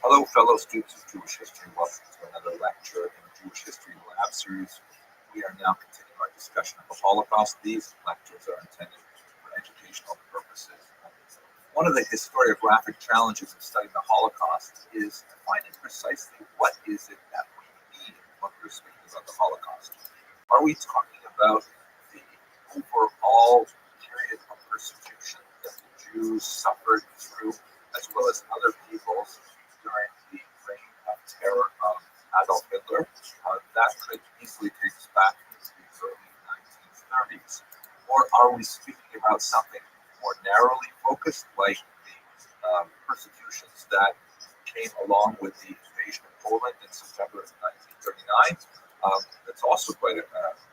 Hello, fellow students of Jewish history. Welcome to another lecture in the Jewish History Lab series. We are now continuing our discussion of the Holocaust. These lectures are intended for educational purposes. One of the historiographic challenges of studying the Holocaust is defining precisely what is it that we mean when we're speaking about the Holocaust. Are we talking about the overall period of persecution that the Jews suffered through, as well as other peoples, during the reign of terror of Adolf Hitler? That could easily take us back into the early 1930s. Or are we speaking about something more narrowly focused, like the persecutions that came along with the invasion of Poland in September of 1939? That's also quite a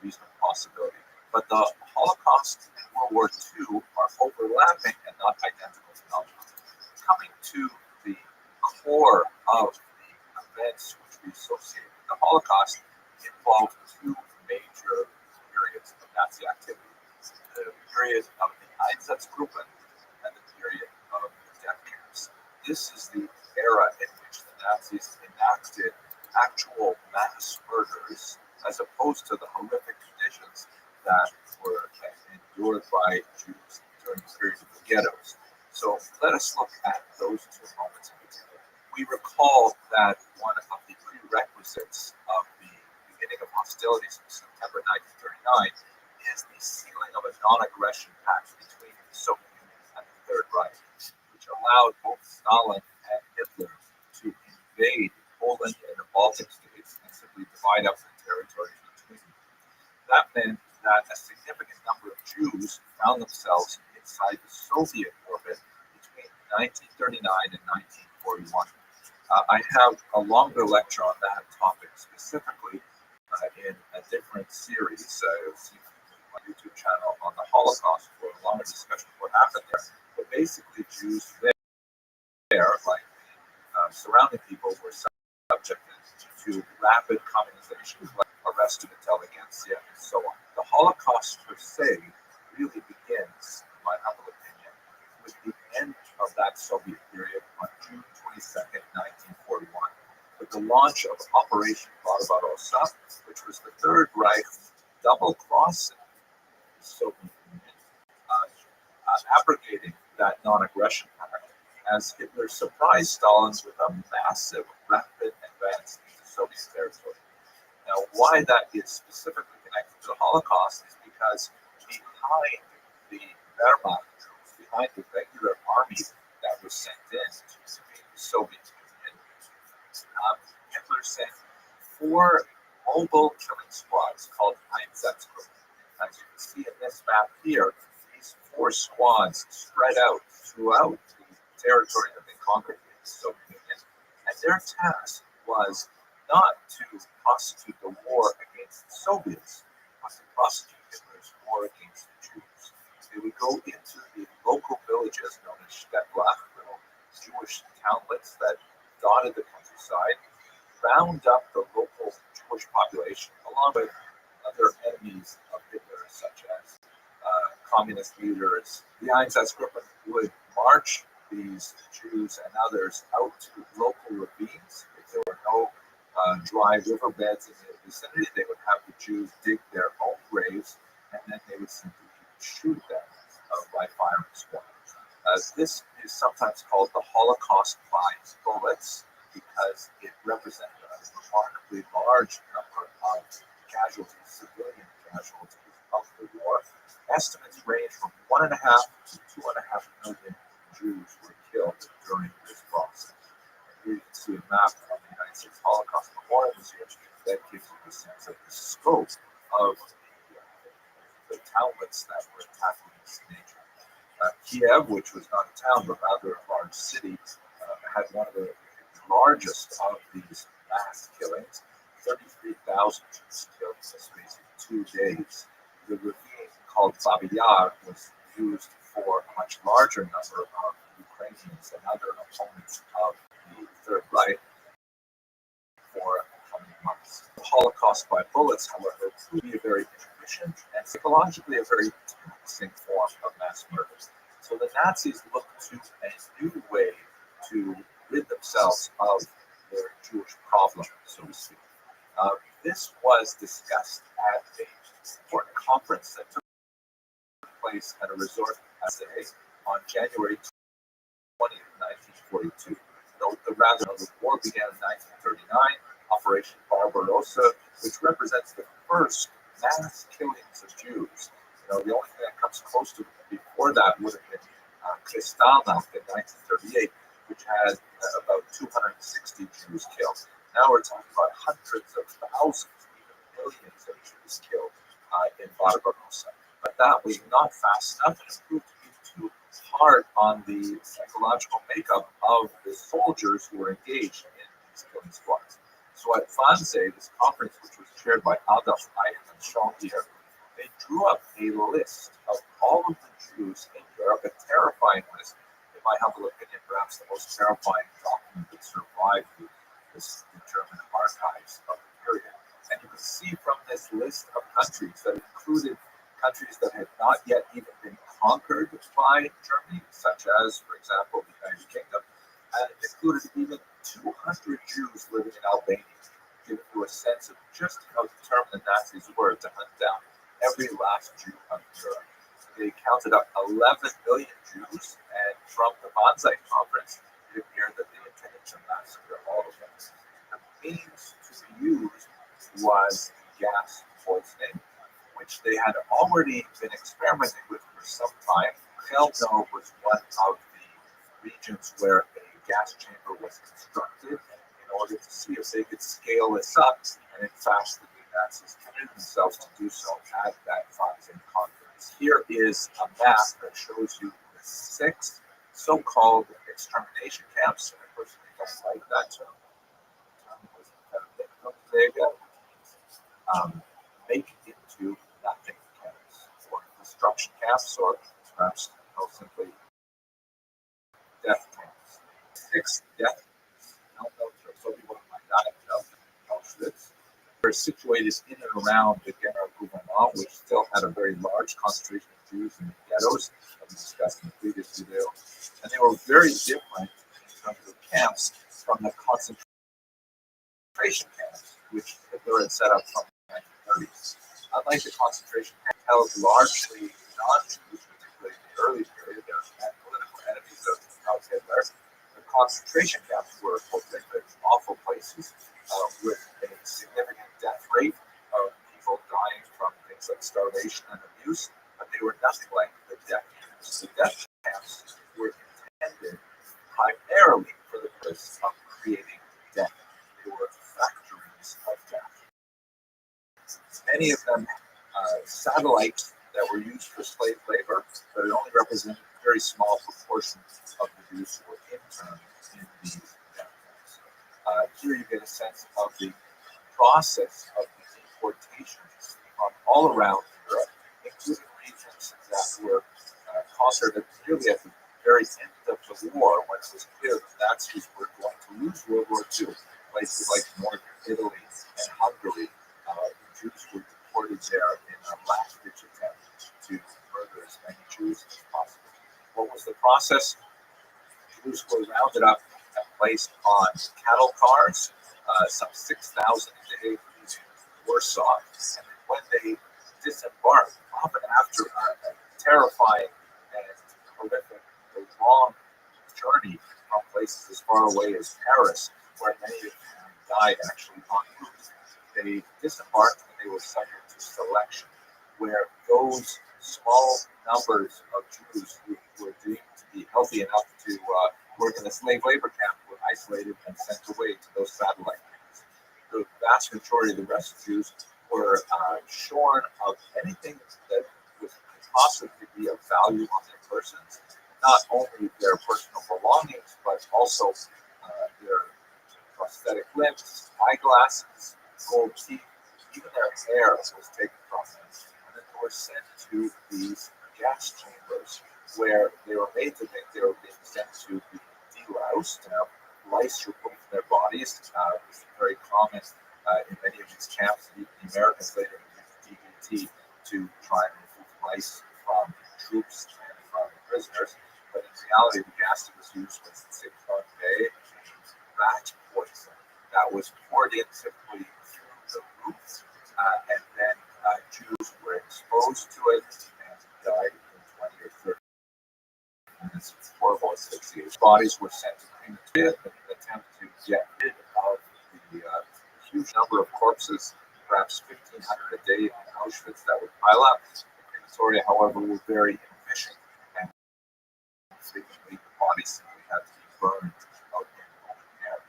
reasonable possibility. But the Holocaust and World War II are overlapping and not identical phenomena. Coming to the core of the events which we associate with the Holocaust involved two major periods of Nazi activity: the period of the Einsatzgruppen and the period of the death camps. This is the era in which the Nazis enacted actual mass murders, as opposed to the horrific conditions that were endured by Jews during the period of the ghettos. So let us look at those two moments in particular. We recall that one of the prerequisites of the beginning of hostilities in September 1939 is the sealing of a non-aggression pact between the Soviet Union and the Third Reich, which allowed both Stalin and Hitler to invade Poland and the Baltic states and simply divide up the territories between them. That meant that a significant number of Jews found themselves inside the Soviet orbit between 1939 and 1941. I have a longer lecture on that topic specifically in a different series. You'll see my YouTube channel on the Holocaust for a longer discussion of what happened there. But basically, Jews there, like the surrounding people, were subjected to rapid communization, like arrested intelligentsia, and so on. The Holocaust per se really begins, in my humble opinion, with the end of that Soviet period on June 22nd, 1941, with the launch of Operation Barbarossa, which was the Third Reich double-crossing the Soviet Union, abrogating that non-aggression pact, as Hitler surprised Stalin with a massive, rapid advance into Soviet territory. Now, why that is specifically connected to the Holocaust is because behind the Wehrmacht troops, behind the regular army that was sent in to defeat the Soviet Union, Hitler sent 4 mobile killing squads called Einsatzgruppen. As you can see in this map here, these 4 squads spread out throughout the territory that they conquered in the Soviet Union, and their task was not to prosecute the war against the Soviets, but to prosecute Hitler's war against the Jews. They would go into the local villages known as Städtlach, little Jewish townlets that dotted the countryside, round up the local Jewish population, along with other enemies of Hitler, such as communist leaders. The Einsatzgruppen would march these Jews and others out to local ravines. If there were no dry riverbeds in the vicinity, they would have the Jews dig their own graves, and then they would simply shoot them by firing squad. This is sometimes called the Holocaust by bullets because it represented a remarkably large number of casualties, civilian casualties of the war. Estimates range from 1.5 to 2.5 million Jews were killed during this process. And here you can see a map of the United States Holocaust Memorial Museum that gives you a sense of the scope of the townlets that were attacked in this nature. Kiev, which was not a town but rather a large city, had one of the largest of these mass killings. 33,000 Jews killed in the space of 2 days. The ravine called Babi Yar was used for a much larger number of Ukrainians and other opponents of the Third Reich for coming months. The Holocaust by bullets, however, proved to be a very efficient and psychologically a very taxing form of mass murder. So the Nazis looked to a new way to rid themselves of their Jewish problem, so to speak. This was discussed at an important conference that took place at a resort on January 20th, 1942. The war began in 1939, Operation Barbarossa, which represents the first mass killings of Jews. The only thing that comes close to it before that would have been Kristallnacht in 1938, which had about 260 Jews killed. Now we're talking about hundreds of thousands, even millions of Jews killed in Barbarossa. But that was not fast enough, and it proved to be too hard on the psychological makeup of the soldiers who were engaged in these killing squads. So at Wannsee, this conference, which was chaired by Adolf Eichmann, shown here, they drew up a list of all of the Jews in Europe, a terrifying list. In my humble opinion, perhaps the most terrifying document that survived the German archives of the period. And you can see from this list of countries that included countries that had not yet even been conquered by Germany, such as, for example, the United Kingdom, and it included even 200 Jews living in Albania, giving you a sense of just how determined the Nazis were to hunt down every last Jew of Europe. They counted up 11 million Jews, and from the Wannsee conference, it appeared that they intended to massacre all of them. The means to be used was gas poisoning, which they had already been experimenting with for some time. Chełmno was one of the regions where a gas chamber was constructed in order to see if they could scale this up, and in fact, the Nazis committed themselves to do so at that Wannsee conference. Here is a map that shows you the 6 so-called extermination camps. I personally don't like that term. There you go. Make into nothing camps, or destruction camps, or perhaps simply death camps. 6 death camps. Some people might not have known Auschwitz. They're situated in and around the Gera Gouvernement, which still had a very large concentration of Jews in the ghettos, as we discussed in the previous video. And they were very different in terms of camps from the concentration camps, which Hitler had set up from the 1930s. Unlike the concentration camps held largely non-Jews, particularly in the early period, they were political enemies of Hitler. The concentration camps were horrific, awful places with a significant death rate of people dying from things like starvation and abuse, but they were nothing like the death camps. The death camps were intended primarily for the purpose of creating death. They were factories of death. Many of them satellites that were used for slave labor, but it only represented a very small proportion of the Jews who were interned in these death camps. Here you get a sense of the process of the deportations from all around Europe, including regions that were conquered nearly at the very end of the war, when it was clear that Nazis were going to lose World War II. Places like northern Italy and Hungary, the Jews were deported there in a last-ditch attempt to murder as many Jews as possible. What was the process? Jews were rounded up and placed on cattle cars, some 6,000 a day in Warsaw, and when they disembarked, often after a terrifying and horrific, long journey from places as far away as Paris, where many of them died actually en route. They disembarked and they were subject to selection, where those small numbers of Jews who were deemed to be healthy enough to work in the slave labor camp were isolated and sent away to those satellite camps. The vast majority of the rest of Jews were shorn of anything that was possibly be of value on their persons, not only their personal belongings, but also their prosthetic limbs, eyeglasses, gold teeth, even their hair was taken from them. And then they were sent to these gas chambers where they were made to think they were being sent to be deloused. Lice were put in their bodies. It was very common in many of these camps. The Americans later used DDT to try and remove lice from troops and from prisoners. But in reality, the gas that was used was cyclone A, rat poison that was poured in typically through the roof, and then Jews were exposed to it and died in 20 or 30 minutes. Horrible asphyxiation. Bodies were sent to crematoria in an attempt to get rid of the huge number of corpses, perhaps 1,500 a day in Auschwitz that would pile up. The crematoria, however, were very inefficient, and frequently the bodies simply had to be burned out in the open air.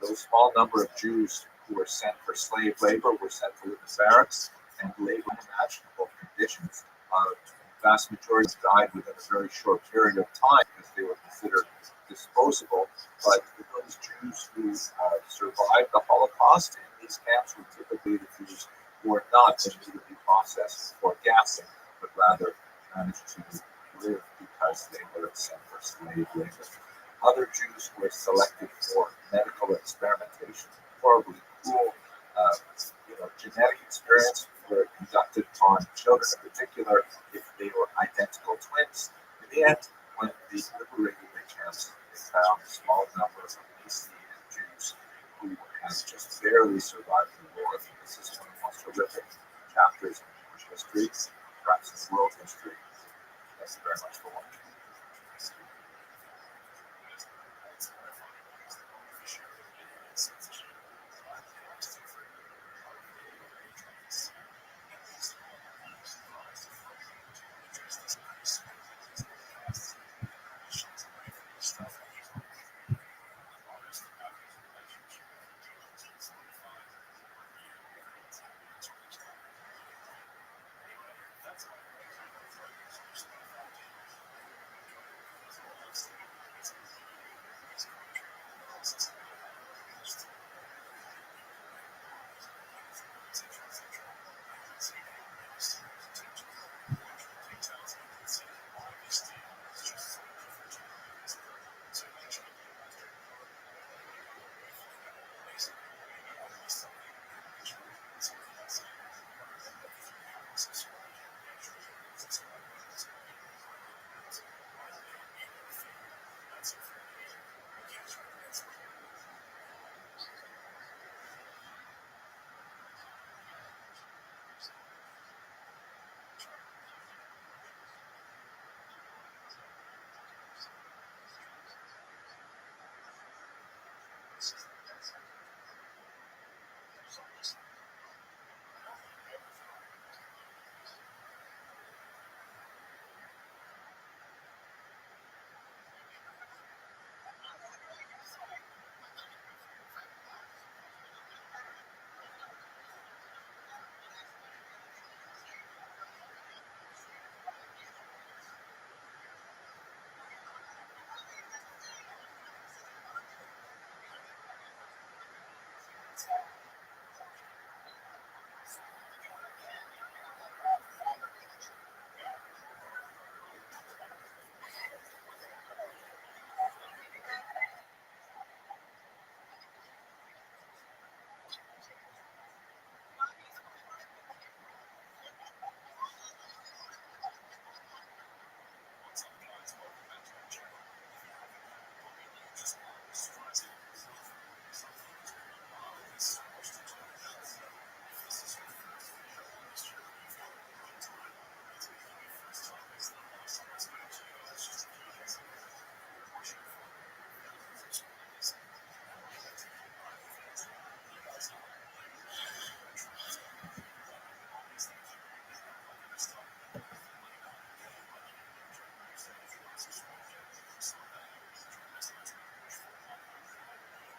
Those small number of Jews who were sent for slave labor were sent to live in barracks and live in unimaginable conditions. The vast majority died within a very short period of time because they were considered disposable. But those Jews who survived the Holocaust in these camps were typically the Jews who were not immediately processed for gassing, but rather managed to live because they were sent for slave labor. Other Jews were selected for medical experimentation, horribly cruel, genetic experiments were conducted on children, in particular if they were identical twins. In the end, when they liberated the camps, they found a small number of Nicene Jews who had just barely survived the war. This is one of the most horrific chapters in Jewish history, perhaps in world history. Thank you very much for watching.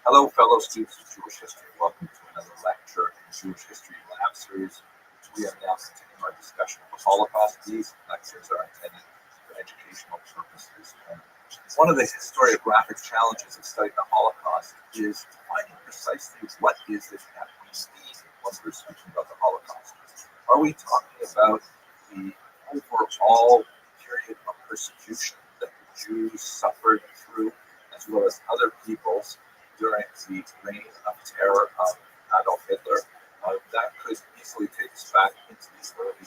Hello, fellow students of Jewish history. Welcome to another lecture in Jewish History Lab Series. We are now continuing our discussion of the Holocaust. These lectures are intended for educational purposes. And one of the historiographic challenges of studying the Holocaust is defining precisely what is it that we mean when we're speaking about the Holocaust. Are we talking about the overall period of persecution that the Jews suffered through, as well as other peoples, during the reign of terror of Adolf Hitler? That could easily take us back into the early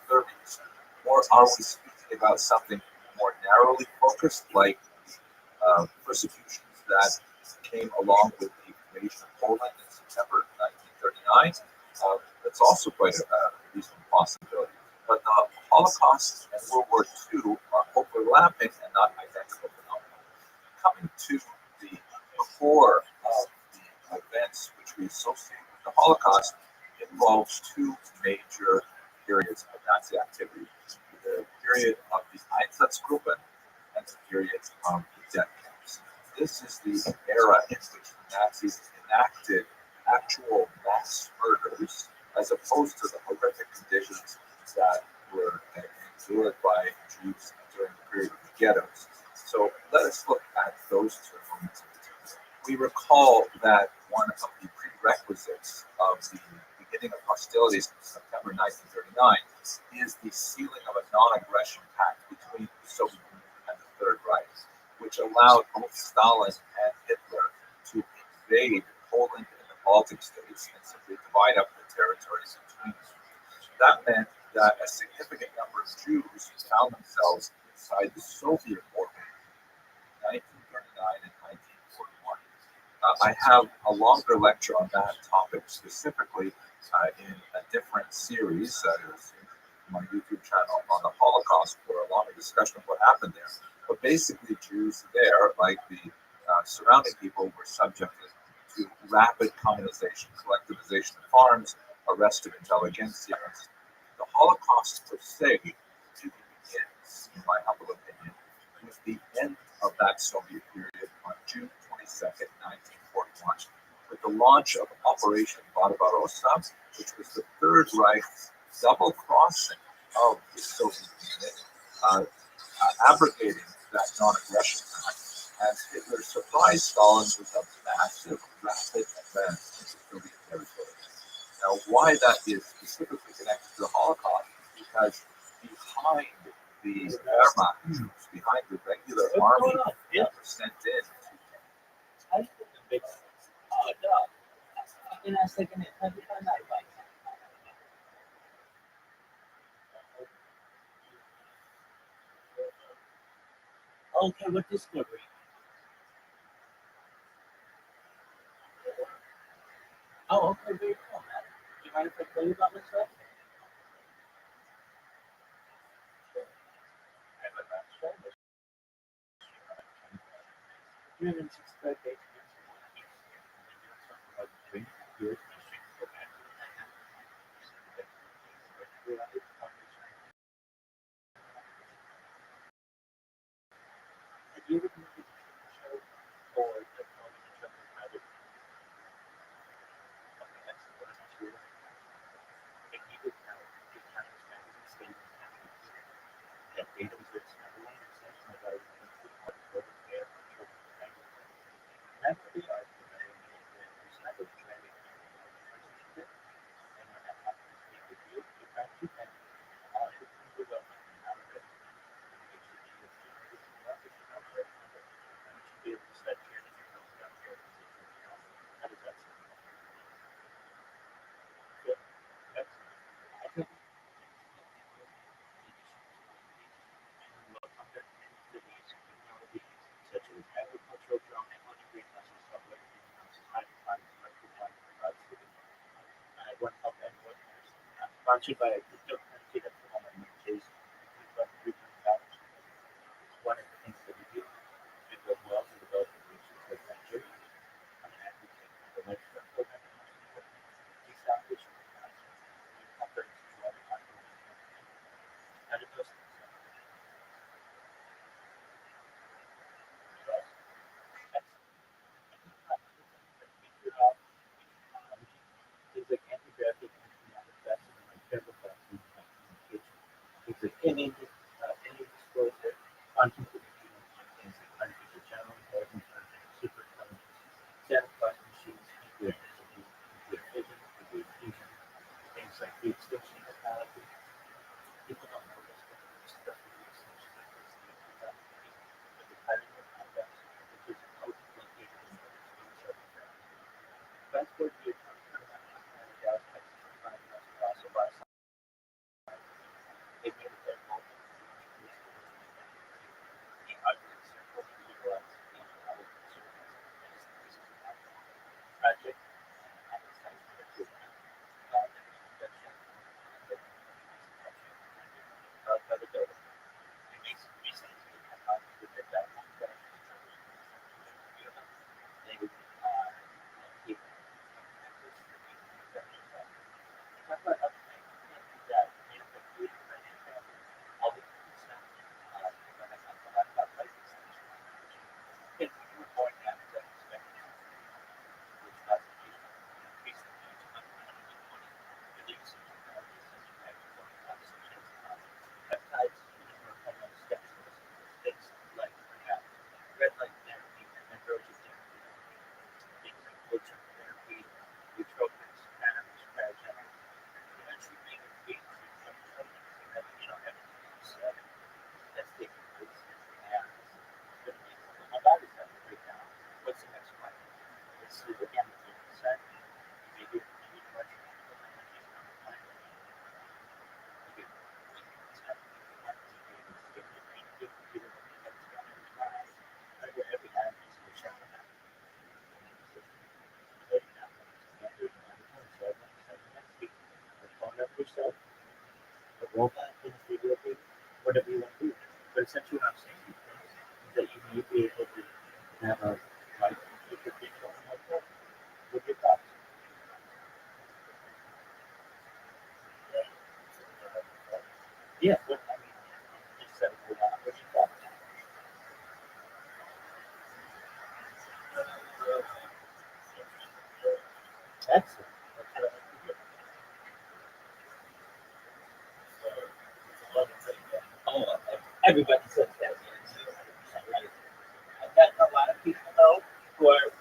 1930s. Or are we speaking about something more narrowly focused, like persecutions that came along with the invasion of Poland in September 1939? That's also quite a reasonable possibility. But the Holocaust and World War II are overlapping and not identical phenomena. Coming to the core of the events which we associate with the Holocaust involves two major periods of Nazi activity: the period of the Einsatzgruppen and the period of the death camps. This is the era in which the Nazis enacted actual mass murders, as opposed to the horrific conditions that were endured by Jews during the period of the ghettos. So let us look at those two moments in particular. We recall that one of the prerequisites of the beginning of hostilities in September 1939 is the sealing of a non-aggression pact between the Soviet Union and the Third Reich, which allowed both Stalin and Hitler to invade Poland and the Baltic states and simply divide up the territories between them. That meant that a significant number of Jews found themselves inside the Soviet orbit in 1939 and 1941. I have a longer lecture on that topic specifically in a different series, my YouTube channel on the Holocaust, for a longer discussion of what happened there. But basically, Jews there, like the surrounding people, were subjected to rapid communization, collectivization of farms, arrest of intelligentsia. The Holocaust per se begins, in my humble opinion, with the end of that Soviet period on June 22nd, 1941, with the launch of Operation Barbarossa, which was the Third Reich's double crossing of the Soviet Union, abrogating that non-aggression pact, as Hitler surprised Stalin with a massive, rapid advance into Soviet territory. Now, why that is specifically connected to the Holocaust is because behind the Wehrmacht troops, behind the regular army that were sent in Okay, what discovery? Oh, okay, very cool, man. Do you mind if I tell you about myself? I'm a Rothschild. 365 days. About 20 years. Have you ever been to the show or the television show about it? Okay, that's what I'm sure. If you would know, the Chinese magazine stated that data was its number one extension of our there for children and families. That's what they are for better than recycled trending. And when that happens, with you, you found two things. It comes with a out of it. It should be a generated stuff. It's not very number. And you should be able to set your yourself down here. How does that sound? Good. That's I think under cities, technologies such as agricultural drone technology, greenhouses, software, greenhouses, hydroponics, electrical farming, cloud city. One help anyone. Sponsored by a cryptocurrency that's the moment which is $3.3 million. It's one of the things that we do. It goes well to develop research like Nigeria. I'm an advocate of the lecture program. Establishment conference to other countries. How did those things sound? any disclosure, content to things like artificial general intelligence, super intelligence, satisfied machines, nuclear energy, nuclear fission, nuclear fusion, things like the extinction technology. People don't know this, but this stuff is the extinction technology. But the timing of complex, which is located in the space. Fast forward to your Dallas, Texas, also by they made it their goal the argument circle to utilize the project and its site to by the building. It makes recently with the diamond they would keep talk about other things that all the when I talk about life if you were born at that expectancy, which classification increased the age of 120, reducing technologies such as agricultural peptides, hormone specialists, things like perhaps red light therapy, androgen therapy, things like proton therapy, nootropics, cannabis, cryogenics, eventually being a big everything that's taking place and my body's having a breakdown. What's the next one? Let's see again the percent. Maybe much every time is a yourself, a robot in a video game, whatever you want to do. But essentially what I'm saying is that you may be able to have a like future thing something like that. What your thoughts? Yeah, what I mean just said what your thoughts? Excellent. That's what I like to hear. Oh, everybody says that. Right? I've gotten a lot of people though who are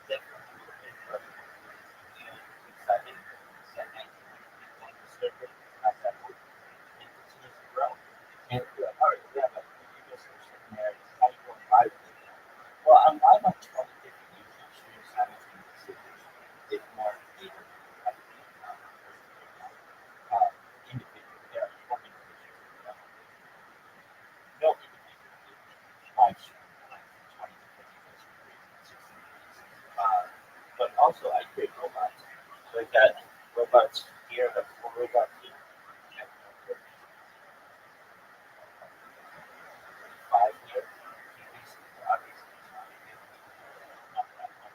definitely excited that surgery not that good and continues to grow. And you're like, all right, yeah, but you just are sitting there, how you going live? Well, I'm on 20 different YouTube streams simultaneously. It's more data individual, there are 20 individual, no individual live stream, 20 but also I create robots. So I got robots here, I have 4 robots here, I have 5 here. Obviously, not that much.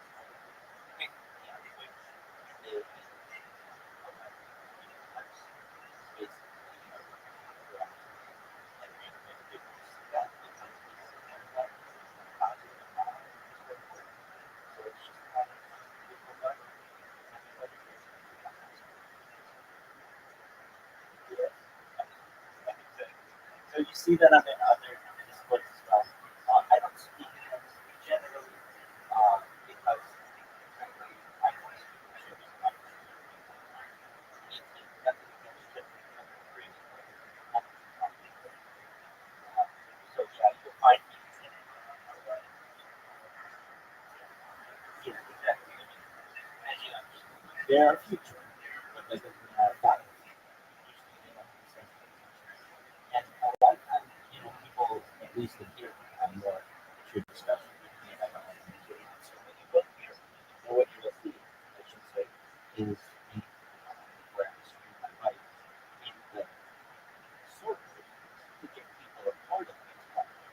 So you see that I'm in other displays as well. I don't speak generally because I don't speak so yeah, you'll find me in exactly. There are future, but they doesn't have that. And a lot of times, people, at least in here, more mature discussion with me, and I don't want to make it. So when you look here, what you will see, I should say, is the where I'm streaming my life in the sort of to get people a part of this platform.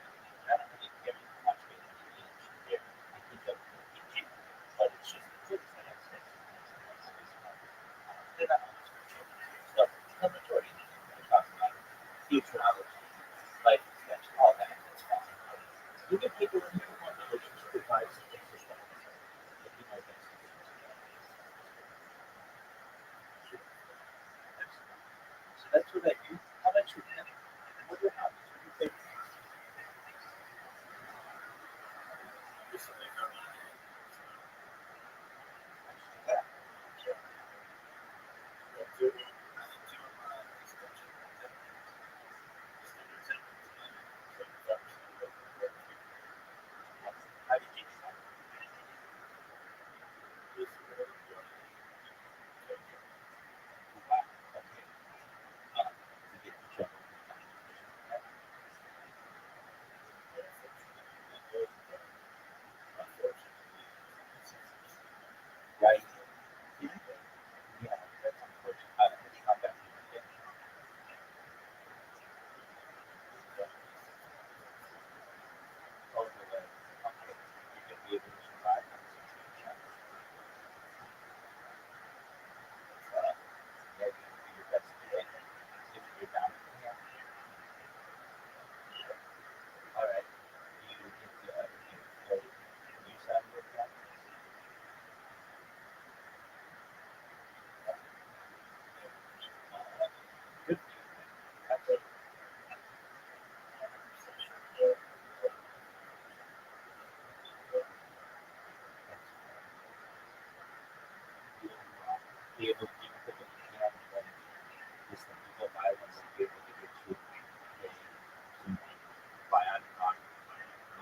I don't really care too much what the age there. I think that we do, but it's just the kids that have sex. They're not always mature. So the majority of them are talking about futurology, life extension, all that. That's fine. You get people in here who want relationship advice and things like that. If you know that's sure. So that's what I do. How about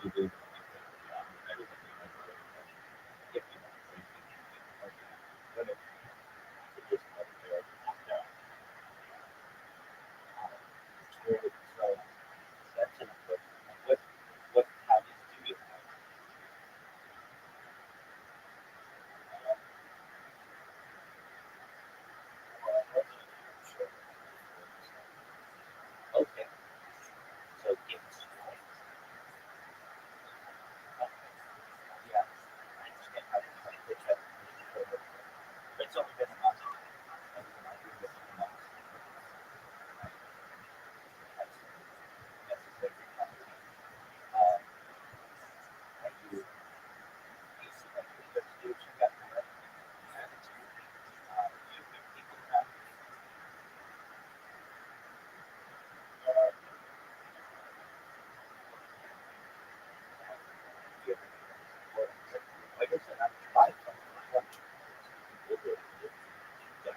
you do better than me, like, if you want to think like that. But it just wasn't there. So that's an approach. What habits do you have? Okay, so it's yeah, I understand how to pitch up. But it's only been a month. And I've been with you months. That's a great company. And you see that you do what you got to do. Attitude. You good people around you. Like I said, I'm trying something. We'll do it. Yeah.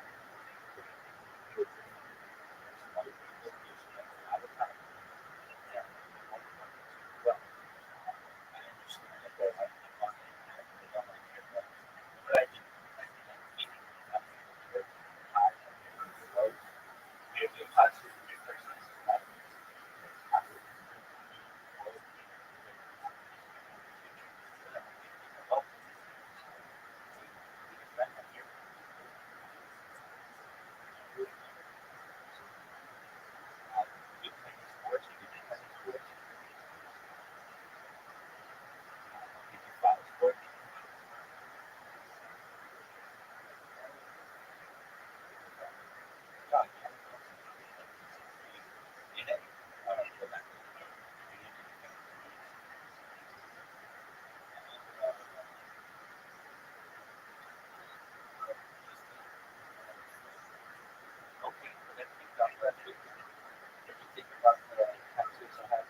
Okay, let's think about that. If you think about the taxes I have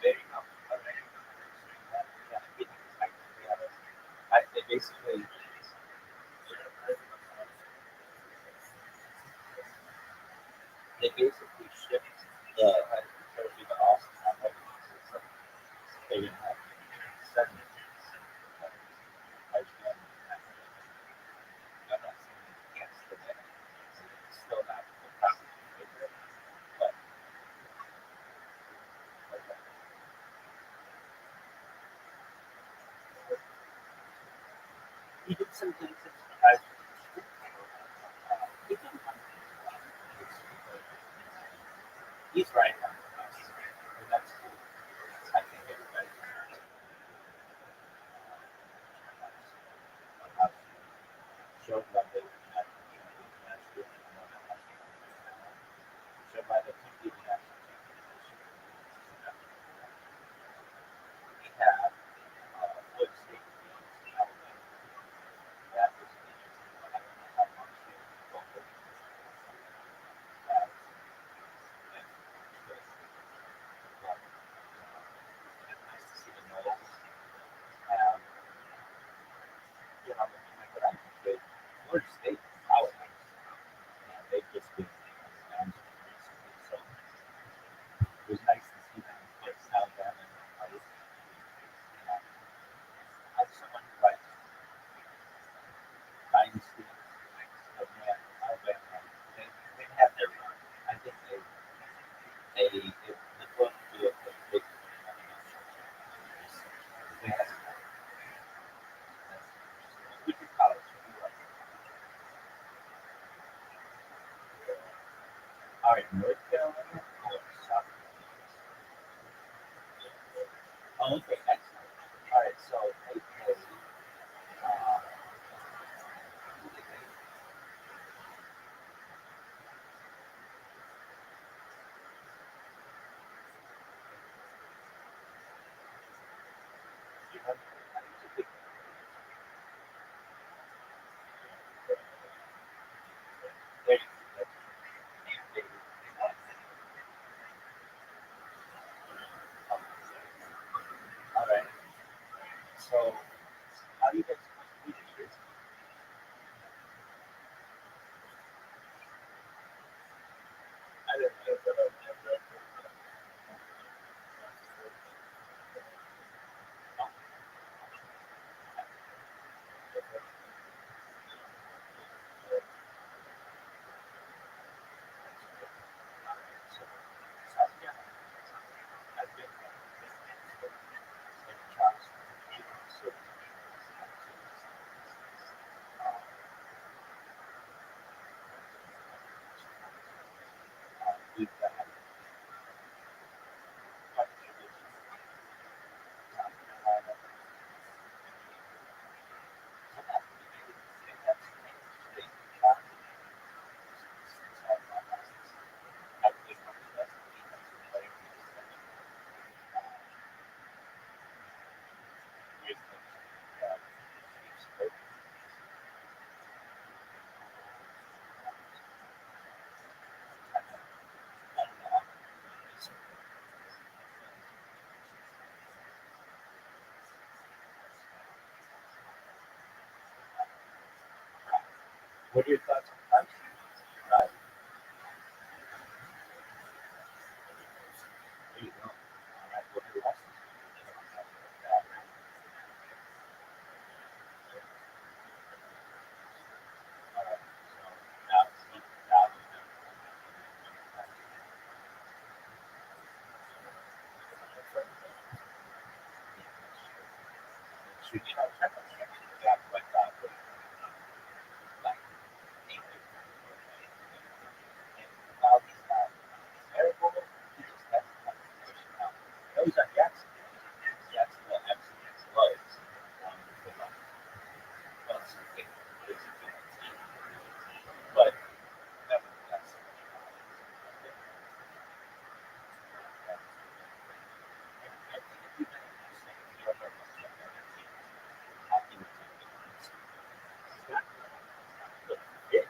very much. They basically shipped the to the Austin. They didn't have seven. I can't. I'm not saying you can't still get it. It's still not the proper figure, but he did some things that I he didn't he's right on us. And that's cool. I think everybody showed by the showed by the TV we have Wood State that was I don't know how much that it's nice to see the Knowles have but I think they Florida State is powerhouse. They've just been recently, so it was nice to see them put Alabama in the place. As someone who likes dynasty of Alabama, they have their run. I think the book do it with big they have we can college. All right, North Carolina or South Carolina? Oh, okay, excellent. All right, so they play. Uh, who they play? You have they, What are your thoughts on privacy? There you go. All right. Well, who else? All right. So now, now, should you know, check on actually got what like and now he's not terrible. He just has a conversation now. Those are Jackson. Jacksonville absolutely loves. But nevertheless, I think if you've been interesting, you don't know much about that team. Happy with it. Look, it.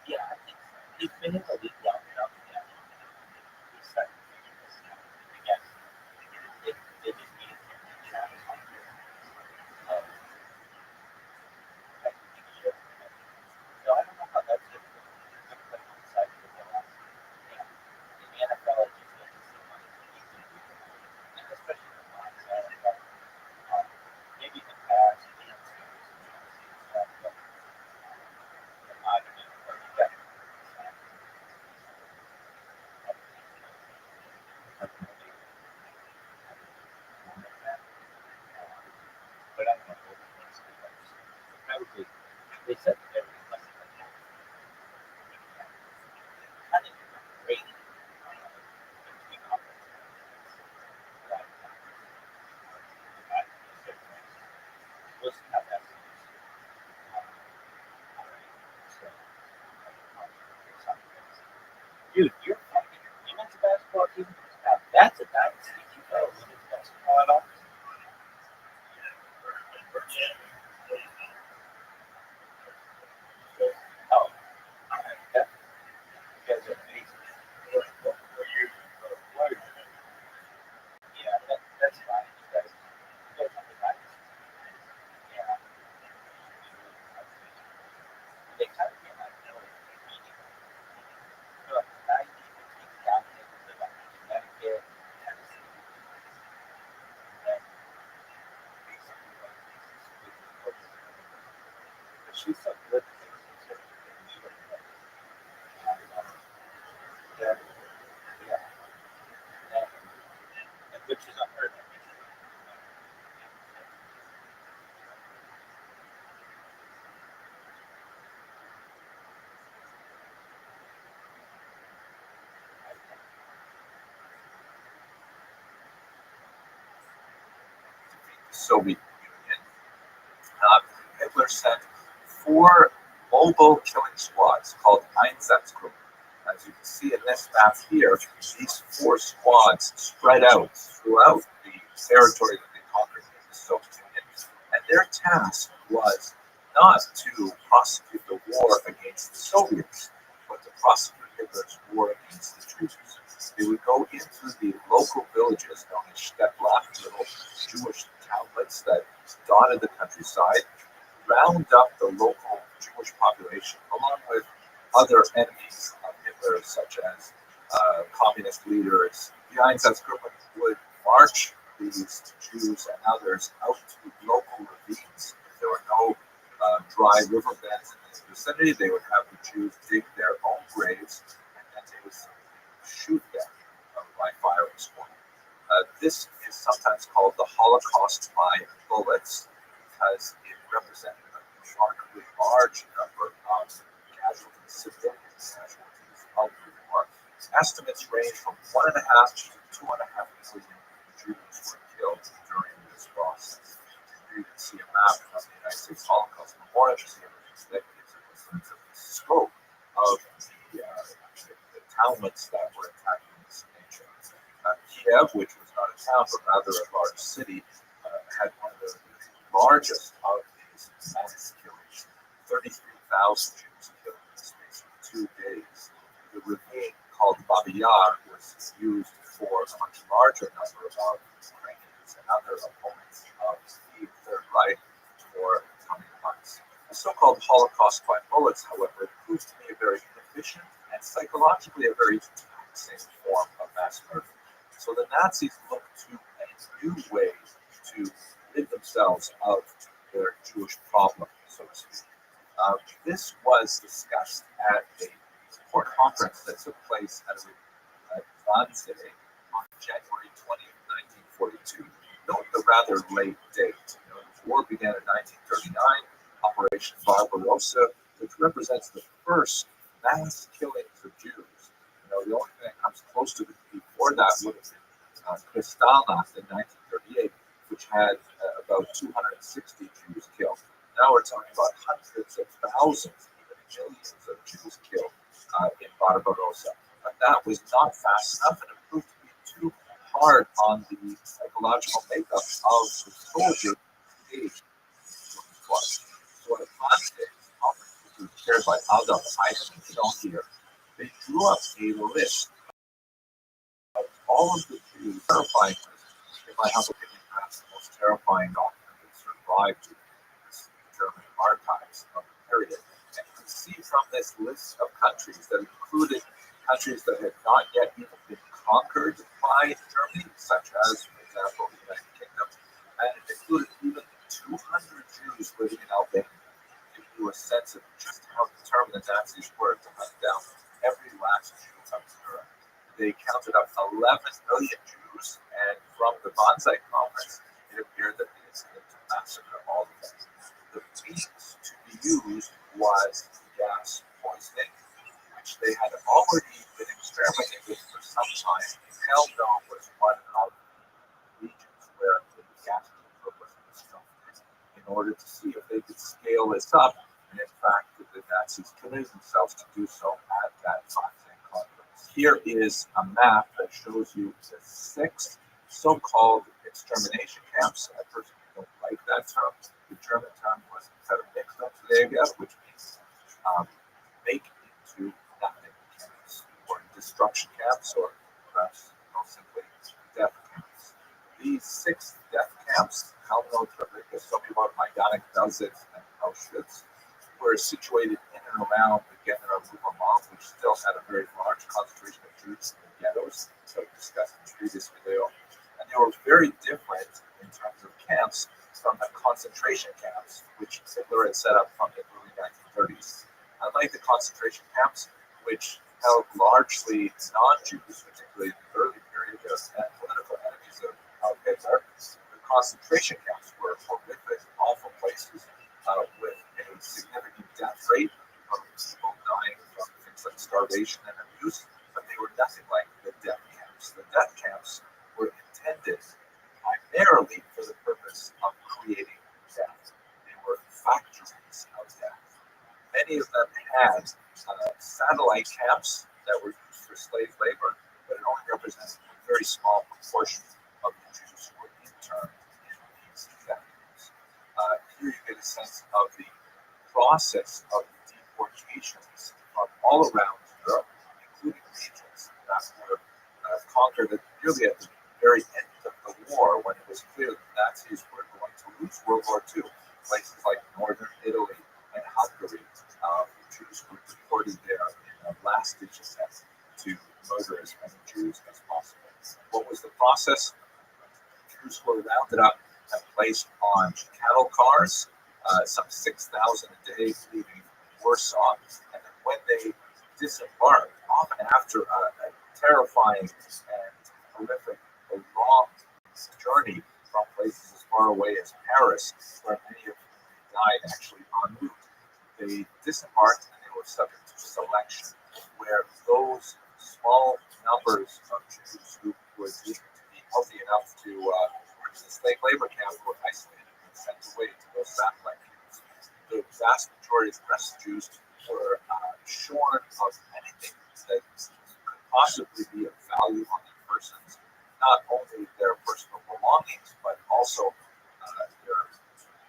Yeah, I think he's been in the league long enough that he's starting to figure this out. Again, it just needed him to challenge on uh, I think he should. So I don't know how that's difficult. He's been playing on the side for a while. Yeah. In the NFL, it just doesn't seem like he's going to do that. And especially the lines. I don't know. Maybe in the past, he has some stuff, but I don't know. But he got but I don't know. Probably they said that there was less than that. I think great between offense and defense. But we'll see how that goes. All right. So, dude, you're fucking women's basketball team. Now that's a dynasty. You know women's basketball at all? Oh, all right. That, you guys are amazing. Yeah, that's fine. You guys have a dynasty. Yeah. They kind of came out of nowhere. Like 90 between dominated to like Connecticut, Tennessee, and then basically like but she's so good at things that she doesn't know. Yeah, yeah. And, and which is unheard of. Soviet Union. Hitler sent four mobile killing squads called Einsatzgruppen. As you can see in this map here, these four squads spread out throughout the territory that they conquered in the Soviet Union. And their task was not to prosecute the war against the Soviets, but to prosecute Hitler's war against the Jews. They would go into the local villages known as Steppe, little Jewish townlets that dotted the countryside, round up the local Jewish population along with other enemies of Hitler, such as communist leaders. The Einsatzgruppen would march these Jews and others out to local ravines. If there were no dry riverbeds in the vicinity, they would have the Jews dig their own graves and then they would shoot them by firing squad. This is sometimes called the Holocaust by bullets because it represented a remarkably large number of casualties, civilian casualties of the war. Estimates range from 1.5 to 2.5 million Jews were killed during this process. Here you can see a map of the United States Holocaust Memorial Museum that gives you a sense of the scope of the townlets that were attacked in this nation. Kiev, which was not a town but rather a large city, had one of the largest of these mass killings. 33,000 Jews killed in the space of 2 days. The ravine called Babi Yar was used for a much larger number of Ukrainians and other opponents of the Third Reich for the coming months. The so-called Holocaust by bullets, however, proved to be a very inefficient and psychologically a very taxing form of mass murder. So the Nazis looked to a new way to rid themselves of their Jewish problem, so to speak. This was discussed at a court conference that took place at Wannsee on January 20th, 1942. Note the rather late date. The war began in 1939, Operation Barbarossa, which represents the first mass killings of Jews. The only thing that comes close to it before that would have been Kristallnacht in 1938, which had about 260 Jews killed. Now we're talking about hundreds of thousands, even millions of Jews killed in Barbarossa. But that was not fast enough, and it proved to be too hard on the psychological makeup of the soldier engaged in the war. So at Wannsee, which was chaired by Adolf Eichmann, shown here, they drew up a list of all of the Jews, terrifying, in my humble opinion, perhaps the most terrifying document that survived the German archives of the period. And you can see from this list of countries that included countries that had not yet even been conquered by Germany, such as, for example, the United Kingdom, and it included even 200 Jews living in Albania, giving you a sense of just how determined the Nazis were to hunt down every last Jew of Europe. They counted up 11 million Jews, and from the Wannsee conference, it appeared that they intended to massacre all of them. The means to be used was gas poisoning, which they had already been experimenting with for some time. Dome was one of the regions where the gas chamber was constructed in order to see if they could scale this up. And in fact, the Nazis committed themselves to do so at that Wannsee conference. Here is a map that shows you the 6 so-called extermination camps. I personally don't like that term. The German term was Vernichtungslager, which means make into nothing camps, or destruction camps, or perhaps simply death camps. These 6 death camps, Helmholtz, Sobibor, Majdanek, Belzec, and Auschwitz, were situated in and around the Ghetto of Lubermann, which still had a very large concentration of Jews in the ghettos, so discussed in the previous video. And they were very different in terms of camps from the concentration camps, which Hitler had set up from the early 1930s. Unlike the concentration camps, which held largely non-Jews, particularly in the early period, as political enemies of Hitler, the concentration camps were horrific, awful places with a significant death rate of people dying from things like starvation and abuse, but they were nothing like the death camps. The death camps were intended primarily for the purpose of creating death. They were factories of death. Many of them had satellite camps that were used for slave labor, but it only represented a very small proportion of the Jews who were interned in these death camps. Here you get a sense of the process of deportations from all around Europe, including regions that were conquered nearly at the very end of the war, when it was clear that the Nazis were going to lose World War II. Places like northern Italy and Hungary, Jews were deported there in a last-ditch attempt to murder as many Jews as possible. What was the process? Jews were rounded up and placed on cattle cars, some 6,000 a day, leaving Warsaw. And then when they disembarked, often after a terrifying and horrific, a long journey from places as far away as Paris, where many of them died actually en route, they disembarked and they were subject to selection, where those small numbers of Jews who were deemed to be healthy enough to work in the slave labor camp were isolated and sent away to those satellite camps. The vast majority of the rest of Jews were shorn of anything that could possibly be of value on their persons, not only their personal belongings, but also their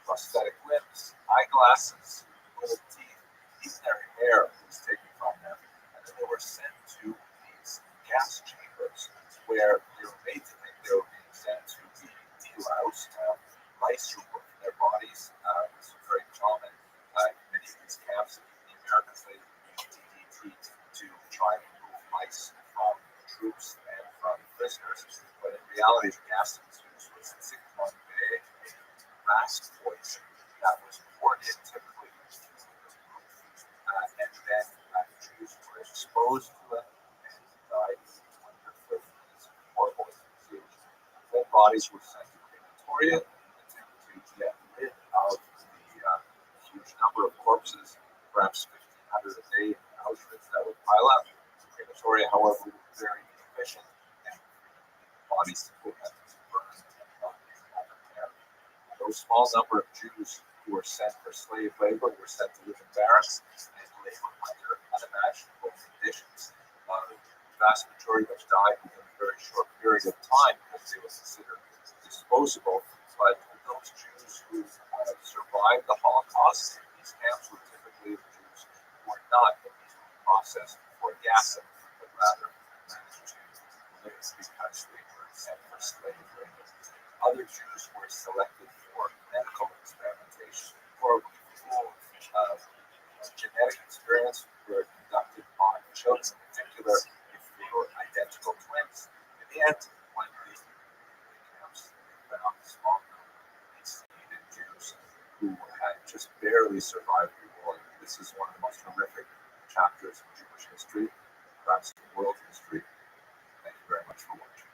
prosthetic limbs, eyeglasses, gold teeth, even their hair was taken from them, and then they were sent to these gas chambers where they were made to think they were being sent to be deloused. Mice were put in their bodies. This was very common in many of these camps. The Americans later used DDT to try and remove mice from troops and from prisoners, but in reality, the gas that was used was cyclone A, a rat poison that was poured in typically into the roof. And then Jews were exposed to it and died wonderfully from these horrible disease. Dead bodies were sent to crematoria in an attempt to get rid of the huge number of corpses, perhaps 1,500 a day in Auschwitz that would pile up. Crematoria, however, were very inefficient and bodies simply had to be burned and not there. Those small number of Jews who were sent for slave labor were sent to live in barracks and labor under unimaginable conditions. The vast majority of them died within a very short period of time because they were considered disposable. But those Jews who survived the Holocaust in these camps were typically the Jews who were not immediately processed for gassing, but rather managed to live because they were sent for slave labor. Other Jews were selected for medical experimentation or genetic experiments were conducted on children, in particular if they were identical twins. In the end, when the camps found a small number of enslaved Jews who had just barely survived the war. This is one of the most horrific chapters in Jewish history, perhaps in world history. Thank you very much for watching.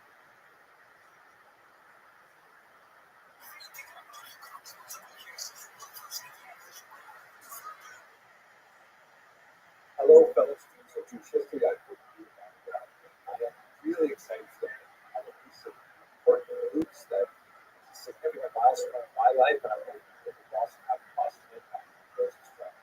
Hello, fellow students of Jewish history. I hope you I am really excited today. I have a piece of important news that is a significant milestone in my life, and I hope it will also have a positive impact on yours as well.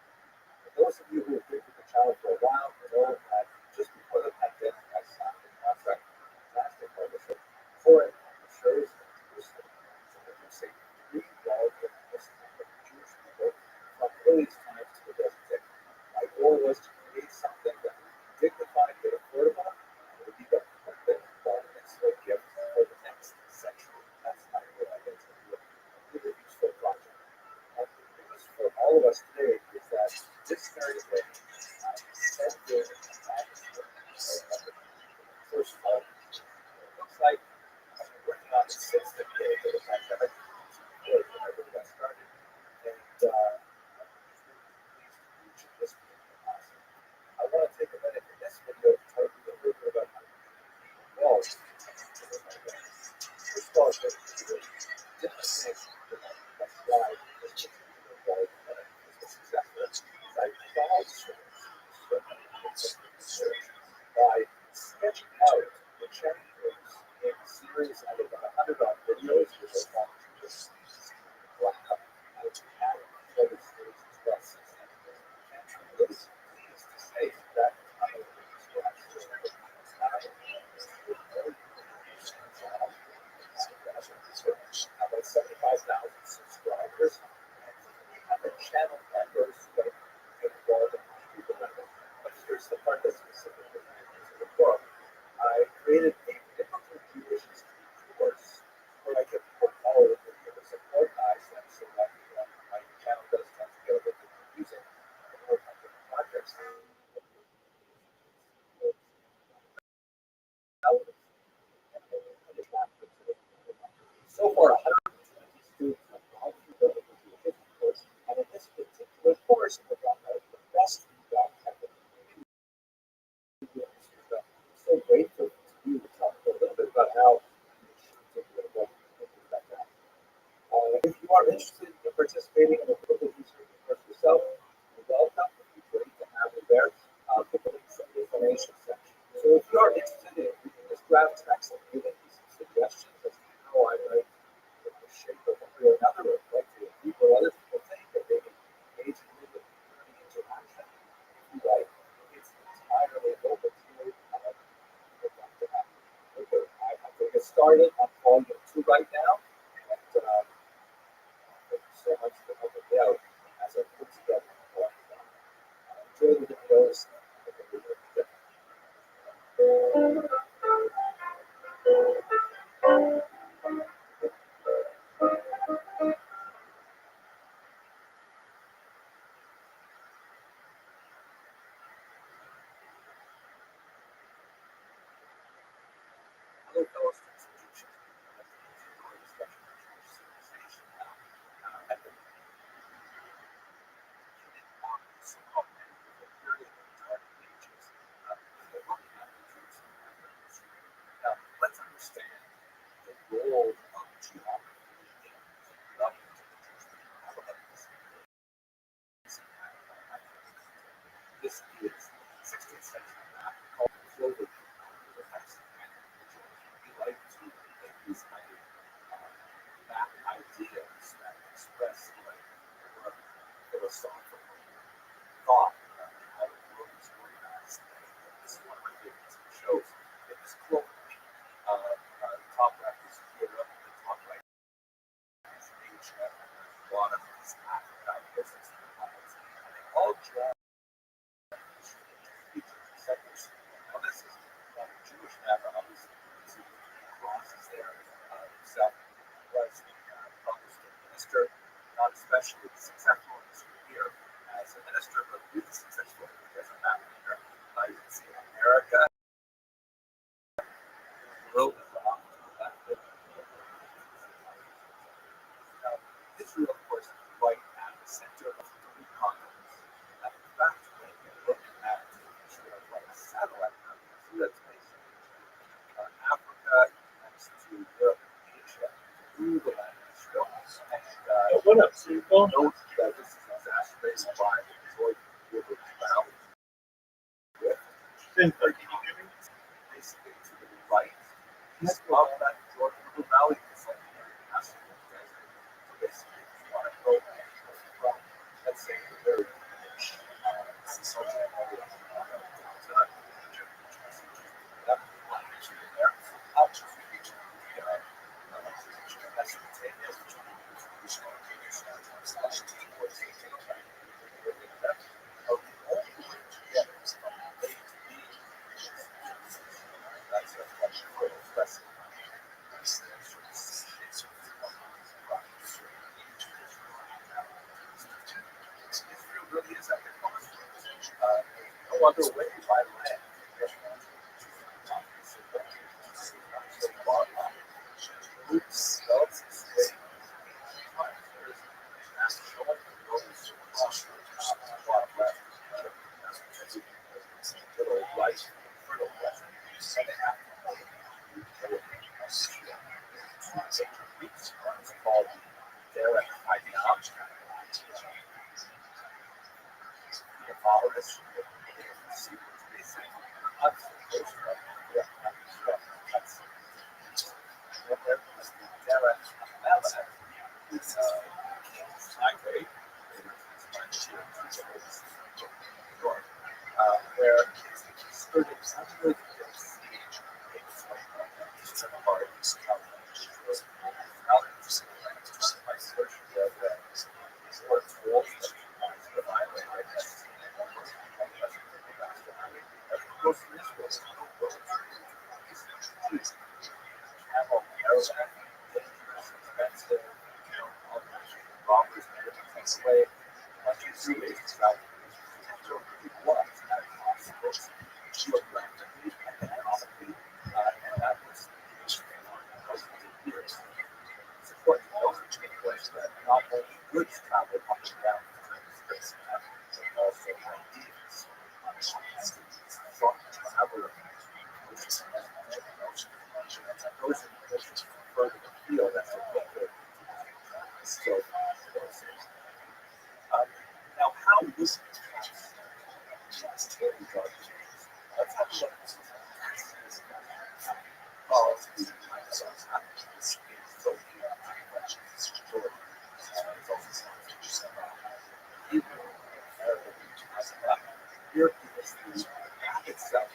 For those of you who have been with the channel for a while, know that just before the pandemic, I signed a contract with a fantastic partnership for it. It shows that Jerusalem is producing three relevant Muslim Jewish people from earliest times to the present day. My goal was to create something that would be dignified yet affordable, and would be the perfect bar-mitzvah gift for the next century. That's my goal. I think it's going to be a really useful project. And the news for all of us today is that this very day, I sent in a manuscript of the first volume. It looks like I've been working on it since the beginning of the pandemic, when I really got started. And I want to take a minute in this video to tell you a little bit about how involved. First of all, there's different things that's why this was successful. I found by sketching out the chapters in a series of about 100 odd videos, which I found just wow. I was adding other series as well since then. And I'm really pleased to say that I have about 75,000 subscribers, and we have a channel members who are involved in people level. But here's the part that's specifically related to the book. I created a biblical Jewish history course where I can put all of the videos and organize them so that my channel does tend to get a bit confusing and work on different projects. So far, 120 students have gone through the biblical Jewish history course, and in this particular course, we got the best feedback ever. So grateful to you to talk a little bit about how if you are interested in participating in a biblical history course yourself, you're welcome. It would be great to have you there. Put the links in the information section. So if you are interested in reading this draft text and giving me some suggestions as to how I might shape it one way or another, or what people or other people think that they can engage in with the community interaction, if you like, it's entirely open to you. Okay, I have to get started. I'm volume 2 right now. And thank you so much for helping me out as I put together the book. Enjoy the videos. Hello, fellow students and teachers. Our discussion of Jewish civilization now. I've been on the so-called medieval period of the Dark Ages. We're looking at the Jewish history. Now, let's understand the role of geography in development of the Jewish people. How about this? This is 16th century map called the Clover with we like to make these kind of map ideas that express like philosophical thought about how the world is organized. This is one of my favorites. It shows in this quote, top left is Europe, the top right is Asia, and the bottom is Africa. This is the lines, and they all draw features, sectors. Now this is a Jewish map, obviously. You see crosses there. Himself was a Protestant minister, not especially successful in his career as a minister, but really successful as a map maker. You can see America, Europe, Israel, of course, is right at the center of the three continents. In fact, when you look at Israel from a satellite map, you see that's basically Africa next to Europe and Asia through the land of Israel. And What up, people? note that this is exacerbated by the Jordan River Valley with basically to the right east of that Jordan River Valley. It's like a massive desert. So basically, if you want to go from, let's say, the very rich agricultural area down to that line there, up to Mesopotamia, which is that's a question for expressing. Israel really is agriculture. No other way by land. Roots, belts, and straight. Little rice, fertile west, and they have it's called Derek Hayam. The followers, see what's basically Hudson Coast, Hudson. What there was the Derek Hayam, who's King's Highway, where it's skirted under the siege eastern part of Scotland. By searching the words wolf the highway right next to the goes to this way. Travel caravan, dangerous, expensive, all the robbers and everything takes away. Once you do it, it's about what that costs geographically, economically, and that was years. It's important to know that not only goods travel up and down the space, but also ideas. From traveler, those are further afield. That's a better. So, now how this let's have a look. Here is the map itself.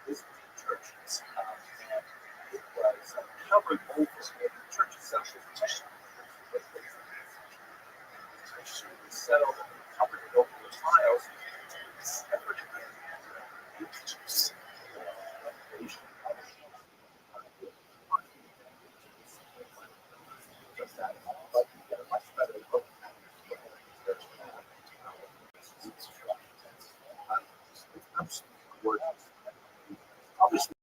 This gorgeous. Obviously,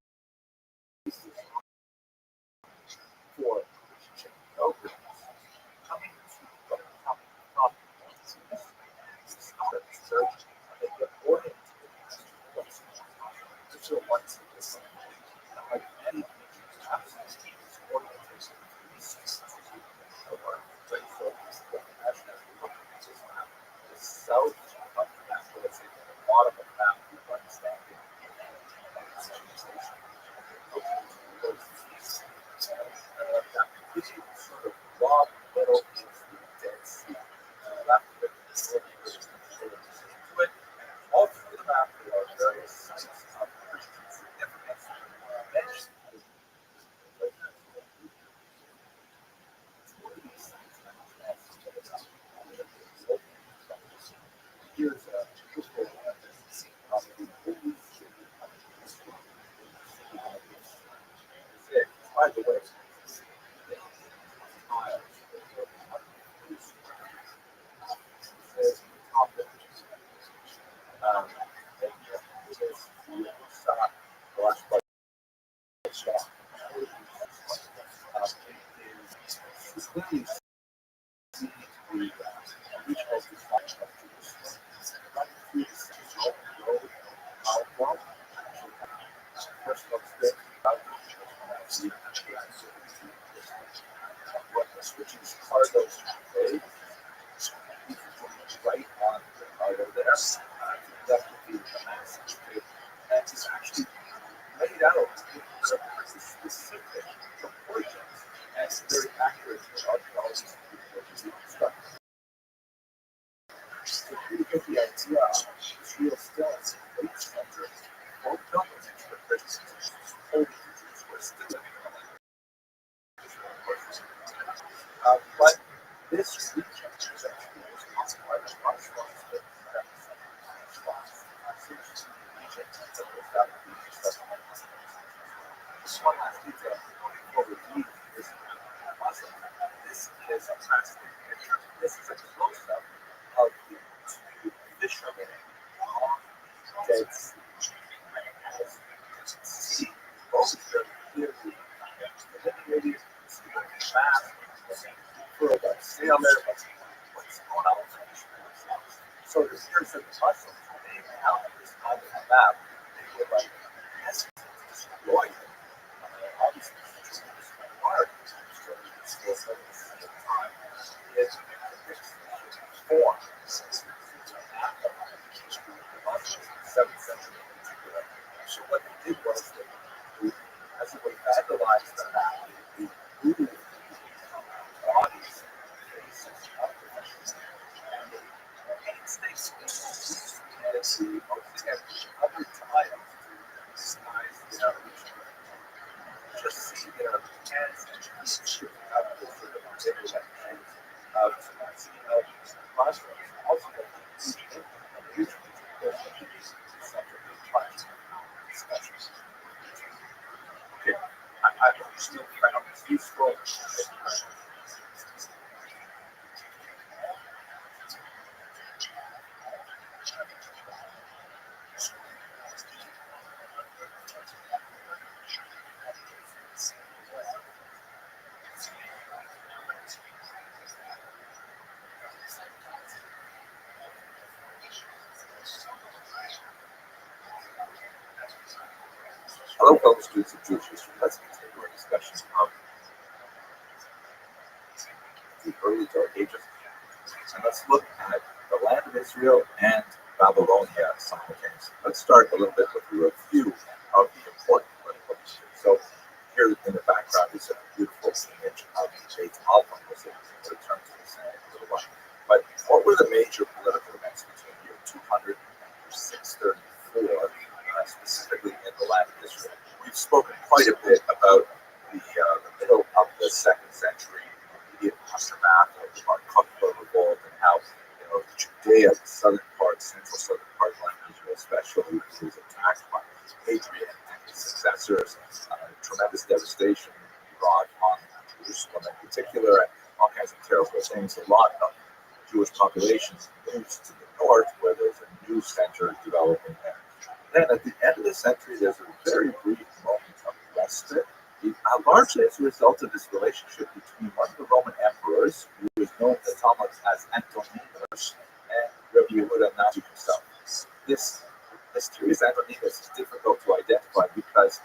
for Christian pilgrims coming to the top points, it's not a church, they get oriented as to what's going on. This is once again, like many pictures, absolutely orientation of our very focused as we look at this map. The south of the map, so let's say the bottom of the map, we understand it. That completely sort of raw middle is the Dead Sea. Left of it is sort of it. All through the map, there are various sites of Christian significance mentioned. Here's a picture of the holy city. By the way, clearly see the original design of Jerusalem running through the central road well. First looks good. Which is cargo trade. Right on the cargo there. That would be the massive trade. And it's actually laid out in specific proportions and very accurate archaeologists construct. So you get the idea of Israel still as a great center for pilgrimage for Christians. Holy Jews were still living in the but this region is actually responsible by the Rothschild that just one last detail before we leave this puzzle. This is a fantastic picture. This is a close-up of the two fishermen on Dead Sea. As you can see, both very clearly delineated, see the map, for a sailor, what's going on with the fishermen. So here's the puzzle. They have this on the map. They were like, yes, destroyed it. Obviously, it's hard to destroy this at the time. It's form. The 7th century in particular. So what they did was they, as it was vandalized the map, they moved bodies, faces of the fishes, and they painstakingly used other tiles to disguise their original. Just see their hands and feet shooting out of the sort of articulate hands of classrooms. Also, the usually okay, I still found this useful. Hello, fellow students of Jewish history. Let's continue our discussion of the early Dark Ages. And let's look at the land of Israel and Babylonia simultaneously. Let's start a little bit with a review of the important political history. So here in the background is a beautiful image of Beit Alpha. We'll return to this in a little while. But what were the major political events between year 200 and 634, specifically in the land of Israel? We've spoken quite a bit about the middle of the 2nd century, immediate aftermath of the Bar Kokhba revolt, and how Judea, the southern part, central southern part of Israel especially, was attacked by Hadrian and his successors. Tremendous devastation brought on Jerusalem in particular, and all kinds of terrible things. A lot of Jewish populations moves to the north, where there's a new center developing there. Then at the end of the century, there's a very brief moment of respite, largely as a result of this relationship between one of the Roman emperors, who is known in the Talmud as Antoninus, and Rabbi Yehuda Navi himself. This mysterious Antoninus is difficult to identify because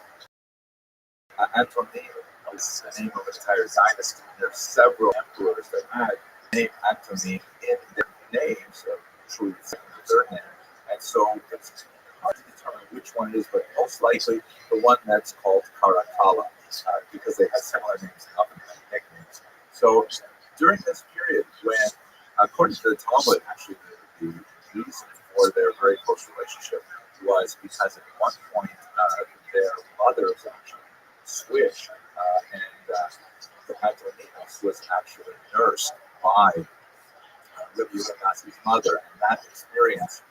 Antoninus is the name of an entire dynasty. There are several emperors that had the name Antony in their names, truly the second or third name. And so it's hard to determine which one it is, but most likely the one that's called Caracalla, because they had similar names and often had nicknames. So during this period, when, according to the Talmud, actually the reason for their very close relationship was because at one point their mothers actually switched, and Antoninus was actually nursed by Rabbi Yudana's mother, and that experience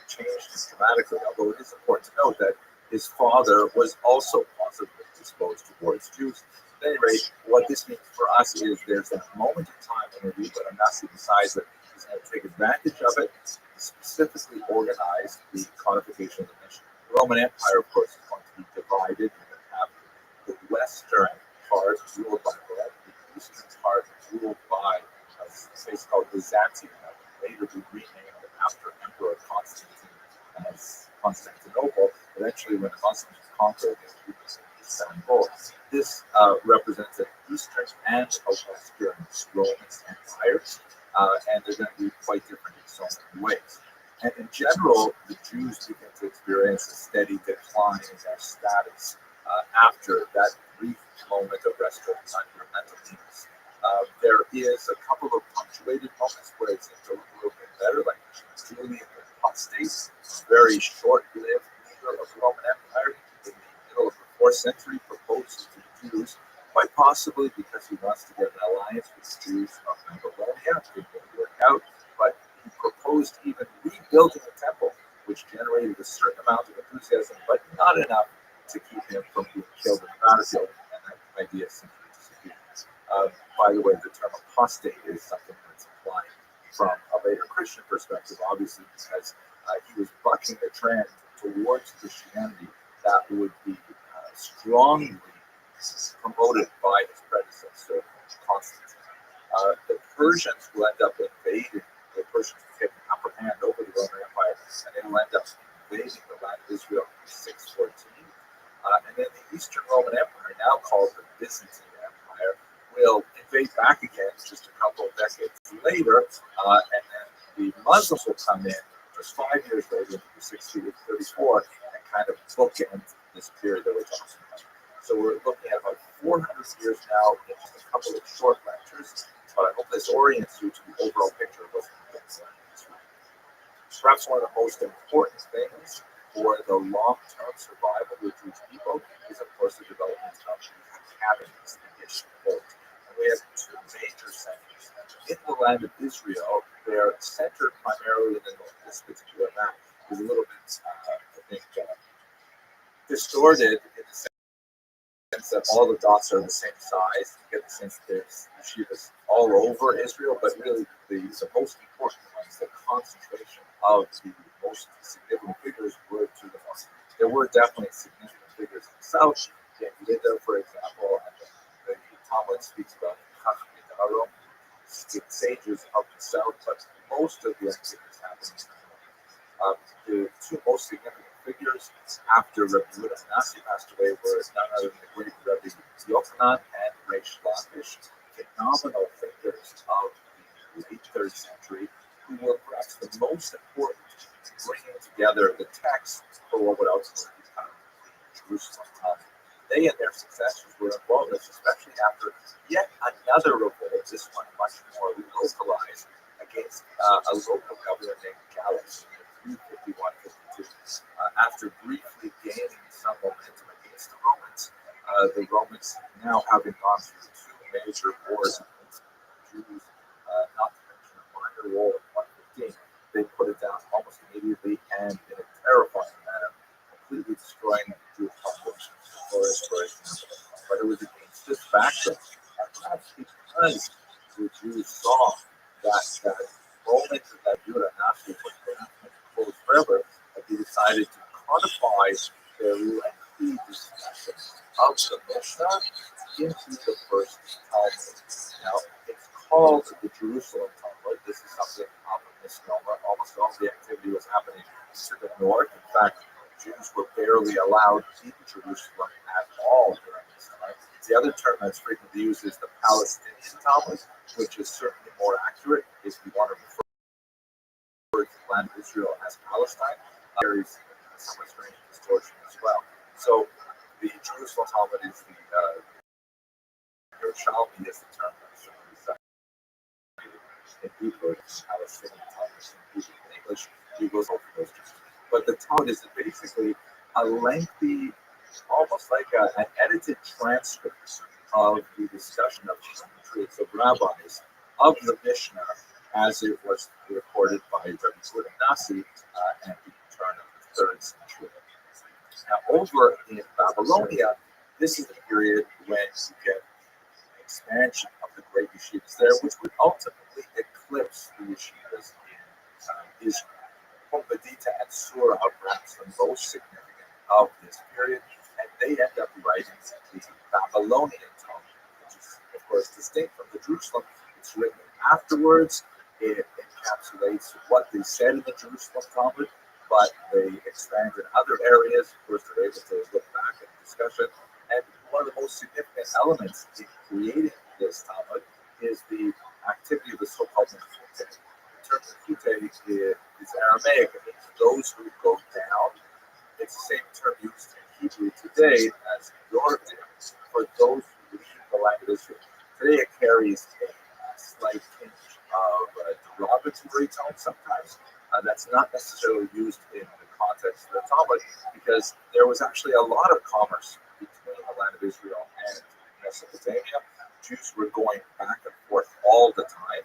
changed him dramatically. Although it is important to note that his father was also positively disposed towards Jews. At any rate, what this means for us is there's a moment in time when Rabbi Yudanasi decides that he's going to take advantage of it, specifically organize the codification of the mission. The Roman Empire, of course, is going to be divided. You're going to have the western part ruled by Rome, the eastern part ruled by a place called Byzantium, that would later be renamed after Emperor Constantine as Constantinople. Eventually, when Constantine conquered Istanbul, this represents an eastern and a western Roman empires, and they're going to be quite different in so many ways. And in general, the Jews begin to experience a steady decline in their status after that brief moment of restoration under Antoninus. There is a couple of punctuated moments where it seems a little bit better, like Julian the Apostate, very short-lived leader of the Roman Empire, in the middle of the 4th century, proposes to the Jews, quite possibly because he wants to get an alliance with the Jews of Babylonia. It didn't work out, but he proposed even rebuilding the temple, which generated a certain amount of enthusiasm, but not enough to keep him from being killed in the battlefield, and that idea simply disappeared. By the way, the term apostate is something that's applied from a later Christian perspective, obviously, because he was bucking the trend towards Christianity that would be strongly promoted by his predecessor, Constantine. The Persians will end up invading, the Persians will take an upper hand over the Roman Empire, and they will end up invading the land of Israel in 614. And then the Eastern Roman Empire, now called the Byzantine Empire, will invade back again just a couple of decades later, and then the Muslims will come in just 5 years later, in 1634, and kind of bookend this period that we're talking about. So we're looking at about 400 years now in just a couple of short lectures, but I hope this orients you to the overall picture of what's going on. Perhaps one of the most important things for the long-term survival of the Jewish people is, of course, the development of the academies, the Yeshiva. And we have two major centers. In the land of Israel, they're centered primarily in the north. This particular map is a little bit, I think, distorted in the sense that all the dots are the same size. You get the sense that there's yeshivas all over Israel, but really the most important ones, the concentration of the most significant figures were to the north. There were definitely significant figures in the south. Yehuda, for example, and the Talmud speaks about the sages of the south, but most of the activities happen in the north. The two most significant figures after Rabbi Yehuda Nasi passed away were none other than the great Rabbi Yochanan and Reish Lakish, phenomenal figures of the late 3rd century, who were perhaps the most important bringing together the text for what would ultimately become Jerusalem. They and their successors were involved, especially after yet another revolt, this one much more localized, against a local governor named Gallus in 351-52. After briefly gaining some momentum against the Romans now having gone through two major wars against the Jews, not to mention a minor war of 115, they put it down almost immediately and in a terrifying manner, completely destroying the Jewish population. But it was against this backdrop, perhaps because the Jews saw that moment that Judah Nazi was going to close forever, that they decided to codify their lengthy discussion of the Mishnah into the first Talmud. Now, it's called the Jerusalem Talmud. This is something of a misnomer. Almost all the activity was happening to the north. In fact, Jews were barely allowed in Jerusalem at all during this time. The other term that's frequently used is the Palestinian Talmud, which is certainly more accurate if you want to refer to the land of Israel as Palestine. There is somewhat strange distortion as well. So the Jerusalem Talmud is the Yerushalmi is the term that's cited in Hebrew. Palestinian Talmud in Hebrew. In English, you go over those terms. But the Talmud is basically a lengthy, almost like an edited transcript of the discussion of hundreds of rabbis of the Mishnah as it was recorded by Rabbi Nasi at the turn of the 3rd century. Now, over in Babylonia, this is the period when you get expansion of the great yeshivas there, which would ultimately eclipse the yeshivas in Israel. Pumbedita and Surah are perhaps the most significant of this period, and they end up writing the Babylonian Talmud, which is, of course, distinct from the Jerusalem. It's written afterwards. It encapsulates what they said in the Jerusalem Talmud, but they expand in other areas. Of course, they're able to look back at the discussion. And one of the most significant elements in creating this Talmud is the activity of the so-called Mechute. The term Mechute is Aramaic. It means those who go down. It's the same term used in Hebrew today as Yordim for those who leave the land of Israel. Today it carries a slight tinge of derogatory tone sometimes. That's not necessarily used in the context of the Talmud because there was actually a lot of commerce between the land of Israel and Mesopotamia. Jews were going back and forth all the time.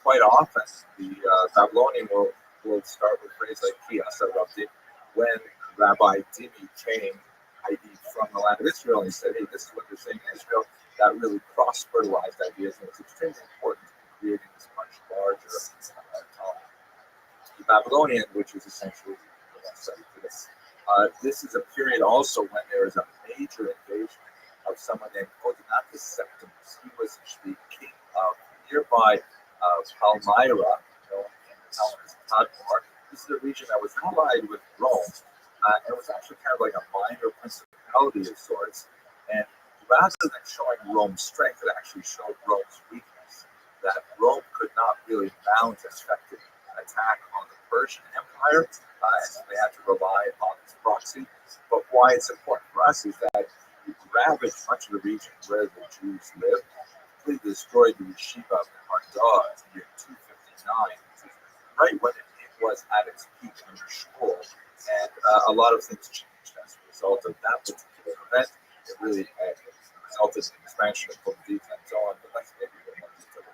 Quite often, the Babylonian will start with a phrase like Kiyasa Rabbi. When Rabbi Dimi came, i.e., from the land of Israel, and he said, hey, this is what they're saying in Israel, that really cross-fertilized ideas, and it's extremely important in creating this much larger Talmud. The Babylonian, which is essentially the one study for this. This is a period also when there is a major invasion of someone named Odenatus Septimus. He was the king of nearby Palmyra, known in the Talmud as Tadmor. This is a region that was allied with Rome, and it was actually kind of like a minor principality of sorts. And rather than showing Rome's strength, it actually showed Rome's weakness, that Rome could not really mount an effective attack on the Persian Empire, and so they had to rely on its proxy. But why it's important for us is that it ravaged much of the region where the Jews lived, completely destroyed the yeshiva of Hardar in the year 259, which is right when it was at its peak under Shmuel, and a lot of things changed as a result of that particular event. It really resulted in the expansion of Pumbedita and so on, but that's maybe a bit more detail.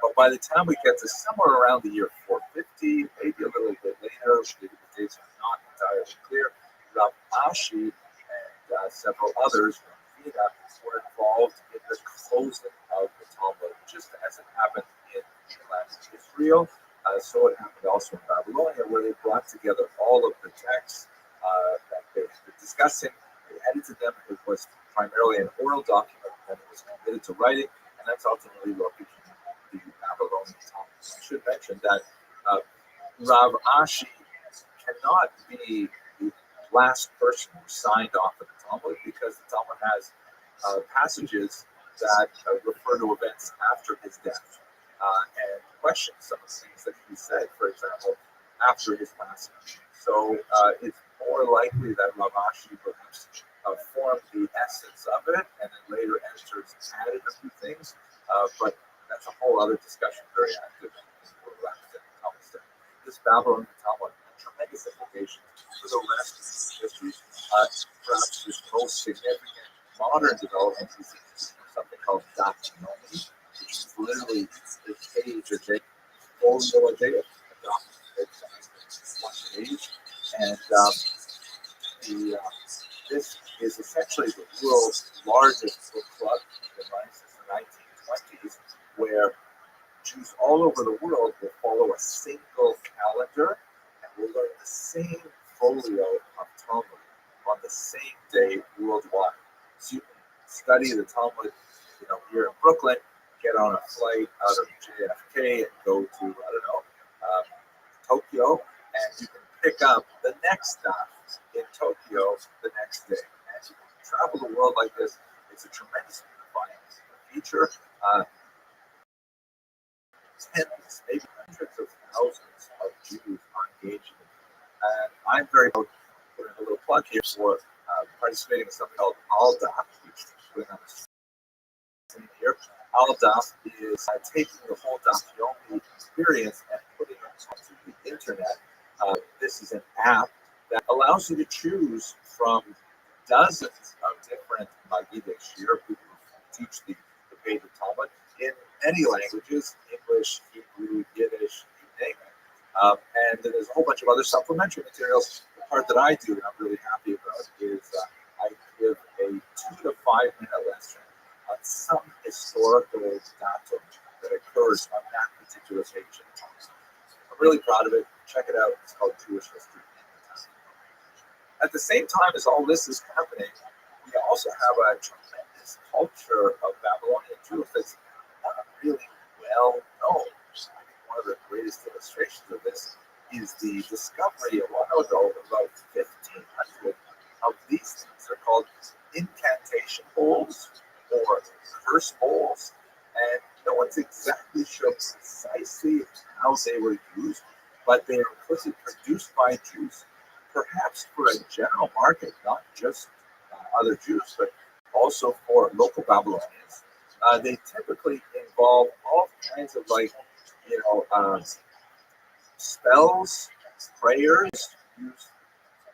But by the time we get to somewhere around the year 450, maybe a little bit later, the dates are not entirely clear, Rav Ashi and several others from Vida were involved in the closing of the Talmud, just as it happened in the land of Israel. So it happened also in Babylonia, where they brought together all of the texts that they had been discussing. They edited them. It was primarily an oral document, and it was committed to writing, and that's ultimately what became the Babylonian Talmud. I should mention that Rav Ashi cannot be the last person who signed off of the Talmud because the Talmud has passages that refer to events after his death and question some of the things that he said, for example, after his passing. So it's more likely that Rav Ashi perhaps formed the essence of it, and then later editors added a few things, but that's a whole other discussion, very active in the Talmud study. This Babylonian Talmud had tremendous implications for the rest of history. Perhaps his most significant modern development is something called Dachinomi, which is literally a page a day, folio a day of documents, one page. And this is essentially the world's largest book club. It runs since the 1920s, where Jews all over the world will follow a single calendar and will learn the same folio of Talmud the same day worldwide. So you can study the Talmud, here in Brooklyn, get on a flight out of JFK and go to, I don't know, Tokyo, and you can pick up the next stop in Tokyo the next day. And you can travel the world like this. It's a tremendous unifying feature. Tens, maybe hundreds of thousands of Jews are engaged in it. And I'm very proud to put in a little plug here for participating in something called ALDA, which is putting on the screen here. ALDA is taking the whole Dafyomi experience and putting it onto the internet. This is an app that allows you to choose from dozens of different Magidic Shir, people who teach the Vedic Talmud, in many languages, English, Hebrew, Yiddish, you name it. And then there's a whole bunch of other supplementary materials. The part that I do, and I'm really happy about, is I give a 2 to 5 minute lesson on some historical datum that occurs on that particular page in the text. I'm really proud of it. Check it out. It's called Jewish History. At the same time as all this is happening, we also have a tremendous culture of Babylonian Jews that's not really well known. I think one of the greatest illustrations of this is the discovery a while ago of about 1,500 of these things. They're called incantation bowls or curse bowls, and no one's exactly sure precisely how they were used, but they are produced by Jews, perhaps for a general market, not just other Jews, but also for local Babylonians. They typically involve all kinds of spells, prayers, use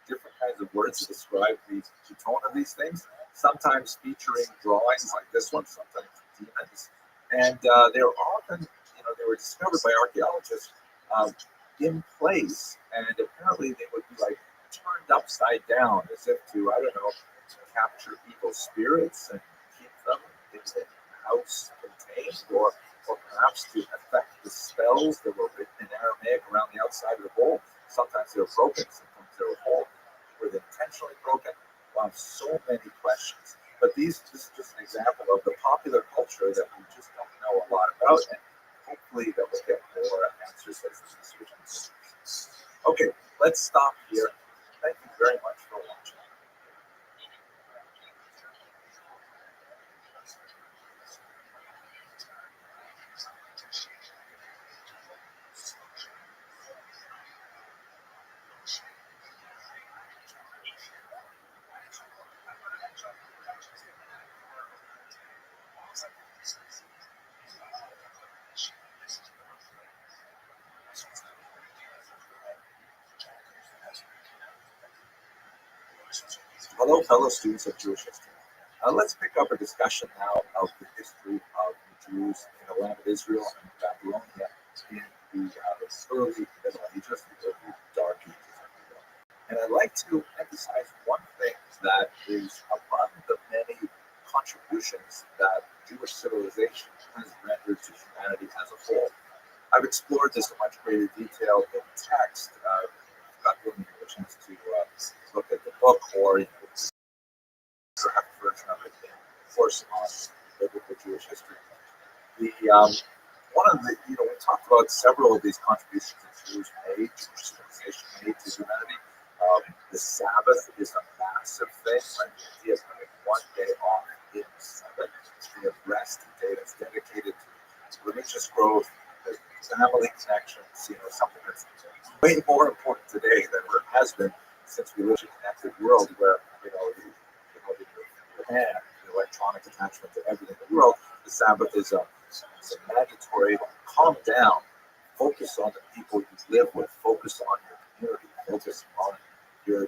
different kinds of words to describe the tone of these things, sometimes featuring drawings like this one, sometimes demons. And they were often, they were discovered by archaeologists in place, and apparently they would be like turned upside down as if to, I don't know, capture evil spirits and keep them in the house contained, or perhaps to affect the spells that were written in Aramaic around the outside of the bowl. Sometimes they were broken, sometimes they were whole. Were they intentionally broken? Wow, so many questions. But this is just an example of the popular culture that we just don't know a lot about, and hopefully that we'll get more answers as the research continues. Okay, let's stop here. Thank you very much for watching. Hello, fellow students of Jewish history. Let's pick up a discussion now of the history of the Jews in the land of Israel and Babylonia in the early Middle Ages, the early Dark Ages. And I'd like to emphasize one thing that is among the many contributions that Jewish civilization has rendered to humanity as a whole. I've explored this in much greater detail in text. Got given a chance to look at the book, or have a version of it in course on biblical Jewish history. One of the, we talked about several of these contributions that Jews made, Jewish civilization made to humanity. The Sabbath is a massive thing. Like the idea of having one day off in the Sabbath, a rest day that's dedicated to religious growth, family connections, something that's way more important today than it has been since we live in a connected world where, the electronic attachment to everything in the world. The Sabbath is a mandatory calm down, focus on the people you live with, focus on your community, focus on your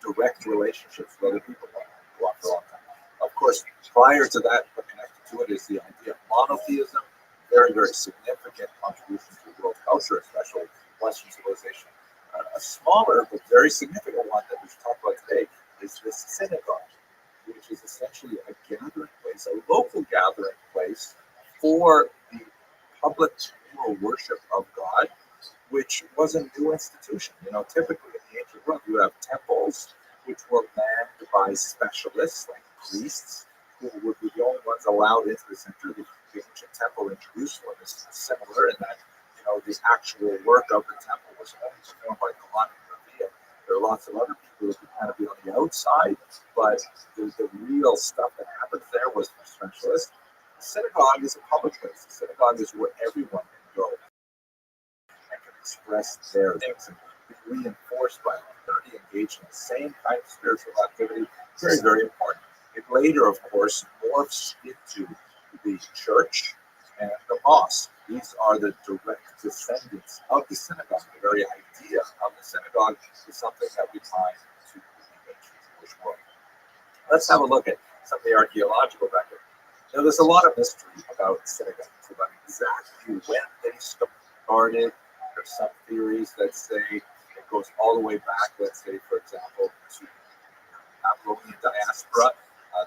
direct relationships with other people that go on for a long time. Of course, prior to that, but connected to it is the idea of monotheism, very, very significant contribution to world culture, especially Western civilization. A smaller but very significant one that we should talk about today is the synagogue, which is essentially a gathering place, a local gathering place for the public communal worship of God, which was a new institution. Typically in the ancient world, you would have temples, which were manned by specialists like priests, who would be the only ones allowed into the center. The ancient temple in Jerusalem is similar in that the actual work of the temple was only performed by Kohanim and Rabbi. There are lots of other people who could kind of be on the outside, but the real stuff that happens there was for specialists. The synagogue is a public place. The synagogue is where everyone can go and can express their things and be reinforced by community, engaged in the same kind of spiritual activity. Very, very important. It later, of course, morphs into the church and the mosque. These are the direct descendants of the synagogue. The very idea of the synagogue is something that we find to the ancient Jewish world. Let's have a look at some of the archaeological record. Now, there's a lot of mystery about synagogues, about exactly when they started. There's some theories that say it goes all the way back, let's say, for example, to Babylonian diaspora.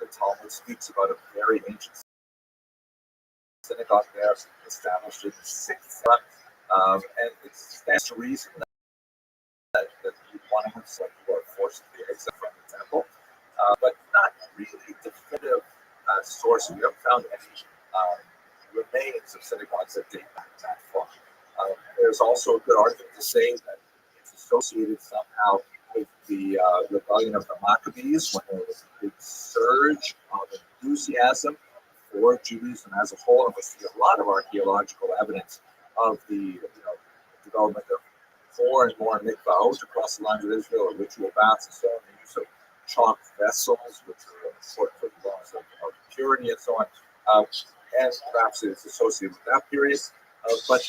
The Talmud speaks about a very ancient synagogue there, established in the 6th century, and it stands to reason that you want to have some who are forced to be exiled from the temple, but not really definitive sources. We haven't found any remains of synagogues that date back that far. There's also a good argument to say that it's associated somehow with the rebellion of the Maccabees, when there was a big surge of enthusiasm for Judaism as a whole, and we see a lot of archaeological evidence of the development of more and more mikvahot across the land of Israel, ritual baths and so on, the use of chalk vessels, which are important for the laws of purity and so on, and perhaps it's associated with that period. But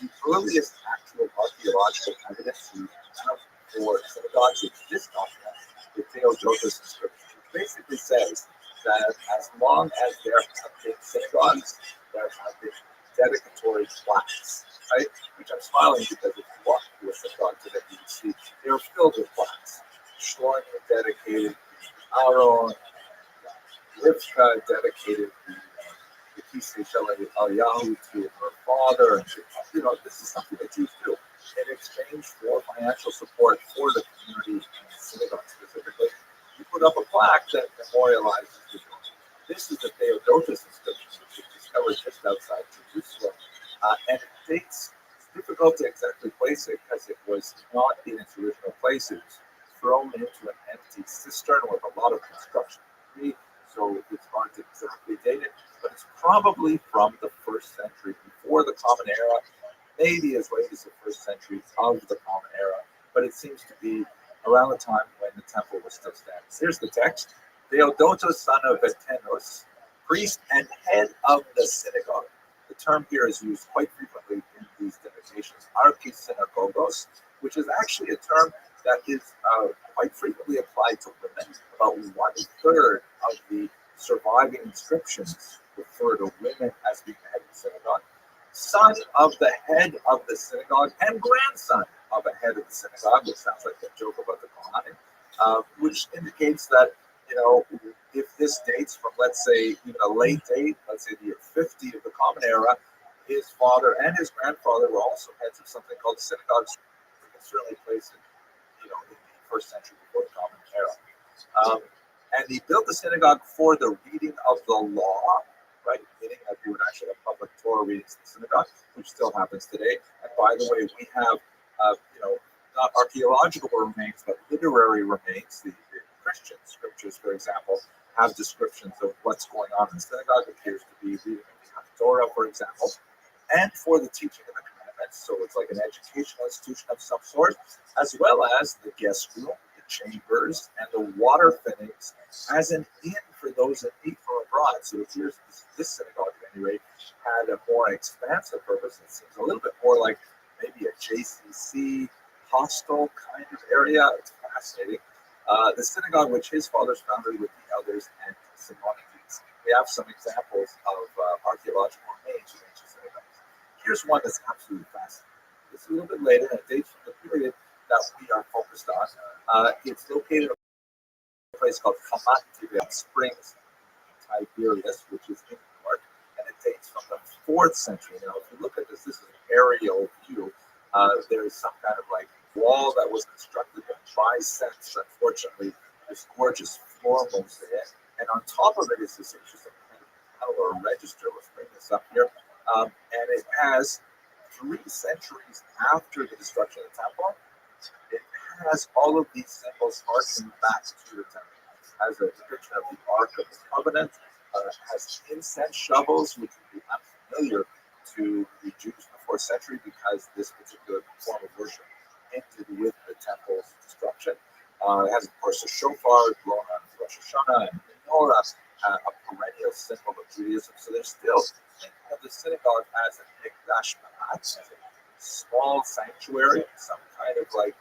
the earliest actual archaeological evidence we have for synagogues is this document, the Theodotus inscription, which basically says that as long as there have been synagogues, there have been dedicatory plaques, right? Which I'm smiling because if you walk through a synagogue today, you can see they're filled with plaques. Shlomo dedicated Aaron, Rivka dedicated the Kisei Shalei Eliyahu to her father, and this is something that Jews do in exchange for financial support for the community and the synagogue specifically. You put up a plaque that memorializes the joy. This is the Theodotus inscription, which was discovered just outside Jerusalem, and it dates. It's difficult to exactly place it because it was not in its original place. It was thrown into an empty cistern with a lot of construction debris, so it's hard to exactly date it. But it's probably from the 1st century before the Common Era, maybe as late as the 1st century of the Common Era. But it seems to be around the time when the temple was still standing. Here's the text. Theodotus, son of Etenos, priest and head of the synagogue. The term here is used quite frequently in these dedications, archisynagogos, which is actually a term that is quite frequently applied to women. About 1/3 of the surviving inscriptions refer to women as being the head of the synagogue. Son of the head of the synagogue and grandson of a head of the synagogue, which sounds like a joke about the Kohanim, which indicates that, if this dates from, let's say, even a late date, let's say the year 50 of the Common Era, his father and his grandfather were also heads of something called synagogues. We can certainly place it, in the 1st century before the Common Era. And he built the synagogue for the reading of the law, right? Meaning that we would actually have public Torah readings in the synagogue, which still happens today. And by the way, we have, not archaeological remains, but literary remains. The Christian scriptures, for example, have descriptions of what's going on in the synagogue. It appears to be reading of the Torah, for example, and for the teaching of the commandments. So it's like an educational institution of some sort, as well as the guest room, the chambers, and the water fittings as an inn for those in need from abroad. So it appears this synagogue, at any rate, had a more expansive purpose. It seems a little bit more like maybe a JCC hostel kind of area. It's fascinating. The synagogue, which his fathers founded with the elders and Simonides. We have some examples of archaeological remains of ancient synagogues. Here's one that's absolutely fascinating. It's a little bit later, and it dates from the period that we are focused on. It's located in a place called Hamat Springs, Tiberias, which is in New York, and it dates from the 4th century. Now, if you look at this is an aerial view. There is some kind of like wall that was constructed in trisects. Unfortunately, this gorgeous floor mosaic, and on top of it is this interesting kind of panel or register. Let's bring this up here, and it has 3 centuries after the destruction of the temple. It has all of these symbols harkening back to the temple. It has a depiction of the Ark of the Covenant. Has incense shovels, which would be unfamiliar to the Jews in the 4th century because this particular form of worship ended with the temple's destruction. It has, of course, a shofar blown on Rosh Hashanah and menorah, a perennial symbol of Judaism. So there's still thinking of the synagogue as a mikdash ma'at, as a small sanctuary, some kind of like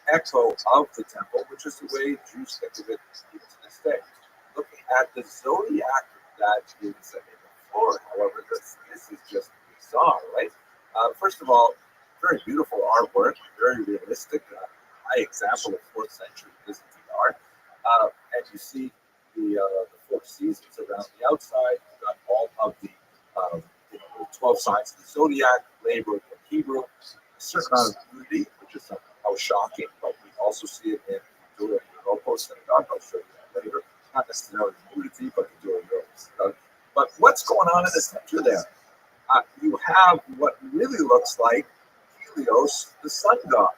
echo of the temple, which is the way Jews think of it even to this day. Looking at the zodiac that is in the floor, however, this is just bizarre, right? First of all, very beautiful artwork, very realistic, high example of 4th century Byzantine art. And you see the 4 seasons around the outside. You've got all of the, the 12 signs of the zodiac, labeled in Hebrew. A certain amount of nudity, which is how shocking, but we also see it in the Europa synagogue. I'll show you that later. Not necessarily nudity, but the Europa synagogue. But what's going on in the center there? You have what really looks like Helios, the sun god,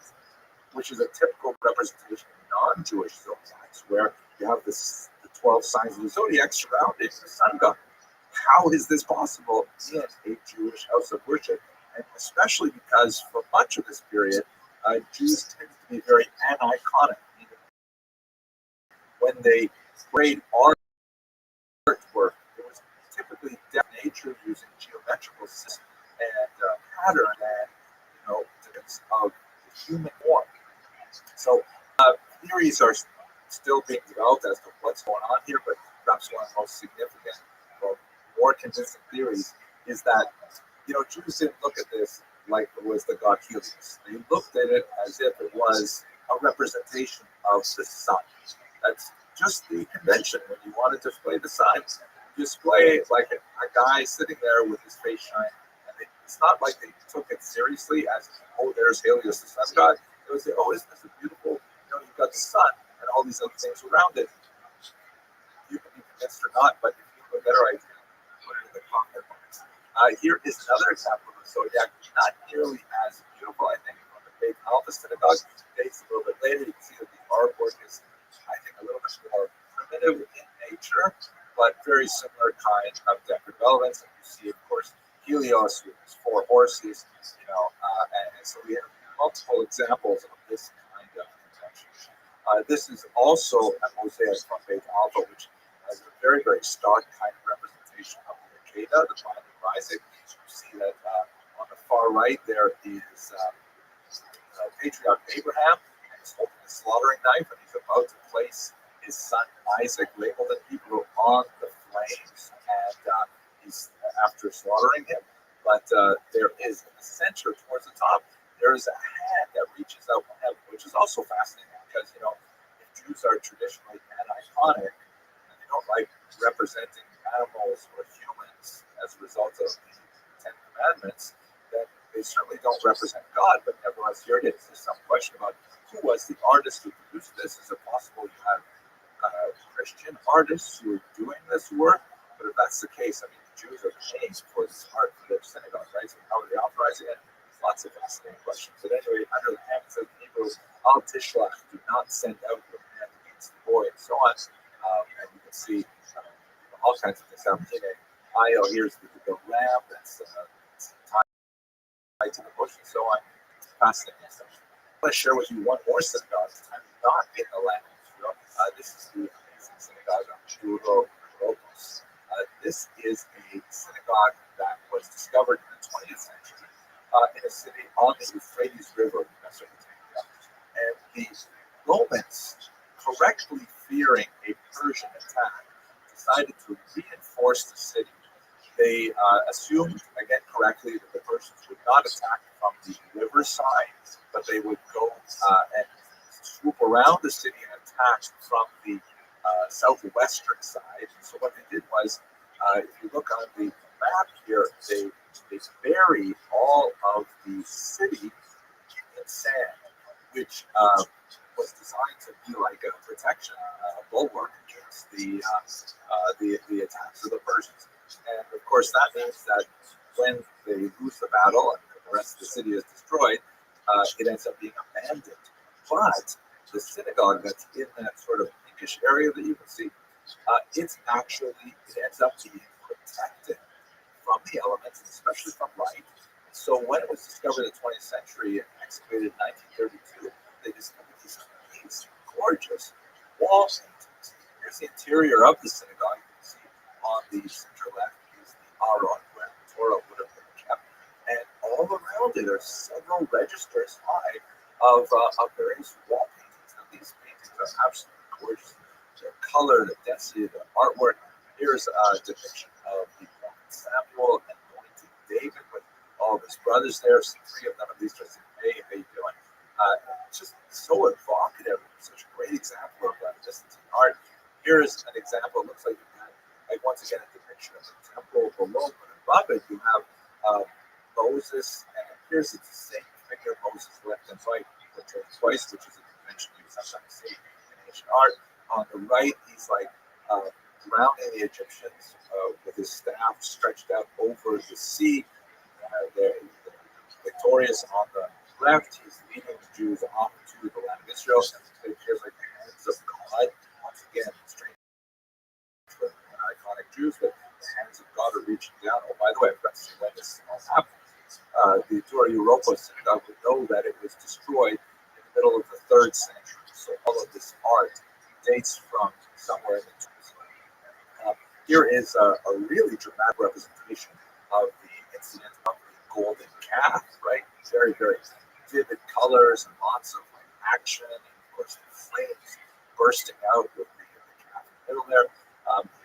which is a typical representation of non-Jewish zodiacs, where you have the 12 signs of the zodiac surrounding the sun god. How is this possible in a Jewish house of worship? And especially because for much of this period, Jews tend to be very aniconic. When they grade artwork, it was typically nature using geometrical systems and pattern and of the human form. So theories are still being developed as to what's going on here, but perhaps one of the most significant or more convincing theories is that Jews didn't look at this like it was the god Helios. They looked at it as if it was a representation of the sun. That's just the convention. When you want to display the sun, you display it like a guy sitting there with his face shining. And it's not like they took it seriously as, oh, there's Helios, the sun god. It was, oh, isn't this a beautiful, you've got the sun and all these other things around it. You can be convinced or not, but if you have a better idea, put it in the comment box. Here is another example of the zodiac, not nearly as beautiful, I think, from the Beit Alpha synagogue. Dates a little bit later. You can see that the artwork is, I think, a little bit more primitive in nature, but very similar kind of decorative elements. And you see, of course, Helios with his 4 horses, and so we have multiple examples of this kind of convention. This is also a mosaic from Beit Alpha, which has a very, very stark kind of representation of the Jada, the planet rising. You see that on the far right there is Patriarch Abraham, and he's holding a slaughtering knife, and he's about to place his son Isaac, labeled in Hebrew, on the flames, and he's after slaughtering him. But there is in the center, towards the top, there is a hand that reaches out from heaven, which is also fascinating because if Jews are traditionally aniconic and they don't like representing animals or humans as a result of the 10 Commandments, then they certainly don't represent God. But nevertheless, here it is. There's some question about who was the artist who produced this. Is it possible you have Christian artists who are doing this work? But if that's the case, I mean, the Jews are paying for this art for their synagogue, right? So how are they authorizing it? Lots of fascinating questions. But anyway, under the hand it says in Hebrew, Al Tishlach, do not send out your hand against the boy, and so on. And you can see all kinds of things happening. Io, here's the lamb that's tied to the bush, and so on. Fascinating stuff. I want to share with you one more synagogue. This time not in the land of Israel. This is the amazing synagogue of Rothschild. This is a synagogue that was discovered in the 20th century in a city on the Euphrates River in Mesopotamia. And the Romans, correctly fearing a Persian attack, decided to reinforce the city. They assumed, again correctly, that the Persians would not attack from the riverside, but they would go and swoop around the city and attack from the southwestern side. So what they did was, if you look on the map here, they bury all of the city in sand, which was designed to be like a protection, a bulwark against the attacks of the Persians. And of course, that means that when they lose the battle and the rest of the city is destroyed, it ends up being abandoned. But the synagogue that's in that sort of pinkish area that you can see, it ends up being protected from the elements, especially from light. So when it was discovered in the 20th century and excavated in 1932, they discovered these amazing, gorgeous wall paintings. Here's the interior of the synagogue. You can see on the center left is the Aron, where the Torah would have been kept. And all around it are several registers high of various wall paintings. Now, these paintings are absolutely gorgeous. They're colored, density, the artwork. Here's a depiction of the prophet Samuel and anointing David with all of his brothers there. So three of them at least are saying, hey, how you doing? Just so evocative. Such a great example of Byzantine art. Here's an example. It looks like you have, like once again, a depiction of the temple below, but above it you have Moses, and it appears it's the same figure, Moses left and right, portrayed twice, which is a convention you sometimes see in ancient art. On the right, he's like drowning the Egyptians with his staff stretched out over the sea. They're victorious on the left. He's leading the Jews off to the land of Israel. It appears like the hands of God. Once again, strange iconic Jews, but the hands of God are reaching down. Oh, by the way, I've got to say when this all happened. The Torah Europa synagogue would know that it was destroyed in the middle of the 3rd century. So all of this art dates from somewhere in the 2nd. Here is a really dramatic representation of the incident of the golden calf, right? Very, very vivid colors and lots of action, and of course the flames bursting out with the calf in the middle there.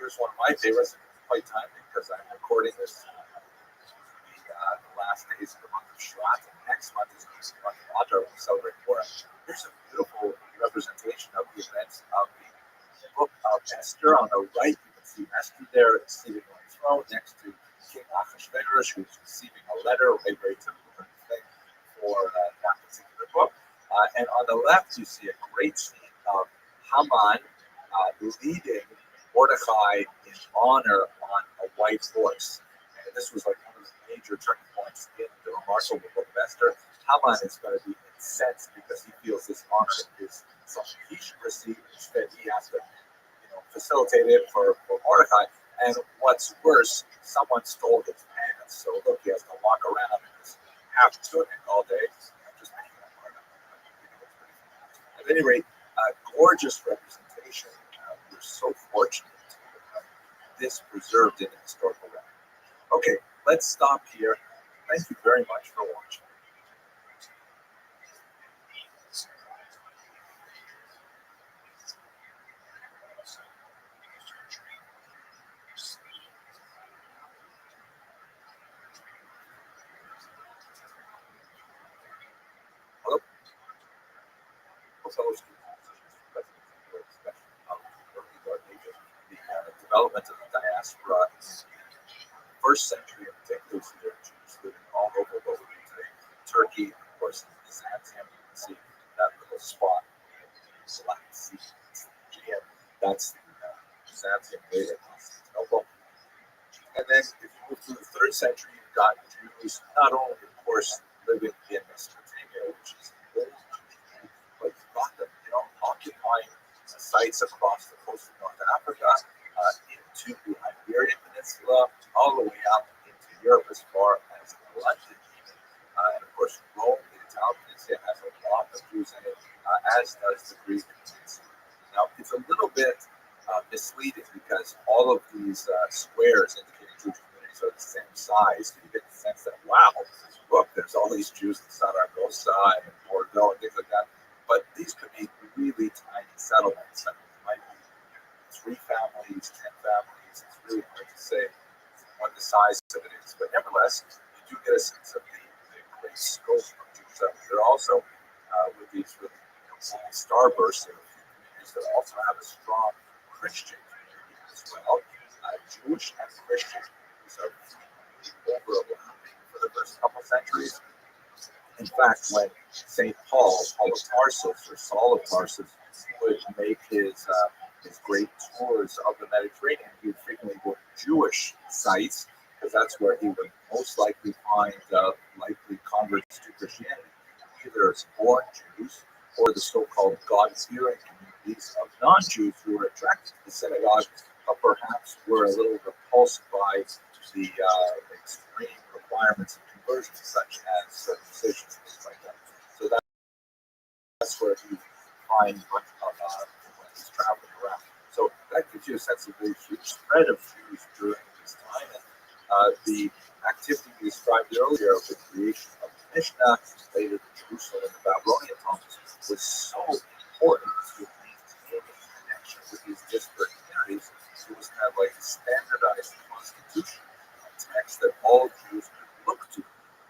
Here's one of my favorites, quite timely because I'm recording this the last days of the month of Shvat, and next month is the month of Adar, when we celebrate Purim. Here's a beautiful representation of the events of the book of Esther. On the right, you can see Esther there sitting on the throne next to King Ahasuerus, who's receiving a letter, a very typical thing for that particular book. And on the left, you see a great scene of Haman leading Mordecai in honor on a white horse. And this was like one of the major turning points in the remarkable book of Esther. Haman is going to be incensed because he feels this honor is something he should receive. Instead, he has to facilitate it for Mordecai. And what's worse, someone stole his pants. So look, he has to walk around in this half tunic all day. I'm just making that part up. At any rate, gorgeous representation. We're so fortunate to have this preserved in a historical record. Okay, let's stop here. Thank you very much for watching. Hello, fellow students. The development of the diaspora in the 1st century in particular, so there are Jews living all over what we do today. Turkey, of course, Byzantium, you can see that little spot in the Black Sea. That's the Byzantium later Constantinople. And then if you move to the 3rd century, you've got Jews not only, of course, living in Mesopotamia, which is old, but you've got them, occupying sites across the coast of North Africa, into the Iberian Peninsula, all the way up into Europe as far as London, even. And of course, Rome, the Italian Peninsula, has a lot of Jews in it, as does the Greek Peninsula. Now, it's a little bit misleading because all of these squares indicating Jewish communities are the same size. So you get the sense that, wow, look, there's all these Jews in Saragossa and Bordeaux and things like that. But these could be really tiny settlements. I mean, it might be 3 families, 10 families. It's really hard to say what the size of it is. But nevertheless, you do get a sense of the great scope of Jews. They're also, with these really starbursts, there are a few communities that also have a strong Christian community as well. Jewish and Christian communities are overlapping for the first couple centuries. In fact, when St. Paul of Tarsus, or Saul of Tarsus, would make his great tours of the Mediterranean, he would frequently go to Jewish sites, because that's where he would most likely find likely converts to Christianity, either as born Jews or the so-called God-fearing communities of non-Jews who were attracted to the synagogue, but perhaps were a little repulsed by the extreme requirements of conversion, such as circumcision, things like that. So that's where you find much of when he's traveling around. So that gives you a sense of the huge spread of Jews during this time. And the activity we described earlier of the creation of the Mishnah, later the Jerusalem and the Babylonian Talmuds, was so important to maintain a connection with these disparate communities. It was kind of like a standardized constitution, a text that all Jews could look to.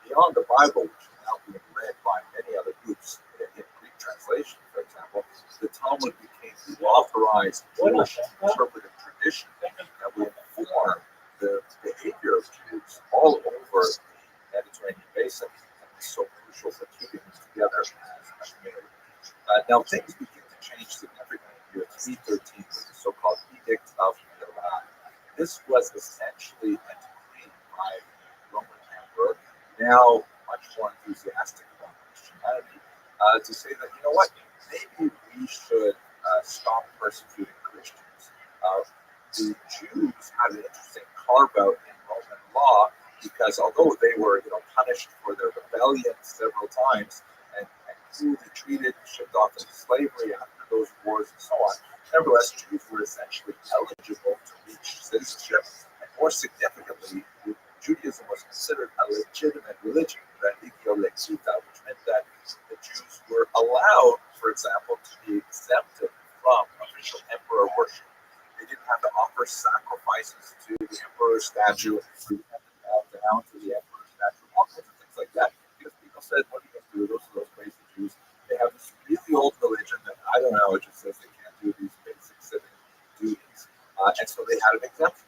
Beyond the Bible, which is now being read by many other groups in Greek translation, for example, the Talmud became the authorized Jewish interpretive tradition that would inform the behavior of Jews all over the Mediterranean basin, and was so crucial for keeping them together as a community. Now, things begin to change significantly in year 313 with the so-called Edict of Milan. This was essentially a decree by the Roman Emperor, now much more enthusiastic about Christianity, to say that, you know what, maybe we should stop persecuting Christians. The Jews had an interesting carve-out in Roman law, because although they were, punished for their rebellion several times and cruelly treated, shipped off into slavery after those wars and so on, nevertheless, Jews were essentially eligible to reach citizenship. And more significantly, Judaism was considered a legitimate religion, religio legita, which meant that the Jews were allowed, for example, to be exempted from official emperor worship. They didn't have to offer sacrifices to the emperor's statue. They didn't have to bow down to the emperor's statue, all kinds of things like that. Because people said, what are you going to do? Those are those crazy Jews. They have this really old religion that, I don't know, it just says they can't do these basic civic duties. And so they had an exemption.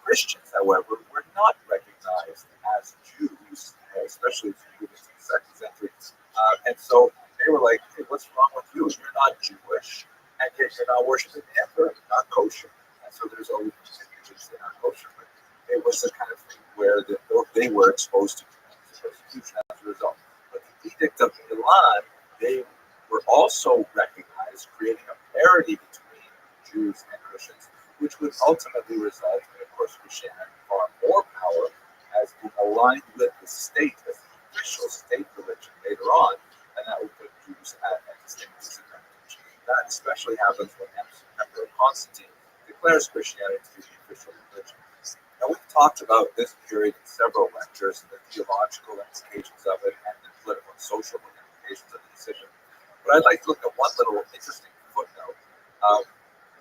Christians, however, were not recognized as Jews, especially as you move into the second century. And so they were like, hey, what's wrong with you? You're not Jewish, and yet you're not worshiping the emperor, you're not kosher. And so there's always religions that aren't kosher. But it was the kind of thing where they were exposed to persecution as a result. But the Edict of Milan, they were also recognized, creating a parity between Jews and Christians, which would ultimately result in, of course, Christianity far more power as being aligned with the state as the official state religion later on, and that would put Jews at a distinct disadvantage. That especially happens when Emperor Constantine declares Christianity to be the official religion. Now, we've talked about this period in several lectures, and the theological implications of it, and the political and social implications of the decision. But I'd like to look at one little interesting footnote.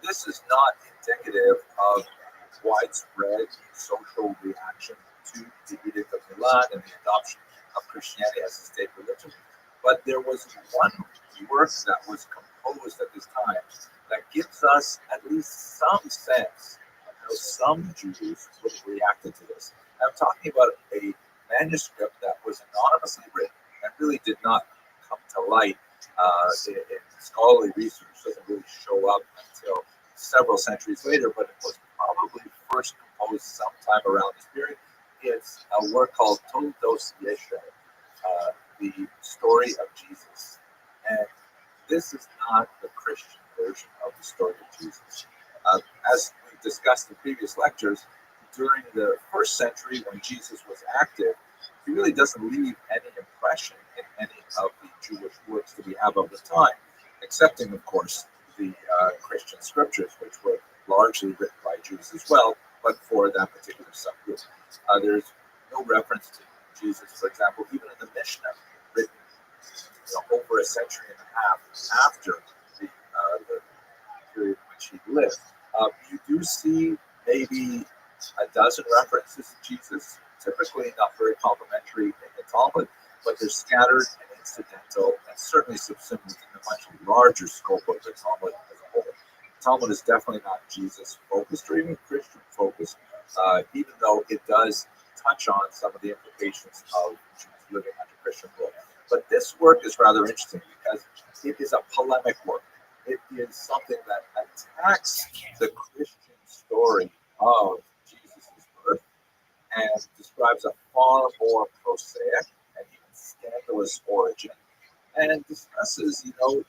This is not indicative of widespread social reaction to the Edict of Milan and the adoption of Christianity as a state religion, but there was one work that was composed at this time that gives us at least some sense of how some Jews would have reacted to this. I'm talking about a manuscript that was anonymously written and really did not come to light in scholarly research. Doesn't really show up until several centuries later, but it was probably first composed sometime around this period. It's a work called Toldos Yeshe, the story of Jesus. And this is not the Christian version of the story of Jesus. As we've discussed in previous lectures, during the first century when Jesus was active, he really doesn't leave any impression in any of the Jewish works that we have of the time, excepting, of course, the Christian scriptures, which were largely written by Jews as well, but for that particular subgroup. There's no reference to Jesus, for example, even in the Mishnah, written over a century and a half after the period in which he lived. You do see maybe a dozen references to Jesus, typically not very complimentary in the Talmud, but they're scattered and incidental and certainly subsumed within a much larger scope of the Talmud as a whole. The Talmud is definitely not Jesus-focused or even Christian-focused, even though it does touch on some of the implications of Jews living under Christian rule. But this work is rather interesting because it is a polemic work. It is something that attacks the Christian story of Jesus' birth and describes a far more prosaic and even scandalous origin, and discusses, the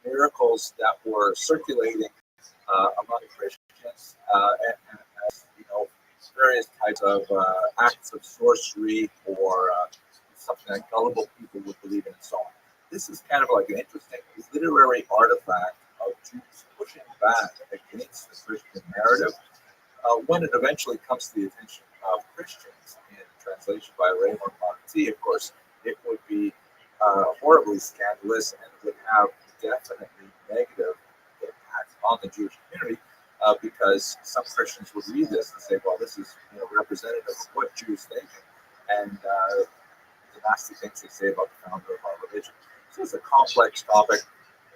miracles that were circulating among Christians, and as various types of acts of sorcery or something that gullible people would believe in, and so on. This is kind of like an interesting literary artifact of Jews pushing back against the Christian narrative when it eventually comes to the attention of Christians in translation by Raymond Monti. Of course, it would be horribly scandalous and would have definitely negative impact on the Jewish community because some Christians would read this and say, well, this is representative of what Jews think and the nasty things they say about the founder of our religion. So it's a complex topic.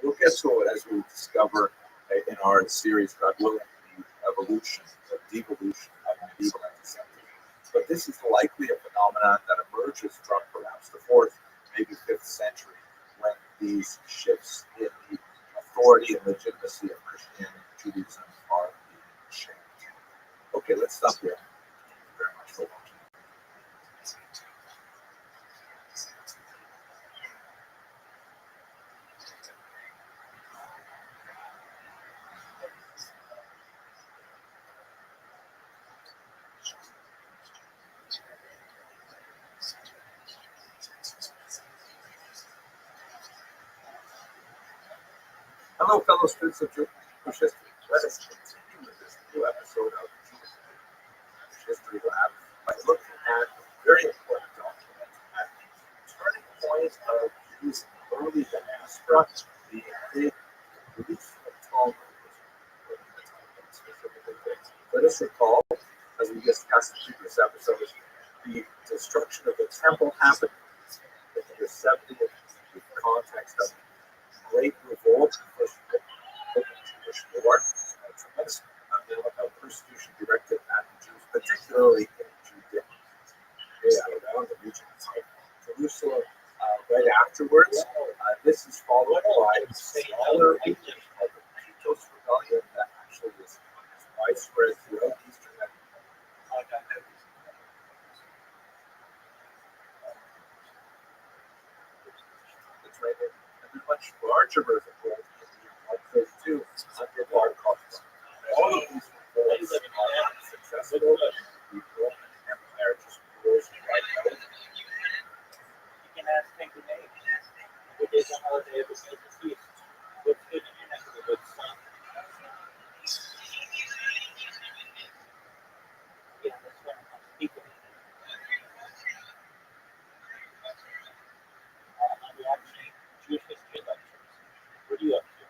We'll get to it as we discover in our series, God willing, the evolution, the devolution of medieval anti-Semitism. But this is likely a phenomenon that emerges from perhaps the 4th, maybe 5th century, when these shifts in the authority and legitimacy of Christianity and Judaism are being changed. Okay, let's stop here. Thank you very much for watching. Hello, fellow students of Jewish history. Let us continue with this new episode of Jewish History Lab by looking at a very important document at the turning point of Jews' early diaspora, the big Jerusalem Talmud. Let us recall, as we discussed in previous episodes, the destruction of the temple happened in the year 70 in the context of Great Revolt, first Jewish War, a tremendous amount of persecution directed at the Jews, particularly in Judea, around the region of Jerusalem. Right afterwards, this is followed by smaller regions of the Titus Rebellion that actually is widespread throughout Eastern Europe. That's right. And a much larger revolt in the year 132 under Bar Kokhba. All of these revolts are successful. The Roman Empire just grows right out. You can ask take the name. It is a holiday of the feast. What's good in your neck of the woods, son? Yeah, that's what I'm speaking. I'm watching Jewish history lectures. What are you up to?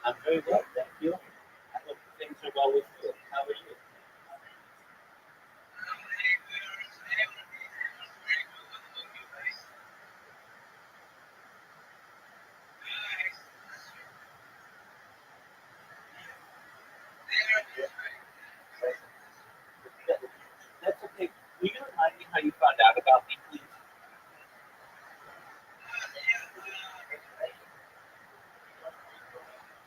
I'm very well, thank you. I hope things are well with you. How are you? That's okay. Will you remind me how you found out about me, please?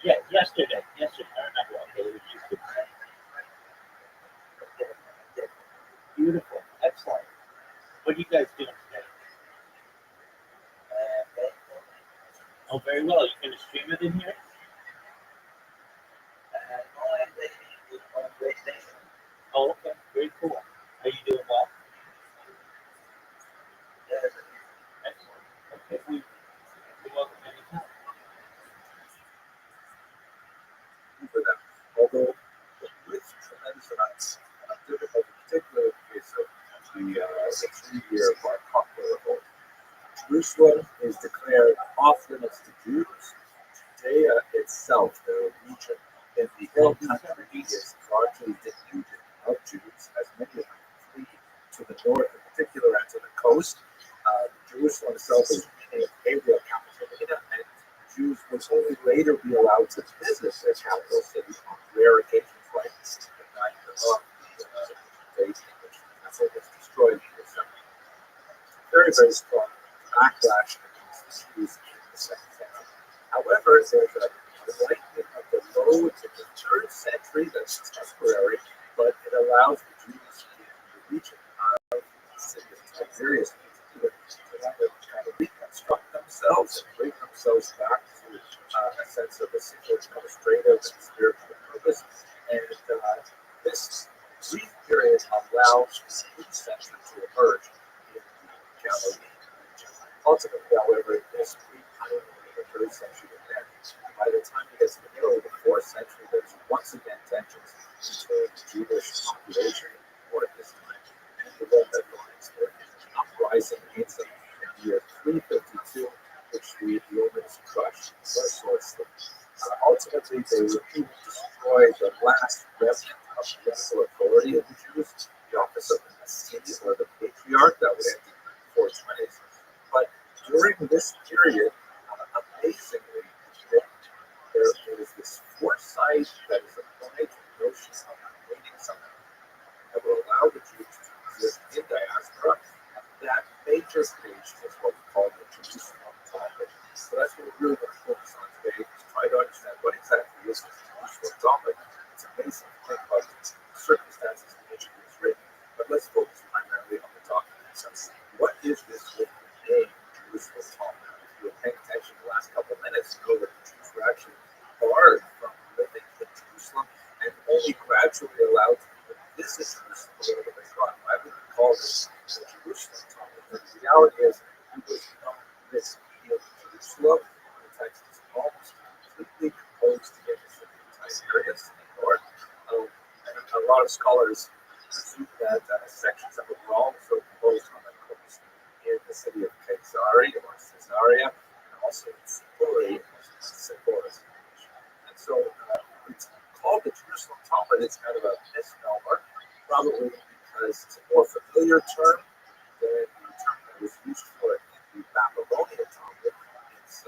Yeah, yesterday. Yesterday. I remember. Okay, it was yesterday. Beautiful. Excellent. What are you guys doing today? Oh, very well. You gonna stream it in here? Oh, okay. Very cool. Are you doing well? Excellent. Okay. You're welcome anytime. For them. Although with tremendous amounts of difficulty, particularly in the case of the 3-year Bar Kokhba revolt, Jerusalem is declared off limits to Jews. Judea itself, the region in the hill country, is largely denuded of Jews, as many of them flee to the north, in particular, and to the coast. Jerusalem itself is in imperial captivity, and Jews would only later be allowed to visit their capital city on rare occasions like the night of very, very strong backlash against the Jews in the Second Temple. However, there's a lightening of the load in the third century that's temporary, but it allows the Jews in the region of the city of Tiberias to reconstruct themselves and bring themselves back to a sense of a single administrative and spiritual purpose. And this brief period allows the new century to emerge in the Galilee region. Ultimately, however, this brief time in the third century ends. By the time it gets to the middle of the fourth century, there's once again tensions between the Jewish population at this time and the Roman Alliance. There is an uprising against them in the year 352, which the Romans crushed mercilessly. Ultimately, they repeatedly destroyed the last remnant of political authority of the Jews, the office of the Messiah or the Patriarch, that would end in the 420s. But during this period, amazingly, there is this foresight that is applied to the notion of creating something that will allow the Jews to exist in diaspora. That major page is what we call the Jerusalem topic. So that's what we're really going to focus on today, is try to understand what exactly is the Jerusalem topic. It's amazing to think about the circumstances in which it was written, but let's focus primarily on the topic itself. What is this written name, Jerusalem topic? If you were paying attention the last couple of minutes, you know that the Jews were actually barred from living in Jerusalem and only gradually allowed to visit Jerusalem whenever they got. Why would we call this the Jerusalem topic? The reality is, it was not this idea of Jerusalem. The text is almost completely composed together from the entire areas in the north. And a lot of scholars assume that sections of it were also composed on the coast in the city of Caesarea, and also in Sipori, and so it's called the Jerusalem Talmud. It's kind of a misnomer, probably because it's a more familiar term than the term that was used for it in the Babylonian Talmud. Its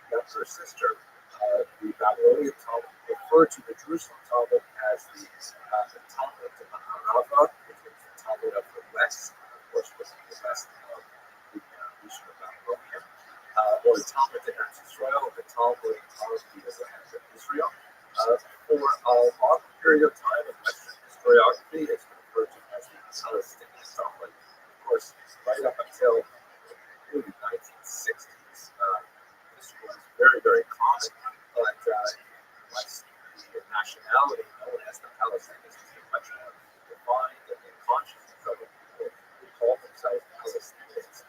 younger sister, the Babylonian Talmud, referred to the Jerusalem Talmud as the Talmud of Maharava, which is the Talmud of the West, of course, was the West of the region of Babylonia, or the Talmud in Israel, the Talmud of the land of Israel. For a long period of time in Western historiography, it's been referred to as the Palestinian Talmud. Of course, right up until the 1960s, this was very, very common, but once the nationality known as the Palestinians became much more defined and the consciousness of the people who call themselves Palestinians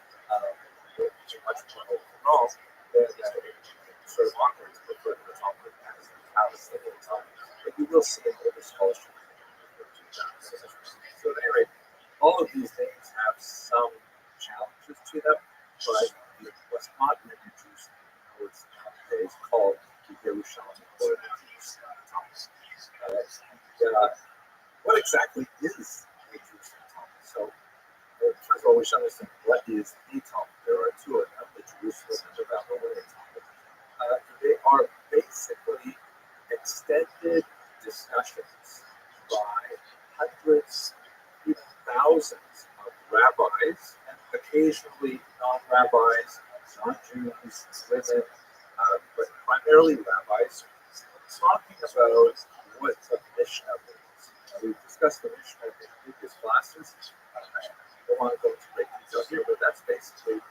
became much more overall, then it's sort of awkward to refer to the Talmud as the Palestinian Talmud, but you will see in older scholarship refer to that. So at any rate, all of these names have some challenges to them, but it was not written in Jerusalem. It's nowadays called the Yerushalmi or the Jerusalem Talmud. What exactly is the Jerusalem Talmud? So, first of all, we should understand what is the Talmud. There are two of them, the Jerusalem and the Babylonian Talmud. They are basically extended discussions by hundreds, even thousands of rabbis, and occasionally non-rabbis, non-Jews, women, but primarily rabbis, talking about what the Mishnah means. We've discussed the Mishnah in previous classes. I don't want to go into great detail here, but that's basically a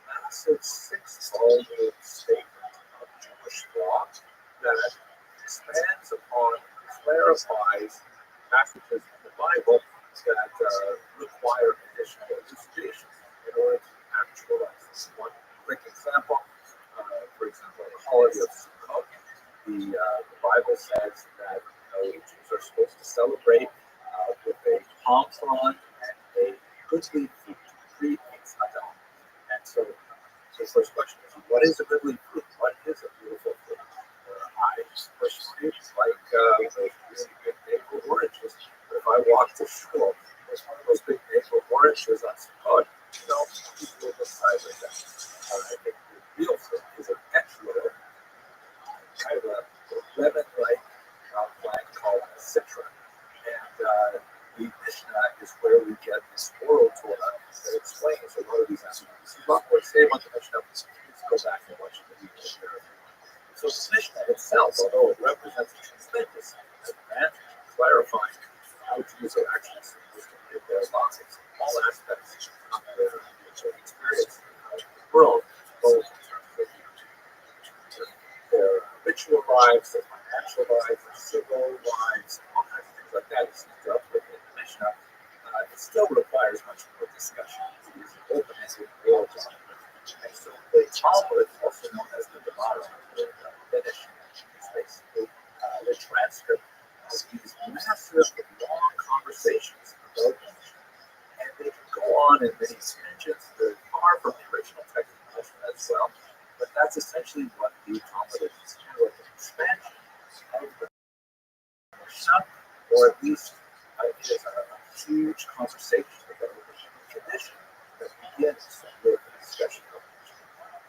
massive 6-volume statement of Jewish law that expands upon, clarifies passages in the Bible that require additional elucidation in order to actualize this. One quick example, for example, the holiday of Sukkot. The Bible says that Jews are supposed to celebrate with a palm frond and a goodly fruit to create Adam. And so the first question is, what is a goodly fruit? What is a beautiful fruit? I personally like those really big maple oranges. But if I walk to school, there's one of those big maple oranges on Sukkot, people will decide like that. I think the real fruit is an extra kind of a lemon-like plant called citron. And the Mishnah is where we get this oral Torah that explains a lot of these aspects. go back and watch the video there. So the Mishnah itself, although it represents a tremendous advantage in clarifying how Jews are actually supposed to live their lives, all aspects of their experience in the world, both in terms of their ritual lives, their financial lives, their civil lives, all kinds of things like that. It's dealt with in the Mishnah. It still requires much more discussion. It is an open-ended world document. And so the Talmud, also known as the Gemara, the Finish, is basically the transcript of these massive, long conversations about the Mishnah. And they can go on in many tangents. They're far from the original text of the Mishnah as well. But that's essentially what the Talmud is. It's kind of like an expansion of the Mishnah, or at least it is a huge conversation about the tradition that begins with the discussion of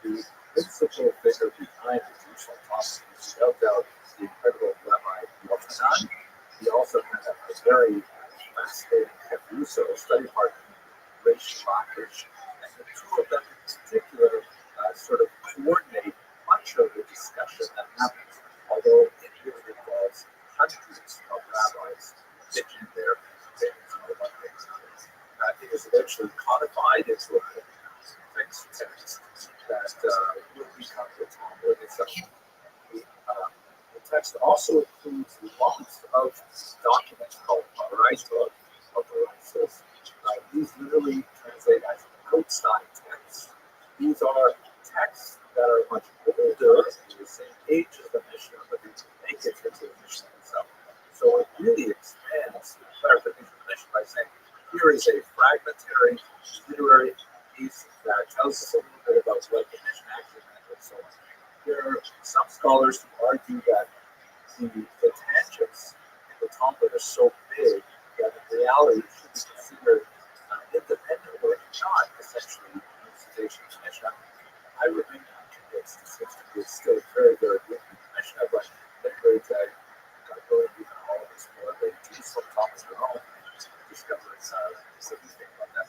the principal figure behind the Jerusalem Talmud is without doubt the incredible Rabbi Rothschild. He also had a very fascinating Hebrew study partner, Rachel Lakish, and the two of them in particular sort of coordinate much of the discussion that happens, although it really involves hundreds of rabbis pitching their opinions on one thing or another. It is eventually codified into a fixed text that will become the Talmud itself. The text also includes lots of documents called Baraita, or Baraitas. These literally translate as outside texts. These are texts that are much older, the same age as the Mishnah, but they make it into the Mishnah itself. So it really expands the clarification of the Mishnah by saying, here is a fragmentary literary piece that tells us a little bit about what the Mishnah actually meant and so on. There are some scholars who argue that the tangents in the Talmud are so big that in reality it should be considered independent or not essentially citation of the Mishnah. I remain convinced this history is still very, very good in the Mishnah, but literally going even all of this more, the Jerusalem Talmud their own discoveries what do you think about that?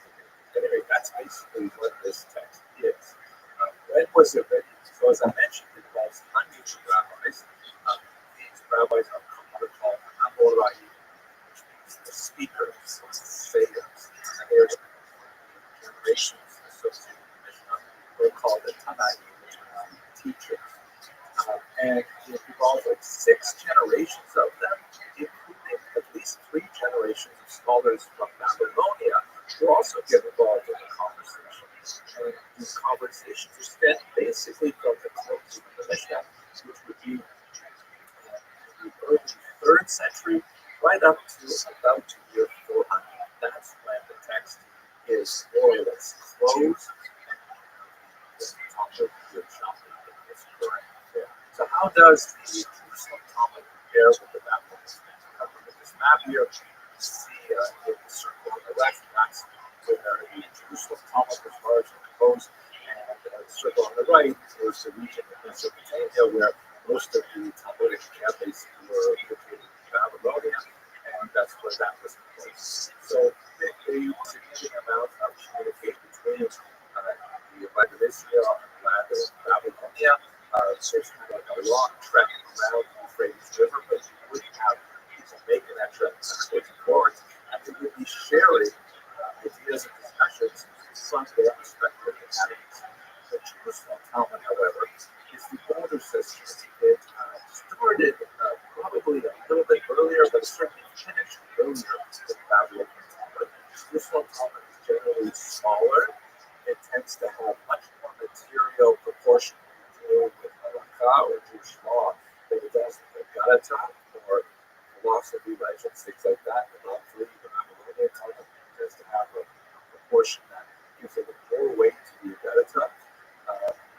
Anyway, that's basically what this text is. When was it written? So as I mentioned, it involves hundreds of rabbis. These rabbis are called Amorai, which means the speakers, the sayers, and there's generations associated with the Mishnah. They're called the Tanai, which means teachers. And it involves like 6 generations of them, including at least 3 generations of scholars from Babylonia who also get involved in the conversation. And these conversations are spent basically from the close of the Mishnah, which would be the early 3rd century, right up to about year 400. That's when the text is more or less closed. So how does the Jerusalem Talmud compare with the Babylonian Talmud? Look at this map here. You see the circle on the left, that's where the Jerusalem Talmud was largely composed, and the circle on the right is the region of Mesopotamia where most of the Talmudic camps were located in Babylonia, and that's where that was composed. So a significant amount of communication between the Babylonia and the land of Babylonia. So it's kind of like a long trek around the Euphrates River, but you wouldn't have people making that trek backwards and forwards, and they would be sharing ideas and discussions from their respective academies. The Jerusalem Talmud, however, is the older system. It started probably a little bit earlier, but certainly finished earlier than Babylonian Talmud. Jerusalem Talmud is generally smaller. It tends to have much more material proportion with halakha or Jewish law than it does with Gadata or philosophy, legends, things like that. And obviously, the Babylonian Talmud tends to have a proportion that gives it more weight to the Gadata.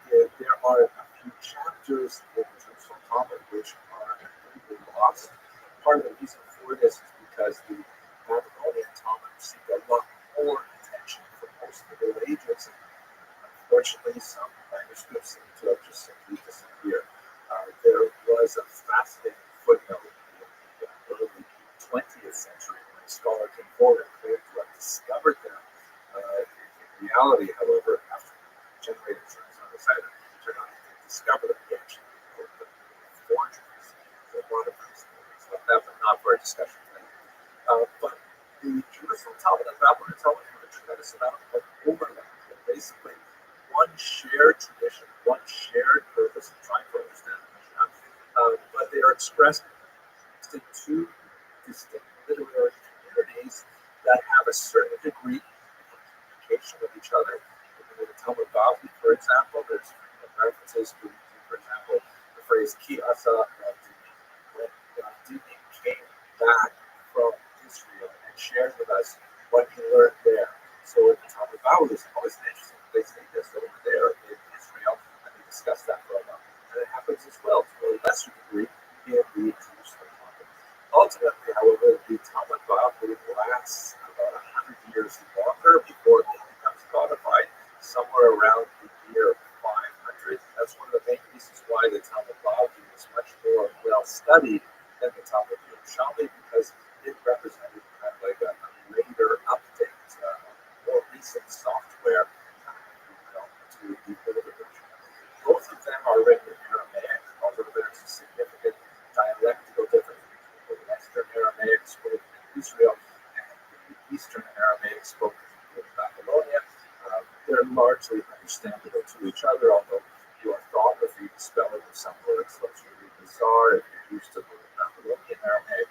There are a few chapters in the Jerusalem Talmud which are completely lost. Part of the reason for this is because the Babylonian Talmud received a lot more attention from most of the Middle Ages. Unfortunately, some manuscripts seem to have just simply disappeared. There was a fascinating footnote in the early 20th century when a scholar came forward and claimed to have discovered them. In reality, however, after generating things on the side, it turned discover them. He actually wrote the forgeries for a lot of these things, but that was not for a discussion today. But the Jerusalem Talmud and Babylonian Talmud have a tremendous amount of overlap. They're basically one shared tradition, one shared purpose of trying to understand the Mishnah, but they are expressed in two distinct literary communities that have a certain degree of communication with each other. In the Talmud Bavli, for example, there's references to, for example, the phrase "Ki asa Dimi," when Dimi came back from Israel and shared with us what he learned there. So in the Talmud Bavli, it's always interesting. They say this over there in Israel, and they discuss that for a while. And it happens as well to a lesser degree in the Jerusalem Talmud. Ultimately, however, the Talmud Bavli lasts about 100 years longer before it becomes codified, somewhere around the year 500. That's one of the main reasons why the Talmud Bavli is much more well studied than the Talmud Yerushalmi, because it represented kind of like a later update, more recent software to the older version. Both of them are written in Aramaic, although there's a significant dialectical difference between the Western Aramaic spoken in Israel and the Eastern Aramaic spoken in Babylonia. They're largely understandable to each other, although the orthography, the spelling of some words looks really bizarre if you're used to the Babylonian Aramaic.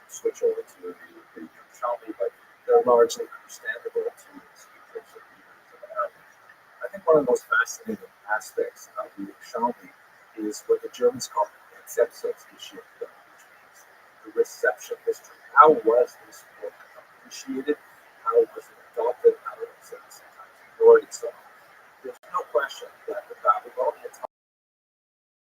Switch over to the Yerushalmi, but they're largely understandable to speakers of Arabic. I think one of the most fascinating aspects of the Yerushalmi is what the Germans call Rezeptionsgeschichte, which means the reception history. How was this book appreciated? How was it adopted? How was it sometimes ignored and so on? There's no question that the Babylonian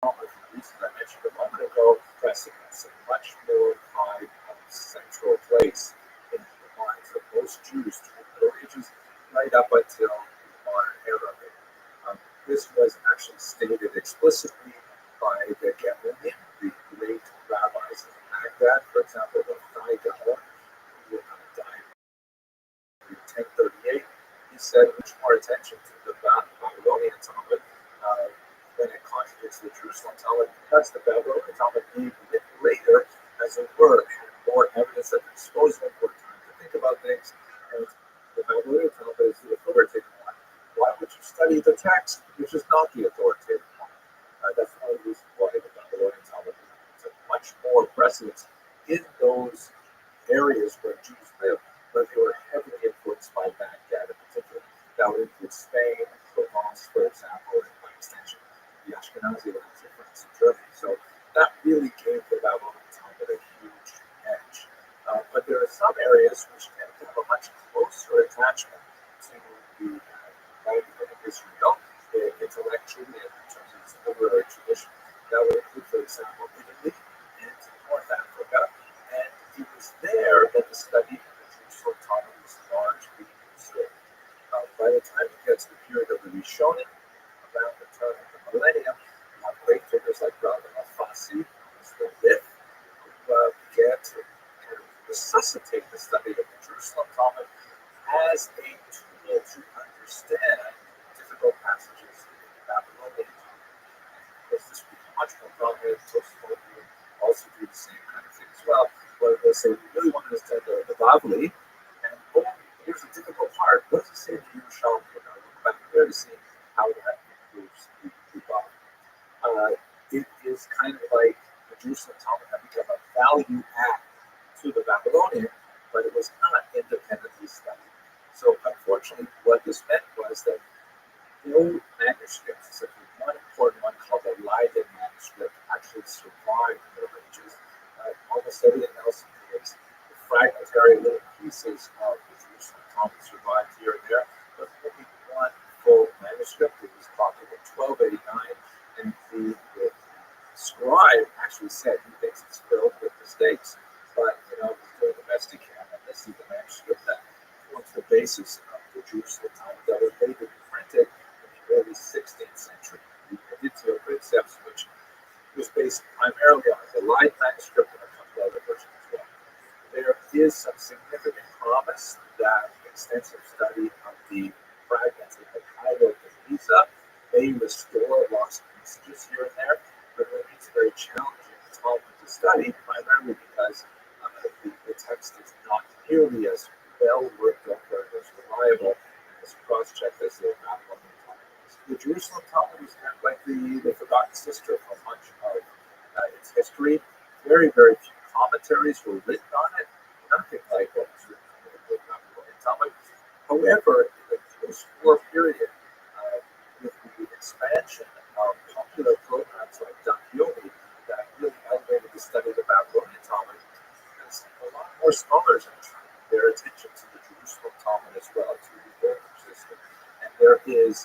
Talmud, for the reasons I mentioned a moment ago, precedents a much more high central place in the minds of most Jews through the Middle Ages, right up until the modern era. This was actually stated explicitly by the Gemunim, the great rabbis of Baghdad, for example, the Thai Gaon, who died in 1038. He said much more attention to the Babylonian Talmud when it contradicts the Jerusalem Talmud, because the Babylonian Talmud came a bit later, as it were, had more evidence at their disposal, more time to think about things, and the Babylonian Talmud is the authoritative one. Why would you study the text, which is not the authoritative one? That's one of the reasons why the Babylonian Talmud took much more precedence in those areas where Jews lived, but they were heavily influenced by Baghdad in particular. That would include Spain, Provence, for example, and by extension, the Ashkenazi lands in France and Germany. So that really gave the Babylonian Talmud a huge edge. But there are some areas which tend to have a much closer attachment to the language of Israel, intellectually and in terms of its literary tradition. That would include, for example, Italy and North Africa. And it was there that the study of the Jerusalem Talmud was largely observed. By the time it gets to the period of the Rishonim, around the turn of the millennium, you have great figures like Rabbi Alfasi, who's the fifth, who began to kind of resuscitate the study of the Jerusalem Talmud as a tool to understand difficult passages in the Babylonian Talmud. Of course, this became much more prominent. Tosfot would also do the same kind of thing as well, where they say, we really want to understand the Bavli, and here's the difficult part. What does it say in the Yerushalmi? Look back there to see how that improves the Bavli. It is kind of like the Jerusalem Talmud had become a value add to the Babylonian, but it was not independently studied. So unfortunately, what this meant was that no manuscripts, such as one important one called the Leiden manuscript, actually survived the Middle Ages. Almost everything else is the fragmentary little pieces of the Jerusalem Talmud survived here and there, but only one full manuscript. It was copied in 1289, and the scribe actually said he thinks it's filled with mistakes, but he's doing the best he can, and this is the manuscript that forms the basis of the Jerusalem Talmud that was later printed in the early 16th century. The Editio Princeps, which was based primarily on the Light manuscript and a couple other versions as well. There is some significant promise that extensive study of the fragments of the Cairo de Giza may restore lost messages here. nearly as well worked up or as reliable and as cross-checked as the Babylonian Talmud is. The Jerusalem Talmud is kind of like the forgotten sister for much of its history. Very, very few commentaries were written on it. Nothing like what was written in the Babylonian Talmud. However, in the post-war period, with the expansion of popular programs like Yomi that really elevated the study of the Babylonian Talmud, there's a lot more scholars have turned their attention to the Jerusalem Talmud as well, to the older system. And there is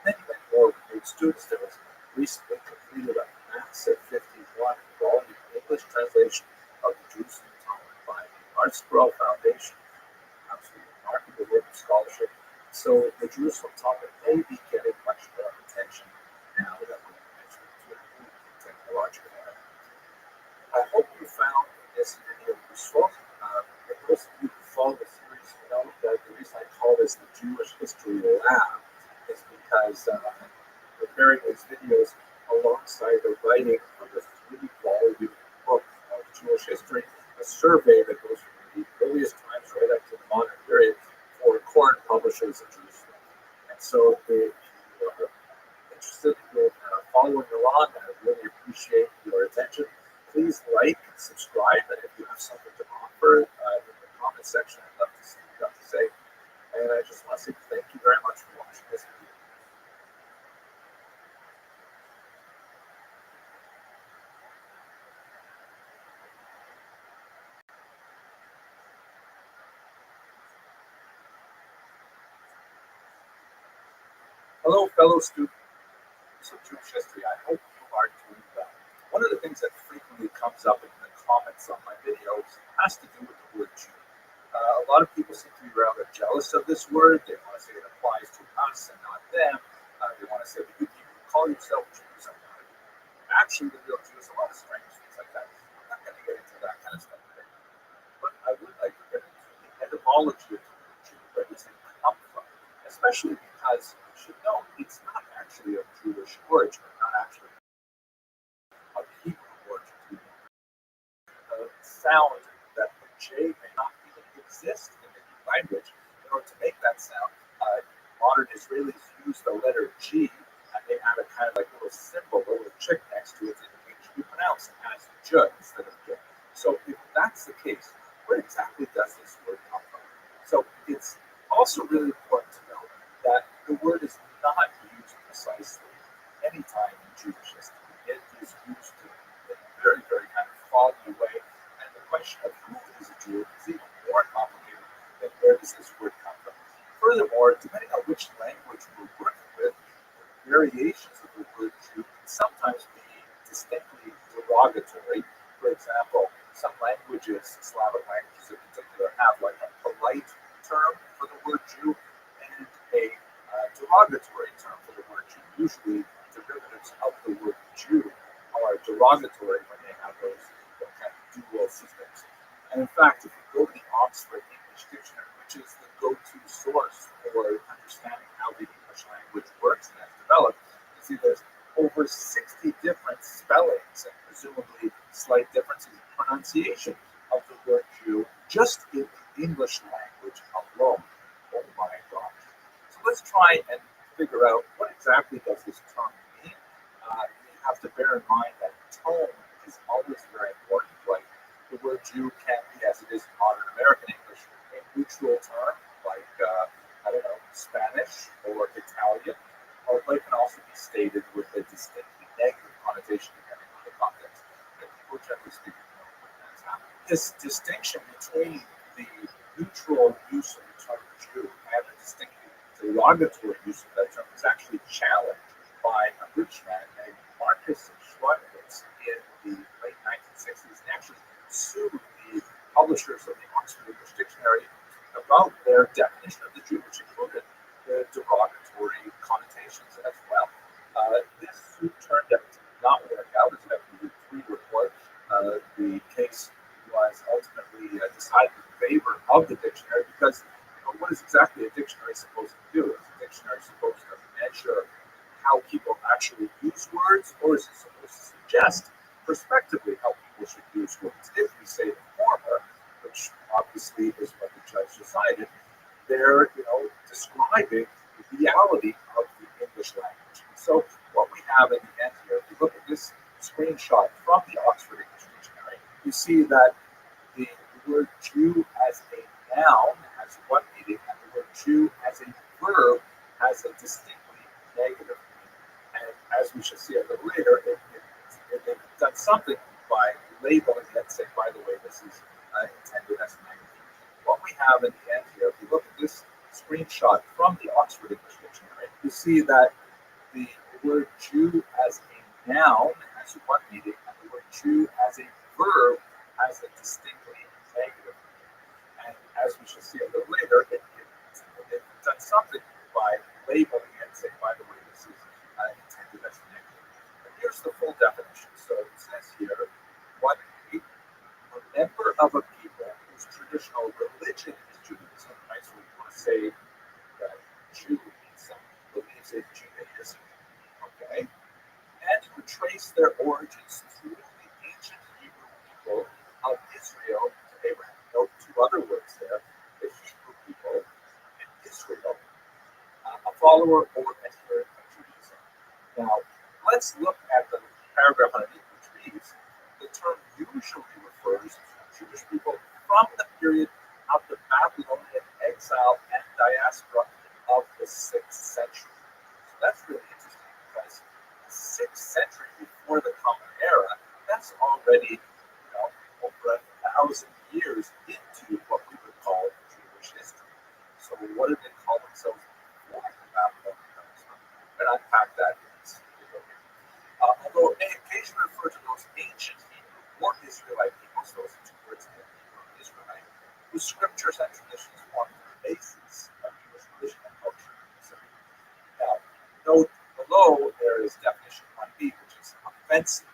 many, many more great students. There was recently completed a massive 51-volume English translation of the Jerusalem Talmud by the Art Scroll Foundation. Absolutely remarkable work of scholarship. So the Jerusalem Talmud may be getting much more attention now that we're entering into a new technological era. I hope you found this video useful. For those of you who follow the series, you know that the reason I call this the Jewish History Lab is because we're preparing these videos alongside the writing of the 3-volume book of Jewish history, a survey that goes from the earliest times right up to the modern period for Koren publishers in Jerusalem. And so if you are interested in following along, I really appreciate your attention. Please like and subscribe, and if you have something to offer in the comment section, I'd love to see what you have to say. And I just want to say thank you very much for watching this video. Hello, fellow students of Jewish history. I hope you are doing well. One of the things that frequently comes up in the comments on my videos has to do with the word Jew. A lot of people seem to be rather jealous of this word. They want to say it applies to us and not them. They want to say, well, you people call yourself Jews. I'm not. Actually, the real Jew is a lot of strange things like that. I'm not going to get into that kind of stuff today. But I would like to get into the etymology of the word Jew, where does it come from? Especially because you should know it's not actually of Jewish origin, not actually of Hebrew origin. The sound that the J may not even exist in the Hebrew language. In order to make that sound, modern Israelis use the letter G, and they add a kind of like little symbol, a little chick next to it to indicate it should be pronounced as J instead of J. So if that's the case, where exactly does this word come from? So it's also really important to know that the word is not used precisely any time in Jewish history. It is used in a very, very kind of foggy way. And the question of who is a Jew is even more complicated than where does this word come from. Furthermore, depending on which language we're working with, variations of the word Jew can sometimes be distinctly derogatory. For example, some languages, Slavic languages in particular, have like a polite term for the word Jew and a derogatory term for the word Jew. Usually, derivatives of the word Jew are derogatory when they have those kind of dual systems. And in fact, if you go to the Oxford English Dictionary, which is the go-to source for understanding how the English language works and has developed, you see there's over 60 different spellings and presumably slight differences in pronunciation of the word Jew just in the English language alone. Oh my gosh. So let's try and figure out what exactly does this term mean. You have to bear in mind that tone is always very important. Like the word Jew can be, as it is in modern American English, a neutral term like, I don't know, Spanish or Italian, or it can also be stated with a distinctly negative connotation depending on the context. And people generally speaking know when that's happening. This distinction between the neutral use of the term Jew and the distinctly derogatory use of that term is actually challenged by a British man named Marcus Schleunitz in the late 1960s, and actually sued the publishers of the Oxford English Dictionary about their definition of the Jew, which included the derogatory connotations as well. This suit turned out to not work out, as FD3 report. The case was ultimately decided in favor of the dictionary because, what is exactly a dictionary supposed to do? Is a dictionary supposed to measure how people actually use words, or is it supposed to suggest prospectively how people should use words? If we say the former, which obviously is what describing the reality of the English language. So what we have in the end here, if you look at this screenshot from the Oxford English Dictionary, you see that the word Jew as a noun has one meaning, and the word Jew as a verb has a distinctly negative meaning. And as we shall see a little later, they've done something by labeling it, saying, by the way, this is intended as negative. What we have in the end here, if you look at this screenshot from the Oxford English Dictionary, you see that the word Jew as a noun has one meaning, and the word Jew as a verb has a distinctly negative meaning. And as we shall see a little later, they've done something by labeling it, saying, by the way, this is intended as negative. And here's the full definition. So it says here, what a member of a people whose traditional religion is Judaism, right? So we want to say that Jew means someone who believes in Judaism, okay? And who trace their origins through the ancient Hebrew people of Israel to Abraham. Note two other words there, the Hebrew people and Israel, a follower or adherent of Judaism. Now, let's look at the paragraph underneath, which reads, the term usually refers to Jewish people from the period of the Babylonian exile and diaspora of the 6th century. So that's really interesting because the 6th century before the Common Era, that's already over 1,000 years into what we would call Jewish history. So what did they call themselves before the Babylonian exile? And unpack that in this video here. Although it may occasionally refer to those ancient Hebrew or Israelite peoples, those two words in Hebrew and Israelite, whose scriptures and traditions form the basis of Jewish religion and culture. Now, note below there is definition 1b, which is offensive.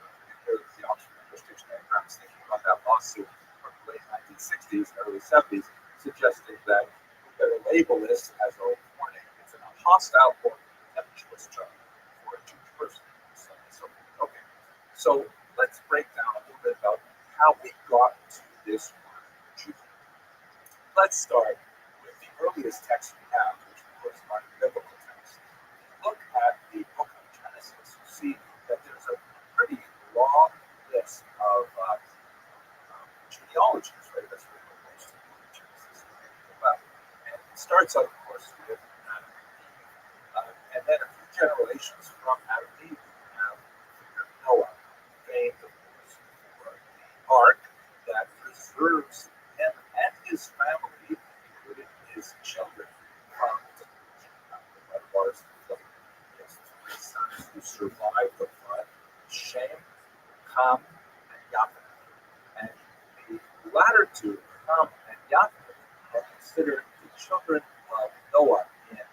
Here, the Oxford English Dictionary, I was thinking about that lawsuit from the late 1960s, early 70s, suggesting that we better label this as a warning. It's a hostile or contemptuous term for a Jewish person. Okay, so let's break down a little bit about how we got to this word Jew. Let's start with the earliest text we have, which of course are biblical texts. Look at the book of Genesis, you see that there's a pretty long list of genealogies, right? That's really what most of the book of Genesis is about. And it starts out, of course, with Adam and Eve. And then a few generations from Adam and Eve, we have Noah, famed, of course, for the ark that preserves him and his family, including his children, from the flood waters of the flood. He has three sons who survived the flood: Shem, Ham, and Japheth. And the latter two, Ham and Japheth, are considered the children of Noah in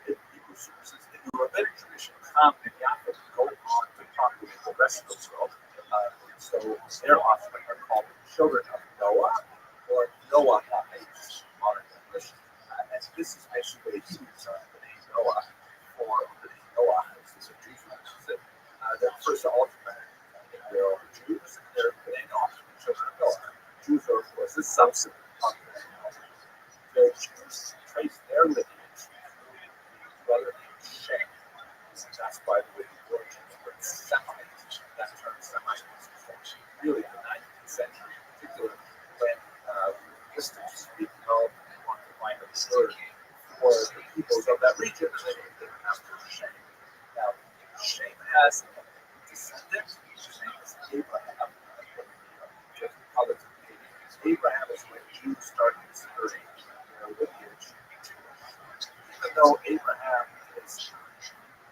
Hebrew sources. In the rabbinic tradition, Ham and Japheth go on to populate the rest of the world. So their offspring are called the children of Noah, or Noahites, modern English. And this is basically the name Noah for the name Noah. This is a Jewish name. Their first alphabet. There are Jews, and they're the name Noah, the children of Noah. Jews are, of course, the subset of the name Noah. The Jews trace their lineage through a brother named Shem. And that's, by the way, the origins of Semite. That term Semite was formed really in the 19th century, in particular, when linguistics developed and wanted to find a word for the peoples of that region, and they named it after Shem. Now, Shem has a descendant whose name is Abraham. Just call it Abraham is when Jews started considering their lineage Jewish. Even though Abraham is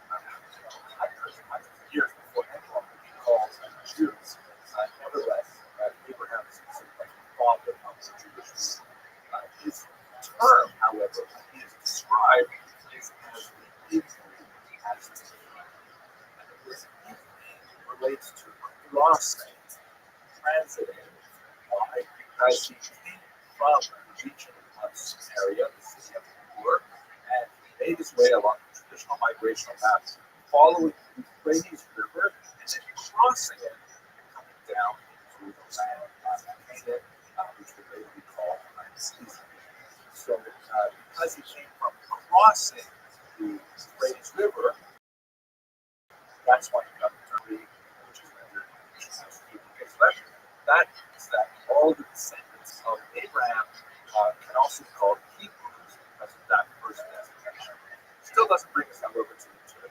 hundreds and hundreds of years before anyone would be called Jews, nevertheless, Abraham is considered like the father of the Jewish people. His term, however, when he is described, is as the Hebrew as the name. And this Hebrew relates to crossing, transiting. Why? Because he came from the region of Samaria, the city of Ur, and he made his way along the traditional migrational path, following the Euphrates River, and then crossing it and coming down into the land of Canaan, which would later be called Canaan. So, because he came from crossing the Euphrates River, that's why you got the term, which is measured that is that all the descendants of Abraham can also be called Hebrews because of that first designation. Still doesn't bring us, however, to the Torah.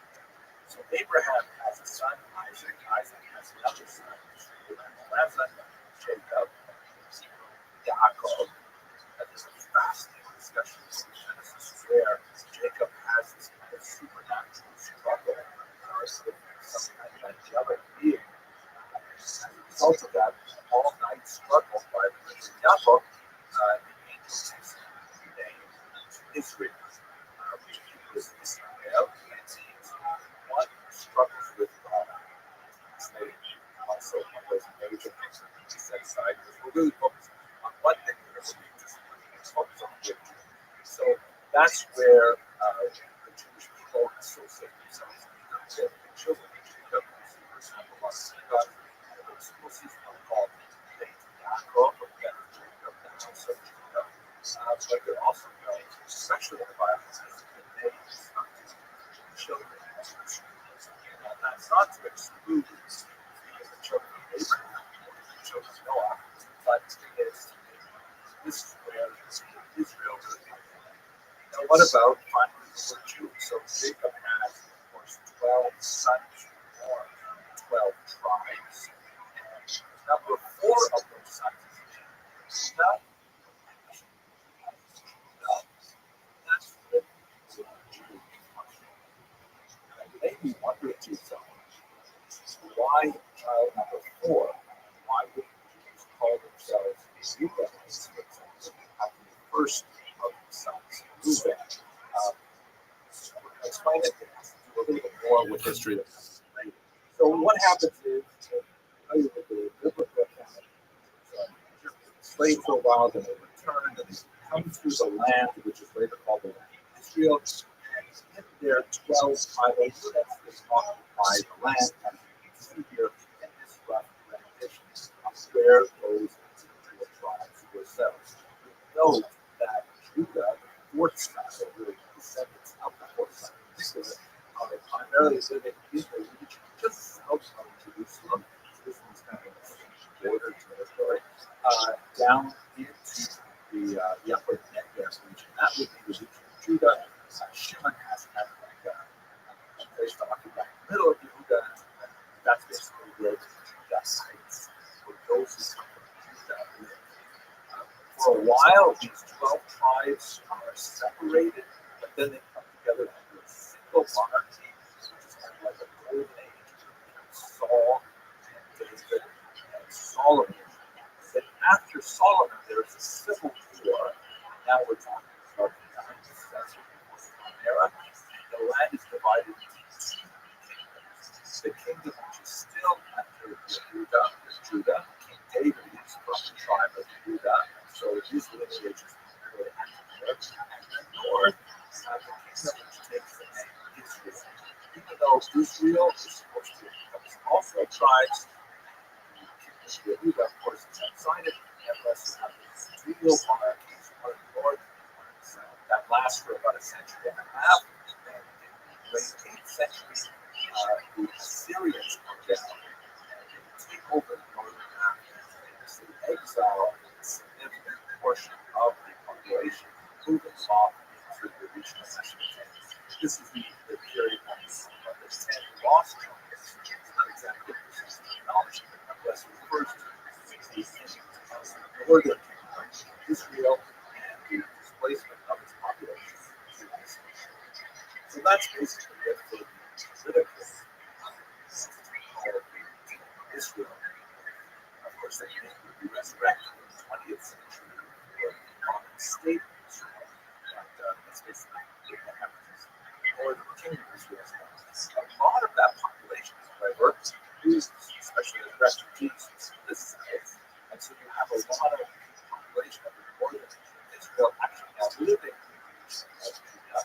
So Abraham has a son, Isaac. Isaac has another son, Abraham, Jacob, Yaakov. There's a fascinating discussion in Genesis where Jacob has this kind of supernatural struggle with some kind of angelic being. As a result of that all-night struggle by the river Yaakov, the angel takes the name Israel, which was Israel, and means one struggles with God. Also one of those major things that we set aside because we're really focused on one thing here, we're focused on the victory. So that's where the Jewish people associate themselves with the children of Jacob. For example, on synagogue, we'll see someone called Yaakov, or Jacob, and also Jacob. But they're also known, especially in the Bible, as the names of the children of Israel. Now, that's not to exclude the children of Abraham or the children of Noah, but this is where Israel really comes. Now, what about finally the word Jew? So Jacob has, of course, 12 sons or 12 tribes. And number 4 of those sons is Judah. That's where the word Jew comes from. And you may be wondering to yourself, why child number 4? Why would Jews call themselves Judah, for example, after the first of the sons, Reuben? I'll explain it to do a little bit more with history that comes later. So what happens is, with the biblical account, slaves for a while, then they return, and they come through the land, which is later called the land of Israel, and in their 12 tribal units, they occupy the land. And you can see here in this rough rendition where those individual tribes were settled. Note that Judah, the fourth son, or really descendants of the fourth son in particular, are primarily living in the region just south of Jerusalem. Jerusalem's kind of border territory, down into the upper Negev region. That would be the region of Judah. Shimon has kind of like a place to occupy in the middle of Judah. That's basically where the Judah sites, where those who come from Judah live. For a while, these 12 tribes are separated, but then they come together under a single monarchy, which is kind of like a golden age between Saul and David and Solomon. Then after Solomon, there's a civil war. Now we're talking about the 9th century era. The land is divided into 2 kingdoms. The kingdom which is still under Judah, King David is from the tribe of Judah, so his lineage is really active there. And the north, the kingdom which takes the name Israel. Even though Israel is supposed to encompass also tribes, Judah, of course, is outside it, unless you have these real monarchies, one in the north and one in the south. That lasts for about a century and a half. And in the late 8th century, the Assyrians come down and they take over the northern half and they exile a significant portion of the population, moving off into the region of Mesopotamia. This is the period of the 10 lost tribes. It's not exactly precise terminology, but nonetheless it refers to the northern kingdom, Israel, and the displacement of its population to this nation. So that's basically it for the political Israel. Of course, that name would be resurrected in the 20th century for the modern state of Israel. And that's basically what happens. Or the king of Israel. A lot of that population, however, is, especially as refugees, displaced. And so you have a lot of population of the northern Israel actually now living in the region of Judah.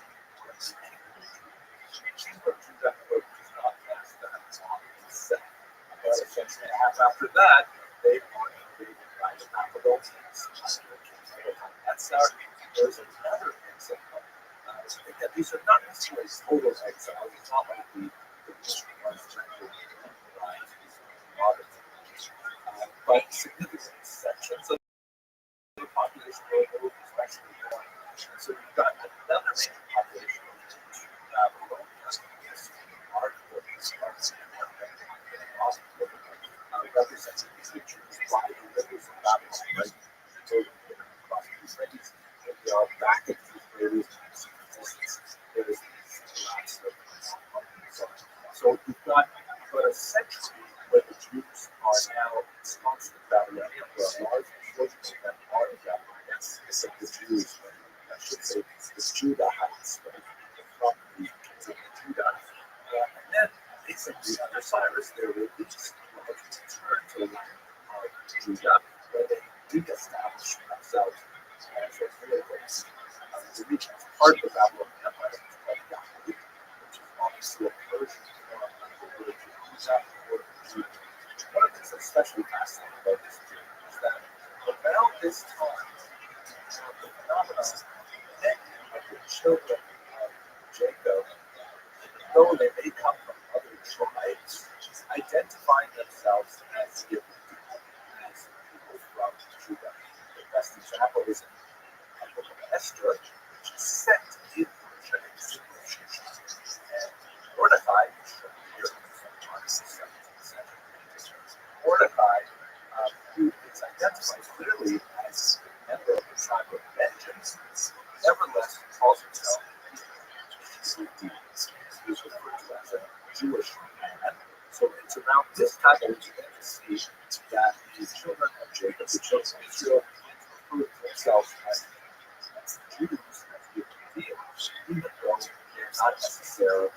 The kingdom of Judah, however, does not last that long itself. About a century and a half after that, they are invaded by the Babylonians under King Nebuchadnezzar. There's another example. again, these are not necessarily total exiles. It's not like the Christian ones that were modern, but significant sections of the population were removed, especially the one. So you've got another major population of Babylonians, representing these Jews by the rivers of Babylon, right? So across the Euphrates, and we are back at these areas of existence. There is these lapse of so on. So you've got about a century where the Jews are now ensconced in Babylonia, where a large portion of them are in Babylonia. It's like the Jews, I should say, the Judahites, right? From the kings of Judah. And then basically under Cyrus, they're released to return to Judah, where they re-establish themselves as a political region. Part of the Babylonian Empire is called Yahweh, which is obviously a Persian form of the word Judah or Judah. One of the things that's especially fascinating about this period is that around this time, the phenomenon of many of the children of Jacob, though they may come from other tribes, identifying themselves as Yehudi, as people from Judah. The best example is in the book of Esther, which is set in Persia and and Mordecai, here sometime in the 17th century. Mordecai, who is identified clearly as a member of the tribe of Benjamin, nevertheless calls himself Yehudi. He is referred to as a Jewish man. So it's around this time that we begin to see that the children of Jacob, the children of Israel, refer to themselves as Jews, as Judeans, even though they're not necessarily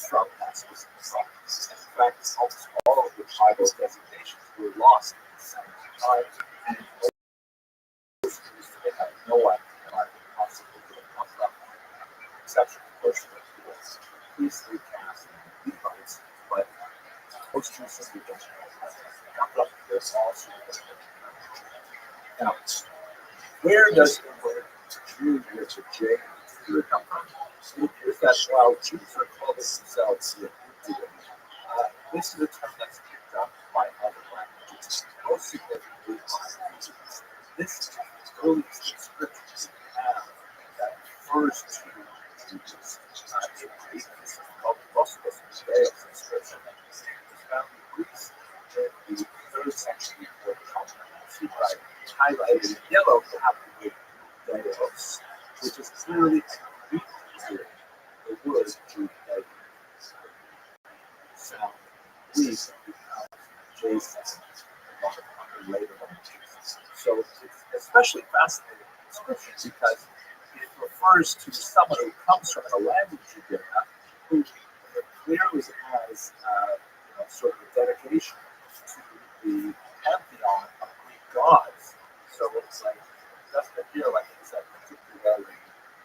from that specific tribe. And in fact, almost all of the tribal designations were lost in the 70s times, and most Jews today have no idea where they possibly could have come from, exception, of course, for the priestly caste and Levites, but most Jews simply don't know how to come from. There's also now, where does the word Jew with a J come from? It appears that while Jews are calling themselves Yehudi, this is a term that's picked up by other languages, most significantly by Jews. This is the earliest inscriptions we have that refers to Jews. In Greek, this is called the Rothschild inscription, and it was found in Greece in the 3rd century before the common era. See what I highlighted in yellow, you have the word Deus, which is clearly a Greek word. The word Jew sound Greek becomes Jason later on. So it's especially fascinating inscription because it refers to someone who comes from a language Judea who clearly has sort of a dedication to the pantheon of Greek gods. So it's like it doesn't appear like he's a particularly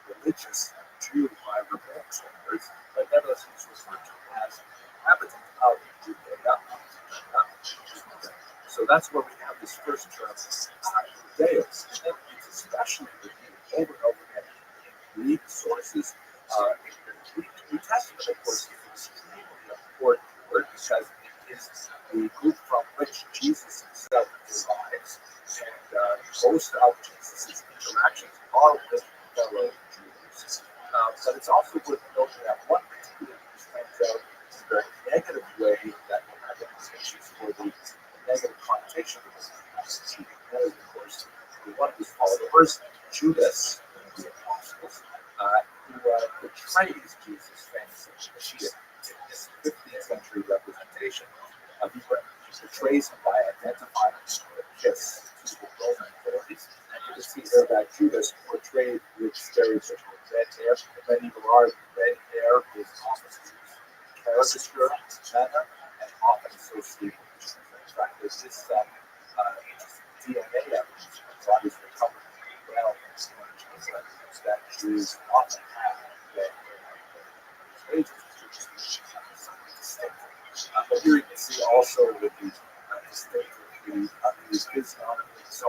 religious Jew by rabbinic standards, but nevertheless he's referred to as inhabitant of Judea. So that's where we have this first term, Deus. And then it's especially repeated over and over again in Greek sources. In the Greek New Testament, of course, is extremely important word because it is the group from which Jesus himself derives. And most of Jesus' interactions are with fellow Jews. But it's also worth noting that one particular stands out in a very negative way that will have implications for the negative connotation of this passage. That is, of course, one of his followers, Judas, the apostles, who betrays Jesus famously. In this 15th century representation, he betrays him by identifying him with a kiss to the Roman authorities. And you can see here that Judas portrayed with stereotypical red hair. Medieval art, red hair is often used in caricature manner and often associated with Jesus. In fact, there's this DNA evidence from bodies recovered from well that Jews often have red hair. But here you can see also with the distinctive his physiognomy. So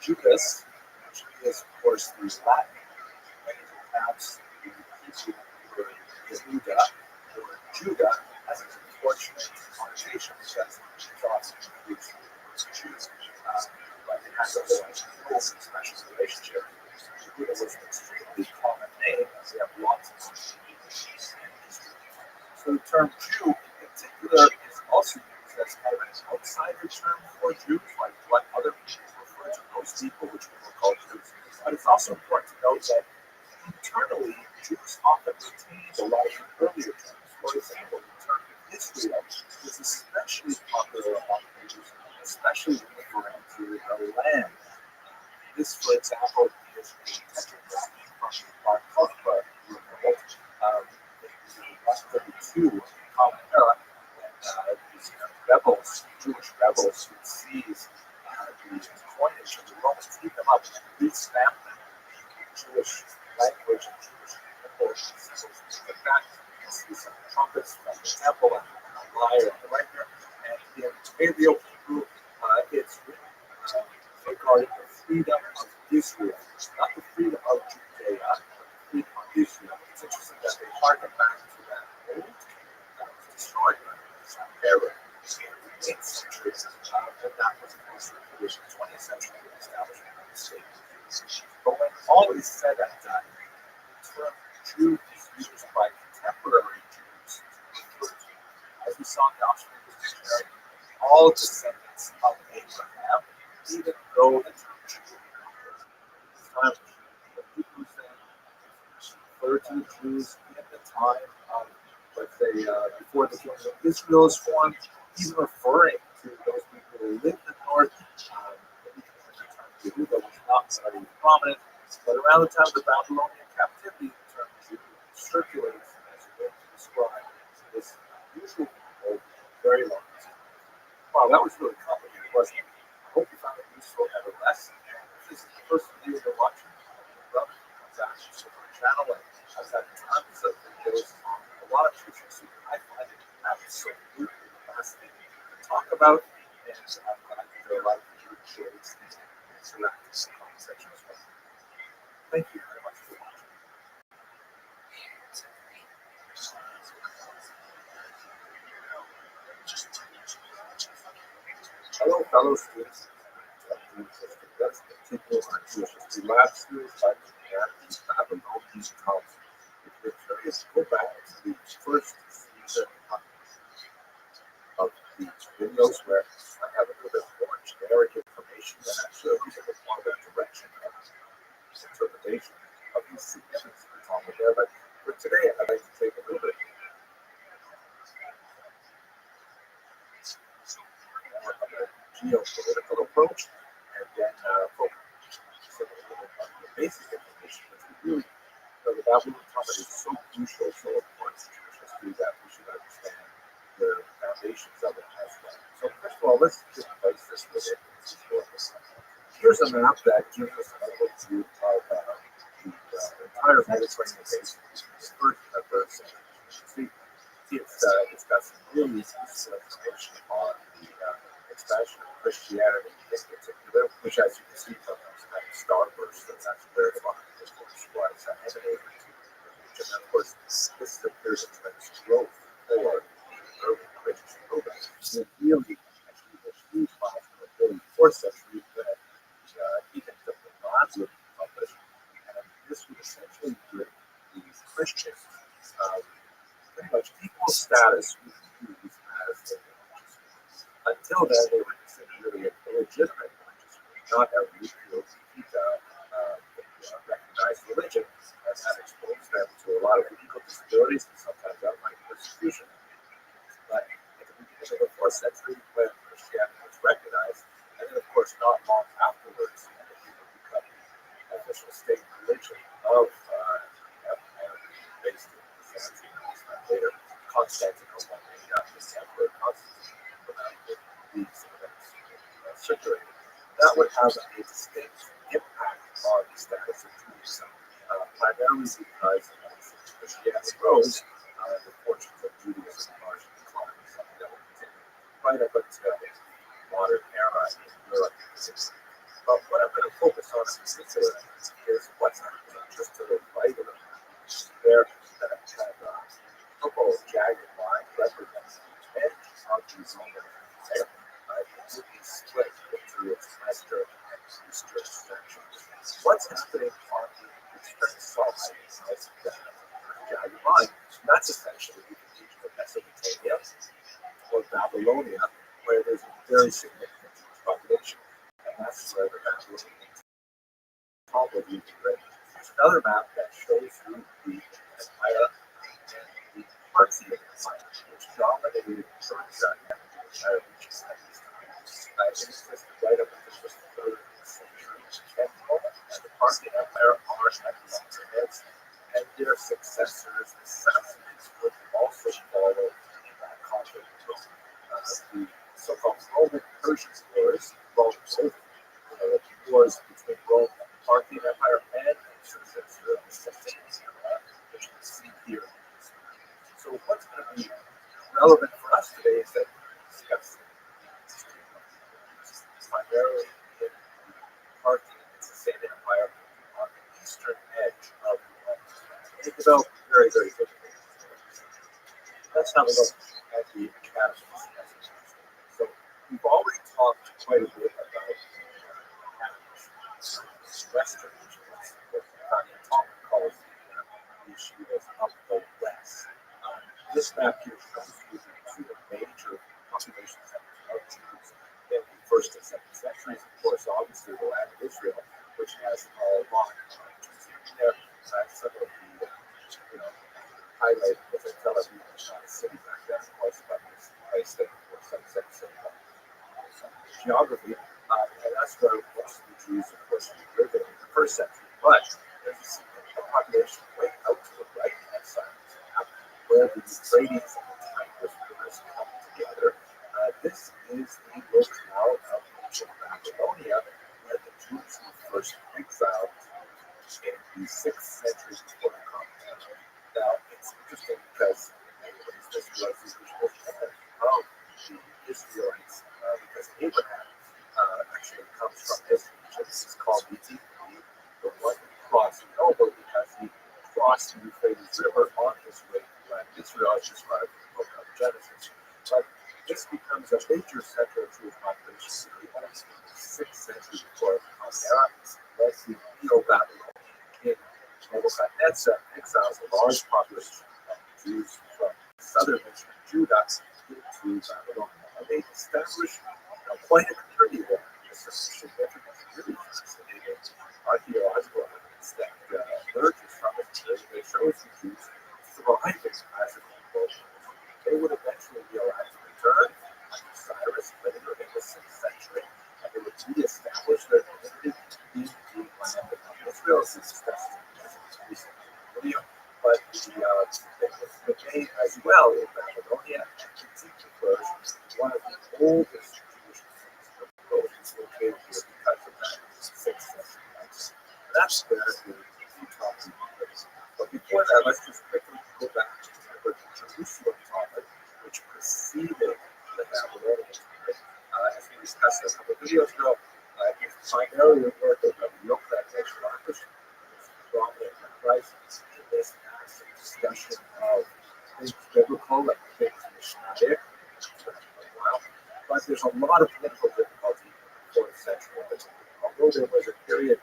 Judas, which is of course the Latin, and perhaps the the Yehuda or Judah has an unfortunate connotation because it's often used for Jews. But it has a very special relationship. Yehuda was an extremely common name, as we have lots of names. So the term Jew in particular is also used as kind of an outsider term for Jews, like what other people refer to those people, which we will call Jews. But it's also important to note that internally, Jews often retained a lot of the earlier terms. For example, the term Israel is especially popular among Jews, especially referring to the land. This, for example, is a tetragrammaton from the Bar Kokhba revolt in 132 Common Era, when these rebels, Jewish rebels, would seize the coinage of the Romans, eat them up, and re-stamp them in Jewish language and Jewish symbols. In fact, you can see some trumpets from the temple and a lyre on the right here. And in Paleo Hebrew, it's written regarding the freedom of Israel, not the freedom of Judea, but the freedom of Israel. It's interesting that they harken back to that old kingdom that was destroyed by Herod in the 8th century, and that was also in the 20th century, the establishment of the state. But when all is said and done, the term Jew is used by contemporary Jews to refer to, as we saw in the Oxford Dictionary, all descendants of Abraham, even though the term Jew time the Hebrews then referred to the Jews in the time of, let's say, before the kingdom of Israel is formed, even referring to those people who lived in the north. The term Yehuda was not very prominent, but around the time of the Babylonian captivity, the term Jew circulates as a way to describe this unusual people very long time. Wow, that was really complicated, wasn't it? I hope you found it useful nevertheless. And if this is the first video you're watching, Rabbi comes out to my channel and has had tons of videos on a lot of issues that I find it absolutely fascinating to talk about. And I'm glad that there are a lot of you who share these things and interact in the comment section as well. Thank you very much for watching. Hello, fellow students. Let's continue our Jewish history lab series by looking at the Babylonian cults. If you're curious, go back to the first season of these videos where I have a little bit more generic information and actually a little bit more of a direction of interpretation of these significance of the Talmud there. But for today, I'd like to take a little bit more of a geopolitical approach and then focus on the basic information, which we really, the Babylonian Talmud is so crucial, so important to Jewish history that we should understand the foundations of it as well. So first of all, let's just place this within this historical context. Here's a map that gives us an overview of the entire Mediterranean basin. It's first and third century. It's got some really useful information on the expansion of Christianity in particular, which, as you can see from those kind of starbursts, that's where the Rothschild was emanating to the region. And of course, this is a period of tremendous growth for the early Christian movement. And really, actually, the huge milestone of the 4th century when Edict of the Gods would be published, and this would essentially give the Christians pretty much equal status with the Jews as they were. Until then, they were considered really a illegitimate religion, not a recognized religion, and that exposed them to a lot of legal disabilities and sometimes outright persecution. But at the beginning of the 4th century, when Christianity was recognized, and then of course not long afterwards, it would become the official state religion of based in Byzantium, later Constantinople, the Emperor Constantine, these events circulated. That would have a distinct impact on the status of Judaism, primarily because as Christianity rose, the fortunes of Judaism largely declined, something that will continue right up until the modern era in Europe. But what I'm going to focus on in particular is what's happening just to the right of the map. There purple jagged line represents the edge of the Roman Empire. It would be split into its western and eastern sections. What's happening on the eastern side of that jagged line? That's essentially the region of Mesopotamia or Babylonia, where there's a very significant Jewish population. And that's where the Babylonians probably great. There's another map that shows you the empire and the Parthian Empire, which dominated Persia and the entire region at this time. It existed right up until the 3rd century. And the Parthian Empire are at loggerheads, and their successors, the Sassanids, would also follow in that conflict. The so-called Roman Persian wars, both wars between Rome and the Parthian Empire and the successor of the Sassanian Empire, which you can see here. So what's going to be relevant for us today is that we discuss primarily in the Parthian and Sassanian Empire on the eastern edge of the Roman Empire. It developed very, very quickly. Let's have a look at the academies. So we've already talked quite a bit about Western yeshivas, what Talmud calls the yeshivas of the West. This map here shows you the major population centers of Jews in the 1st and 2nd centuries. Of course, obviously the land of Israel, which has a lot of Jews in there. Some of the, highlighted with the Tel Aviv city back then, of course, but it's placed in the 2nd century geography. And that's where most of the Jews, of course, lived in the 1st century. But there's a significant population way out to the right-hand side of the map, where the Euphrates and the Tigris rivers come together. This is the locale of ancient Babylonia, where the Jews were first exiled in the 6th century before the Common Era. Now, it's interesting because this was the original parent of the Israelites, because Abraham actually comes from this region. This is called the one crossing over because he crossed the Euphrates River on his way to land Israel, as described in the book of Genesis. But this becomes a major center of Jewish population in the 6th century before the Common Era, led to Neo-Babylonian king Nebuchadnezzar exiles a large population of Jews from southern region of Judah into Babylonia. And they established quite a community there. There's some significant, really fascinating archaeological evidence that emerges from it. They shows the Jews thriving as a people. They would eventually be allowed to return under Cyrus later in the 6th century, and they would re-establish their community in the land of Israel. This is discussed in the recent video. But the name as well in Babylonia continues to flourish. One of the oldest Jewish cities of the world is located here because of that 6th century. And that's where the Talmud is. But before that, let's just quickly go back to the Jerusalem Talmud, which preceded the Babylonian Talmud. As we discussed a couple of videos ago, it's primarily the work of Rabbi prominent writers in this active discussion of things biblical, like things Mishnaic, but there's a lot of political difficulty in the 4th century. Although there was a period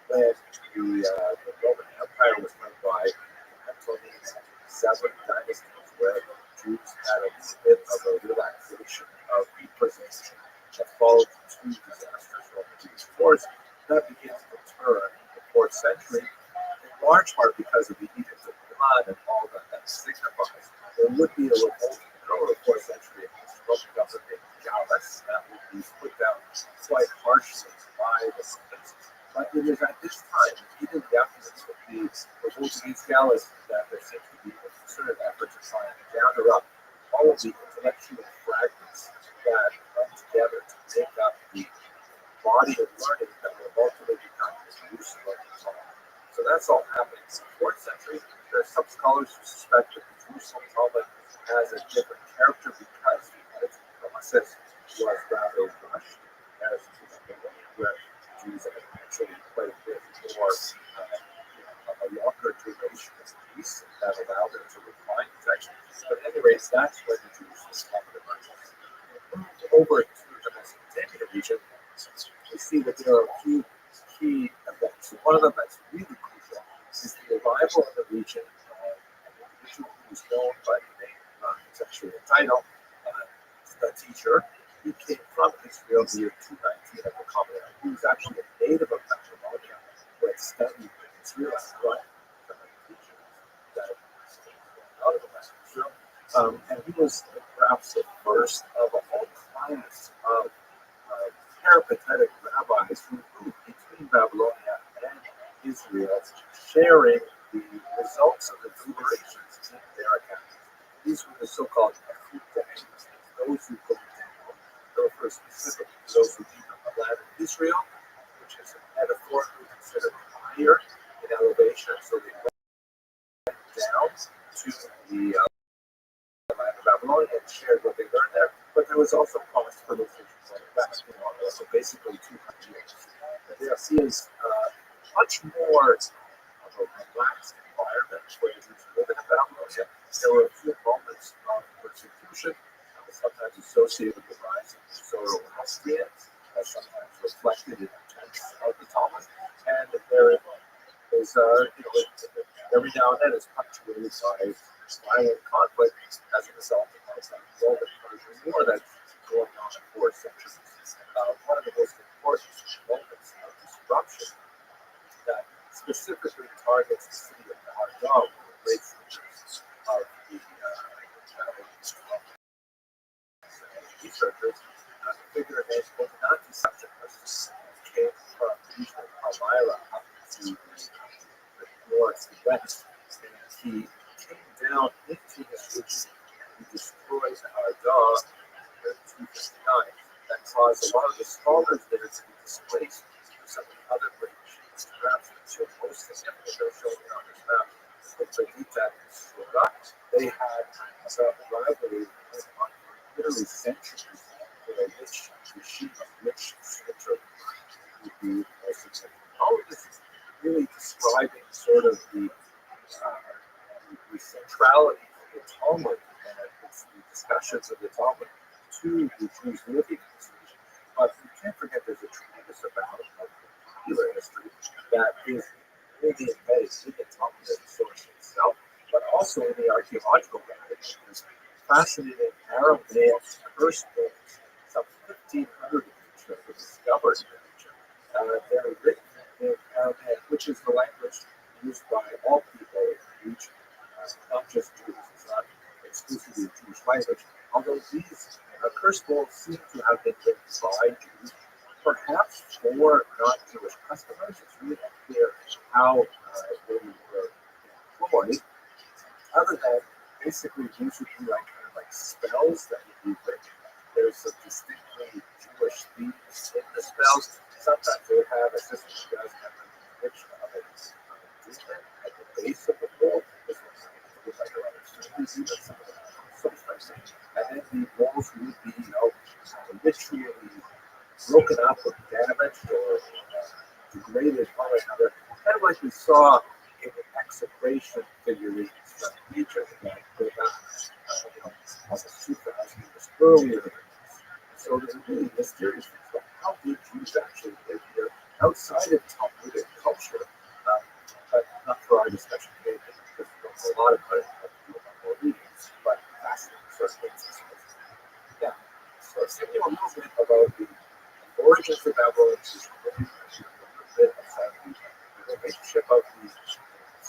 when the Roman Empire was run by Antoninus seven dynasties, where Jews had a bit of a relaxation of imposition that followed two disastrous Roman Jewish wars, that begins to turn in the 4th century, in large part because of the Edict of Milan and all that signifies. There would be a revolt in the early 4th century against the Roman government Gallus that would be put down quite harshly by the Romans. But it is at this time, even the aftermath of the revolt against Gallus, that there seems to be a concerted effort to try and gather up all of the intellectual fragments that come together to make up the body of learning that will ultimately become the Jerusalem Talmud. So that's all happening in the 4th century. There are some scholars who suspect that the Jerusalem Talmud has a different character because the editing process was rather rushed, as where Jews have actually quite a bit more a longer duration of peace that allowed them to refine the text. anyways, that's when the Jewish Islamic emerges. Over to the Mesopotamian region, we see that there are a few key events. One of them that's really crucial is the arrival in the region of an individual who was known by the name, it's actually a title, a teacher. He came from Israel in the year 219 of the Common Era. He was actually a native of Babylonia who had studied in Israel and brought some of the teachers that out of the West of Israel. And he was perhaps the first of a whole class of peripatetic rabbis who moved between Babylonia and Israel, sharing the results of the deliberations in their accounts. These were the so-called those who go down, they refer specifically to those who came from the land of Israel, which is metaphorically considered higher in elevation, so they went down to the land of Babylonia and shared what they learned there. But there was also cost for those going back, so basically 200 years. The idea is much more of a relaxed environment where you live in Babylonia. There were a few moments of persecution, sometimes associated with the rise of Zoroastrians, sometimes reflected in the text of the Talmud, and there is, every now and then is punctuated by violent conflict as a result of the Roman Persian War that's going on for centuries. One of the most important moments of disruption that specifically targets the city of Hardal, the great centers of the researchers, figure named Illuminati subjects came from the region of Palmyra up to the north and west, and he came down into this region and he destroyed Hardal in 259. That caused a lot of the scholars there to be displaced to some of the other great machines. Perhaps the two most significant that are shown on this map is the Benita and Sura. They had a rivalry on literally centuries for which machine, which center would be most significant. All of this is really describing sort of the centrality of the Talmud and it's the discussions of the Talmud to the Jews living in this region. But we can't forget there's a tremendous amount of popular history that is really embedded in the Talmud as a source itself, but also in the archaeological records. There's fascinating Aramaic curse books, some 1,500 of which have been discovered in the region. They're written in Aramaic, which is the language used by all people in the region, not just Jews. It's not exclusively a Jewish language. Although these curse bowls seem to have been written by Jews, perhaps for non-Jewish customers. It's really unclear how they were employed, other than basically these would be like spells that would be written. There's some distinctly Jewish themes in the spells. Sometimes they would have a system that does have a depiction of a demon at the base of the bowl. This looks like a lot of symbols, even some of them so spicy. And then the walls would be, literally broken up or damaged or degraded one way or another, kind of like we saw in the execration figurines from Egypt that go back, almost 2,000 years earlier than this. So there's a really mysterious thing about how did Jews actually live here outside of Talmudic culture, but not for our discussion today, because there's a lot of it more readings, but fascinating sort of things. Yeah. So let's think a little bit about the origins of Babylon, which is a little bit of the relationship of these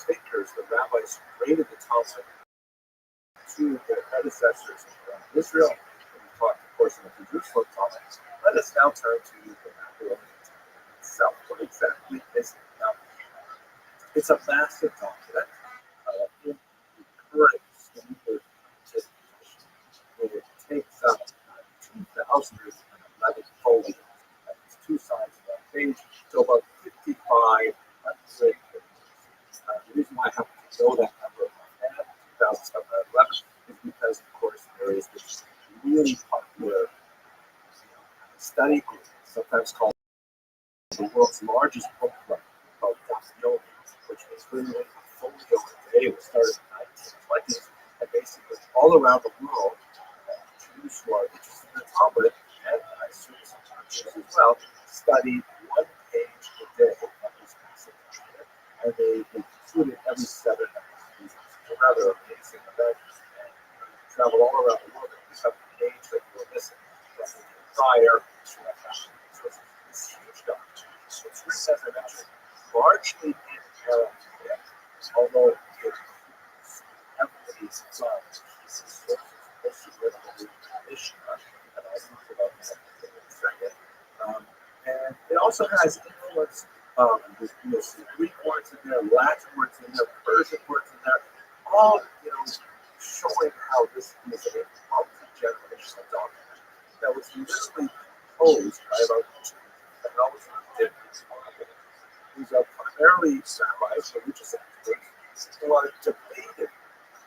thinkers, the rabbis who created the Talmud, to their predecessors in Israel. And we talked, of course, about the Jerusalem Talmud. Let us now turn to the Babylonian Talmud itself. What exactly is it? Now, it's a massive document in the current standard edition. It takes up 2,011 folios. It's two sides of that page, so about 5,500 pages. The reason why I have to know that number of my head, 2,711, is because, of course, there is this really popular study group, sometimes called the world's largest book club, called Daf Yomi, which was literally a folio a day. It was started in the 1920s, and basically all around the world, Jews who are interested in the Talmud, and I assume sometimes Jews as well, study one page a day of this passage. And they conclude it every 7.5 years. It's a rather amazing event. And travel all around the world and pick up a page that you were missing from the prior to that passage. So it's this huge document. So it's written, as I mentioned, largely in Arabic, although it heavily from pieces of most of the Mishnah, and I'll talk about that in a second. And it also has influence of you'll see Greek words in there, Latin words in there, Persian words in there, all showing how this is a multi-generational document that was literally composed by about 2,000 different scholars. These are primarily rabbis, religious experts, who are debating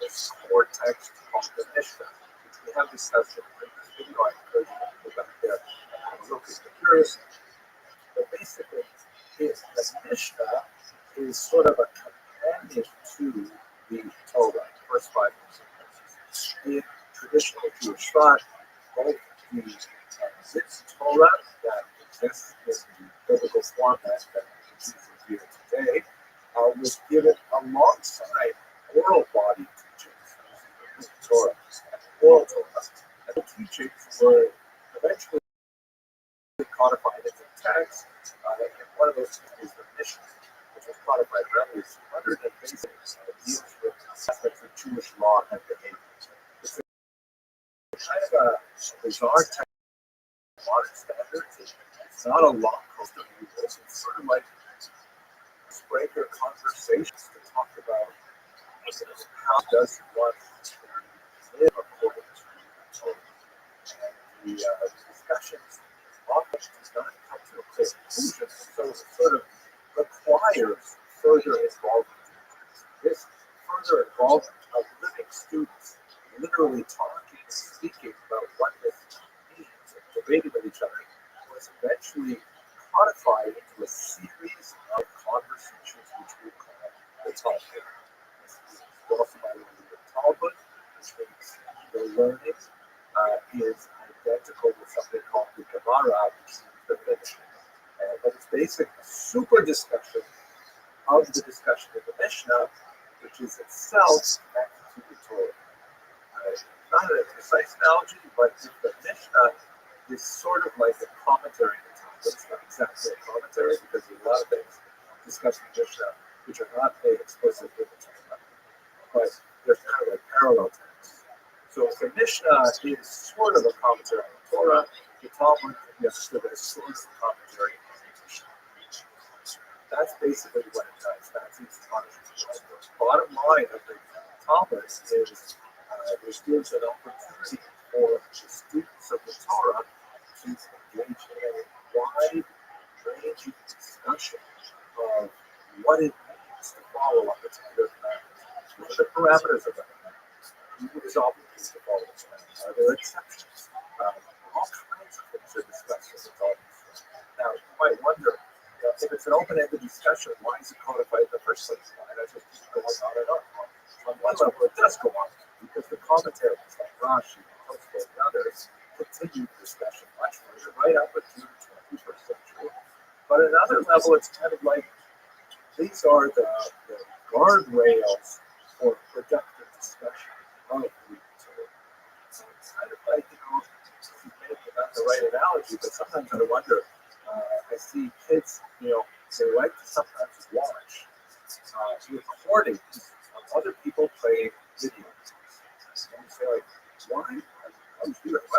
this core text called the Mishnah, which we have discussed in the previous video. I encourage you to go back there and have a look if you're curious. But basically, the Mishnah is sort of a companion to the Torah, the first 5 verses. In traditional Jewish thought, both the this Torah that exists in the biblical format that we use here today was given alongside oral body teachings, the Torah, oral Torah. And the teachings were eventually codified into text, and one of those is the Mishnah, which was codified around 200 and basically deals with aspects of Jewish law and behavior. It's kind of a bizarre text of modern standards. It's not a long coast of rules. It's sort of like breaker conversations to talk about how does one live according to the Torah. And the discussions often does not come to a conclusion, so it sort of requires further involvement. This further involvement of living students literally talking and speaking about what this means and debating with each other was eventually codified into a series of conversations which we call the Talmud. This is also by the way the Talmud, which means the learning is identical with something called the Gemara, which is the Mishnah. But it's basically a super discussion of the discussion of the Mishnah, which is itself connected to the Torah. Not a precise analogy, but the Mishnah is sort of like a commentary on the Talmud. It's not exactly a commentary because there's a lot of things discussed in the Mishnah which are not made explicit in the Torah, but they're kind of like parallel texts. So the Mishnah is sort of a commentary on the Torah. The Talmud can be understood as sort of a commentary on the Mishnah. That's basically what it does. That's its function. The bottom line of the Talmud is there's gives an opportunity for the students of the Torah to engage in a wide-ranging discussion of what it means to follow a particular commandment. What are the parameters of that commandment? Who is obligated to follow the commandment? Are there exceptions? All kinds of things are discussed in the Talmud. Now, you might wonder, if it's an open-ended discussion, why is it codified in the first place? Why not just keep going on and on? On one level, it does go on, because the commentaries like Rashi, Rothschild, and others continue the discussion much further, right up into the 21st century. But at another level, it's kind of like these are the guardrails for productive discussion of the Torah. So it's kind of like, this is maybe not the right analogy, but sometimes I wonder, I see kids, they like to sometimes watch recordings of other people playing video games. And you say, like, why? I would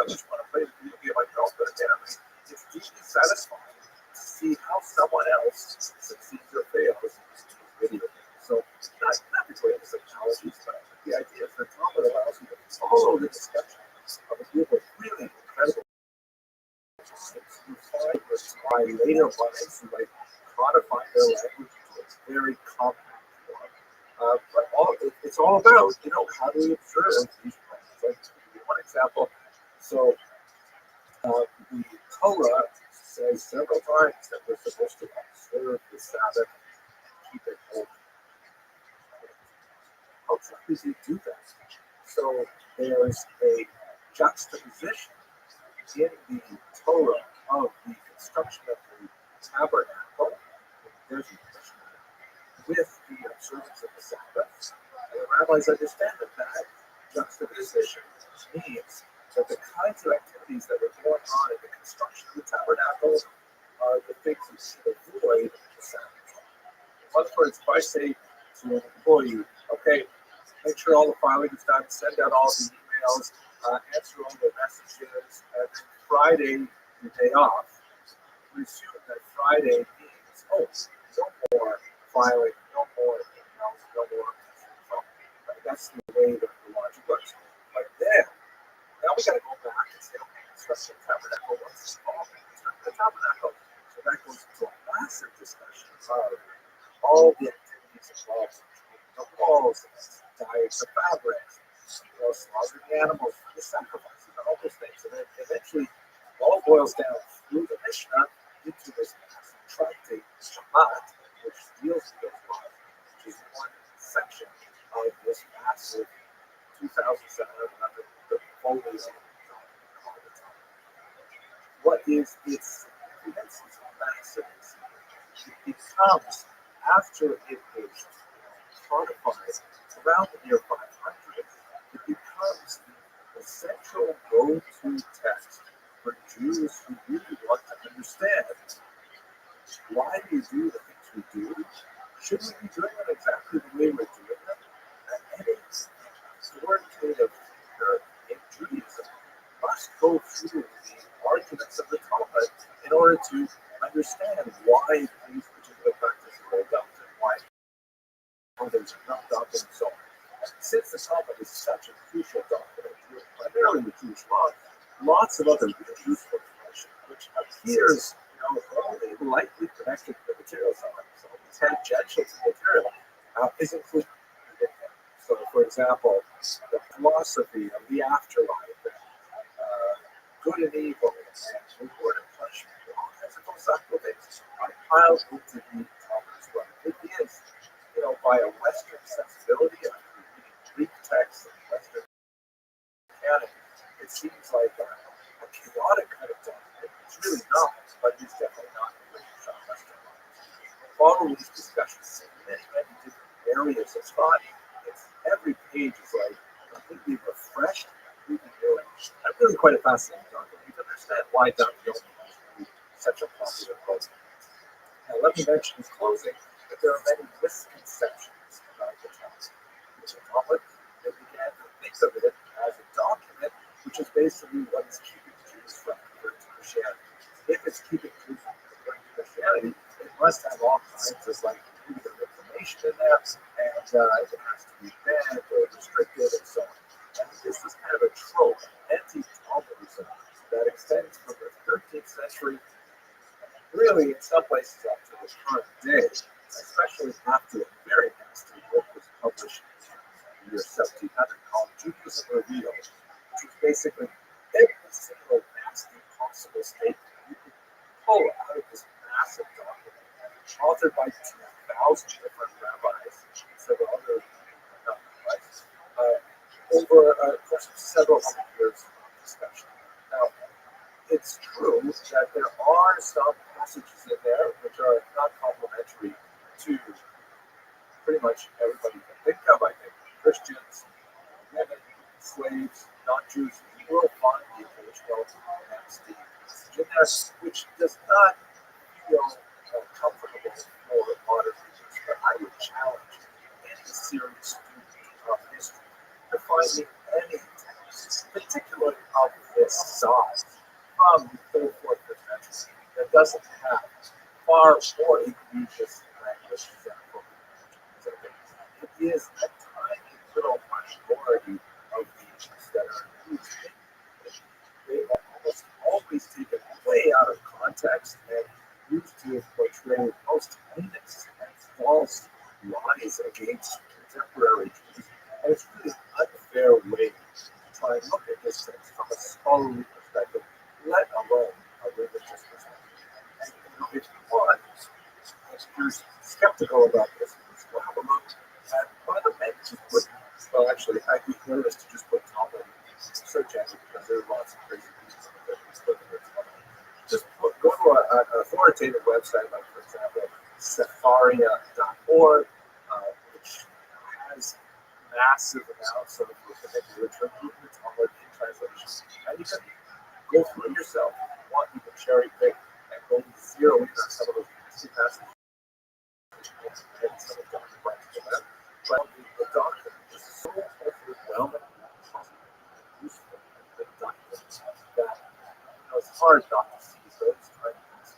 just want to play the video game myself, but again, it's deeply satisfying to see how someone else succeeds or fails in this video game. So, not the greatest analogies, but the idea is that Talmud allows you to follow the discussion of a group of really incredible by later minds who like codify their language into a very compact form. But it's all about, how do we observe these plans? Like, to give you one example, so the Torah says several times that we're supposed to observe the Sabbath, keep it holy. How exactly do you do that? So there's a juxtaposition in the Torah of the construction of the tabernacle. There's a with the observance of the Sabbath. And the rabbis understand that juxtaposition means that the kinds of activities that were going on in the construction of the tabernacle are the things that should avoid the Sabbath. In other words, if I say to an employee, okay, make sure all the filing is done, send out all the emails, answer all the messages, and Friday, the day off, we assume that Friday means, oh, no more filing, no more emails, no more phone. Right? That's the way that the logic works. But then, now we got to go back and say, okay, construction tabernacle, what's involved in the tabernacle? So that goes into a massive discussion of all the activities involved in the walls, dyeing the fabrics, slaughtering the animals, the sacrifices, and all those things. And then eventually, it all boils down through the Mishnah into this massive tractate, Shabbat, which deals with those laws, which is one section of this massive 2,700 folio. What is its significance? It's massive. It comes after it is codified around the year 500. It becomes the central go-to text for Jews who really want to understand why we do the things we do. Should we be doing them exactly the way we're doing them? And any authoritative thinker in Judaism must go through the arguments of the Talmud in order to understand why these particular practices are adopted, why others are not adopted, and so on. And since the Talmud is such a crucial document, primarily with Jewish law, lots of other really useful information, which appears only lightly connected to the material side, so tangential to the material, is included in there. So, for example, the philosophy of the afterlife, good and evil, and reward and punishment, all kinds of philosophical things are piled into the Talmud as well. It is, by a Western sensibility, reading Greek texts and Western canon, it seems like a chaotic kind of document. It's really not, but it's definitely not the way it's Western life. Follow these discussions in many, many different areas of thought. Every page is like completely refreshed, completely new. I'm really quite a fascinating document. You can understand why Don Gilman is such a popular book. Now, let me mention in closing that there are many misconceptions about the Talmud. The Talmud, they began to think of it as a document which is basically what is keeping Jews from converting to Christianity. If it's keeping Jews from converting to Christianity, it must have all kinds of negative information in there, and it has to be banned or restricted and so on. And this is kind of a trope, anti-Talmudism, that extends from the 13th century, really in some places up to the current day, especially after a very nasty book was published in the year 1700 called Judaism Revealed, which was basically every single nasty possible statement you could pull out of this massive document, authored by 2,000 different rabbis and several other rabbis, over a course of several hundred years of discussion. Now, it's true that there are some passages in there which are not complementary to pretty much everybody can think of. I think Christians, women, slaves, non-Jews, you will find the occasional nasty passage in there, which does not feel comfortable for modern readers. But I would challenge any serious student of history to find me any text, particularly of this size, from the third, fourth, fifth century, that doesn't have far more egregious language than it is a tiny little minority of these that are used in English. They are almost always taken way out of context and used to portray most heinous and false lies against contemporary Jews. And it's really an unfair way to try and look at this thing from a scholarly perspective, let alone a religious perspective. And if you want, if you're skeptical about this, we'll have a look at one of the mentions. Well, actually, I'd be nervous to just to an authoritative website, like for example, Sefaria.org, which has massive amounts of rabbinic literature improvements on the translation. And you can go through it yourself. If you want, you can cherry pick and go zero in on some of those passages. And some of Dr. Bright's that. But the document is so overwhelming and useful and good document that it's hard not to see those type of principles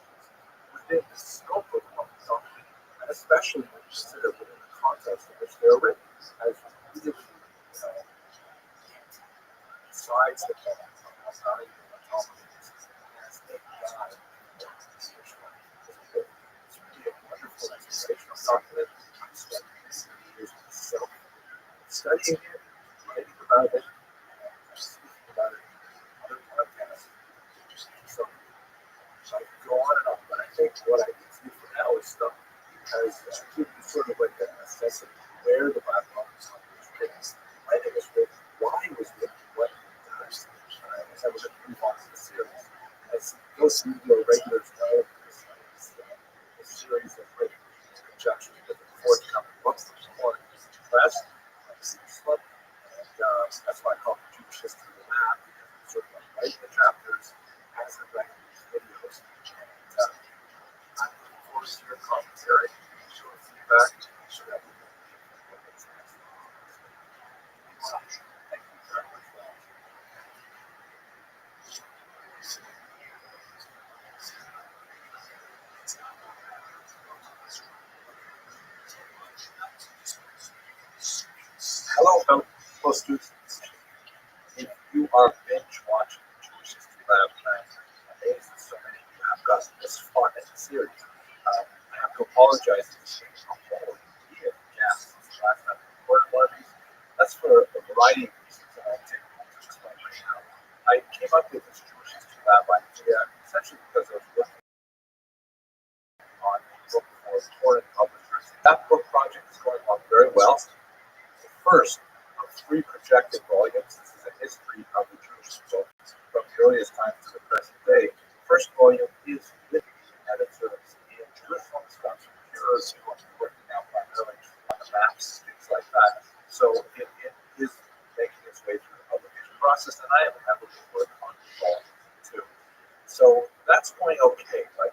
within the scope of what we're talking, and especially when you consider within the context in which they're written, as really sides the point of not even the topics as a guide. It's really a wonderful educational document. I spent years myself studying it, writing about it, speaking about it in other podcasts. So I could go on and on, but I think what I need to do for now is stop because give you sort of like a sense of where the Bible is written, when it was written, why it was written, what it does, as I was going to move on to the series. As those of you who are regulars know, this is a series of written in conjunction with the forthcoming books of the Lord Press, and that's why I call it Jewish History Lab, because I'm sort of like writing the chapters as I'm writing these videos. And I'm looking forward to your commentary, your feedback, so that we can what makes sense. Thank you very much for watching. Hello, fellow students. If you are binge watching Jewish History Lab, I'm amazed that so many of you have gotten this far in the series. I have to apologize for this whole idea of gaps since the last time I recorded one of these. That's for a variety of reasons that I'll take a moment to explain right now. I came up with this Jewish History Lab idea essentially because I was working on a book for foreign publishers. That book project is going along very well. The first of three projected volumes. This is a history of the Jewish people from the earliest times to the present day. The first volume is written editors in Jerusalem, got some cures, working now primarily on the maps, things like that. So it is making its way through the publication process, and I am heavily working on volume 2. So that's going okay, but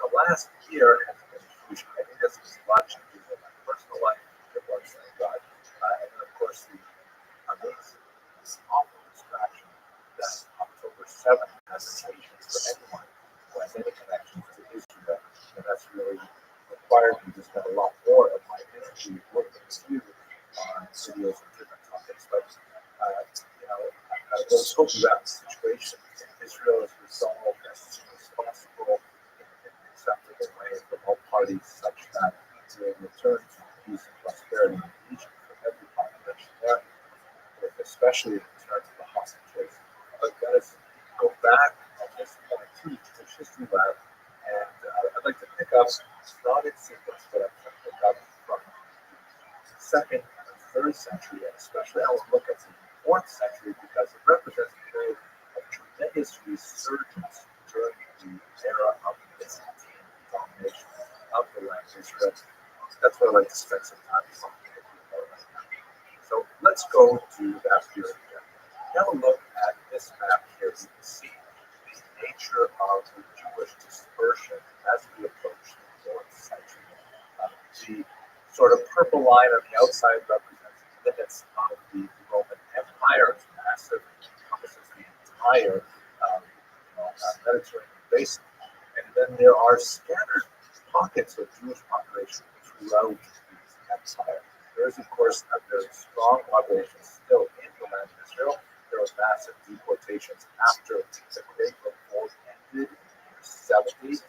the last year has been huge. I think this is a lot of changes in my personal life, the ones that I got. And then, of course, the amazing, awful distraction that October 7th has occasioned for anyone who has any connections to Israel. And that's really required me to spend a lot more of my energy working with you on videos on different topics. But, I was hoping that the situation in Israel is resolved as soon as possible in an acceptable way for all parties, such that we will return to peace and prosperity in the region for every population there, especially in terms of the hostages. But guys, go back on this point to the Jewish History Lab, and I'd like to pick up, not in sequence, but I'm going to pick up from the 2nd and 3rd century, and especially I will look at the 4th century because it represents a period of tremendous resurgence during the era of Byzantine domination of the land of Israel. That's what I like to spend some time talking about right now. So let's go to that period again. Have a look at this map here. You can see the nature of the Jewish dispersion as we approach the 4th century. The sort of purple line on the outside represents the limits of the Roman Empire. It's massive, it encompasses the entire Mediterranean basin. And then there are scattered pockets of Jewish population throughout the empire. There is, of course, a very strong population still in the land of Israel. There were massive deportations after the Great Revolt ended in the year 70.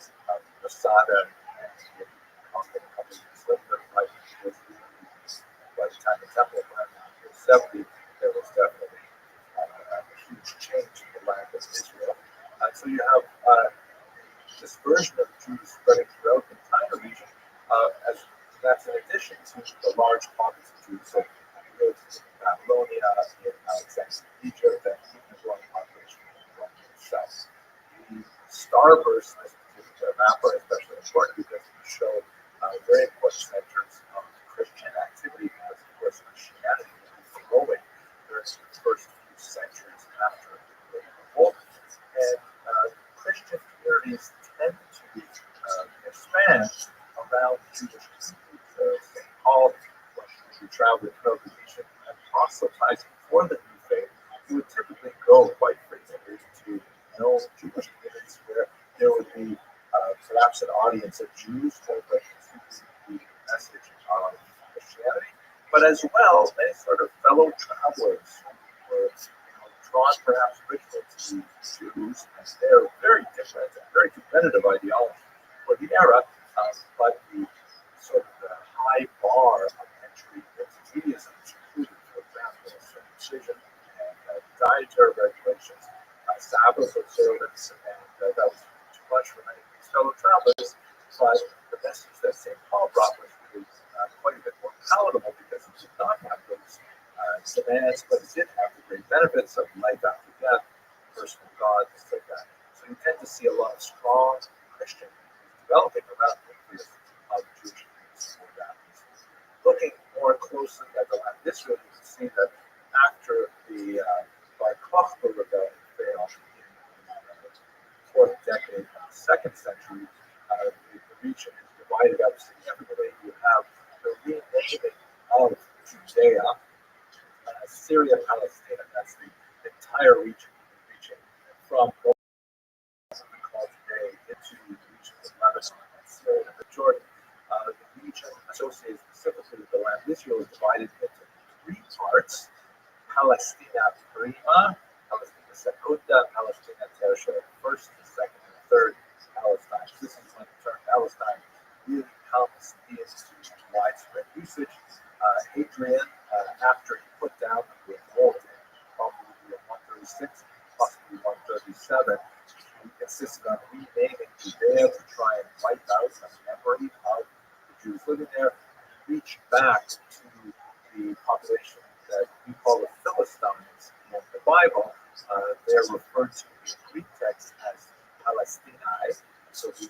Masada and the conquered a couple of years later, by the time the temple went in the year 70, there was definitely a huge change in the land of Israel. So you have dispersion of Jews spreading throughout the entire region, as that's in addition to the large pockets of Jews. So you go to Babylonia, in Alexandria, Egypt, and even the growing population in the Roman itself. The starboard first, this particular map are especially important because they show very important centers of Christian activity, as of course Christianity was growing during the first few centuries after the Great Revolt. And Christian communities tend to expand around Jewish communities. St. Paul, when he traveled throughout the region and proselytizing for the new faith, he would typically go quite frequently to known Jewish communities where there would be perhaps an audience of Jews open to the message of Christianity, but as well many sort of fellow travelers who were drawn perhaps originally to be Jews, and they're very different and very competitive ideology for the era, but the sort of the high bar of entry into Judaism, which included, for example, circumcision and dietary regulations, Sabbath observance, and that was too much for many of these fellow travelers. But the message that St. Paul brought was quite a bit more palatable because it did not have those demands, but it did have the great benefits of life after death, personal God, things like that. So you tend to see a lot of strong Christian developing around the nucleus of Jewish communities for that reason. Looking more closely at the land Israel, you can see that after the Bar Kokhba rebellion failed in the fourth decade of the second century, the region is divided up significantly. You have the renaming of Judea, Syria, Palestine, that's the entire region reaching from what we call today into the region of Lebanon and Syria and the Jordan. The region associated specifically with the land Israel is divided into three parts: Palestina Prima, Palestina Secunda, Palestina Tertia, first, second, and third Palestine. This is when the term Palestine really comes into widespread usage. Hadrian, after he put down the revolt in probably 136, possibly 137, he insisted on renaming Judea to try and wipe out the memory of the Jews living there, reach back to the population that we call the Philistines in the Bible. They're referred to in Greek text as Palestini. So we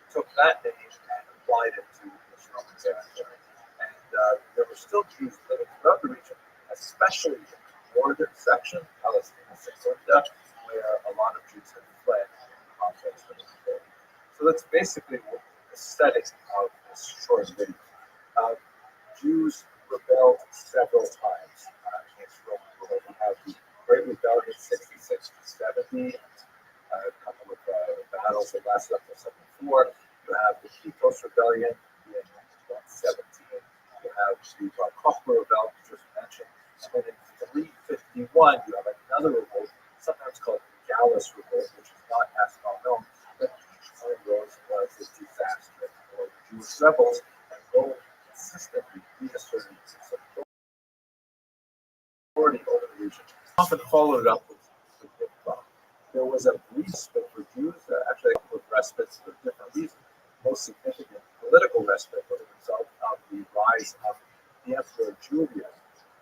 took that name and applied it to this Roman territory. And there were still Jews living throughout the region, especially in the northern section, Palestina Secunda, where a lot of Jews had fled in the context of the day. So that's basically what the setting of this short video. Jews rebelled several times against Roman rule. We have the Great Rebellion 66 to 70, a couple of battles that lasted up to 74. You have the Kitos Rebellion in 117. You have the Bar Kokhba Rebellion, just mentioned. And then in 351, you have another revolt, sometimes called the Gallus Revolt, which is not as well known, but each one of those was a disaster for the Jewish rebels, and Rome consistently reasserted its authority over the region, often followed up with withdrawal. There was a respite for Jews, actually with respites for different reasons. Most significant political respite was a result of the rise of the Emperor Julius,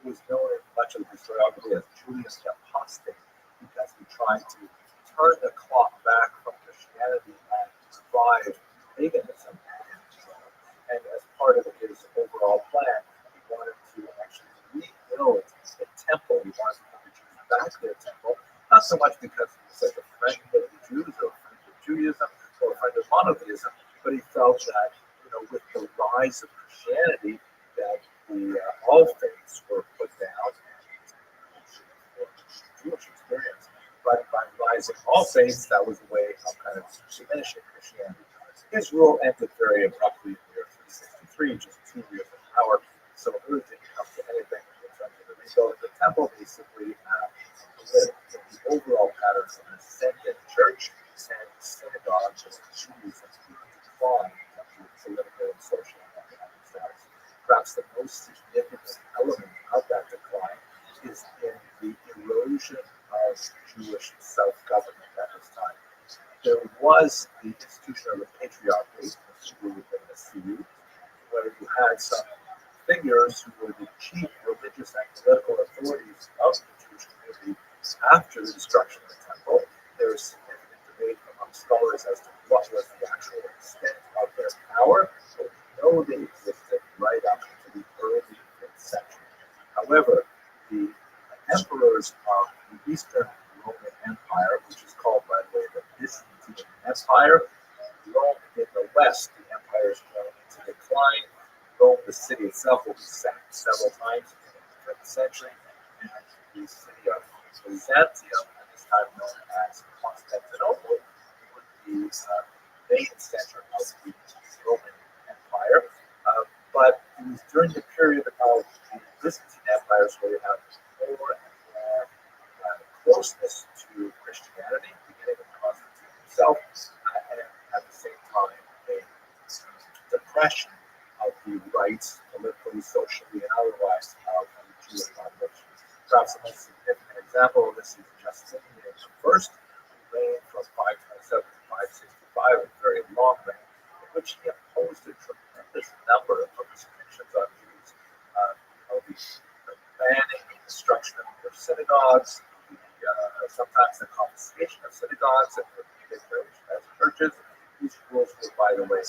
who is known in much of the historiography as Julius the Apostate, because he tried to turn the clock back from Christianity and revive paganism in Israel. And as part of his overall plan, he wanted to actually rebuild the temple. He wanted to put the Jews back to their temple, not so much because he was such a friend of the Jews or a friend of Judaism or a friend of monotheism, but he felt that, with the rise of Christianity, that all faiths were put down for Jewish experience. But by rising all faiths, that was a way of kind of diminishing Christianity. His rule ended very abruptly in the year 363, just 2 years of power. So it really didn't come to anything in terms of the rebuild of the temple. Basically, the overall pattern of an ascendant church and synagogue, just Judaism decline in terms of political and social and economic status. Perhaps the most significant element of that decline is in the erosion of Jewish self-government at this time. There was the institution of the patriarchate, which we would have seen, where you had some figures who were the chief religious and political authorities of the Jewish community after the destruction of the temple. There was significant debate among scholars as to what was the actual extent of their power, but we know they existed right up to the early 5th century. However, the emperors of the Eastern Roman Empire, which is called, by the way, the Byzantine Empire, Rome in the West, the empire is going into decline. Rome, the city itself, will be sacked several times in the 5th century, and the city of Byzantium, at this time known as Constantinople, would be the main center of the Roman Empire. But it was during the period of the Byzantine empires where you have more and more closeness to Christianity, beginning with Constantine himself, and at the same time a depression of the rights, politically, socially, and otherwise, of the Jewish population. Perhaps the most significant example of this is Justinian I, who reigned from 527 to 565, a very long reign, in which he imposed a tremendous number of restrictions on Jews, the banning and destruction of their synagogues, sometimes the confiscation of synagogues and as churches. These rules were, by the way,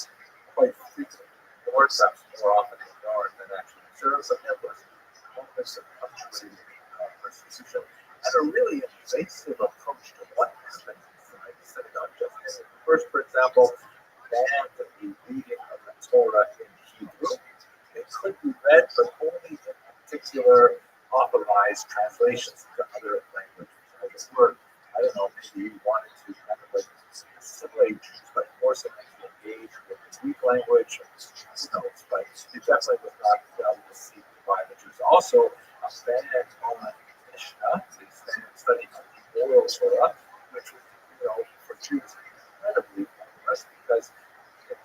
quite frequently ignored, perhaps more often ignored than actually observed, but there was moments of punctuated persecution and a really invasive approach to what happened inside the synagogue. Just first, for example, banned the reading of the Torah in Hebrew. It could be read, but only in particular authorized translations into other languages. As it were, I don't know, maybe you wanted to kind of like assimilate Jews, but force them to engage with the Greek language. Who knows? But it definitely was not well received by the Jews. Also, a ban on Mishnah, the study of the oral Torah, which was, for Jews incredibly onerous because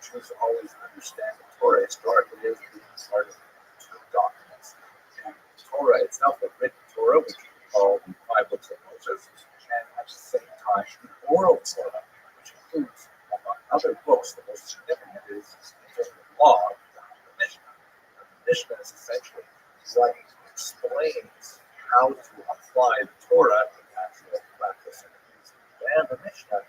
Jews always understand the Torah historically as being part of two documents. And the Torah itself, the written Torah, which we call the five books of Moses, and at the same time the oral Torah, which includes, among other books, the most significant is in terms of law, the Mishnah. And the Mishnah is essentially what explains how to apply the Torah in actual practice. And if you ban the Mishnah,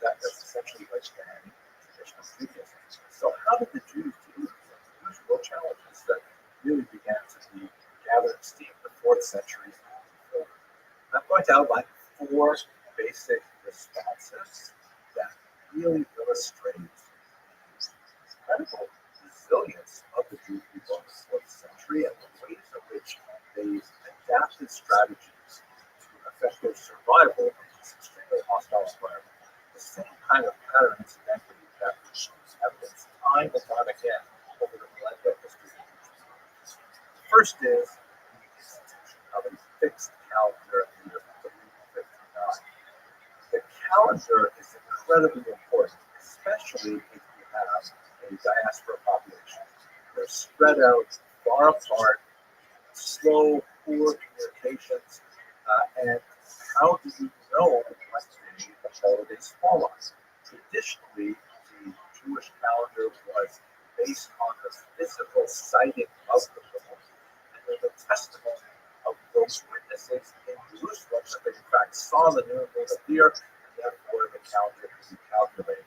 that's essentially like banning traditional Judaism. So how did the Jews deal with the usual challenges that really began to be gathering steam in the 4th century? I'm going to outline 4 basic responses that really illustrate the incredible resilience of the Jewish people in the 4th century and the ways in which they adapted strategies to affect their survival in this extremely hostile environment. The same kind of pattern, incidentally, that shows evidence time and time again over the millennia of history. The first is the institution of a fixed calendar in the year 359. The calendar is incredibly important, especially if you have a diaspora population. They're spread out far apart, slow, poor communications, and how do you know what day the holidays fall on? Traditionally, the Jewish calendar was based on the physical sighting of the moon and then the testimony of those witnesses in Jerusalem that they in fact saw the new moon appear, and therefore the calendar could be calculated.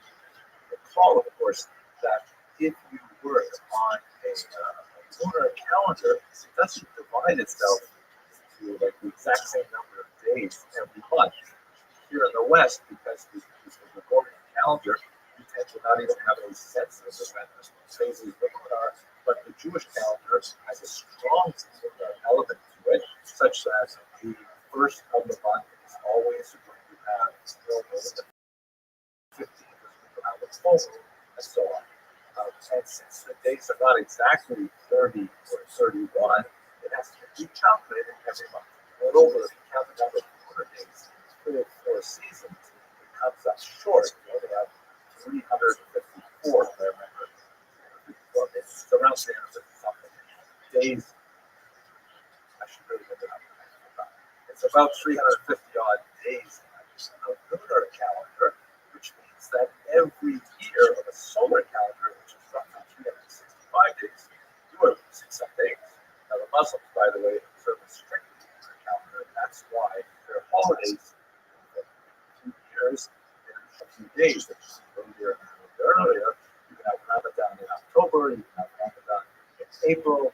Recall, of course, that if you work on a lunar calendar, it doesn't divide itself into like the exact same number of days every month. Here in the West, because we use the Gregorian calendar, we tend to not even have any sense of when the phases of the moon are. But the Jewish calendar has a strong lunar element to it, such that the first of the month is always going to have full moon, the 15th is going to have a full moon, and so on. And since the days are not exactly 30 or 31, it has to be recalculated every month. Moreover, if you count the number of lunar days for 4 seasons, it comes up short. You only have 354, if I remember. It's around 350 something days. I should really look it up. It's about 350 odd days in a lunar calendar, which means that every year of a solar calendar, which is roughly 365 days, you are losing some days. Now, the Muslims, by the way, observe a strict lunar calendar, and that's why their holidays in 2 years, in a few days, which is April.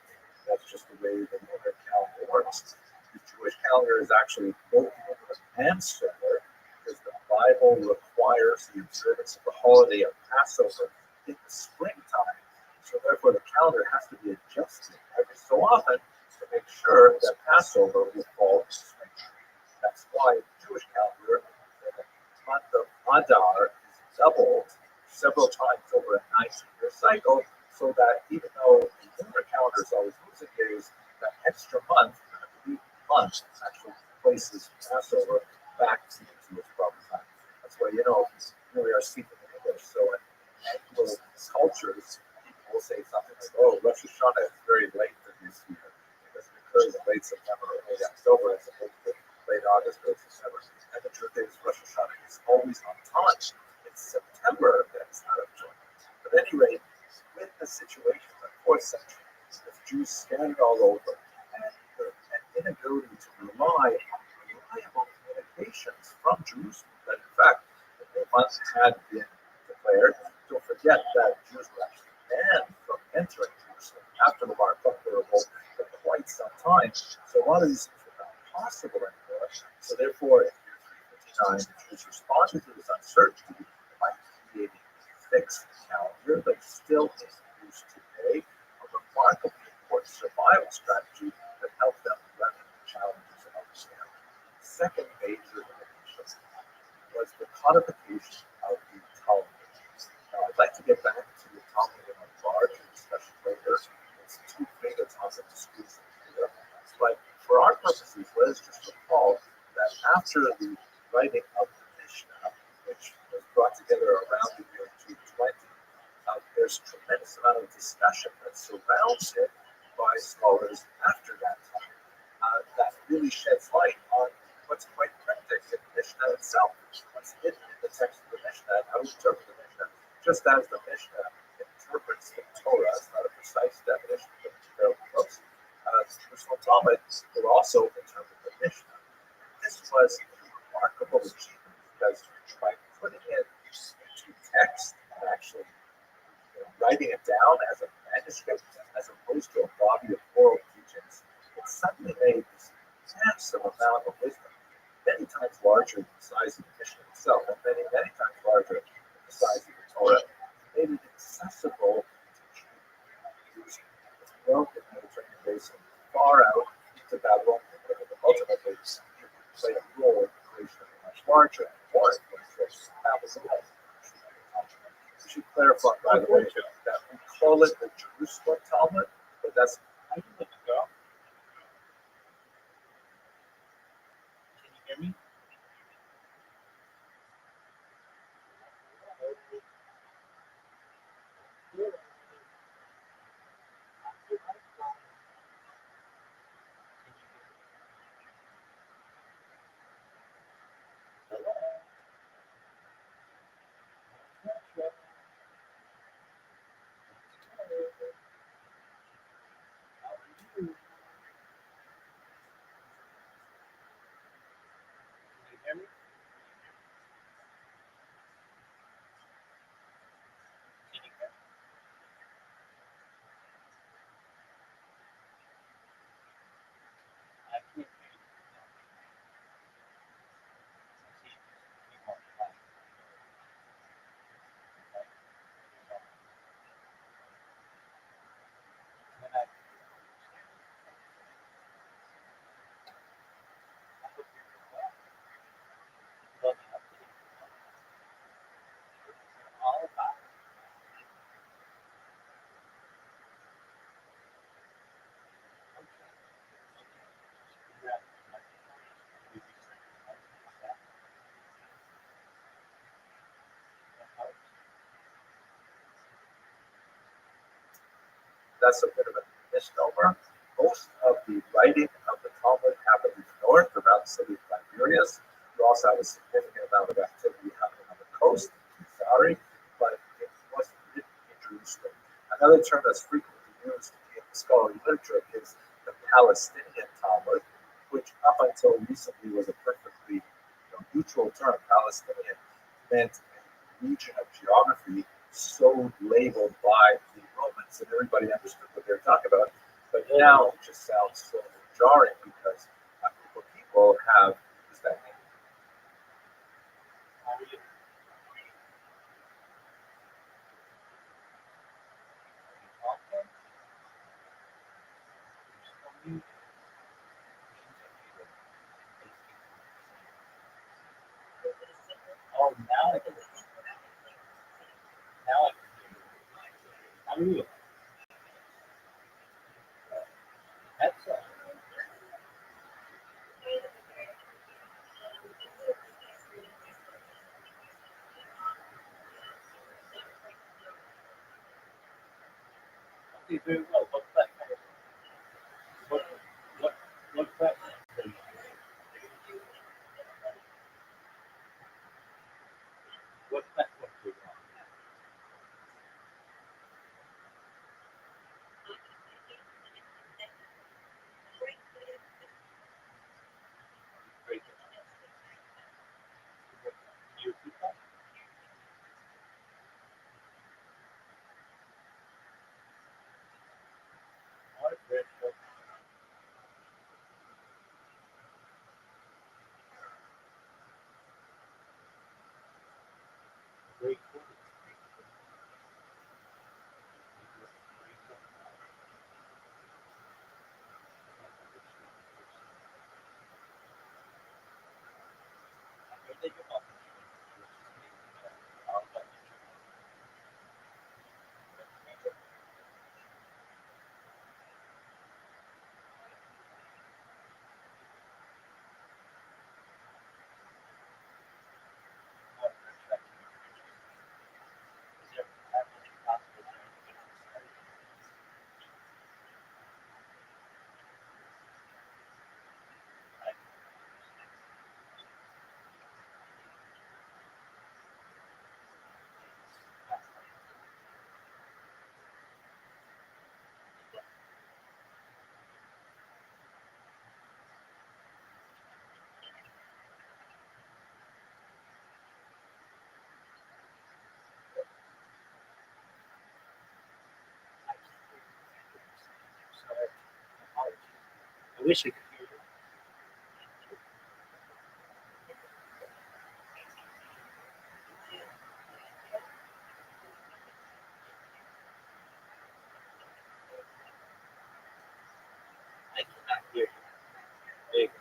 That's just the way the lunar calendar works. The Jewish calendar is actually both lunar and solar because the Bible requires the observance of the holiday of Passover in the springtime. So therefore, the calendar has to be adjusted every so often to make sure that Passover will fall in springtime. That's why the Jewish calendar, the month of Adar, is doubled several times over a 19-year cycle, so that even though the lunar calendar is always losing days, that extra month, every month, actually places Passover back into its proper time. That's why, we are speaking in English, so in Anglo cultures, people will say something like, oh, Rosh Hashanah is very late this year. It doesn't occur in late September or late October as opposed to late August or September. And the truth is, Rosh Hashanah is always on time. It's September that's out of joint. But at any rate, with the situation in the 4th century, with Jews scattered all over, and an inability to rely on reliable communications from Jerusalem, that in fact, the new month had been declared. Don't forget that Jews were actually banned from entering Jerusalem after the Bar Kokhba revolt for quite some time. So a lot of these things were not possible anymore. So therefore, in 359, the Jews responded to this uncertainty by creating a fixed calendar that still is used today, a remarkably important survival strategy that helped them weather the challenges of understanding. The second major innovation was the codification of the Talmud. Now, I'd like to get back to the Talmud in a larger discussion later. It's too big a topic to squeeze in here. But for our purposes, let us just recall that after the writing of the Mishnah, which was brought together around the year 220, there's a tremendous amount of discussion that surrounds it by scholars after that time that really sheds light on what's quite cryptic in the Mishnah itself, what's hidden in the text of the Mishnah, and how to interpret the Mishnah. Just as the Mishnah interprets the Torah, it's not a precise definition, but it's fairly close. The Jerusalem Talmud will also interpret the Mishnah. This was a remarkable achievement because by putting it into text and actually writing it down as a manuscript as opposed to a body of oral teachings, it suddenly made this massive amount of wisdom, many times larger than the size of the Mishnah itself, and many, many times larger than the size of the Torah, made it accessible to Jews throughout the Mediterranean basin, far out into Babylon, and ultimately it played a role in the creation of a much larger and more influential Babylon. We should clarify, by the way, that we call it the Jerusalem Talmud, but that's I can let it go. Can you hear me? That's a bit of a misnomer. Most of the writing of the Talmud happened in the north around the city of Tiberias. You also have a significant amount of activity happening on the coast in Kizari, but it wasn't written in Jerusalem. Another term that's frequently used in scholarly literature is the Palestinian Talmud, which up until recently was a perfectly neutral term. Palestinian meant a region of geography so labeled by the Romans sentence and everybody understood what they were talking about. But now it just sounds so jarring because a group of people have is that name. How are you? Oh, now I can. Now I can hear you. How are you? That's okay. Very well. What platform? What what what platform? What platform do you want? Great. Can you repeat that? All right, great. Great. I wish I could hear you. I cannot hear you. There you go.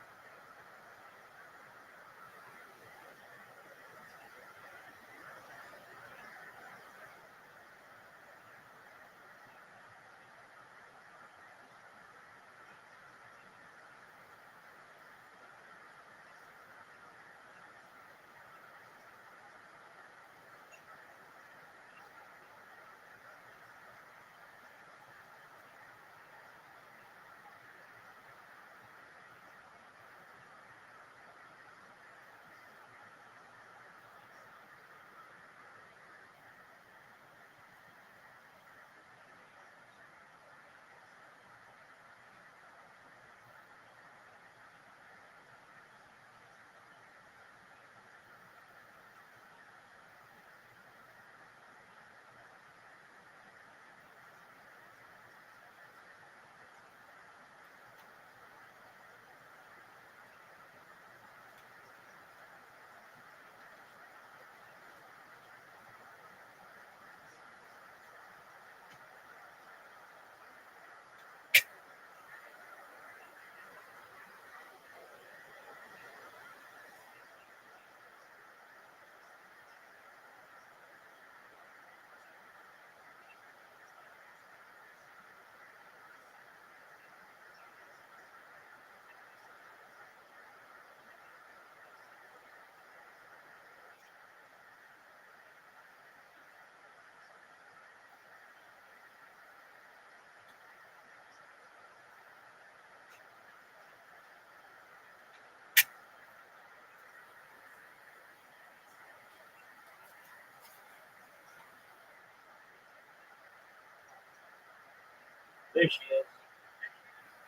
There she is.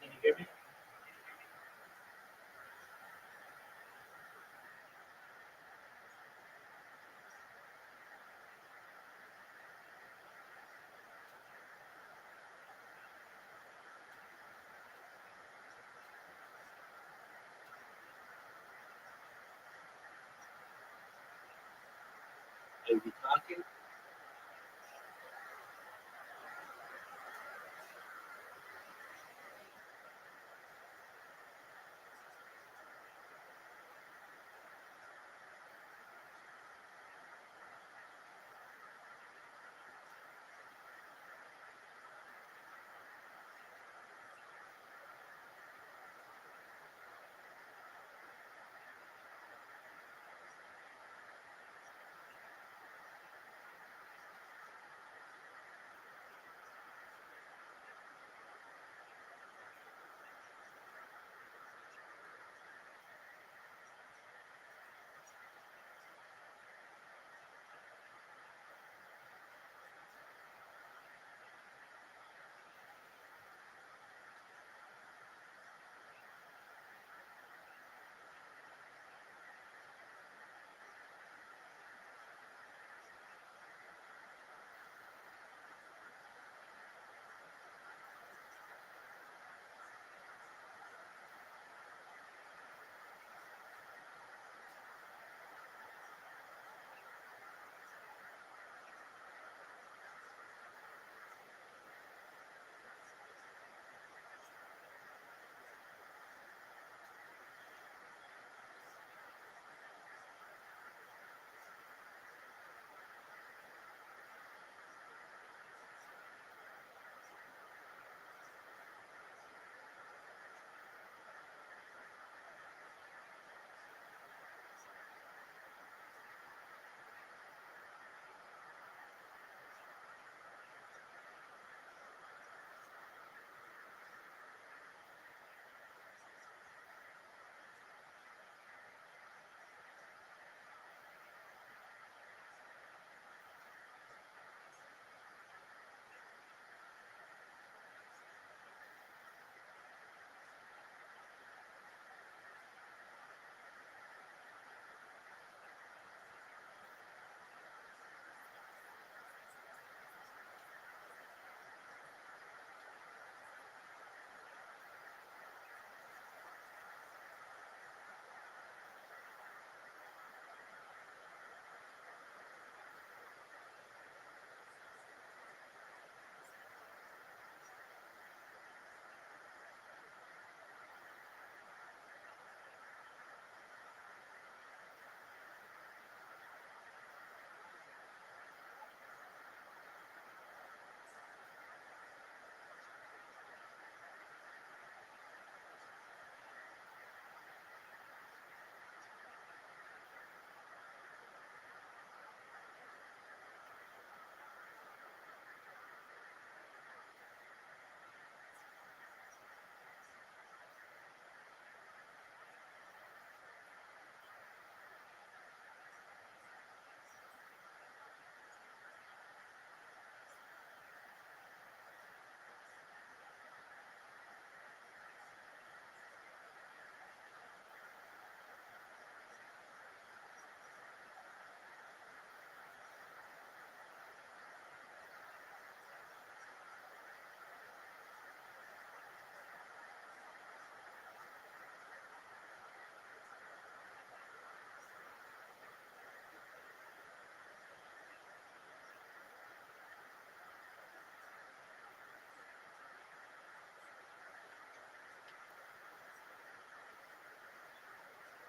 Can you hear me? they be talking.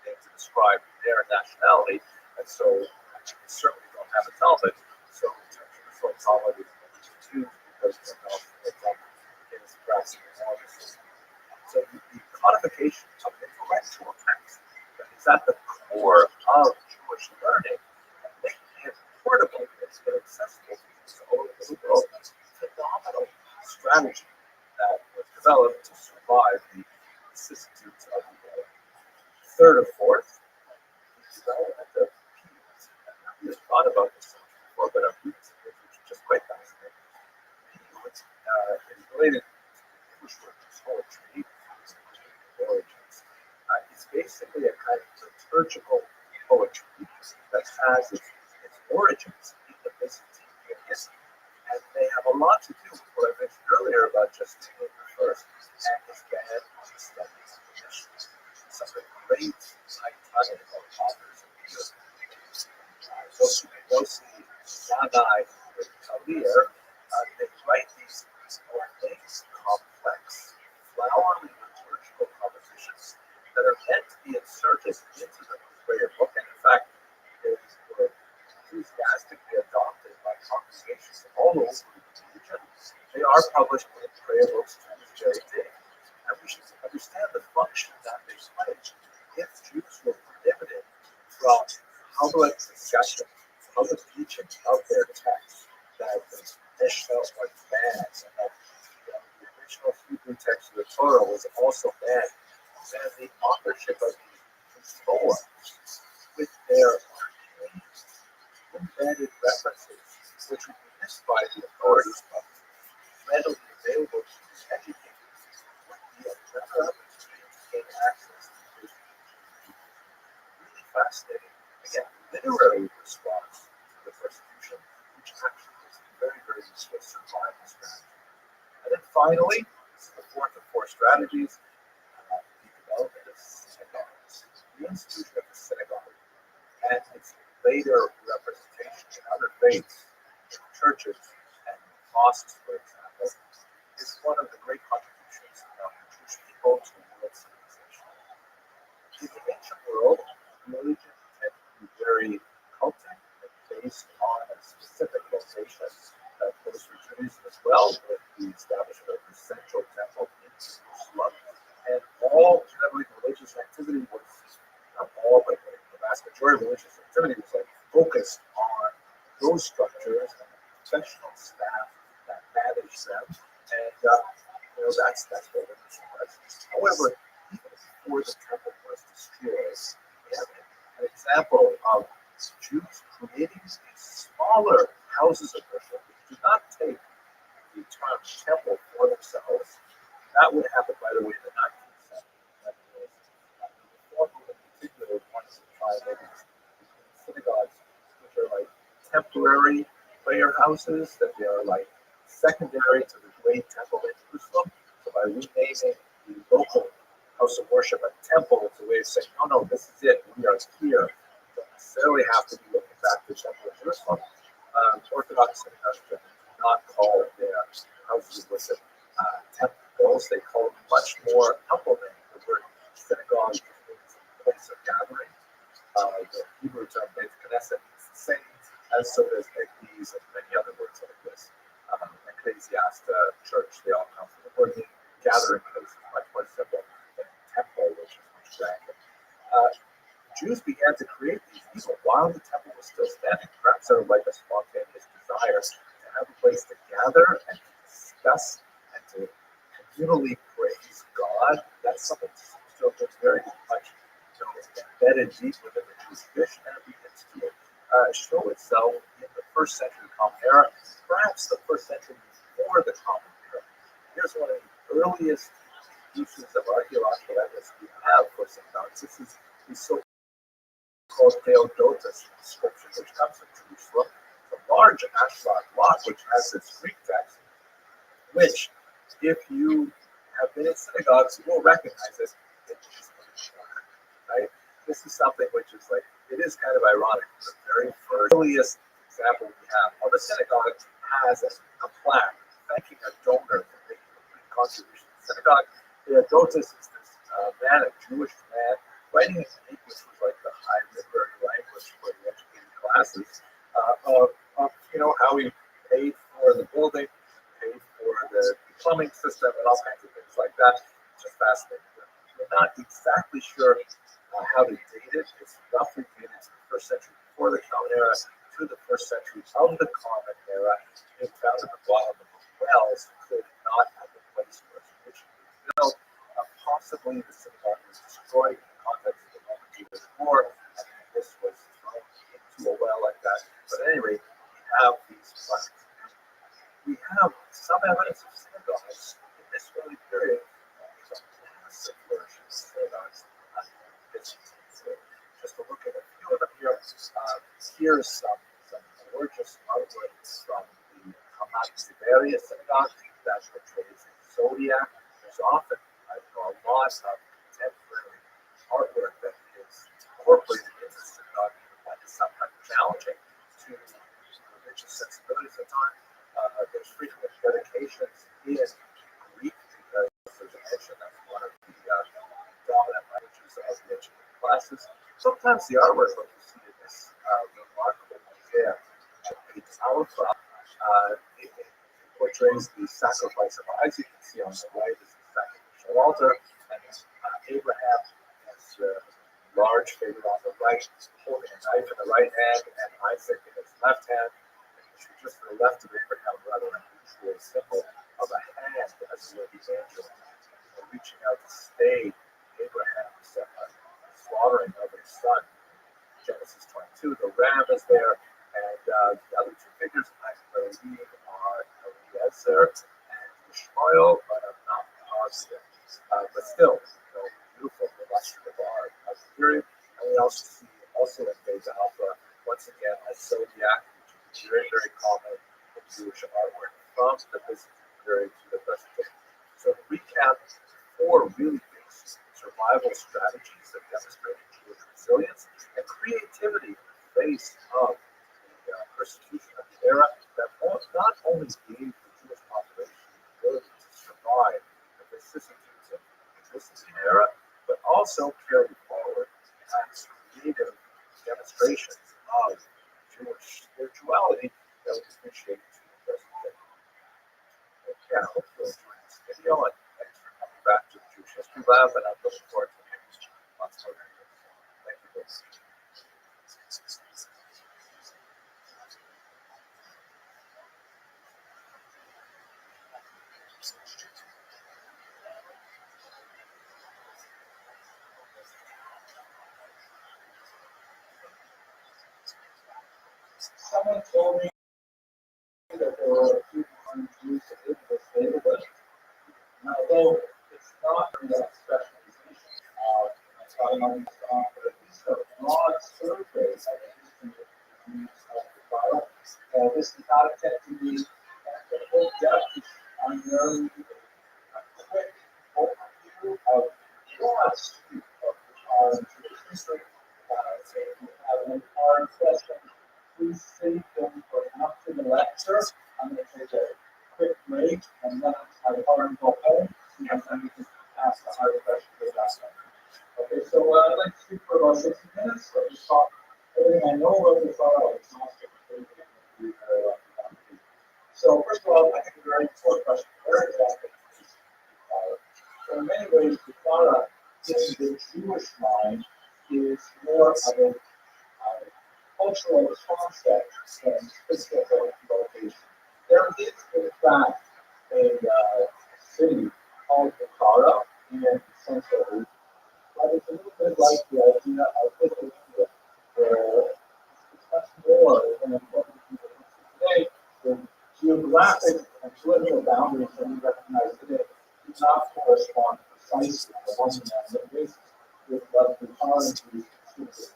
To describe their nationality, and so you certainly don't have a Talmud. So in terms of the full Talmud, it's two because it's grasping enormous. So the codification of intellectual text that is at the core of Jewish learning and making it portable and accessible to all over the world is a phenomenal strategy that was developed to survive the vicissitudes of the third or fourth development of Peds. I've just thought about this so much before, but Peds, which is just quite fascinating. Peds is related to English word poetry, origins. It's basically a kind of liturgical poetry that has its origins in the Byzantine period, and they have a lot to do with what I mentioned earlier about Justinian the First and his ban on the study of traditions. Some of the great Italian authors of Europe, Rothschild, Shaddai with Kalir, they write these ornate, complex, flowery liturgical compositions that are meant to be inserted into the prayer book, and in fact, they were enthusiastically adopted by congregations all over the region. They are published in prayer books to this very day. And we should understand the function that they play. If Jews were prohibited from public discussion, public teaching of their text, that the Mishnah was banned, and that the original Hebrew text of the Torah was also banned, and the authorship of these Torah with their embedded references, which would be missed by the authorities, but readily available to the educators, would be another opportunity to gain access to this really fascinating, again, literary response to the persecution, which actually is very, very useful survival strategy. And then finally, this is the fourth of four strategies, the development of synagogues, the institution of the synagogue, and its later representation in other faiths, churches, and mosques, for example, is one of the great contributions of the Jewish people to world civilization. In the ancient world, religion tended to be very cultic and based on a specific location. That goes for Judaism as well, with the establishment of the central temple in Jerusalem. And all generally religious activity was, not all, but the vast majority of religious activity was like focused on those structures and the professional staff that managed them. And that's where religion was. However, even before the temple was destroyed, we have an example of Jews creating these smaller houses of worship which do not take the term temple for themselves. That would happen, by the way, in the 19th century. That was the former in particular wants to try maybe synagogues, which are like temporary prayer houses, that they are like secondary to the great temple in Jerusalem. So by renaming the local house of worship a temple, it's a way of saying, no, this is it. We are here. You don't necessarily have to be looking back to the temple of Jerusalem. Orthodox synagogues do not call their houses of worship temples. They call them much more humble names. The word synagogue means place of gathering. The Hebrew term Beit Knesset means the same, as so does Ekdes and many other words like this. Ecclesiasta, church, they all come from the word meaning gathering place. Is much more simple than temple, which is much grander. Jews began to create these even while the temple was still standing, perhaps sort of like a spontaneous desire to have a place to gather and to discuss and to communally praise God. That's something still that's very much embedded deep within the Jewish tradition, and it begins to show itself in the first century Common Era, perhaps the first century before the Common Era. Here's one of the earliest pieces of archaeological evidence we have for synagogues. This is the so-called Theodotus inscription, which comes from Jerusalem. It's a large ashlar block, which has this Greek text, which, if you have been in synagogues, you will recognize this. Right? This is something which is like, it is kind of ironic. The very first, earliest example we have of a synagogue has a plaque thanking a donor for making a contribution to the synagogue. Theodotus is this man, a Jewish man, writing in Greek, which was like the high Limburg language for the educated classes, of how he paid for the building, paid for the plumbing system, and all kinds of things like that. It's just fascinating. We're not exactly sure how to date it. It's roughly dated to the first century before the Common Era to the first century of the Common Era. Being found at the bottom of the wells, clearly not at the place where it's originally built. Possibly the synagogue was destroyed in the context of the Roman Jewish War, and this was thrown into a well like that. But at any rate, we have these plaques. We have some evidence of synagogues in this early period. There's a massive flourish of synagogues. Just to look at a few of them here. Here's some gorgeous artwork from the Hamat Siberia synagogue that portrays a zodiac. There's often a lot of contemporary artwork that is incorporated in the synagogue, even when it's sometimes challenging to religious sensibilities at the time. There's frequent dedications in Greek because there's a mention that's one of the dominant languages of the educated classes. Sometimes the artwork, like you see in this remarkable mosaic at Beit Alpha, it portrays the sacrifice of Isaac. You can see on the right is the sacrificial altar, and Abraham has large figure on the right, holding a knife in the right hand and Isaac in his left hand. And just to the left of Abraham, rather unusual symbol of a hand as with the angel reaching out to stay Abraham's slaughtering of his son. Genesis 22, the ram is there, and the other two figures I believe are Eliezer and Ishmael, but I'm not positive. But still, beautiful illustrative art of the period. And we also see in Beit Alpha, once again, a zodiac, which is very, very common in Jewish artwork from the Byzantine period to the present day. So to recap, 4 really basic survival strategies that demonstrate Jewish resilience and creativity in the face of the persecution of the era that not only gave the Jewish population the ability to survive the vicissitudes of the Byzantine era, but also carried forward as creative demonstrations of Jewish spirituality that we appreciate to the present day. Okay, I hope you'll enjoy this video, and thanks for coming back to the Jewish History Lab, and I'm looking forward to next month's program. Thank you very much. Someone told me that there were a few different Jews that lived in this neighborhood. And although it's not a specialization, I'm talking about but at least a broad survey of the history of the communities of the product. This is not intended to be the full depth. I'm merely a quick overview of broad sweep of the our Jewish history. If you have any hard questions, please save them for after the lecture. I'm going to take a quick break and then I will go home and then we can ask the hard questions at that time. Okay, so I'd like to speak for about 60 minutes. So just talk everything I know about the photo. It's not so first of all, I think a very important question. Where exactly is the Torah? So in many ways, the Torah in the Jewish mind is more of a cultural concept than physical location. There is, in fact, a city called Bukhara in Central Asia, but it's a little bit like the idea of Little India, where it's much more than what we do today. The geographic and political boundaries that we recognize today do not correspond precisely on a one-to-one basis with what the current Jews consider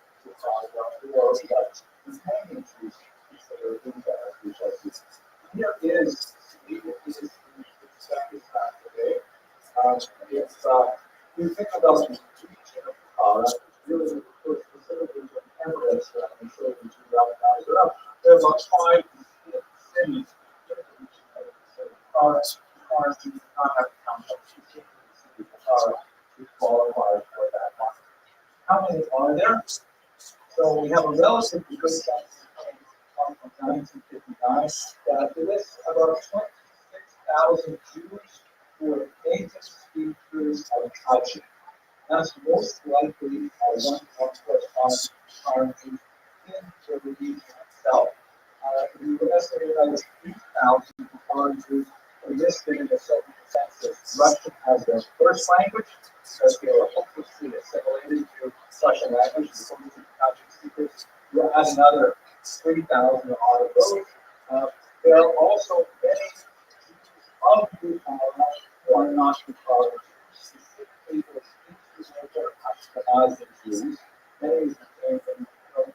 or what the Canadian Jews consider we shall see. Here is the perspective today. If you think about the teaching of Bukhara, it's really refers specifically to the Emirates that I'm sure you two guys are up. There are about 5 cities that are reaching out to Bukhara. Bukhara do not have to count up to Bukhara to qualify for that market. How many are there? So we have a relatively good census from 1959 that lists about 26,000 Jews who are native speakers of Tachi. That's most likely one corresponding currently in the region itself. We would estimate that 3,000 foreign Jews are listed in the census. Russian as their first language, because they were hopelessly assimilated to Russian language. The Tachi speakers. We'll add another 3,000 odd of those. There are also many Jews of Bukhara who are not Bukhara Jews. Specifically, those Ashkenazi Jews. Many of them came from the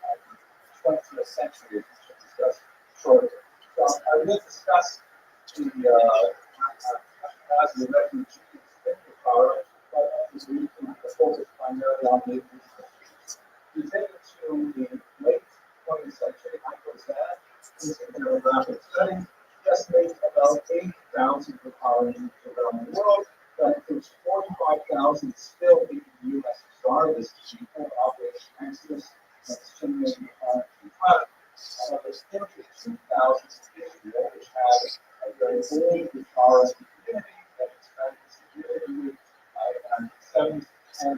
20th century, as we discussed shortly. So I will discuss the Ashkenazi refugees in Bukhara, but we can focus primarily on the Jews. We take it to the late 20th century, Michael Zad This demographic study estimates about 8,000 Jews around the world. That includes 45,000 still in the U.S. This is before Operation Exodus. That's 2 million there's 32,000 Israel, which has a very old Guitarist community that expanded significantly and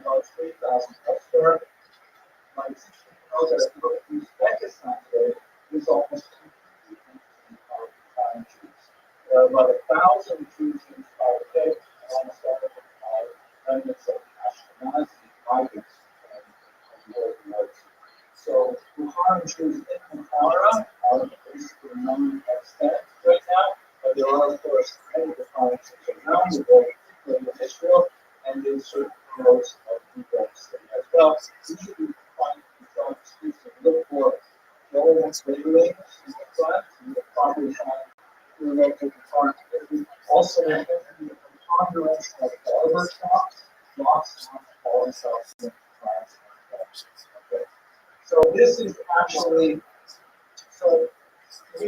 about 3,000 plus there. Like 16 knows that if you look at Uzbekistan today, is almost completely empty of Jews. There are about 1,000 Jews in today, and almost all of them are remnants of Ashkenazi migrants from World War II. So Bukhara Jews in Bukhara are basically non-extant right now, but there are of course many Bukhara Jews around the world, including in Israel, and in certain roads of New York City as well. Usually find themselves streets and look for government regulators in the front, and the property line through local Bukhara community. Also, there tends to be a preponderance of barber shops, blocks, and all themselves in France. Okay. So this is actually, so we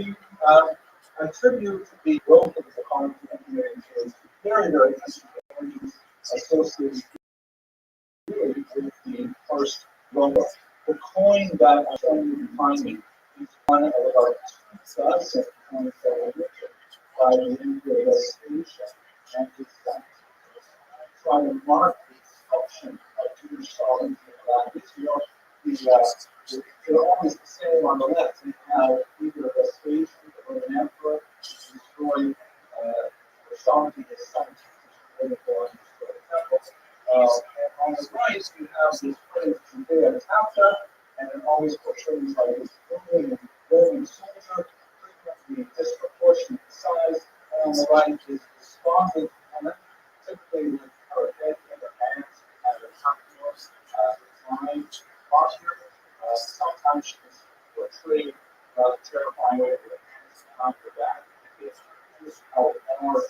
attribute the growth of the economy to very, very interesting associated with the first Roman. The coin that I'm showing you behind me is one of about 2,000 coins that were written by the Emperor Vespasian and his son. Trying to mark the destruction of Jewish sovereignty in Israel. They're always the same on the left. We have either Vespasian, the Roman Emperor, destroying the sovereignty of his son, and on the right, you have this phrase Judea Tafta, and it always portrays like this Roman soldier, frequently disproportionate size, and on the right is despondent woman, typically with her head in her hands and her countenance reclined posture. Sometimes she is portrayed terrifying way with her hands behind her back. It's just how more the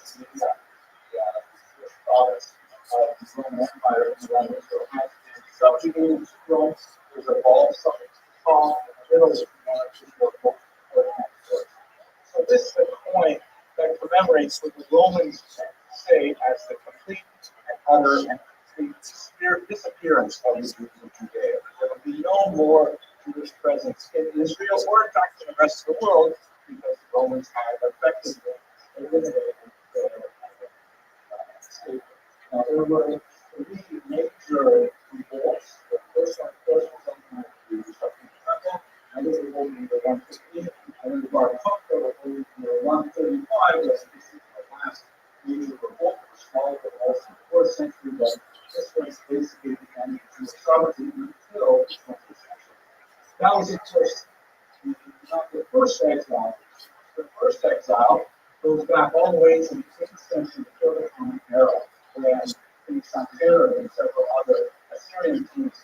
province of the Roman Empire around Israel has been subjugated to Rome. There's a ball something tall in the middle of the so this is a coin that commemorates what the Romans say as the complete and utter and complete disappearance of the Jews of Judea. There will be no more Jewish presence in Israel or in fact in the rest of the world because the Romans had effectively eliminated their state. Now there were 3 major revolts. The first one, of course, was on the destruction of the temple. And this is only the 115, and then the Bar Kokhba was only the 135, was the last major revolt, which followed the walls in the 4th century, but this was basically the end of Jewish sovereignty until the 20th century. That was, of course, not the first exile. The first exile goes back all the way to the 8th century before the Common Era, when King Sanherib and several other Assyrian kings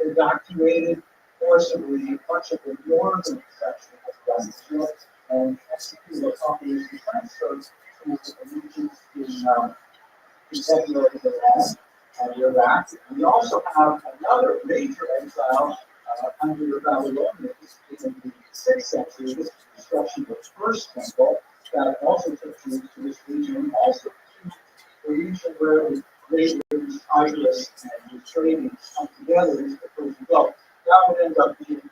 evacuated forcibly much of the northern section of Israel and executed a population transfer to the regions in Israel, Iran, and Iraq. We also have another major exile under the Babylonians in the 6th century. This is the destruction of the first temple that also took Jews to this region, and also to the region where the great rivers Tigris and Euphrates come together into the Persian Gulf. That would end up being a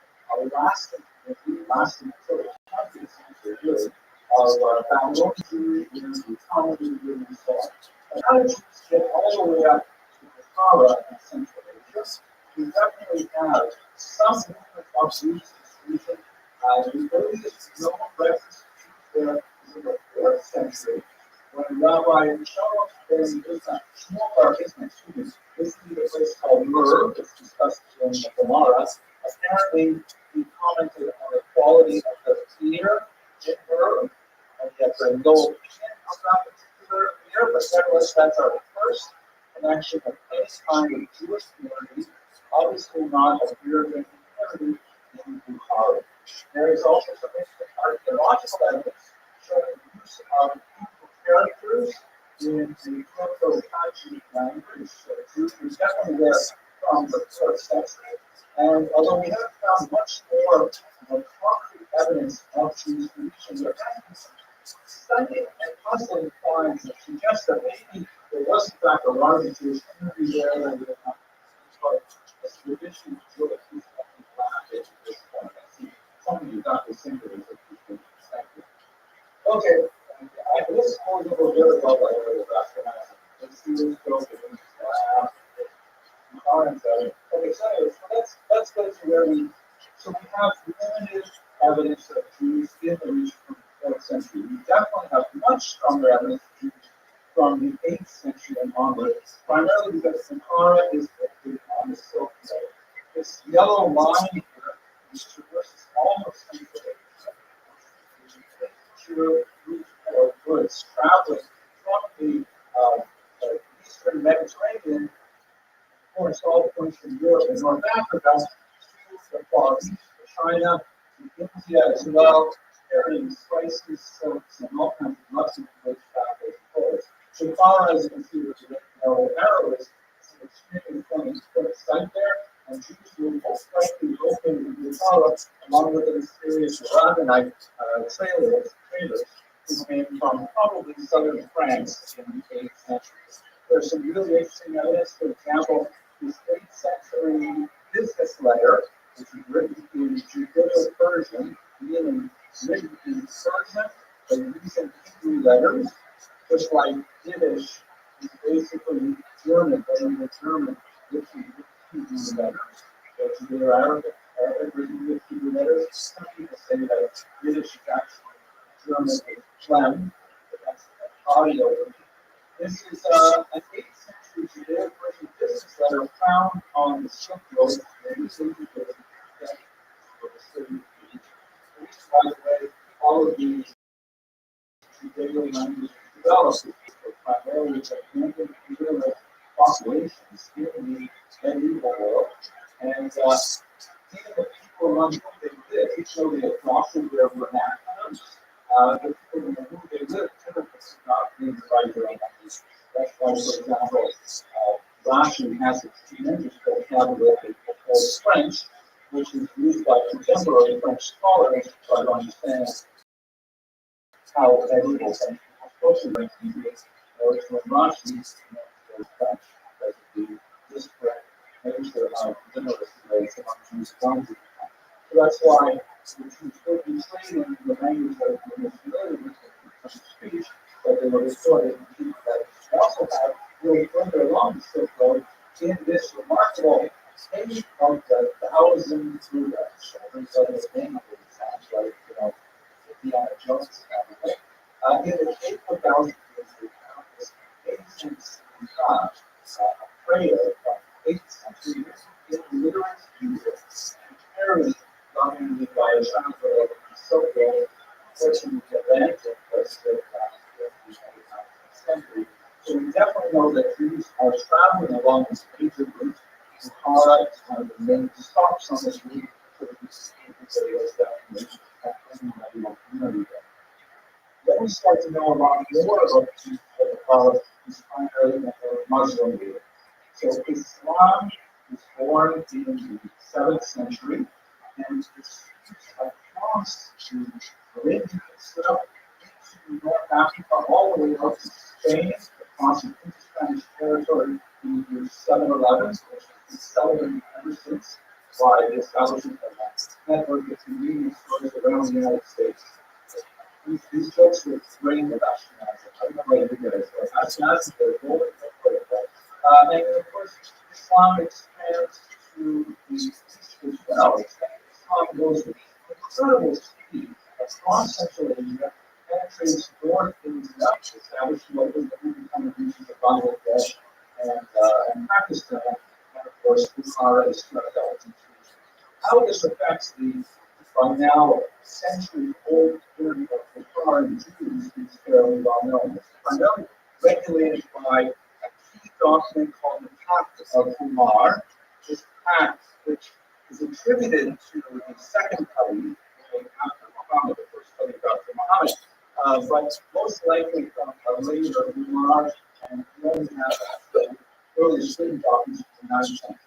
lasting until the 20th century, really, of Babylonian Jewry and the Talmudic Jewry and so on. And how did Jews get all the way up to Bukhara in Central Asia? We definitely have some movement of Jews in this region. The earliest known reference to Jews there is in the 4th century, when Rabbi then Shmuel is my student, visited a place called Mur, which is discussed in the Gemara. Apparently, he commented on the quality of the beer in Mur, and he had very low opinion of that particular beer, but nevertheless, that's our first connection of any kind of Jewish community, obviously not a beer drinking community in Bukhara. There is also some archaeological evidence showing the use of Hebrew characters in the Proto-Kachi language. So Jews were definitely there from the 4th century. And although we haven't found much more concrete evidence of Jews' reaching their ethnicity. Stunning and puzzling finds that suggest that maybe there was in fact a larger Jewish community there than we have. But as tradition Jewish is often laughed at this point. I see some of you got this into this if you can thank you. Okay, this goes over very well by way of Ashkenazim. Let's see this goes in okay, so let's go to where we have limited evidence of Jews in the region from the 4th century. We definitely have much stronger evidence of Jews from the 8th century and onward, primarily because Saqqara is located on the Silk Road. This yellow line here, which traverses almost into the pure route or goods traveling from the eastern Mediterranean, of course, all points from Europe and North Africa to the far east, to China, to India as well, carrying spices, silks, and all kinds of luxury goods, fabrics, and clothes. So far, as you can see with the narrow arrow, is an extremely important site there, and Jews will most likely locate in Bukhara along with the mysterious Rabbi traders who came from probably southern France in the 8th century. There's some really interesting evidence, for example, this 8th century business letter, which is written in Judeo-Persian, meaning written in Persian, but using Hebrew letters, just like Yiddish is basically German, but in the German, with Hebrew letters. So Judeo-Arabic, written with Hebrew letters. Some people say that Yiddish is actually German with phlegm, but that's an audio. This is an 8th century Judeo-Persian business letter found on the Silk Road, by the way, all of these Judeo languages developed primarily with American Israelite populations in the medieval world, and even the people among whom they lived, even though they had adopted their vernacular, the people among whom they lived typically did not read their own language. That's why, for example, Rothschild has a tremendous vocabulary called French, which is used by contemporary French scholars to try to understand how medieval French was supposed to be used. Whereas when Rothschild used French, because of the disparate nature of literacy rates among Jews from the time. So that's why the Jews would be trained in the language that they were familiar with in speech, but they were distorted in Hebrew letters. We also have, really further along the Silk Road, in this remarkable state of the Thousand Buddhas. So everybody is named it sounds like, Indiana Jones kind of thing. In the Cape of Thousand Buddhas, we found this ancient a prayer from 8th century illiterate Jesus, carried lovingly by a translator of the Silk Road, fortunately the Atlantic was the 19th century. So we definitely know that Jews are traveling along this major route. Bukhara is one of the main stops on this route, so we see everybody else definitely in community there. Then we start to know a lot more about Jews that Bukhara is primarily a Muslim leader. So Islam was born in the 7th century, and it's across to Arabia itself, into North Africa, all the way up to Spain, across into Spanish territory in the year 711, which has been celebrated ever since by the establishment of a network of convenience stores around the United States. These folks were trained with Ashkenazim. I don't know why you guys, but Ashkenazim, they're golden. And of course, Islam expands to the east as well. Islam goes with incredible speed across Central Asia, penetrates north India, establishing what was the becoming regions of Bangladesh and Pakistan, and of course, Bukhara is spread out into how this affects the by now century-old theory of Bukhara and Jews is fairly well known. It's primarily regulated by a key document called the Pact of Umar. This pact, which is attributed to the second Caliph, after Muhammad, the first Caliph after Muhammad, but most likely from a later Umar, and we only have the earliest written documents from the 9th century.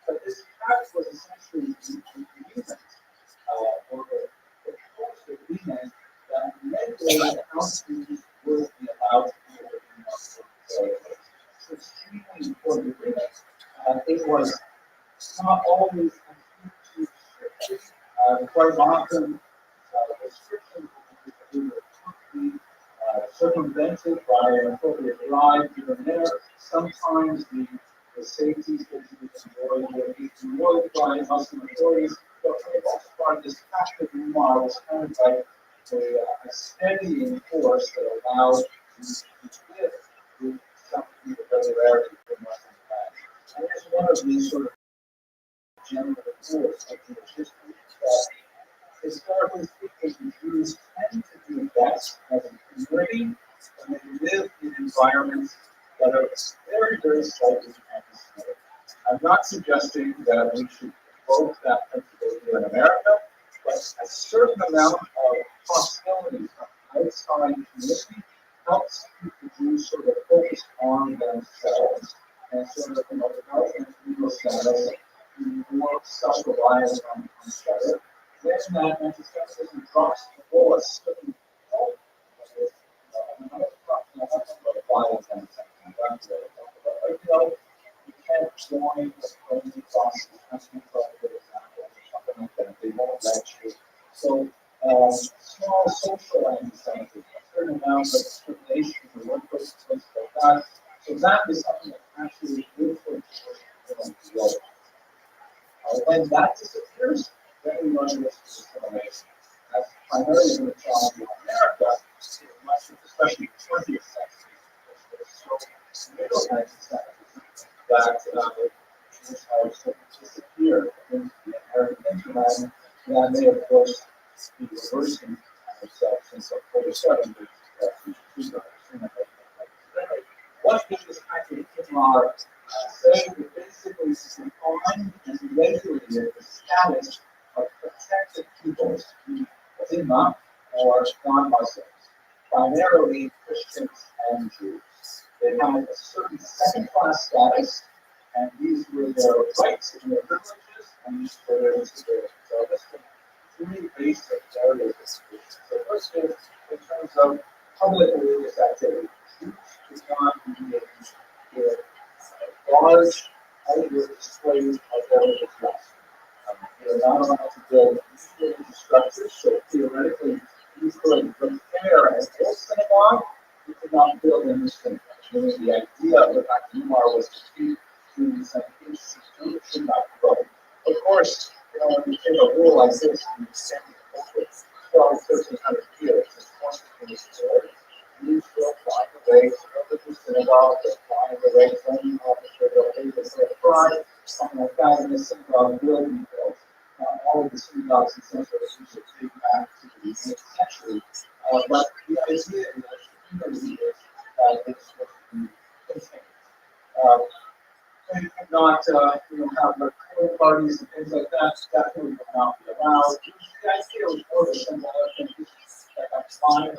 But this pact was essentially the agreement, or the agreement that legally the house Jews would be allowed to be within the It's extremely important agreement. It was not always completely strict. Quite often, restrictions were circumvented by an appropriate bribe given there. Sometimes the safeties that you enjoy were ignored by Muslim authorities, but for the most part, this active Umar was kind of like a steadying force that allowed you to live with some regularity for Muslim times. And it's one of these sort of general rules of Jewish history that historically speaking, Jews tend to do best as a community when they live in environments that are very, very slightly anti-Semitic. I'm not suggesting that we should invoke that principle here in America, but a certain amount of hostility from outside the community helps keep the Jews sort of focused on themselves and sort of, develop an individual status, be more self-reliant on each other. Then that anti-Semitism drops below a certain point. Violence and you can't join the crazy classes, something like that. They won't let you. So, small social anti-Semitism, a certain amount of discrimination in the workplace, things like that. So that is something that actually is good for the when that disappears, then we run into discrimination. That's primarily been a challenge in America, especially in the 20th century, which was so middle anti-Semitism that Jews have sort of disappeared in the American hinterland, and they, of course, be reversing themselves since October 7th. What does this kind of Imar say? It basically defined and regulated the status of protected peoples, Imma, or non-Muslims, primarily Christians and Jews. They had a certain second-class status, and these were their rights and their privileges, and these were their disabilities. So this is three basic areas of education. So first is in terms of public religious activity. Jews do not engage in large outward displays of their religious life. They are not allowed to build religious structures, so theoretically, you could repair an old synagogue, you could not build a new synagogue. Meaning the idea of the Dr. Umar was to keep Jews and Jews should not grow. Of course, when you take a rule like this, you extend it over 1,200 years, it's once in this story. You still find a way to build a synagogue, to find a way to train officer, to lead the pride, something like that, and the synagogue will be built. All of the synagogues in Central Asia date back to the 8th century, but the idea is that it's supposed to be contained. And you could not, have the pool parties and things like that. Definitely would not be allowed. The idea was more of a symbolic thing, like a sign of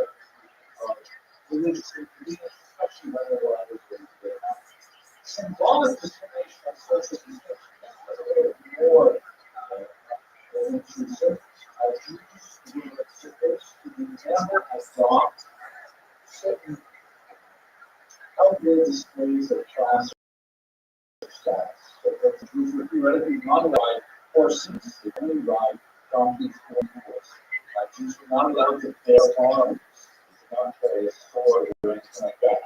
religious inconvenience, especially when there were others that were not. Symbolic discrimination and social distinction was a little more intrusive. Jews being supposed to be never adopt certain outward displays of class status. So that the Jews were theoretically not allowed horses, they only ride donkeys or mules. Jews were not allowed to bear arms, they could not carry a sword or anything like that.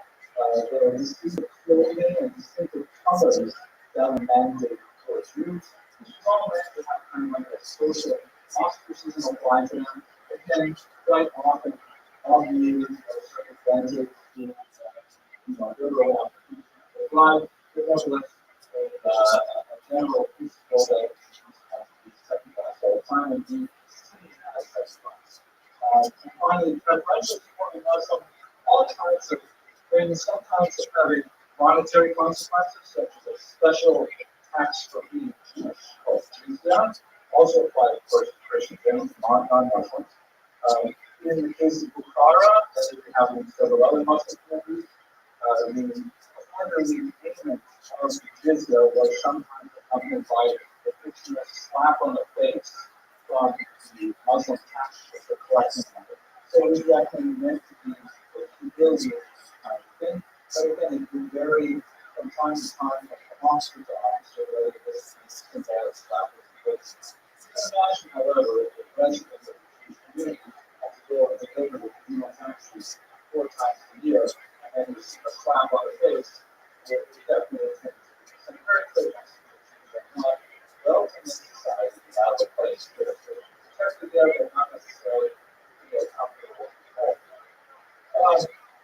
There were distinctive clothing and distinctive colors that were mandated for Jews. The strong men would have kind of like a social ostracism applied to them. Again, quite often obviated or circumvented in liberal application of life, but nevertheless a general principle that has to be second class all the time and be seen as first class. And finally, preferential supporting Muslim, all types of things, sometimes having monetary consequences, such as a special tax for being Jewish, called Jizya, also applied, of course, to Christians and non-Muslims. In the case of Bukhara, as we have in several other Muslim countries, the quarterly payment of the Jizya was sometimes accompanied by the picture of a slap on the face from the Muslim tax for collecting money. So it was definitely meant to be a humiliating kind of thing. But again, it's been very, from time to time, like officer to officer, related to this symbolic stuff. Imagine, however, if the residents of the community have to go and deliver the criminal taxes 4 times a year, and then receive a slap on the face, it definitely is some very clear messages that not welcome in society without a place to protect together and not necessarily feel comfortable at home.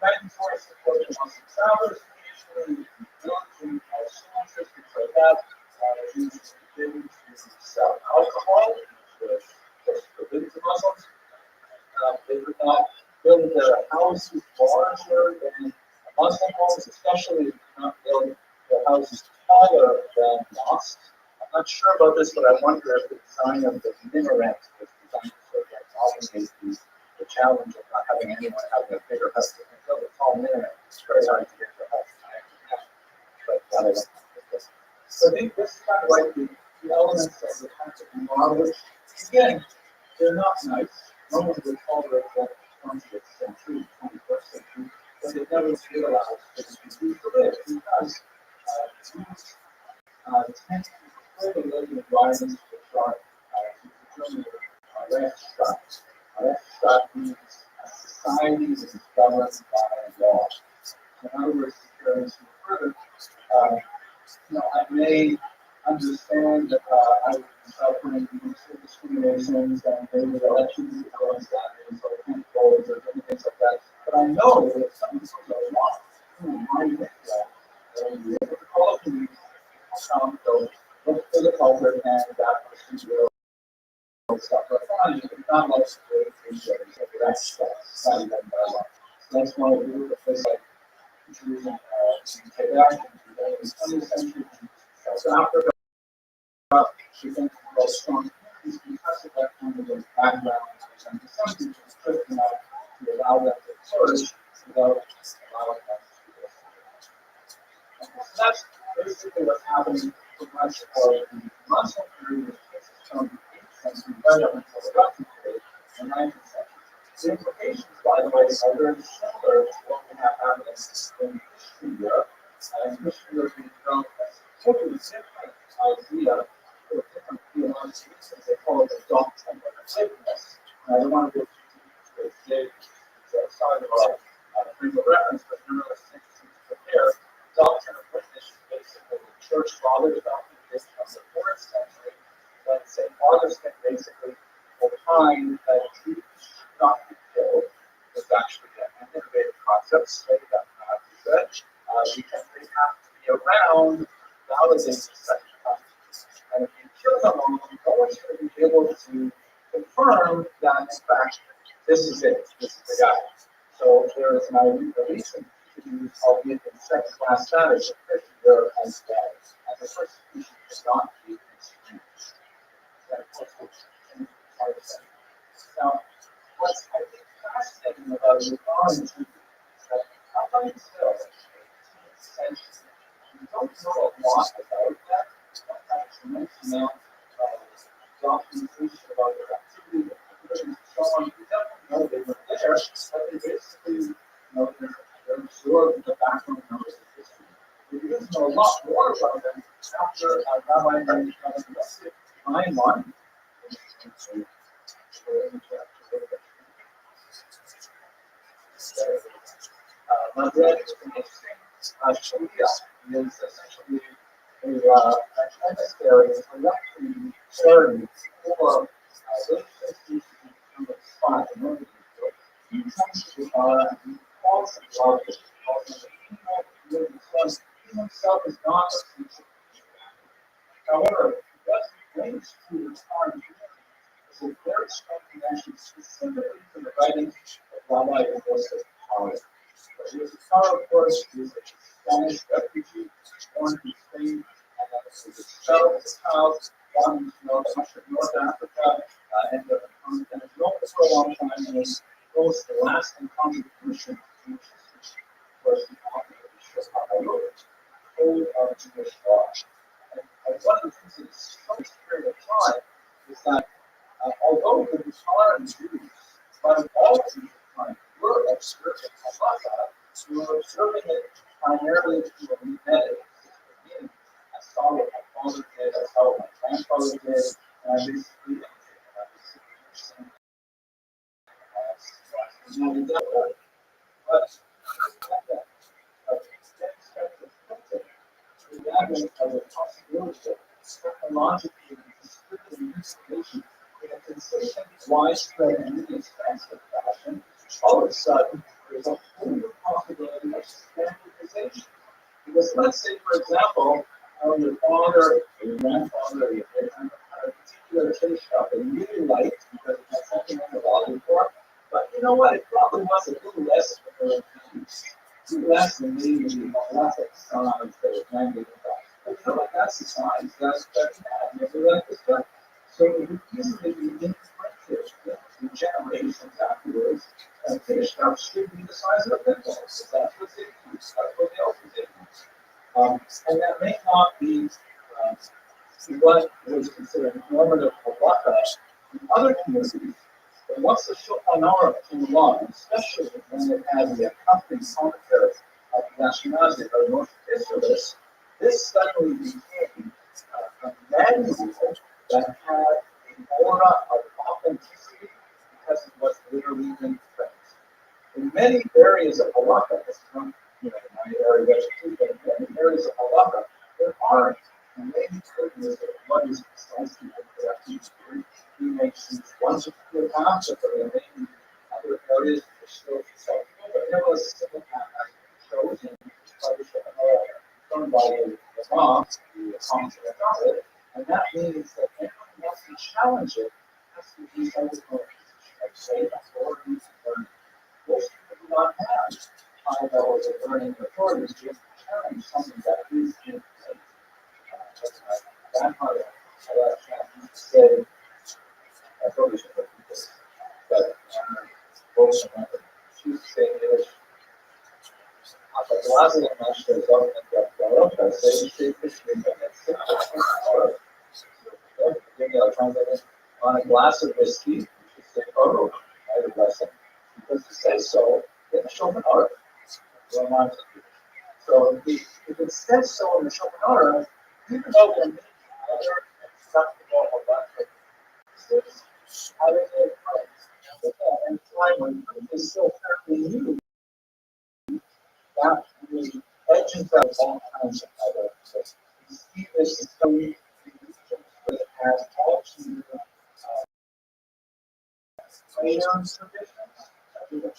Mandatory support to Muslim travelers, usually military soldiers, things like that, usually forbidden to sell alcohol, which was forbidden to Muslims. They would not build their houses larger than Muslim homes, especially if they not build their houses taller than mosques. I'm not sure about this, but I wonder if the design of the minaret was designed to sort of accommodate the challenge of not having anyone having a bigger house. If you build a tall minaret, it's very hard to get the house. So I think this is kind of like the elements of the concept of model, which again, they're not nice. No one would tolerate that 20th century, 21st century, but they never realized that it was used for this because Jews tend to prefer to live in environments which are German Rechtsstaat. Rechtsstaat means a society that is governed by law. In other words, to further, I may understand that I would be suffering discriminations and maybe elections because that is or controls or things like that. But I know that if someone says a lot, my they'll be able to call up the police, they'll look for the culprit, and that person will suffer a fine. It's not like that's done by law. That's why we do the place like Jews and Quebec and the 20th century. South Africa. She thinks about strong communities because of that kind of background and some people strict enough to allow them to flourish without allowing them to do this. So that's basically what's happening for much of the Muslim period, which is from the 8th century right up until the Rothschild period in the 19th century. The implications, by the way, are very similar to what we have happening in Christian Europe. And Christian Europe being developed as a totally different idea for different theological reasons. They call it the doctrine of forgiveness. And I don't want to go too deep into it today. Sorry about frame of reference, but nevertheless, it's interesting to compare. Doctrine of witness is basically the church fathers' doctrine based on the 4th century, when St. Augustine basically opined that Jews should not be killed. Was actually an innovative concept, stated that he said, because they have to be around validating such concepts. And if you kill them all, no one's going to be able to confirm that, in fact, this is it, this is the guy. So there is an recent use, albeit in second-class status, of Christian Europe as well. And the persecution should not be extreme. Now, what's I think fascinating about Iran is that up until the 18th century, we don't know a lot about that. Not a tremendous amount of documentation about their activity, and so on. We definitely know they were there, but they basically, they're absorbed in the background numbers of history. We do know a lot more about them after Rabbi Maiman. Madrid is interesting. Sharia is essentially an emissary, a luxury charity for those institutions in the spot in order to do it. He comes to the false logic, he himself is not a teacher. However, what he brings to the time is a very strong connection specifically to the writings of Rabbi Joseph Howard. He was a scholar, of course, he was a Spanish refugee, born in Spain, and then was expelled as a child, wanting to know much of North Africa, and has known for a long time, and was most the lasting contribution to Jewish history was the author of the Shulchan Code of Jewish law. And one of the things that is so this period of time is that although the Torah and Jews, but all Jews time, were observing halacha, we were observing it primarily through a method. I saw what my father did, I saw what my grandfather did, and I basically the advent of the possibility of technologically distributing information in a consistent, widespread, and expansive fashion, all of a sudden, there's a whole new possibility of standardization. Because let's say, for example, your father, or your grandfather, or your parent had a particular taste shop that you really liked because it had something on the value for it. But you know what? It probably was a little less less than maybe less size that was mandated by. But you know what? That's the size. That's never like this stuff. So it would easily be differentiated in generations afterwards. And fish shops should be the size of a pencil. So that's what they use. That's what they also did. And that may not be what was considered normative halacha in other communities. But once the Shulchan Aruch came along, especially when it had the accompanying commentary of the Ashkenazi or North Israelites, this suddenly became a manual that had an aura of authenticity because it was literally in print. In many areas of halacha, this is not, my area of expertise, but in many areas of halacha, there aren't, and maybe certain what is precisely the correct use. We may choose one particular path, but there may be other areas that are still acceptable, but nevertheless, a single path has been chosen by the Shulchan Aruch, confirmed by the Rabbi, the Council of God, and that means that anyone who wants to challenge it has to be something like say authorities and learning. Most people do not have high levels of learning authorities to challenge something that is in place. Grandmother had a chance to say, I probably should have people, but both of them, she was saying English. A glass of master is often got I say, she fish me, but it's on a glass of whiskey, you should say, oh, I have a blessing. Because it says so, in the Shulchan Aruch. So if it says so in the Shulchan Aruch, even though there may be other acceptable halachic having a place and time when it is still fairly new, that the legends of all kinds of other places. You see this story that has all kinds of traditions,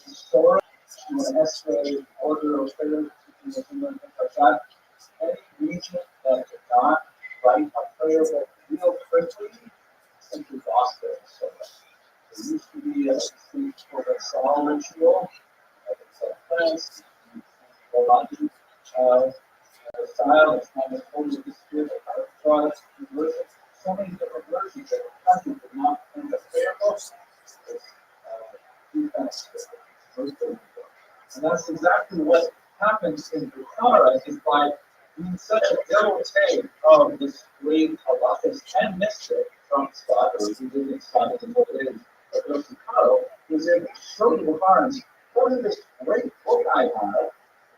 historic, an escalated order of affairs, things like that. Any region that did not write a prayer that real quickly simply lost their service. There used to be a street for the Saul ritual, like it's a France, style, it's not as holy as the tribes, worship. So many different versions that the country did not in the prayer books. And that's exactly what happens in the Torah is by being such a devotee of this great halachas and mystic from Scott, or who did in Scott and what it is, but goes to Karo, who's able to show you harms. What is this great book I have?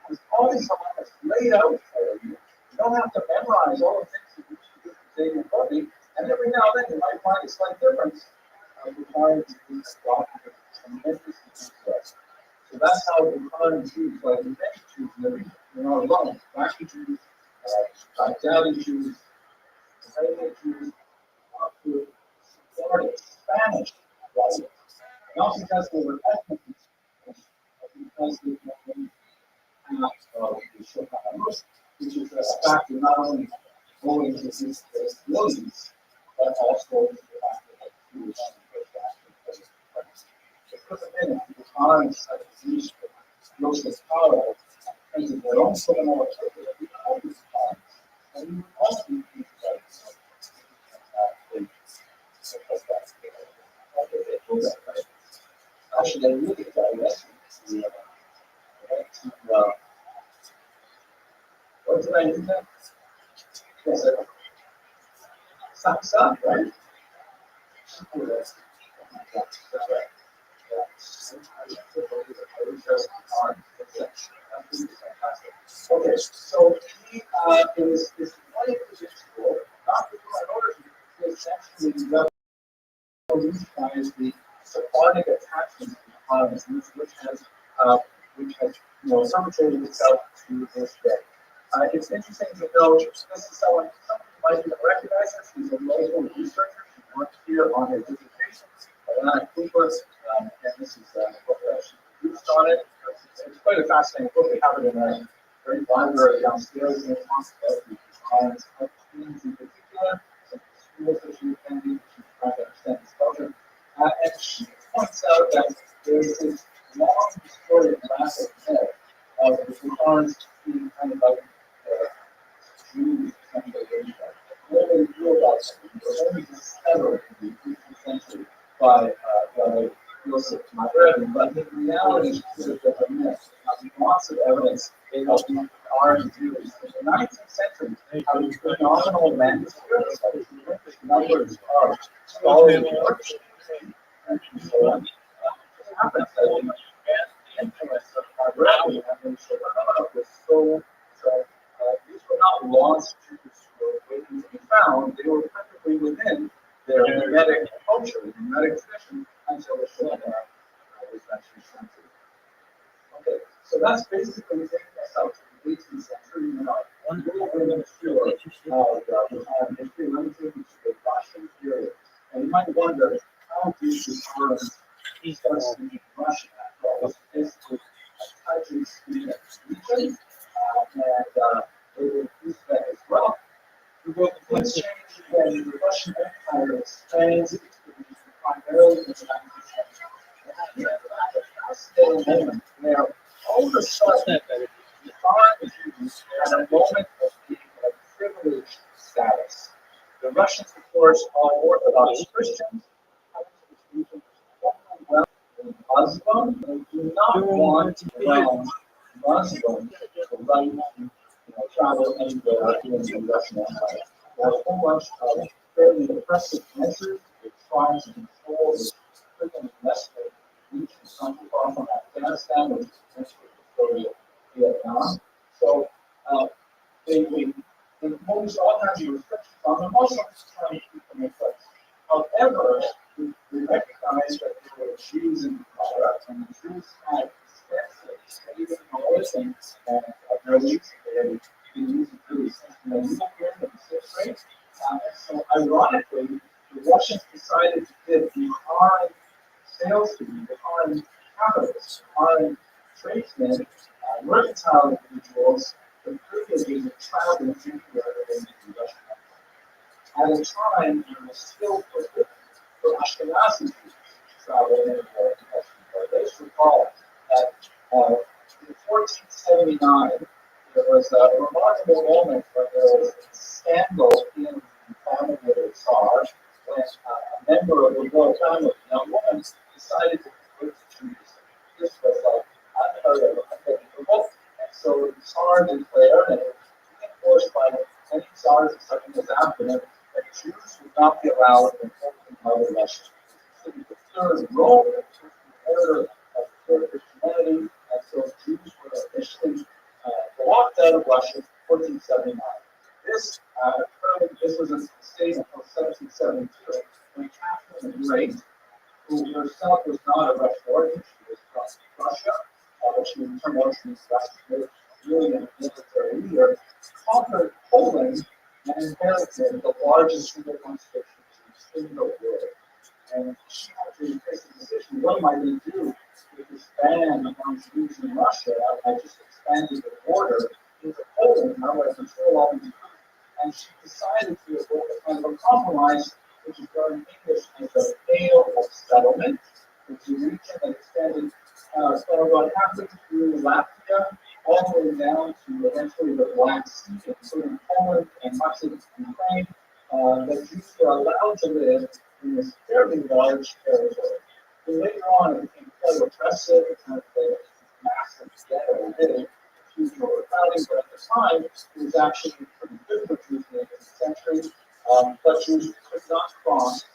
There's all these halachas laid out for you. You don't have to memorize all the things that you should do for day and body, and every now and then you might find a slight difference. Required to be Scott with tremendous success. So that's how the common Jews, like the many Jews in the region, they're not alone. Black Jews, Italian Jews, Israeli Jews, to Florida, Spanish writers. Not because they were ethnically Spanish, but because they were not the Shulchan Aruch, which is a factor not only owing to these millions, but also the fact that they were the times of these Moses power and their own cinema all these times. And you also need to actually, I really direct what did I do that? Yes, Sam, right? Yeah, that's right. Okay, so he is running to this school, not because in order to essentially revolutionize the Sephardic attachment to Mohammedanism, which has perpetuated itself to this day. It's interesting to note this is someone might even recognize this. He's a local researcher. He worked here on his dissertation. And this is a book that she produced on it. It's quite a fascinating book. We have it in a great library downstairs. And it talks about the designs of things in particular, some schools that she attended. She's trying to understand this culture. And she points out that there's this long historic massive myth of the Sultans being kind of like Jews, essentially. Nobody knew about them. It was only discovered in the 18th century by Joseph Maghrebi, but in reality, it's a myth. Lots of evidence of the orange Jews. In the 19th century, having phenomenal manuscripts, numbers of scholarly works, and so on. It happens that the influence of Maghrebi and Shulchan was so these were not lost Jews who were waiting to be found. They were perfectly within their Hermetic culture, the Hermetic tradition, until the Shulchan was actually sent to them. Okay, so that's basically taking us out to the 18th century. One little bit of history of history limited to the Russian period. And you might wonder, how did the Arabs study Russian after all? This was a touching region. And they will use that as well. Things changed when the Russian Empire expands its region primarily in the 19th century. A fascinating moment where all of a sudden the foreign Jews had a moment of being a privileged status. The Russians, of course, are Orthodox Christians. Well, Muslim, they do not want to allow Muslims to right to travel anywhere in the Russian Empire. There are a whole bunch of fairly oppressive measures that try to control this freaking western region, not too far from Afghanistan, which is essentially Vietnam. So they impose all kinds of restrictions on the Muslims trying to keep them in place. However, we recognize that there were Jews in the product, and the Jews had extensive pagan knowledge and abilities. They had been using Jews since the Middle Period in the 6th grade. So, ironically, the Russians decided to give the foreign salespeople, the foreign capitalists, the foreign tradesmen, mercantile individuals, the privileges of traveling anywhere within the Russian Empire. At a time, it was still forbidden for Ashkenazi Jews to travel anywhere in the Russian Empire. Let's recall that in 1479, there was a remarkable moment when there was a scandal in the family of the Tsar when a member of the royal family, a young woman, decided to convert to Judaism. This was like unheard of, unbelievable. And so the Tsar declared, and it was reinforced by many Tsars such as Abdullah, that Jews would not be allowed in other Russia. So the third role, the third of Christianity, and so Jews were officially walked out of Russia in 1479. This was a state until 1772 when Catherine the Great, who herself was not of Russian origin, she was from Russia, but she turned out to be really a military leader, conquered Poland and inherited the largest single conscription in the world. And she had to face the decision, what am I going to do with this ban on Jews in Russia? I just expanded the border into Poland, how do I control all these groups? And she decided to work a kind of a compromise, which is done in English as a Pale of Settlement, which is a region that extended about halfway through Latvia, all the way down to eventually the Black Sea, including Poland and much of Ukraine. The Jews were allowed to live in this fairly large territory. And later on, it became quite oppressive, it kind of a massive ghetto living. Jews were overcrowding, but at the time, it was actually pretty good for Jews in the 18th century. But Jews could not cross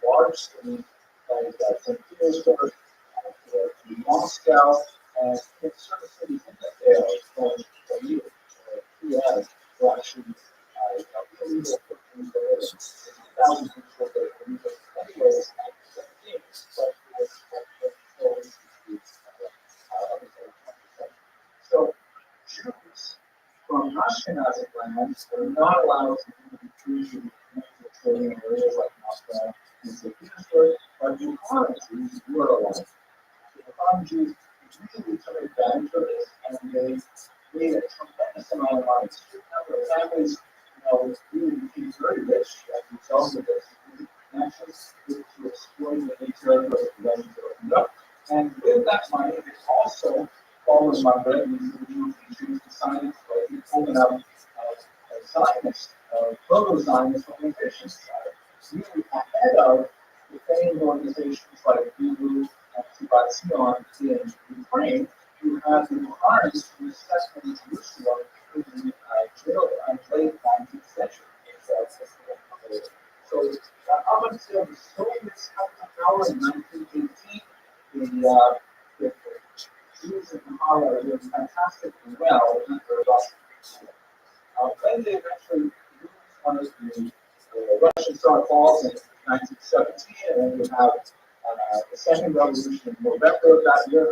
large streams like St. Petersburg, to Moscow, and in certain cities in the area, from you, Kiev, were actually illegal for things that are thousands of people that are illegal. Anyways, so Jews from Ashkenazic lands were not allowed to be Jews in trading areas like Moscow and St. Petersburg, but Bukhara Jews were allowed. The Bukhara Jews really took advantage of this, and they made a tremendous amount of money. Families, really became very rich as a result of this. Connections to exploit the nature of the legends opened up. And with that money, they also followed migrant Jews decided to be pulling out Zionist, proto-Zionist organizations, really ahead of the famed organizations like Bibu and Tibatzion in Ukraine, who had the Bukharians who set in Jerusalem in the late 19th century. So up until the Soviets had the power in 1918, the Jews in Bukhara were doing fantastically well under Rothschild. When they eventually moved under the Russian Tsar falls in 1917, and then you have the second revolution in November of that year,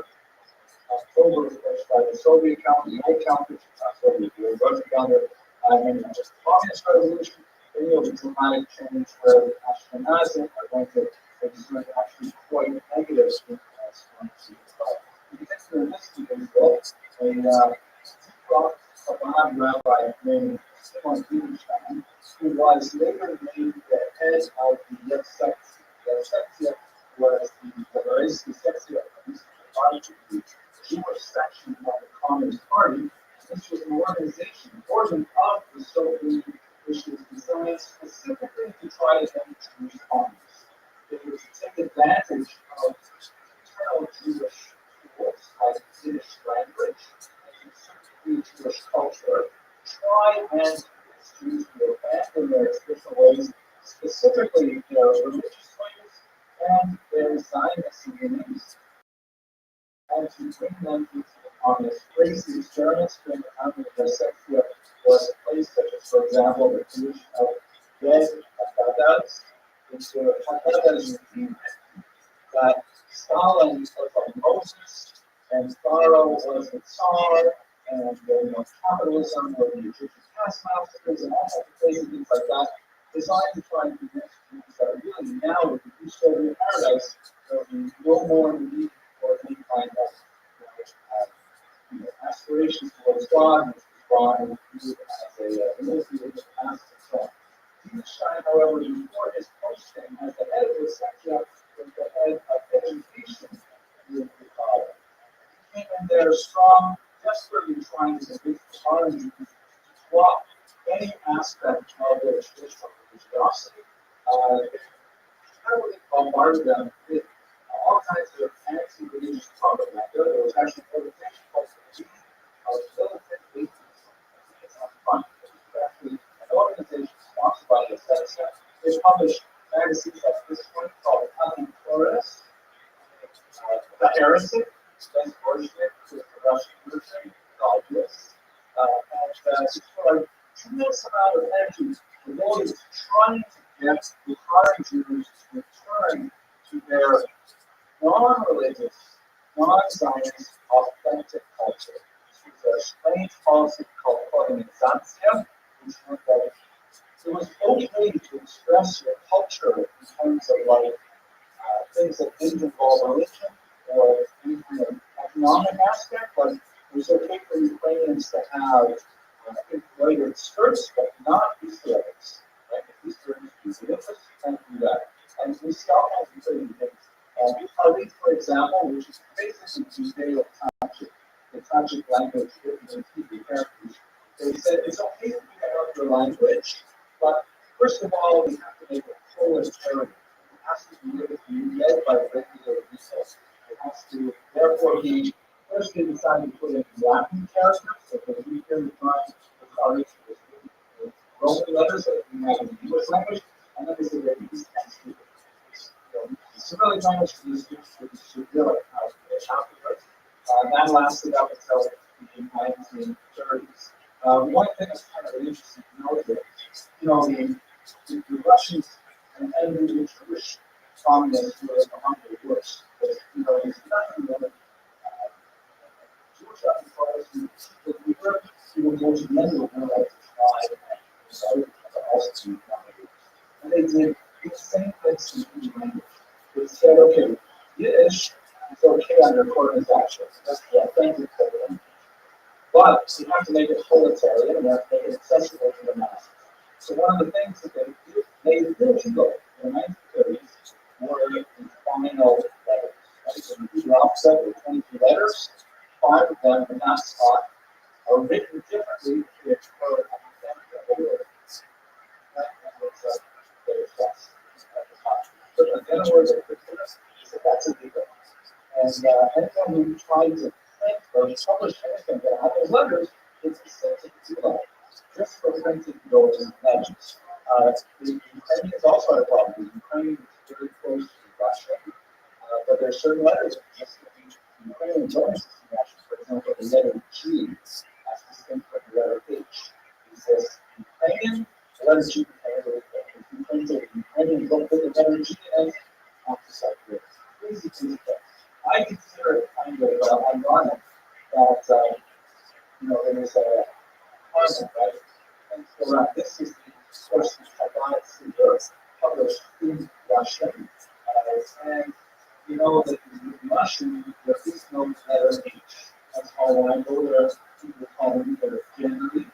October, of course, by the Soviet count, the old count, which is not Soviet, the Russian counter, and then just the Communist Revolution. Then you have a dramatic change where the Ashkenazim are going to exert actually quite negative influence on the society. You get to this because a Chabad rabbi named Simon Wittgenstein, who was later made the head of the Yevsektia, was the Yevsektia, the Jewish section of the Communist Party. This was an organization, organ of the Soviet, which was designed specifically to try to end Jewish communists. It was to take advantage of internal Jewish force, like Yiddish language, and specifically Jewish culture, try and convince Jews to abandon their traditional ways, specifically their religious ways and their Zionist leanings, and to bring them into the communist ways. The experiments during the time of the Sextia was a place such as, for example, the creation of red hadadas, which were hadadas that Stalin was like Moses, and Pharaoh was the Tsar, and capitalism was the Egyptian taskmasters, and all sorts of crazy things like that, designed to try and convince Jews that really now with the new Soviet paradise, there will be no more need for any kind of aspirations towards God, which is God and viewed as a monotheistic past and so on. Wittgenstein, however, before his posting as the head of the section, was the head of education in the college. He came in there strong, desperately trying to convince the foreign Jews to drop any aspect of their traditional religiosity. Heavily bombarded them with all kinds of anti-religious propaganda. There was actually an organization called the Militant Atheists. It's not fun. It's actually an organization sponsored by the Section. They published magazines like this one called Happy Flores, The Heretic, Then Fortunate with the Russian military, Godless, and it's for a tremendous amount of energy devoted to trying to get the foreign Jews to return to their non-religious, non-Zionist, authentic culture. This was a strange policy called colonization, which meant that it was okay to express your culture in terms of like things that didn't involve religion or any kind of economic aspect, but it was okay for Ukrainians to have embroidered skirts, but not Easter eggs. Right? Easter eggs, you can't do that. And we see all kinds of crazy things. Harvey, for example, which is basically Judeo-tragic, the tragic language written in TV characters, they said it's okay to pick up your language, but first of all, we have to make it proletarian. It has to be led by regular people. It has to, therefore, be first they decided to put in Latin characters, so for the period of time, the Harvey was written Roman letters that we have in the English language, and then they said that these text some really damage to these students to really afterwards. That lasted up until the 1930s. One thing that's kind of interesting to note here, the Russians and the Jewish communists were among the worst. There's nothing really Jewish occupiers we were even more to the end of the world to try and so also to and they did the same things in the language. They said, okay, Yiddish is okay under colonization. That's the language of the language. But you have to make it proletarian and you have to make it accessible to the masses. So one of the things that they did, they illegal in the 1930s were the final letters. Right? So you do the alphabet with 22 letters, 5 of them in that spot are written differently to occur at the end of the word. That was their test at the time. But then a word that that's illegal. And anyone who tried to print or publish anything that had those letters is essentially too low, just for printing those legends. The Ukrainians also had a problem. The Ukraine is very close to Russia, but there are certain letters that just the Ukrainian don't exist in Russian. For example, the letter G, that's distinct from the letter H. It says Ukrainian, the letter G contains the Ukrainian don't put the letter G in, not the side. Crazy things. I consider it kind of ironic that there is a concept, right? And so this is the source of Chabad published in Russian, and you know that in Russian there is no letter H. That's how I know there people call it either Henry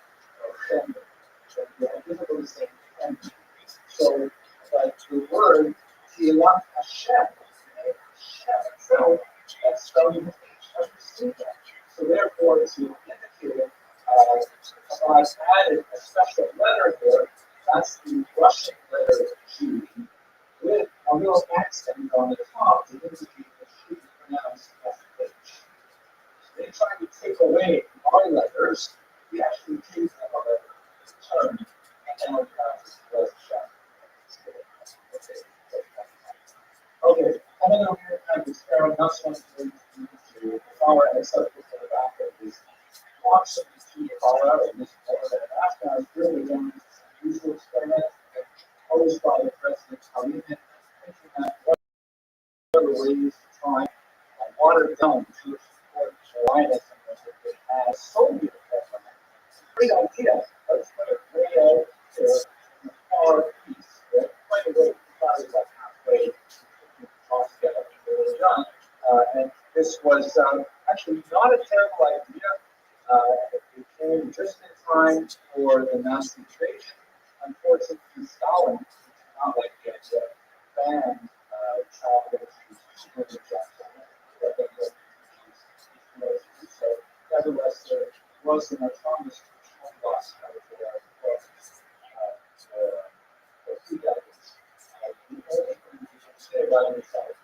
or Henry. So they're basically the same thing. So like the word Tilat Hashem. So that's spelling H. So therefore, to indicate it, I added a special letter here. That's the Russian letter G with a little accent on the top to indicate that should be pronounced as H. So they try to take away our letters. We actually take them a letter term and then as okay, I'm going to kind of experiment not so much to power and acceptable for the back of this proximity to the power and this power that Afghan is really done an unusual experiment posed by the president Khalid, thinking that one of the ways to try and water down to support Zionism was that they had Soviet government. Great idea. Let's put it way out there in the far east. Quite a way, probably about halfway. Done. And this was actually not a terrible idea. It came just in time for the Nazi invasion. Unfortunately, Stalin did not like it, banned travel to so nevertheless, there was an autonomous bus for 2 decades. The only thing you can say about it is that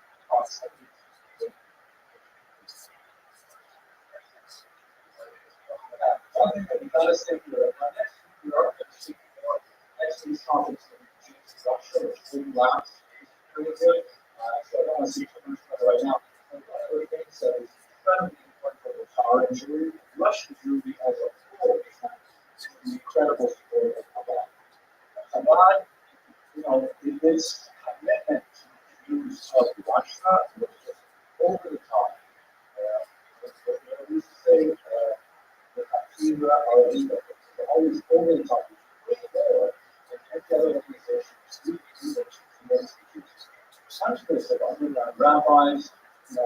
one thing that we gotta say here, next we are going to speak more next to these topics in structure, which really lasts pretty good. So I don't want to see too much of it right now. And one of the things that is incredibly important for the power and Jewry, Russian Jewry as a whole is an incredible story of that. Chabad, this commitment to the Jews of Russia was just over the top. We used to say the Cathedra or the always over the top, way more than any other organizations do institutions. Essentially, it's like underground rabbis, a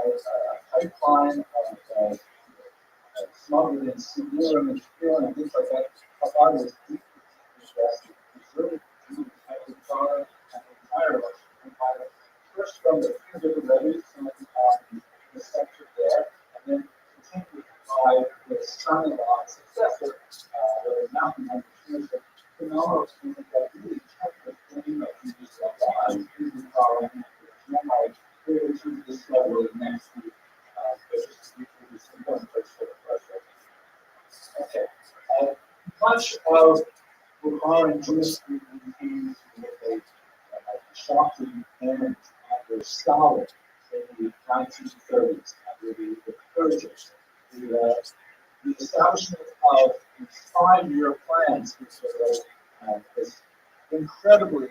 pipeline of smuggling and stealing and stealing and things like that. Chabad was deeply interested in preserving the Torah and the entire Russian Empire. First from the few different levies, some of the sector there, and then continued by the son-in-law successor, the mountain of the phenomenal thing that really kept the thing of Jesus alive, using power and memory, really to discover the next week, which is an important place for the project. Okay. Much of Bukhara and Jewish became with a shocking and under Stalin in the 1930s, under the purges. The establishment of these 5-year plans, which was incredibly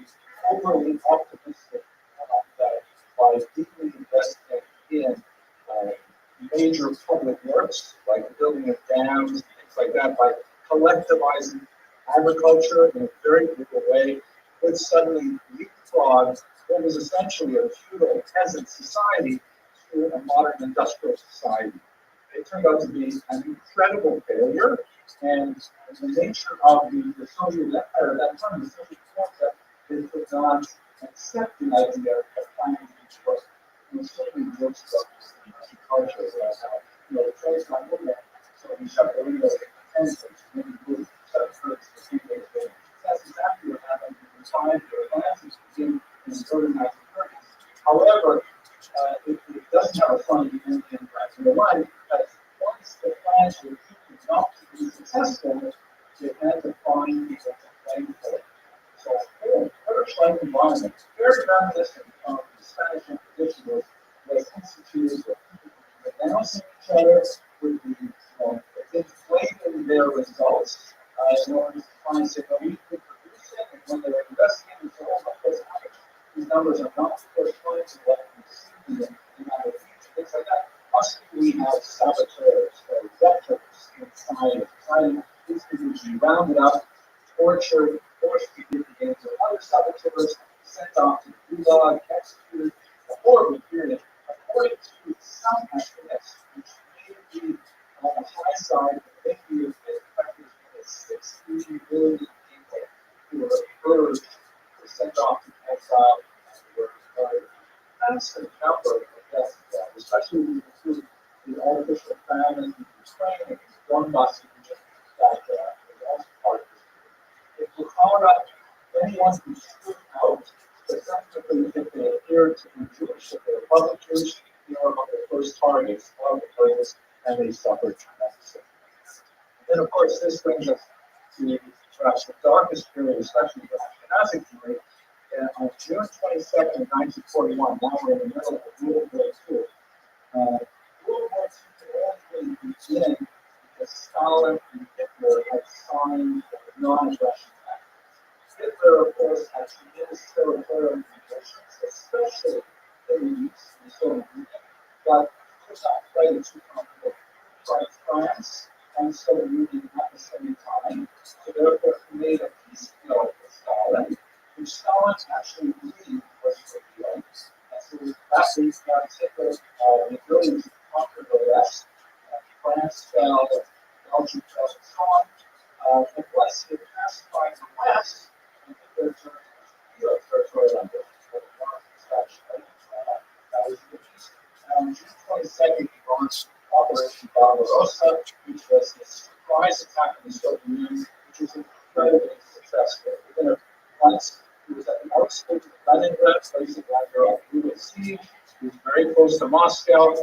overly optimistic that by deeply investing in major public works, like the building of dams, things like that, by collectivizing agriculture in a very legal way, would suddenly leapfrog what was essentially a feudal peasant society to a modern industrial society. It turned out to be an incredible failure, and the nature of the Soviet Empire at that time, the Soviet concept, they could not accept the idea of planning these works. And certainly jokes about culture, the trains not moving, so we shut the windows and maybe move shut the people. That's exactly what happened in the time for Atlantis begin in the early 1930s. However, it doesn't have a funny ending in the line, because once the plans were proven not to be successful, they had to find people to blame for it. So, Rothschild environment, very reminiscent of the Spanish Inquisition, was instituted with people denouncing each other, with inflating their results in order to try and say, well, we could produce it, and when they were investigating, so what's happening? These numbers are not corresponding to what we see in our future, things like that. Must we have saboteurs or veterans inside of society? These people would be rounded up, tortured, forced to give the games of other saboteurs, sent off to the gulag, executed, a horrible period, according to some estimates, which may be on the high side, but may be as effective as 60 million people who were purged, were sent off to exile, and were murdered. That's the number of deaths, especially when you include the artificial famine in Ukraine and the Donbass region that is also part of this. If you call out anyone who stood out, specifically if they appeared to be Jewish, if they were public Jewish, they were among the first targets of the purges, and they suffered tremendously. And then, of course, this brings us to perhaps the darkest period, especially for Ashkenazic Jewry. On June 22nd, 1941, now we're in the middle of World War II. World War II could only begin because Stalin and Hitler had signed the non-aggression pact. Hitler, of course, had tremendous territorial ambitions, especially in the East, in the Soviet Union, but he was not ready to comfortable fight France and Soviet Union at the same time. So therefore, he made a peace deal with Stalin, which Stalin actually believed was revealing. And so that leads Hitler the ability to conquer the West. France fell, Belgium fell, and so on. And once he had pacified the West, and Hitler turned to real territorial ambitions for the North and such. That was the peace. And on June 22nd, he launched Operation Barbarossa, which was a surprise attack on the Soviet Union, which was incredibly successful. Within a month, he was at the outskirts of Leningrad, placing under a brutal siege. He was very close to Moscow.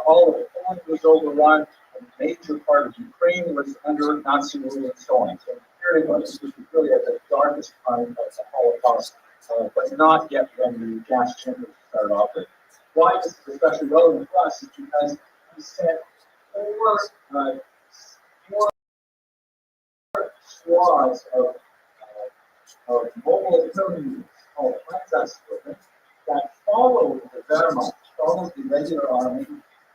All of Poland was overrun. A major part of Ukraine was under Nazi rule and so on. So period was really at the darkest time of the Holocaust, but not yet when the gas chambers started operating. Why this is especially relevant for us is because he sent four squads of mobile artillery units called Einsatzgruppen that followed the Wehrmacht, followed the regular army,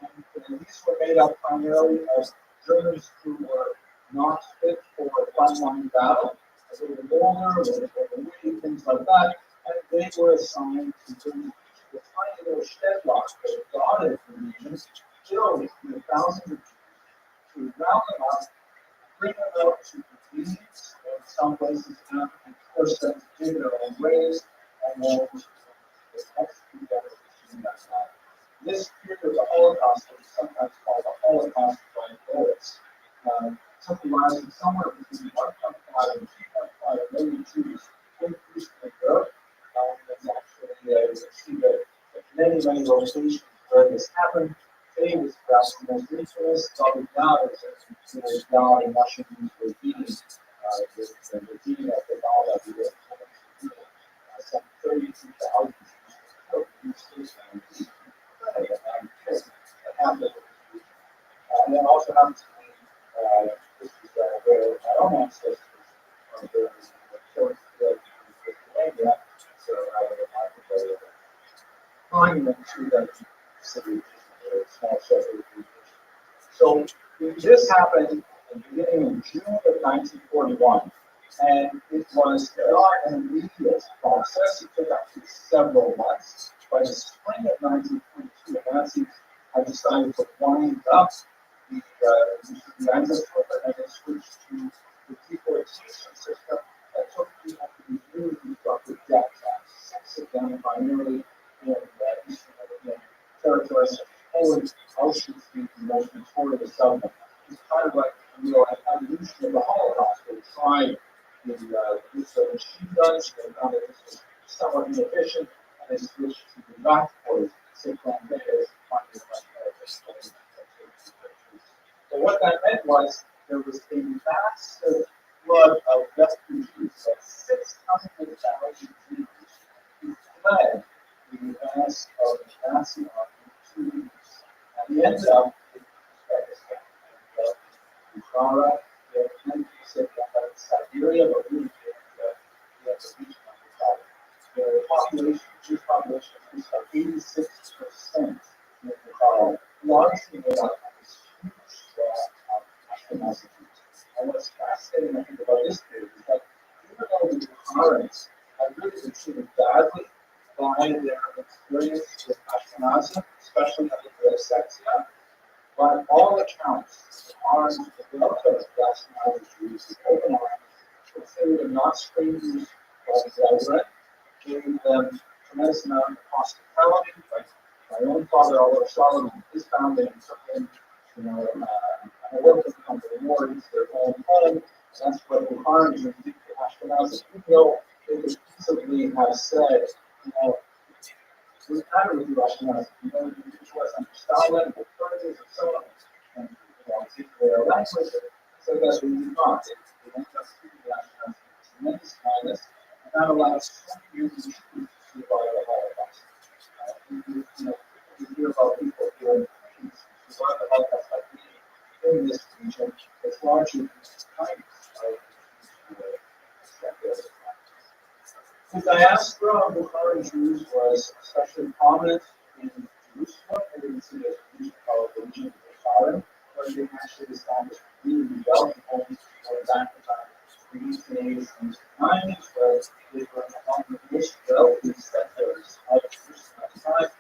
and these were made up primarily of Germans who were not fit for frontline battle, as they were older, they were overweight, things like that, and they were assigned to do the tiny little Stadtblocks that dotted the regions, filled with thousands of Jews, to round them up, bring them out to the beaches, in some places, and force them to do their own ways, and then execute them in that time. This period of the Holocaust is sometimes called the Holocaust by bullets. Something rising somewhere between 1.5 and 2.5 million Jews in Eastern Europe. There's actually, you can see that many locations where this happened. Today was perhaps the most infamous, probably now is down in Washington for beating the beating of the Gaza, some 32,000 Jews And then also happens to be, this is where my own ancestors from the church of Pennsylvania, so I was a monument to that city, a small suburb. So this happened in the beginning of June of 1941, and it was not an immediate process. It took actually several months. By the spring of 1942, the Nazis had decided to wind up the Anzac program and they switched to the deportation system that took people to these really destructive death camps. 6 of them primarily in Eastern European territories, Poland, Auschwitz being the most notorious of them. It's kind of like an evolution of the Holocaust. They tried the use of machine guns, they found that this was somewhat inefficient, and they switched to the knife poison, cyclone gas, so what that meant was there was a massive flood of refugees, like 600,000 Jews who fled the advance of the Nazi army in 2 weeks. And he ended up in Uzbekistan, Bukhara, and Siberia, but really the region of Bukhara. The population, Jewish population, increased by 86% in Bukhara, largely made up of this huge Ashkenazi Jews. And what's fascinating, I think, about this period is that even though the Bukharans had really been treated badly by their experience with Ashkenazim, especially under the Sexia, by all accounts, the Bukharans, the welfare of the Ashkenazi Jews, with open arms, considered them not strangers but brethren, gave them tremendous amount of hospitality. Like my own father, although Solomon, his family took him, I worked with them for the war, it's their own home. That's what the Bukharans did to Ashkenazim. Even though they could easily have said, we kind of do Ashkenazim, you teach us under Stalin, the Kurds, and so on. And, teach their language, so that we do not. They ended up treating the Ashkenazim with tremendous kindness, and that allows so many years of Jews to survive the Holocaust. You hear about people here who survive the Holocaust by being in this region. It's largely kindness. The diaspora of Bukhara Jews was especially prominent in Jerusalem, and you can see this region called the region of Bukhara, where they actually established really wealthy homes going back to the 380s and 90s, where they were among the most wealthy settlers of Jerusalem at the time.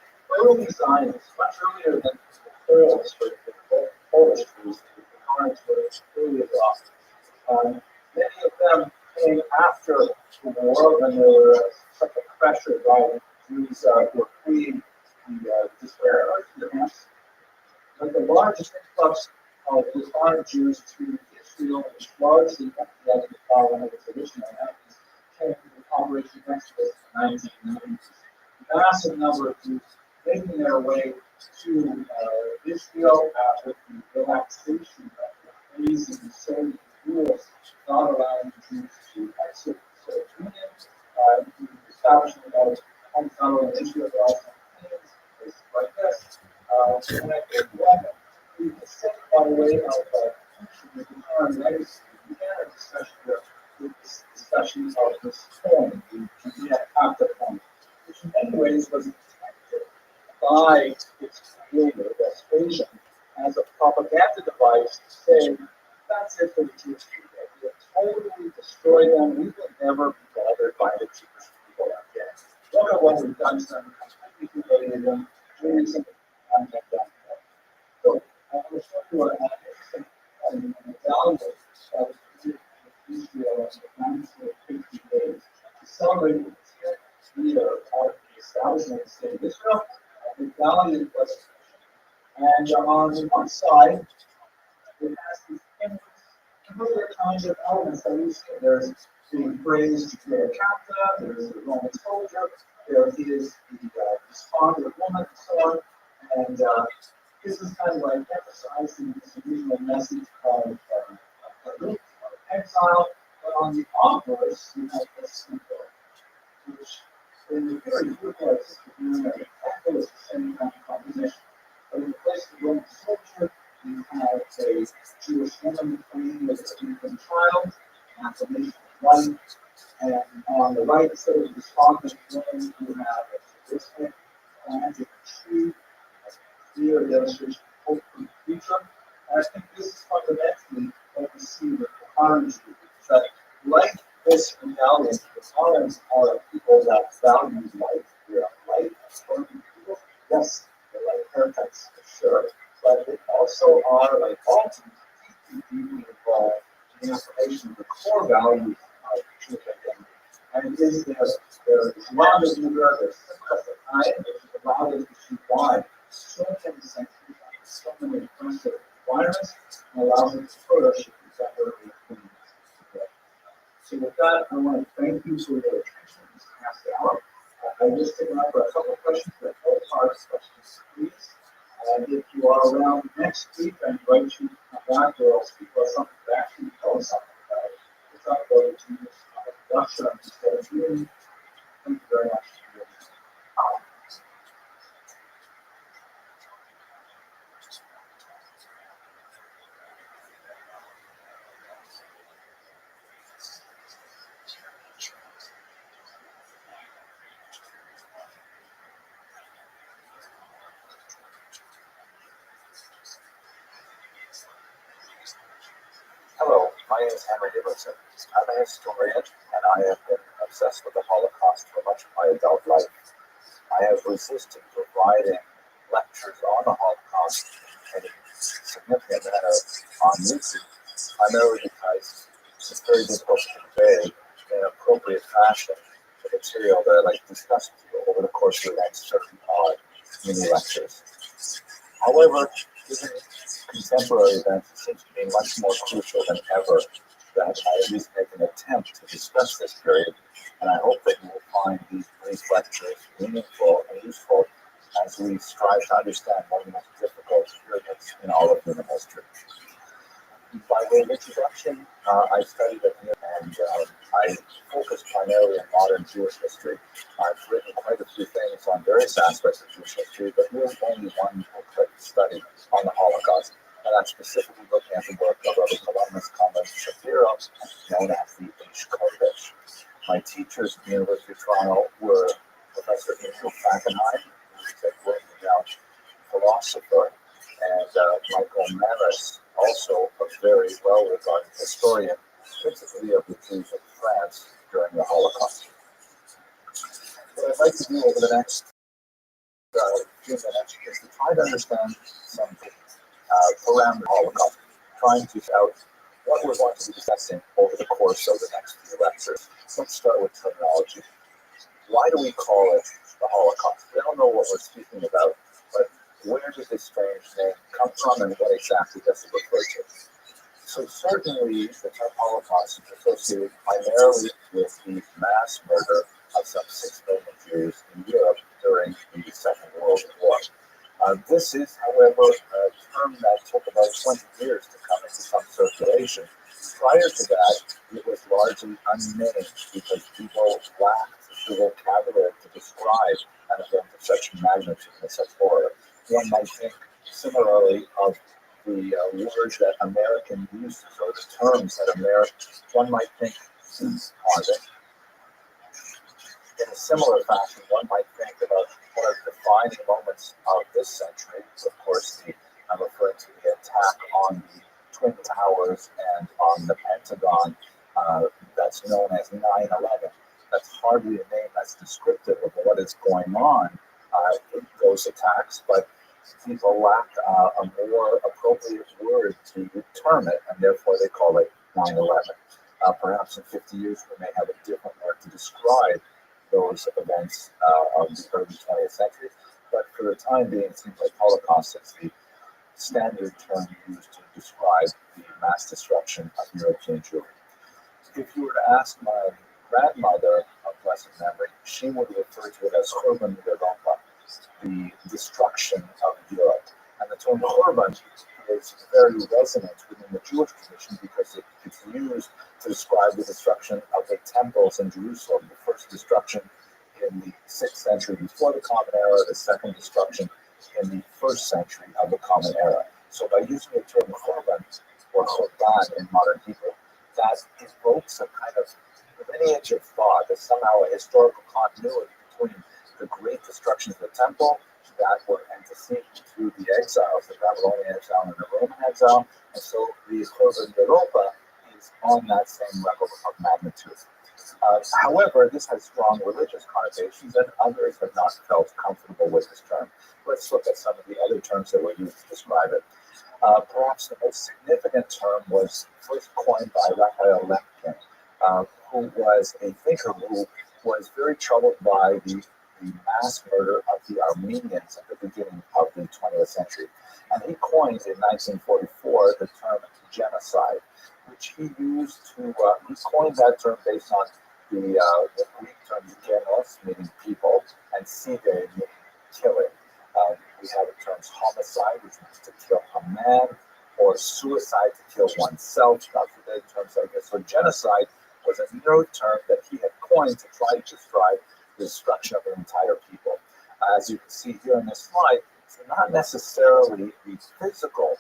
Early Zionists, much earlier than the Poles, for the Polish Jews, the Bukharans were early adopted. Many of them came after the war when there were such a pressure by Jews who were fleeing the despair camps. But the largest influx of Bukhara Jews to Israel, which largely represented the following of its original enemies, came from the Operation Exodus in the 1990s. A massive number of Jews making their way to Israel with the relaxation of the crazy Soviet rules not allowing Jews to exit the Soviet Union, the establishment of homes not only in Israel but also in places like this. And I think what we can say by way of the Bukharan legacy, we had a discussion with this discussion of this poem, the Judea Chapter poem, which in many ways was intended by its creator, Vespasian, as a propaganda device to say, that's it for the Jewish people. We have totally destroyed them. We will never be bothered by the Jewish people again. Look at what we've done to them, completely humiliated them, doing something they've done. So I was going to an interesting medallion that was created in Israel in the 1950 days to celebrate the 10th year of the establishment of the state of Israel. The medallion was, and on one side, it has these familiar kinds of elements that we see. There's being praised Judea Capta, there's the Roman soldier, there is the respondent woman, and so on. And this is kind of like emphasizing this original message of exile. But on the obverse, you have this symbol, which in the very beautiful artistic manner it's the same kind of composition. But in place of the Roman soldier, you have a Jewish woman praying with her infant child, affirmation of life, and on the right side of the despondent woman, you have a sadistic, planted tree, a clear illustration of hope for the future. And I think this is fundamentally what we see with the Harlem Street, is that like this reality, the Harlems are people that value life. They are life affirming people. Yes, they like haircuts, for sure, but they also are, like all deeply, deeply involved in the affirmation of the core values of Jewish identity. And it is their rendezvous, their simplest of time, which is allowed us to see why so many centuries after so many impressive environments and allows us to flourish in contemporary communities today. So with that, I want to thank you for your attention this past hour. I just stick around for a couple of questions, but no parts questions, please. And if you are around next week, I invite you to come back or I'll speak about something that actually tell us something about it. We'll talk about the genius of Russia instead of you. Thank you very much. Hello, my name is Henry Dickerson. I'm a historian and I have been obsessed with the Holocaust for much of my adult life. I have resisted providing lectures on the Holocaust in any significant manner on YouTube, primarily because it's very difficult to convey in an appropriate fashion the material that I'd like to discuss with you over the course of the next 30 odd mini lectures. However, given contemporary events, it seems to be much more crucial than ever that I at least make an attempt to discuss this period, and I hope that you will find these brief lectures meaningful and useful as we strive to understand one of the most difficult periods in all of human history. By way of introduction, I studied at the and I focus primarily on modern Jewish history. I've written quite a few things on various aspects of Jewish history, but here's only one book study on the Holocaust, and I'm specifically looking at the work of Rabbi Columbus Shapiro, known as the H. Kodesh. My teachers at the University of Toronto were Professor Israel Fackenheim, who's a world-renowned philosopher, and Michael Maris, also a very well-regarded historian, principally of the Jews of France during the Holocaust. What I'd like to do over the next few minutes is to try to understand some parameters of the Holocaust, trying to figure out what we're going to be discussing over the course of the next few lectures. Let's start with terminology. Why do we call it the Holocaust? We don't know what we're speaking about, but where does this strange name come from and what exactly does it refer to? So certainly the term Holocaust is associated primarily with the mass murder of some 6 million Jews in Europe during the Second World War. This is, however, a term that took about 20 years to come into some circulation. Prior to that, it was largely unnamed because people lacked the vocabulary to describe an event of such magnitude and such horror. One might think similarly of the words that American uses or the terms that one might think pausing. In a similar fashion, one might think about one of the defining moments of this century. Of course, I'm referring to the attack on the Twin Towers and on the Pentagon that's known as 9/11. That's hardly a name that's descriptive of what is going on in those attacks, but people lack a more appropriate word to term it, and therefore they call it 9/11. Perhaps in 50 years we may have a different word to describe those events of the early 20th century, but for the time being, it seems like Holocaust is the standard term used to describe the mass destruction of European Jewry. If you were to ask my grandmother of blessed memory, she would refer to it as Churban Europa, the destruction of Europe. And the term Churban is very resonant within the Jewish tradition because it's used to describe the destruction of the temples in Jerusalem. The first destruction in the 6th century before the Common Era, the second destruction in the 1st century of the Common Era. So by using the term Churban or Churban in modern Hebrew, that evokes a kind of lineage of thought, that somehow a historical continuity between the great destructions of the temple that were antecedent to the exiles, the Babylonian exile and the Roman exile, and so the Churban Europa is on that same level of magnitude. However, this has strong religious connotations, and others have not felt comfortable with this term. Let's look at some of the other terms that were used to describe it. Perhaps the most significant term was first coined by Rothschild, who was a thinker who was very troubled by the mass murder of the Armenians at the beginning of the 20th century. And he coined in 1944 the term genocide, which he used to, he coined that term based on the Greek term genos, meaning people, and side, meaning killing. We have the terms homicide, which means to kill a man, or suicide, to kill oneself, God forbid, terms like this. So genocide was a new term that he had coined to try to describe the destruction of an entire people. As you can see here in this slide, it's not necessarily the physical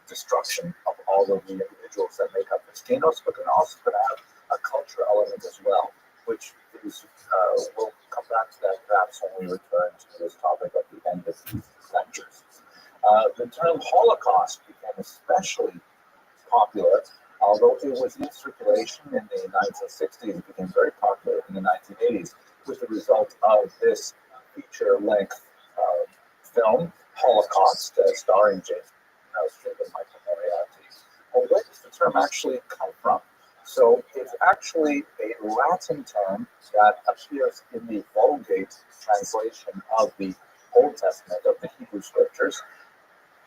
destruction of all of the individuals that make up this genos, but can also have a cultural element as well, which is, we'll come back to that perhaps when we return to this topic at the end of these lectures. The term Holocaust became especially popular, although it was in circulation in the 1960s. It became very popular in the 1980s with the result of this feature-length film, Holocaust, starring James Rothschild and Michael Moriarty. Well, where does the term actually come from? So it's actually a Latin term that appears in the Vulgate translation of the Old Testament, of the Hebrew Scriptures.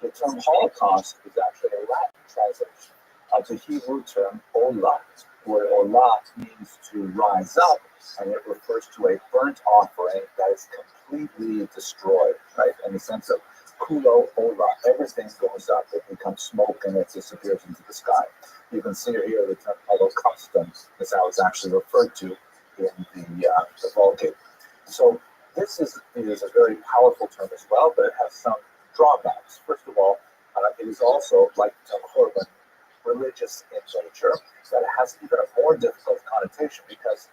The term Holocaust is actually a Latin translation of the Hebrew term Olah, where Olah means to rise up, and it refers to a burnt offering that is completely destroyed, right? In the sense of Kulo Olah, everything goes up, it becomes smoke and it disappears into the sky. You can see here the term Holocauston is how it's actually referred to in the Vulgate. So this is a very powerful term as well, but it has some drawbacks. First of all, it is also, like the term Churban, religious in nature, that it has even a more difficult connotation because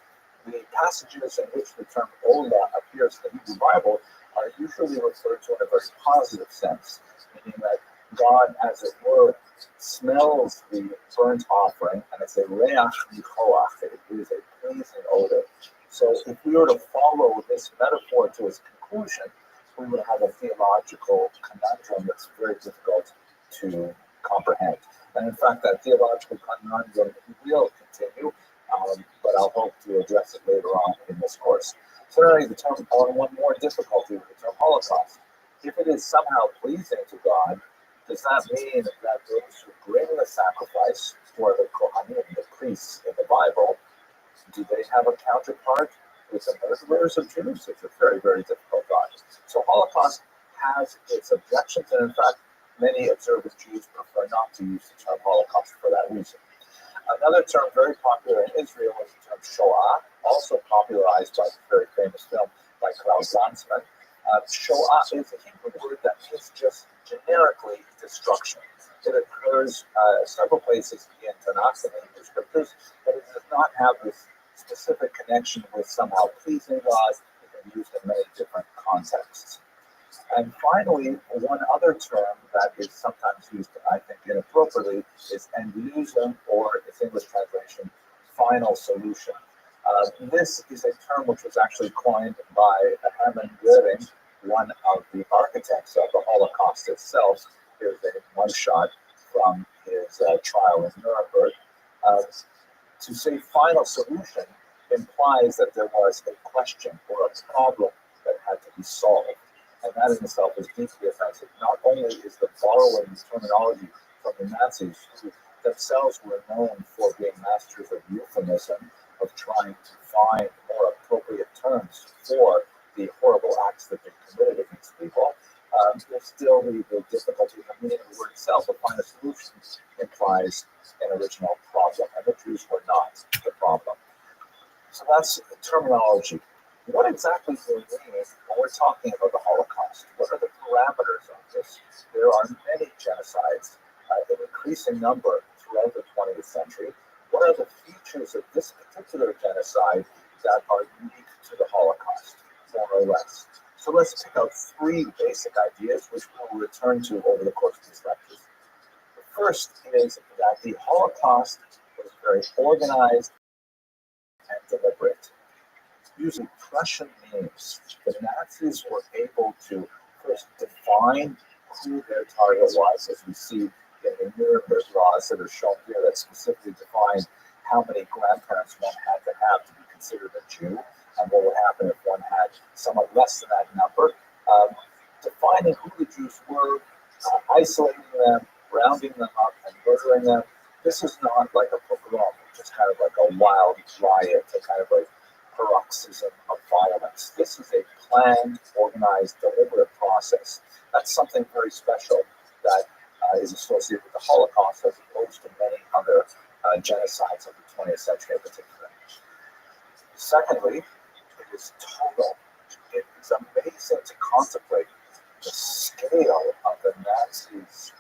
the passages in which the term Olah appears in the Hebrew Bible are usually referred to in a very positive sense, meaning that God, as it were, smells the burnt offering, and it's a reach nichoach, it is a pleasing odor. So if we were to follow this metaphor to its conclusion, we would have a theological conundrum that's very difficult to comprehend. And in fact, that theological conundrum will continue, but I'll hope to address it later on in this course. Certainly, the term, one more difficulty with the term Holocaust. If it is somehow pleasing to God, does that mean that those who bring the sacrifice, or the Kohanim, the priests in the Bible, do they have a counterpart with the murderers of Jews? It's a very, very difficult thought. So Holocaust has its objections, and in fact, many observant Jews prefer not to use the term Holocaust for that reason. Another term very popular in Israel was the term Shoah, also popularized by the very famous film by Klaus Lanzmann. Shoah is a Hebrew word that means just generically destruction. It occurs several places in Tanakh and the Hebrew Scriptures, but it does not have this specific connection with somehow pleasing God. It can be used in many different contexts. And finally, one other term that is sometimes used, I think, inappropriately is endlösung, or its English translation, final solution. This is a term which was actually coined by Hermann Göring, one of the architects of the Holocaust itself. Here's one shot from his trial in Nuremberg. To say final solution implies that there was a question or a problem that had to be solved. And that in itself is deeply offensive. Not only is the borrowing terminology from the Nazis, who themselves were known for being masters of euphemism, of trying to find more appropriate terms for the horrible acts that they committed against people, there's still the difficulty of the meaning of the word itself. A final solution implies an original problem, and the Jews were not the problem. So that's terminology. What what exactly do we mean when we're talking about the Holocaust? What are the parameters of this? There are many genocides, an increasing number throughout the 20th century. What are the features of this particular genocide that are unique to the Holocaust, more or less? So let's pick out three basic ideas which we'll return to over the course of these lectures. The first is that the Holocaust was very organized and deliberate. Using Prussian names, the Nazis were able to first define who their target was, as we see in the Nuremberg laws that are shown here that specifically define how many grandparents one had to be considered a Jew, and what would happen if one had somewhat less than that number. Defining who the Jews were, isolating them, rounding them up, and murdering them. This is not like a pogrom, which is kind of like a wild riot, a kind of like paroxysm of violence. This is a planned, organized, deliberate process. That's something very special that is associated with the Holocaust as opposed to many other genocides of the 20th century in particular. Secondly, it is total. It is amazing to contemplate the scale of the Nazis'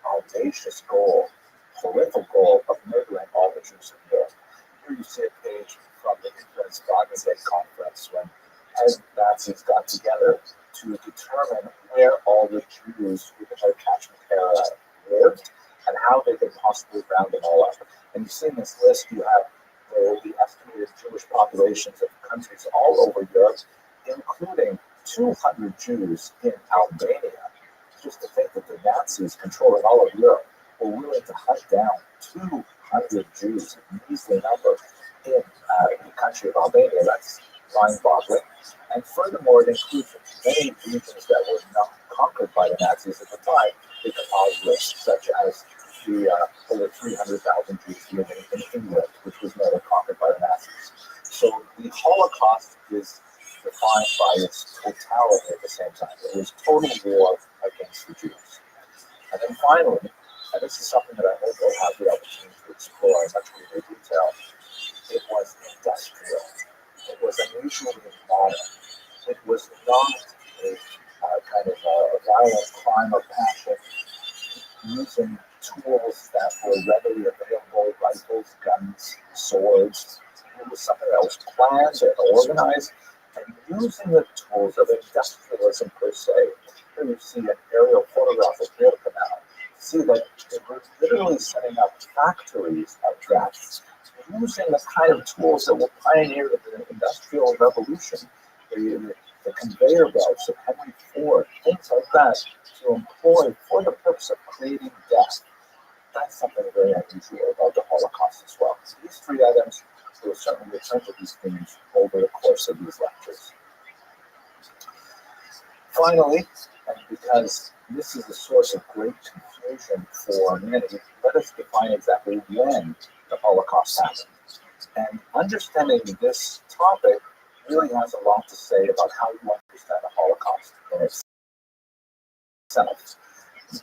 audacious goal, horrific goal of murdering all the Jews of Europe. Here you see a page from the infamous Wagenseck Conference when Nazis got together to determine where all the Jews within their catchment area lived and how they could possibly round them all up. And you see in this list, you have the estimated Jewish populations of countries all over Europe, including 200 Jews in Albania. Just to think that the Nazis controlling all of Europe were willing to hunt down 200 Jews, a measly number, in the country of Albania. That's mind-boggling. And furthermore, it includes many regions that were not conquered by the Nazis at the time. They compiled lists such as the over 300,000 Jews living in England, which was never conquered by the Nazis. So the Holocaust is defined by its totality at the same time. It was total war against the Jews. And then finally, and this is something that I hope we'll have the opportunity to explore in much greater detail, it was industrial. It was unusually modern. It was not a kind of a violent crime of passion using tools that were readily available, rifles, guns, swords. It was something that was planned and organized and using the tools of industrialism per se. Here you see an aerial photograph of Birkenau. See that they were literally setting up factories of that, using the kind of tools that were pioneered in the Industrial Revolution, the conveyor belts of Henry Ford, things like that, to employ for the purpose of creating death. That's something very unusual about the Holocaust as well. So these three items, we will certainly return to these themes over the course of these lectures. Finally, and because this is a source of great confusion for many, let us define exactly when the Holocaust happened. And understanding this topic really has a lot to say about how you understand the Holocaust in itself.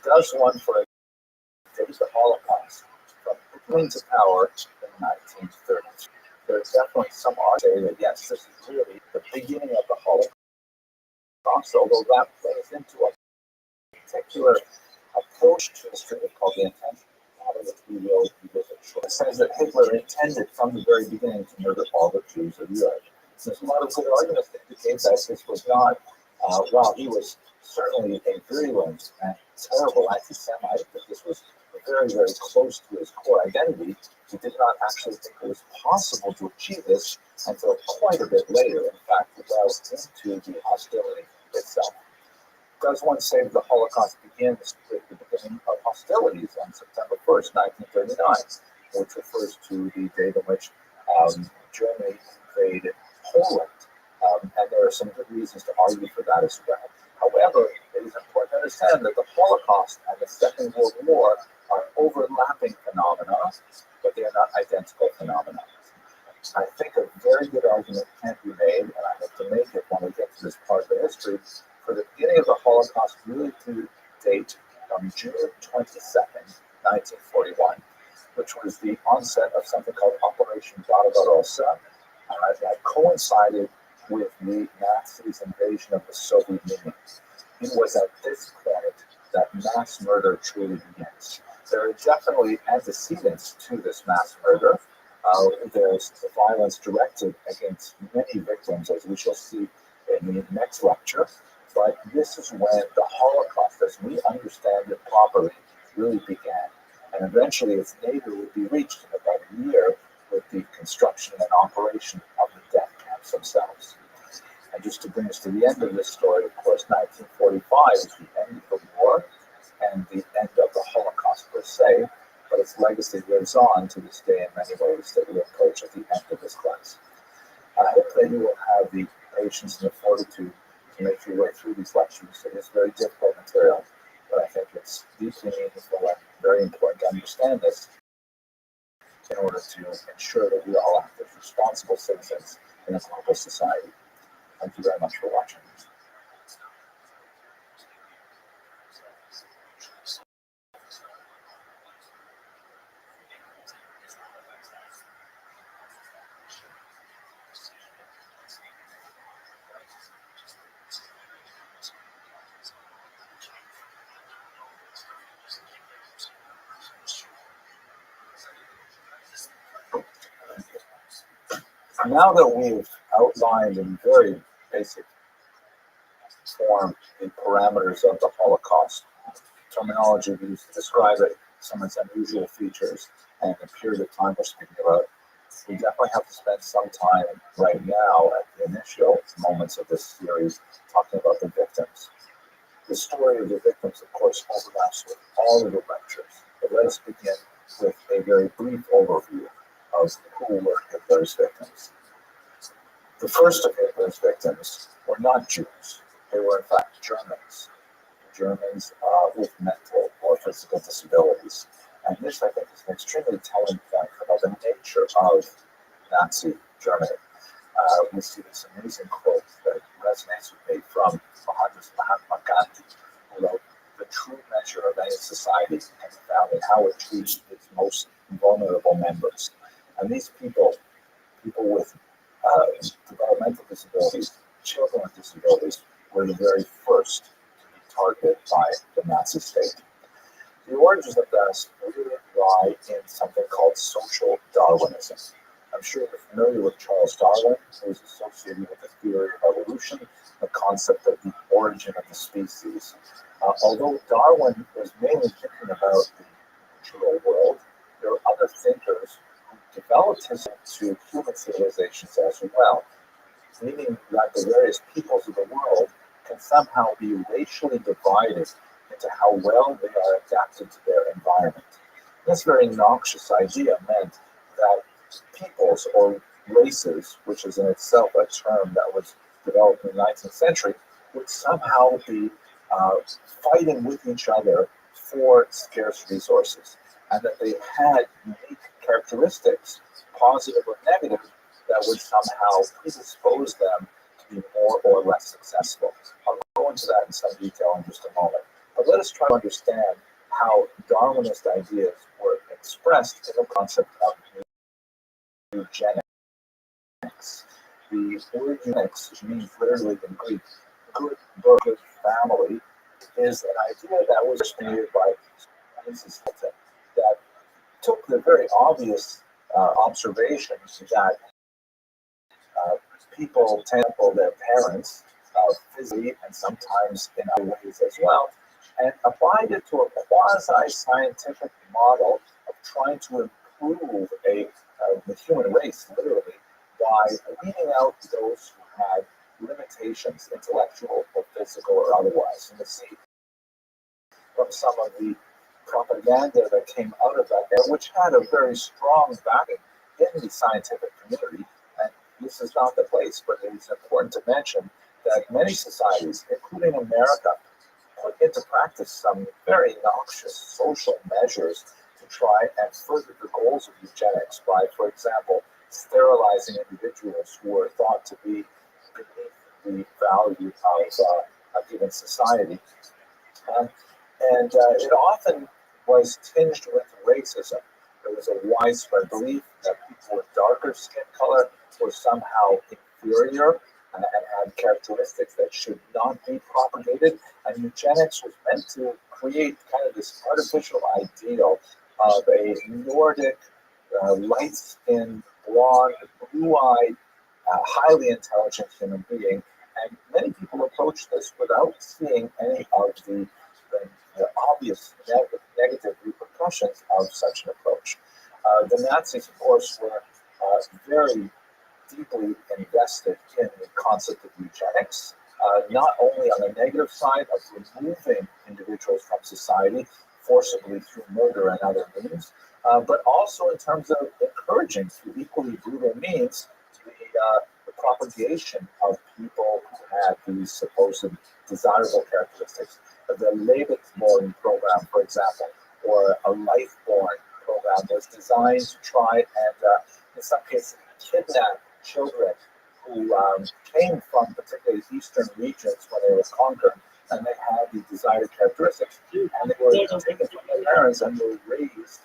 Does one, for example, take the Holocaust from coming to power in the 1930s? There's definitely some argument that yes, this is really the beginning of the Holocaust, although that plays into a particular approach to history called the intention model, which we will revisit shortly. It says that Hitler intended from the very beginning to murder all the Jews of Europe. There's a lot of good arguments to indicate that this was not, while he was certainly a virulent and terrible anti-Semite, that this was very, very close to his core identity. He did not actually think it was possible to achieve this until quite a bit later. In fact, well into the hostility itself. Does one say that the Holocaust begins with the beginning of hostilities on September 1st, 1939, which refers to the date on which Germany invaded Poland. And there are some good reasons to argue for that as well. However, it is important to understand that the Holocaust and the Second World War are overlapping phenomena, but they are not identical phenomena. I think a very good argument can be made, and I hope to make it when we get to this part of the history, for the beginning of the Holocaust really to date from June 22nd, 1941, which was the onset of something called Operation Barbarossa, that coincided with the Nazis' invasion of the Soviet Union. It was at this point that mass murder truly begins. There are definitely antecedents to this mass murder. There's the violence directed against many victims, as we shall see in the next lecture. But this is when the Holocaust, as we understand it properly, really began. And eventually its nadir would be reached in about a year with the construction and operation of the death camps themselves. And just to bring us to the end of this story, of course, 1945 is the end of the war and the end of the Holocaust per se, but its legacy lives on to this day in many ways that we approach at the end of this class. I hope that you will have the patience and the fortitude to make your way through these lectures. It is very difficult material, but I think it's deeply meaningful and very important to understand this in order to ensure that we all act as responsible citizens in a global society. Thank you very much for watching. Now that we've outlined in very basic form the parameters of the Holocaust, terminology we use to describe it, some of its unusual features, and the period of time we're speaking about, we definitely have to spend some time right now at the initial moments of this series talking about the victims. The story of the victims, of course, overlaps with all of the lectures, but let us begin with a very brief overview of who were Hitler's victims. The first of Hitler's victims were not Jews. They were, in fact, Germans. Germans with mental or physical disabilities. And this, I think, is an extremely telling point about the nature of Nazi Germany. We see this amazing quote that resonates with me from Mahatma Gandhi, who wrote, "The true measure of any society can be found in how it treats its most vulnerable members." And these people with developmental disabilities, children with disabilities, were the very first to be targeted by the Nazi state. The origins of this really lie in something called social Darwinism. I'm sure you're familiar with Charles Darwin, who is associated with the theory of evolution, the concept of the origin of the species. Although Darwin was mainly thinking about the natural world, there are other thinkers who developed his into human civilizations as well, meaning that the various peoples of the world can somehow be racially divided into how well they are adapted to their environment. This very noxious idea meant that peoples or races, which is in itself a term that was developed in the 19th century, would somehow be fighting with each other for scarce resources, and that they had unique characteristics, positive or negative, that would somehow predispose them to be more or less successful. I'll go into that in some detail in just a moment. But let us try to understand how Darwinist ideas were expressed in the concept of eugenics. The word eugenics means literally in Greek, good birth, good family, is an idea that was created by Mrs. Hilton that took the very obvious observations that people temple their parents physically and sometimes in other ways as well, and applied it to a quasi-scientific model of trying to improve the human race, literally, by weeding out those who had limitations, intellectual or physical or otherwise. And you see from some of the propaganda that came out of that era, which had a very strong backing in the scientific community. And this is not the place, but it is important to mention that many societies, including America, put into practice some very noxious social measures to try and further the goals of eugenics by, for example, sterilizing individuals who were thought to be beneath the value of a given society. It often was tinged with racism. There was a widespread belief that people with darker skin color were somehow inferior and had characteristics that should not be propagated. And eugenics was meant to create kind of this artificial ideal of a Nordic, light-skinned, blonde, blue-eyed, highly intelligent human being. And many people approach this without seeing any of the obvious negative repercussions of such an approach. The Nazis, of course, were very deeply invested in the concept of eugenics, not only on the negative side of removing individuals from society forcibly through murder and other means, but also in terms of encouraging through equally brutal means the propagation of people who had these supposed desirable characteristics. The Lebensborn program, for example, or a Lifeborn program was designed to try and, in some cases, kidnap children who came from particularly eastern regions when they were conquered, and they had the desired characteristics, and they were taken from their parents and were raised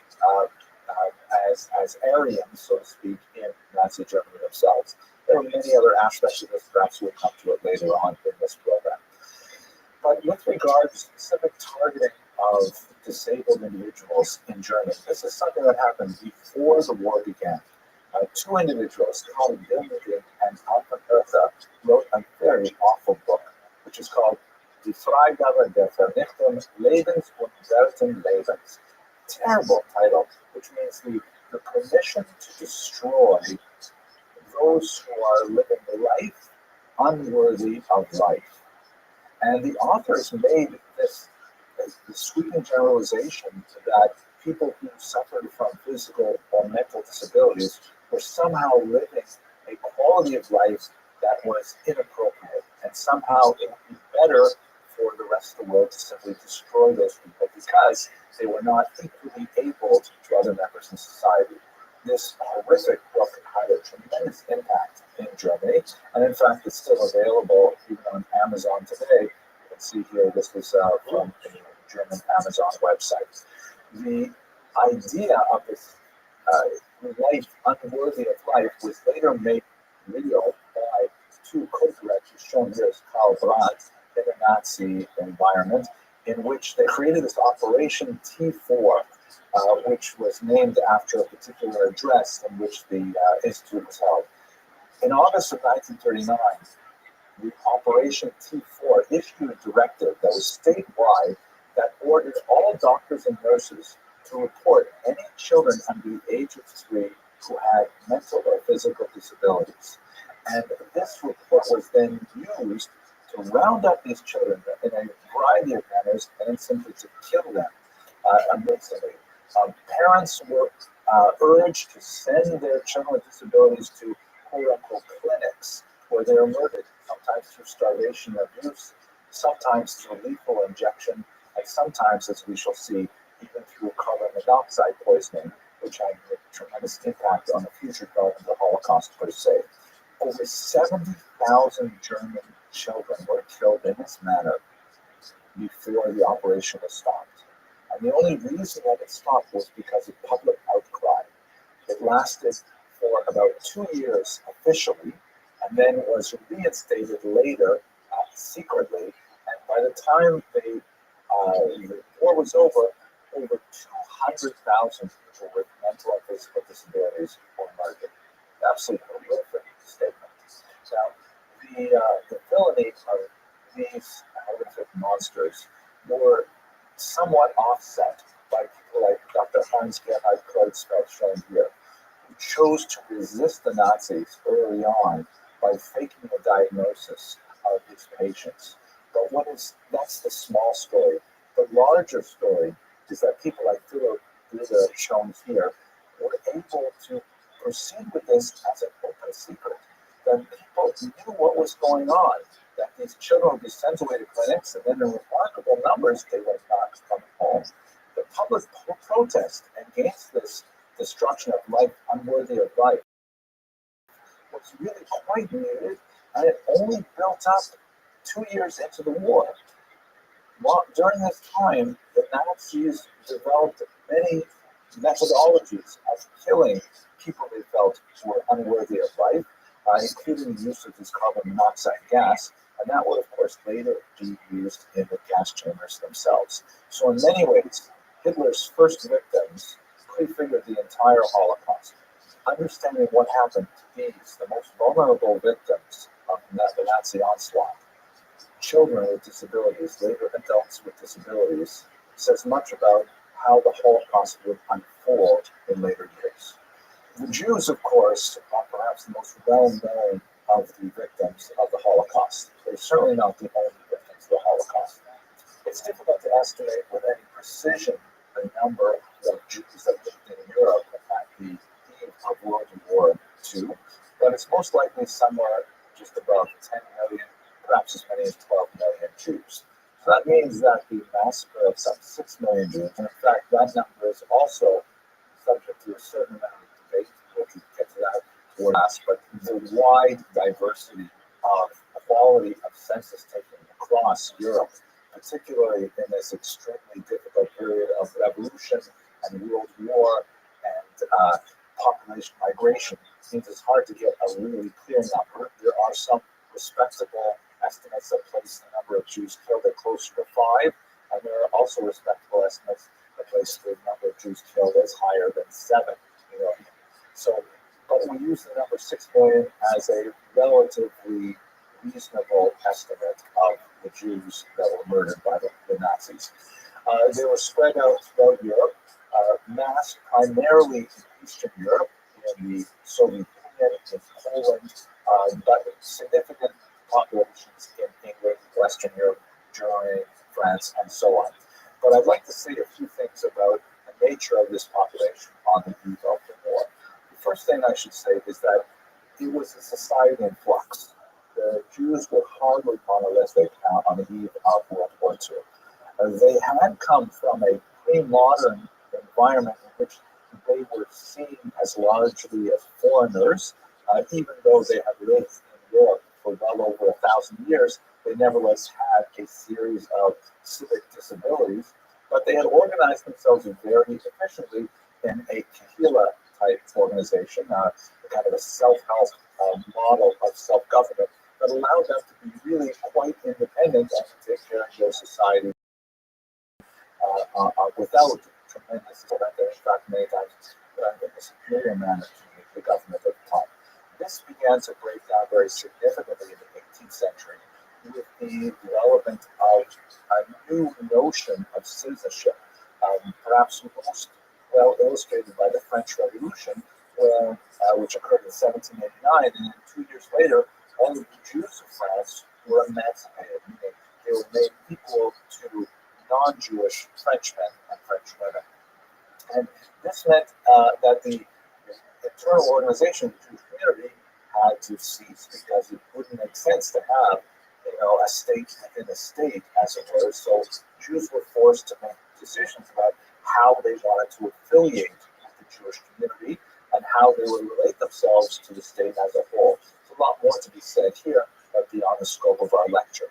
as Aryans, so to speak, in Nazi Germany themselves. There are many other aspects of this, perhaps we'll come to it later on in this program. But with regard to specific targeting of disabled individuals in Germany, this is something that happened before the war began. Two individuals, called Wilmington and Alfred Hertha, wrote a very awful book, which is called Die Freigabe der Vernichtung Lebens und Werten Lebens. Terrible title, which means the permission to destroy those who are living life unworthy of life. And the authors made this sweeping generalization that people who suffered from physical or mental disabilities were somehow living a quality of life that was inappropriate, and somehow it would be better for the rest of the world to simply destroy those people because they were not equally able to other members in society. This horrific book had a tremendous impact in Germany, and in fact, it's still available even on Amazon today. You can see here, this was from the German Amazon website. The idea of this life unworthy of life was later made real by two co-directors, shown here as Karl Brandt, in the Nazi environment, in which they created this Operation T4, which was named after a particular address in which the institute was held. In August of 1939, the Operation T4 issued a directive that was statewide that ordered all doctors and nurses to report any children under the age of 3 who had mental or physical disabilities. And this report was then used to round up these children in a variety of manners and then simply to kill them amazingly. Parents were urged to send their children with disabilities to quote-unquote clinics where they were murdered, sometimes through starvation or abuse, sometimes through lethal injection, and sometimes, as we shall see, even through carbon monoxide poisoning, which had a tremendous impact on the future development of the Holocaust per se. Over 70,000 German children were killed in this manner before the operation was stopped. And the only reason that it stopped was because of public outcry. It lasted for about 2 years officially, and then was reinstated later secretly. And by the time the war was over 200,000 people with mental and physical disabilities were murdered. Absolutely horrific statement. Now, the villainy of these horrific monsters were somewhat offset by people like Dr. Hans-Gerhard Kreuzfeld, shown here, who chose to resist the Nazis early on by faking a diagnosis of his patients. But that's the small story. The larger story is that people like Philip Blüder, shown here, were able to proceed with this as an open secret. That people knew what was going on, that these children would be sent away to clinics, and then in remarkable numbers, they would not come home. The public protest against this destruction of life unworthy of life was really quite muted, and it only built up 2 years into the war. During this time, the Nazis developed many methodologies of killing people they felt were unworthy of life, including the use of this carbon monoxide gas, and that would, of course, later be used in the gas chambers themselves. So in many ways, Hitler's first victims prefigured the entire Holocaust. Understanding what happened to these, the most vulnerable victims of the Nazi onslaught, children with disabilities, later adults with disabilities, says much about how the Holocaust would unfold in later years. The Jews, of course, are perhaps the most well-known of the victims of the Holocaust. They're certainly not the only victims of the Holocaust. It's difficult to estimate with any precision the number of Jews that lived in Europe at the eve of World War II, but it's most likely somewhere just above 10 million, perhaps as many as 12 million Jews. So that means that the massacre of some 6 million Jews, and in fact that number is also subject to a certain amount of debate, we'll get to that toward last, but the wide diversity of quality of census taking across Europe, particularly in this extremely difficult period of revolution and world war and population migration, means it's hard to get a really clear number. There are some respectable estimates that place the number of Jews killed at closer to 5, and there are also respectable estimates that place the number of Jews killed as higher than 7 million. So, but we use the number 6 million as a relatively reasonable estimate of the Jews that were murdered by the Nazis. They were spread out throughout Europe, massed primarily in Eastern Europe, in the Soviet Union, in Poland, but significant populations in England, Western Europe, Germany, France, and so on. But I'd like to say a few things about the nature of this population on the eve of the war. The first thing I should say is that it was a society in flux. The Jews were hardly monolithic on the eve of World War II. They had come from a pre-modern environment in which they were seen as largely as foreigners, even though they had lived in Europe for well over 1,000 years. They nevertheless had a series of civic disabilities, but they had organized themselves very efficiently in a Kahila type organization, kind of a self-help model of self-government that allowed them to be really quite independent and to take care of their society without tremendous support. In fact, many times in a superior manner to the government at the time. This began to break down very significantly in the 18th century with the development of a new notion of citizenship, perhaps most well illustrated by the French Revolution, which occurred in 1789, and then 2 years later, all of the Jews of France were emancipated, meaning they were made equal to non-Jewish Frenchmen and French women. And this meant that the internal organization of the Jewish community had to cease because it wouldn't make sense to have, a state within a state, as it were. So Jews were forced to make decisions about how they wanted to affiliate with the Jewish community and how they would relate themselves to the state as a whole. There's a lot more to be said here, but beyond the scope of our lecture.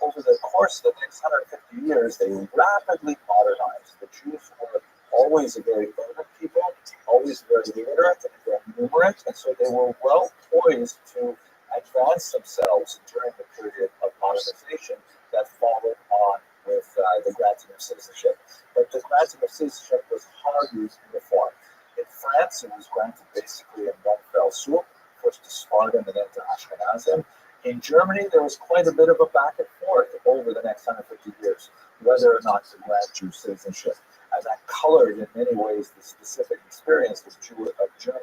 Over the course of the next 150 years, they rapidly modernized. The Jews were always a very learned people, always very literate and very numerate, and so they were well poised to advance themselves during the period of modernization that followed on with the granting of citizenship. But the granting of citizenship was hardly uniform. In France, it was granted basically in one fell swoop, first to Spartan and then to Ashkenazim. In Germany, there was quite a bit of a back and forth over the next 150 years, whether or not to grant Jew citizenship. And that colored, in many ways, the specific experience of German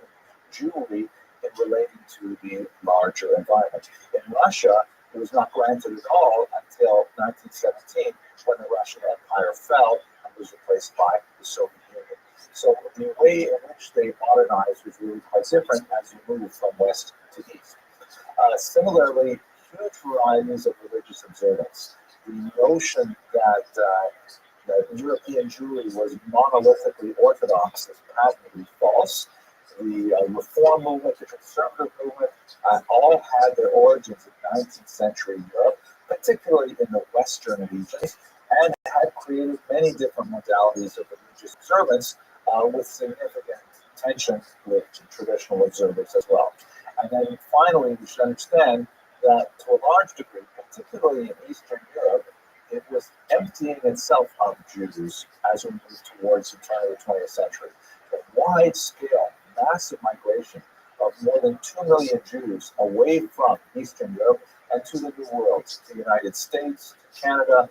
Jewry in relating to the larger environment. In Russia, it was not granted at all until 1917, when the Russian Empire fell and was replaced by the Soviet Union. So the way in which they modernized was really quite different as you move from west to east. Similarly, huge varieties of religious observance. The notion that European Jewry was monolithically orthodox is patently false. The Reform movement, the conservative movement, all had their origins in 19th century Europe, particularly in the western regions, and had created many different modalities of religious observance with significant tension with traditional observers as well. And then finally, we should understand that to a large degree, particularly in Eastern Europe, it was emptying itself of Jews as we moved towards the turn of the 20th century. A wide scale, massive migration of more than 2 million Jews away from Eastern Europe and to the New World, to the United States, to Canada,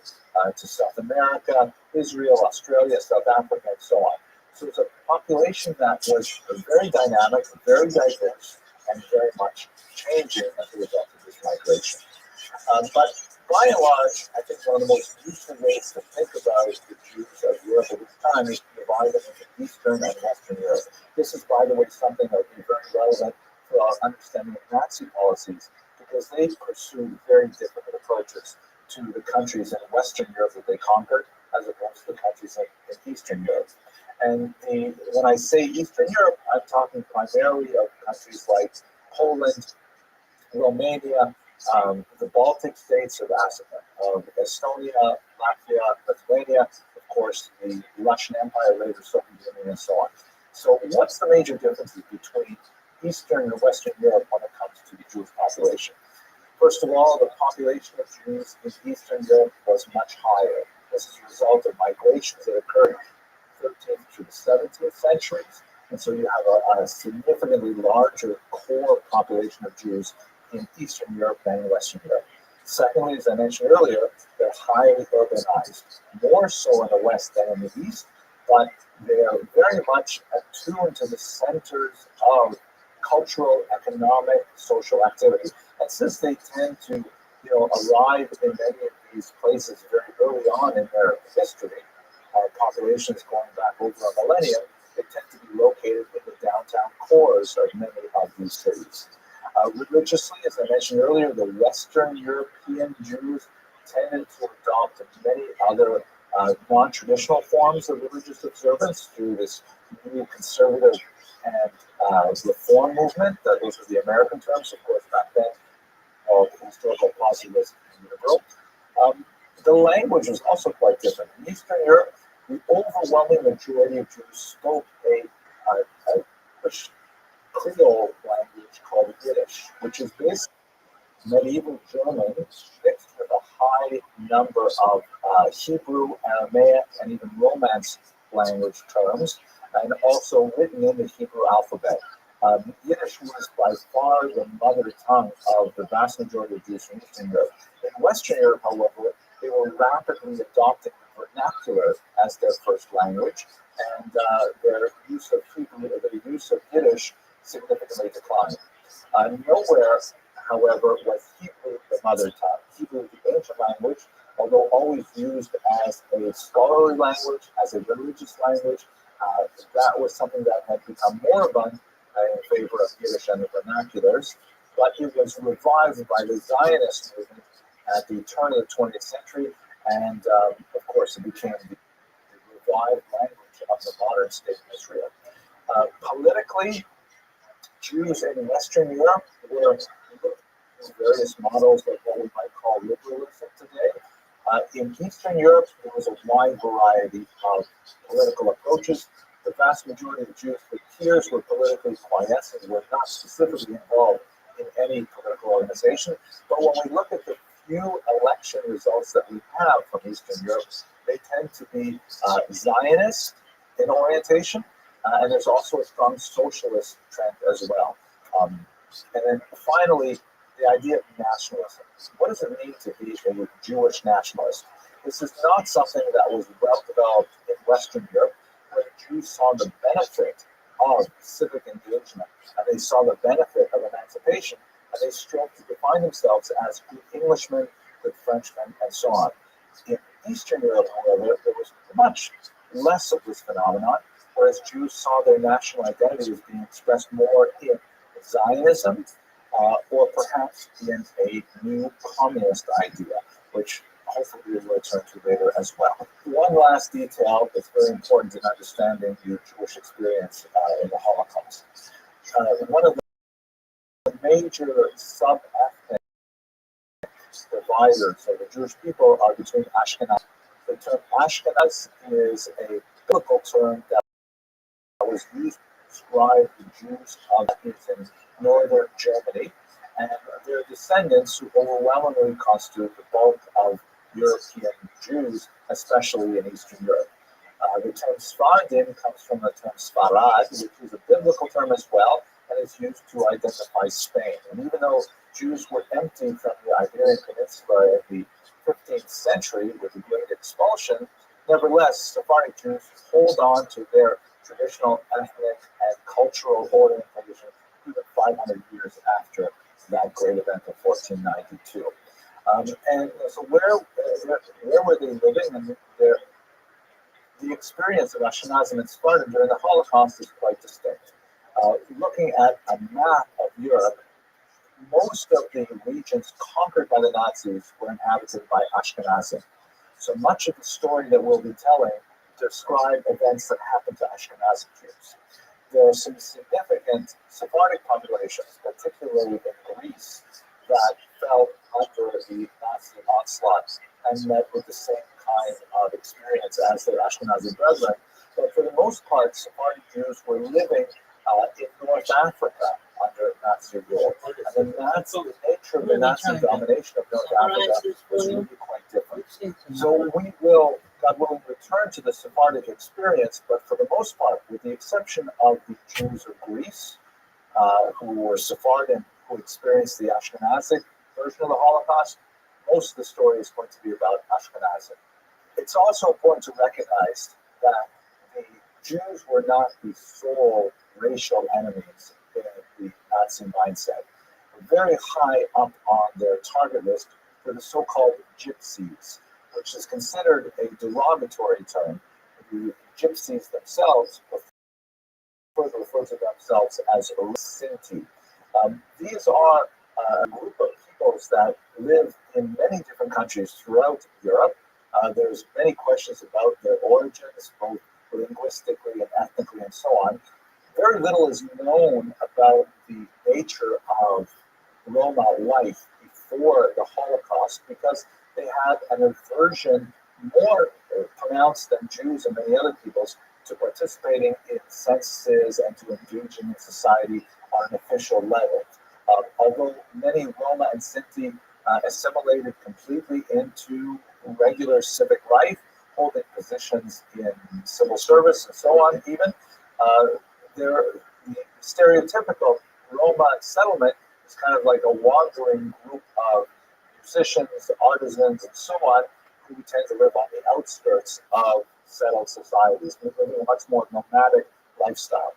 to South America, Israel, Australia, South Africa, and so on. So it's a population that was very dynamic, very diverse, and very much changing as a result of this migration. But by and large, I think one of the most useful ways to think about the Jews of Europe at this time is to divide them into Eastern and Western Europe. This is, by the way, something that would be very relevant for our understanding of Nazi policies, because they pursued very different approaches to the countries in Western Europe that they conquered, as opposed to the countries in Eastern Europe. And when I say Eastern Europe, I'm talking primarily of countries like Poland, Romania, the Baltic states of Estonia, Latvia, Lithuania, of course, the Russian Empire, later Soviet Union, and so on. So what's the major differences between Eastern and Western Europe when it comes to the Jewish population? First of all, the population of Jews in Eastern Europe was much higher. This is a result of migrations that occurred in the 13th through the 17th centuries. And so you have a significantly larger core population of Jews in Eastern Europe than in Western Europe. Secondly, as I mentioned earlier, they're highly urbanized, more so in the West than in the East, but they are very much attuned to the centers of cultural, economic, social activity. And since they tend to, arrive in many of these places very early on in their history, populations going back over a millennium, they tend to be located in the downtown cores of many of these cities. Religiously, as I mentioned earlier, the Western European Jews tended to adopt many other non-traditional forms of religious observance through this new conservative and reform movement. Those are the American terms, of course, back then, of historical positivism and liberal. The language was also quite different. In Eastern Europe, the overwhelming majority of Jews spoke a Creole language called Yiddish, which is basically medieval German mixed with a high number of Hebrew, Aramaic, and even Romance language terms, and also written in the Hebrew alphabet. Yiddish was by far the mother tongue of the vast majority of Jews from Eastern Europe. In Western Europe, however, they were rapidly adopting the vernacular as their first language, and their use of Hebrew, the use of Yiddish, significantly declined. Nowhere, however, was Hebrew the mother tongue. Hebrew, the ancient language, although always used as a scholarly language, as a religious language, that was something that had become moribund in favor of Yiddish and the vernaculars. But it was revived by the Zionist movement at the turn of the 20th century, and of course, it became the revived language of the modern state of Israel. Politically, Jews in Western Europe were various models of what we might call liberalism today. In Eastern Europe, there was a wide variety of political approaches. The vast majority of Jews with peers were politically quiescent, were not specifically involved in any political organization. But when we look at the few election results that we have from Eastern Europe, they tend to be Zionist in orientation, and there's also a strong socialist trend as well. And then finally, the idea of nationalism. What does it mean to be a Jewish nationalist? This is not something that was well developed in Western Europe, where Jews saw the benefit of civic engagement, and they saw the benefit of emancipation, and they strove to define themselves as good Englishmen, good Frenchmen, and so on. In Eastern Europe, however, there was much less of this phenomenon, whereas Jews saw their national identity as being expressed more in Zionism, or perhaps in a new communist idea, which hopefully we will return to later as well. One last detail that's very important in understanding the Jewish experience in the Holocaust. One of the major sub-ethnic dividers of the Jewish people are between Ashkenaz. The term Ashkenaz is a biblical term that was used to describe the Jews of in northern Germany, and their descendants who overwhelmingly constitute the bulk of European Jews, especially in Eastern Europe. The term Sephardim comes from the term Sfarad, which is a biblical term as well, and is used to identify Spain. And even though Jews were emptied from the Iberian Peninsula in the 15th century with the Great Expulsion, nevertheless, Sephardic Jews hold on to their traditional ethnic and cultural orientation even 500 years after that great event of 1492. And so where were they living? And the experience of Ashkenazim and Sephardim during the Holocaust is quite distinct. Looking at a map of Europe, most of the regions conquered by the Nazis were inhabited by Ashkenazim. So much of the story that we'll be telling describe events that happened to Ashkenazi Jews. There are some significant Sephardic populations, particularly in Greece, that fell under the Nazi onslaught and met with the same kind of experience as their Ashkenazi brethren. But for the most part, Sephardic Jews were living in North Africa under Nazi rule. And the nature of the Nazi domination of North Africa was really quite different. So we will, God willing, return to the Sephardic experience, but for the most part, with the exception of the Jews of Greece, who were Sephardim, who experienced the Ashkenazic version of the Holocaust, most of the story is going to be about Ashkenazim. It's also important to recognize that the Jews were not the sole racial enemies in the Nazi mindset. Very high up on their target list were the so-called gypsies, which is considered a derogatory term. The gypsies themselves refer to themselves as Sinti. These are a group of peoples that live in many different countries throughout Europe. There's many questions about their origins, both linguistically and ethnically and so on. Very little is known about the nature of Roma life before the Holocaust because they had an aversion more pronounced than Jews and many other peoples to participating in censuses and to engaging in society on an official level. Although many Roma and Sinti assimilated completely into regular civic life, holding positions in civil service and so on even, the stereotypical Roma settlement is kind of like a wandering group of musicians, artisans, and so on, who tend to live on the outskirts of settled societies, living a much more nomadic lifestyle.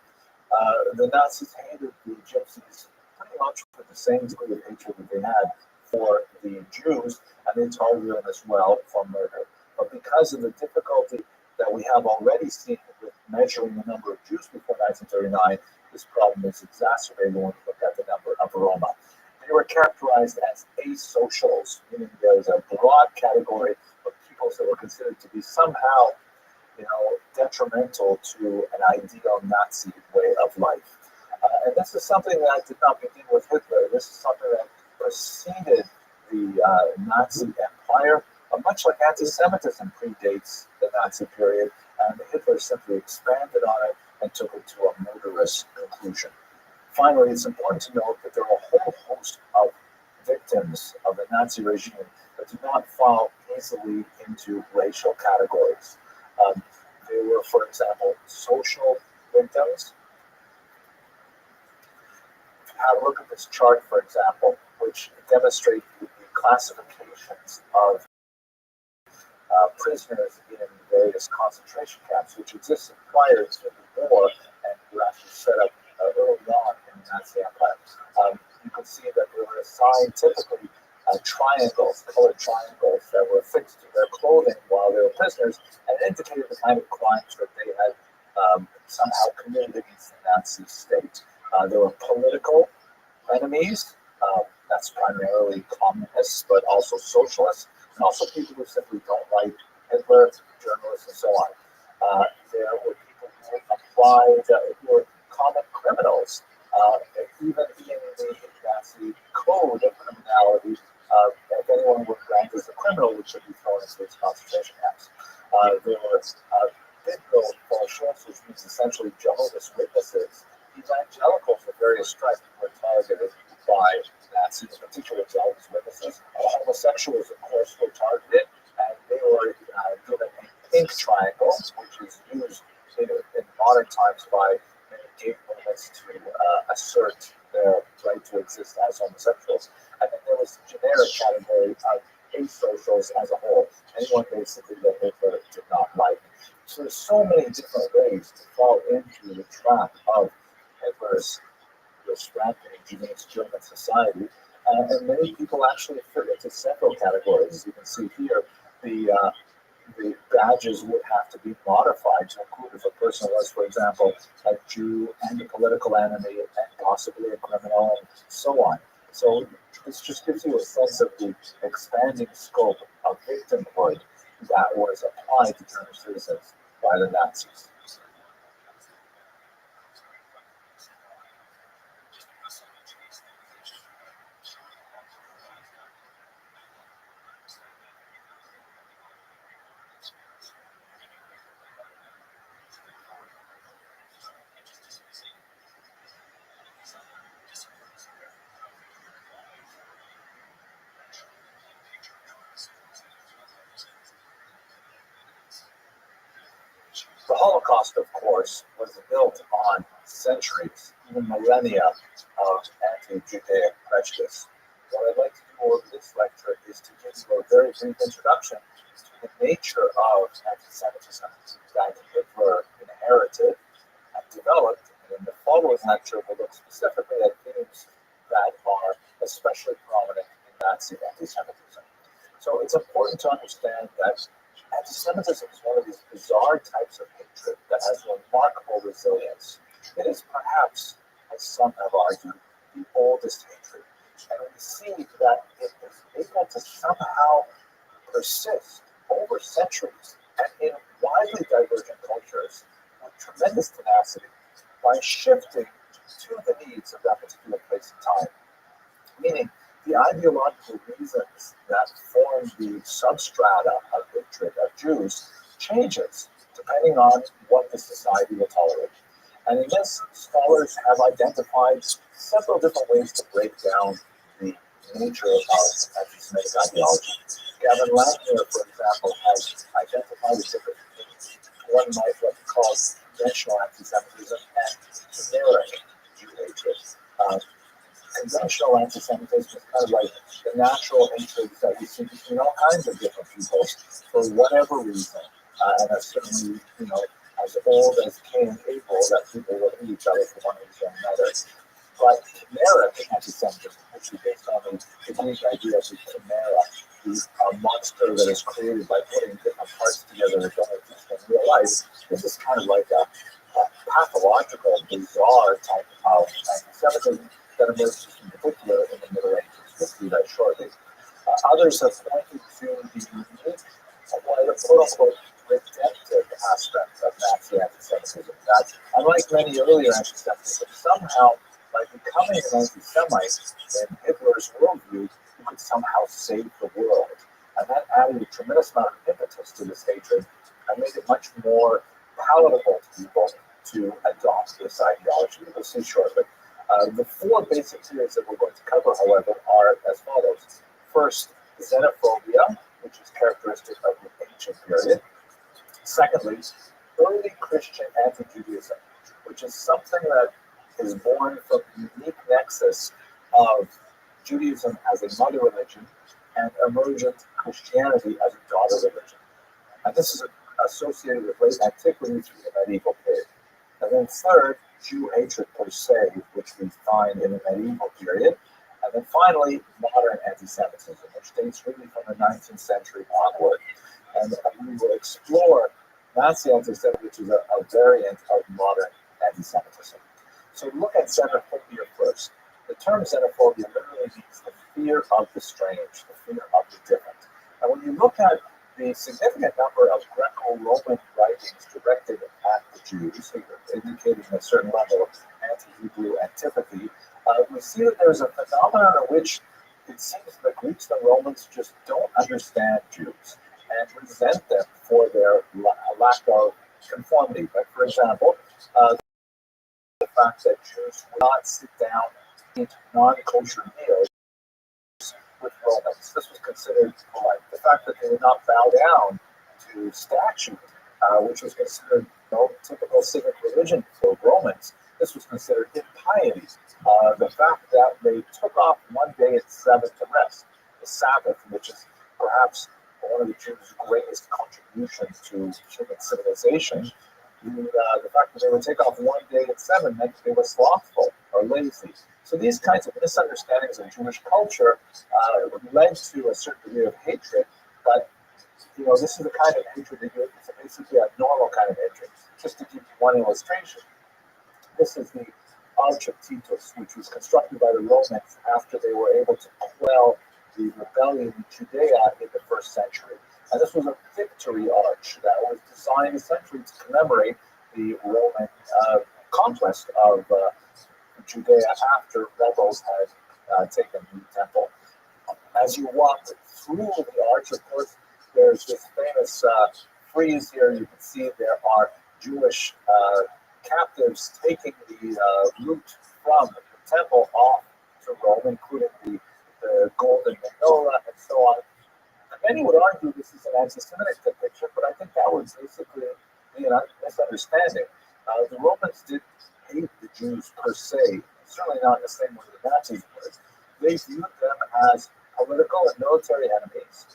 The Nazis hated the Gypsies pretty much with the same degree of hatred that they had for the Jews, and they targeted them as well for murder. But because of the difficulty that we have already seen with measuring the number of Jews before 1939, this problem is exacerbated when we look at the number of Roma. They were characterized as asocials, meaning there was a broad category of peoples that were considered to be somehow, detrimental to an ideal Nazi way of life. And this is something that did not begin with Hitler. This is something that preceded the Nazi Empire. Much like anti-Semitism predates the Nazi period, and Hitler simply expanded on it and took it to a murderous conclusion. Finally, it's important to note that there are a whole host of victims of the Nazi regime that do not fall easily into racial categories. There were, for example, social victims. If you have a look at this chart, for example, which demonstrates the classifications of prisoners in various concentration camps, which existed prior to the war and were actually set up early on in the Nazi Empire. You can see that they were assigned typically triangles, colored triangles that were fixed to their clothing while they were prisoners and indicated the kind of crimes that they had somehow committed against the Nazi state. There were political enemies, that's primarily communists, but also socialists, and also people who simply don't like Hitler, journalists, and so on. There were people who applied, who were common criminals, even in the Nazi code of criminality. If anyone were ranked as a criminal, would should be thrown into these concentration camps. There was Bitcoin falsehoods, which means essentially Jehovah's Witnesses, evangelicals of various stripes were targeted targeted by Nazis, particularly Jehovah's Witnesses. Homosexuals, of course, were targeted, and they were given a pink triangle, which is used in modern times by many gay movements to assert their right to exist as homosexuals. And then there was the generic category of asocials as a whole, anyone basically that Hitler did not like. So there's so many different ways to fall into the trap of Hitler's rampant against German society, and many people actually fit into several categories. As you can see here, the badges would have to be modified to include if a person was, for example, a Jew and a political enemy and possibly a criminal and so on. So this just gives you a sense of the expanding scope of victimhood that was applied to German citizens by the Nazis. The Holocaust, of course, was built on centuries, even millennia of anti-Judaic prejudice. What I'd like to do over this lecture is to give you a very brief introduction to the nature of anti-Semitism that Hitler inherited and developed. And in the following lecture, we'll look specifically at themes that are especially prominent in Nazi anti-Semitism. So it's important to understand that anti-Semitism is one of these bizarre types of hatred that has remarkable resilience. It is perhaps, as some have argued, the oldest hatred. And we see that it is able to somehow persist over centuries and in widely divergent cultures with tremendous tenacity by shifting to the needs of that particular place and time. Meaning, the ideological reasons that form the substrata of hatred of Jews changes depending on what the society will tolerate. And in this, scholars have identified several different ways to break down the nature of anti-Semitic ideology. Gavin Latner, for example, has identified the difference between what might call conventional anti-Semitism and generic Jew hatred. Conventional anti-Semitism is kind of like the natural hatred that we see between all kinds of different people for whatever reason. And that's certainly, as old as Cain and Abel, that people will hate each other for one reason or another. But generic anti-Semitism, which is based on the Greek idea of the chimera, the monster that is created by putting different parts together that don't exist in real life. This is kind of like a pathological, bizarre type of anti-Semitism that emerged in particular in the Middle Ages. We'll see that shortly. Others have pointed to the unique, one of the quote-unquote redemptive aspects of Nazi anti-Semitism. That, unlike many earlier anti-Semitism, somehow, by becoming an anti-Semite in Hitler's worldview, you could somehow save the world. And that added a tremendous amount of impetus to this hatred and made it much more palatable to people to adopt this ideology. We'll see shortly. The four basic theories that we're going to cover, however, are as follows. First, xenophobia, which is characteristic of the ancient period. Secondly, early Christian anti-Judaism, which is something that is born from the unique nexus of Judaism as a mother religion and emergent Christianity as a daughter religion. And this is associated with late antiquity through the medieval period. And then third, Jew hatred per se, which we find in the medieval period. And then finally, modern anti-Semitism, which dates really from the 19th century onward. And we will explore Nazi anti-Semitism, which is a variant of modern anti-Semitism. So look at xenophobia first. The term xenophobia literally means the fear of the strange, the fear of the different. And when you look at the significant number of Greco-Roman writings directed at the Jews, indicating a certain level of anti-Hebrew antipathy, we see that there's a phenomenon in which it seems the Greeks and Romans just don't understand Jews and resent them for their lack of conformity. But for example, the fact that Jews would not sit down non-kosher meals with Romans. This was considered polite. The fact that they would not bow down to statue, which was considered typical civic religion for Romans, this was considered impiety. The fact that they took off one day at Sabbath to rest, the Sabbath, which is perhaps one of the Jews' greatest contributions to human civilization, the fact that they would take off one day at seven meant they were slothful or lazy. So these kinds of misunderstandings of Jewish culture led to a certain degree of hatred, but this is the kind of hatred that it's basically a normal kind of hatred. Just to give you one illustration, this is the Arch of Titus, which was constructed by the Romans after they were able to quell the rebellion in Judea in the first century. And this was a victory arch that was designed essentially to commemorate the Roman conquest of Judea after rebels had taken the temple. As you walk through the arch, of course, there's this famous frieze here. You can see there are Jewish captives taking the route from the temple off to Rome, including the golden menorah and so on. And many would argue this is an anti-Semitic depiction, but I think that would basically be a misunderstanding. The Romans didn't hate the Jews per se, certainly not in the same way the Nazis would. They viewed them as political and military enemies,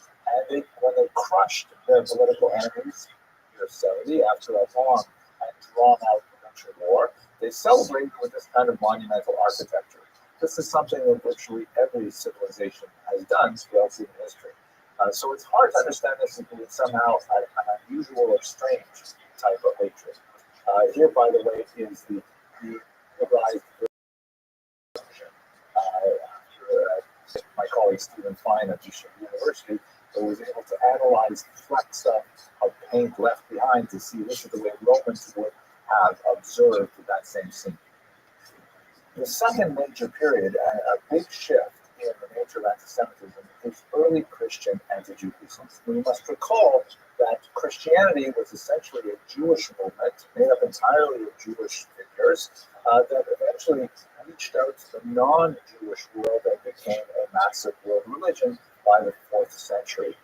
and when they crushed their political enemies, year 70, after a long and drawn-out provincial war, they celebrated with this kind of monumental architecture. This is something that virtually every civilization has done throughout human history. So it's hard to understand this as being somehow an unusual or strange type of hatred. Here, by the way, is the revised version. My colleague Stephen Fine at Bishop University was able to analyze the flecks of paint left behind to see this is the way Romans would have observed that same scene. The second major period, a big shift in the nature of anti-Semitism, is early Christian anti-Judaism. We must recall that Christianity was essentially a Jewish movement made up entirely of Jewish figures that eventually reached out to the non-Jewish world and became a massive world religion by the 4th century.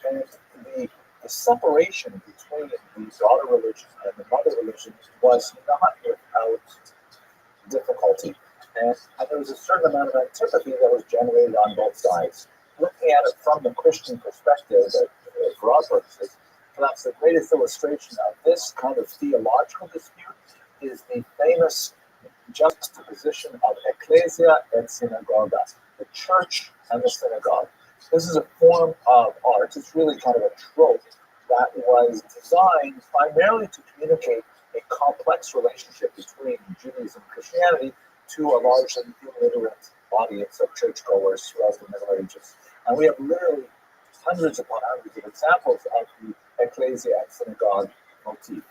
And the separation between the daughter religion and the mother religion was not without difficulty. And there was a certain amount of antipathy that was generated on both sides. Looking at it from the Christian perspective, for our purposes, perhaps the greatest illustration of this kind of theological dispute is the famous juxtaposition of ecclesia and synagoga, the church and the synagogue. This is a form of art. It's really kind of a trope that was designed primarily to communicate a complex relationship between Judaism and Christianity to a largely illiterate audience of churchgoers throughout the Middle Ages. And we have literally hundreds upon hundreds of examples of the ecclesia and synagogue motif.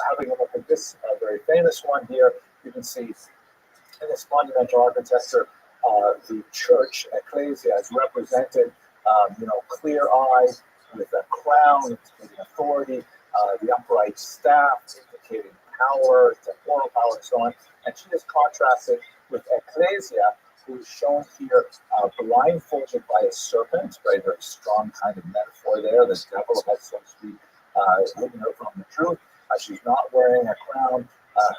Having a look at this very famous one here, you can see in this monumental architecture, the church, ecclesia, is represented, clear-eyed with a crown indicating authority, the upright staff indicating power, temporal power, and so on. And she is contrasted with ecclesia, who is shown here blindfolded by a serpent, right? A very strong kind of metaphor there. The devil has, so to speak, hidden her from the truth. She's not wearing a crown.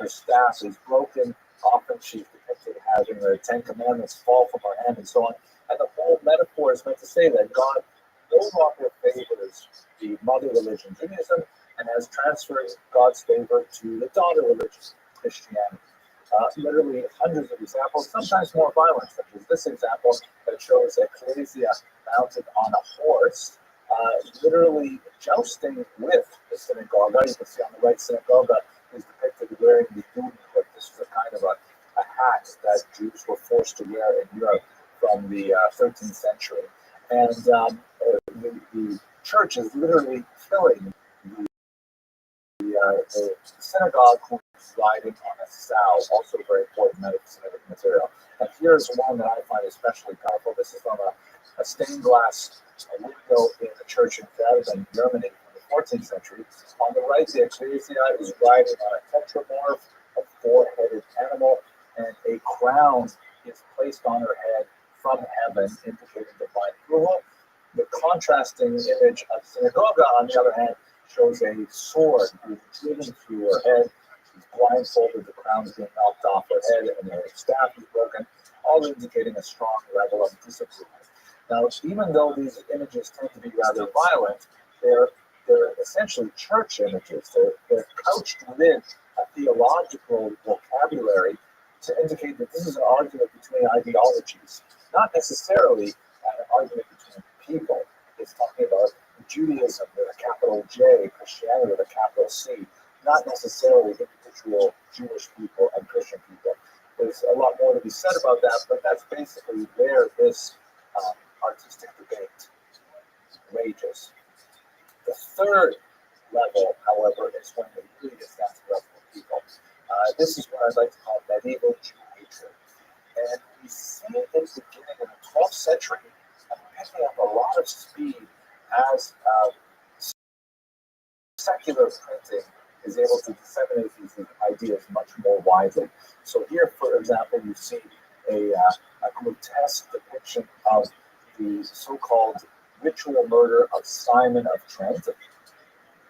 Her staff is broken. Often she's depicted having the Ten Commandments fall from her hand and so on. And the whole metaphor is meant to say that God no longer favors the mother religion, Judaism, and has transferred God's favor to the daughter religion, Christianity. Literally hundreds of examples, sometimes more violent, such as this example that shows ecclesia mounted on a horse, literally jousting with the synagogue. You can see on the right, synagogue is depicted wearing the dun hood. This was a kind of a hat that Jews were forced to wear in Europe from the 13th century. And the church is literally killing the synagogue, who is riding on a sow, also very important Semitic material. And here's one that I find especially powerful. This is from a stained glass window in the church in Dresden, Germany, in the 14th century. On the right, the ecclesia is riding on a tetramorph, a four-headed animal, and a crown is placed on her head from heaven, indicating divine approval. The contrasting image of synagogue, on the other hand, shows a sword being driven through her head. She's blindfolded, the crown is being knocked off her head, and her staff is broken, all indicating a strong level of disapproval. Now, even though these images tend to be rather violent, they're essentially church images. They're couched within a theological vocabulary to indicate that this is an argument between ideologies, not necessarily an argument between people. It's talking about Judaism with a capital J, Christianity with a capital C, not necessarily individual Jewish people and Christian people. There's a lot more to be said about that, but that's basically where this artistic debate rages. The third level, however, is when it really gets down to the level of people. This is what I'd like to call medieval Jew hatred. And we see it beginning in the 12th century and picking up a lot of speed as secular printing is able to disseminate these ideas much more widely. So here, for example, you see a grotesque depiction of the so-called ritual murder of Simon of Trent,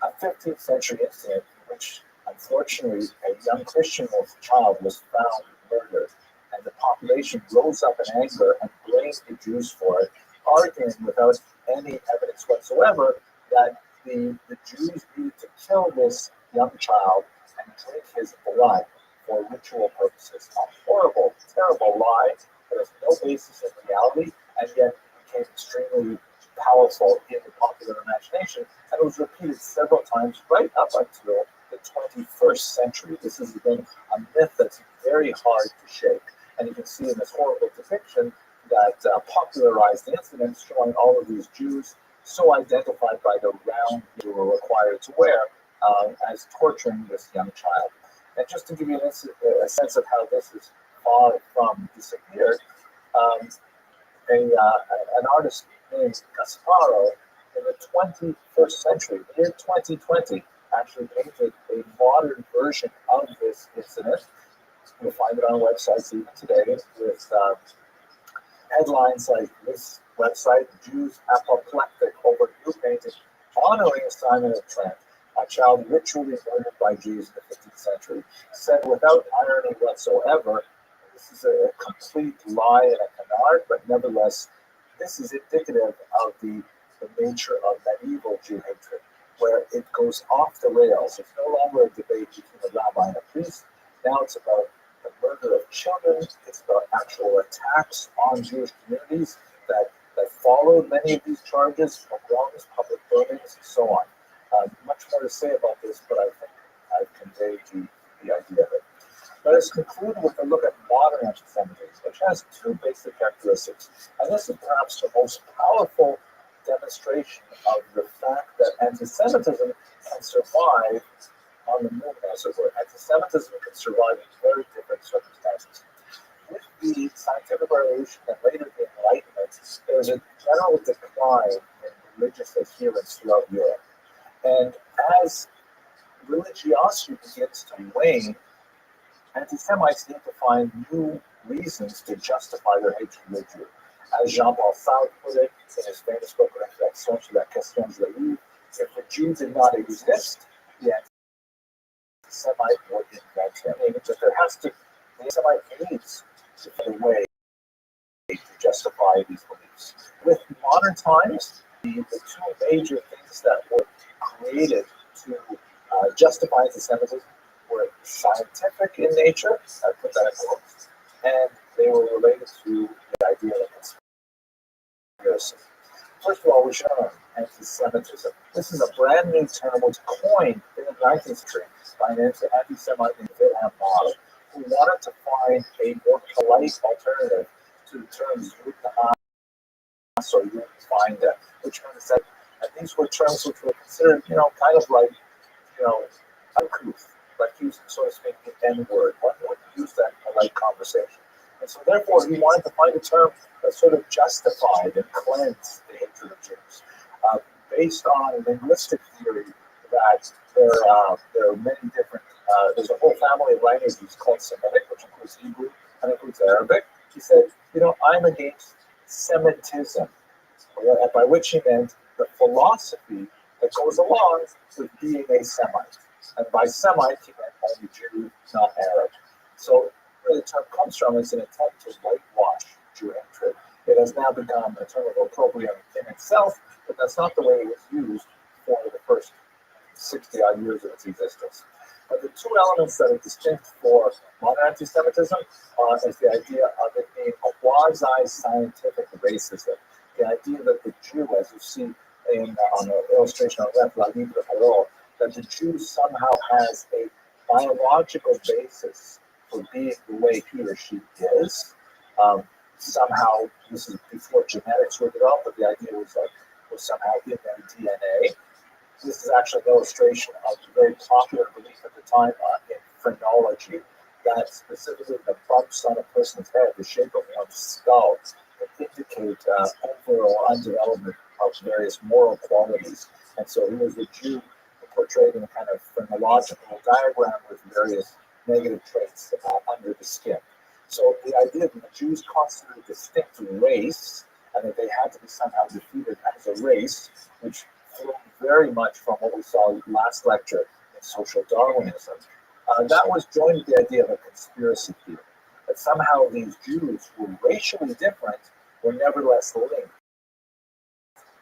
a 15th century incident in which, unfortunately, a young Christian child was found murdered, and the population rose up in anger and blamed the Jews for it, arguing without any evidence whatsoever that the Jews needed to kill this young child and drink his blood for ritual purposes. A horrible, terrible lie that has no basis in reality, and yet became extremely powerful in the popular imagination, and it was repeated several times right up until the 21st century. This has been a myth that's very hard to shake, and you can see in this horrible depiction that popularized the incident, showing all of these Jews so identified by the round they were required to wear as torturing this young child. And just to give you a sense of how this is far from disappeared, an artist named Gasparo in the 21st century, in 2020, actually painted a modern version of this incident. You'll find it on websites even today with headlines like this website, Jews apoplectic over new painting honoring Simon of Trent, a child ritually murdered by Jews in the 15th century, said without irony whatsoever. This is a complete lie and a canard, but nevertheless, this is indicative of the nature of medieval Jew hatred, where it goes off the rails. It's no longer a debate between a rabbi and a priest. Now it's about the murder of children. It's about actual attacks on Jewish communities that followed many of these charges, pogroms, public burnings, and so on. Much more to say about this, but I think I've conveyed the idea of it. Let us conclude with a look at modern anti-Semitism, which has two basic characteristics. And this is perhaps the most powerful demonstration of the fact that anti-Semitism can survive on the moon, as it were. Anti-Semitism can survive in very different circumstances. With the scientific revolution and later the Enlightenment, there's a general decline in religious adherence throughout Europe. And as religiosity begins to wane, anti-Semites need to find new reasons to justify their hatred of the Jew. As Jean-Paul Sartre put it in his famous book, Réflexions sur la question juive, if the Jew did not exist, the anti-Semite would invent him. Meaning that the anti-Semite needs to find a way to justify these beliefs. With modern times, the two major things that were created to justify anti-Semitism were scientific in nature, I put that in quotes, and they were related to the idea of conspiracy. First of all, we should learn anti-Semitism. This is a brand new term which was coined in the 19th century by an anti-Semite named Wilhelm Marr, who wanted to find a more polite alternative to the terms Judenhass or Judenfeinde, which means that these were terms which were considered, kind of like, uncouth, like using, so to speak, the N-word. One would use that in polite conversation. And so therefore, he wanted to find a term that sort of justified and cleansed the hatred of Jews, based on a linguistic theory that there are many different, there's a whole family of languages called Semitic, which includes Hebrew and includes Arabic. He said, I'm against Semitism, by which he meant the philosophy that goes along with being a Semite. And by Semite, he meant only Jew, not Arab. So where the term comes from is an attempt to whitewash Jew hatred. It has now become a term of opprobrium in itself, but that's not the way it was used for the first 60 odd years of its existence. But the two elements that are distinct for modern anti-Semitism is the idea of it being a quasi-scientific racism. The idea that the Jew, as you see on the illustration on the left, that the Jew somehow has a biological basis for being the way he or she is. Somehow, this is before genetics were developed, but the idea was somehow in their DNA. This is actually an illustration of a very popular belief at the time in phrenology, that specifically the bumps on a person's head, the shape of one's skull, indicate overall undevelopment of various moral qualities. And so he was a Jew portrayed in a kind of phrenological diagram with various negative traits under the skin. So the idea that the Jews constitute a distinct race and that they had to be somehow defeated as a race, which flowed very much from what we saw last lecture in social Darwinism, that was joined with the idea of a conspiracy theory, that somehow these Jews who were racially different were nevertheless linked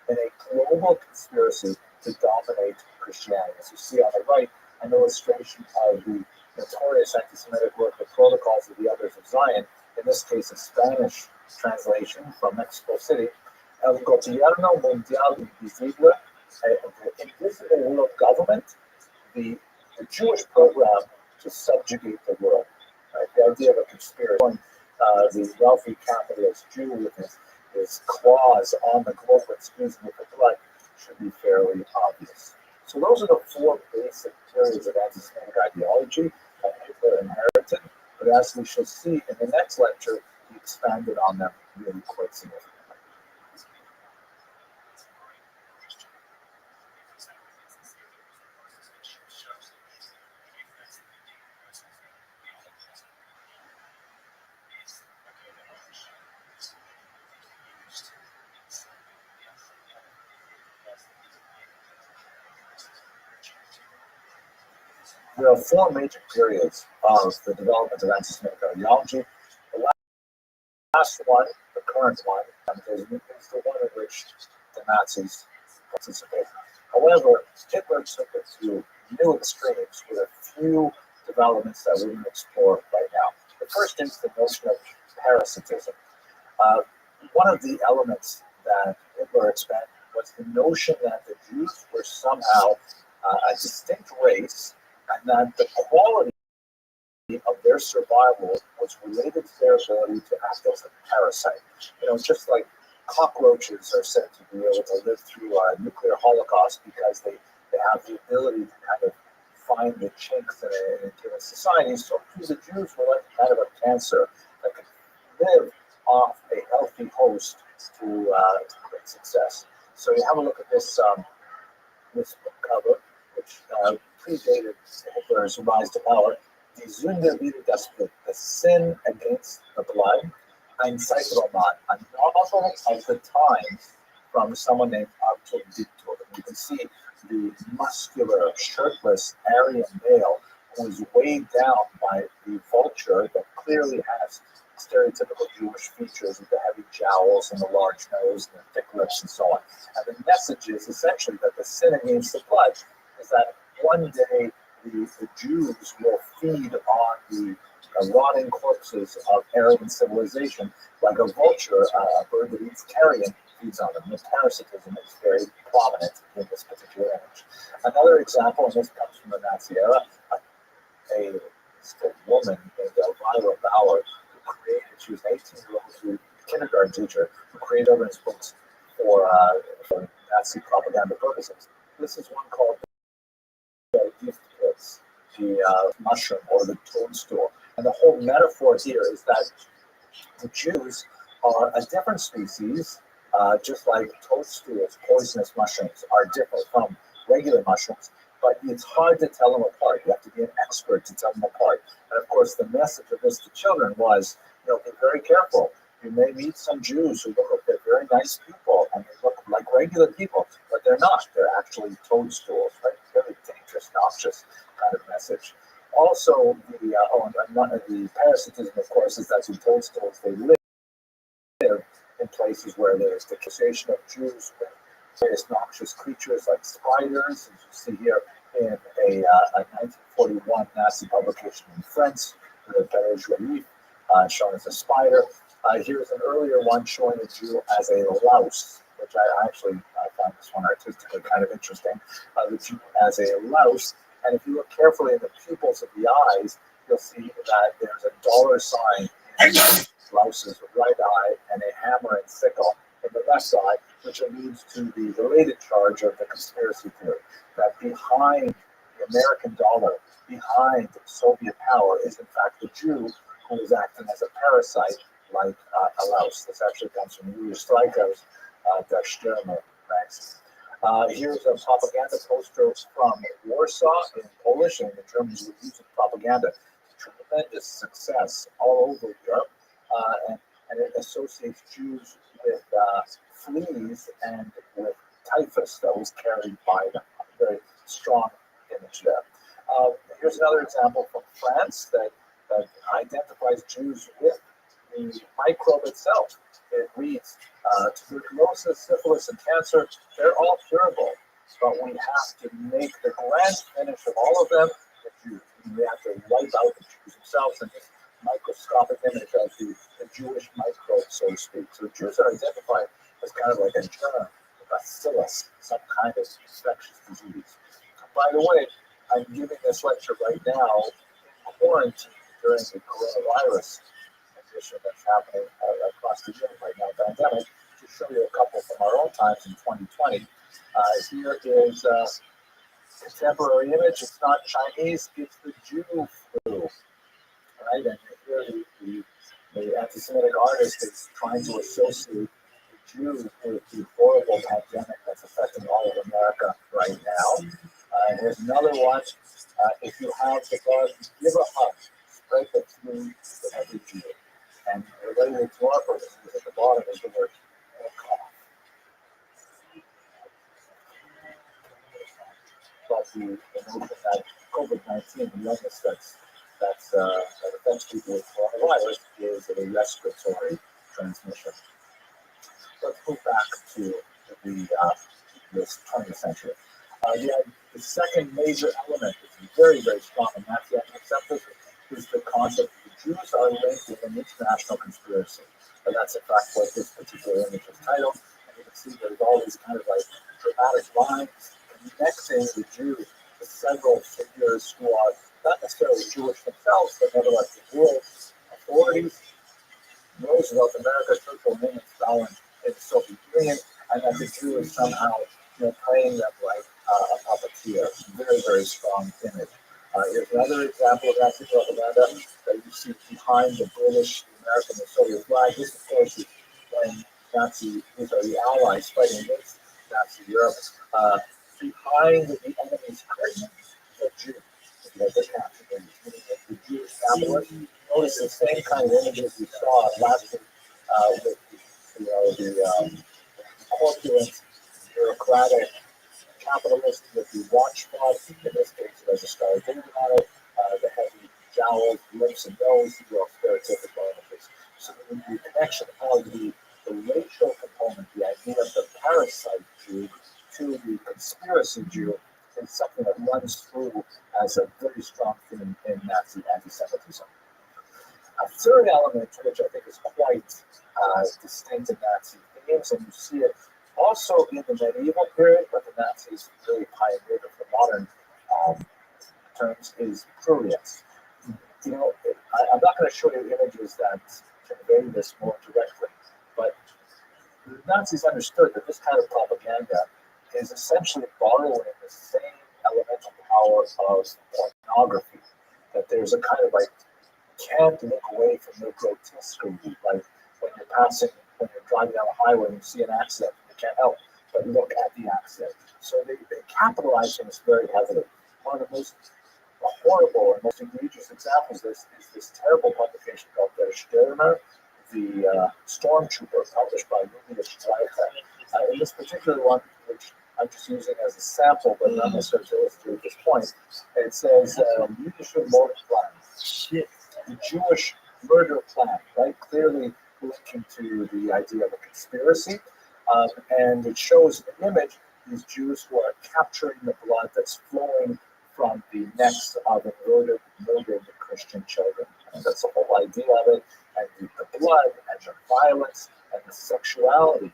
in a global conspiracy to dominate Christianity. As you see on the right, an illustration of the notorious anti-Semitic work, The Protocols of the Others of Zion, in this case a Spanish translation from Mexico City, El Gobierno Mundial Invisible, the invisible world government, the Jewish program to subjugate the world. Right? The idea of a conspiracy. The wealthy capitalist Jew with his claws on the globe and squeezing with the blood should be fairly obvious. So those are the four basic periods of anti-Semitic ideology that Hitler inherited. But as we shall see in the next lecture, he expanded on them really quite significantly. There are four major periods of the development of anti-Semitic ideology. The last one, the current one, is the one in which the Nazis participated. However, Hitler took it to new extremes with a few developments that we're going to explore right now. The first is the notion of parasitism. One of the elements that Hitler expanded was the notion that the Jews were somehow a distinct race, and that the quality of their survival was related to their ability to act as a parasite. Just like cockroaches are said to be able to live through a nuclear holocaust because they have the ability to kind of find the chinks in a given society. So the Jews were like kind of a cancer that could live off a healthy host to great success. So you have a look at this book cover, which predated Hitler's rise to power. Die Sünde wider das Blut, the sin against the blood, ein Zeitroman, a novel of the times from someone named Arthur Victor. You can see the muscular, shirtless Aryan male who is weighed down by the vulture that clearly has stereotypical Jewish features with the heavy jowls and the large nose and the thick lips and so on. And the message is essentially that the sin against the blood is that one day the Jews will feed on the rotting corpses of Aryan civilization like a vulture, a bird that eats carrion, feeds on them. The parasitism is very prominent in this particular image. Another example, and this comes from the Nazi era, a woman named Elvira Bauer, who created, she was an 18-year-old kindergarten teacher who created children's books for Nazi propaganda purposes. This is one called gift kits, the mushroom or the toadstool. And the whole metaphor here is that the Jews are a different species, just like toadstools, poisonous mushrooms, are different from regular mushrooms, but it's hard to tell them apart. You have to be an expert to tell them apart. And of course, the message of this to children was be very careful. You may meet some Jews who look like they're very nice people and they look like regular people, but they're not. They're actually toadstools, right? Very dangerous, noxious kind of message. Also, the parasitism, of course, is that the toadstools, they live in places where there's the association of Jews with various noxious creatures like spiders, as you see here in a 1941 Nazi publication in French, the Pere Juif, shown as a spider. Here's an earlier one showing a Jew as a louse, which I found this one artistically kind of interesting. The Jew as a louse, and if you look carefully in the pupils of the eyes, you'll see that there's a dollar sign in louse's right eye and a hammer and sickle in the left eye, which alludes to the related charge of the conspiracy theory that behind the American dollar, behind Soviet power, is in fact the Jew who is acting as a parasite like a louse. This actually comes from Julius Streicher's Der Stürmer magazine. Here's a propaganda poster from Warsaw in Polish, and the Germans were using propaganda. Tremendous success all over Europe, and it associates Jews with fleas and with typhus that was carried by them. A very strong image there. Here's another example from France that identifies Jews with the microbe itself. It reads, tuberculosis, syphilis, and cancer, they're all curable, but we have to make the grand finish of all of them the Jews. We have to wipe out the Jews themselves in this microscopic image of the Jewish microbe, so to speak. So Jews are identified as kind of like a germ, a bacillus, some kind of infectious disease. By the way, I'm giving this lecture right now in quarantine during the coronavirus condition that's happening across the Europe right now, pandemic, to show you a couple from our own times in 2020. Here is a contemporary image. It's not Chinese, it's the Jew flu, right? And here the anti-Semitic artist is trying to associate the Jew with the horrible pandemic that's affecting all of America right now. Here's another one. If you have the bug, give a hug, spread the flu to every Jew. And related to our purposes at the bottom is the word cough. But the notion that COVID-19, the illness that affects people with coronavirus, is a respiratory transmission. Let's move back to this 20th century. The second major element is very, very strong in Nazi anti-Semitism is the concept that the Jews are linked with an international conspiracy. And that's in fact what this particular image is titled. And you can see there's all these kind of like dramatic lines connecting the Jews to several figures who are not necessarily Jewish themselves, but nevertheless the world authorities, Roosevelt, America, Churchill, Nixon, Stalin, in the Soviet Union, and that the Jew is somehow playing them like a puppeteer. Very, very strong image. Here's another example of Nazi propaganda that you see behind the British, the American, and Soviet flag. This, of course, is when these are the Allies fighting against Nazi Europe. Behind the enemy's curtain, the Jew. The Jewish capitalists. Notice the same kind of images we saw last week with the corpulent, bureaucratic capitalist with the watch watch. In this case, it has a Star of David on it, the heavy jowls, lips, and nose, these are all stereotypical images. So the connection of the racial component, the idea of the parasite Jew to the conspiracy Jew, is something that runs through as a very strong theme in Nazi anti-Semitism. A third element, which I think is quite distinct in Nazi themes, and you see it also in the medieval period, but the Nazis really pioneered it for modern terms, is prurience. I'm not going to show you images that convey this more directly, but the Nazis understood that this kind of propaganda is essentially borrowing the same elemental power of pornography, that there's a kind of like, can't look away from the grotesquerie, like when you're driving down the highway and you see an accident, you can't help but look at the accident. So they capitalize on this very heavily. One of the most horrible and most egregious example of this is this terrible publication called Der Stürmer, the Stormtrooper, published by Rabbi. In this particular one, which I'm just using as a sample, but not necessarily to illustrate this point, it says jüdische Mordplan, the Jewish murder plan, right? Clearly linking to the idea of a conspiracy. And it shows an image these Jews who are capturing the blood that's flowing from the necks of murdered Christian children. And that's the whole idea of it. And the blood and the violence and the sexuality,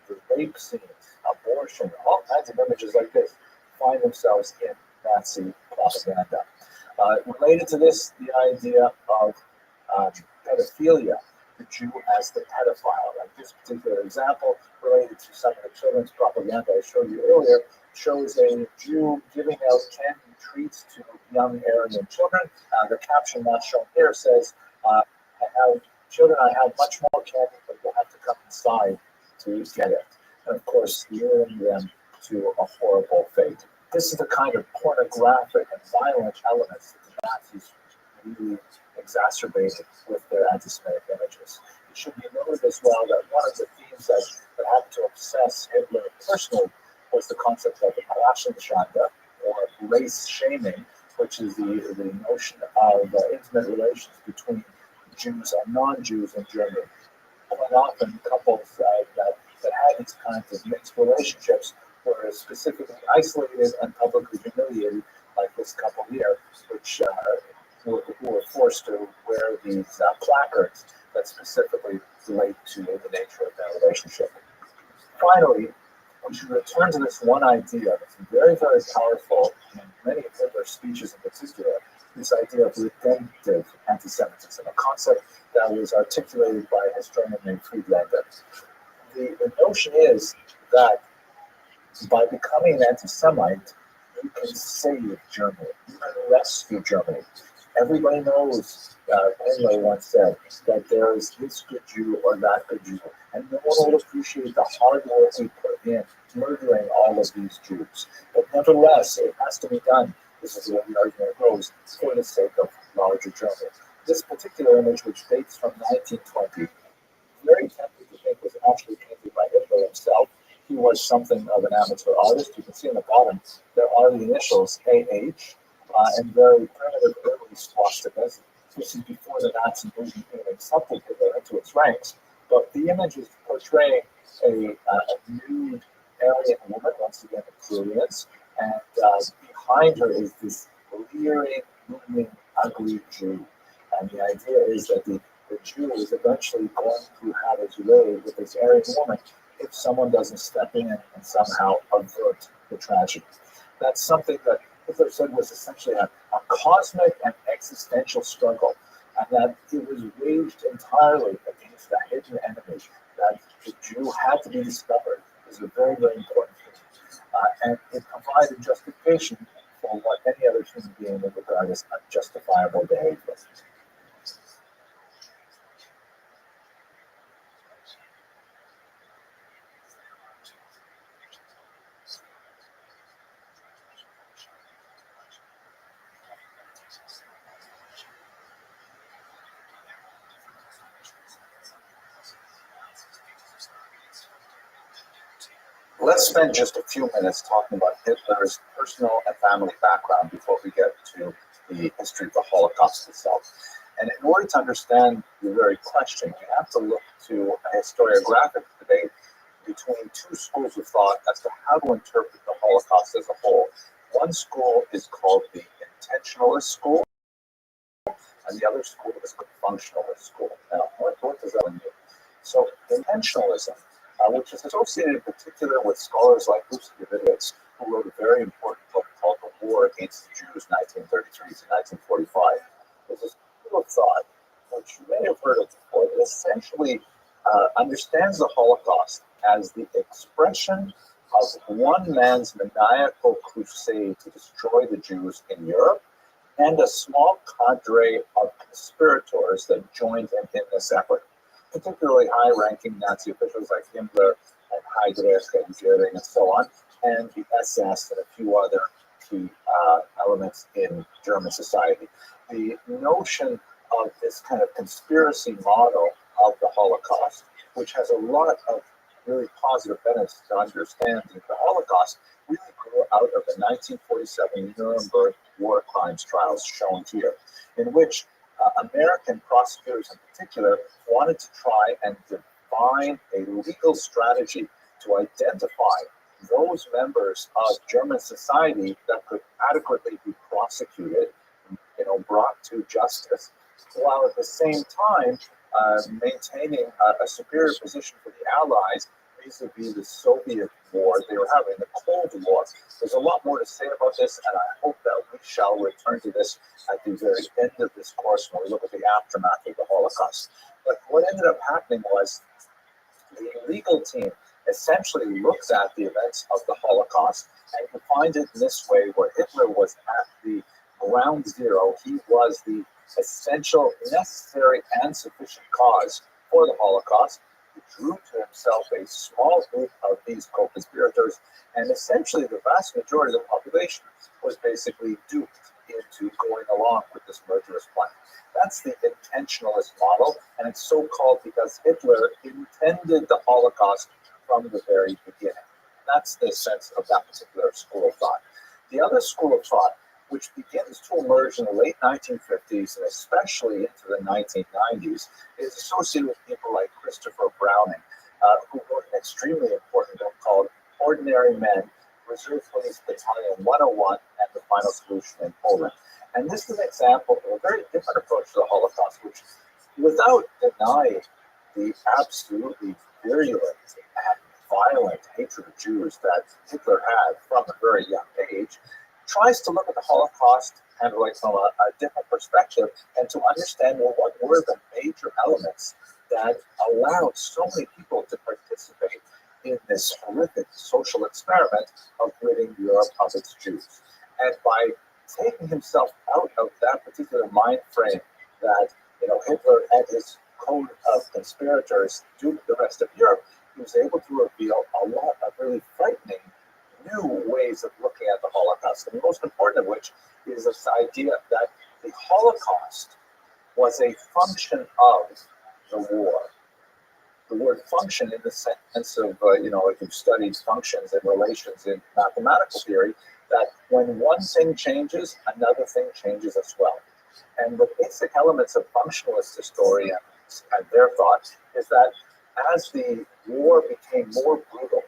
the rape scenes, abortion, all kinds of images like this find themselves in Nazi propaganda. Related to this, the idea of pedophilia, the Jew as the pedophile. Like this particular example, related to some of the children's propaganda I showed you earlier, shows a Jew giving out candy treats to young Aryan children. The caption not shown here says, I have much more candy, but you'll have to come inside to get it. And of course, luring them to a horrible fate. This is the kind of pornographic and violent elements that the Nazis really exacerbated with their anti-Semitic images. It should be noted as well that one of the themes that happened to obsess Hitler personally was the concept of the Rassenschande, or race shaming, which is the notion of intimate relations between Jews and non-Jews in Germany. Quite often, couples that had these kinds of mixed relationships were specifically isolated and publicly humiliated, like this couple here, which who were forced to wear these placards that specifically relate to the nature of their relationship. Finally, we should return to this one idea that's very, very powerful in many of Hitler's speeches in particular, this idea of redemptive anti-Semitism, a concept that was articulated by a historian named Friedlander. The notion is that by becoming an anti-Semite, you can save Germany, you can rescue Germany. Everybody knows, Himmler once said, that there is this good Jew or that good Jew, and no one will appreciate the hard work we put in murdering all of these Jews. But nevertheless, it has to be done, this is the way the argument goes, for the sake of larger Germany. This particular image, which dates from 1920, very tempting to think was actually painted by Hitler himself. He was something of an amateur artist. You can see on the bottom, there are the initials AH, and very primitive early swastikas. This is before the Nazi movement even accepted Hitler into its ranks. But the image is portraying a nude Aryan woman, once again the Koreans, and behind her is this leering, looming, ugly Jew. And the idea is that the Jew is eventually going to have his way with this Aryan woman if someone doesn't step in and somehow avert the tragedy. That's something that Hitler said was essentially a cosmic and existential struggle, and that it was waged entirely against a hidden enemy, that the Jew had to be discovered is a very, very important thing. And it provided justification for what any other human being would regard as unjustifiable behavior. Let's spend just a few minutes talking about Hitler's personal and family background before we get to the history of the Holocaust itself. And in order to understand your very question, we have to look to a historiographic debate between two schools of thought as to how to interpret the Holocaust as a whole. One school is called the intentionalist school, and the other school is the functionalist school. Now, what does that mean? So, intentionalism, which is associated in particular with scholars like Rothschild, who wrote a very important book called The War Against the Jews, 1933 to 1945, is a school of thought, which you may have heard of before, that essentially understands the Holocaust as the expression of one man's maniacal crusade to destroy the Jews in Europe, and a small cadre of conspirators that joined him in this effort, particularly high-ranking Nazi officials like Himmler and Heydrich and Goering and so on, and the SS and a few other key elements in German society. The notion of this kind of conspiracy model of the Holocaust, which has a lot of really positive benefits to understanding the Holocaust, really grew out of the 1947 Nuremberg war crimes trials shown here, in which American prosecutors in particular wanted to try and define a legal strategy to identify those members of German society that could adequately be prosecuted, brought to justice, while at the same time maintaining a superior position for the Allies vis-a-vis the Soviet war they were having, the Cold War. There's a lot more to say about this, and I hope that we shall return to this at the very end of this course when we look at the aftermath of the Holocaust. But what ended up happening was the legal team essentially looks at the events of the Holocaust and defined it in this way, where Hitler was at the ground zero. He was the essential, necessary, and sufficient cause for the Holocaust. He drew to himself a small group of these co-conspirators, and essentially the vast majority of the population was basically duped into going along with this murderous plan. That's the intentionalist model, and it's so called because Hitler intended the Holocaust from the very beginning. That's the sense of that particular school of thought. The other school of thought, which begins to emerge in the late 1950s and especially into the 1990s, is associated with people like Christopher Browning, who wrote an extremely important book called Ordinary Men, Reserve Police Battalion 101, and the Final Solution in Poland. And this is an example of a very different approach to the Holocaust, which, without denying the absolutely virulent and violent hatred of Jews that Hitler had from a very young age, tries to look at the Holocaust kind of like from a different perspective and to understand, well, what were the major elements that allowed so many people to participate in this horrific social experiment of ridding Europe of its Jews. And by taking himself out of that particular mind frame that Hitler and his code of conspirators duped the rest of Europe, he was able to reveal a lot of really frightening new ways of looking at the Holocaust. And the most important of which is this idea that the Holocaust was a function of the war. The word function in the sense of, if you've studied functions and relations in mathematical theory, that when one thing changes, another thing changes as well. And the basic elements of functionalist historians and their thought is that as the war became more brutal,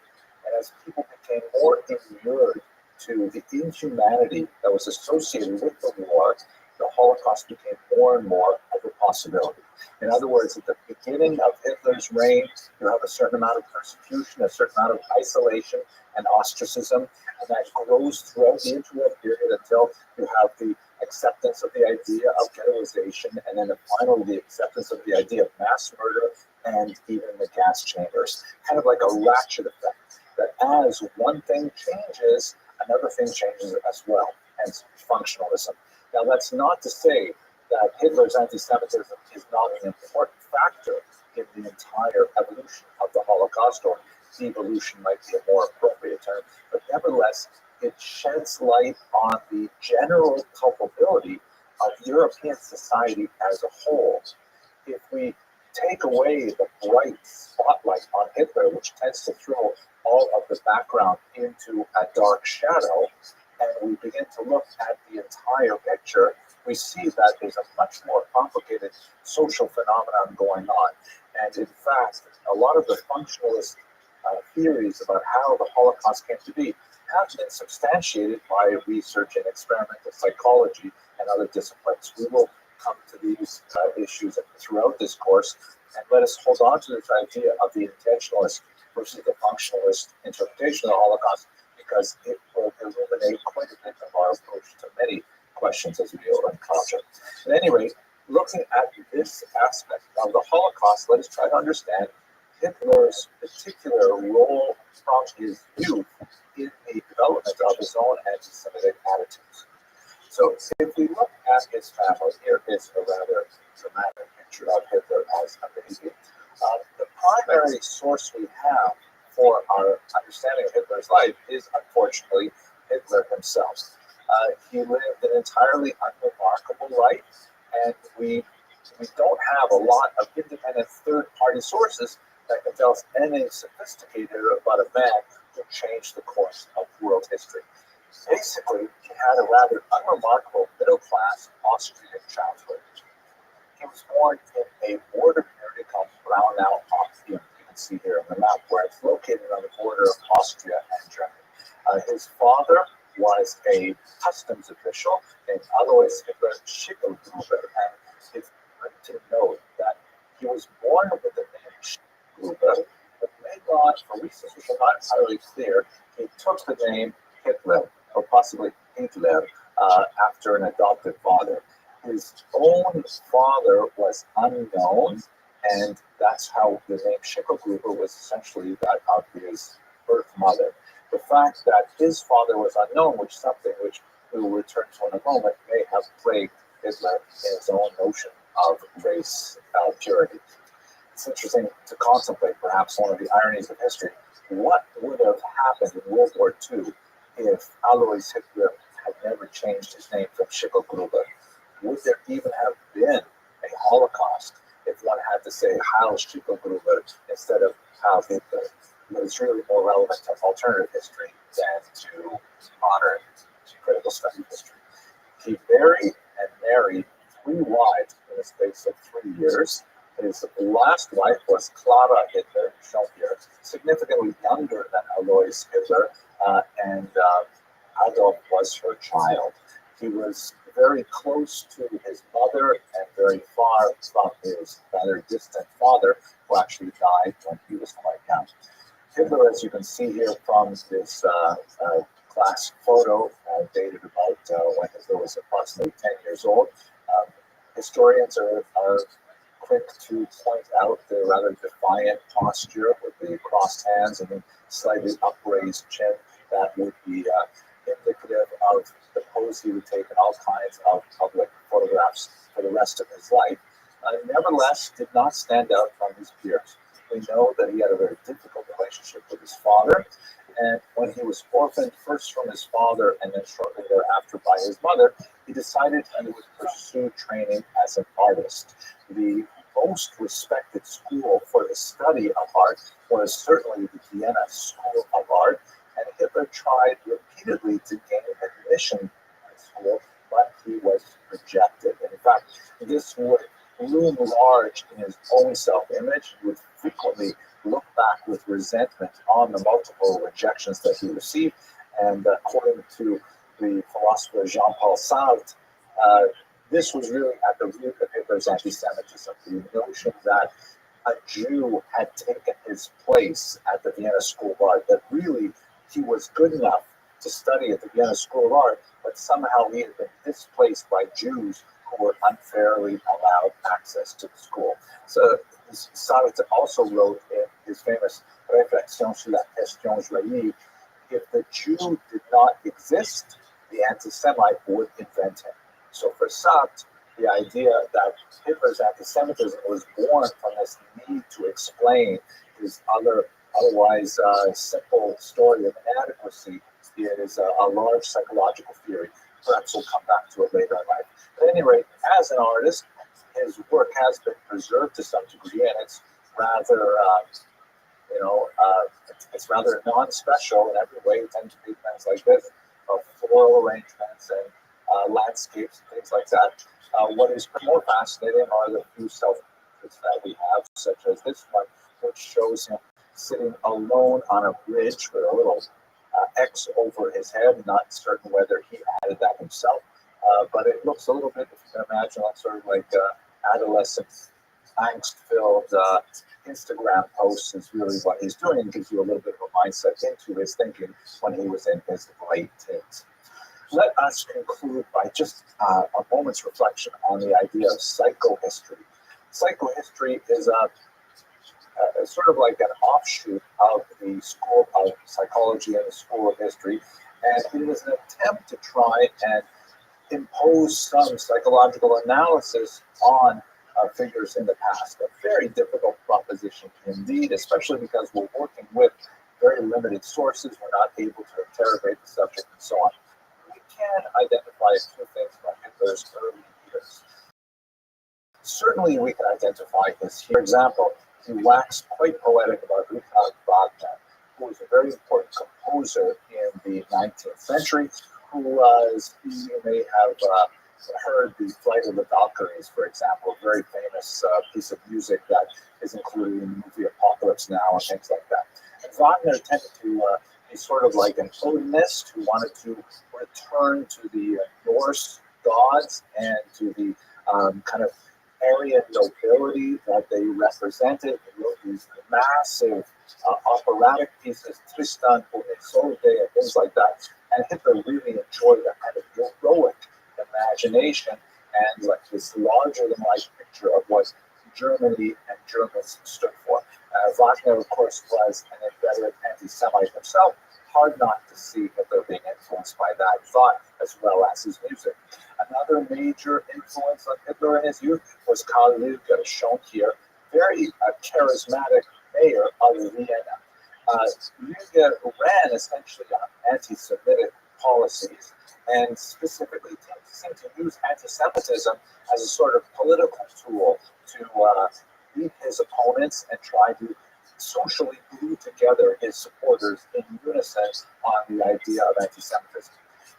and as people became more inured to the inhumanity that was associated with the war, the Holocaust became more and more of a possibility. In other words, at the beginning of Hitler's reign, you have a certain amount of persecution, a certain amount of isolation and ostracism, and that grows throughout the interwar period until you have the acceptance of the idea of ghettoization, and then finally the acceptance of the idea of mass murder and even the gas chambers. Kind of like a ratchet effect, that as one thing changes, another thing changes as well, hence functionalism. Now, that's not to say that Hitler's anti-Semitism is not an important factor in the entire evolution of the Holocaust, or devolution might be a more appropriate term, but nevertheless, it sheds light on the general culpability of European society as a whole. If we take away the bright spotlight on Hitler, which tends to throw all of the background into a dark shadow, and we begin to look at the entire picture, we see that there's a much more complicated social phenomenon going on. And in fact, a lot of the functionalist theories about how the Holocaust came to be have been substantiated by research in experimental psychology and other disciplines. We will come to these issues throughout this course, and let us hold on to this idea of the intentionalist versus the functionalist interpretation of the Holocaust, because it will illuminate quite a bit of our approach to many questions as we will encounter. At any rate, looking at this aspect of the Holocaust, let us try to understand Hitler's particular role from his youth in the development of his own anti-Semitic attitudes. So if we look at his family, here is a rather dramatic picture of Hitler as a baby. The primary source we have for our understanding of Hitler's life is, unfortunately, Hitler himself. He lived an entirely unremarkable life, and we don't have a lot of independent third-party sources that can tell us anything sophisticated about a man who changed the course of world history. Basically, he had a rather unremarkable middle-class Austrian childhood. He was born in a border community called Braunau-Opfium. You can see here on the map where it's located on the border of Austria and Germany. His father was a customs official named Alois Hitler Schicklgruber, and it's important to note that he was born with the name Schicklgruber, but later on, for reasons which are not entirely clear, he took the name Hitler, or possibly Hitler, after an adopted father. His own father was unknown, and that's how the name Schicklgruber was essentially that of his birth mother. The fact that his father was unknown, which is something which we will return to in a moment, may have plagued Hitler in his own notion of race purity. It's interesting to contemplate perhaps one of the ironies of history. What would have happened in World War II if Alois Hitler had never changed his name from Schicklgruber? Would there even have been a Holocaust if one had to say Heil Schicklgruber instead of Heil Hitler? But it's really more relevant to alternative history than to modern critical study of history. He married and married 3 wives in the space of 3 years. His last wife was Clara Hitler, shown here, significantly younger than Alois Hitler, and Adolf was her child. He was very close to his mother and very far from his rather distant father, who actually died when he was quite young. Hitler, as you can see here from this class photo, dated about when Hitler was approximately 10 years old. Historians are quick to point out the rather defiant posture with the crossed hands and the slightly upraised chin that would be indicative of the pose he would take in all kinds of public photographs for the rest of his life. Nevertheless, did not stand out from his peers. We know that he had a very difficult relationship with his father, and when he was orphaned first from his father and then shortly thereafter by his mother, he decided he would pursue training as an artist. The most respected school for the study of art was certainly the Vienna School of Art, and Hitler tried repeatedly to gain admission to the school, but he was rejected. And in fact, this would loom large in his own self-image. He would frequently look back with resentment on the multiple rejections that he received. And according to the philosopher Jean-Paul Sartre, this was really at the root of Hitler's anti-Semitism, the notion that a Jew had taken his place at the Vienna School of Art, that really he was good enough to study at the Vienna School of Art, but somehow he had been displaced by Jews who were unfairly allowed access to the school. So Sartre also wrote in his famous Réflexions sur la question juive, if the Jew did not exist, the anti-Semite would invent him. So for Sartre, the idea that Hitler's anti-Semitism was born from this need to explain his otherwise simple story of inadequacy is a large psychological theory. Perhaps we'll come back to it later in life. At any rate, as an artist, his work has been preserved to some degree, and it's rather, it's rather non-special in every way. We tend to do things like this, floral arrangements and landscapes and things like that. What is more fascinating are the few self-portraits that we have, such as this one, which shows him sitting alone on a bridge with a little X over his head. Not certain whether he added that himself, but it looks a little bit, if you can imagine, like sort of like adolescent angst-filled Instagram posts is really what he's doing, and gives you a little bit of a mindset into his thinking when he was in his late teens. Let us conclude by just a moment's reflection on the idea of psychohistory. Psychohistory is sort of like an offshoot of the School of Psychology and the School of History, and it is an attempt to try and impose some psychological analysis on figures in the past. A very difficult proposition indeed, especially because we're working with very limited sources. We're not able to interrogate the subject and so on. We can identify a few things about Hitler's early years. Certainly, we can identify his. For example, he waxed quite poetic about Richard Wagner, who was a very important composer in the 19th century, who was, you may have heard the Flight of the Valkyries, for example, a very famous piece of music that is included in the movie Apocalypse Now and things like that. And Wagner tended to be sort of like an Odinist who wanted to return to the Norse gods and to the kind of Aryan nobility that they represented. He wrote these massive operatic pieces, Tristan und Isolde, and things like that. And Hitler really enjoyed that kind of heroic imagination and like this larger-than-life picture of what Germany and Germans stood for. Wagner, of course, was an inveterate anti-Semite himself. Hard not to see Hitler being influenced by that thought as well as his music. Another major influence on Hitler in his youth was Karl Lueger, shown here, very charismatic mayor of Vienna. Lueger ran essentially on anti-Semitic policies and specifically seemed to use anti-Semitism as a sort of political tool to beat his opponents and try to socially glue together his supporters in unison on the idea of anti-Semitism.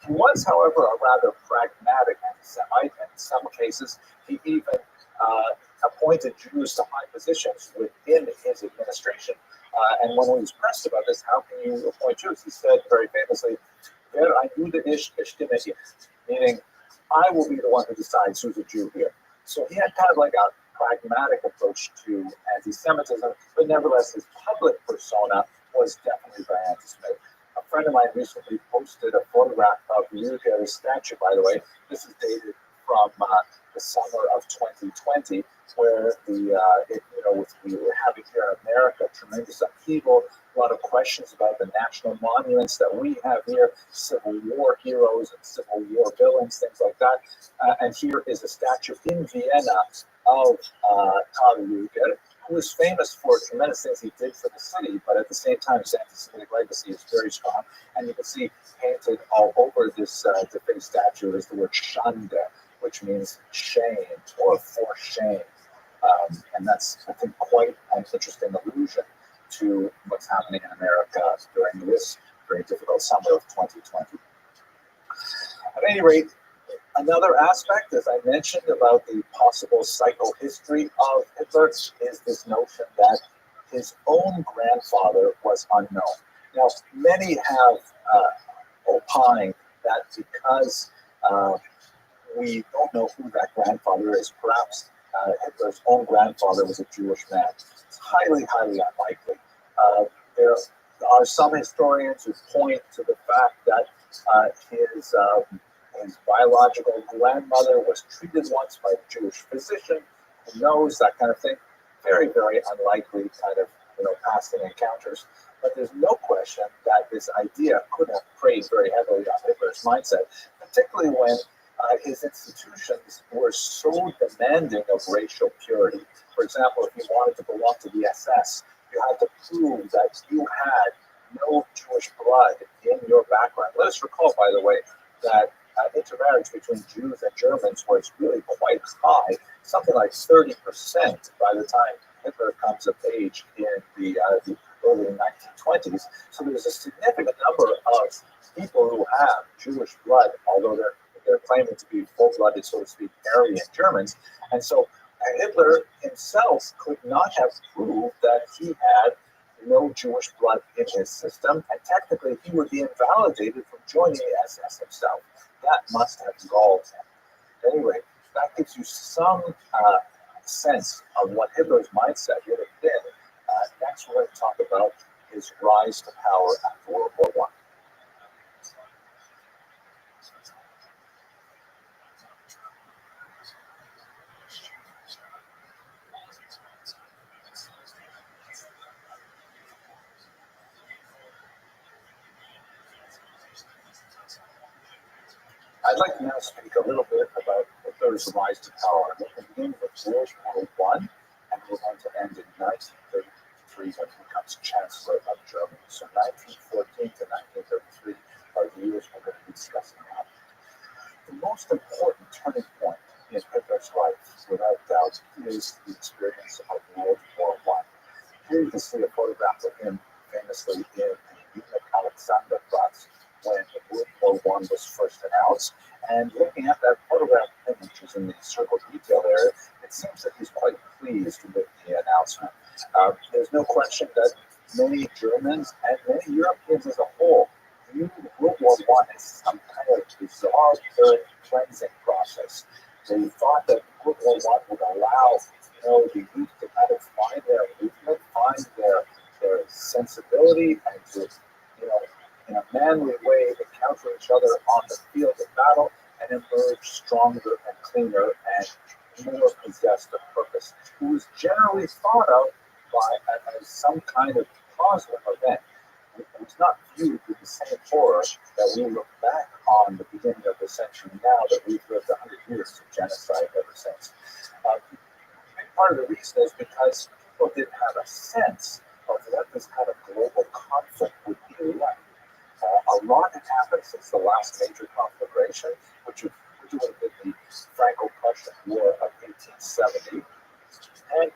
He was, however, a rather pragmatic anti-Semite, and in some cases, he even appointed Jews to high positions within his administration. And when he was pressed about this, how can you appoint Jews? He said very famously, "Wer ein Jude ist, bestimme ich," meaning, I will be the one who decides who's a Jew here. So he had kind of like a pragmatic approach to anti-Semitism, but nevertheless, his public persona was definitely very anti-Semitic. A friend of mine recently posted a photograph of Lueger's statue, by the way. This is dated from the summer of 2020, where we were having here in America tremendous upheaval, a lot of questions about the national monuments that we have here, Civil War heroes and Civil War villains, things like that. And here is a statue in Vienna of Karl Lueger, who is famous for tremendous things he did for the city, but at the same time, his anti-Semitic legacy is very strong. And you can see painted all over this defaced statue is the word Schande, which means shame or for shame. And that's, I think, quite an interesting allusion to what's happening in America during this very difficult summer of 2020. At any rate, another aspect, as I mentioned, about the possible psychohistory of Hitler is this notion that his own grandfather was unknown. Now, many have opined that because we don't know who that grandfather is, perhaps Hitler's own grandfather was a Jewish man. It's highly, highly unlikely. There are some historians who point to the fact that his biological grandmother was treated once by a Jewish physician. Who knows, that kind of thing. Very, very unlikely kind of passing encounters. But there's no question that this idea could have preyed very heavily on Hitler's mindset, particularly when his institutions were so demanding of racial purity. For example, if you wanted to belong to the SS, you had to prove that you had no Jewish blood in your background. Let us recall, by the way, that intermarriage between Jews and Germans was really quite high, something like 30% by the time Hitler comes of age in the early 1920s. So there's a significant number of people who have Jewish blood, although they're claiming to be full-blooded, so to speak, Aryan Germans. And so Hitler himself could not have proved that he had no Jewish blood in his system, and technically he would be invalidated from joining the SS himself. That must have galled him. Anyway, that gives you some sense of what Hitler's mindset would have been. Next, we're going to talk about his rise to power after World War I. I'd like to now speak a little bit about Hitler's rise to power. We're going to begin with World War I, and we're going to end in 1933 when he becomes Chancellor of Germany. So 1914 to 1933 are the years we're going to be discussing now. is the experience of World War One. Here you can see a photograph of him famously in the Munich Alexanderplatz when World War One was first announced. And looking at that photograph, which is in the circle detail area, it seems that he's quite pleased with the announcement. There's no question that many Germans and many Europeans as a whole viewed World War One as some kind of bizarre third cleansing process. They thought that World War One would allow, the youth to kind of find their movement, find their sensibility, and to, in a manly way, encounter each other on the field of battle and emerge stronger and cleaner and more possessed of purpose. It was generally thought of as some kind of positive event. It was not viewed with the same horror that we look back on the beginning of the century now that we've lived 100 years of genocide ever since. Part of the reason is because people didn't have a sense of what this kind of global conflict would be like. A lot had happened since the last major conflagration, which would have been the Franco-Prussian War of 1870. And,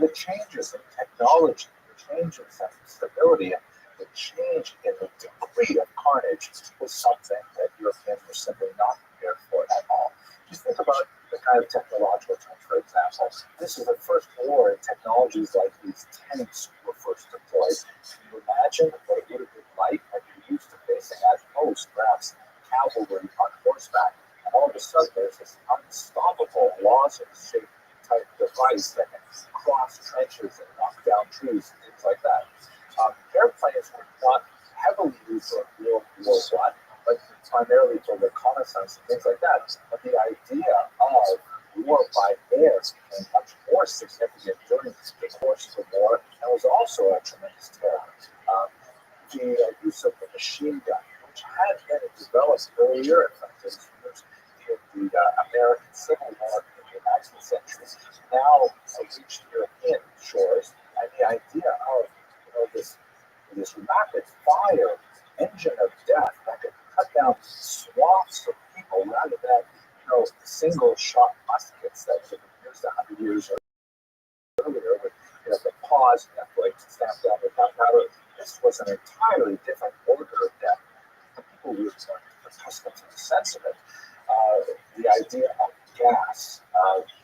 the changes in technology, the changes in stability, and the change in the degree of carnage was something that Europeans were simply not prepared for at all. Just think about the kind of technological change, for example. This is the first war in technologies like these tanks were first deployed. Can you imagine what it would have been like when you're used to facing at most, perhaps, cavalry on horseback, and all of a sudden there's this unstoppable lozenge-shaped type device that can cross trenches and knock down trees and things like that. Airplanes were not heavily used for World War One, but primarily for reconnaissance and things like that. But the idea of war by air became much more significant during the course of the war, and was also a tremendous terror. The use of the machine gun, which had been developed earlier, in fact, it was used in the American Civil War in the 19th century, now reached European shores, and the idea of this rapid fire engine of death that could cut down swaths of people rather than single shot muskets that had been used 100 years earlier with the pause Netflix stamped down with gunpowder. This was an entirely different order of death. And people really weren't accustomed to the sense of it. The idea of gas.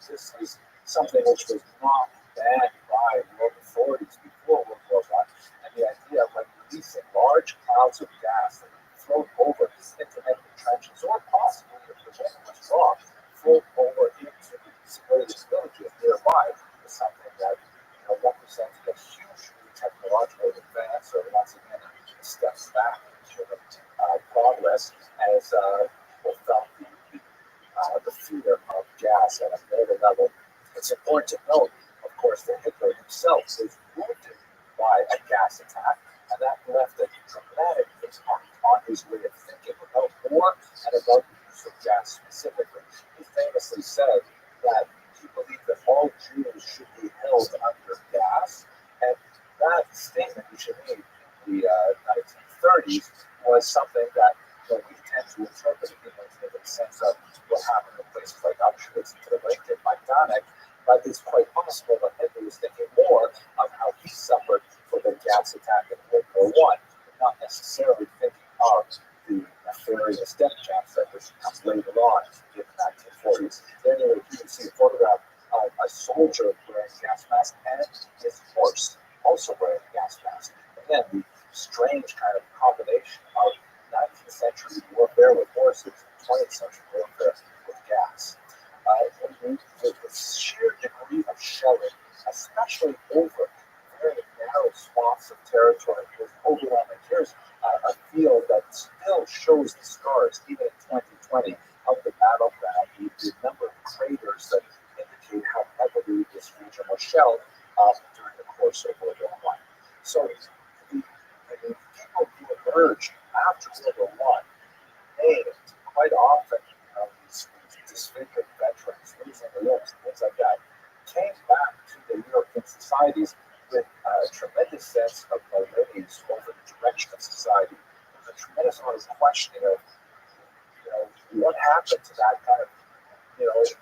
This is something which was not banned by world authorities before World War I. And the idea of releasing large clouds of gas that would float over into enemy trenches, or possibly, if the wind was wrong, float over into the civilian villages nearby, was something that represented a huge technological advance, or once again a step back in human progress as people felt the fear of gas at a greater level. It's important to note, of course, that Hitler himself was wounded by a gas attack, and that left a dramatic impact on his way of thinking about war and about the use of gas specifically. He famously said that he believed that all Jews should be held under gas, and that statement, which he made in the 1930s, was something that we tend to interpret in the sense of what happened in places like Auschwitz and Treblinka and Majdanek, but it's quite possible that Hitler was thinking more of how he suffered for the gas attack in World War I, not necessarily thinking of the nefarious death camps that would come later on in the 1940s. Anyway, you can see a photograph of a soldier wearing a gas mask and his horse also wearing a gas mask. Again, the strange kind of combination of 19th century warfare with horses and 20th century warfare with gas. The sheer degree of shelling, especially over very narrow swaths of territory, was overwhelming. Here's a field that still shows the scars, even in 2020, of the battleground, the number of craters that indicate how heavily this region was shelled during the course of World War I. So the people who emerged after World War I named quite often these disfigured veterans, losing limbs, things like that, came back to the European societies with a tremendous sense of malaise over the direction of society. There's a tremendous amount of questioning of, what happened to that kind of,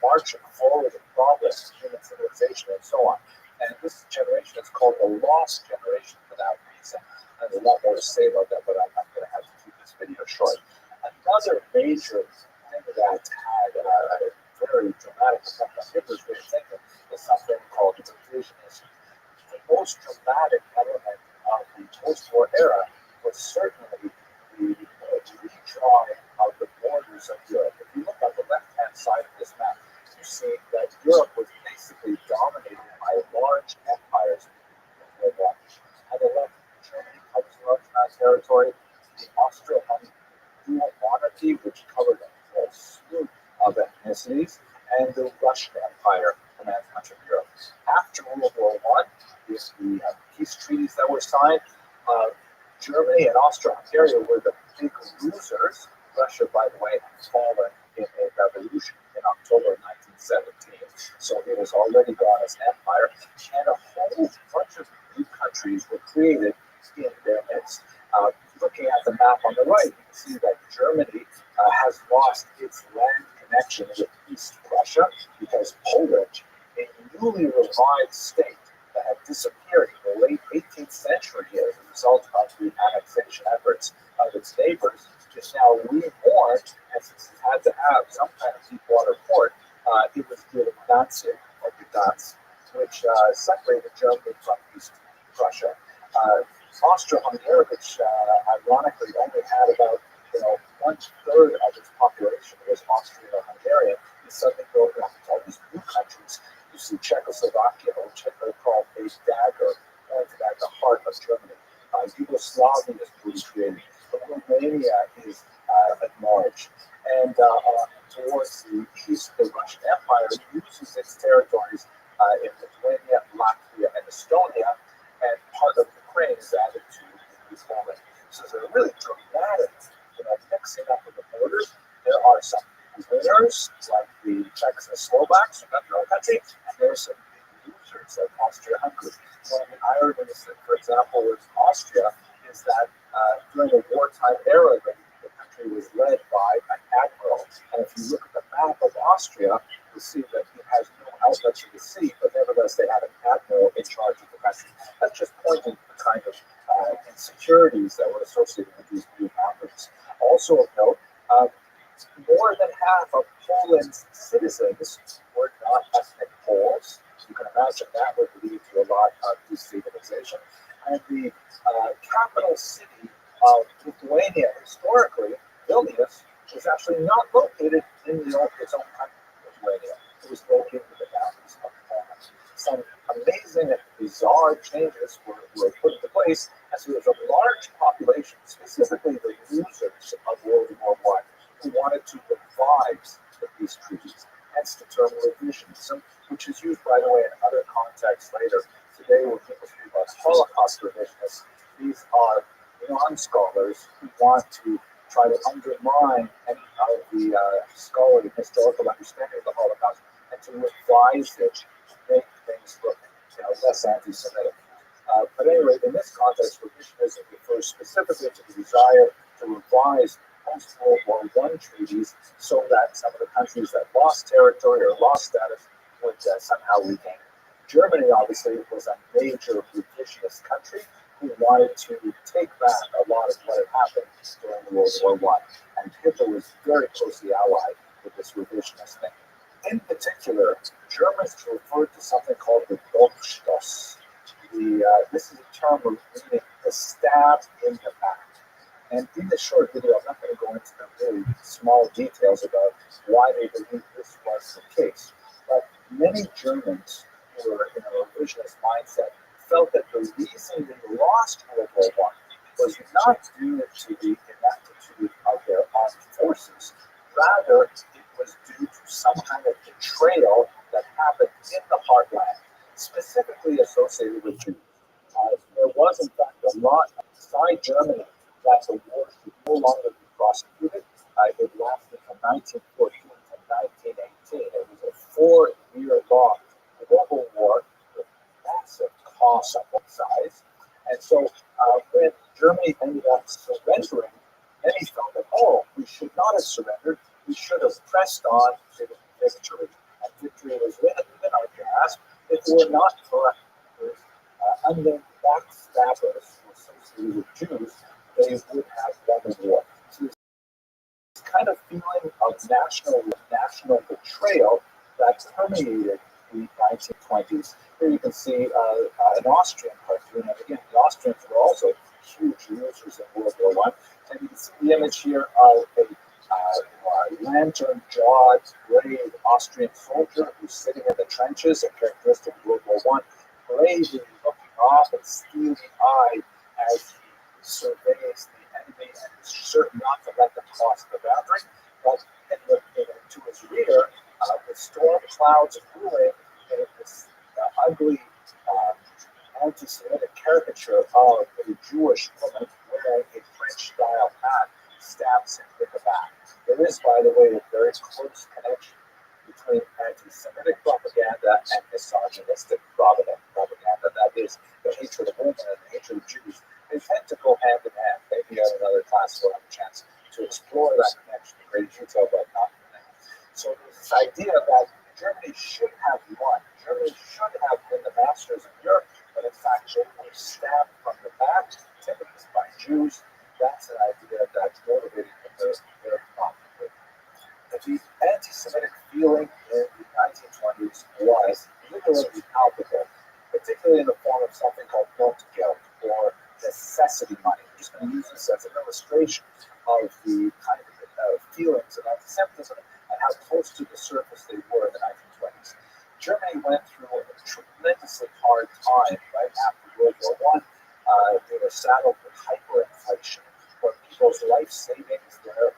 marching forward in progress, human civilization, and so on. And this generation is called the lost generation for that reason. And there's a lot more to say about that, but I'm going to have to keep this video short. Another major thing that had a very dramatic effect on Hitler's way of thinking is something called revisionism. The most dramatic element of the post-war era was certainly the redrawing of the borders of Europe. If you look on the left-hand side of this map, you see that Europe was basically dominated by large empires. On the left, Germany covers a large amount of territory. The Austro-Hungarian dual monarchy, which covered a whole slew of ethnicities, and the Russian Empire commands much of Europe. After World War I, the peace treaties that were signed, Germany and Austro-Hungary were the big losers. Russia, by the way, had fallen in a revolution in October 1917, so it was already gone as an empire, and a whole bunch of new countries were created in their midst. Looking at the map on the right, you can see that Germany has lost its land connection with East Prussia because Poland, a newly revived state that had disappeared in the late 18th century as a result of the annexation efforts of its neighbors, is now reborn, and since it had to have some kind of deep water port, it was given Danzig, or Gdansk, which separated Germany from East Prussia. Austro-Hungary, which ironically only had about 1/3 of its population was Austrian-Hungarian, is suddenly broken up into all these new countries. You see Czechoslovakia, which had been called a dagger, pointed at the heart of Germany. Yugoslavia is newly created. Romania is at large. And towards the east, the Russian Empire uses its territories in Lithuania, Latvia, and Estonia, and part of Ukraine is added to Poland. So there's a really dramatic mixing up of the borders. There are some winners, like the Czechs and Slovaks, from that country, and there are some big losers, like Austria-Hungary. One of the ironies that, for example, with Austria is that during the wartime era, the country was led by an admiral. And if you look at the map of Austria, you'll see that it has no outlet to the sea, but nevertheless they had an admiral in charge of the country. That's just pointing to the kind of insecurities that were associated with these new boundaries. Also of note, more than half of Poland's citizens were not ethnic Poles. You can imagine that would lead to a lot of destabilization. And the capital city of Lithuania, historically, Vilnius, was actually not located in its own country, Lithuania. It was located in the boundaries of Poland. Some amazing and bizarre changes were put into place, as there was a large population, specifically the losers of World War I, who wanted to revise the peace treaties, hence the term revisionism, which is used, by the way, in other contexts later. Today, when people speak about Holocaust revisionists, these are non-scholars who want to try to undermine any of the scholarly historical understanding of the Holocaust and to revise it to make things look less anti-Semitic. But anyway, in this context, revisionism refers specifically to the desire to revise post-World War I treaties so that some of the countries that lost territory or lost status would somehow regain it. Germany, obviously, was a major revisionist country who wanted to take back a lot of what had happened during World War I. And Hitler was very closely allied with this revisionist thing. In particular, Germans referred to something called the Dolchstoß. This is a term meaning the stab in the back. And in this short video, I'm not going to go into the really small details about why they believe this was the case. But many Germans who were in a revisionist mindset felt that the reason they lost World War I was not due to the ineptitude of their armed forces. Rather, it was due to some kind of betrayal that happened in the heartland, specifically associated with Jews. There was, in fact, a lot outside Germany that the war should no longer be prosecuted. It lasted from 1914 to 1918. It was a 4-year-long global war with massive costs on both sides. And so when Germany ended up surrendering, many felt that, we should not have surrendered. We should have pressed on. They victory. And victory was within our grasp if it were not for unnamed backstabbers associated with Jews, they would have won the war. So this kind of feeling of national betrayal that permeated the 1920s. Here you can see an Austrian cartoon, and again, the Austrians were also huge losers in World War One. And you can see the image here of a lantern-jawed, brave Austrian soldier who's sitting in the trenches, a characteristic of World War One, bravely looking off and steely-eyed as he surveys the enemy and is certain not to let them cross the boundary. But to his rear, with storm clouds brewing, this ugly anti-Semitic caricature of a Jewish woman wearing a French-style hat stabs him in the back. There is, by the way, a very close connection between anti-Semitic propaganda and misogynistic propaganda. That is, the hatred of women and the hatred of Jews. They tend to go hand in hand. Maybe at another class we'll have a chance to explore that connection in great detail, but not now. So there's this idea that Germany should have won. Germany should have been the masters of Europe, but in fact, Germany was stabbed from the back, typically by Jews. That's an idea that's motivating their conflict. The anti-Semitic feeling in the 1920s was literally palpable, particularly in the form of something called Rothschild, or necessity money. I'm just going to use this as an illustration of the kind of feelings of anti-Semitism and how close to the surface they were in the 1920s. Germany went through a tremendously hard time right after World War One. They were saddled with hyperinflation, where people's life savings, their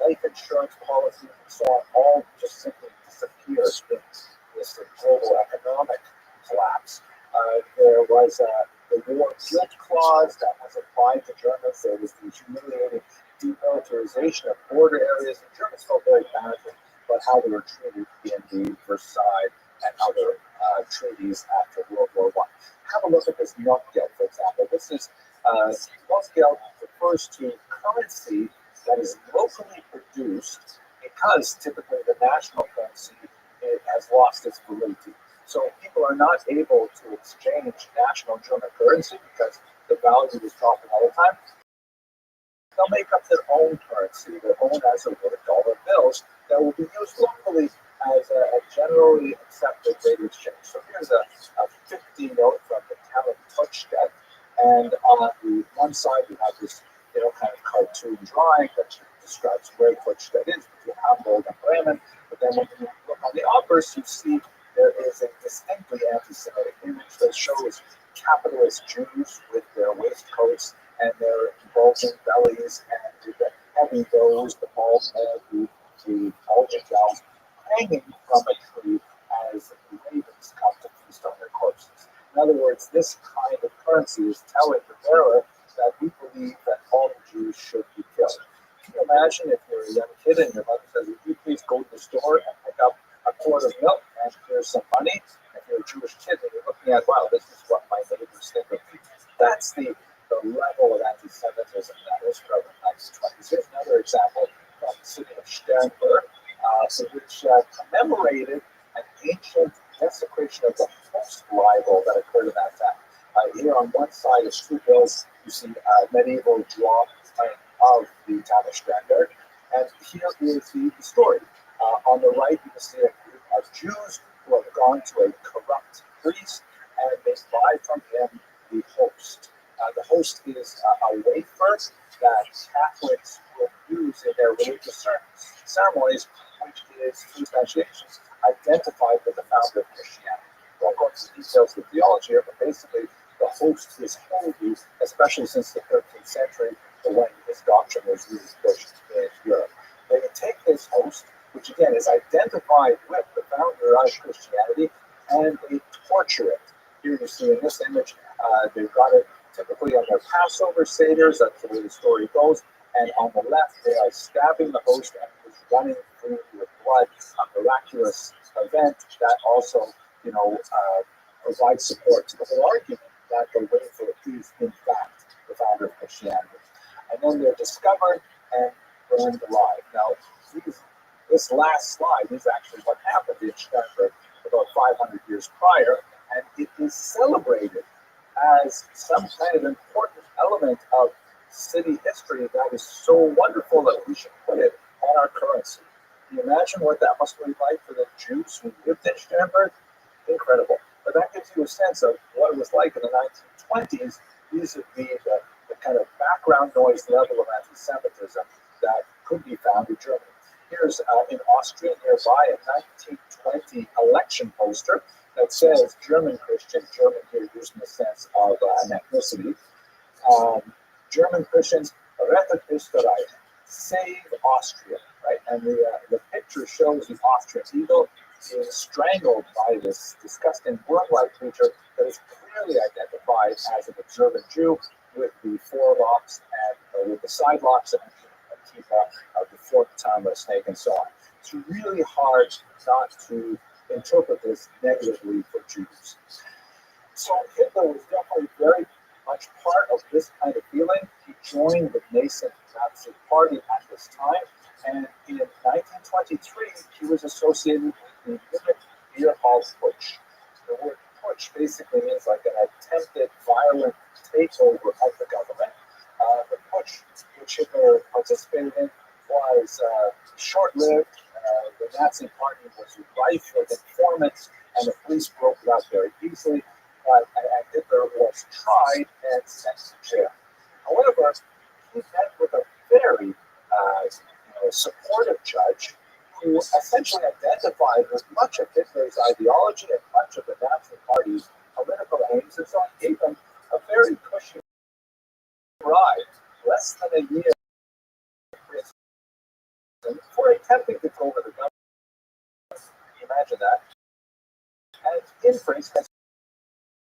life insurance policies, and so on, all just simply disappeared in this global economic collapse. There was the war guilt clause that was applied to Germans. There was the humiliating demilitarization of border areas, and Germans felt very badly about how they were treated in the Versailles and other treaties after World War One. Have a look at this Notgeld, for example. This is Notgeld refers to currency that is locally produced because typically the national currency has lost its validity. So people are not able to exchange national German currency because the value is dropping all the time. They'll make up their own currency, their own, as it were, dollar bills that will be used locally as a generally accepted rate of exchange. So here's a 50 note from the town of Rothschild, and on the one side you have this kind of cartoon drawing that describes where Rothschild is between Hamburg and Bremen. But then when you look on the obverse, you see there is a distinctly anti-Semitic image that shows capitalist Jews with their waistcoats and their bulging bellies and the heavy nose, the bald head, the bulging jowls hanging from a tree as the ravens come to feast on their corpses. In other words, this kind of currency is telling the bearer that we believe that all Jews should be killed. Can you imagine if you're a young kid and your mother says, "Would you please go to the store and pick up a quart of milk and here's some money?" If you're a Jewish kid and you're looking at, wow, this is what my neighbors think of me. That's the level of anti-Semitism that was prevalent in the 1920s. Here's another example from the city of Sternberg, which commemorated an ancient desecration of the host libel that occurred in that town. Here on one side is two hills, you see a medieval drawing of the town of Sternberg, and here is the story. On the right, you can see a group of Jews who have gone to a corrupt priest, and they buy from him the host. The host is a wafer that Catholics will use in their religious ceremonies, which is, through translations, identified with the founder of Christianity. I won't go into the details of theology here, but basically the host is holy, especially since the 13th century, when this doctrine was really pushed in Europe. They take this host, which again is identified with the founder of Christianity, and they torture it. Here you see in this image, they've got it typically on their Passover seders, that's the way the story goes, and on the left they are stabbing the host and it's running through with blood, a miraculous event that also, provides support to the whole argument that the wafer is in fact the founder of Christianity. And then they're discovered and burned alive. Now, this last slide is actually what happened in Sternberg about 500 years prior, and it is celebrated as some kind of important element of city history that is so wonderful that we should put it on our currency. Can you imagine what that must be like for the Jews who lived in Sternberg? Incredible. But that gives you a sense of what it was like in the 1920s, vis-a-vis the kind of background noise level of anti-Semitism that could be found in Germany. Here's in Austria nearby a 1920 election poster that says German Christian, German here used in the sense of an ethnicity. German Christians, Rettet Österreich, save Austria, right? And the picture shows the Austrian eagle being strangled by this disgusting worm-like creature that is clearly identified as an observant Jew with the forelocks and with the side locks and a kippah of the forked tongue of a snake and so on. It's really hard not to interpret this negatively for Jews. So Hitler was definitely very much part of this kind of feeling. He joined the nascent Nazi Party at this time, and in 1923 he was associated with the Munich Beer Hall Putsch. The word putsch basically means like an attempted violent takeover of the government. The putsch which Hitler participated in was short-lived. The Nazi Party was rife with informants, and the police broke it up very easily. And Hitler was tried and sent to jail. However, he met with a very supportive judge who essentially identified with much of Hitler's ideology and much of the Nazi Party's political aims, and so he gave him a very cushy ride, less than a year for attempting to take over the government. Can you imagine that? And in France, as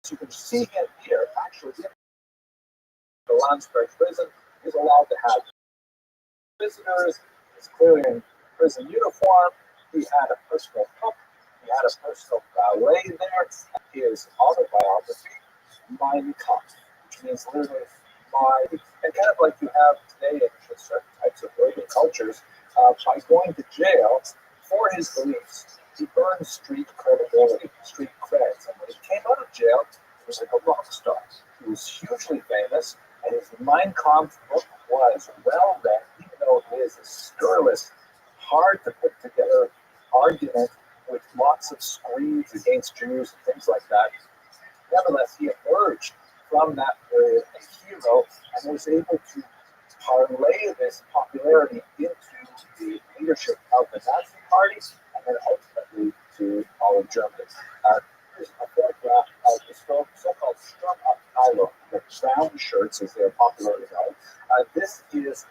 you can see him here, actually in the Landsberg prison, is allowed to have visitors. He's clearly in prison uniform. He had a personal cook. He had a personal valet there. His autobiography, Mein Kampf, which means literally my, and kind of like you have today in certain types of urban cultures, by going to jail for his beliefs, he earned street credibility, street creds. And when he came out of jail, he was like a rock star. He was hugely famous, and his Mein Kampf book was well read, even though it is a scurrilous, hard to put together argument with lots of screeds against Jews and things like that. Nevertheless, he emerged from that period a hero and was able to parlay this popularity into the leadership of the Nazi Party and then ultimately to all of Germany. Here's a photograph of the so-called Sturmabteilung, the brown shirts as they're popularly known. This is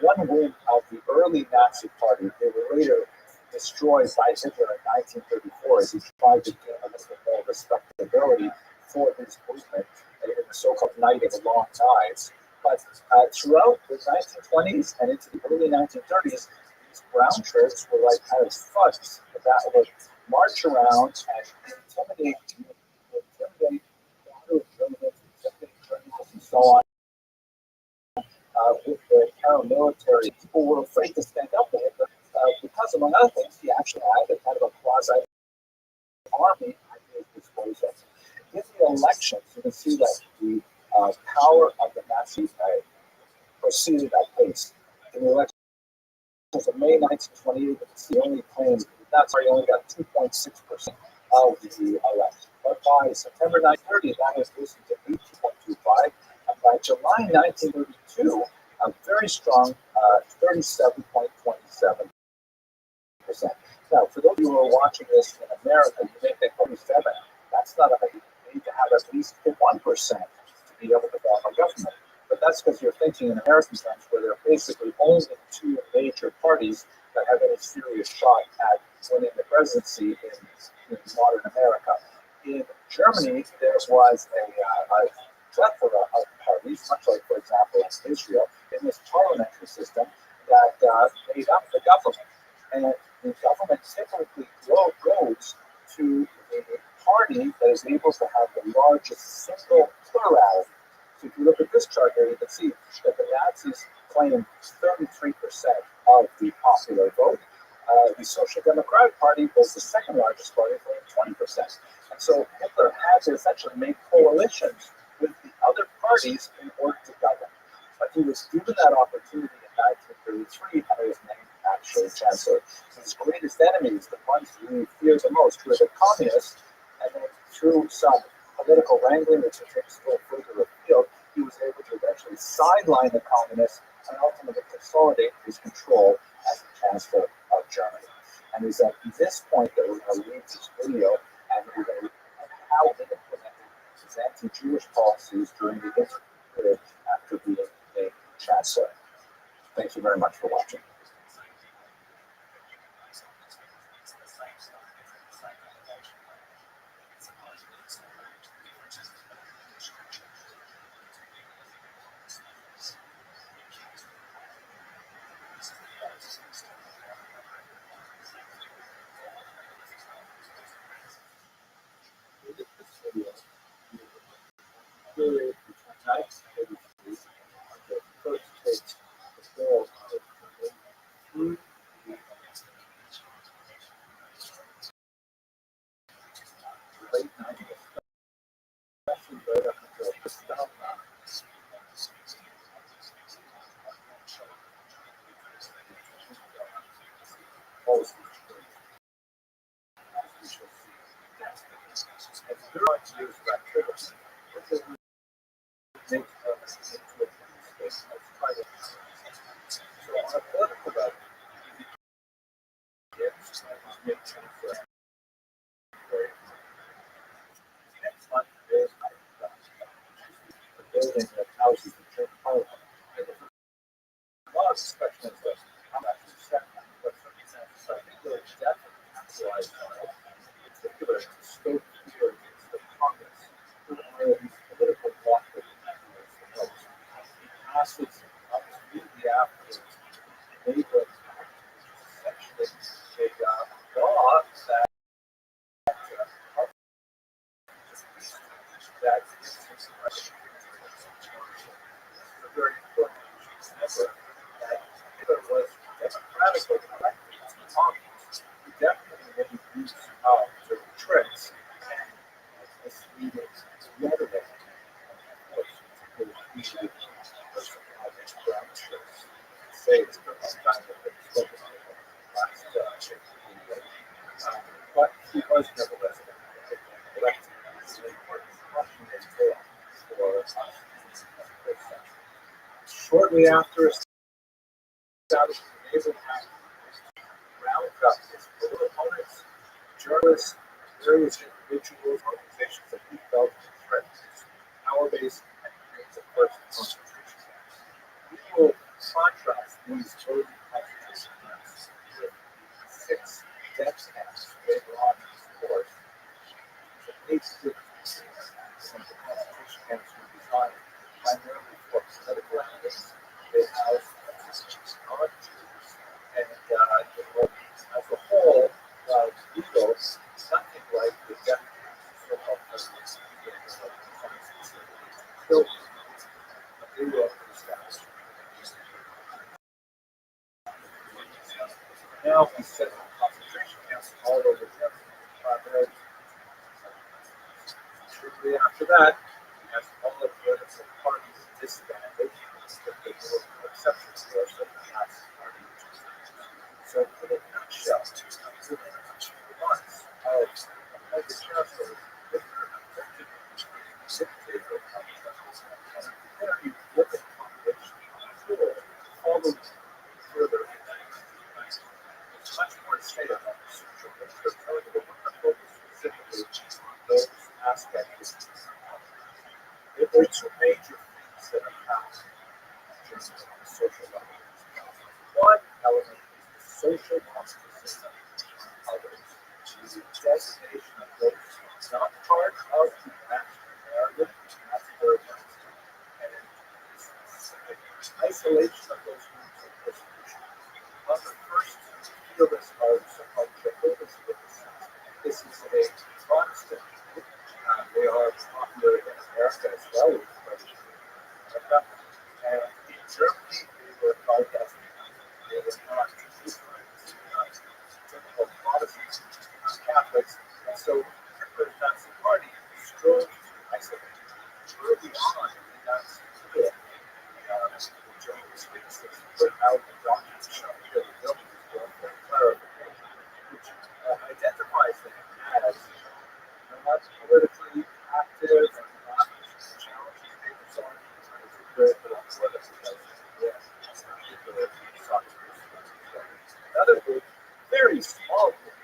one wing of the early Nazi Party. They were later destroyed by Hitler in 1934 as he tried to gain a little bit more respectability for his movement in the so-called Night of the Long Knives. But throughout the 1920s and into the early 1930s, these brown shirts were like kind of thugs that would march around and intimidate journalists and so on. With the paramilitary, people were afraid to stand up to him because, among other things, he actually had a kind of a quasi-army at his disposal. In the elections, you can see that the power of the Nazis proceeded at pace. In the elections of May 1928, he only claimed he only got 2.6% of the election. But by September 1930, that has risen to 18.25, and by July 1932, a very strong 37.27%. Now, for those of you who are watching this in America, you may think 27, that's not enough. You need to have at least 1% to be able to form a government. But that's because you're thinking in American terms, where there are basically only two major parties that have any serious shot at winning the presidency in modern America. In Germany, there was a plethora of parties, much like, for example, in Israel, in this parliamentary system that made up the government. And the government typically goes to the party that is able to have the largest single plurality. So if you look at this chart here, you can see that the Nazis claim 33% of the popular vote, The Social Democratic Party was the second largest party, with only 20%. And so Hitler had to essentially make coalitions with the other parties in order to govern. But he was given that opportunity in 1933 by his name actually chancellor. His greatest enemies, the ones he feared the most, were the communists, and then through some political wrangling, which takes a little further afield, he was able to eventually sideline the communists and ultimately consolidate his control as the chancellor of Germany. And it's at this point that we're going to read this video, and we're going to look at how he implemented his anti-Jewish policies during the interim period after being named chancellor. Thank you very much for watching. Building of houses and church parliament. A lot of discussion as to how that was set up, but so I think really definitely capitalized on it. In particular, the scope here is the Congress, who are these political bloc that the most. He passes immediately after neighboring essentially a law that very important to remember that Hitler was democratically elected to Congress. He definitely made use of certain tricks and misleading rhetoric. Of course, it was easy for some of these brown shirts to say it's the most time that they've spoken on the last video. But he was nevertheless elected as an important cautionary tale for us. Shortly after establishing the naval act, round up his political opponents, journalists, various individuals, organizations that he felt threatened his power base and create the first concentration camps. We will contrast these early concentration camps with 6 death camps later on in his course. The 8 different some of the concentration camps were designed primarily for political enemies. They house non-Jews, and as a whole, legal, nothing like the death camps, so-called prisoners, killed, but they were established. Now he set up concentration camps all over Germany, primarily. Shortly after that, as all the political parties disbanded, there were no exceptions to the Nazi Party. So, in a nutshell, within a few months of the chancellor, Hitler attempted to dictate the country, and a very limited population followed further. It's much more to say about the social culture, but we're going to focus specifically on those aspects. There are 2 major things that are happening in terms of the social level. One element is the social ostracism of others, which is the designation of those not part of the national narrative, that's very much, and the isolation of those groups of persecution. On the first feel this are so-called Jehovah's Witnesses. This is a Protestant group. They are popular in America as well, with America. And in Germany, they were called as they were not Lutherans, conflicts. And so Hitler's Nazi Party strove to isolate early on in Nazi Europe. The Germans put out a document showing that the building was built for clarification, which identifies them as not politically active and not challenging papers on very another group, very small group,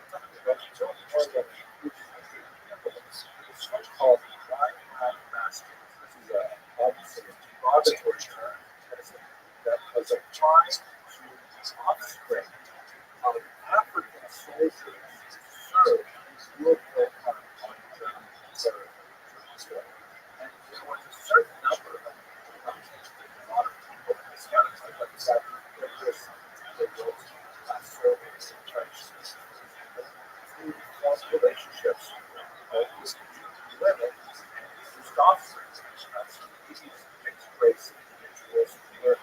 called Rhinelander Masters. This is obviously a derogatory term that was applied to offspring of African soldiers served in European on German territory. And there was a certain number of a lot of people in this country, but that there was surveys and churches through false relationships with women and used offspring. These mixed race individuals were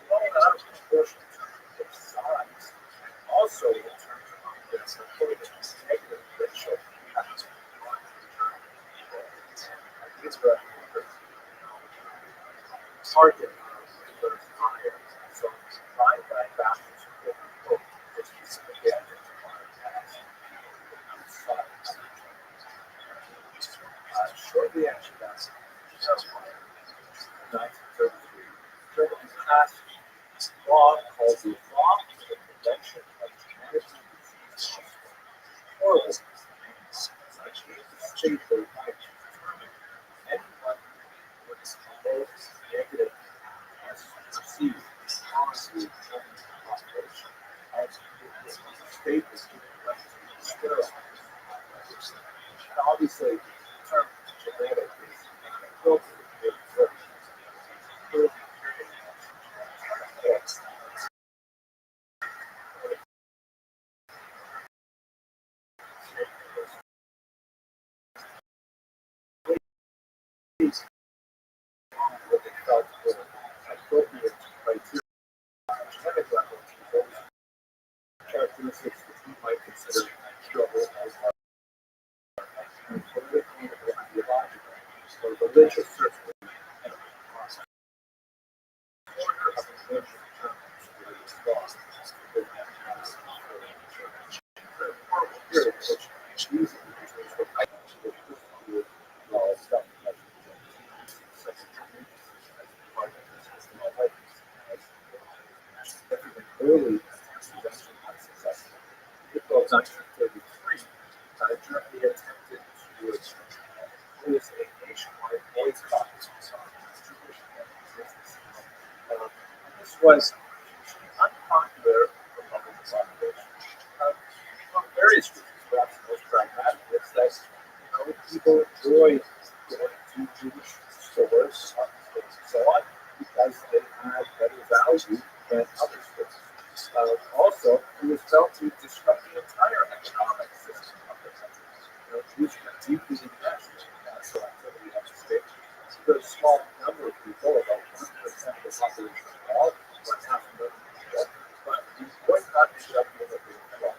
blown out of proportion in terms of size, and also in terms of their reported negative racial impact on people. And these were target Hitler's fire. So Rhinelander Bastards, quote unquote, was specifically identified as people outside of Germany. Shortly after that, in 1933, Germany passed a law called the Law for the Prevention of Genetically Diseased Offspring. Horrible names. Such as the state the right to determine anyone who is most negative as perceived as the German population as the state is given the right to sterilize. And obviously, the term genetic is inappropriate for what they felt were appropriate criteria genetic level to those characteristics that we might consider curable as political or ideological or religious, certainly. And order of invention terms really is lost within that horrible period in which these individuals were isolated with stuff like early prevention unsuccessful. In April of 1933, Germany attempted to impose a nationwide boycott on Jewish businesses. This was unpopular for public population for various reasons. Perhaps the most pragmatic is that people enjoy going to Jewish stores and so on because they had better value than other stores. Also, it was felt to disrupt the entire economic system of the country. Jews were deeply invested in natural activity of the state. A very small number of people, about 1% of the population of all, 1.5 million people, but the boycott ended up being a big flop.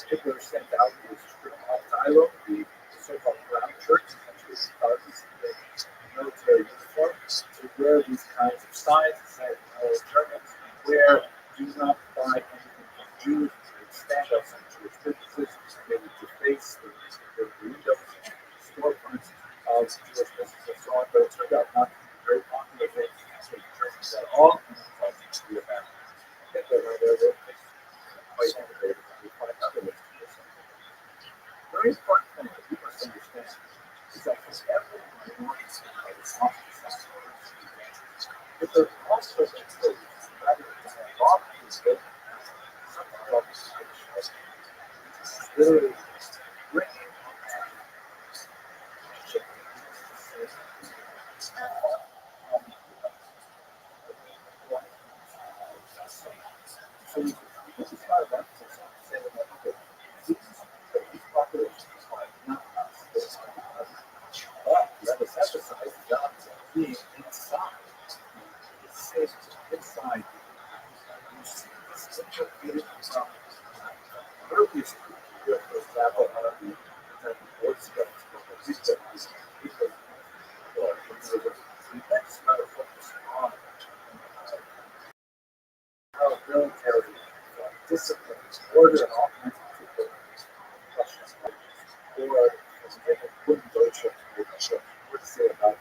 Hitler sent out his asylum, the so-called brown shirts, essentially sergeants in military uniform, to wear these kinds of signs that said, Germans, beware, do not buy anything from Jews, stand outside Jewish businesses, they would deface the windows and storefronts of Jewish businesses and so on, but it turned out not to be a very popular thing for the Germans at all, and it caused them to be abandoned. Hitler, however, was quite motivated to find other ways to do something. The very important thing that we must understand is that for every minority that is often Hitler also includes rather than literally bringing so this is not about saying that these populations are not us, but let us emphasize the job of being inside. It says inside. You see this interpreted from earliest group discipline, order, and all kinds of people. Questions like, or wouldn't go to what to say about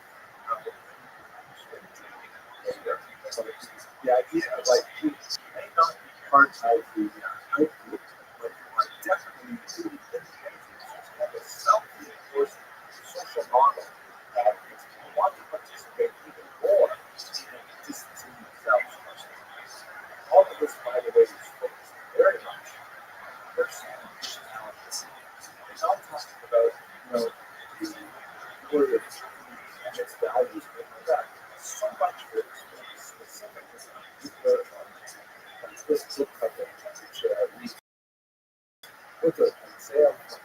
the idea of like you may not be part of the hype group, but you are definitely included in the hype have a self-reinforcing social model that makes people want to participate even more in distancing themselves from others. All of this, by the way, is focused very much on personal personality. It's all talking about, the glory of and its values and like that. So much of it is specific to this book cover, which reads Mother, Isaiah from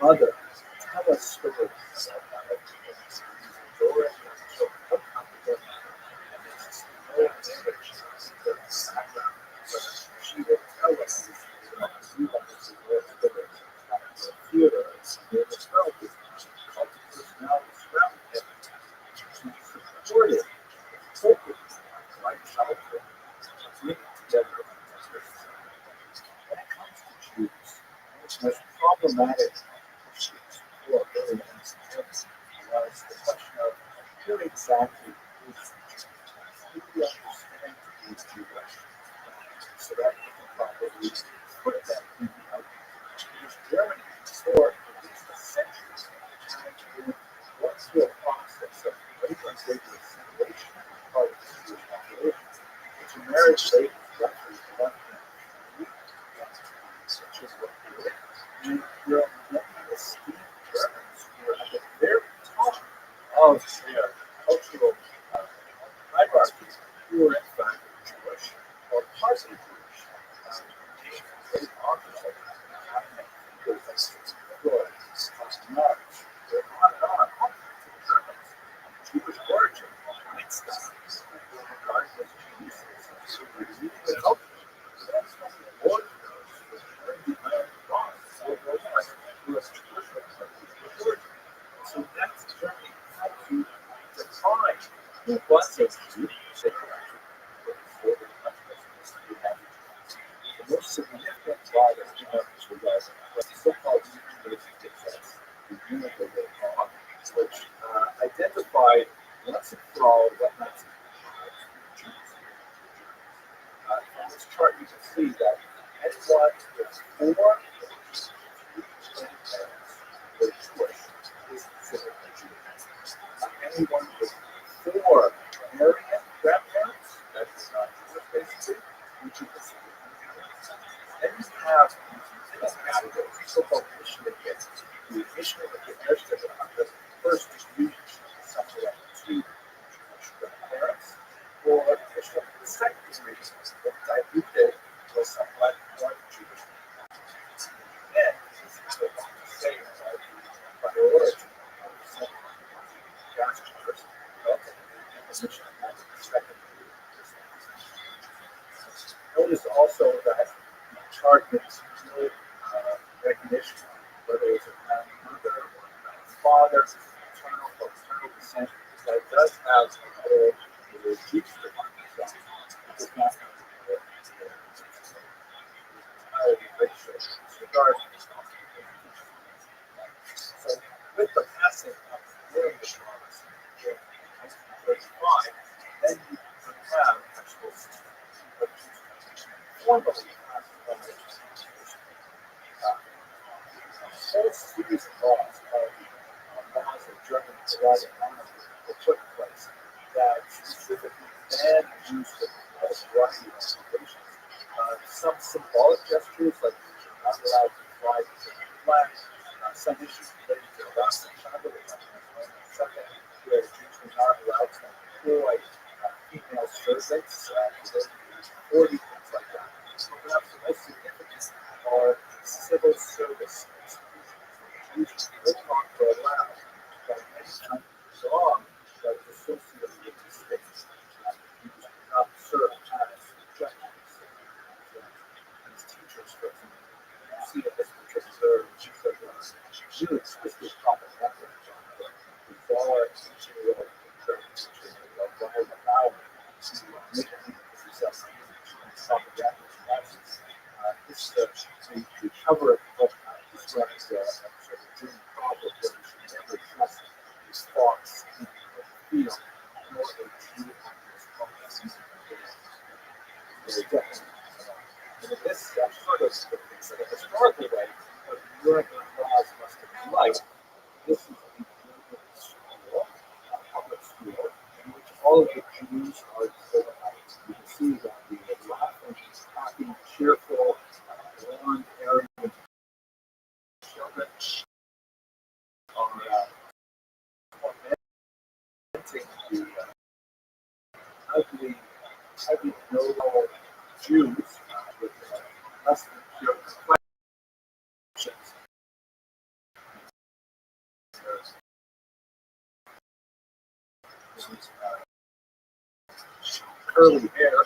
Mother, tell us stories about my life. Dora and so what happened and it's no image of the background, but she will tell us we want to see more stories about the theater and the personality surrounding it. To support it, focus like childhood, bring it together. When it comes to Jews, the most problematic issues for early understanding was the question of who exactly is Jewish. Who do we understand to be Jewish? So that we can properly put that in the outcome. Because Germany, for at least a century, had to work through a process of greater and greater assimilation on the part of the Jewish population, which in marriage rate is roughly 1 in 3, such as what we did. And there are many esteemed Germans who are at the very top of their cultural hierarchy who are in fact Jewish or partly Jewish. Great authors like Marx, they're on all kinds of Germans of Jewish origin, Einstein, who are regarded as geniuses, so they're really helpful. That's not the ordinary, the Iron Cross, or who is Jewish origin. So that's Germany had to define who was a Jew. The most significant part of human was the so-called the Unitary Law, which identified once and for all what Nazi Jews were. From this chart, you can see that anyone with 4 grandparents were Jewish is considered a Jew. Anyone with 4 Aryan grandparents, that is not Jewish, basically, which is considered a Jew. Then you have this category, so-called Michigan. The Michigan the first distribution is something like 2 Jewish grandparents, or Michigan the second distribution, the diluted was somewhat more Jewish. Then, this is what I want to say about the priority of the gas chambers, and the Michigan has the second. Notice also that the chart makes no recognition whether it's a grandmother or a father, maternal or paternal descent, that it does have a Jewish descent. It does not have so with the passing of the Williams laws in 1935, then you can have actual formally classified a whole series of laws laws of German Palladian monarchy that took place that specifically banned Jews from a variety of occupations. Some symbolic gestures, like you're not allowed to fly the flag, some issues related to the last child, second, where Jews were not allowed to employ female servants, 40 things like that. So perhaps the most significant are civil service institutions. Jews no longer allowed by any kind of law that is associated with the state. Jews do not serve as judges, as teachers, for example. You see in this particular Jews with this propaganda, the bar teaching of the church, teaching of why the power to make themselves cover of the book describes sort of dream problem where you should never trust these thoughts and feel nor a true happiness process. Very definitely. And in this sort of in a historical way, what European laws must have been like, this is a German school, a public school, in which all of the Jews are organized. You can see that the laughing, happy, cheerful, blonde, arrogant children are tormenting the ugly, noble Jews with less than pure complexions. There's curly hair.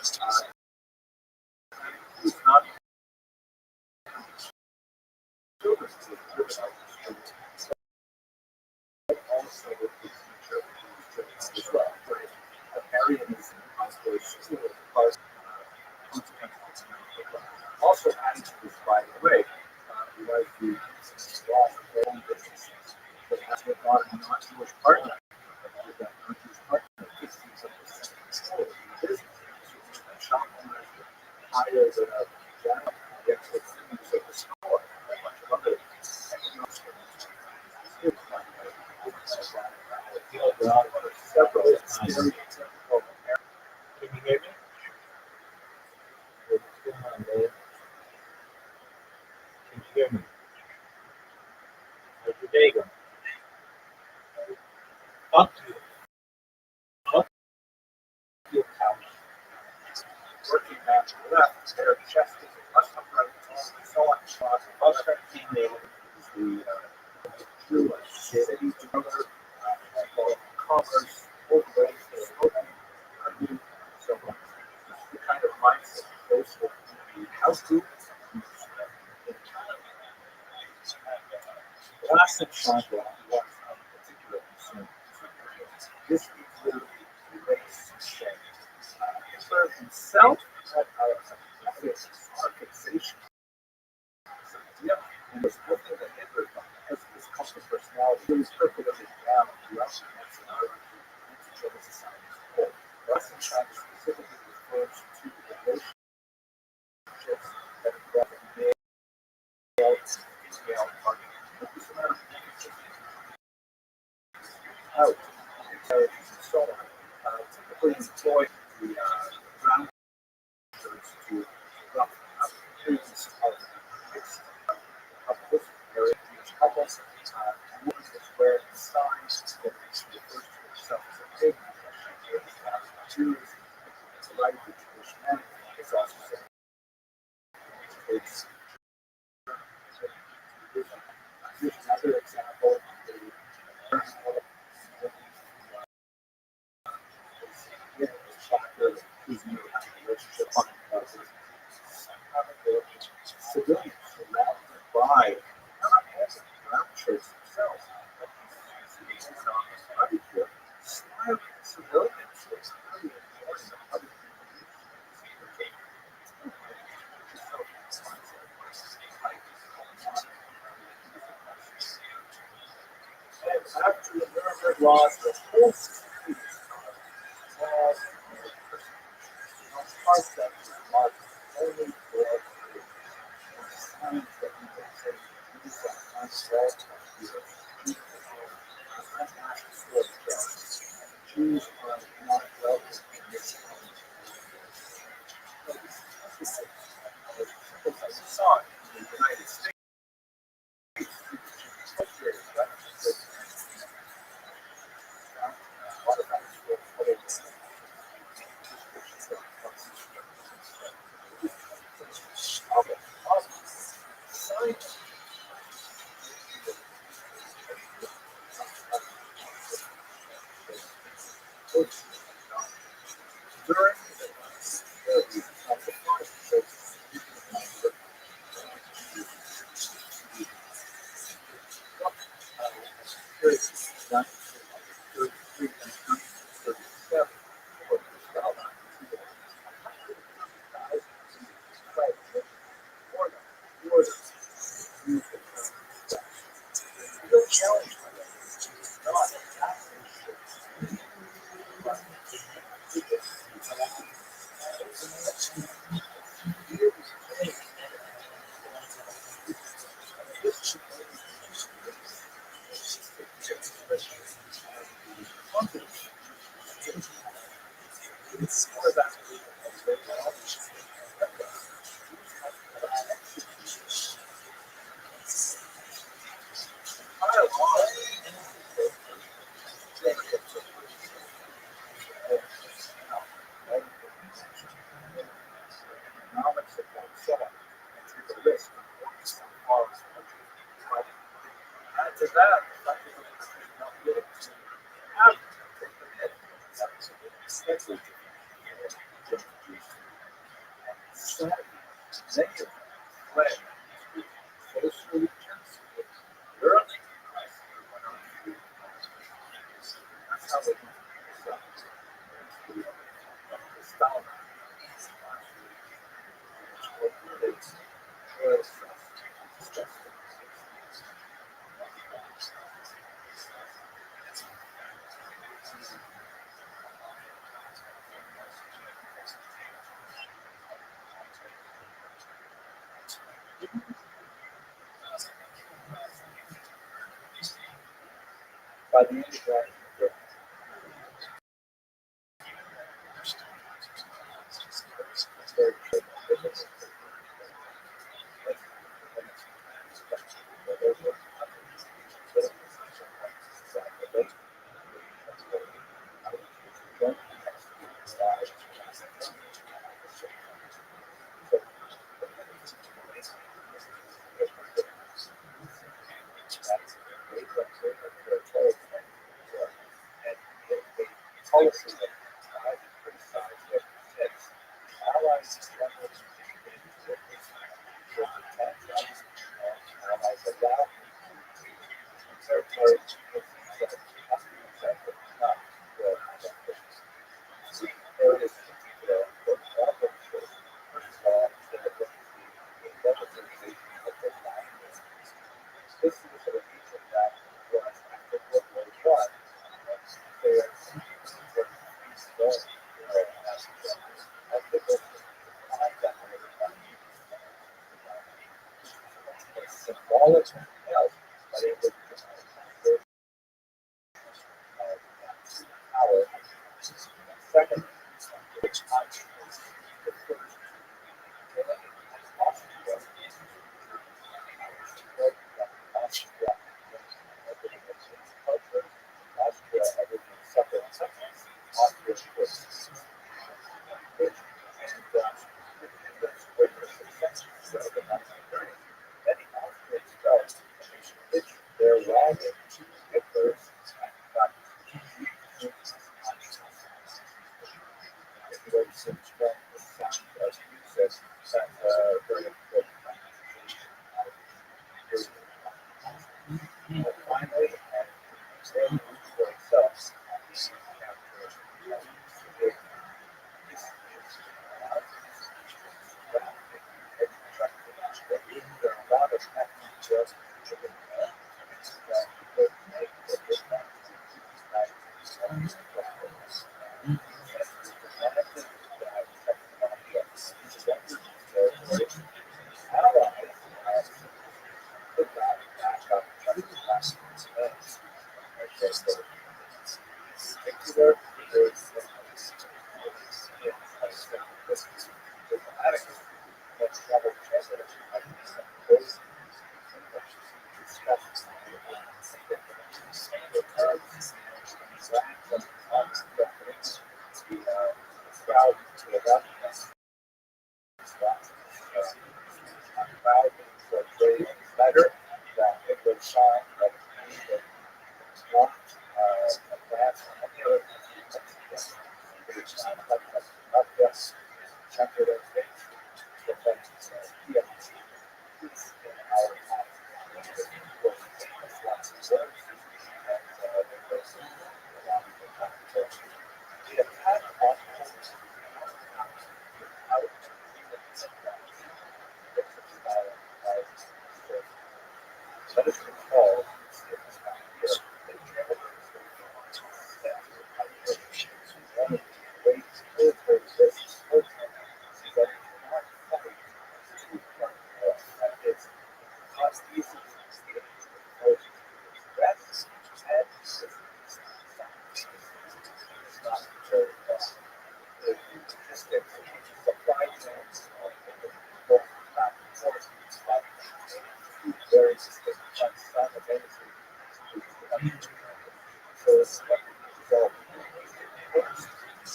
He's not children also with the future as well. Aryanism was part also added to this, by the way, was the law of own businesses. But as with our non-Jewish partner, with that non-Jewish partner, 50% control of the business. Shop owners were higher than a general the expertise of the store, and a bunch of other economic several stereotypical American. Can you hear me? What's going on, Dave? Can you hear me? How's your day going? Fuck you. Fuck you, couch. Working man to the left, their chest is a left upright, and so on. Bus 13 is the Jewish city together, commerce, overweight, so on. The kind of mindset goes with the house group. Last and Chandra was of particular concern. This is literally race shame. Hitler himself had a fixation idea, and there's nothing that Hitler thought because of his cult of personality. He was percolated down throughout the anti-German society as a whole. Last and Chandra specifically refers to the relationships that involve male and female partners. This amount of out, intelligence, and so on, typically employ the ground to roughen up things of mixed couples, very huge couples. Women is wearing signs that refers to herself as a pig. She is Jews, it's a right of Jewish men. It's also saying it's here's another example. Civilians surrounded by ground troops themselves. Smiling civilians was really important to other and after the Nuremberg laws, the whole system laws concept is marked only for signs that you can say use that concept of Jews are not welcome in this country. As you saw in the United States, By the end of that,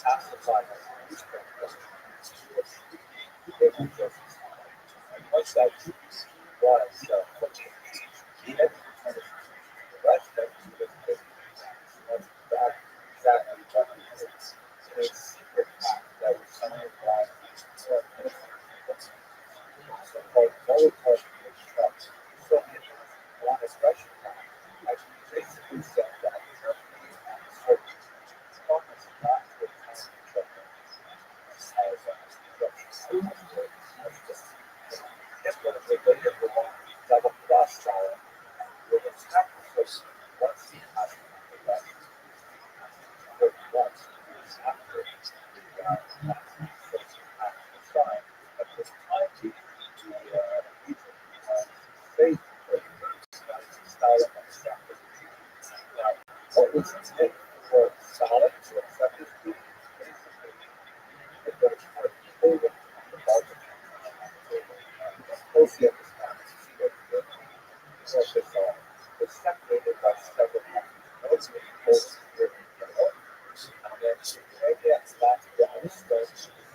pacified and once that was he had kind of left that a secret pact that was signed by so-called military trucks. Soviet non-aggression pact actually basically said that Germany and Serbia promised not to attack each other as the later double Rothschild would attack the person once he had that once after side. At this time, the faith style of acceptance. What was it take for Stalin to accept this view? It was for people with the market. Associate this time was separated by several months. Most European and then Arabia and Latvia and Spain,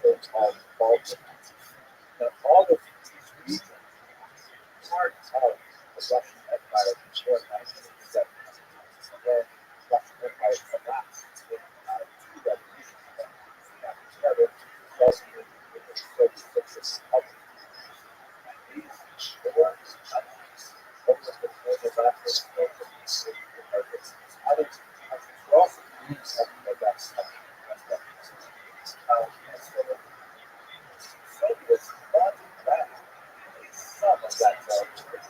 so-called Baltic. Now, all of these regions part of the Russian Empire before 1970. When the Russian Empire collapsed in two revolutions that together resulted in the Soviet Republic. And these four countries, over the Northern Atlantic, other countries were also something like that. And so the Soviets wanted back some of that territory.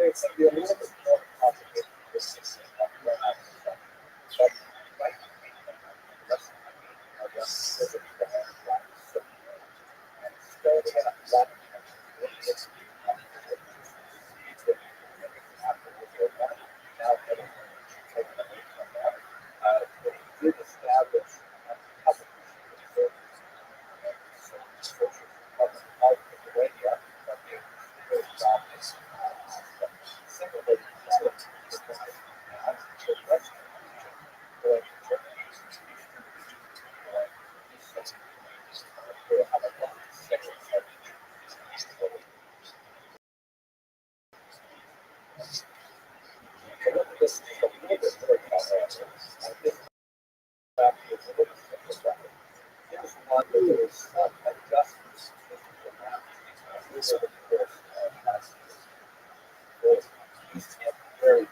There's going to be a little bit more complicated business but right did establish a couple of social of Lithuania, but they dominant. Similarly, very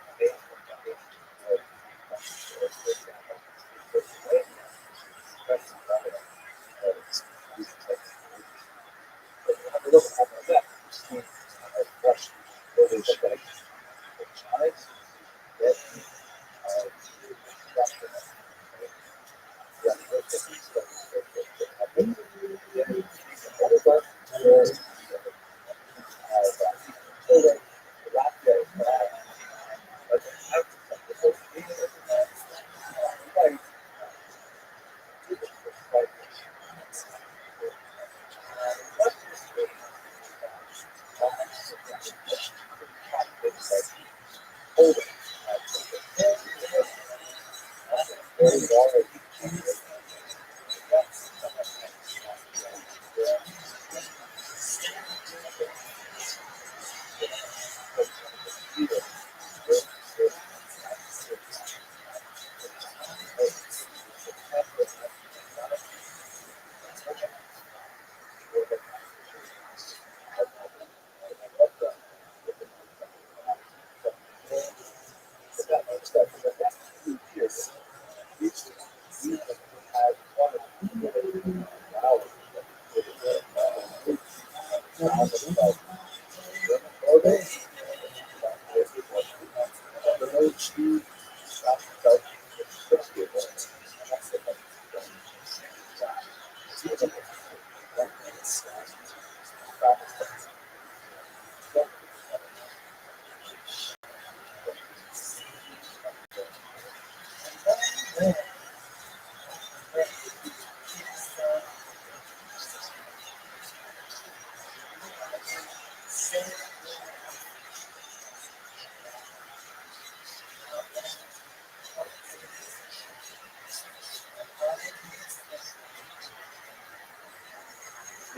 The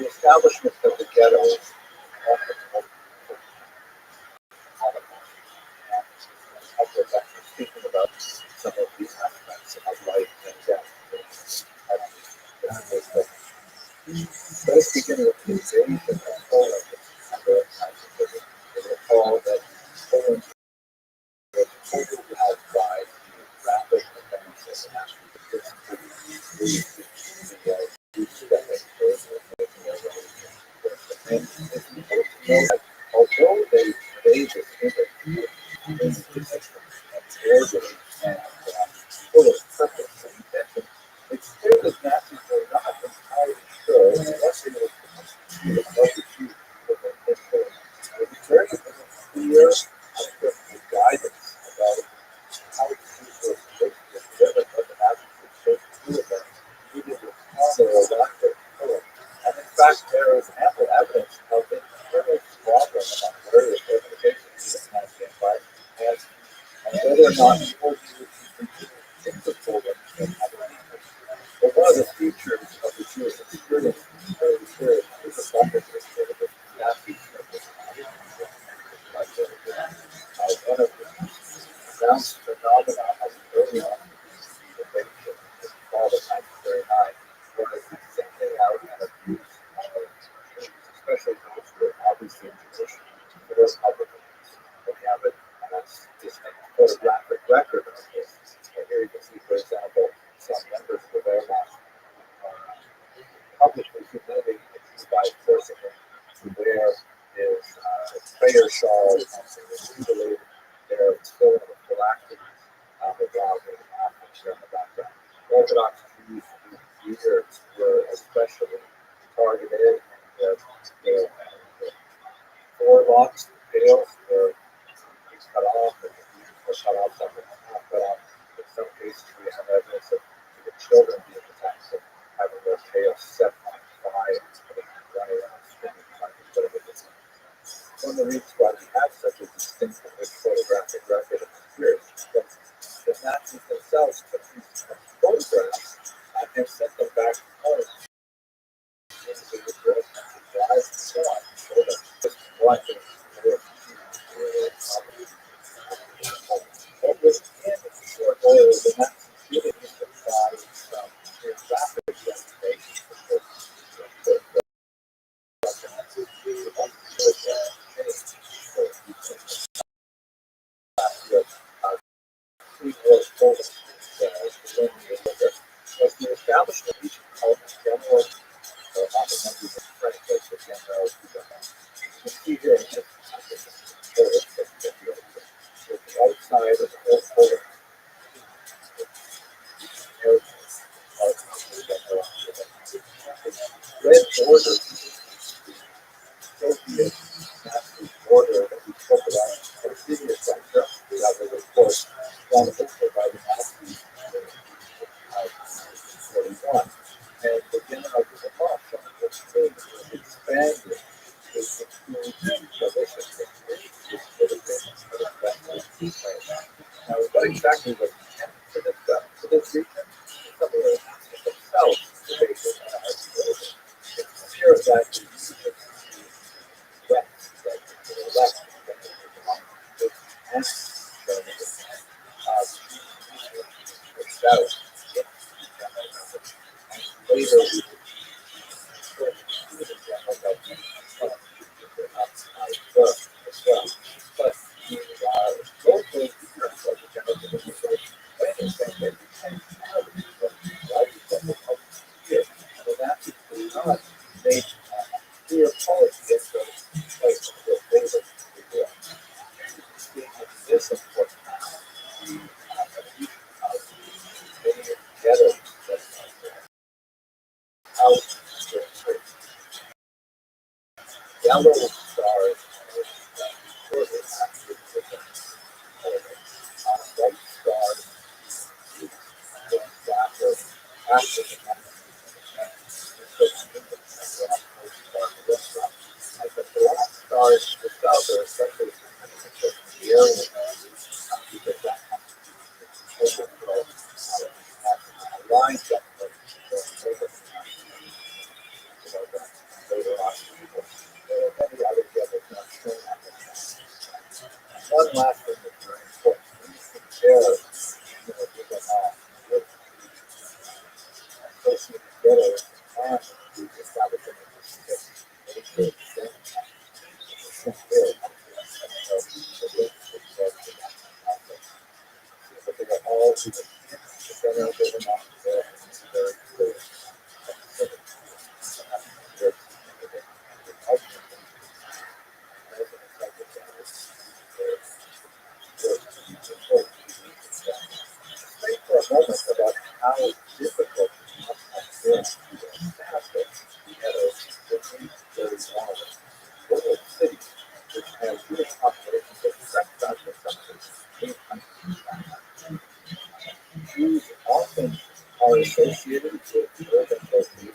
establishment of the ghetto is often speaking about some of these aspects of life and death. Let us begin with the invasion of Poland in December of 1930. You recall that Poland was totally out by the rapid advance of national security. The stepping towards making a revolution. And although they made this image in the system and orderly and full of purpose and intention, it's clear that Nazis were not entirely sure what they were supposed to achieve with their history. It was very clear and guidance about how to use those relationships together, but the Nazis were supposed to do with them, even with their lack of power. And in fact, there is ample evidence of internal squabbling among various organizations in the Nazi Empire, and whether or not people think of Poland as having people. But one of the features of the Jewish experience is the abundance of the Nazi one of the announced phenomena of the early on invasion in the fall of 1939 was the sending out and abuse of Jews, especially those who were obviously Jewish, for those Republicans. We have it as distinct photographic record of this. And here you can see, for example, some members of the Wehrmacht publicly humiliating the Jews by forcing them to wear his prayer shawl and they were mutilated. They're still in the phylacteries around the Africa in the background. Orthodox Jews through the years were especially targeted, and the forelocks, the tails were cut off, and the feet were cut off, some were not cut off. In some cases, we have evidence of the children being attacked and having their tails set on fire and running around screaming like a bit of a disease. One of the reasons why we have such a distinctive photographic record of experience is that the Nazis themselves took these photographs and sent them back home. Into the dress and drive and so on. So that just watching what was in short order, the Nazis really used to try some rapid demonstrations was the establishment of each called general often members of French like the general. You see here in this the outside of the whole photo. Red border, Soviet Nazi border that we spoke about in the previous lecture, that was of course benefited by the Nazis in 1941. And the general was a lot of the things was expanded to include delicious things. Now, what exactly was intended for this region? Some of the Nazis themselves debated and argued. It's clear that the west, that to the left, and the south, and later we as well. But both those terms of the general the Nazis did not make clear policy against those places that they were this important. the evolution of the many ghettos that house yellow stars are shorter after the white stars after the but the last stars the south are especially the area because that overflow lines up later on. There are many other ghettos not shown on this map. One last thing that's very important. When you compare, different associated ghettos and the establishment of the state, but they are all together living off there very clear. Think for a moment about how difficult it must have been to establish ghettos within very small little cities, which have Jewish populations of 7,000 something, 800,000. Jews often are associated with urban locations,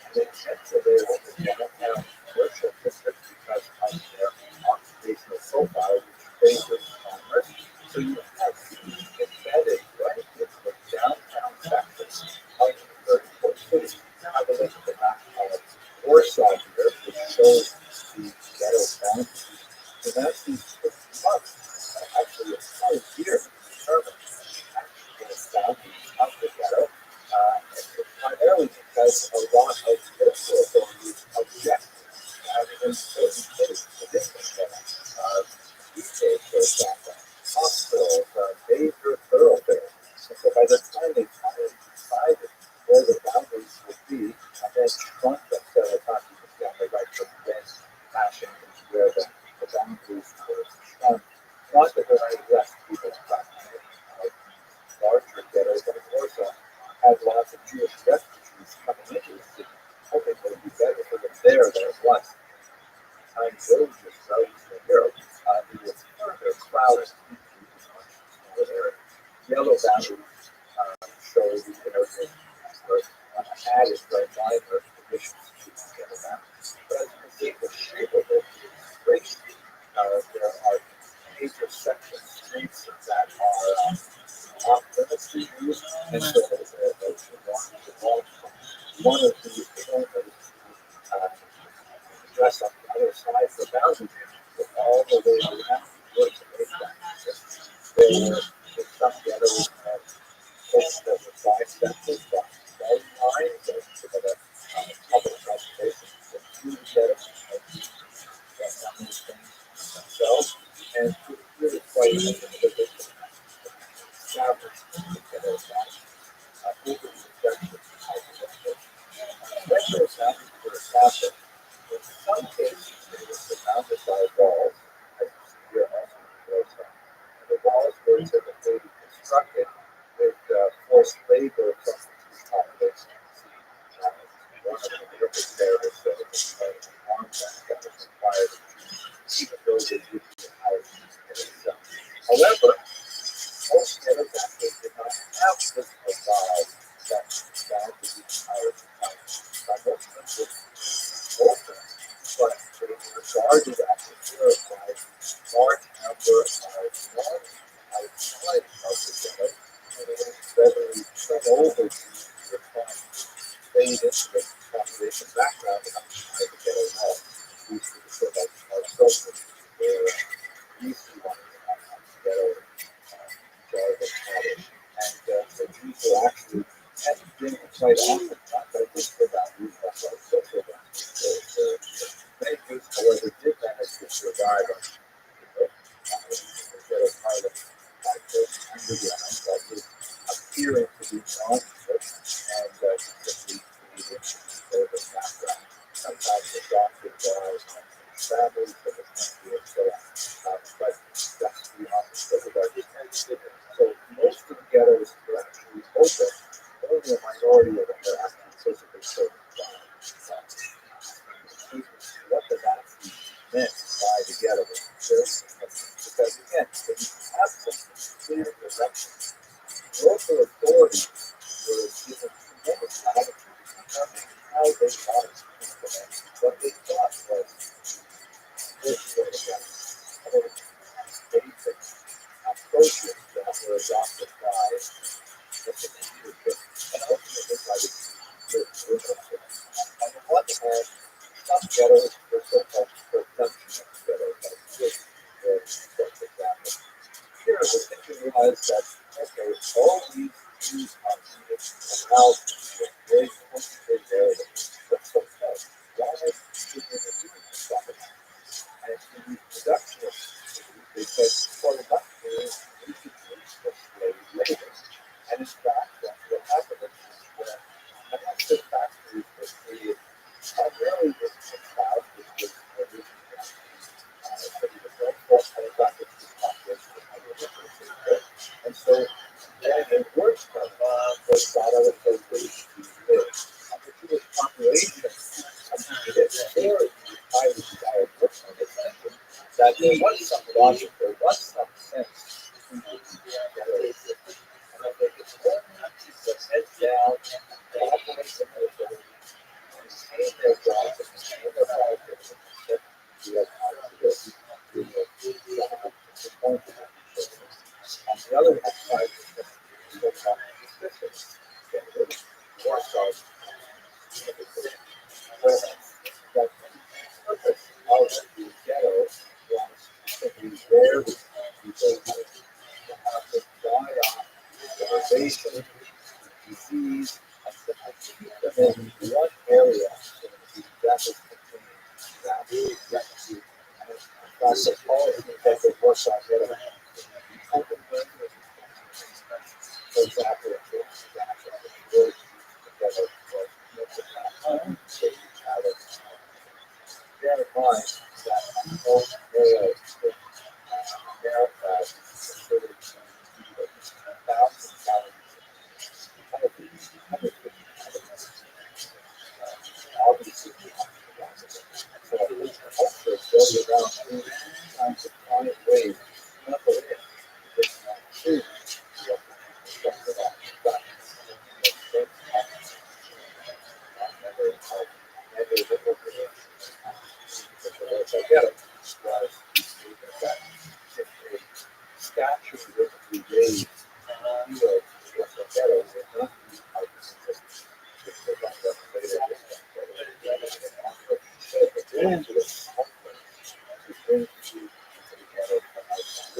and they tend to live in downtown commercial districts because of their occupational profile, which favors commerce. So you have cities embedded right in the downtown sectors of the 34 cities. I believe the map of Warsaw here, which shows the ghetto boundaries. So that's these months, actually a whole year to determine boundaries of the ghetto, primarily because a lot of local authorities object to having certain cities within the ghetto. Retail, for example, hospitals, major thoroughfares. And so by the time they finally decided where the boundaries would be, and then shrunk them several times, you can see on the right from when fashion is where the boundaries were shrunk. Not that there are less people larger ghettos like Warsaw had lots of Jewish refugees coming into the city, hoping it would be better for them there than it was. Time villages southeast of Europe, it was further crowded into the smaller area. Yellow boundaries show the areas where added red line or conditions to the yellow boundaries. But as you can see, the shape of it is great. There are major section streets that are off limits to use, and so one of the owners address on the other side of the boundary with all the way around the wood to make that happen. There were some ghettos and folks that were bisected by red lines and so that public transportation through the ghettos and these things themselves, and it was really quite interesting. Established the ghetto over the objection regular boundaries were established. In some cases, they were surrounded by walls, as you see here also in Warsaw. And the walls were typically constructed with forced labor from the Jewish population. One of the purpose there is that it was an armed that was required, even though they didn't hire themselves. However, most ghettos actually did not have physical walls that bound the entire by most of them were open, but they were guarded at the rear by large number of walls outside of the ghetto, and it was readily spread over to fade into the population background outside the ghetto wall. These were the sort of our social where these two ones on the ghetto jargon pattern. And the Jews were actually been quite often not by physical boundaries, but by social boundaries. Many Jews, however, did manage to survive on the ghetto part of underground that was appearing to be non-Jewish and simply created the background. Sometimes adopted families of the country and so on. But that's the opposite of what I did. So most of the ghettos were actually open. Only a minority of them were actually physically certain. What the Nazis meant by the ghetto was very significant because, again, they have some clear direction. Local authorities were given tremendous latitude in determining how they wanted to implement what they thought was this way of life. Basic approaches that were adopted by the leadership and ultimately by the leadership. On the one hand, some ghettos were so-called production ghettos, like this was example. Here, the thinking was that, okay, all these Jews are needed around people, very concentrated areas, but so-called, why should they be doing this? And in these productionists, they said, well, the best thing is we should use the slave labor. And in fact, what happened is that unless the factories were created primarily in the South, which was originally and so the worst of was thought of as a way to live. And the Jewish population competed for the highly desired work of the thinking that there was some logic, there was some sense to the generation. And that they could only keep their heads down, operate in their ability, maintain their jobs, and maintain their politics, and the ideas to on the other side, the systems get rid of Warsaw, where the purpose of the ghetto was to be there with people to have to die on starvation, disease, and to keep them in one area so that was contained that we that's the policy that the Warsaw Ghetto open windows. For example, if it's bear in mind that most males in America considered to be 1,000 calories, 150 calories. Obviously, so also build around three kinds of chronic ways. Number one, it's not true. Statue was to be raised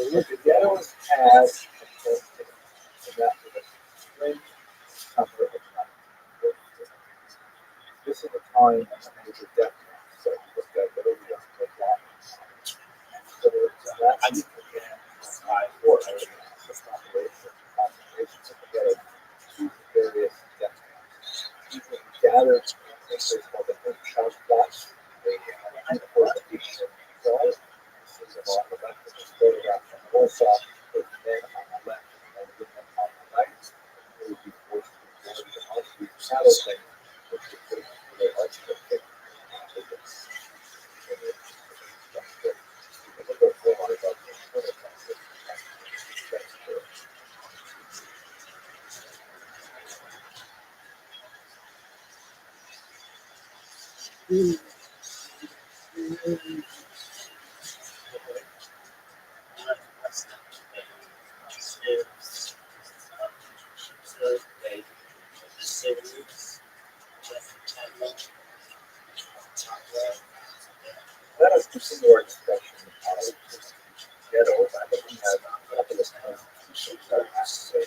the ghettos have and that was a great comfort of life. This is a time when there's a death so look at whatever you want to put that. So that's high for concentrations of the ghetto to various death camps. People gathered in places called the Rothschild plots. They fortification walls. This is about the left of this photograph from Warsaw with men on the left and women on the right. They would be forced to board the house with shadow thing, which would put their hearts to the Let us continue our discussion on ghettos. I think we have a couple of constitutions that have to say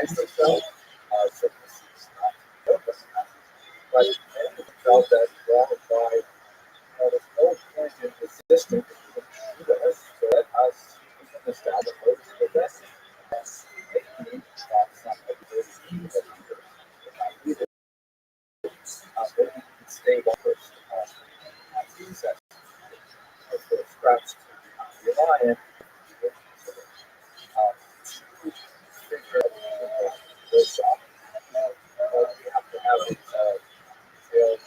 recognize themselves, certainly seems not to be open. But many of them felt that, well, by there's no point in resisting it. You can shoot us, so let us establish what is the best. Maybe that's not what it is either. Maybe you can stay first. These of the scraps to rely on. Figure out this out. We have to have it detailed.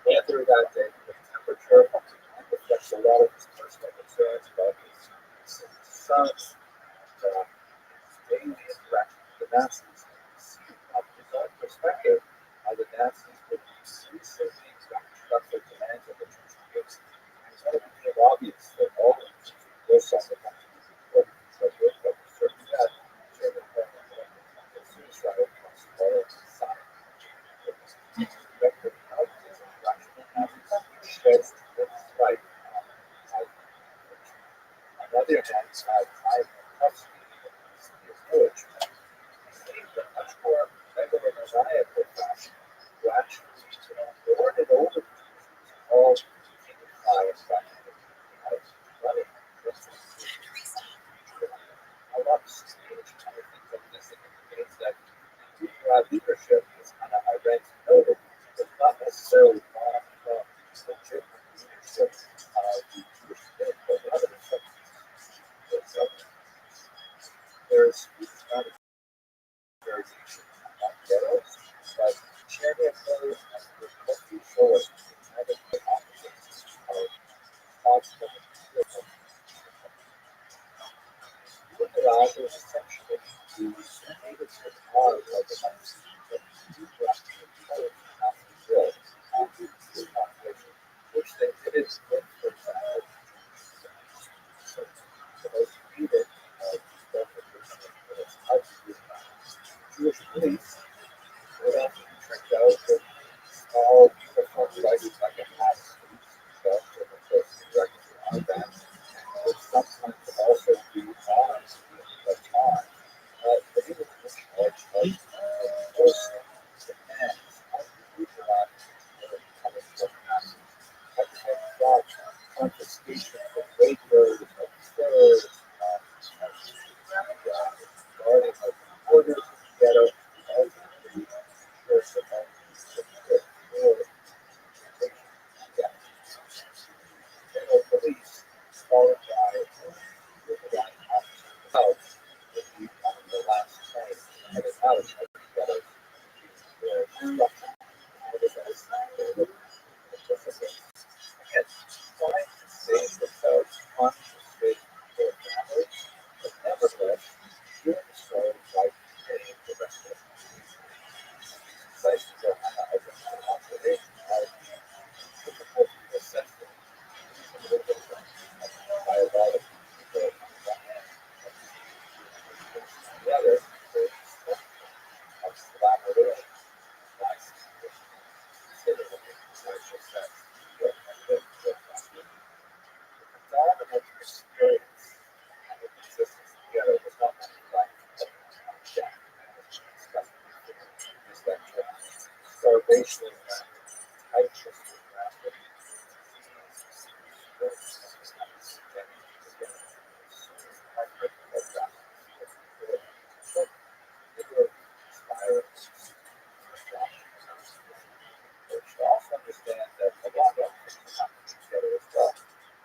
Whether that the temperature reflects a lot of his personal concerns about his sons, daily interaction with the Nazis. From his own perspective, the Nazis would be increasingly constructive demands of the Jewish community. And it became obvious that all of these were something that was important, but certainly that German government suicide was all side. Director of his interaction with Nazis sheds this light on the other hand, I custody is huge. It's a much more regular maniacal fashion to actually lord it over all bias running. A lot of stage kind of things like this that indicates that leadership is kind of, I read noted, it's not necessarily legitimate leadership of the Jewish state, but rather there's not a variation on ghettos, but Cherry and Miller would hopefully show us kind of the opposites of possible Utilize is essentially the native are like the ones that you actually have to build after the population, which they did with, for example, the most needed Jewish police would often be tricked out with small uniform devices like a hat, stuff, and of course, directly on that, would sometimes also be arms the time. But he was in charge of enforcing demands on the utilize coming from Nazis. Like they brought confiscation of laborers, of furs, guarding of borders in the ghetto, ultimately personal federal police followed by out would be on the last train headed out of the ghetto their destruction. Again, trying to save themselves consciously for families, but nevertheless, doing so by paying the rest of the places of observation are difficult to assess by a lot of people. The other is of collaboration. That's predominant experience of existence together was not like starvation and also understand that a lot of things happen together as well.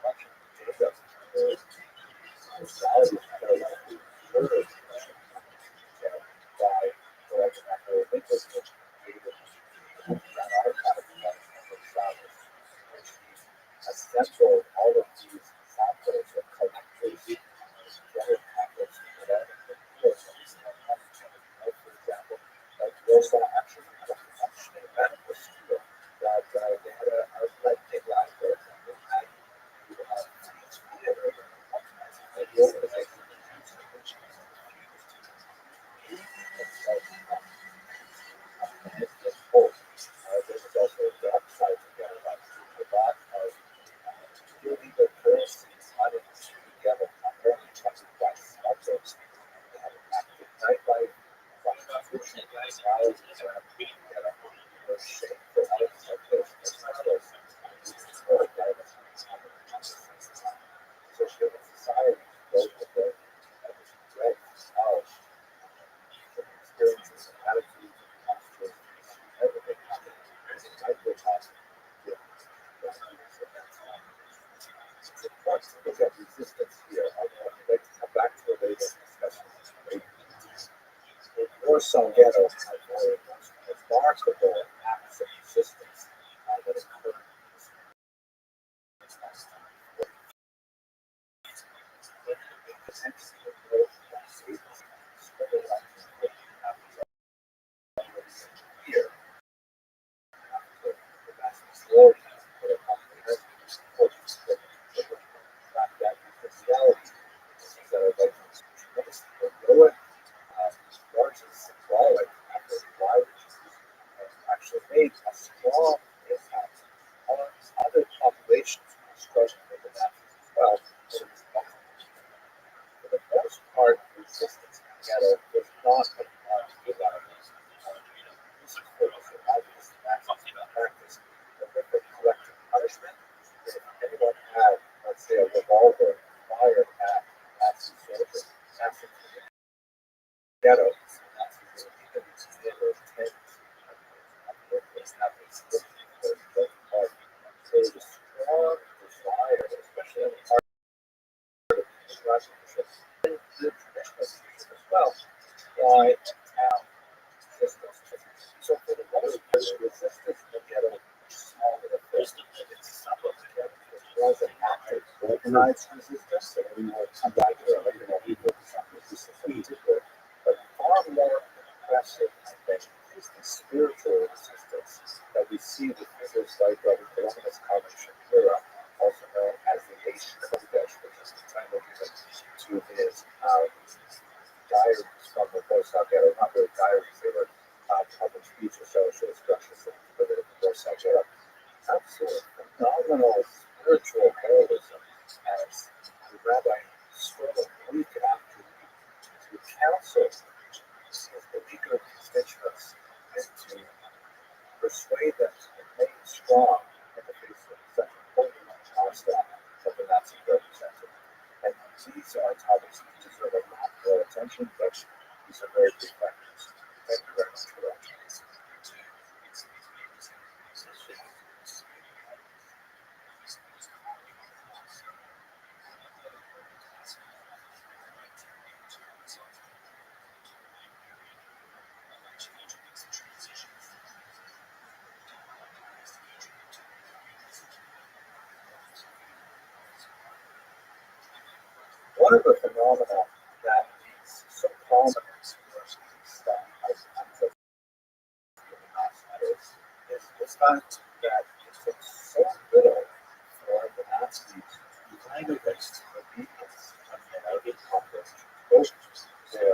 Much of the data society is kind of like the third by what I think was created that our kind of assemble all of these samples of collectors, together packets, whatever. For example, like Warsaw actually had a functioning medical school that they had a lecture line there and they had theater and the organization there was also the upside together about a lot of illegal currency want to look at resistance here. I'd like to come back to a later discussion. In Warsaw Ghetto, I know remarkable acts of resistance that occurred in this last time. Here, after the vast majority of the population supports the fact that reality that are like tremendous heroic, largely symbolic after violence actually made a strong impact on other populations who are struggling with the Nazis as well. For the most part, resistance in the ghetto was not a without this is for the survivors Nazi practice horrific collective punishment. If anyone had, let's say, a revolver fired at Nazi soldiers, Nazi ghetto, Nazis were even near tens of workers having split their both parties. So there's a strong desire, especially on the part of the Russian and the traditional leadership as well, why town resistance. So for the most part, resistance in the ghetto was small at first. It's some of the ghetto was an active organized resistance, and we will come back to it later when we focus on resistance in particular. But far more impressive, I think, is the spiritual resistance that we see with figures like Rabbi Shapira, also known as the Nation of Kodesh, which is the title given to his diaries from the Warsaw Ghetto, not really diaries, they were public speech or social structures that delivered in the Warsaw Ghetto. Absolute phenomenal spiritual heroism as the rabbi struggled week after week to counsel his beleaguered constituents and to persuade them to remain strong in the face of such a potent onslaught that the Nazis represented. And these are topics that deserve a lot more attention, but these are very big factors. Thank you very much for watching. One of the phenomena that is so common in stuff is the fact that it took so little for the Nazis to find against obedience and American conflict, both their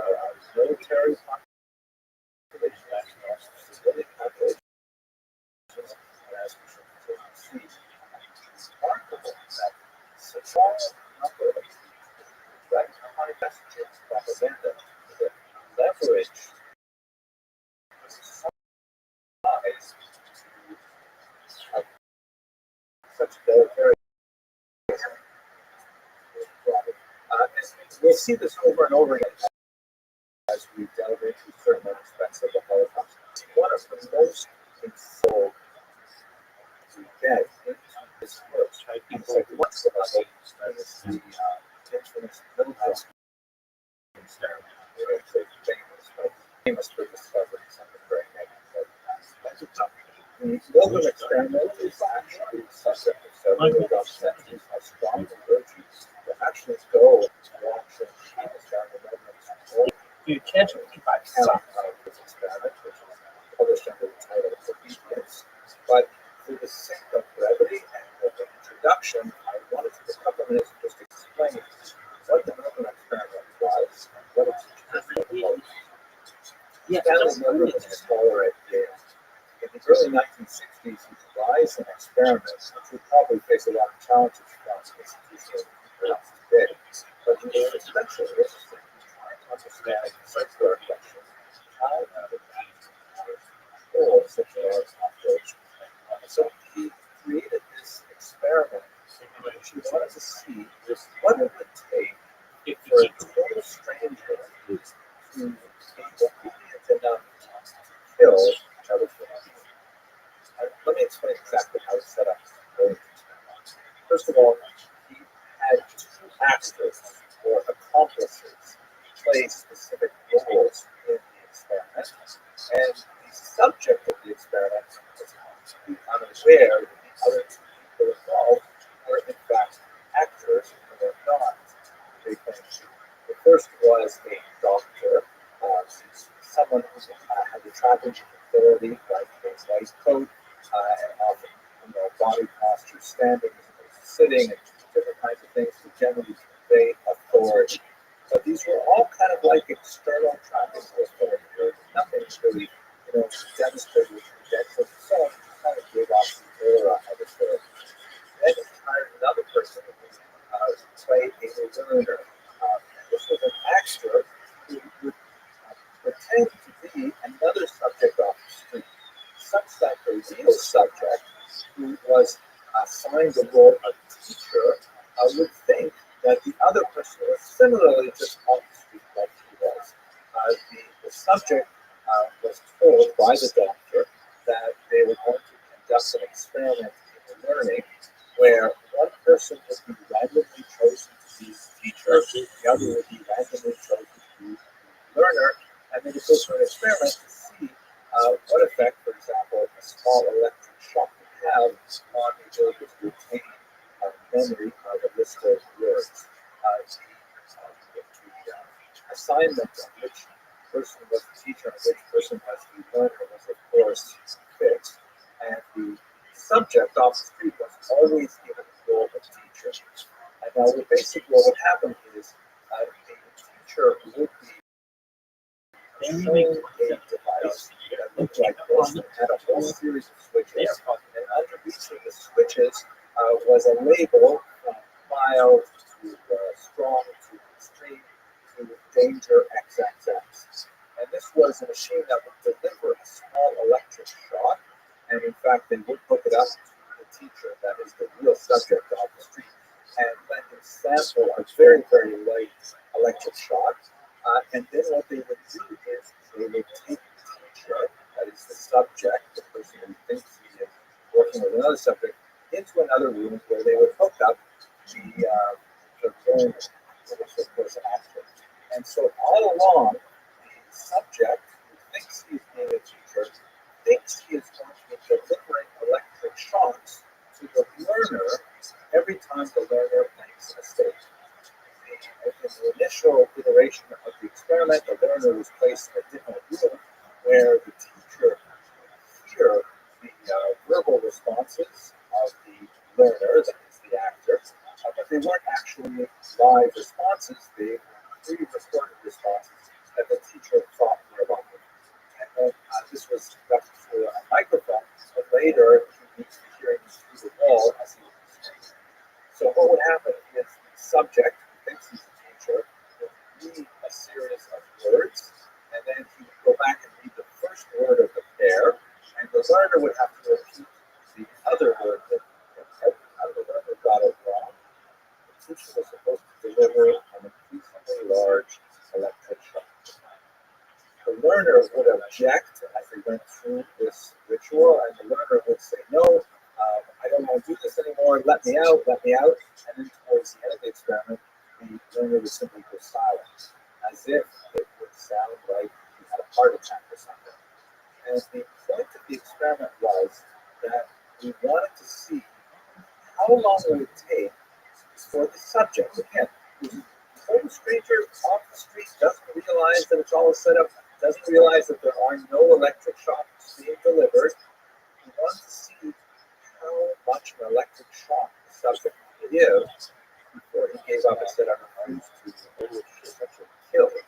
military population and civilian population, as we should continue to see. It's remarkable that such a number of right behind messages, propaganda, that leverage size to such very we'll see this over and over again as we delve into certain aspects of the Holocaust. One of the most controlled we get into this work, what's the Bible is the infamous Milhouse experiment. It's famous for discovering something very negative. The Milgram experiment is actually subject of several documentaries by strong virtues to actually go and watch and understand the Milgram. You can't by this experiment, which is published under the title of Obedience. But for the sake of brevity and of the introduction, I wanted to take a couple minutes to just explain what the Milgram experiment was, what its interesting was. Stanley Milgram was a scholar at Yale. In the early 1960s, he devised an experiment which would probably face a lot of challenges from institutional perhaps today. But he was especially interested in trying to understand the circular question how the whole such a large population. So he created this experiment in which he wanted to see what it would take for a total stranger to be obedient enough to kill another human being. Let me explain exactly how it's set up. First of all, he had two actors or accomplices play specific roles in the experiment, and the subject of the experiment was completely unaware that the other two people involved were in fact actors or not. They claimed the first was a doctor, someone who had the traveling authority, like a white coat, and often body posture, standing as opposed to sitting, and different kinds of things to generally convey authority. But these were all kind of like external trappings of authority. There was nothing really, demonstrated with credentials and so on. It kind of gave off the aura of authority. Then he hired another person who played a learner. This was an actor who would pretend to be another subject off the street, such that the real subject, who was assigned the role of teacher, would think that the other person was similarly just off the street like he was. The subject was told by the doctor that they were going to conduct an experiment in learning where one person would be randomly chosen to be the teacher, the other would be randomly chosen to be the learner, and they would go through an experiment to see what effect, for example, a small electric shock would have on the ability to retain memory of a list of words. The assignment of which person was the teacher and which person was the learner was, of course, fixed, and the subject off the street was always given the role of teacher. And now, basically, what would happen is the teacher would be shown a device that looked like this and had a whole series of switches, and under each of the switches was a label from mild to strong to extreme to danger XXX. And this was a machine that would deliver a small electric shock, and in fact, they would hook it up to the teacher, that is the real subject off the street, and let him sample a very, very light electric shock. And then what they would do is they would take the teacher, that is the subject, the person who thinks he is working with another subject, into another room where they would hook up the learner, which of course an actor. And so all along, the subject who thinks he is being a teacher thinks he is going to be delivering electric shocks to the learner every time the learner makes a mistake. In the initial iteration of the experiment, the learner was placed in a different room where the teacher would hear the verbal responses of the learner, that is the actor, but they weren't actually live responses, they were pre-recorded responses that the teacher thought were live. And then this was conducted through a microphone, but later he needs to be hearing through the wall as he was speaking. So what would happen is the subject who thinks he's a teacher would read a series of words, and then he would go back and read the first word of the pair, and the learner would have to repeat the other word that the learner got it wrong. The teacher was supposed to deliver an increasingly large electric shock. The learner would object as they went through this ritual, and the learner would say, "No, I don't want to do this anymore. Let me out, let me out." And then towards the end of the experiment, the learner would simply go silent, as if it would sound like he had a heart attack or something. And the point of the experiment was that we wanted to see how long it would take for the subject, again, who's a total stranger off the street, doesn't realize that it's all set up, doesn't realize that there are no electric shocks being delivered. We wanted to see how much an electric shock the subject would give before he gave up and said, "I refuse to essentially kill him."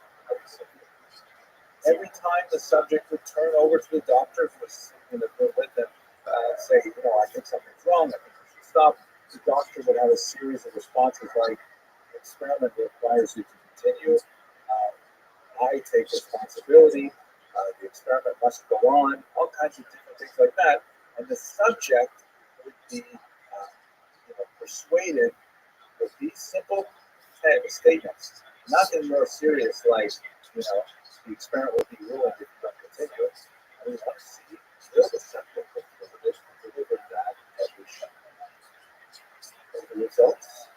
Every time the subject would turn over to the doctor who was sitting in the room with them, say, "I think something's wrong, I think we should stop," the doctor would have a series of responses like, "The experiment requires you to continue. I take responsibility. The experiment must go on," all kinds of different things like that. And the subject would be persuaded with these simple statements, nothing more serious like, the experiment will be ruined if you don't continue. And we want to see will the subject deliver that every shot. The results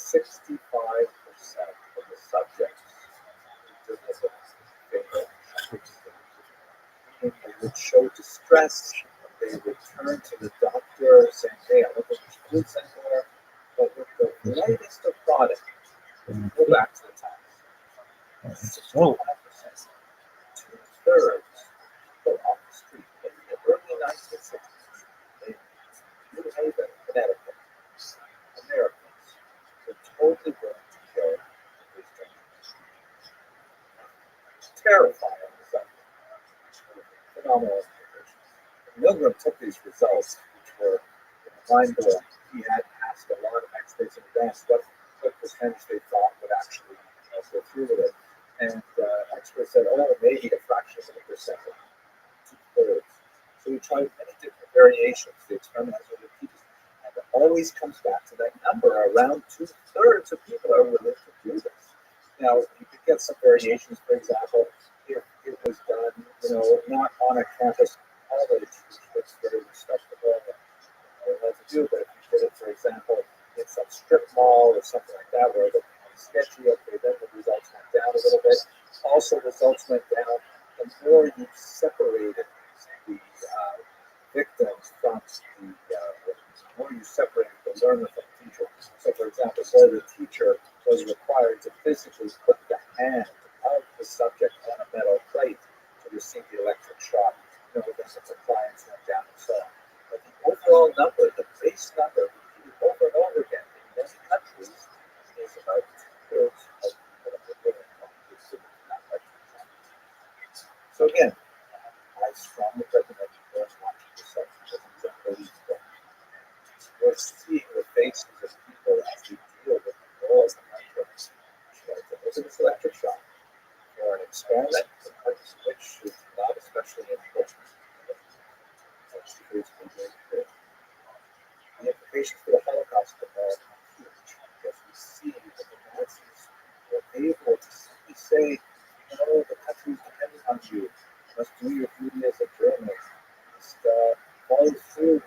65% of the subjects who delivered fatal they would show distress. They would turn to the doctor saying, hey, I don't think we should do this anymore. But with the lightest of product, go back to the times. 65%, two-thirds go off the street in the early 1960s. In New Haven, Connecticut, Americans were totally willing to kill these things. Terrifying result. Phenomenal information. Milgram took these results, which were mind-blowing. He had asked a lot of experts in advance what percentage they thought would actually go through with it. And experts said, oh, maybe a fraction of a percent, two-thirds. So we tried many different variations. The experiment has been repeated. And it always comes back to that number. Around two-thirds of people are willing to do this. Now, you could get some variations. For example, if it was done, not on a campus college, that's very respectable and what to do. But if you did it, for example, in some strip mall or something like that, where it was sketchy, okay, then the results went down a little bit. Also, results went down the more you separated the victims from the more you separated the learner from the teacher. So, for example, where the teacher was required to physically put the hand of the subject on a metal plate to receive the electric shock, then the compliance went down and so on. But the overall number, the base number, repeated over and over again in many countries, is about two-thirds of people that are living on this electric shock. So again, I strongly recommend you go and watch it yourself because it's unbelievable. We're seeing the faces of people as we deal with the world and microbes. This is electric shock for an experiment, which is not especially important. The implications for the Holocaust are huge because we see that the Nazis were able to simply say, the country is depending on you. You must do your duty as a journalist. You must follow through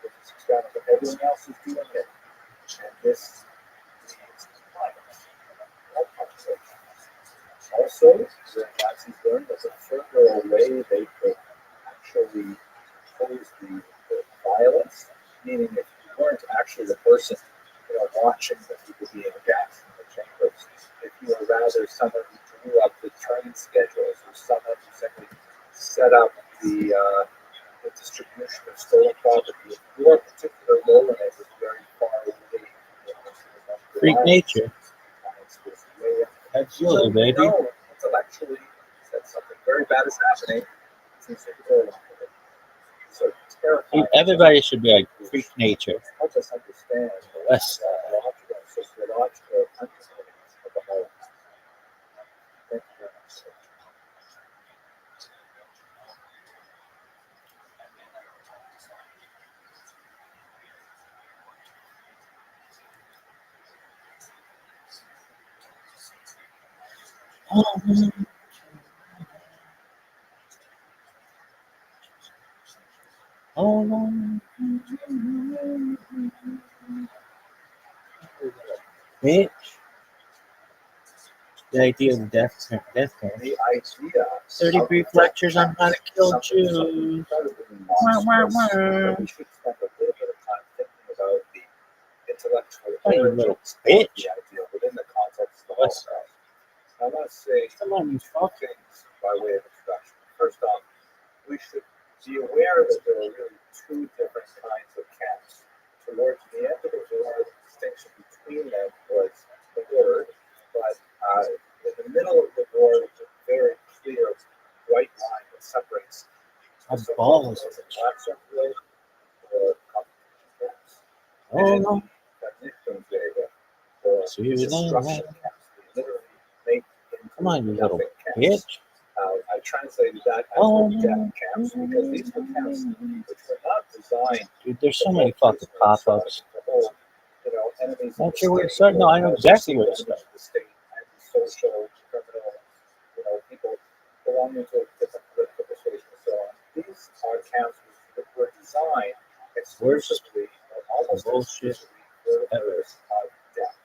with this experiment, but everyone else is doing it. And this leads to violence. Also, the Nazis learned that the further away they could actually pose the violence, meaning if you weren't actually the person watching the people being gassed in the chambers, if you were rather someone who drew up the train schedules or someone who simply set up the distribution of stolen property, if your particular role in it was very far away from Freak nature. Absolutely, baby. No, intellectually, that something very bad is happening. Seems to go along with it. So terrifying. Everybody should be like freak nature. Help us understand the Yes. logical, sociological underpinnings of the Holocaust. Thank you very much. Bitch. The idea of death penalty. The idea 30 brief lectures on how to kill Jews. We should spend a little bit of time thinking about the intellectual Oh, you origins little of bitch. the idea within the context of the Holocaust. I want to say Come on, you two fuck. things by way of introduction. First off, we should be aware that there are really two different kinds of camps. Towards the end of the war, the distinction between them was the word, but in the middle of the war, there's a very clear white line that separates My balls. black circulation or concentration camps. Oh no. Or See you destruction then. camps. They literally make Come on, you little nothing camps. bitch. I translated that as the death camps because these were camps which were not designed. Dude, there's so many fucking pop-ups. To hold, enemies. Not sure where to start. No, I know exactly where to start. The state, anti-social, criminal, people belonging to a different political persuasion and so on. These are camps which were designed exclusively, or almost Bullshit exclusively, for the purpose of death.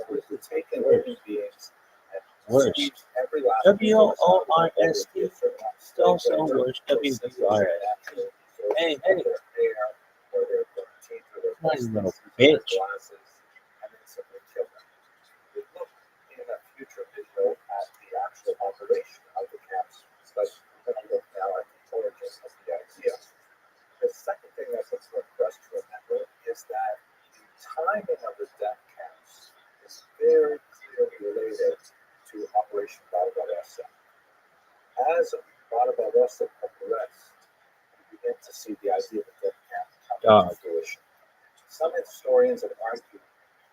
was to take in living beings and Worse. squeeze every last WORST. Also also worse. WBRS. Hey, hey. Nice little bitch. And then simply kill them. We look in a future video at the actual operation of the camps, but we're going to look now at the origin of the idea. The second thing that's important for us to remember is that the timing of the death camps is very clearly related to Operation Barbarossa. As Barbarossa progressed, we begin to see the idea of the death camp come to fruition. Some historians have argued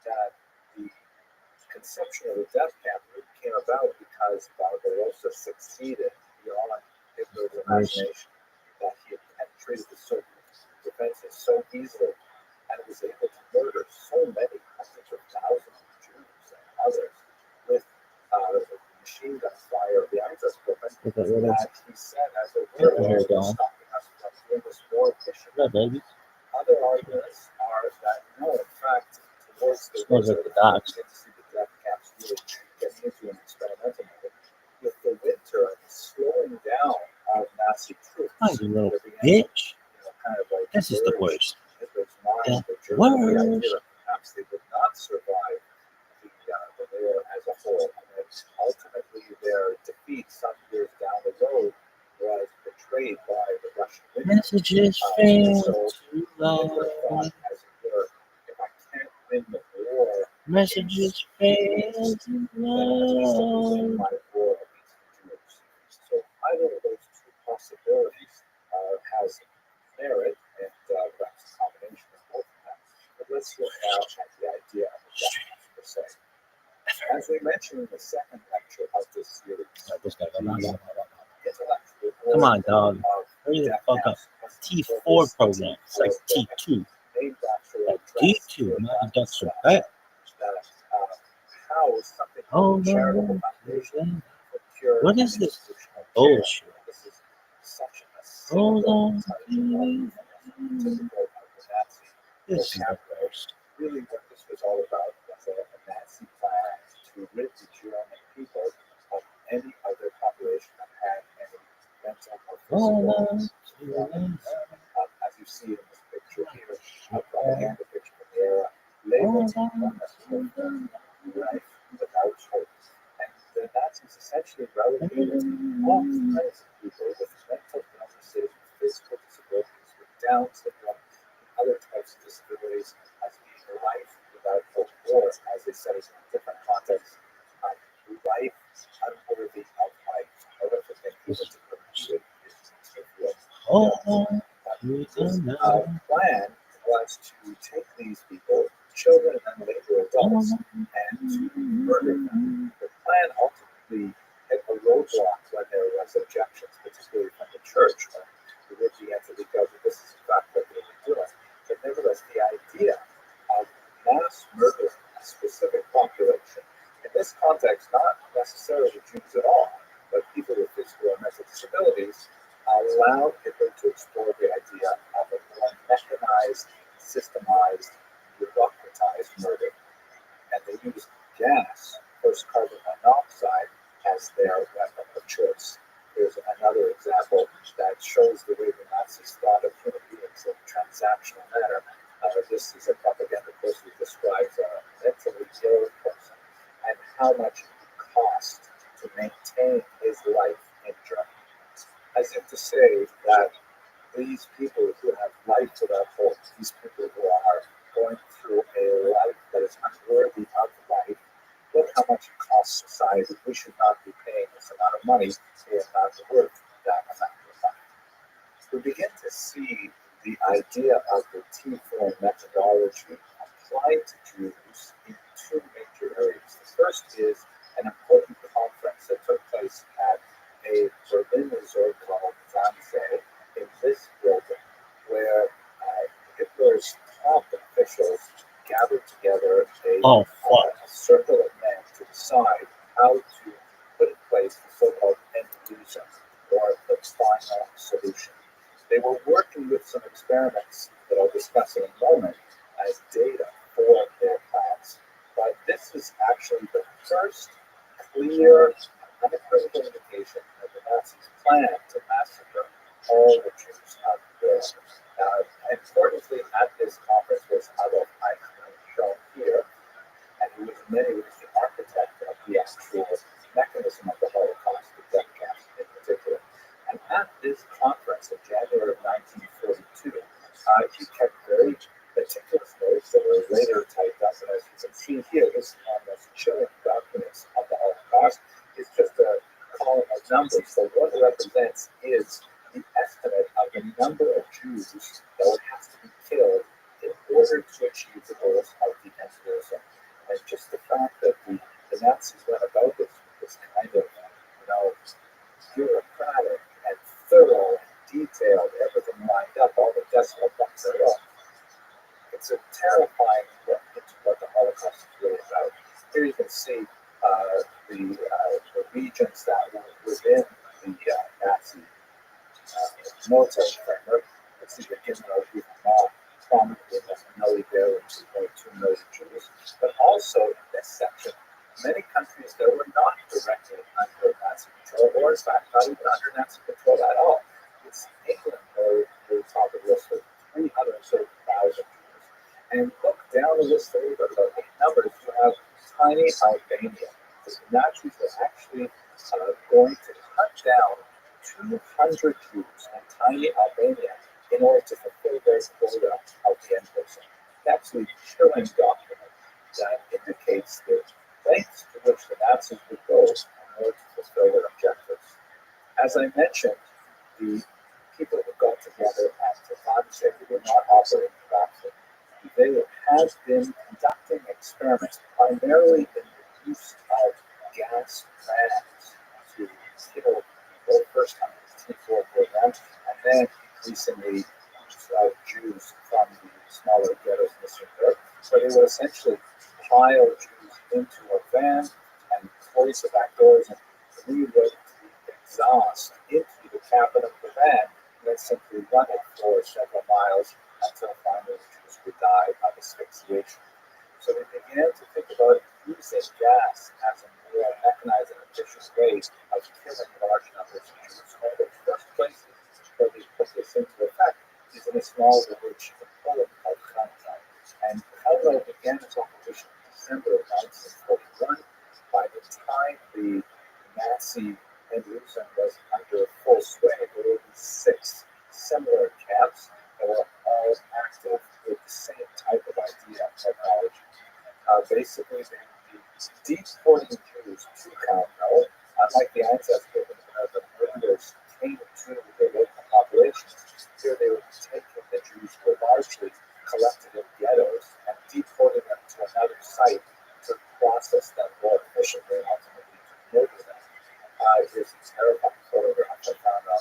that the conception of the death camp really came about because Barbarossa succeeded beyond Hitler's imagination, that he had penetrated the Soviet defenses so easily and was able to murder so many hundreds of thousands of Jews and others with the machine gun fire of the Einsatzgruppen that he said as a way of stopping us from doing this war efficiently. Other arguments are that no, in fact, towards the winter, we get to see the death camps really getting into an experimental mode. With the winter and the slowing down of Nazi troops, You little bitch. kind of like This is the worst. Hitler's mind, The the idea worst. that perhaps they would not survive the war as a whole. And ultimately, their defeat some years down the road was betrayed by the Russian women. Messages fail So too Hitler thought, long. as it were, if I can't win the war, Messages fail too then at least I can win long. my war against the Jews. So either of those two possibilities has merit, and perhaps a combination of both of them. But let's look now at the idea of the death per se. As we mentioned in the second lecture of this series, Come on, dog. Hurry the fuck up. T4 program. It's like T2. Like T2. My ducks are back. Hold on. What is this bullshit? Hold on. This is the worst. Really, what this was all about was a Nazi plan to rid the German people of any other population that had any mental or physical as you see in this picture here, a propaganda picture of the era, labeled life without hope. And the Nazis essentially relegated all kinds of people with mental illnesses, physical disabilities, with Down syndrome, and other types of disabilities as being life without hope, or as they said in different contexts, life unworthy of life. However, they use it to perpetuate this plan was to take these people, children and later adults, and to murder them. The plan ultimately hit a roadblock when there was objections, particularly from the church, when the would began to regard that this is in fact what they were doing. But nevertheless, the idea of mass murdering a specific population, in this context, not necessarily Jews at all, but people with physical or mental disabilities, allowed Hitler to explore the idea of a more mechanized, systemized, bureaucratized murder. And they used gas, first carbon monoxide, as their weapon of choice. Here's another example that shows the way the Nazis thought of human beings in a transactional manner. This is a propaganda post that describes a mentally ill person and how much it would cost to maintain his life in Germany. As if to say that these people who have life without hope, these people who are going through a life that is unworthy of life, look how much it costs society. We should not be paying this amount of money. They are not worth that amount of money. We begin to see the idea of the T4 methodology applied to Jews in two major areas. The first is an important conference that took place at a Berlin resort called Wannsee in this building, where Hitler's top officials gathered together a circle of men to decide how to put in place the so-called end user, or the final solution. They were working with some experiments that I'll discuss in a moment as data for their plans, but this is very meticulous notes that were later typed up. And as you can see here, this is one of the most chilling documents of the Holocaust. It's just a column of numbers. So what it represents is the estimate of the number of Jews that would have to be killed in order to achieve the goals of the Empirism. And just the fact that the Nazis went about this kind of, bureaucratic and thorough and detailed, everything lined up, all the decimal points are up. It's a terrifying look into what the Holocaust is really about. Here you can see the regions that were within the Nazi military framework. You can see the Gimel prominently in the Hanoi there, which is 2 million Jews. But also in this section, many countries that were not directly under Nazi control, or in fact not even under Nazi control at all. It's England, where the top of the list with 330,000 Jews. And look down the list there, about 8 numbers, you have tiny Albania. The Nazis were actually going to hunt down 200 Jews in tiny Albania in order to fulfill their quota of the Empirism. That's a chilling document that indicates the lengths to which the Nazis would go in order to fulfill their objectives. As I mentioned, the people who got together at Rothschild were not operating correctly. They had been conducting experiments primarily in the use of gas vans to kill people, first on the T4 program, and then increasingly Jews from the smaller ghettos in Eastern Europe. So they would essentially pile Jews into a van and close the back doors and reroute the exhaust into the cabin of the van, and then simply run it for several miles until finally the Jews would die of asphyxiation. So they began to think about using gas as a more mechanized and efficient way of killing large numbers of Jews. One of the first places where they put this into effect is in a small village in Poland called Kharkiv. And Kharkiv began its operation in December of 1941. By the time the Nazi Empirism was under full sway, there were 6 similar camps that were all active with the same type of idea and technology. Basically, they would be deporting Jews to Kharkiv, unlike the ancestors where the murderers came to the local populations. Here they were taking the Jews who were largely collected in ghettos and deporting them to another site to process them more efficiently and ultimately to murder them. Here's a terrifying photograph I found on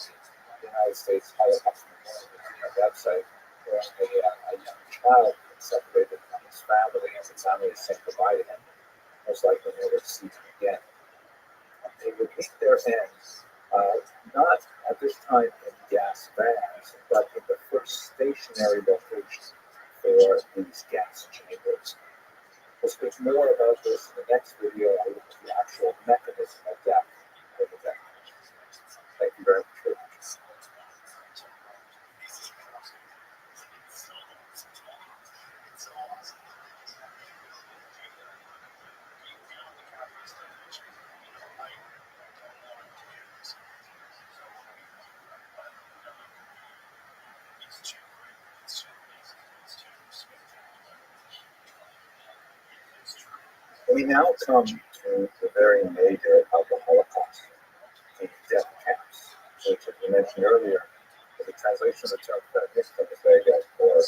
the United States Holocaust Memorial website, where a young child was separated from his family and his family is saying goodbye to him, most likely never to see him again. They would meet their ends, not at this time in gas vans, but in the first stationary location for these gas chambers. We'll speak more about this in the next video. I look at the actual mechanism of death for the death. Thank you very much for watching. We now come to the very nadir of the Holocaust, the death camps, which, as we mentioned earlier, is a translation of the term or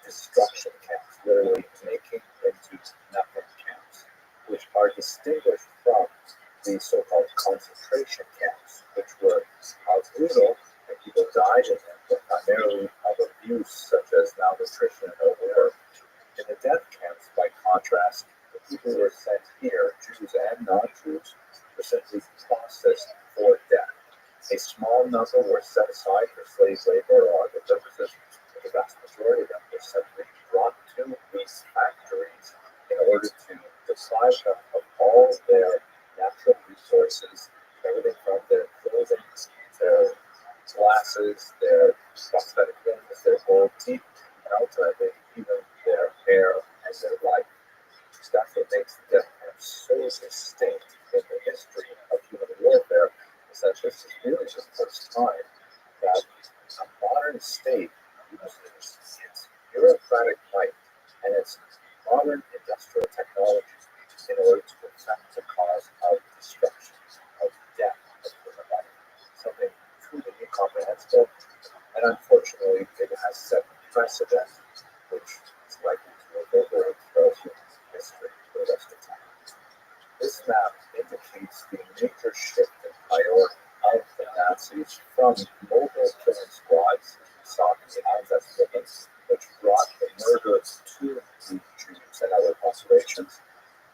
destruction camps, literally making into nothing camps, which are distinguished from the so-called concentration camps, which were brutal and people died in them, but primarily of abuse such as malnutrition or war. In the death camps, by contrast, the people who were sent here, Jews and non-Jews, were simply processed for death. A small number were set aside for slave labor or other purposes, but the vast majority of them were simply brought to these factories in order to deprive them of all their natural resources, everything from their clothing, their glasses, their prosthetic limbs, their gold teeth, and ultimately even their hair and their life. That's what makes the death camp so distinct in the history of human warfare, is that this is really the first time that a modern state uses its bureaucratic bureaucratic might and its modern industrial technology in order to effect the cause of destruction, of death of human life. Something truly incomprehensible, and unfortunately, it has set precedent, which is likely to reverberate throughout human history for the rest of time. This map indicates the major shift in priority of the Nazis from mobile killing squads sought in the Einsatzgruppen, which brought the murder to the Jews and other populations,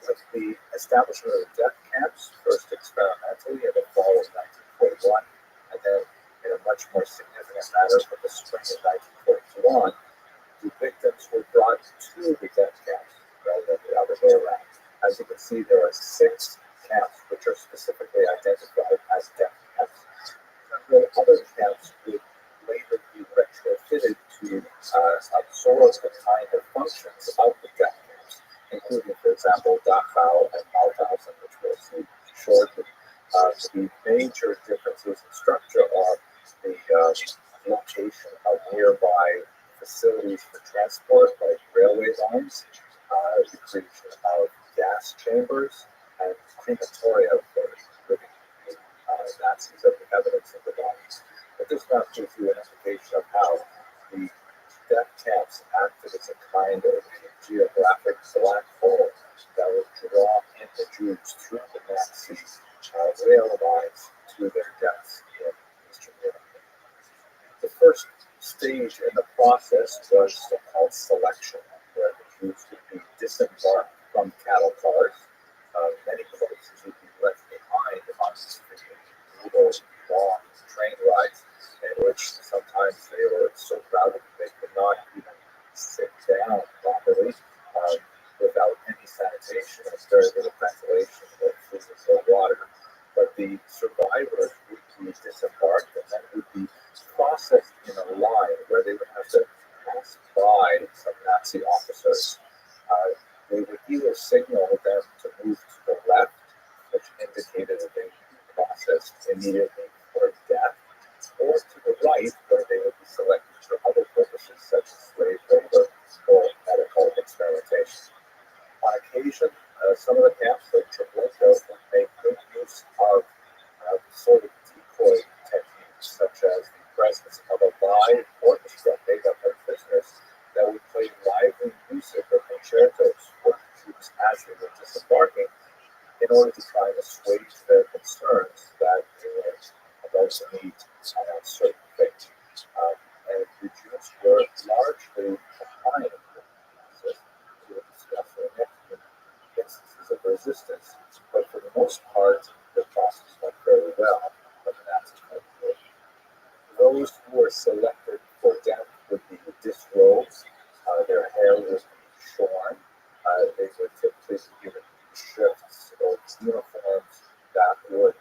with the establishment of the death camps, first experimentally in the fall of 1941, and then in a much more significant manner from the spring of 1942 on, the victims were brought to the death camps rather than the other way around. As you can see, there are 6 camps which are specifically identified as death camps. The other camps would later be retrofitted to absorb the kind of functions of the death camps, including, for example, Dachau and Mauthausen, which we'll see shortly. The major differences in structure are the location of nearby facilities for transport, like railway lines, the creation of gas chambers, and crematoria for living Nazis of the evidence of the bodies. But this map gives you an indication of how the death camps acted as a kind of geographic black hole that would draw in the Jews through the Nazi rail lines to their deaths in Eastern Europe. The first stage in the process was so-called selection, where the Jews would be disembarked from cattle cars. Many places would be left behind on these brutal, long train rides, in which sometimes they were so crowded that they could not even sit down properly without any sanitation and very little ventilation or food or water. But the survivors would be disembarked and then would be processed in a line where they would have to pass by some Nazi officers. They would either signal them to move to the left, which indicated that they would be processed immediately for death, or to the right, where they would be selected for other purposes such as slave labor or medical experimentation. On occasion, some of the camps, like Treblinka, would make good use of sort of decoy techniques, such as the presence of a live orchestra made up of prisoners that would play lively music or concertos for the troops as they were disembarking, in order to try and assuage their concerns that they were about to meet an uncertain fate. And the Jews were largely behind the process to discuss their next instances of resistance, but for the most part, the process went very well from the Nazi point of view. Those who were selected for death would be disrobed, their hair would be shorn, they would typically be given shirts or uniforms that would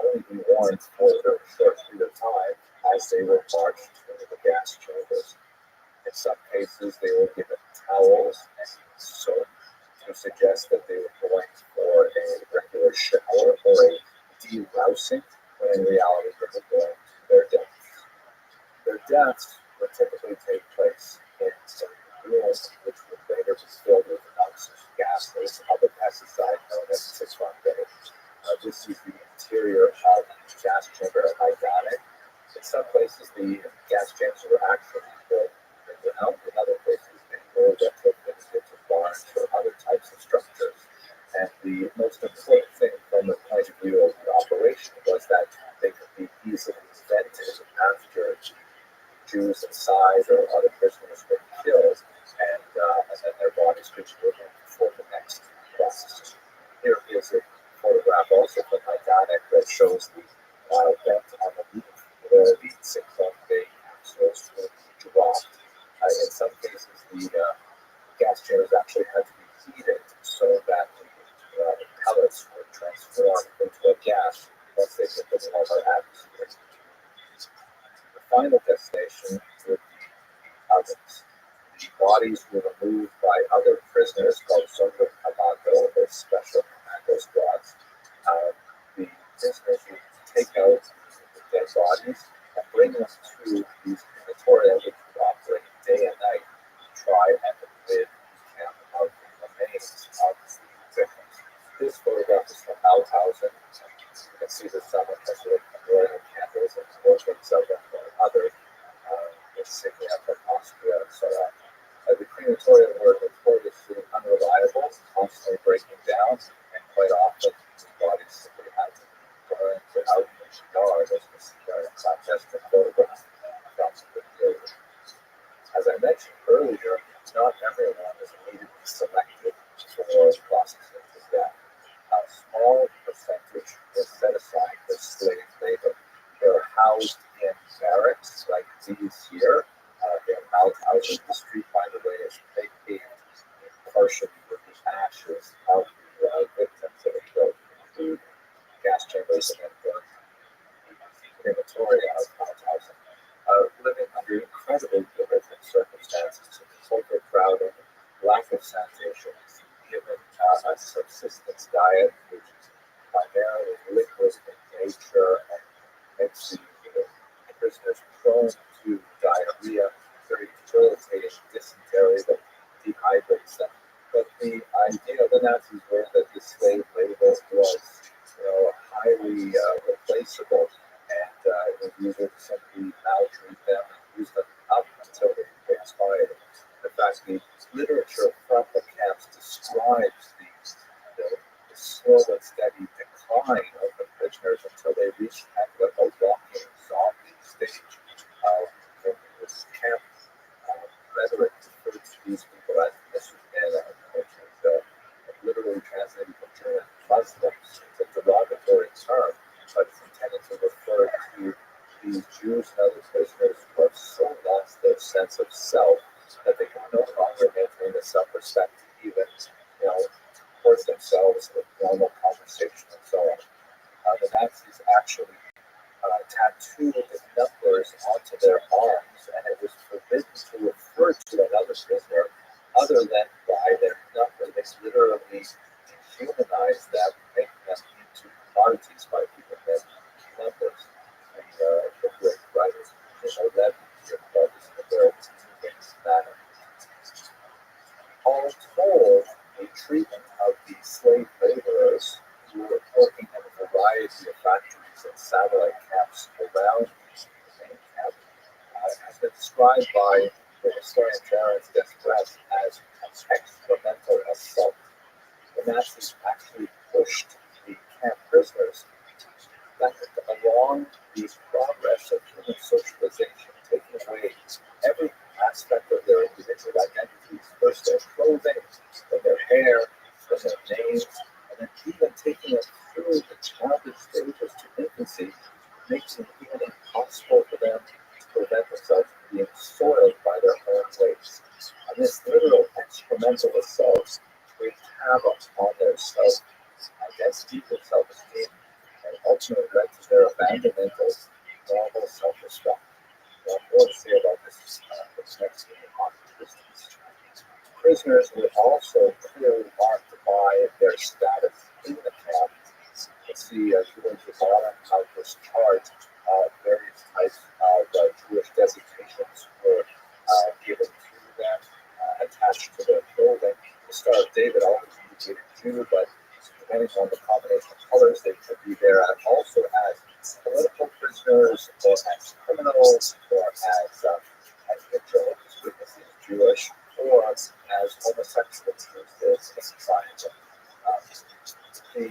only be worn for a very short period of time as they were marched into the gas chambers. In some cases, they were given towels and soap to suggest that they were going for a regular shower or a de-rousing, when in reality they were going to their deaths. Their deaths would typically take place in rooms which would later be filled with noxious gases of a pesticide known as citron-bait. This is the interior of the gas chamber at Majdanek. In some places, the gas chambers were actually built in ground. In other places, they were retrofitted into barns or other types of structures. And the most important thing from the point of view of the operation was that they could be easily vented after Jews inside or other prisoners were killed, and then their bodies could be removed for the next process. Here is a photograph also from Majdanek that shows the vent on the roof where the cyclone-bay capsules would be dropped. In some cases, the gas chambers actually had to be heated so that the pellets were transformed into a gas once they hit the warmer atmosphere. The final destination would be ovens. The bodies were removed by other prisoners called Sonderkommando, or special commando squads. The prisoners would take out the dead bodies and bring them to these crematoria, which would operate day and night, nearby and the mid-camp of the remains of the victims. This photograph is from Mauthausen. You can see that someone has lit royal candles and portraits of them or other insignia from Austria and so on. The crematorium were notoriously unreliable, constantly breaking down, and quite often the bodies simply had to be burned without much yard, as we see here in clandestine photograph from the period. As I mentioned earlier, not everyone is immediately selected for processing to death. A small percentage is set aside for slave labor. They're housed in barracks like these here. In Mauthausen, the street, by the way, is paved partially with the ashes of the victims that were killed through gas chambers and then burned crematoria of Mauthausen. Living under incredibly horrific circumstances, overcrowding, lack of sanitation, given a subsistence diet which is primarily liquid in nature and makes the prisoners prone to diarrhea, very debilitating dysentery that dehydrates them. But the idea of the Nazis was that the slave labor was, highly replaceable, and it was usually simply maltreat them and use them up until they expired. In fact, the literature from the camps describes the slow and steady decline of the prisoners until they reached kind of a walking zombie stage. In this camp rhetoric refers to these people as Muslims, which is literally translated from German Muslims. It's a derogatory term, but it's intended to refer to these Jews and other prisoners who have so lost their sense of self that they can no longer maintain a self-respect to even, force themselves with normal conversation and so on. The Nazis actually tattooed the numbers onto their arms, and it was forbidden to refer to another prisoner other than by their number. They literally dehumanized them, making them into commodities by giving them numbers. The great writers, that about this in a very ingenious manner. All told, the treatment of the slave laborers who were working in a variety of factories and satellite camps around the main camp has been described by the historian Jared Desprez as experimental assault. The Nazis actually pushed the camp prisoners back along the progress of human socialization, taking away every aspect of their individual identities, first their clothing, then their hair, then their names, and then even taking them through the childish stages to infancy, makes it even impossible for them to prevent themselves from being soiled by their own waste. And this literal experimental assault wreaked havoc on their self-identity, their self-esteem, and ultimately led to their abandonment of normal self-respect. More to say about this next on distance. Prisoners were also clearly marked by their status in the camp. You can see towards the bottom of this chart, various types of Jewish designations were given to them, attached to their clothing. The Star of David always indicated Jew, but depending on the combination of colors, they could be there also as political prisoners, or as criminals, or as Jehovah's Witnesses, Jewish, or as homosexuals in society. The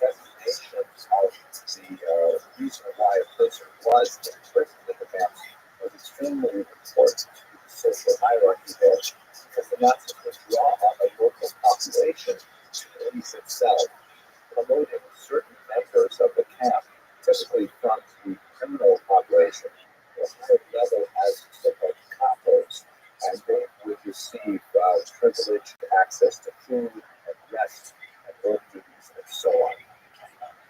designation of the reason why a person was imprisoned in the camps was extremely important to the social hierarchy there, because the Nazis would draw on the local population to police itself, promoting certain members of the camp, typically from the criminal population, to a higher level as so-called capos, and they would receive privileged access to food and rest and work duties and so on.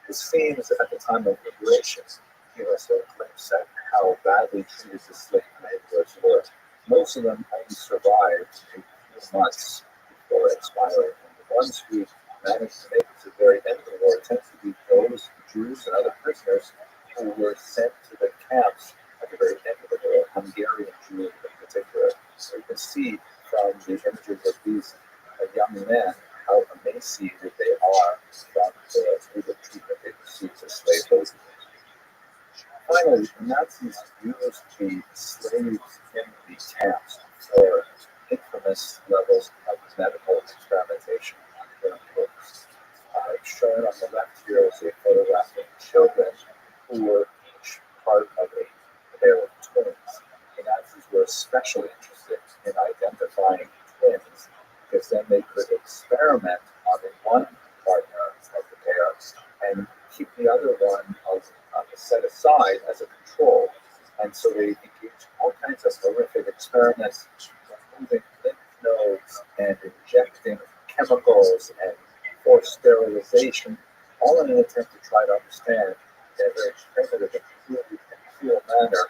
The scenes at the time of liberation give us a glimpse at how badly treated the slave laborers were. Most of them only survived a few months before expiring. And the ones who managed to make it to the very end of the war tend to be those Jews and other prisoners who were sent to the camps at the very end of the war, Hungarian Jews in particular. So you can see from the images of these young men, how emaciated they are from the brutal treatment they received as slave holders. Finally, the Nazis used the slaves in the camps for infamous levels of medical experimentation on human beings. Shown on the left here is a photograph of children who were each part of a pair of twins. The Nazis were especially interested in identifying twins because then they could experiment on the one partner of the pair and keep the other one set aside as a control. And so they engaged in all kinds of horrific experiments, removing lymph nodes and injecting chemicals and forced sterilization, all in an attempt to try to understand in a very primitive and cruel manner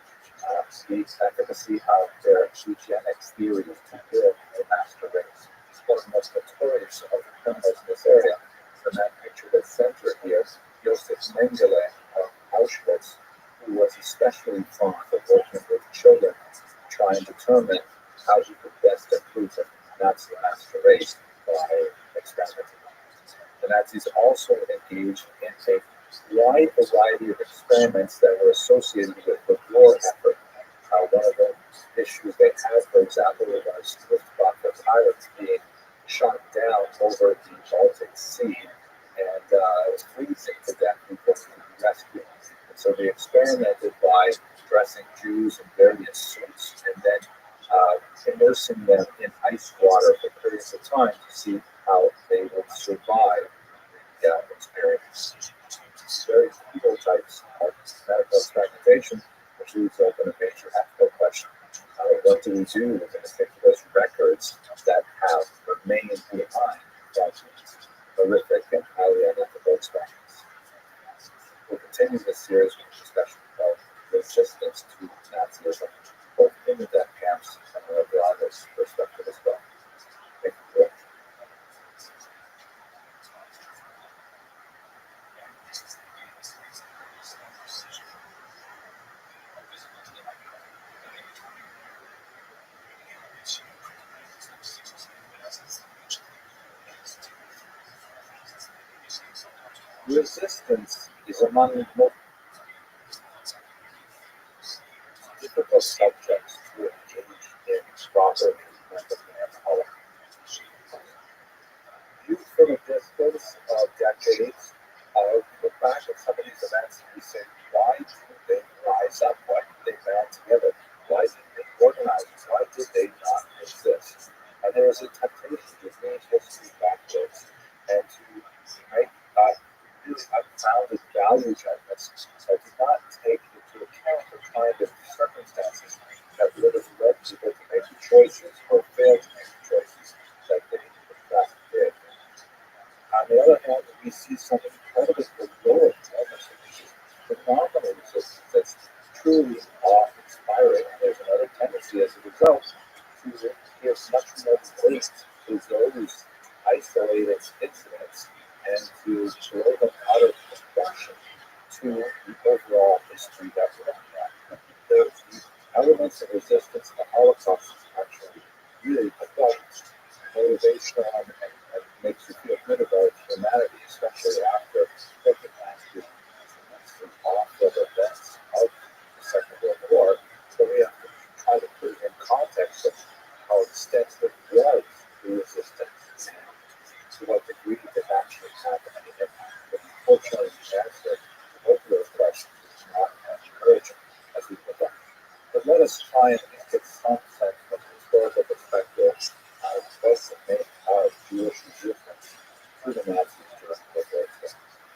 the efficacy of their eugenics theory to build a master race. One of the most notorious of the criminals in this area, the man pictured at center here, Josef Mengele of Auschwitz, who was especially fond of working with children, trying to determine how he could best improve the Nazi master race by experimenting. The Nazis also engaged in a wide variety of experiments that were associated with the war effort. One of the issues they had, for example, was Luftwaffe pilots being shot down over the Baltic Sea and freezing to death before they could be rescued. And so they experimented by dressing Jews in various suits and then immersing them in ice water for periods of time to see how they would survive the experience. Various evil types of medical experimentation, which leads open a major ethical question. What do we do with the meticulous records that have remained behind from these horrific and highly unethical experiments? We'll continue this series with a discussion about resistance to Nazism, both in the death camps and from a broader perspective as well. Thank you. Resistance is among the most difficult subjects to engage in proper treatment of the alcoholic. Viewed from a distance of decades, look back at some of these events and we say, why did they rise up? Why did they band together? Why did they organize? Why did they not resist? And there is a temptation to read history backwards and to make really unfounded value judgments that do not take into account the kind of circumstances that would have led people to make the choices or fail to make the choices that they in fact did. On the other hand, we see some incredibly heroic moments of phenomenal resistance that's truly awe-inspiring. And there's another tendency as a result to give much more weight to those isolated incidents and to throw them out of proportion to the overall history that we're looking at. The elements of resistance in the Holocaust is actually really quite motivational and makes you feel good about humanity, especially after looking at the tremendously awful events of the Second World War. So we have to try to put it in context of how extensive was the resistance and to what degree it actually happened. But unfortunately, the answer to both of those questions is not encouraging as we look back. But let us try and get some sense from a historical perspective of what the main Jewish resistance to the Nazis during World War II.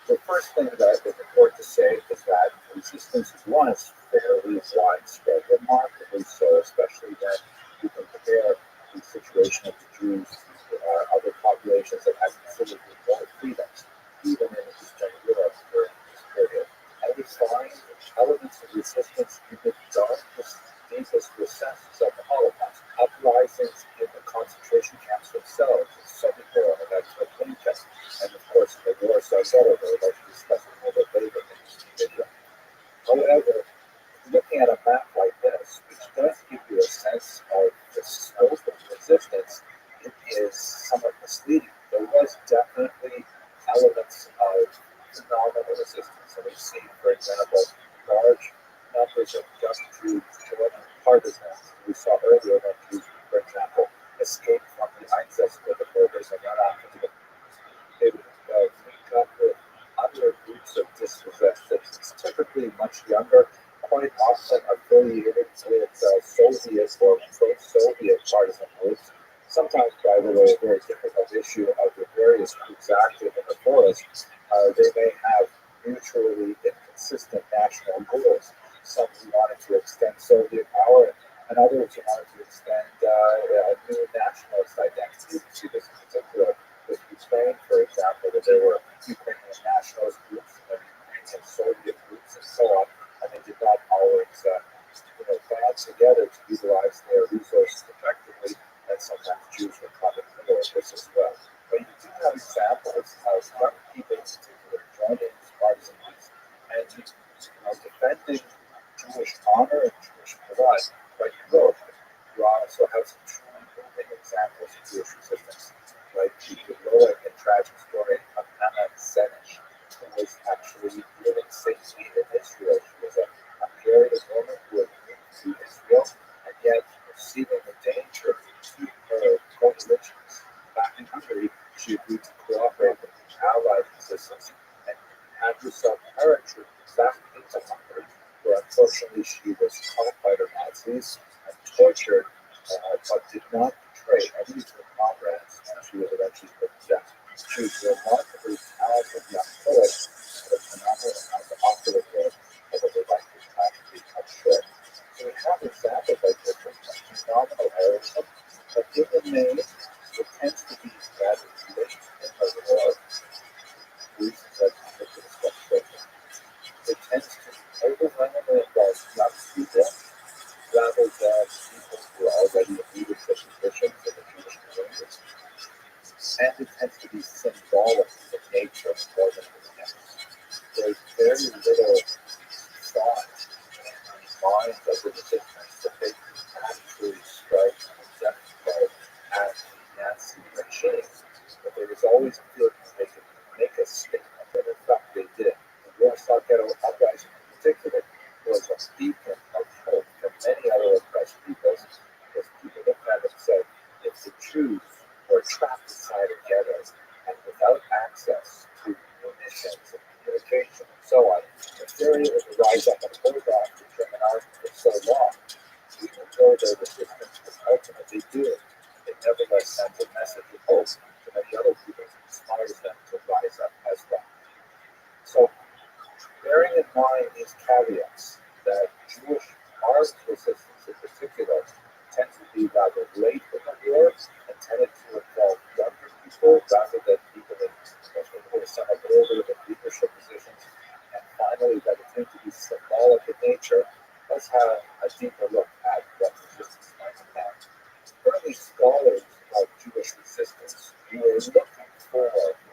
The first thing that I think it's important to say is that resistance was fairly widespread, remarkably so, especially that you can compare the situation of the Jews to other populations that had considerably more freedoms, even in Eastern Europe during this period. And we find elements of resistance in the darkest, deepest recesses of the Holocaust, uprisings in the concentration camps themselves, in Sobibor and Treblinka, and of course in the Warsaw Ghetto, that we discussed a little bit later in this video. However, looking at a map like this, which does give you a sense of the scope of resistance, is somewhat misleading. There was definitely elements of phenomenal resistance. So we've seen, for example, large numbers of young Jews joining partisans. We saw earlier that Jews, for example, escaped from the Einsatzgruppe and got out into the they would link up with other groups of dispossessed citizens, typically much younger, quite often affiliated with Soviet or pro-Soviet partisan groups. Sometimes, by the way, a very difficult issue of the various groups active in the forest. They may have mutually inconsistent national goals. Some who wanted to extend Soviet power, and others who wanted to extend a new nationalist identity. You see this in particular with Ukraine, for example, that there were Ukrainian nationalist groups and Ukrainian Soviet groups and so on, and they did not always band together to utilize their resources effectively, and sometimes Jews were caught in the middle of this as well. But you do have examples of young people in particular joining these partisan groups and defending Jewish honor and Jewish pride quite heroically. You also have some truly moving examples of Jewish resistance, like the heroic and tragic story of Hannah Senech, who was actually living safely in Israel. She was a Hungarian woman who had moved to Israel, and yet perceiving the danger to her coalitions back in Hungary, she agreed to cooperate with the Allied resistance and had herself paratrooped back into Hungary, where unfortunately she was caught by the Nazis and tortured, but did not betray any of her comrades, and she was eventually put to death. She was a remarkably talented young poet, but a phenomenal amount of operative work, although they like to tragically cut short. So we have examples like this of phenomenal heroism, but in the main, it tends to be rather late in the war, reasons that I'm going to discuss shortly. It tends to overwhelmingly involve young people rather than people who are already in leadership positions in the Jewish community. And it tends to be symbolic in nature more than anything else. There's very little thought in the minds of the recipients that they actually strike and justify at the Nazi regime. But there was always a feeling that they could make a statement that in fact they did. The Warsaw Ghetto Uprising in particular was a beacon of hope for many other oppressed peoples, because people looked at it and said, if the Jews were trapped inside a ghetto and without access to munitions and communication and so on, if they were able to rise up and hold off the German army for so long, even though their resistance was ultimately doomed, it nevertheless sent a message of hope to many other people and inspires them to rise up as well. So, bearing in mind these caveats, that Jewish armed resistance in particular tends to be rather late in the war and tended to involve younger people rather than people in some of older in leadership positions, and finally that it tends to be symbolic in nature. Let's have a deeper look at what resistance might have. Early scholars of Jewish resistance were looking for,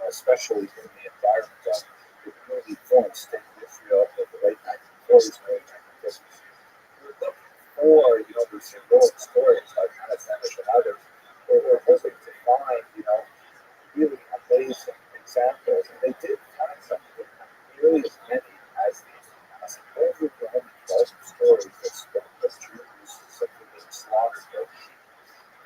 especially in the environment of the newly formed state of Israel in the late 1940s, early 1950s. We're looking for, these heroic stories like Hannah Senech and others, where we're hoping to find, really amazing examples. And they did find something, nearly as many as these overwhelming pleasant stories that spoke of Jews simply being slaughtered by sheep.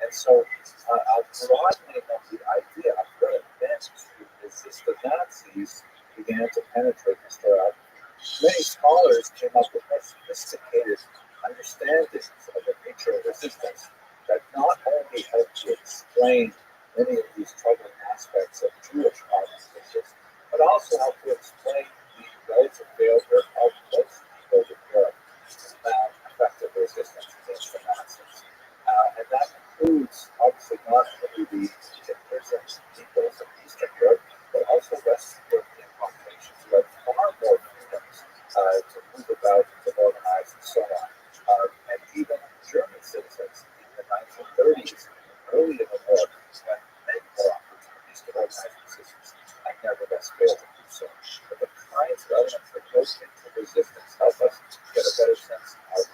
And so, a broadening of the idea of what it meant to resist the Nazis began to penetrate historiography. Many scholars came up with more sophisticated understandings of the nature of resistance that not only helped to explain many of these troubling aspects of Jewish armed resistance, but also helped to explain the relative failure of most peoples in Europe to mount effective resistance against the Nazis. And that includes, obviously, not only the imprisoned peoples of Eastern Europe, but also Western European populations who had far more freedoms to move about, to organize, and so on. And even German citizens in the 1930s, early in the war, had many more opportunities to organize resistance and nevertheless failed to do so. But the kinds of elements that goes into resistance help us get a better sense of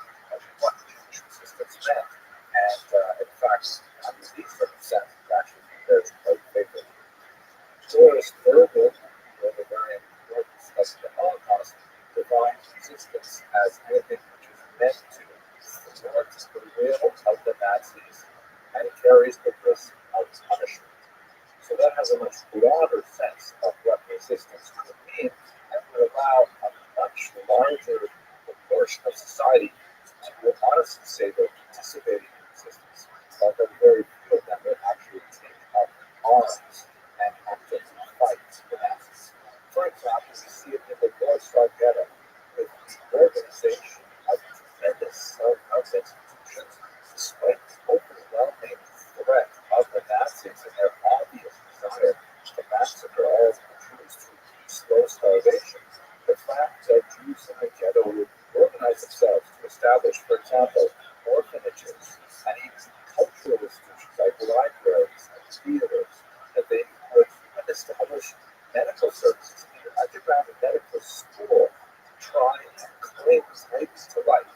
what Jewish resistance meant. And in fact, under these circumstances, actually has a much broader sense of what resistance would mean and would allow a much larger proportion of society to honestly say they're participating in resistance, although very few of them would actually take up arms and actively fight the Nazis. For example, we see it in the Rothschild ghetto with the organization of tremendous institutions, despite the overwhelming threat of the Nazis and their obvious desire to massacre all of the Jews to slow starvation. The fact that Jews in the ghetto would organize themselves to establish, for example, orphanages and even cultural institutions like libraries and theaters, that they would even establish medical services, even underground medical school, to try and claim slaves to life,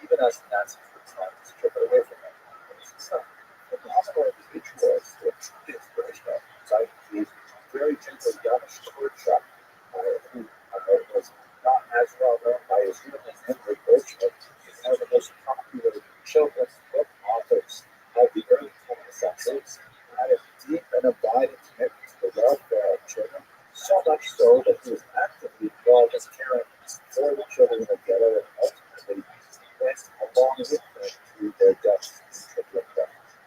even as the Nazis were trying to strip it away from them. It's a phenomenal individuals with truly inspirational, like the very gentle Janusz Korczak, who was not as well known by his real name, Henry Rothschild. He's one of the most popular children's book authors of the early 20th century, who had a deep and abiding commitment to the welfare of children, so much so that he was actively involved in caring for the children in the ghetto and ultimately went along with them through their deaths in Treblinka.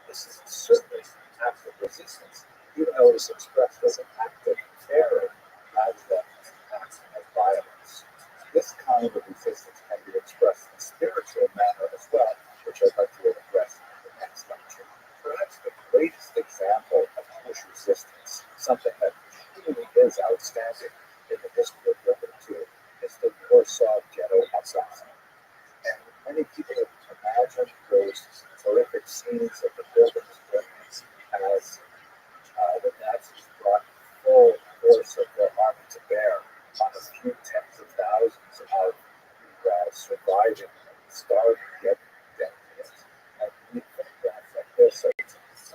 This is certainly an act of resistance, even though it is expressed as an act of terror rather than an act of violence. This kind of resistance can be expressed in a spiritual manner as well, which I'd like to address in the next lecture. Perhaps the greatest example of Jewish resistance, something that truly is outstanding in the history of literature, is the Warsaw Ghetto Assassin. And many people imagine those horrific scenes of the buildings burning as the Nazis brought full force of their army to bear on a few tens of thousands of surviving, starving, yet dead. And we photographs like this of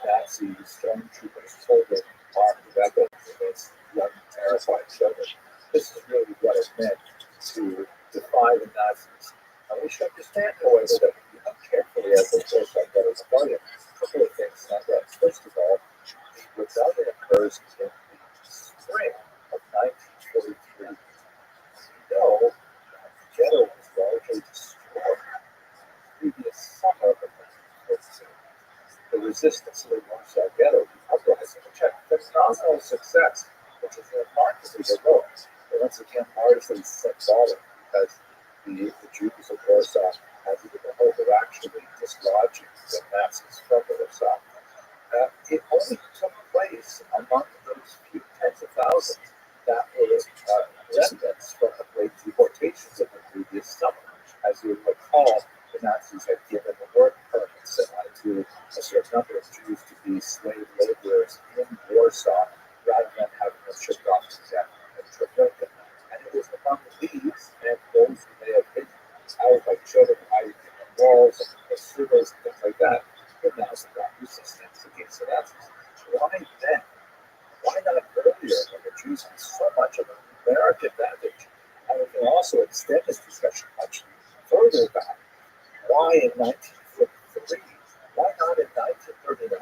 Nazi stormtroopers holding armed weapons against young, terrified children. This is really what it meant to defy the Nazis. And we should understand, however, that if we look carefully at the Warsaw Ghetto started, a couple of things stand out. First of all, the rebellion occurs in the spring of 1943. We know that the ghetto was largely destroyed the previous summer of 1942. The resistance to the Warsaw Ghetto, the uprising, which had phenomenal success, which is remarkably heroic, but once again largely symbolic because the Jews of Warsaw had to get the hope of actually dislodging the Nazis from Warsaw. It only took place among those few tens of thousands that were remnants from the great deportations of the previous summer. As you recall, the Nazis had given work permits to a certain number of Jews to be slave laborers in Warsaw rather than having them shipped off to death in Treblinka. And it was among these and those who may have been housed by children hiding in the walls and the sewers and things like that, the Nazis got resistance against the Nazis. Why then? Why not earlier when the Jews had so much of an numeric advantage? And we can also extend this discussion much further back. Why in 1943? Why not in 1939?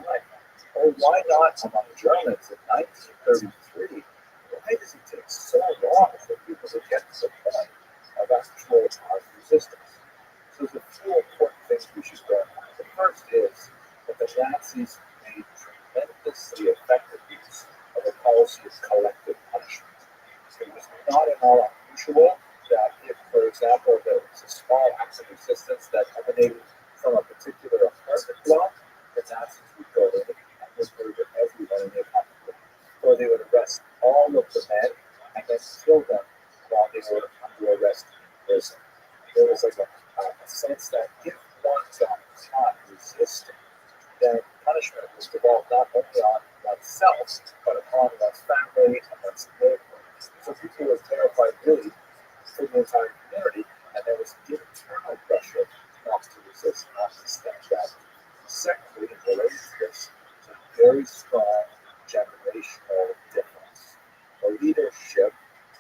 Or why not among Germans in 1933? Why does it take so long for people to get to the point of actual resistance? So there's a few important things we should bear in mind. The first is that the Nazis made tremendously effective use of a policy of collective punishment. It was not at all unusual that if, for example, there was a small act of resistance that emanated from a particular apartment block, the Nazis would go in and would murder everyone in the apartment block. Or they would arrest all of the men and then kill them while they were under arrest in prison. There was like a sense that if one got caught resisting, then punishment was devolved not only on oneself, but upon one's family and one's neighborhood. So people were terrified really for the entire community, and there was internal pressure not to resist, not to stand back. Secondly, in relation to this, there's a very strong generational difference. The leadership,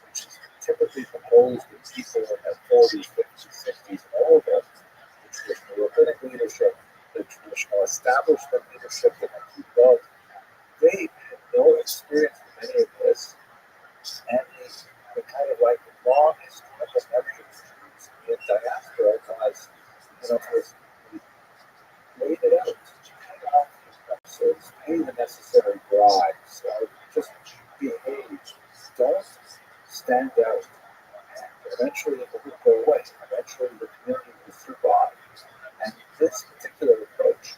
which is typically composed of people in their 40s, 50s, 60s, and older, the traditional rabbinic leadership, the traditional establishment leadership that I keep going, they had no experience rise, just behave, don't stand out, and eventually it will go away. Eventually the community will survive. And this particular approach,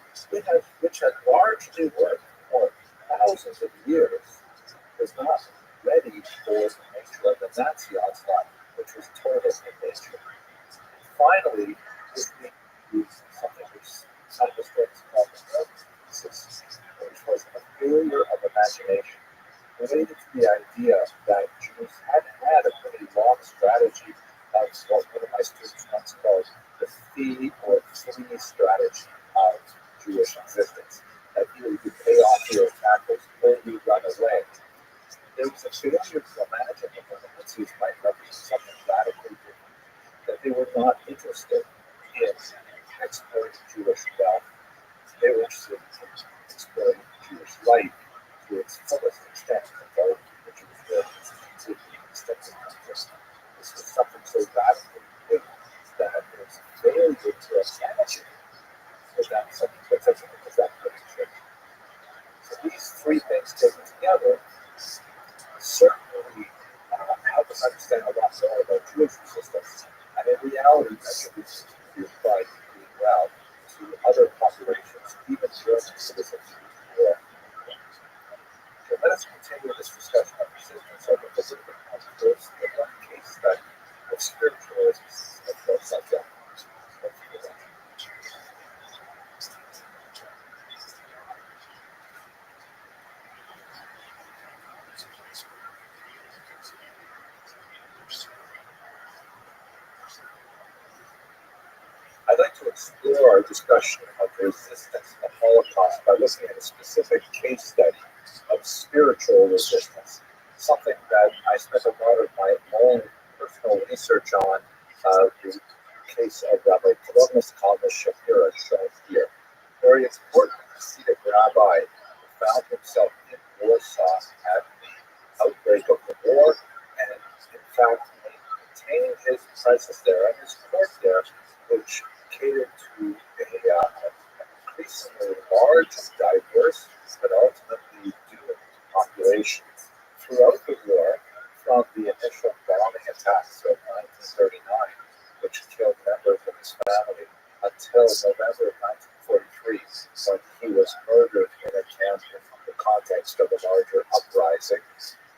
which had largely worked for thousands of years, was not ready for the nature of the Nazi onslaught, which was total in nature. Finally, this leads to something which some historians call the neurosis, which was a failure of imagination, related to the idea that Jews had had a pretty long strategy of what one of my students once called the fee or flee strategy of Jewish existence. That either you pay off your taxes or you run away. There was a failure to imagine that the Nazis might represent something radically different, that they were not interested in exploiting Jewish wealth. They were interested in exploiting Jewish life to its fullest extent, and both the Jewish world completely extensive interest. This was something so radically big that it was a failure to imagine that something was that pretty. So these three things taken together certainly help us understand a lot more about Jewish resistance. And in reality, many of these things apply equally well to other populations, even German citizens who were. So let us continue this discussion of resistance over the little bit more first in one case study of spiritualism of both subjects. I'd like to explore our discussion of resistance in the Holocaust by looking at a specific case study of spiritual resistance, something that I spent a lot of my own personal research on, the case of Rabbi Shapira shown here. Very important Hasidic rabbi who found himself in Warsaw at the outbreak of the war, and in fact maintained his presence there and his court there, which catered to an increasingly large and diverse, but ultimately doomed population. Throughout the war, from the initial bombing attacks of 1939, which killed members of his family, until November of 1943, when he was murdered in a camp in the context of a larger uprising,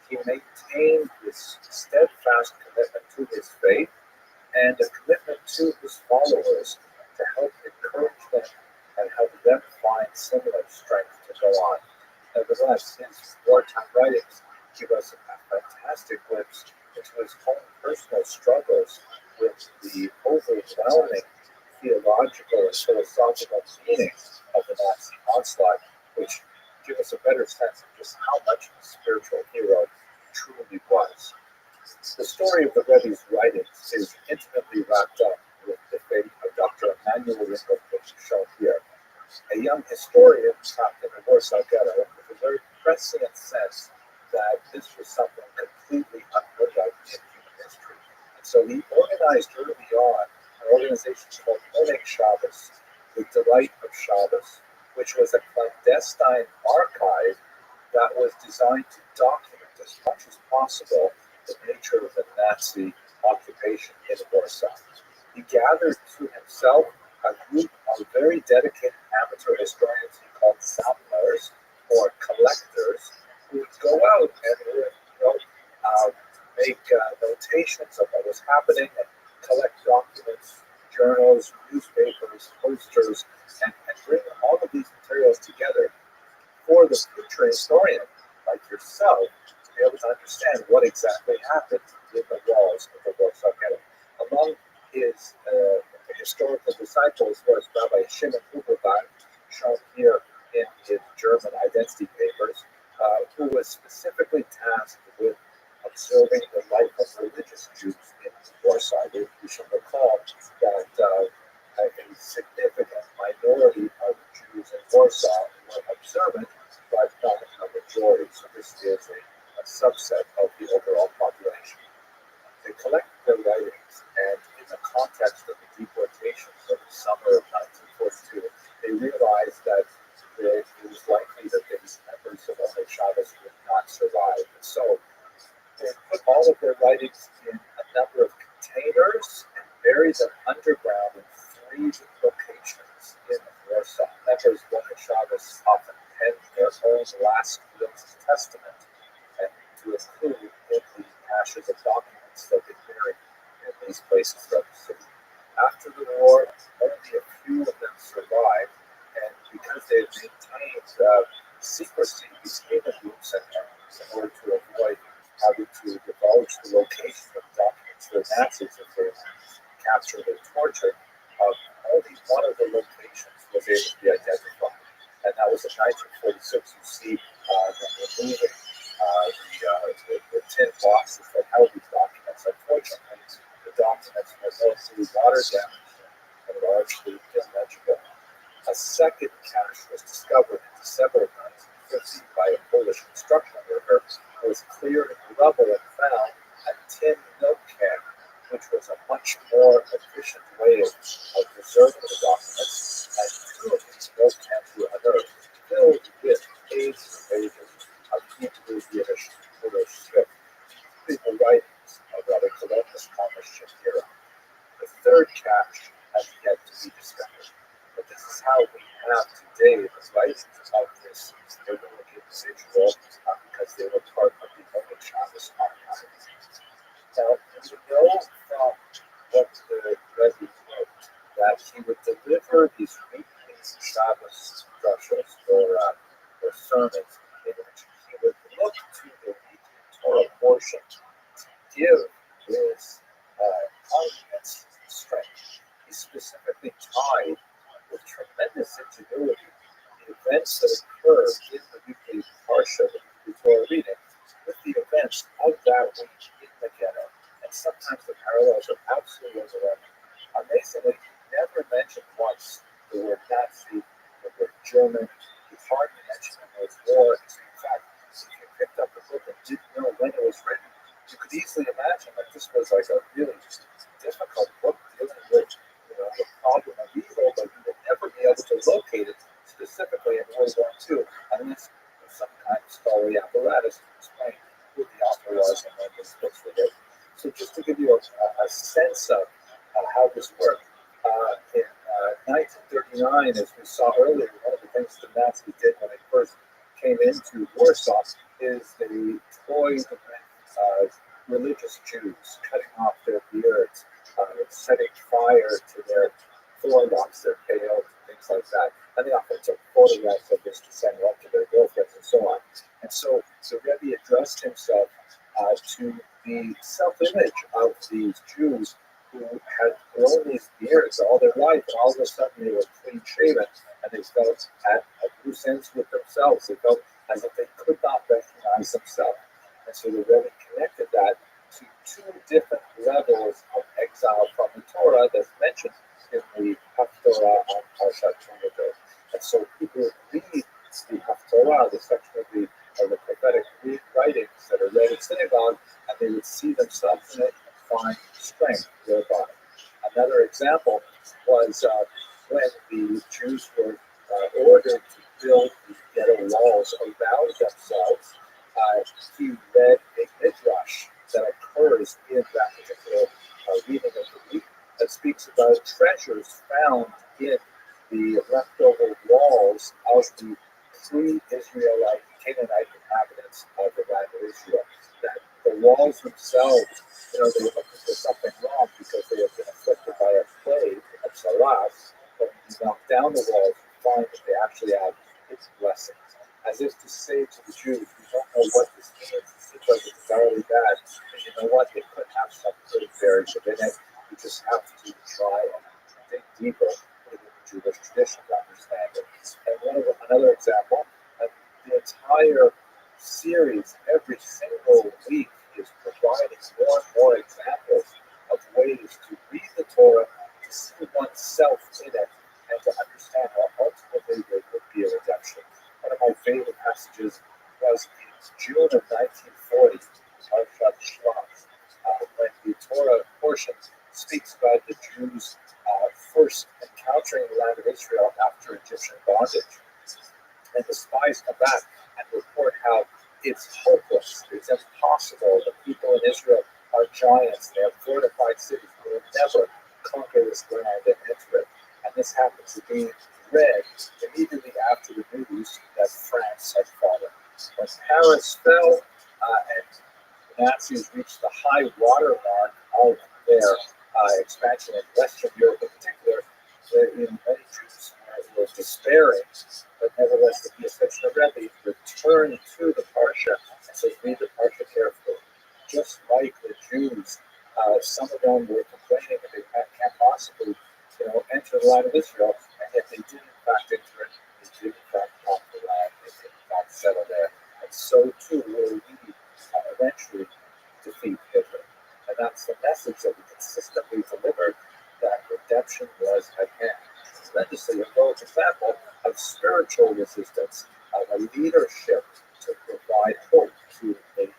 he maintained this steadfast commitment to his faith and a commitment to his followers to help encourage them and help them find similar strength to go on. Nevertheless, his wartime writings give us a fantastic glimpse into his own personal struggles with the overwhelming theological and philosophical meaning of the Nazi onslaught, which give us a better sense of just how much of a spiritual hero truly was. The story of the Rebbe's writings is intimately wrapped up with the fate of Dr. Emanuel Ringelfish, shown here, a young historian trapped in the Warsaw Ghetto with a very prescient sense that this was something completely unheard of in human history. And so he organized early on an organization called Oneg Shabbos, the Delight of Shabbos, which was a clandestine archive that was designed to document as much as possible the nature of the Nazi occupation in Warsaw. He gathered to himself a group of very dedicated amateur historians he called samplers, or collectors, who would go out and would make notations of what was happening and collect documents, journals, newspapers, posters, and bring all of these materials together for the future historian like yourself to be able to understand what exactly happened in the walls of the Warsaw Ghetto. Among his historical disciples was Rabbi Shimon Huberbaum, shown here in his German identity papers, who was specifically tasked with observing the life of religious Jews in Warsaw. You should recall that a significant minority of Jews in Warsaw were observant, but not a majority. So this is a subset of the overall population. They collected their writings, and in the context of the deportations of the summer of 1942, they realized that it was likely that these members of Oneg Shabbos would not survive. And so they put all of their writings in a number of containers and buried them underground in 3 locations in Warsaw. Members of the Shabbos often penned their own last will and testament, and to include in the caches of documents that they buried in these places throughout the city. After the war, only a few of them survived, and because they had maintained secrecy, became a group center in order to avoid having to divulge the location of documents to the Nazis if they were captured or tortured. Only one of the locations was able to be identified, and that was in 1946. You see them removing the tin boxes that held these documents. Unfortunately, the documents were mostly water damaged and largely illegible. A second cache was discovered in December of 1950 by a Polish construction worker who was cleared in the rubble and found a tin milk can, which was a much more efficient way of preserving the documents, and 2 of these milk cans were unearthed, filled with pages and pages of Hebrew, Yiddish, Polish script, including the writings of Rabbi Shapira. The third cache has yet to be discovered. But this is how we have today the writings of this biblical individual because they were part of the Holy Shabbos archive. Now, we know from what the Rabbi wrote that he would deliver these weekly Shabbos drushes or sermons in which he would look to the weekly Torah portion to give his audience strength. He specifically tied with tremendous ingenuity the events that occurred in the weekly parsha, the weekly Torah reading, with the events of that week in the ghetto. And sometimes the parallels are absolutely overwhelming. Amazingly, he never mentioned once the word Nazi, the word German. He hardly mentioned the word war. In fact, if you picked up the book and didn't know when it was written, you could easily imagine that this was like a really difficult book dealing with the problem of evil, but you would never be able to locate it specifically in World War II unless there's some kind of scholarly apparatus to explain who the author was and when this books were written. So just to give you a sense of how this worked, in 1939, as we saw earlier, one of the things the Nazis did when they first came into Warsaw is they toyed with religious Jews, cutting off their beards, setting fire to their forelocks, their tails, things like that. And they often took photographs of this to send home to their girlfriends and so on. And so Rebbe addressed himself to the self-image of these Jews who had grown these beards all their life, and all of a sudden they were clean-shaven, and they felt at loose ends with themselves. They felt as if they could not recognize themselves. And so the Rebbe connected that to 2 different levels of exile from the Torah that's mentioned in the Haftorah on Parshat Torah. And so people read the Haftorah, the section of the prophetic writings that are read in synagogue, and they would see themselves in it and find strength thereby. Another example was when the Jews were ordered to build the ghetto walls around themselves. He read a midrash that occurs in that particular reading of the week that speaks about treasures found in the leftover walls of the pre-Israelite Canaanite inhabitants of the land of Israel. That the walls themselves, they look as if there's something wrong because they have been afflicted by a plague, a tsaras, but when you knock down the walls, you find that they actually have its blessings. As if to say to the Jews, we don't know what this means, it seems like it's entirely bad, but you know what, they could have some good buried within it. You just have to try and dig deeper within the Jewish tradition to understand it. And another example, the entire series, every single week, is providing more and more examples of ways to read the Torah, to see oneself in it, and to understand how ultimately there would be a redemption. One of my favorite passages was in June of 1940, Parshat Shlach, when the Torah portion speaks about the Jews first encountering the land of Israel after Egyptian bondage. And the spies come back and report how it's hopeless. It's impossible. The people in Israel are giants. They have fortified cities. They will never conquer this land and enter it. And this happened to be read immediately after the news that France had fallen. When Paris fell and the Nazis reached the high water mark of their expansion in Western Europe in particular, many Jews were despairing, but nevertheless the Piaseczna Rebbe returned to the Parsha and says, read the Parsha carefully. Just like the Jews, some of them were complaining that they can't possibly enter the land of Israel, and yet they did in fact enter it, they did in fact conquer the land, they did in fact settle there. And so too will we eventually defeat Hitler. And that's the message that we consistently delivered, that redemption was at hand. Tremendously heroic example of spiritual resistance, of a leadership to provide hope to a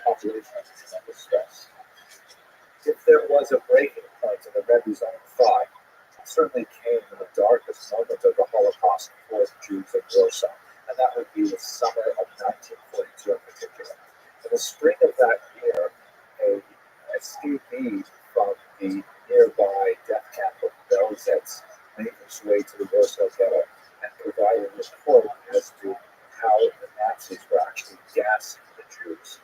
population of tremendous stress. If there was a breaking point in the Rebbe's own thought, it certainly came in the darkest moment of the Holocaust for the Jews of Warsaw, and that would be the summer of 1942 in particular. In the spring of that year, a escapee from the nearby death camp of Belzec made his way to the Warsaw Ghetto and provided a report as to how the Nazis were actually gassing the Jews.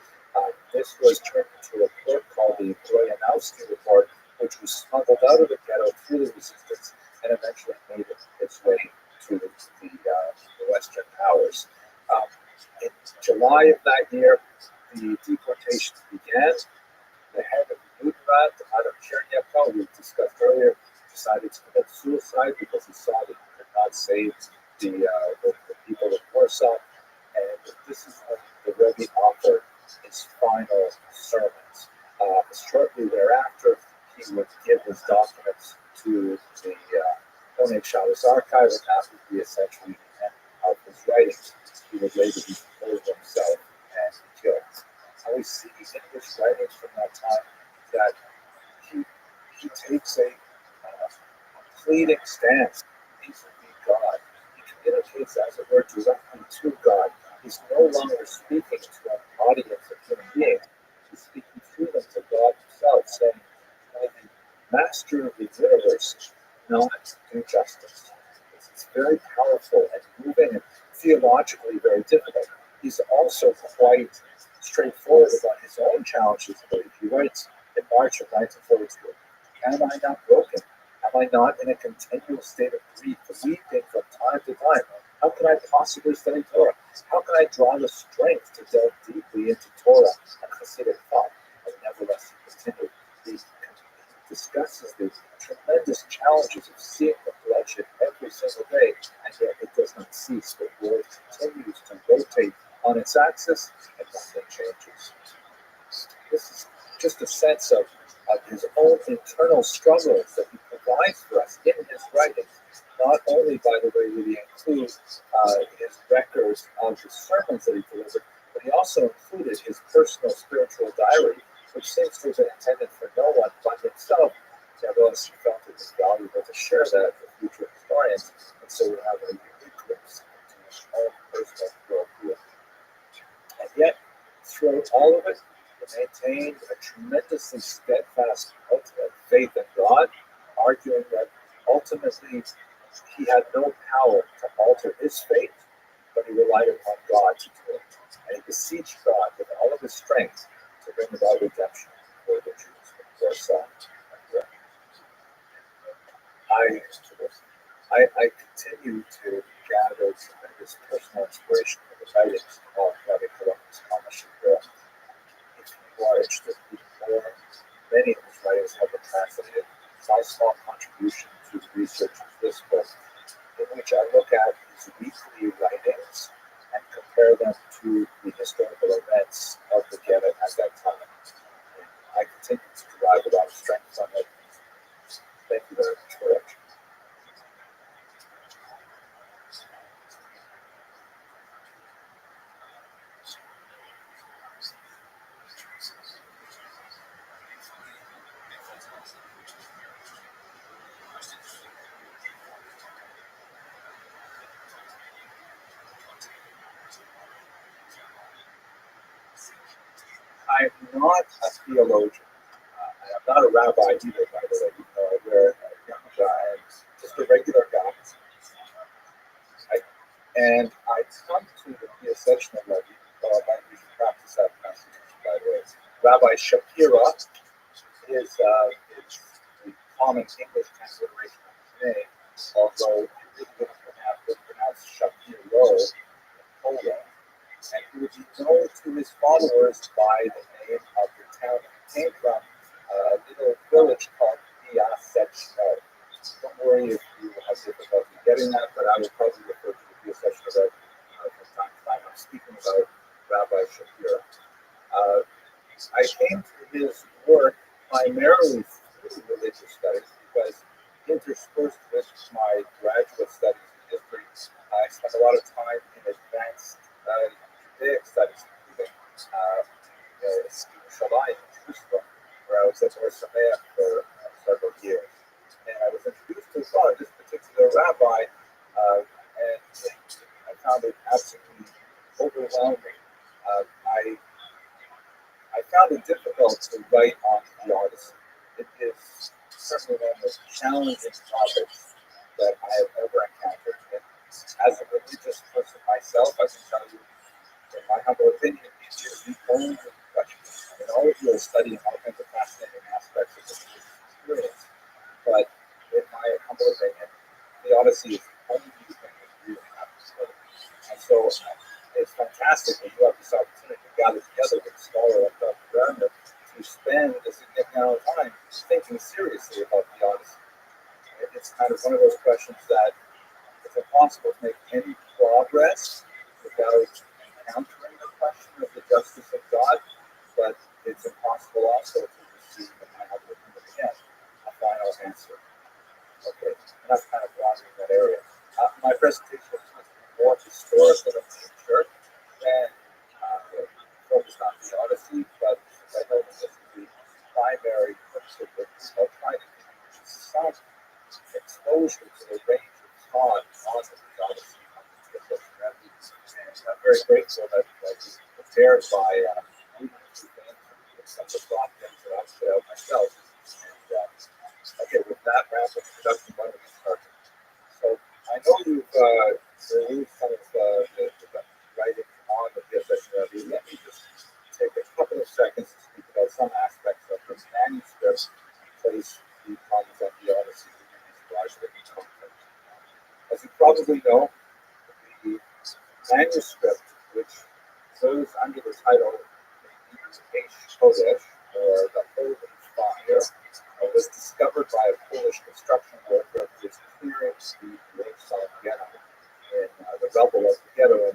This was turned into a report called the Brojanowski Report, which was smuggled out of the ghetto through the resistance and eventually made its way to the Western powers. In July of that year, the deportations began. The head of the Judenrat, Adam Chernyakhov, we discussed earlier, decided to commit suicide because he saw that he could not save the people of Warsaw. And this is when the Rebbe offered his final sermons. Shortly thereafter, he would give his documents to the Koenig Shabbos archive, and that would be essentially the end of his writings. He would later be killed himself and killed. And we see in his writings from that time that he takes a pleading stance vis-a-vis God. He communicates, as it were, directly to God. He's no longer speaking to an audience of human beings. He's speaking through them to God himself, saying, "May the master of the universe not do justice." It's very powerful and moving and theologically very difficult. He's also quite straightforward about his own challenges. He writes in March of 1942, "Am I not broken? Am I not in a continual state of grief, weeping from time to time? How can I possibly study Torah? How can I draw the strength to delve deeply into Torah and Hasidic thought?" And nevertheless, he continued. He discusses the tremendous challenges of seeing the bloodshed every single day, and yet it does not cease. The world continues to rotate on its axis, and nothing changes. This is just a sense of his own internal struggles that he provides for us in his writings, not only, by the way, that he includes his records of the sermons that he delivered, but he also included his personal spiritual diary, which seems to have been intended for no one but himself. Nevertheless, he felt it was valuable to share that with future historians, and so we have a unique glimpse into his own personal worldview. And yet, throughout all of it, he maintained a tremendously steadfast ultimate faith in God, arguing that ultimately he had no power to alter his fate, but he relied upon God to do it. And he beseeched God with all of his strength to bring about redemption for the Jews of Warsaw. I continue to gather tremendous personal inspiration from the writings of Rabbi Shapiro. If you are interested in more, many of his writings have been translated. My small contribution to the research of this book, in which I look at his weekly writings and compare them to the historical events of the Ghetto at that time. And I continue to derive a lot of strength from it. Thank you very much for it. I'm not a theologian. I'm not a rabbi either, by the way. You know, I wear a yarmulke. I'm just a regular guy. And I come to the ascension of Rabbi, we should practice that pronunciation, by the way. Rabbi Shapira is the common English transliteration of his name, although it really was pronounced Shapiro in Poland. And he would be known to his followers by the name of the town he came from, a little village called Piaseczno. Don't worry if you have difficulty getting that, but I will probably refer to the Piaseczno from time to time. I'm speaking about Rabbi Shapira. I came to his work primarily through religious studies because interspersed with my graduate studies in history, I spent a lot of time in advanced Judaic studies, including Shabai in Jerusalem, where I was at Or Sameach for several years. And I was introduced to this particular rabbi, and I found it absolutely overwhelming. I found it difficult to write on theodicy. It is certainly one of the most challenging topics that I have ever encountered. And as a religious person myself, I can tell you, in my humble opinion, it is the only question. I mean, all of you are studying all kinds of fascinating aspects of the religious experience, but in my humble opinion, theodicy is the only thing that you really have to study. And so it's fantastic when you have this opportunity to gather together with a scholar like Dr. Rabbi to spend a significant amount of time thinking seriously about theodicy. It's kind of one of those questions that it's impossible to make any progress without encountering the question of the justice of God, but it's impossible also to receive, in my humble opinion, again, a final answer. Okay, and that's kind of wandering in that area. My presentation is more historical in nature than focused on theodicy, but I know that this is the primary purpose of this. I'll try to give you some exposure to the range of thought on the theodicy of the Rabbi. And I'm very grateful that I was prepared by reading through things and some of the thought things that I've put out myself. And okay, with that rapid introduction, why don't we start? So I know you've reviewed some of the writing on the PSS. Let me just take a couple of seconds to speak about some aspects of this manuscript and place the comments on the Odyssey in this larger context. As you probably know, the manuscript, which goes under the title H. Kodesh, or the Holy Fire, was discovered by a Polish construction worker who was clearing the Rothschild ghetto in the rubble of the ghetto in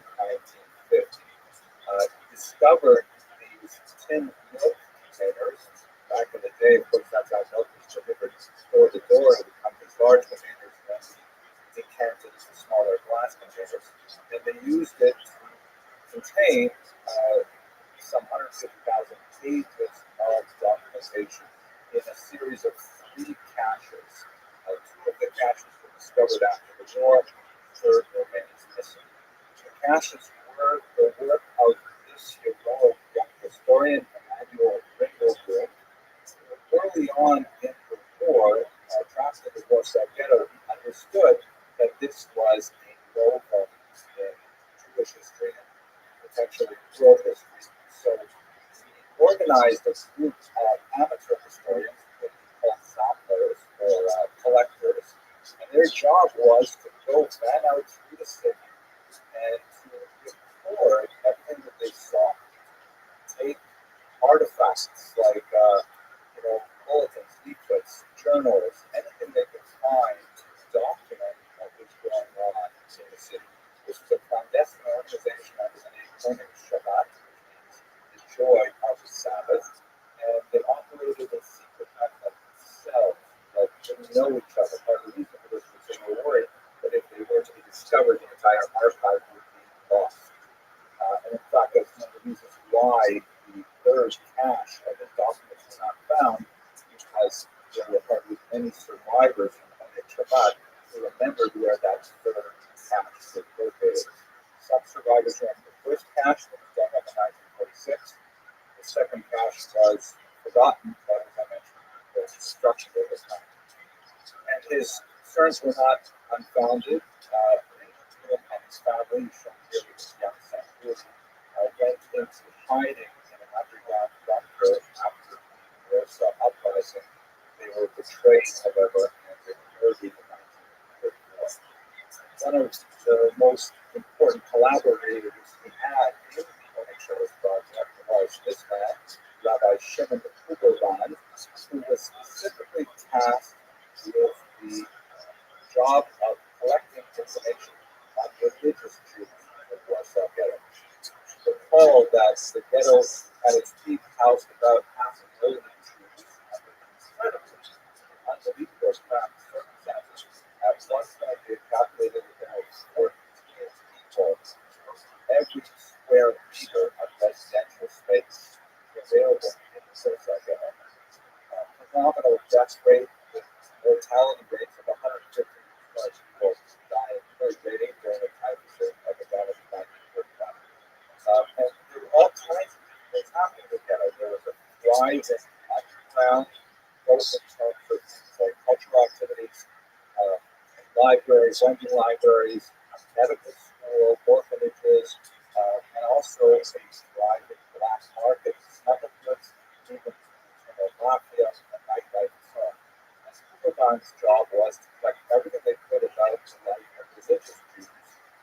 1950. He discovered these tin milk containers. Back in the day, of course, that's how milk was delivered door to door. It would come in large containers and then decanted into smaller glass containers. And they used it to contain some 150,000 pages of documentation in a series of 3 caches. 2 of the caches were discovered after the war, the third remains missing. The caches were the work of this heroic young historian, Emmanuel Ringelbrink. Early on in the war, trapped in the Rothschild ghetto, he understood that this was a novum in Jewish history and potentially world history. So he organized a group of amateur historians, called samplers or collectors, and their job was to go fan out through the city and to record everything that they saw. Take artifacts like bulletins, leaflets, journals, anything they could find to document what was going on in the city. This was a clandestine organization under the name of Shabbat, which means the joy of the Sabbath, and they operated in secret of themselves, like didn't know each other. Part of the reason for this was they were worried that if they were to be discovered, the entire archive would be lost. And in fact, that's one of the reasons why the third cache of the documents was not found, because there were hardly any survivors from Honig Shabbat who remembered where that third cache was located. Some survivors remember the first cache that was dug up in 1946. The second cache was forgotten, but as I mentioned, the destruction of his time. And his concerns were not unfounded. Him and his family, shown here with his young son, went into hiding in an underground bunker after the Warsaw uprising. They were betrayed, however, and they were murdered in 1934. One of the most important collaborators he had in the OHO's project was this man, Rabbi Shimon Kuberman, who was specifically tasked with the job of collecting information on religious Jews in the Warsaw Ghetto. Recall that the ghetto at its peak housed about 500,000 Jews under incredibly unbelievable circumstances. At one point, they calculated that there were 14 people every square meter of residential space available in the Warsaw Ghetto. Phenomenal death rate with mortality rates of 150 people dying per day during the time of epidemic in 1945. And there were all kinds of things happening in the ghetto. There was a thriving underground, both in terms of things like cultural activities, libraries, lending libraries, medical school, orphanages, and also a thriving black market, smuggled goods, even mafia, and nightlife, and so on. And Kuberman's job was to collect everything they could about the life of religious Jews,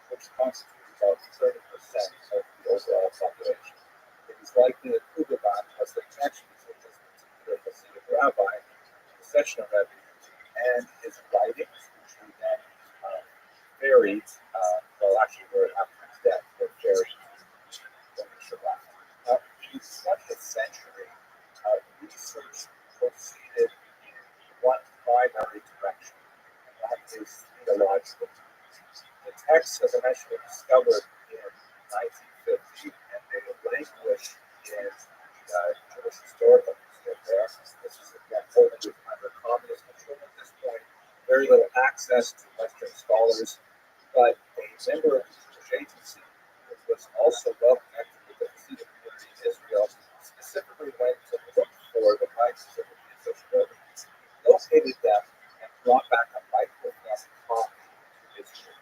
which constituted about 30% of the overall population. It is likely that Kuberman was the connection between this particular Hasidic rabbi, the session of Rabbi, and his writings, which were then buried, well, actually, were after his death, were buried in Shabbat. In the 20th century, research proceeded in one primary direction, and that is theological. The text, as I mentioned, was discovered in 1950, and they languished in the Jewish Historical Museum there. This is again holding under communist control at this point. Very little access to Western scholars, but a member of the Jewish agency who was also well connected with the Hasidic community in Israel specifically went to look for the writings of the Jewish buildings, located them, and brought back a microfilm copy to Israel.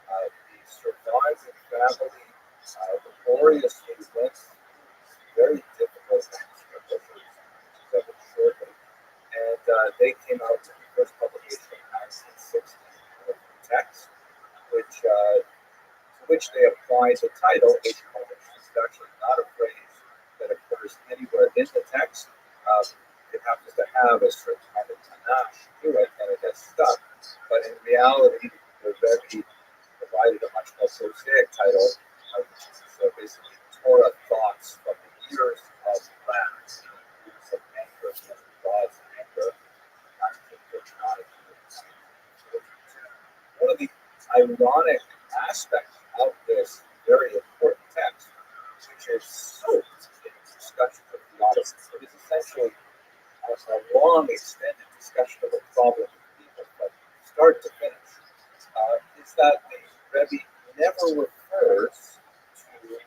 The surviving family laboriously went through very difficult manuscript over shortly, and they came out with the first publication in 1960 of the text, to which they applied the title H-College. It's actually not a phrase that occurs anywhere in the text. It happens to have a certain kind of panache to it, and it gets stuck. But in reality, the Rabbi provided a much more prosaic title, which is basically Torah thoughts from the years of Rabbi, years of anger, God's anger, 1939 to 1942. One of the ironic aspects of this very important text, which is soaked in discussions of theology, it is essentially a long, extended discussion of a problem with people, but start to finish, is that the Rebbe never refers to the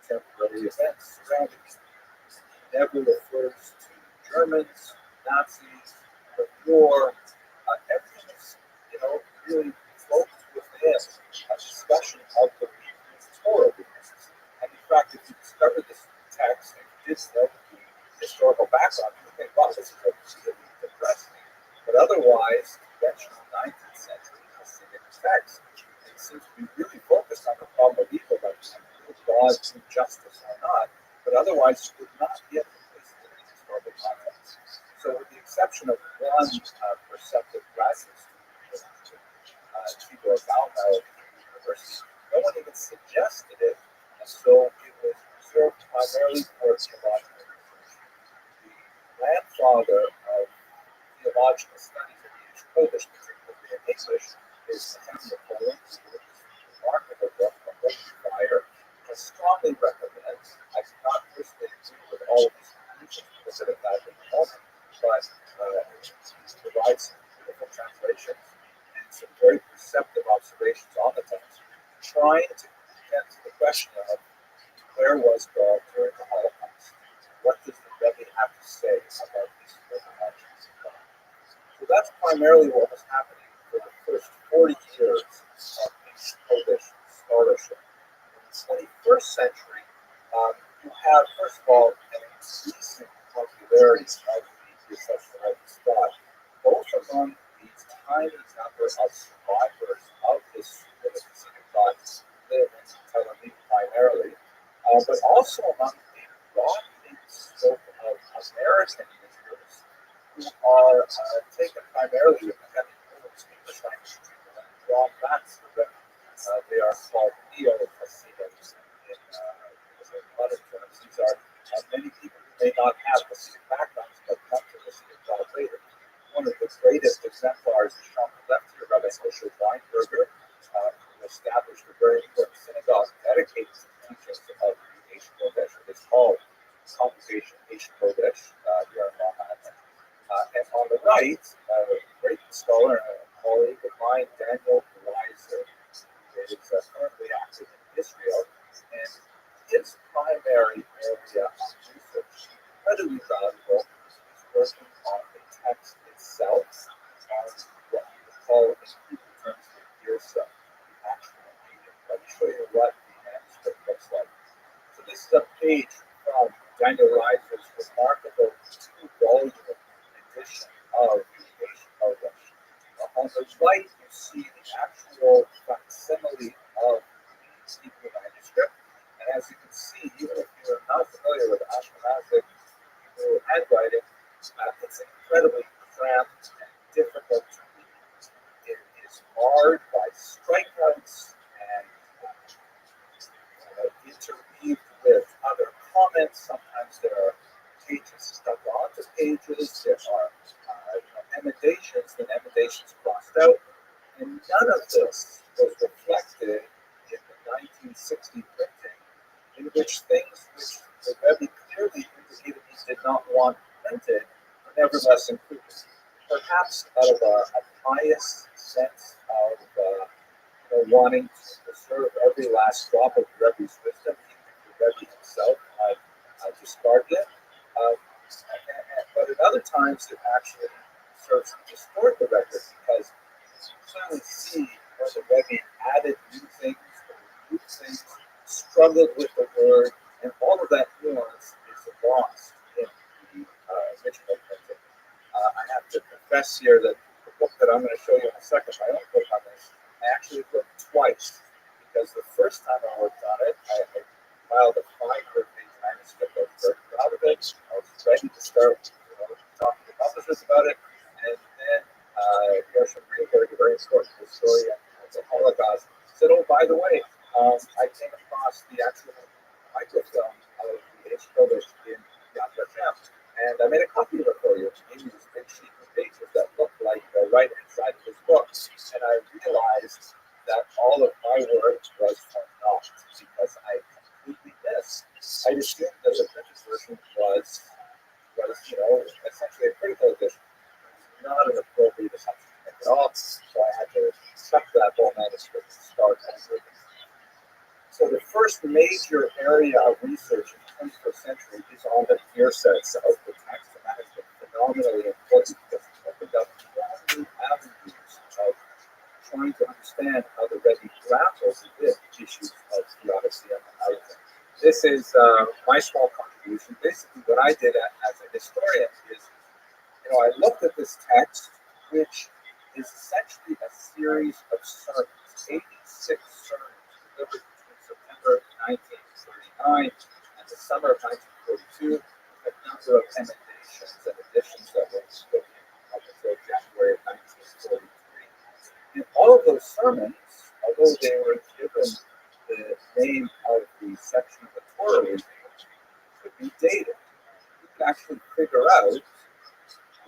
contemporary events surrounding it. He never refers to Germans, Nazis, the war. Everything is, really focused within a discussion of the Torah witnesses. And in fact, if you discover this text and you did know the historical background, you think, wow, this is a really depressing. But otherwise, conventional 19th century Hasidic text, it seems to be really focused on the problem of evil, like God, justice or not. But otherwise, it would not yet be placed in the historical context. So, with the exception of one perceptive graduate student, Tibor Valmel at the university, no one even suggested it, and so it was reserved primarily for theological research. The grandfather of theological studies in the Polish, particularly in English, is Samuel Poland, who wrote this remarkable book on Holy Fire. I strongly recommend. I do not personally agree with all of these conclusions because of that in the moment, but it provides some beautiful translations and some very perceptive observations on the text, trying to get to the question of where was God during the Holocaust. what does the Rebbe have to say about these resurrections? So that's primarily what was happening for the first 40 years of Polish scholarship. In the 21st century, you have, first of all, an increasing popularity of the Rothschild thought, both among these tiny number of survivors of this Hasidic thought live in Tel Aviv primarily, but also among a broadening scope of American visitors who are taken primarily with the heavy English language treatment and drawn back to the Rebbe. They are called neo-Hasidics in modern terms. These are many people who may not have Hasidic backgrounds but come to Hasidic thought later. One of the greatest exemplars is shown on the left here, Rabbi Weinberger, who established a very important synagogue dedicated to the teachings of the Eish Kodesh. It's called Congregation Eish Kodesh here in Manhattan. And on the right, a great scholar and a colleague of mine, Daniel Reiser, is currently active in Israel, and his primary area of research, incredibly valuable, is working on the text itself, on what we would call in Hebrew terms the Girsa, the actual reading. Let me show you what the manuscript looks like. So this is a page from Daniel Reiser's remarkable two-volume edition of the Eish Kodesh. On the right, you see the actual facsimile of the Hebrew manuscript. And as you can see, even if you're not familiar with Ashkenazic Hebrew handwriting, it's incredibly cramped and difficult to read. It is marred by strikeouts and interweaved with other comments. Sometimes there are pages stuck onto pages. There are emendations, then emendations crossed out. And none of this was reflected in the 1960 printing, in which things which the Rebbe clearly indicated he did not want printed were nevertheless included. Perhaps out of a pious sense of wanting to preserve every last drop of the Rebbe's wisdom, even if the Rebbe himself had discarded it. But at other times, it actually serves to distort the record because you clearly see where the Rebbe added new things, removed things, struggled with the word, and all of that nuance is lost in the original printing. I have to confess here that the book that I'm going to show you in a second, my own book on this, I actually looked twice because the first time I worked on it, I filed a 500-page manuscript. I was very proud of it. I was ready to start talking to publishers about it. And then Gershon Greenberg, a very important historian of the Holocaust, said, oh, by the way, I came across the actual microfilm of the Eish Kodesh in Yad Vashem, and I made a copy of it for you. It gave me this big sheet of pages that looked like the right-hand side of his book. And I realized that all of my work was for naught because I completely missed. I assumed that the printed version was essentially a critical edition. It was not an appropriate assumption at all, so I had to chuck that whole manuscript and start over. So the first major area of research in the 21st century is on the peer sets of the text, and that has been phenomenally important because it's opened up new avenues of trying to understand how the Rebbe grapples with issues of theodicy and morality. This is my small contribution. Basically, what I did as a historian is, I looked at this text, which is essentially a series of sermons, 86 sermons delivered between September 1939 and the summer of 1942, a number of emendations and additions that were spoken up until January of 1943. And all of those sermons, although they were given the name of the section of the Torah reading, could be dated. You could actually figure out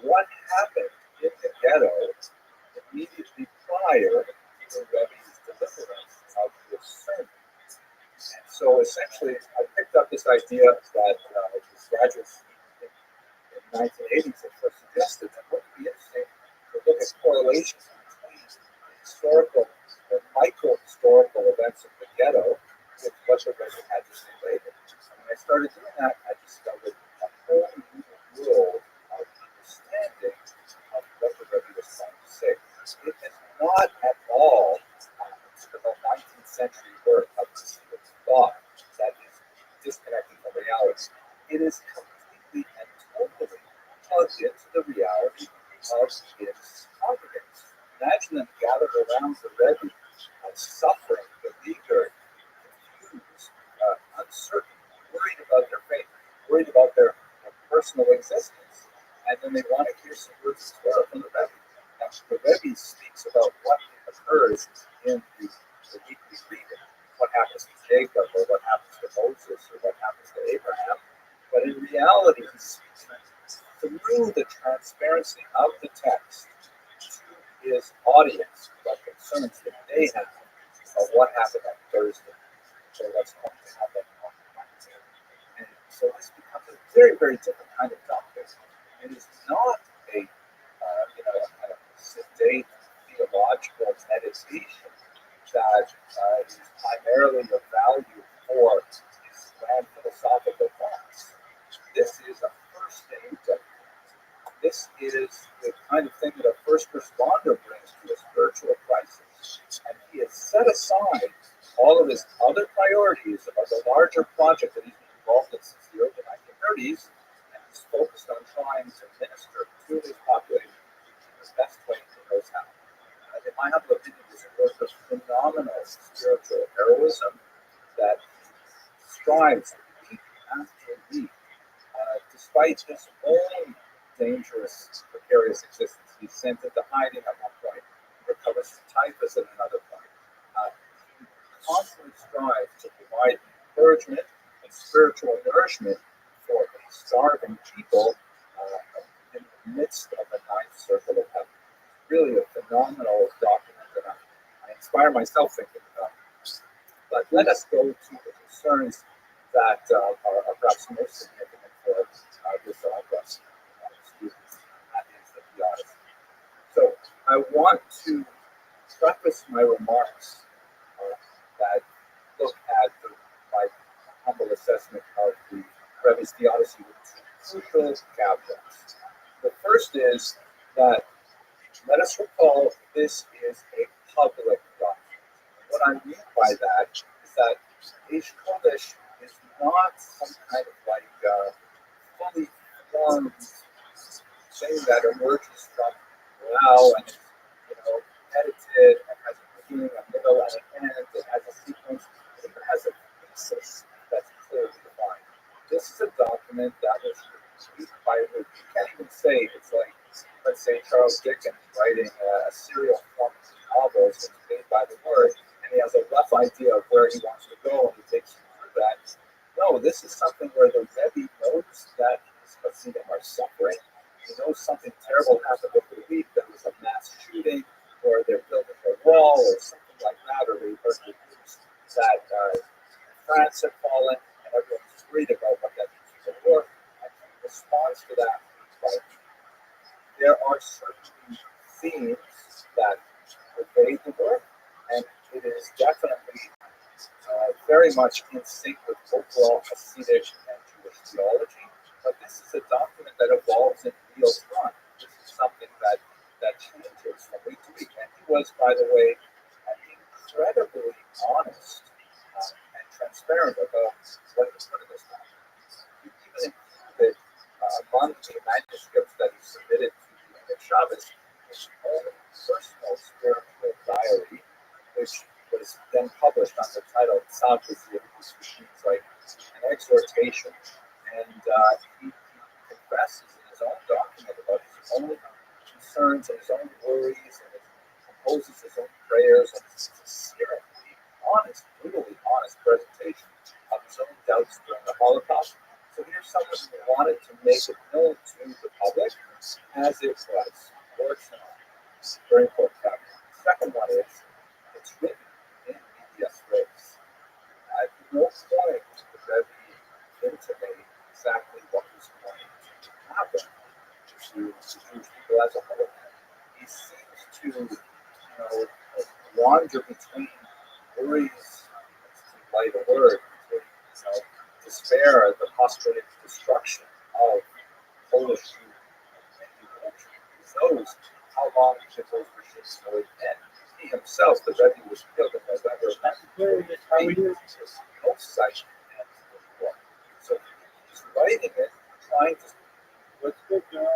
what happened in the ghetto immediately prior to the Rebbe's deliverance of this sermon. And so essentially, I picked up this idea that this graduate student in 1980s had first suggested that what would be interesting to look at correlations between historical and micro-historical events of the ghetto with what the Rebbe had to say later. And when I started doing that, I discovered a reality. It is completely and totally plugged into the reality of its congregants. Imagine them gathered around the Rebbe, suffering, beleaguered, confused, uncertain, worried about their faith, worried about their personal existence. And then they want to hear some words of Torah from the Rebbe. Now, the Rebbe speaks about what occurs in the weekly reading, what happens to Jacob, or what happens to Moses, or what happens to Abraham. But in reality, he speaks through the transparency of the text to his audience, what concerns that they have of what happened on Thursday. So what's going to happen on Wednesday. And so this becomes a very, very different kind of doctrine. It is not a kind of sedate theological meditation that is primarily of value for these grand philosophical thoughts. This is a first aid. This is the kind of thing that a first responder brings to a spiritual crisis. And he has set aside all of his other priorities about the larger project that he's been involved in since the early 1930s, and he's focused on trying to minister to his population in the best way he knows how. In my humble opinion, this is a work of phenomenal spiritual heroism that strives week after week, despite his own dangerous, precarious existence. He's sent into hiding at one point, recovers from typhus at another point. He constantly strives to provide encouragement and spiritual nourishment for a starving people in the midst of the ninth circle of heaven. Really a phenomenal document that I inspire myself thinking about. But let us go to the concerns that are perhaps most significant for this august students, that is the theodicy. So I want to preface my remarks that look at my humble assessment of the Rebbe's theodicy with two crucial caveats. The first is that let us recall this is a public document. What I mean by that is that Eish Kodesh is not some kind of fully formed thing that emerges from wow and is edited and has a beginning, a middle, and an end. It has a sequence. It even has a thesis that's clearly defined. This is a document that was written by who you can't even say it's like, let's say, Charles Dickens writing a serial form of novels that's made by the word, and he has a rough idea of where he wants to go, and he takes you through that. No, this is something where the Rebbe knows that his Hasidim are suffering. He knows something terrible happened over the week. There was a mass shooting, or they're building a wall, or something like that, or they heard the news that France had fallen, and everyone's worried about what that means for the war. And he responds to that by there are certain themes that pervade the work, and it is definitely very much in sync with overall Hasidic and Jewish theology. But this is a document that evolves in real time. This is something that changes from week to week. And he was, by the way, incredibly honest and transparent about what he put in this document. He even included among the manuscripts that he submitted to the Shabbos his own personal spiritual diary, which was then published under the title Tzav V'Zir, which means like an exhortation. And he confesses in his own document about his own concerns and his own worries, and he composes his own prayers, and it's sincerely honest, brutally honest presentation of his own doubts during the Holocaust. So here's someone who wanted to make it known to the public as it was. Works and all. Very important fact. The second one is it's written in medias res. At no point did the Rebbe intimate exactly what was going to happen to the Jewish people as a whole. He seems to, wander between worries, to light a word, between despair, the possibility of destruction of Polish and culture. He knows how long those regimes would end. He himself, the Rebbe, was killed in November of 1943. No such end before. So just writing it, trying to. What's good, girl?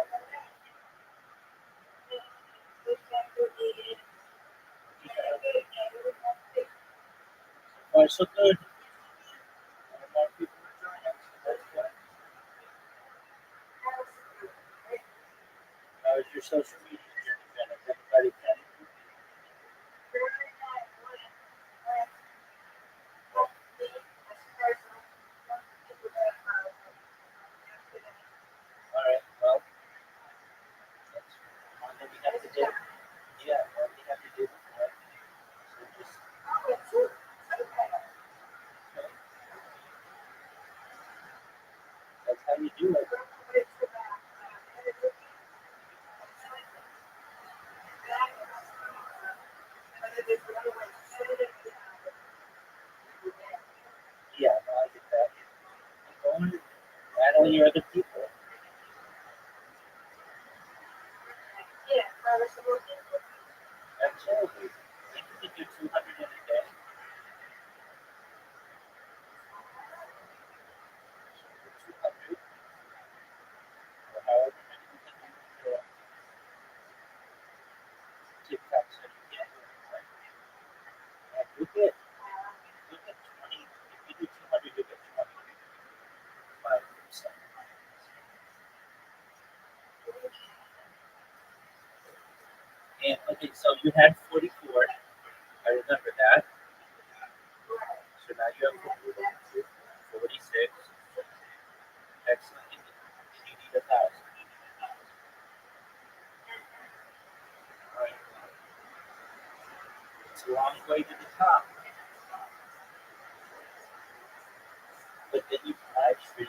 Alright, so good. More people are joining. That's good. How's your social media journey been? Has everybody been? Alright, well, that's one thing we have to do. Yeah, one thing we have to do. Right? So just, that's how you do it. Yeah, no, I get that. Go on, add on your other people. Absolutely. You can do 200 in a day. 200, or however many you can do for TikTok so you can. Right? And you get 20. If you do 200, you get 25%. And okay, so you had 44. I remember that. So now you have 46. Excellent. And you need 1,000. All right. It's a long way to the top. But then you can live stream.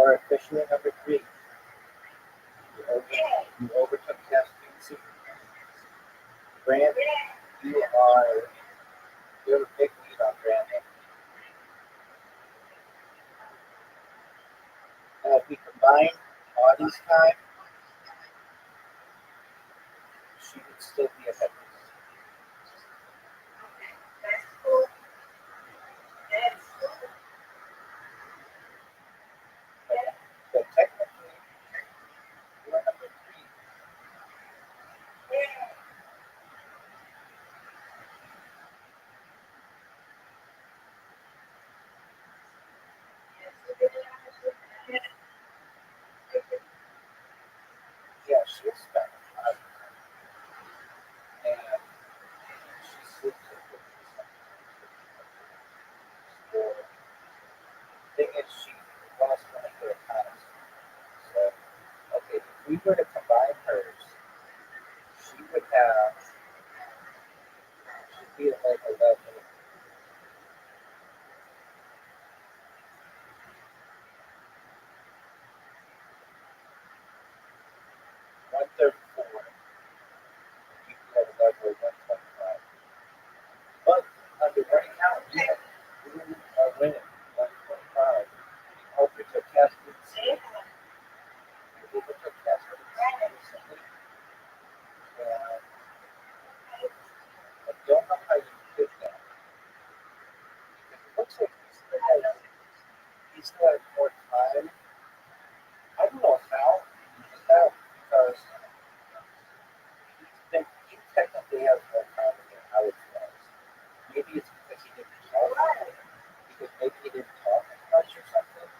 are officially number 3. You overtook Casper. Brand, you have a big lead on Brandon. And if we combine Audie's time, she would still be ahead of us. But technically, you're number 3. Yeah, she is spent time. And she sleeps with me. The thing is, she lost money for accounts. So, okay, if we were to combine hers, she would have, she'd be at like 11. One 34. You could have a level of 125. But under one account, you are winning 125. Overtook Casper. Overtook Casper recently. And I don't know how you did that. Because it looks like he still has more time. I don't know how he did that because he technically has more time than Alex does. Maybe it's because he didn't talk. Because maybe he didn't talk as much or something.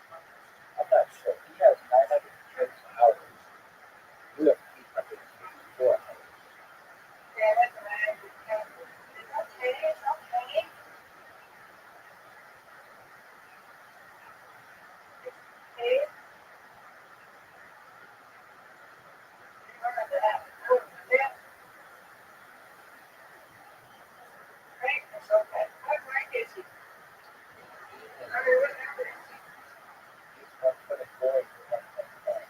I'm not sure. He has 906 hours. You have 854 hours. He's 124 and you're 125.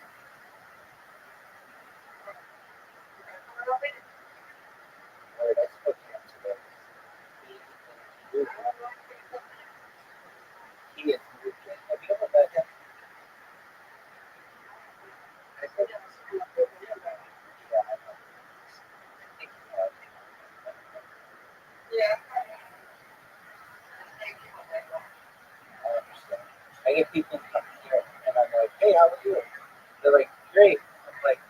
All right, I spoke to him today. He is moving. Have you ever met him? I said, yeah, I know. I think he has. I understand. I get people come here and I'm like, hey, how are you? They're like, great. I'm like,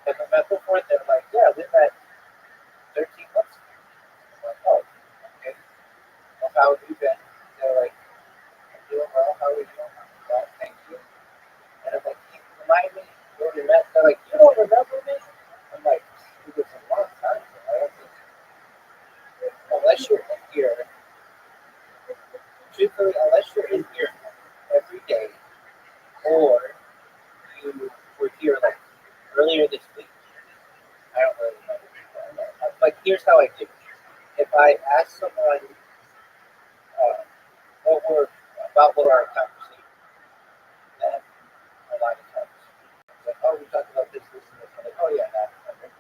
have I met before? They're like, yeah, we met 13 months ago. I'm like, oh, okay. Well, how have you been? They're like, I'm doing well. How are you doing? Well, thank you. And I'm like, can you remind me where we met? They're like, you don't remember me? I'm like, it was a long time ago. I don't think, unless you're in here, truthfully, unless you're in here every day, or you were here like earlier this week, I don't really remember. But here's how I do it. If I ask someone what our conversation, then a lot of times, like, oh, we talked about this, and this. I'm like, oh yeah, that. Okay.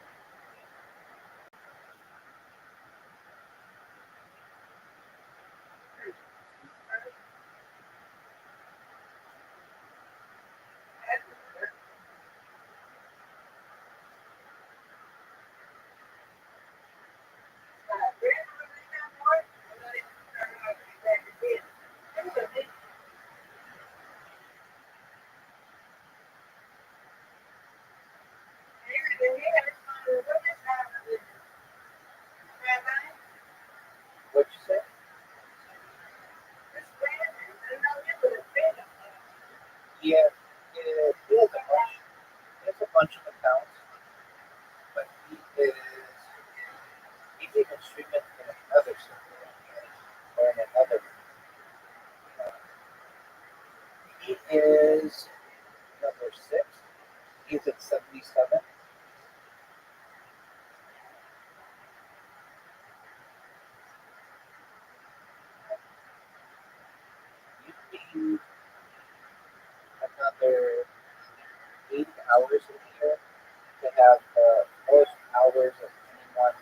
have the most hours of anyone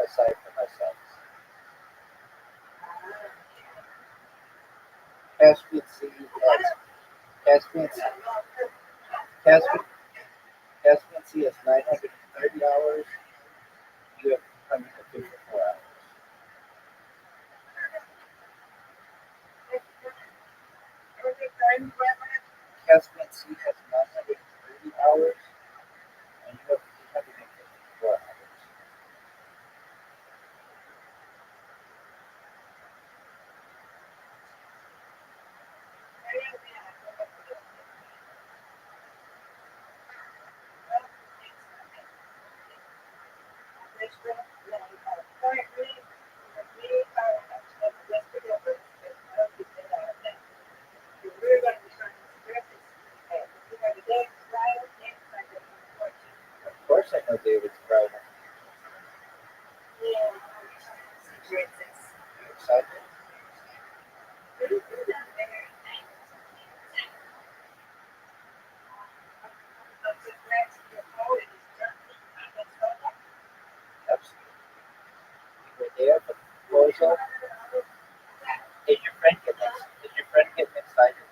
aside from myself. Caspian Sea has Caspian Sea, Caspian, Caspian Sea has 930 hours. You have 154 hours. Caspian Sea has 930 hours, and you have 354 hours. Of course, I know David's Friday. Excited? Absolutely. You were there for the proposal. Is your friend getting excited?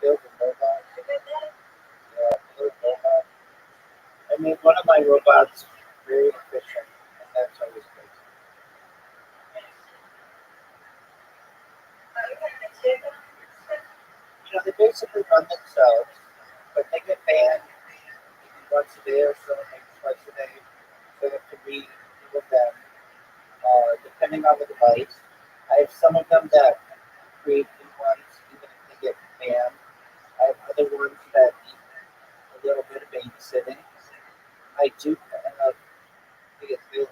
Build a robot. Yeah, build a robot. I mean, one of my robots very efficient, and that's always good. You know, they basically run themselves, but they get banned maybe once a day or so, maybe twice a day. So they have to read with them, depending on the device. I have some of them that create new ones, even if they get banned. I have other ones that little bit of babysitting. I do kind of be a feeling.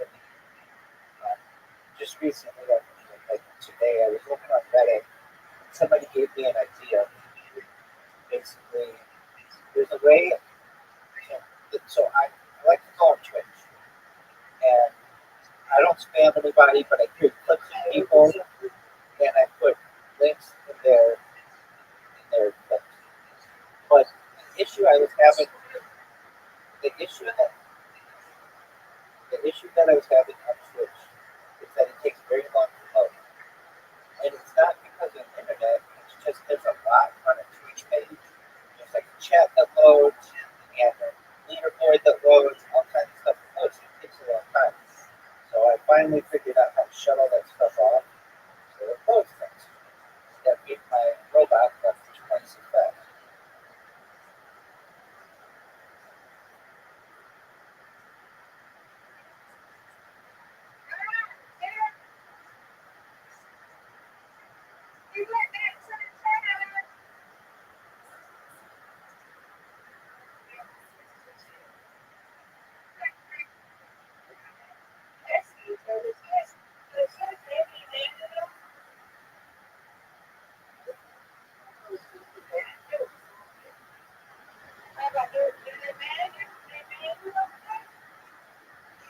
Just recently, like today, I was looking on Reddit. Somebody gave me an idea. Basically, there's a way. So I like to go on Twitch, and I don't spam anybody, but I create clips of people, and I put links in their clips. But the issue I was having, the issue that the issue that I was having on Twitch is that it takes very long to load. And it's not because of the internet, it's just there's a lot on a Twitch page. There's like a chat that loads, and a leaderboard that loads, all kinds of stuff that loads. It takes a long time. So I finally figured out how to shut all that stuff off. So it loads things. That made my robot left twice as fast.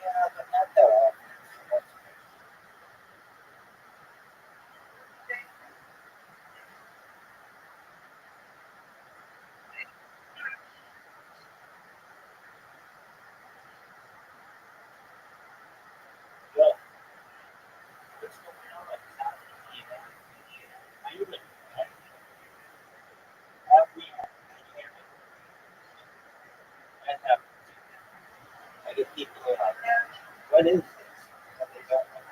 Yeah, but not that often. Well, what's going on? I even have we I have I get people who are like, what is this? And they don't know.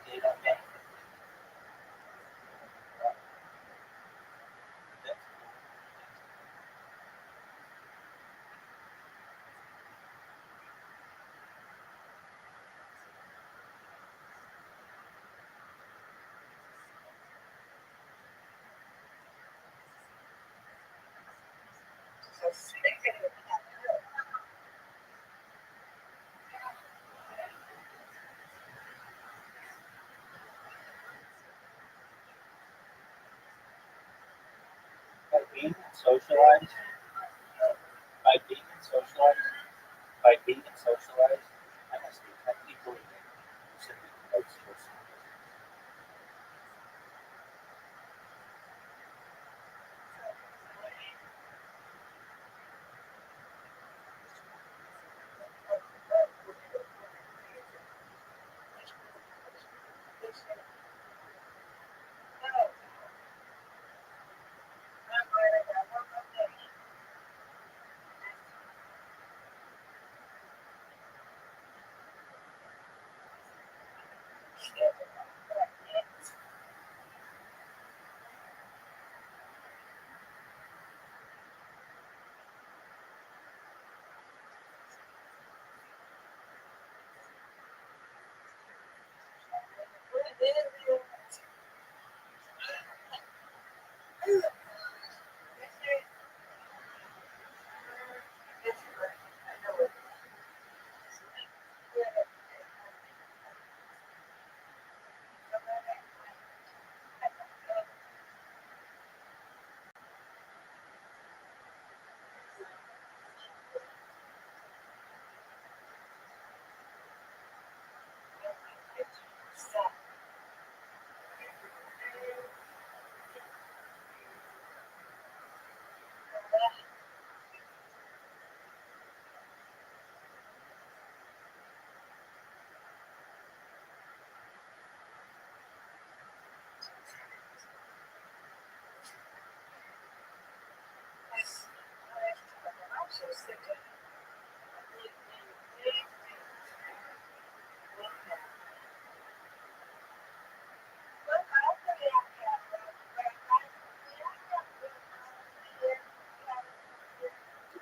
They don't know. By being socialized, by being socialized, by being socialized, I must be 10 people a day. Sitting in the notes.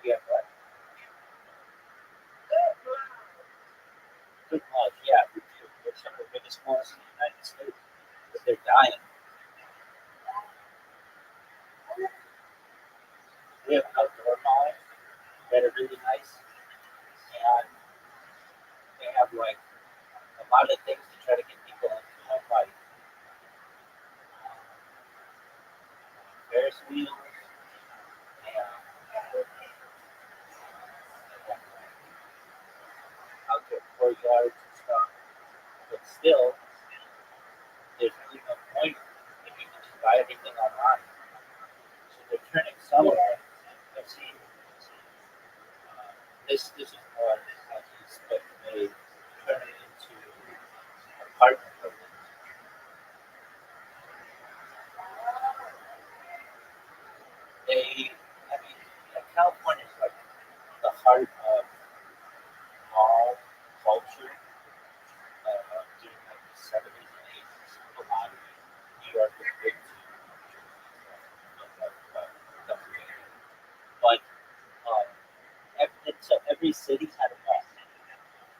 Yeah, but good luck. Yeah, we're some of the biggest ones in the United States, but they're dying. We have outdoor malls that are really nice, and they have like a lot of things to try to get people into it, like Ferris wheels and outdoor courtyards and stuff. But still, there's really no point if you can just buy everything online. So they're turning some of it. I've seen this is more southeast, but they turn it into apartment buildings. I mean, California is like the heart of mall culture during like the 70s and 80s. A lot of it. New York was big too. But so every city had a mall.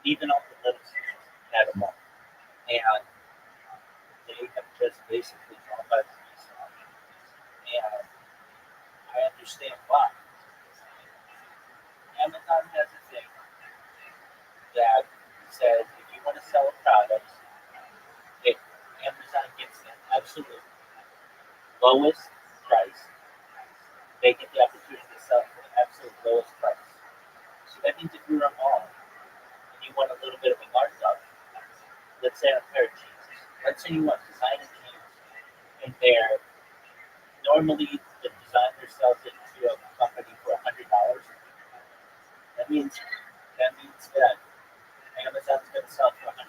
Even all the little cities had a mall. And they have just basically gone by the wayside. And I understand why. Amazon has a thing that says if you want to sell a product, if Amazon gets the absolute lowest price, they get the opportunity to sell for the absolute lowest price. So that means if you're a mall and you want a little bit of a markup, let's say on a pair of jeans, let's say you want designer jeans and they're normally the designer sells it to a company for $100. That means that Amazon's going to sell for $100.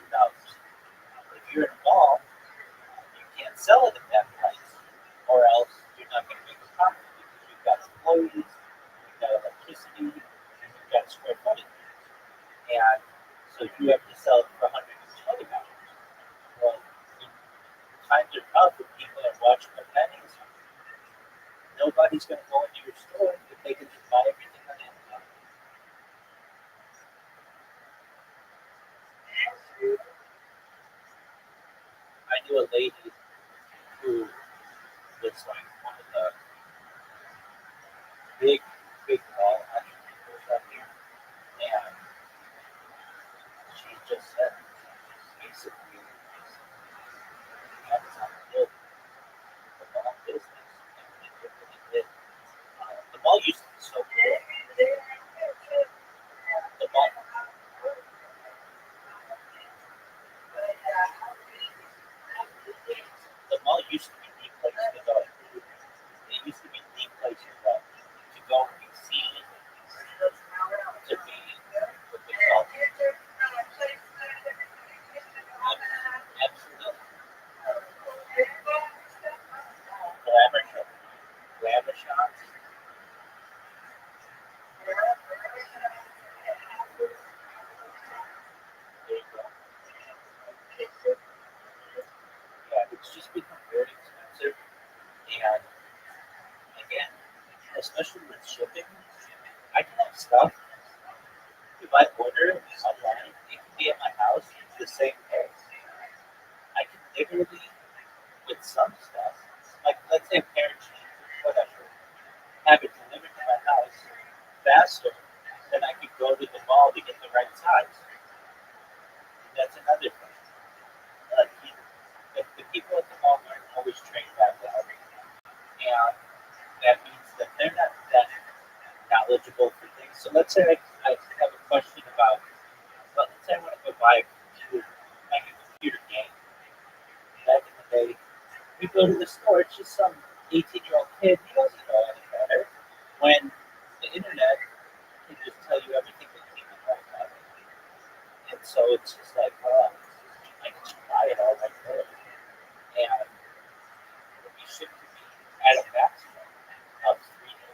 If you're in a mall, you can't sell it at that price, or else you're not going to make a profit because you've got employees, you've got electricity, and you've got square footage. And so you have to sell it for $120. Well, times are tough if people are watching the pennies. Nobody's going to go into your store if they can just buy everything on Amazon. I knew a lady who was like one of the big mall entrepreneurs out here, and she just said basically Amazon built the mall business, and it really did. The mall used to be so cool. The mall, the mall used to be the place to go. It used to be the place to go and be seen, to be what they call absolute glamour shop. Glamour shots. There you go. Yeah, it's just become very expensive. And again, especially with shipping, I can have stuff. If I order it online, it can be at my house the same day. I can literally, with some stuff, like let's say a pair of jeans, whatever, have it delivered to my house faster than I could go to the mall to get the right size. And that's another thing. The people at the mall aren't always trained that well. And that means that they're not that knowledgeable for things. So let's say I have a question about, well, let's say I want to go buy a computer, like a computer game. Back in the day, we go to the store, it's just some 18-year-old kid, he doesn't know any better. When the internet can just tell you everything that you need to know about it. And so it's just like, well, I can just buy it all right there. And we should be at a maximum of 3 days.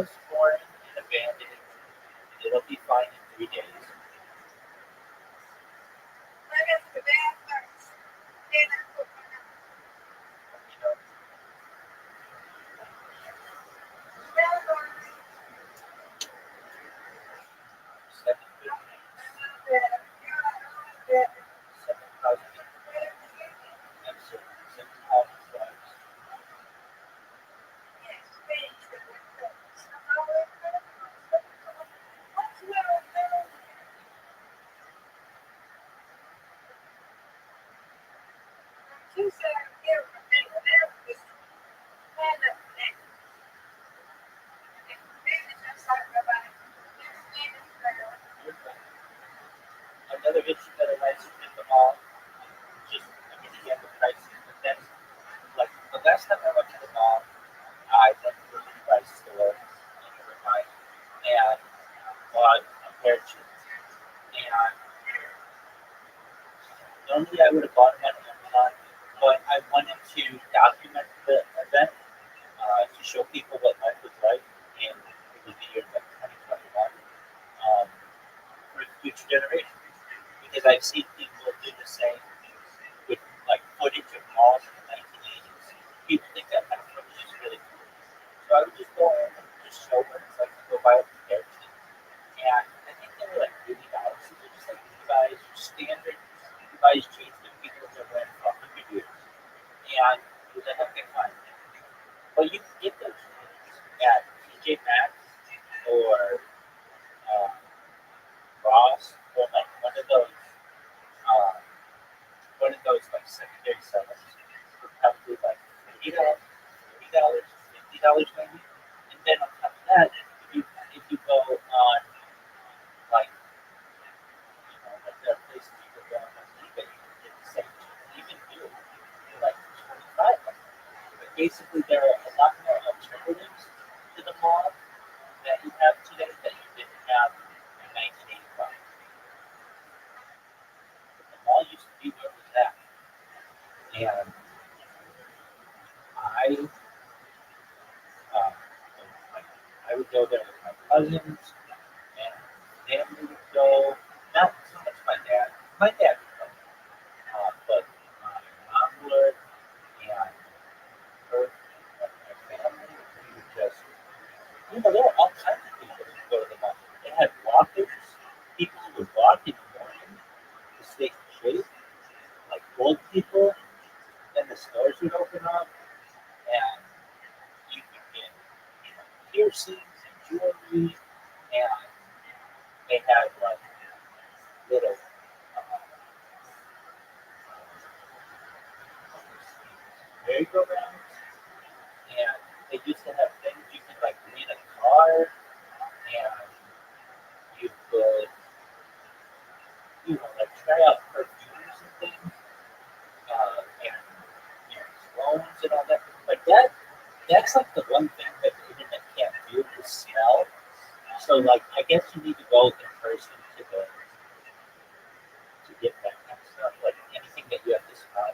was foreign and abandoned. It'll be fine in 3 days. You know, 7,000 absolutely 7,000 flights. Another issue that I like with the mall, just I mean again the prices, but then like the last time I went to the mall, I went to the Levi's store in Rabbi and bought a pair of jeans. And normally I would have bought them on Amazon, but I wanted to document the event to show people what life was like in the year like 2021 for future generations. Because I've seen people do the same with like footage of malls in the 1980s. People think that kind of footage is really cool. So I would just go in and just show what it's like to go buy a pair of jeans. And I think they were like $80. So they're just like Levi's standard Levi's jeans that people have been wearing for 100 years. And it was a hectic time. But you can get those jeans at TJ Maxx or uh, Ross or like uh, one of those like secondary sellers for probably like $30, $50 maybe. And then on top of that, if you go on like like there are places you can go on eBay, you can get the same even new for like 25. But basically there are a lot more alternatives to the mall that you have today that you didn't have in 1985. The mall used to be where it was at. And uh, like, I would go there with my cousins, and family would go. Not so much my dad. My dad would go, but my mom would, and her, and my family. We would just, there were all kinds of people who would go to the mall. They had walkers, people who would walk in the morning to stay in shape, like old people. Then the stores would open up, and you could get, piercings and jewelry, and they had like little merry-go-rounds, and they used to have things you could like rent a car, and you could, like try out perfumes and things, and clones and all that. Like that's like the one thing that the internet can't do is smell. So like I guess you need to go in person to get that kind of stuff, like anything that you have to smell.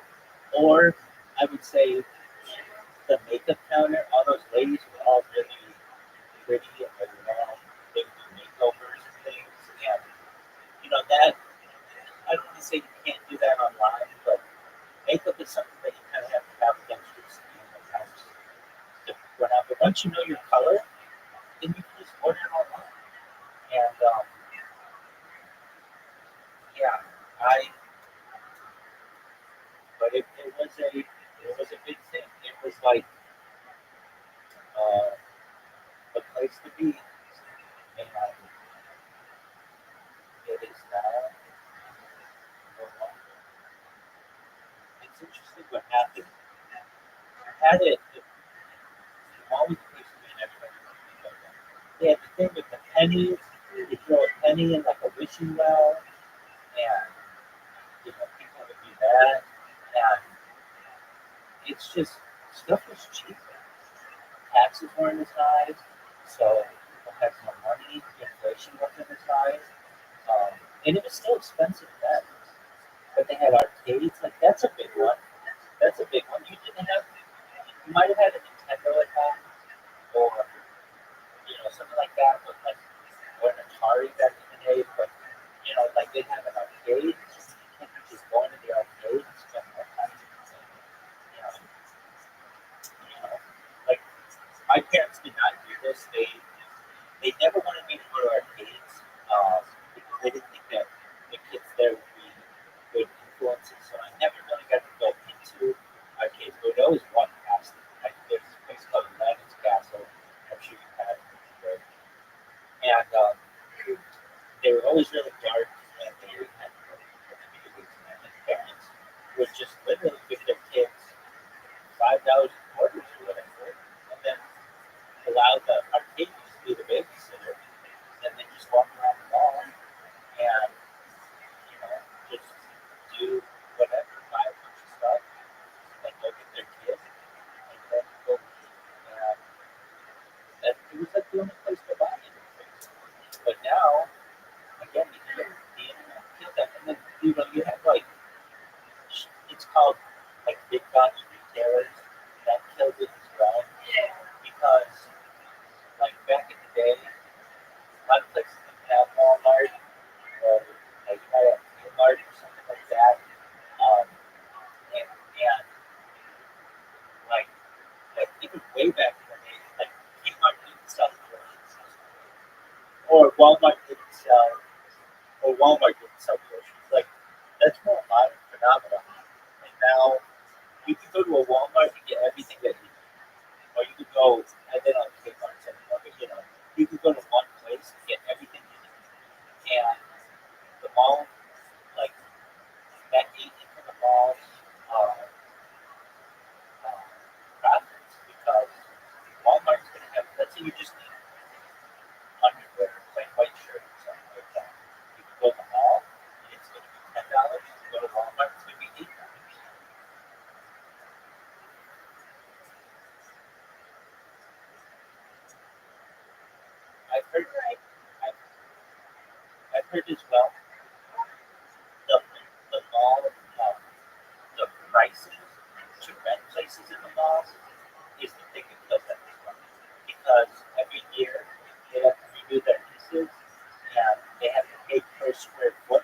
Or I would say the makeup counter, all those ladies were all really pretty and they do makeovers and things. And that I don't want to say you can't do that online, but makeup is something that you kind of have against your skin at times to run out. But once you know your color, then you can just order it online. And yeah, I but it was a big thing. It was like a place to be, and it is now no longer. It's interesting what happened. I had it. Always a place to be, and everybody wanted to go there. They had the thing with the pennies. You throw a penny in like a wishing well, and people would do that. And it's just stuff was cheaper. Taxes weren't as high, so people had more money. Inflation wasn't as high, and it was still expensive then. But they had arcades. Like that's a big one. That's a big one. You didn't have. You might have had a Nintendo at home, or something like that, but like or an Atari back in the day, but like they have an arcade. You can't just go into the arcade and spend more time. You know, like my parents did not do this. They never wanted me to go to arcades because they didn't think that the kids there would be good influences. So I never really got to go into arcades. But I always walked past it. Like there's a place called Atlantis Castle. I'm sure you have it. And they were always really dark and they had and parents would just literally give their kids $5 quarters or whatever, and then allow the arcade to be the babysitter, and then just walk around the mall and just do whatever, buy a bunch of stuff, and go get their kid, and then go and it was like the only place to buy anything. But now, again, the internet killed that, and then you have like it's called like big box retailers that killed it as well because like back in the day, a lot of places didn't have Walmart or like you might have Walmart or something like that. And like even way back in the day, like Kmart didn't sell groceries, or Walmart didn't sell, or Walmart didn't sell groceries. Like that's more a modern phenomenon. And now you can go to a Walmart and get everything that you need, or you could go and then on Kmart anymore, but you could go to one place and get everything you need. And the mall, like that ate into the mall's profits because Walmart's going to have, let's say you just need underwear, like white shirt or something like that. You can go to the mall and it's going to be $10. You can go to Walmart, it's going to be $8. I've heard as well the mall, the prices to rent places in the malls is the thing that kills everyone because every year they have to renew their leases and they have to pay per square foot.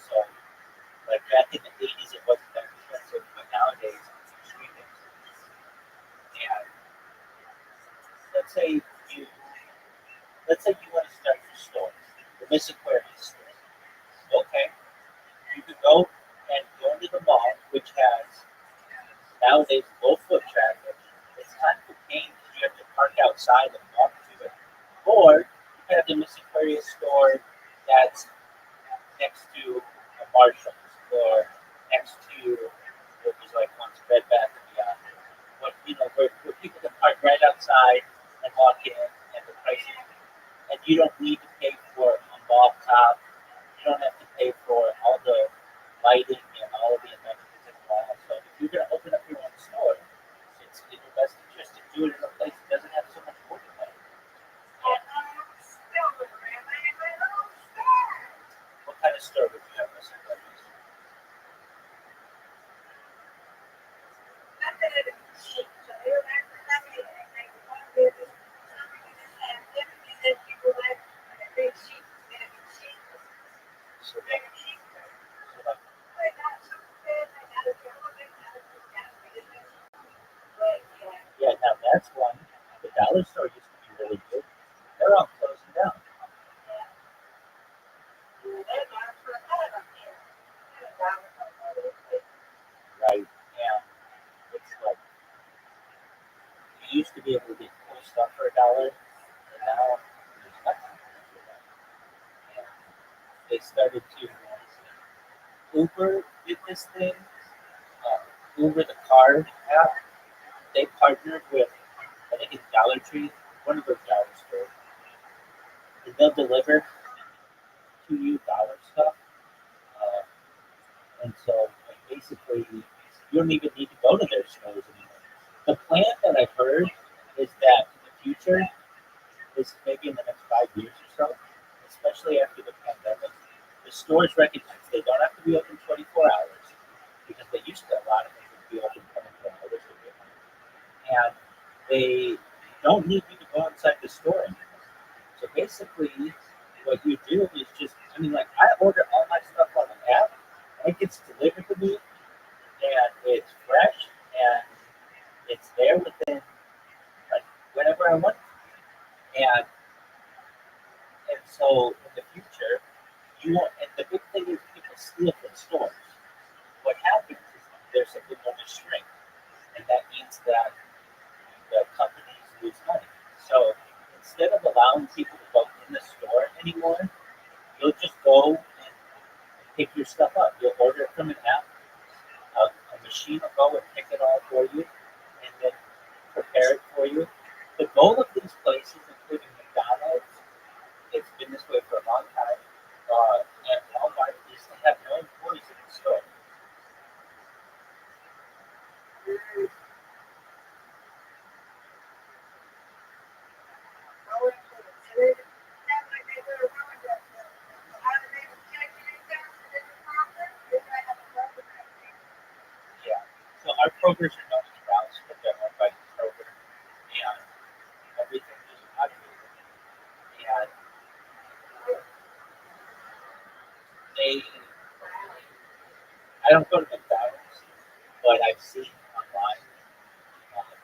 So, like back in the 80s, it wasn't that expensive, but nowadays it's extremely expensive. And let's say you want to start your store, the Miss Aquarius store. Okay, you could go and go into the mall, which has nowadays low foot traffic. It's kind of a pain because you have to park outside and walk to it. Or you can have the Miss Aquarius store that's next to a Marshalls or next to what was like once Bed Bath and Beyond. Where people can park right outside and walk in and the prices and you don't need to pay for a mall cop. You don't have to pay for all the lighting and all of the amenities in the mall. So if you're going to open up your own store, it's in your best interest to do it in a place that doesn't have so much overhead. What kind of store would you have, Mr. Brothers? So, like, yeah, now that's one. The dollar store used to be really good. They're all closing down. Right. Yeah. It's like you used to be able to get cool stuff for $1, and now there's nothing for that. And they started to Uber did this thing. Uber the car app. They partnered with I think it's Dollar Tree, one of those dollar stores, and they'll deliver to you dollar stuff. And so like, basically, you don't even need to go to their stores anymore. The plan that I've heard is that in the future, is maybe in the next 5 years or so, especially after the pandemic, the stores recognize they don't have to be open 24 hours because they used to a lot of them would be open 24 hours a day. And they don't need you to go outside the store anymore. So basically, what you do is just, I mean, like I order all my stuff on the app, and it gets delivered to me, and it's fresh, and it's there within like whenever I want, and and so in the future, you won't. And the big thing is people steal from stores. What happens is there's something on the shrink, and that means that the companies lose money. So instead of allowing people to go in the store anymore, you'll just go and pick your stuff up. You'll order it from an app. A machine will go and pick it all for you, and then prepare it for you. The goal of these places, including McDonald's, it's been this way for a long time, and Walmart, is to have no employees in the store. Yeah. So our Krogers are known as routes, but they're owned by Kroger, and everything is automated. And they, I don't go to McDonald's, but I've seen online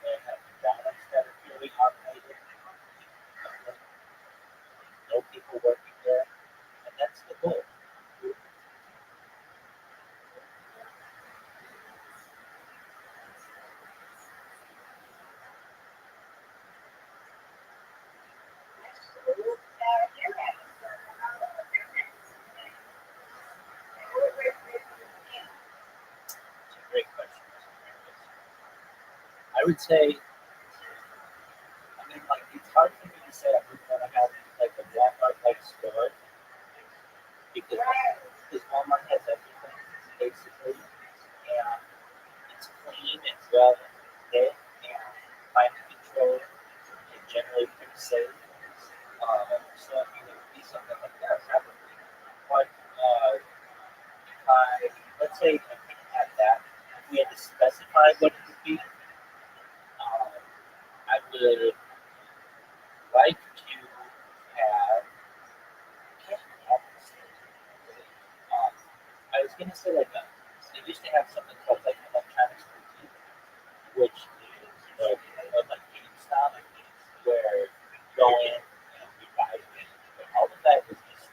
they have McDonald's that are purely automated, no people working there, and that's the goal. It's a great question. I would say, I mean, like, it's hard for me to say I would want to have like a Walmart-like store because Walmart has everything basically, and it's clean, it's well lit, and climate control, and generally pretty safe. So I mean, it would be something like that, probably. But if let's say, if we had that, if we had to specify what it would be, I would like to have. Um, I was gonna say like they used to have something called like electronics boutique, which is like GameStop, where you go in and you buy things, but all of that is just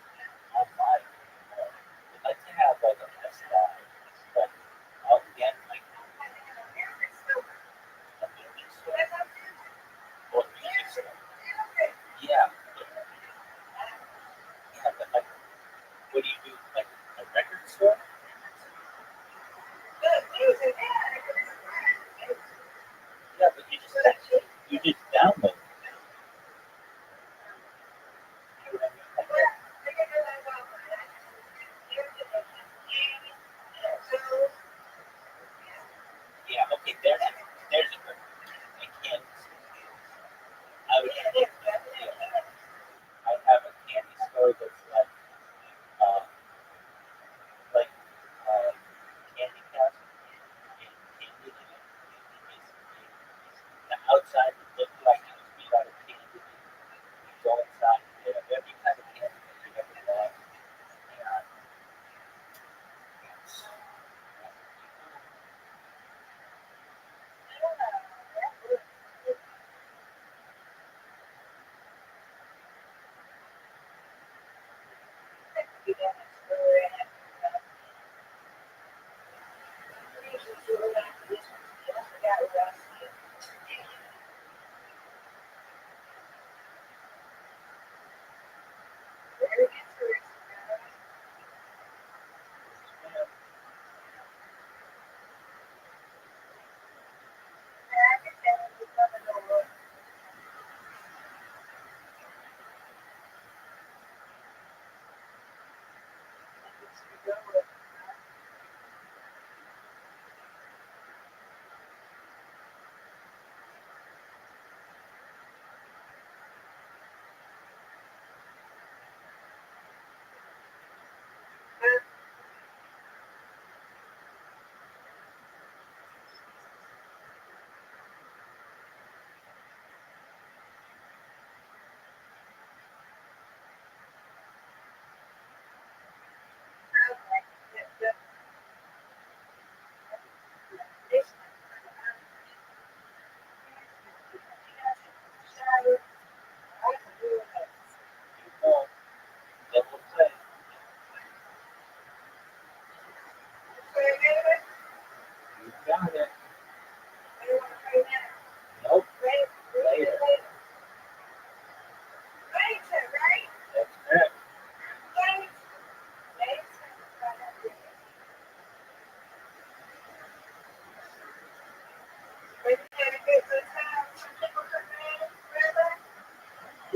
online. I'd like to have like a Best Buy, but all again like a music store or music store. Yeah, yeah, but like, what do you do? Like a record store? Yeah, but you just download. You know what I mean? Yeah, okay, there's a good one. I can't. I would I have a candy store that's uh like candy castle and candy in it. Basically, the outside would look like it was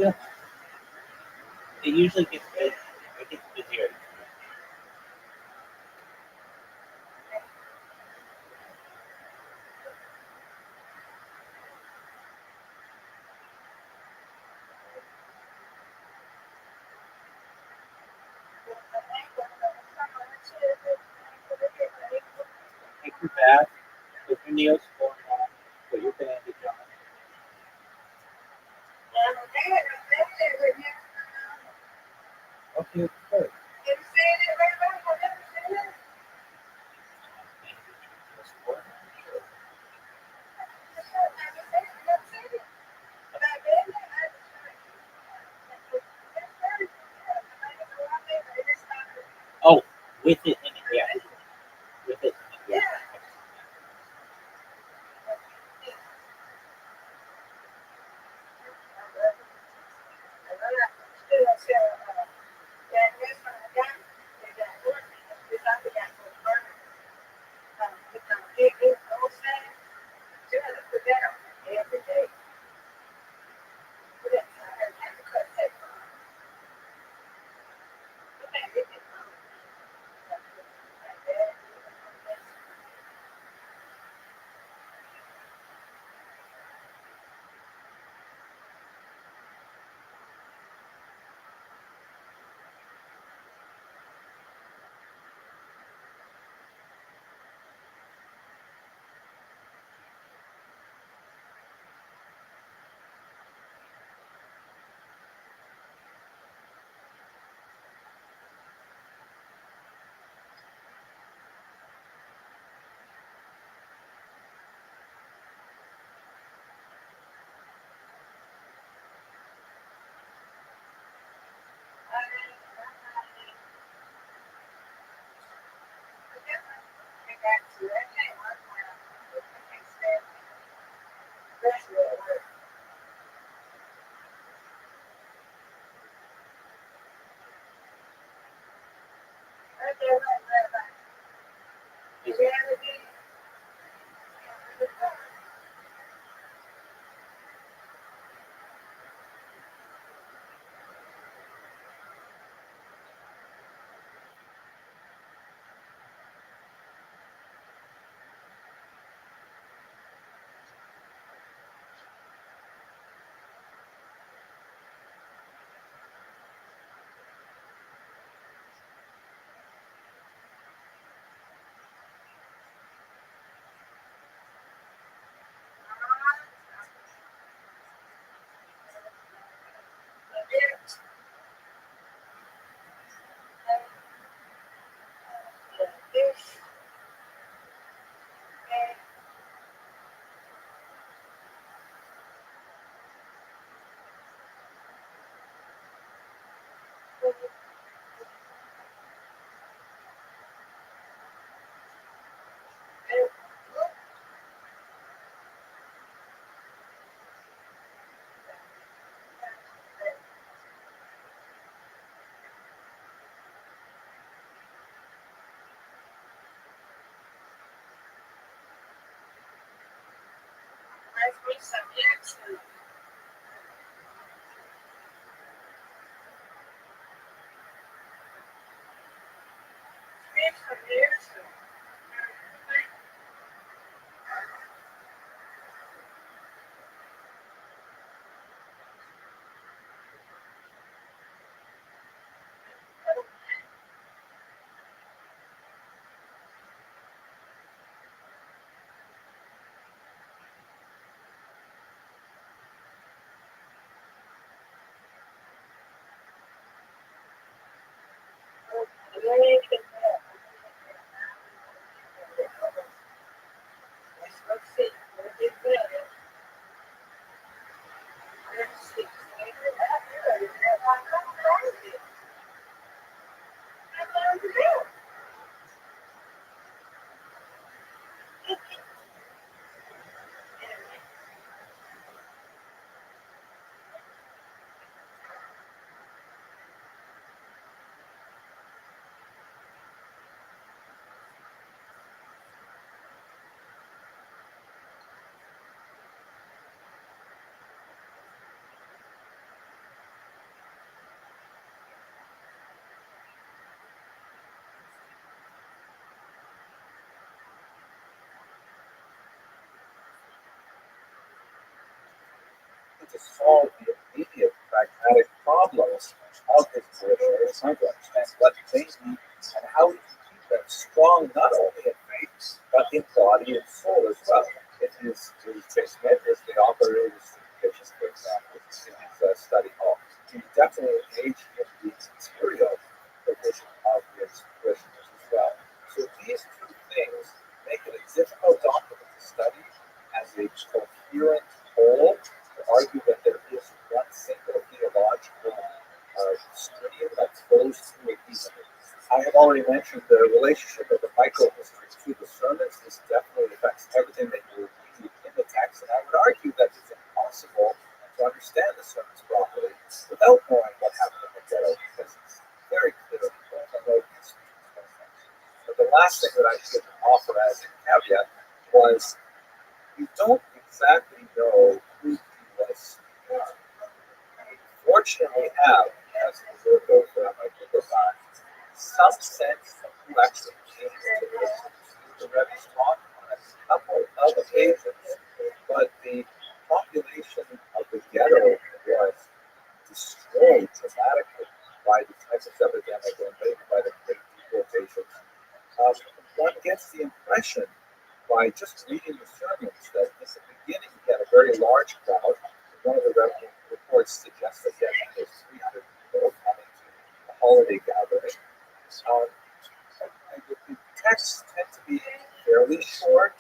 Yeah. It usually gets busy. It gets busier. Take your bath, put your nails on, put your bandage on. Okay, good. Oh, with it in it, yeah. With it in it, yeah. to solve the immediate pragmatic problems of his parishioners, trying to understand what they need and how he can keep them strong, not only in faith, but in body and soul as well. In his basement, as the operator kitchen, for example, in his study hall, he definitely engaged in the material provision of his parishioners as well. So these two things make it a difficult document to study as a coherent whole, to argue that there is one single theological stream that flows through it easily. I have already mentioned the relationship of the microhistory to the sermons. This definitely affects everything that you read in the text, and I would argue that it's impossible to understand the sermons properly without knowing what happened in the ghetto, because it's very clear. But the last thing that I should offer as a caveat was we don't exactly know who he was. Fortunately, have, as the word goes around my back, some sense of who actually came to listen to the Rebbe's talk on a couple of occasions, but the population of the ghetto was destroyed dramatically by the typhus epidemic and maybe by the great deportations. One gets the impression by just reading the sermons that in the beginning he had a very large crowd. One of the reports suggests that he had 300 people coming to a holiday gathering. And the texts tend to be fairly short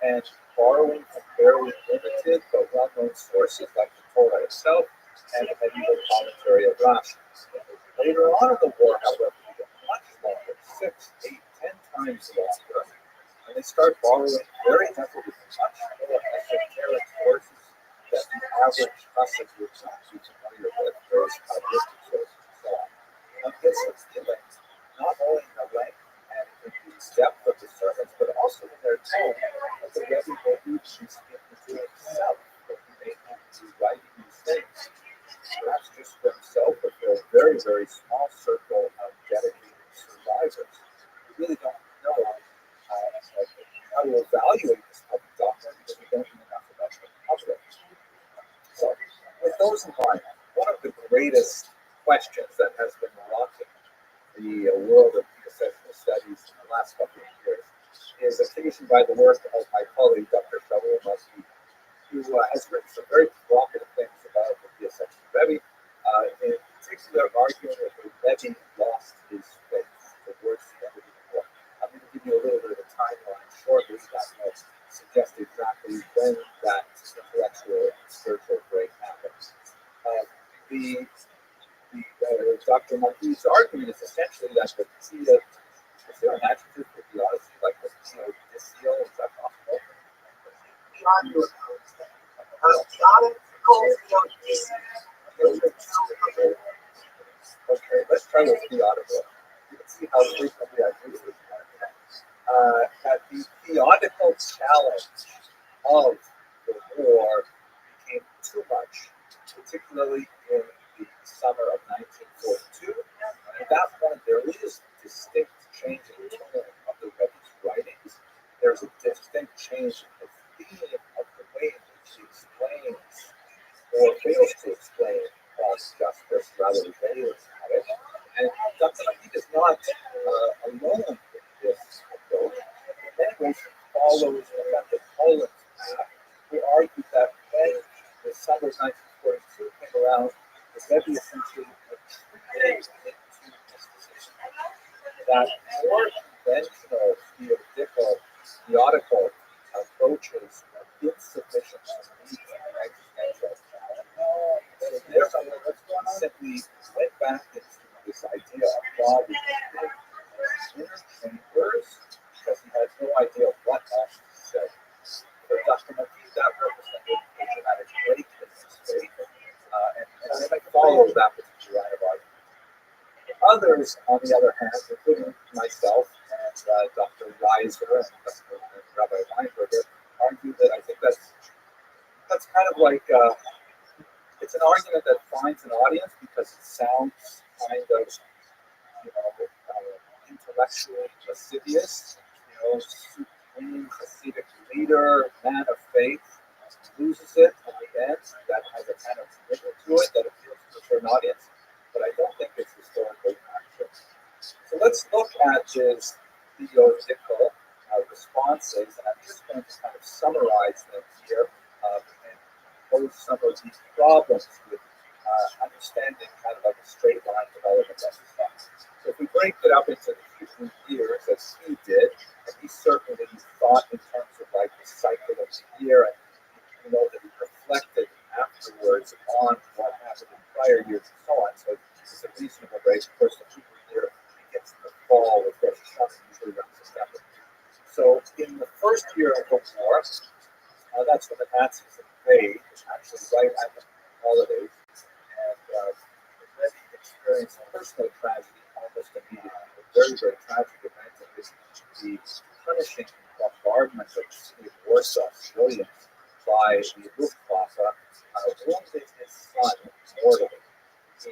and borrowing from fairly limited but well-known sources like the Torah itself and the medieval commentary of Rashi. Later on in the war, however, we get much longer, 6, 8, 10 times longer, and they start borrowing very heavily from much more esoteric sources that the average Chassid would not be familiar with, various Kabbalistic sources and so on. One gets the feeling, not only in the length and in the depth of the sermons, but also in their tone, that the Rebbe may be speaking to himself, that he may be writing these things, perhaps just for himself, but for a very, very small circle of dedicated survivors. We really don't know how to evaluate this public document because we don't know enough about the public. So, with those in mind, one of the greatest questions that has been rocking the world of intersectional studies in the last couple of years is occasioned by the work of my colleague, Dr. Rabbi, who has written some very provocative things about the Ascension Rebbe, in particular arguing that the Rebbe lost his faith towards the end of the war. I'm going to give you a little bit of a timeline shortly that will suggest exactly when that intellectual and spiritual break happens. Dr. Marquis' argument is essentially that the is there an adjective for theodicy, like the theodiceo, is that possible? Okay, let's try with theodical. You can see how frequently I use this word. That the theodical challenge of the war became too much, particularly in the summer of 1942. At that point, there is distinct change in the tone of the Rebbe's writings. There's a distinct change in the theme of the way in which he explains or fails to explain cause justice rather than failing at it. And Dr. Rabbi is not alone in this approach. In many ways, he follows the Poland's path, who argued that when the summer of 1942 came around, the Rebbe essentially retreated into mysticism. That more conventional, theodical approaches are insufficient to meet the existential challenge. So therefore, he simply went back into this idea of God in inner chambers because he had no idea what else to say. For Dr. Marquis, that represented a dramatic break in his faith, and they might follow that particular line of argument. Others, on the other hand, including myself and Dr. Reiser and Rabbi Weinberger, argue that I think that's kind of like it's an argument that finds an audience because it sounds kind of intellectually lascivious, supreme Hasidic leader, man of faith, loses it at the end. That has a kind of is theoretical responses, and I'm just going to kind of summarize them here and pose some of these problems with understanding kind of like a straight line development exercise. So if we break it up into the different years, as he did, and he certainly thought in terms of like the cycle of the year, and you know that he reflected afterwards on what happened in prior years and so on. So it's a reasonable rate. Of course, the Hebrew year begins in the fall, with Rosh Hashanah usually around September. So in the first year of the war, that's when the Nazis invade, actually right at the holidays, and Rebbe experienced personal tragedy almost immediately. A very, very tragic event of the punishing bombardment of the city of Warsaw civilians by the Luftwaffe wounded his son mortally. He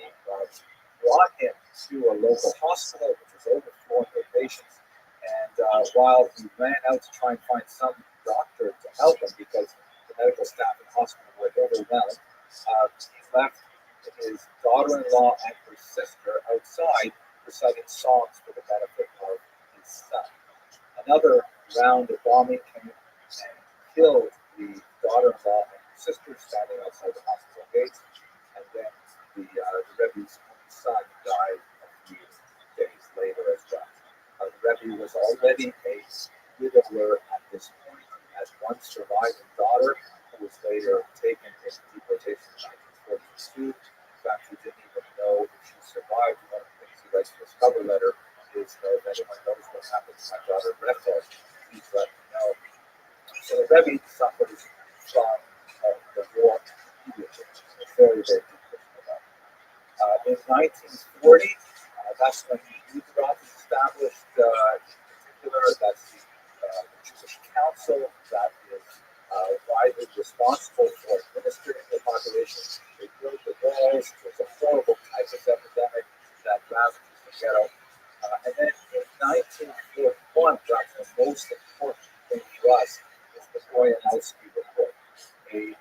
brought him to a local hospital, which was overflowing with patients. And while he ran out to try and find some doctor to help him because the medical staff in the hospital were overwhelmed, he left his daughter-in-law and her sister outside reciting songs for the benefit of his son. Another round of bombing came and killed the daughter-in-law and her sister standing outside the hospital gates, and then the Rebbe's son died a few days later as well. The Rebbe was already a widower at this point. He had one surviving daughter who was later taken into deportation in 1942. In fact, he didn't even know if she survived. One of the things he writes in his cover letter is, if anyone knows what happened to my daughter Rachel, please let me know. So the Rebbe suffered from the war immediately. Very, very deep about it. In 1940, that's when the Youth Roth was established. In particular, that's the Jewish Council that is widely responsible for administering the population. They built the walls. It was a horrible typhus epidemic that ravaged the ghetto. And then in 1941, perhaps the most important thing for us is the Boyanowski report. A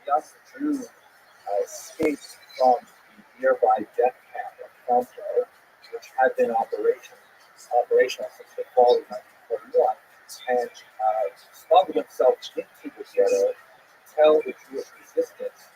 young Jew escaped from the nearby death camp of Felmdor, which had been operational since the fall of 1941, and smuggled himself into the ghetto to tell the Jewish resistance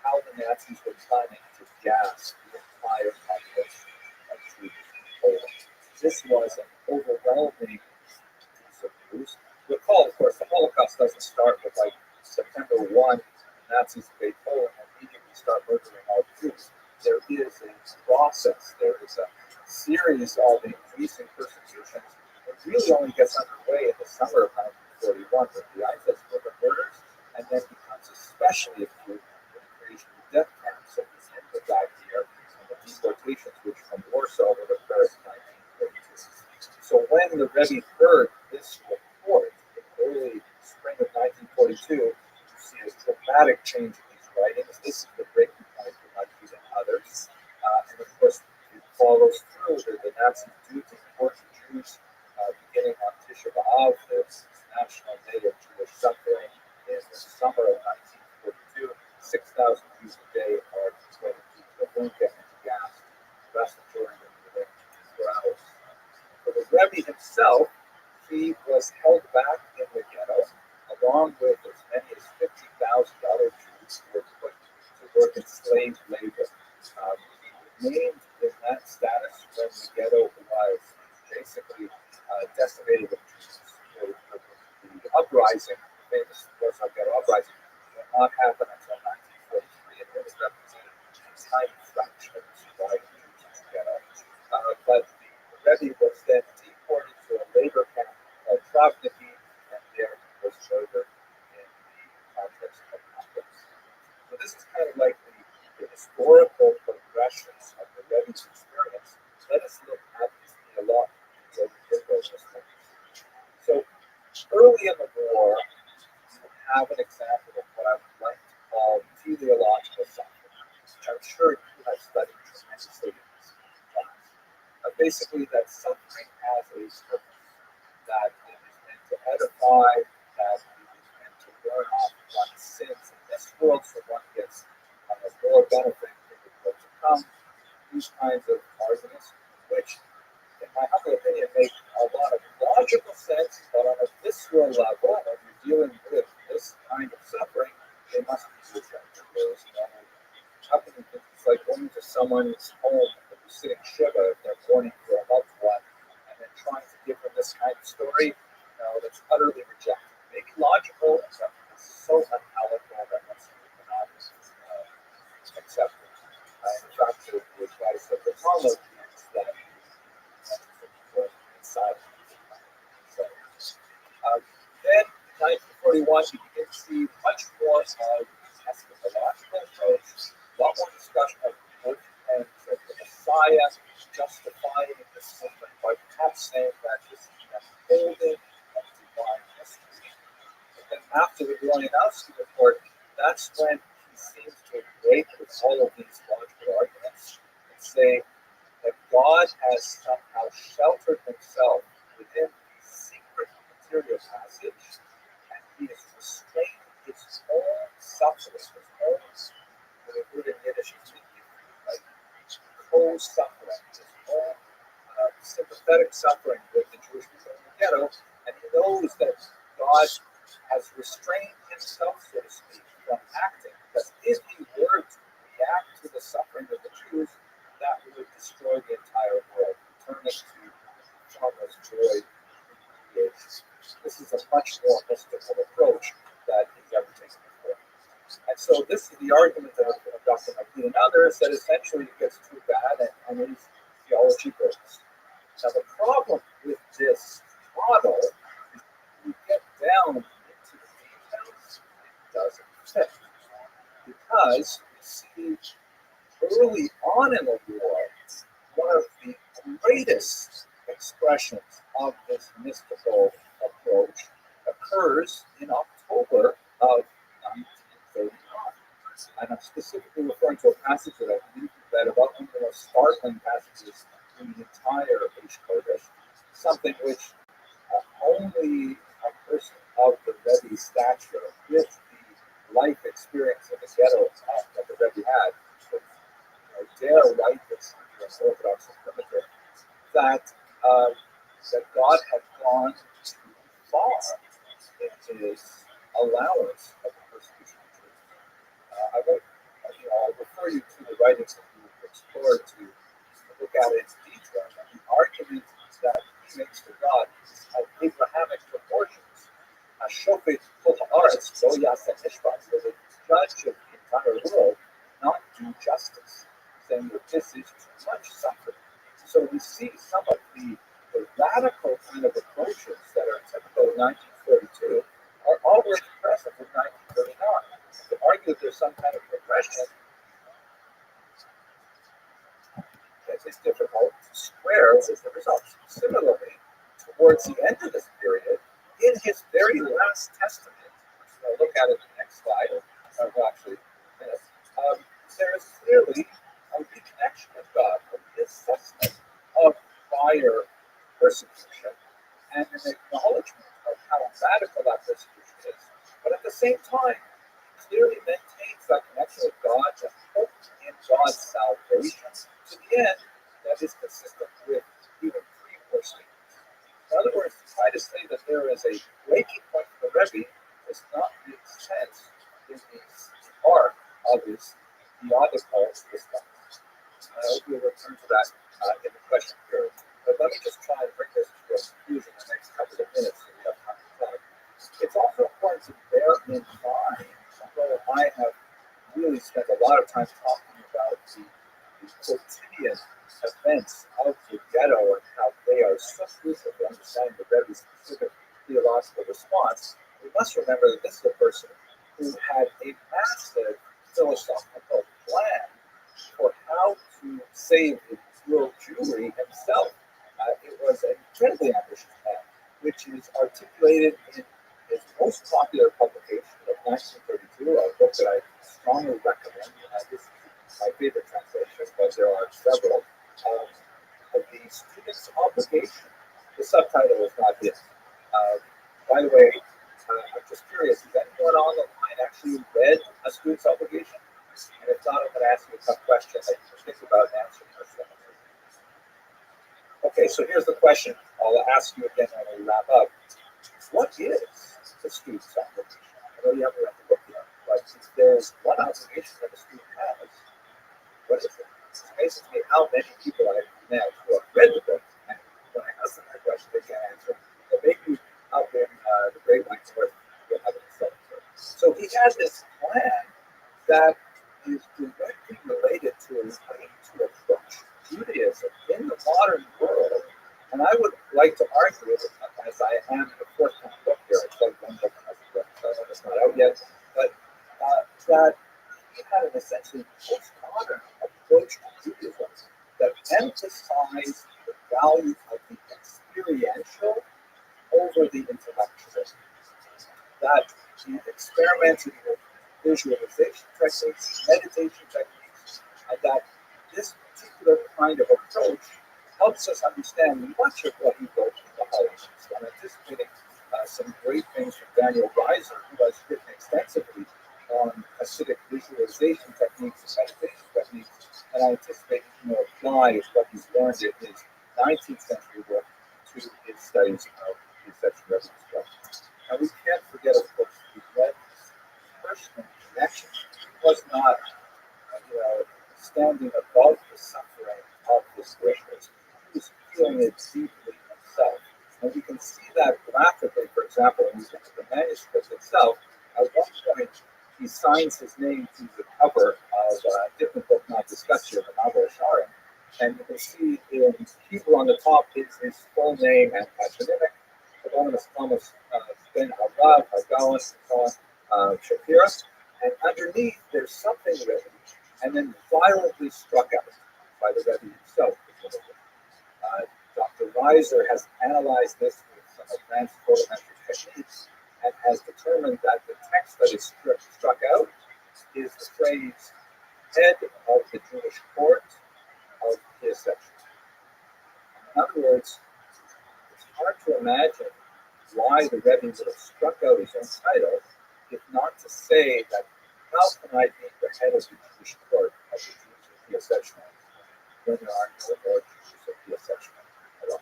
how the Nazis were planning to gas the entire population of Jews in Poland. This was an overwhelming piece of news. Recall, of course, the Holocaust doesn't start with like September 1, the Nazis invade Poland and immediately start murdering all Jews. There is a process, there is a series of increasing persecutions. It really only gets underway in the summer of 1941 with the Eichsfeld murders, and then becomes especially acute with the creation of death camps at the end of that year and the deportations, which from Warsaw would occur in 1942. So when the Rebbe heard this report in early spring of 1942, you see a dramatic change in these writings. This is the breaking point for Rabbi and others. And of course, it follows through. The Nazis do deport the Jews beginning on Tisha B'Av, the National Day of Jewish Suffering, in the summer of 1942. 6,000 Jews a day are deported to the Bunker and gassed. The vast majority of them within 4 hours. For the Rebbe himself, he was held back in the ghetto, along with as many as 50,000 other Jews who were put to work in slave labor. He remained in that status when the ghetto was basically decimated with Jews. The uprising, the famous Warsaw Ghetto uprising, did not happen until 1943, and it was represented a tiny fraction of the surviving Jews in the ghetto. But the Rebbe was then deported to a labor camp called Travniki, and there he was murdered in the context of conflicts. So this is kind of like the historical progressions of the Rebbe's experience. Let us look at this theological response. So early in the war, you have an example of what I would like to call teleological suffering, which I'm sure you have studied tremendously in this class. Basically, that suffering has a purpose, that it is meant to edify, that it is meant to burn off one's sins in this world so one gets more benefit in the world to come. These kinds of arguments, which in my humble opinion, make a lot of logical sense, but on a visceral level, when you're dealing with this kind of suffering, they must be rejected. There's no, how can you think it's like going to someone's home and you're sitting Shiva if they're mourning for a loved one, and then trying to give them this kind of story? No, that's utterly rejected. Maybe logical, but it's so unpalatable that most people cannot accept it. In fact, the advice of the Talmud is that inside. So, then, in 1941, you begin to see much more of eschatological approach, a lot more discussion of birth and the Messiah, justifying this movement by perhaps saying that this is an unfolding of divine history. But then after the Goyanowski report, that's when he seems to break with all of these logical arguments and say that God has somehow sheltered himself within the secret material passage, and he has restrained his own suffering, his own, the word in Yiddish is like co-suffering, his own sympathetic suffering with the Jewish people in the ghetto, and he knows that God has restrained himself, so to speak, from acting, because if he were to react to the suffering of the Jews, that would destroy the entire world, turn it to formless joy. This is a much more mystical approach that he's ever taken before. And so this is the argument of Dr. McLean and others that essentially it gets too bad and his theology breaks. Now the problem with this model is when you get down into the details, it doesn't fit. Because you see, early on in the war, one of the greatest expressions of this mystical approach occurs in October of 1939. And I'm specifically referring to a passage that I believe you read about, one of the most startling passages in the entire Ish Kodesh, something which only a person of the Rebbe's stature, with the life experience of the ghetto that the Rebbe had, would dare write this under an Orthodox primitive, that God had gone too far in his allowance of the persecution of Jews. I'll refer you to the writings that we explored to look at it in detail. The argument that he makes for God is of Abrahamic proportions. Shofet kol haaretz lo yaseh mishpat, so the judge of the entire world not do justice, saying that this is too much suffering. So we see some of the radical kind of approaches that are typical of 1942 are already present in 1939. To argue that there's some kind of progression, it's difficult to square with the results. Similarly, towards the end of this period, in his very last testament, which we'll look at in the next slide, there is clearly a reconnection with God, a reassessment of prior persecution, and an acknowledgement of how radical that persecution is. But at the same time, he clearly maintains that connection with God, the hope in God's salvation, to the end that is consistent with even pre-war statements. In other words, to try to say that there is a breaking point for the Rebbe does not make sense in the arc of his theological response. I hope we'll return to that in the question period. But let me just try and bring this to a conclusion in the next couple of minutes so we have time to talk. It's also important to bear in mind, although I have really spent a lot of time talking about the quotidian events of the ghetto and how they are so crucial to understanding the very specific theological response, we must remember that this is a person who had a massive philosophical plan for how to save the world Jewry himself. It was an incredibly ambitious plan, which is articulated in his most popular publication of 1932, a book that I strongly recommend. This is my favorite translation, but there are several. Of the Student's Obligation. The subtitle is not his. By the way, I'm just curious, has anyone on the line actually read A Student's Obligation? And if not, I'm going to ask you a tough question that you can think about answering yourself. Okay, so here's the question I'll ask you again when we wrap up. What is the student's obligation? I know you haven't read the book yet, but if there's one obligation that a student has, what is it? It's amazing to me how many people I've met who have read the book, and when I ask them that question, they can't answer. But maybe out in the Great White North, you'll have an insight. So he had this plan that is directly related to a way to approach Judaism in the modern world. And I would like to argue, as I am in the forthcoming book here, it's like one book that's not out yet, but that he had an essentially postmodern approach to Judaism that emphasized the value of the experiential over the intellectual. That he experimented with visualization techniques, meditation techniques, and that this particular kind of approach helps us understand much of what he wrote in the Holocaust. I'm anticipating some great things from Daniel Reiser, who has written extensively on Hasidic visualization techniques and meditation techniques, and I anticipate he will apply what he's learned in his 19th century work to his studies of the Section Rebbe as well. And we can't forget, of course, the Rebbe's personal connection. He was not, standing above the suffering of his witness. He was feeling it deeply himself. And we can see that graphically, for example, when we look at the manuscript itself. At one point, he signs his name to the cover of a different book not discussed here, the novel Sharim. And you can see in Hebrew on the top is his full name and patronymic, Eponymous Thomas Ben Harav, Hagawan, and so on, Shapira. And underneath, there's something written, and then violently struck out by the Rebbe himself. Dr. Reiser has analyzed this with some advanced photometric techniques and has determined that the text that is struck out is the phrase head of the Jewish court of his section. In other words, it's hard to imagine why the Rebbe would have struck out his own title, if not to say that how can I be the head of the Jewish court of the Jews of the section when there are no more Jews of the section at all?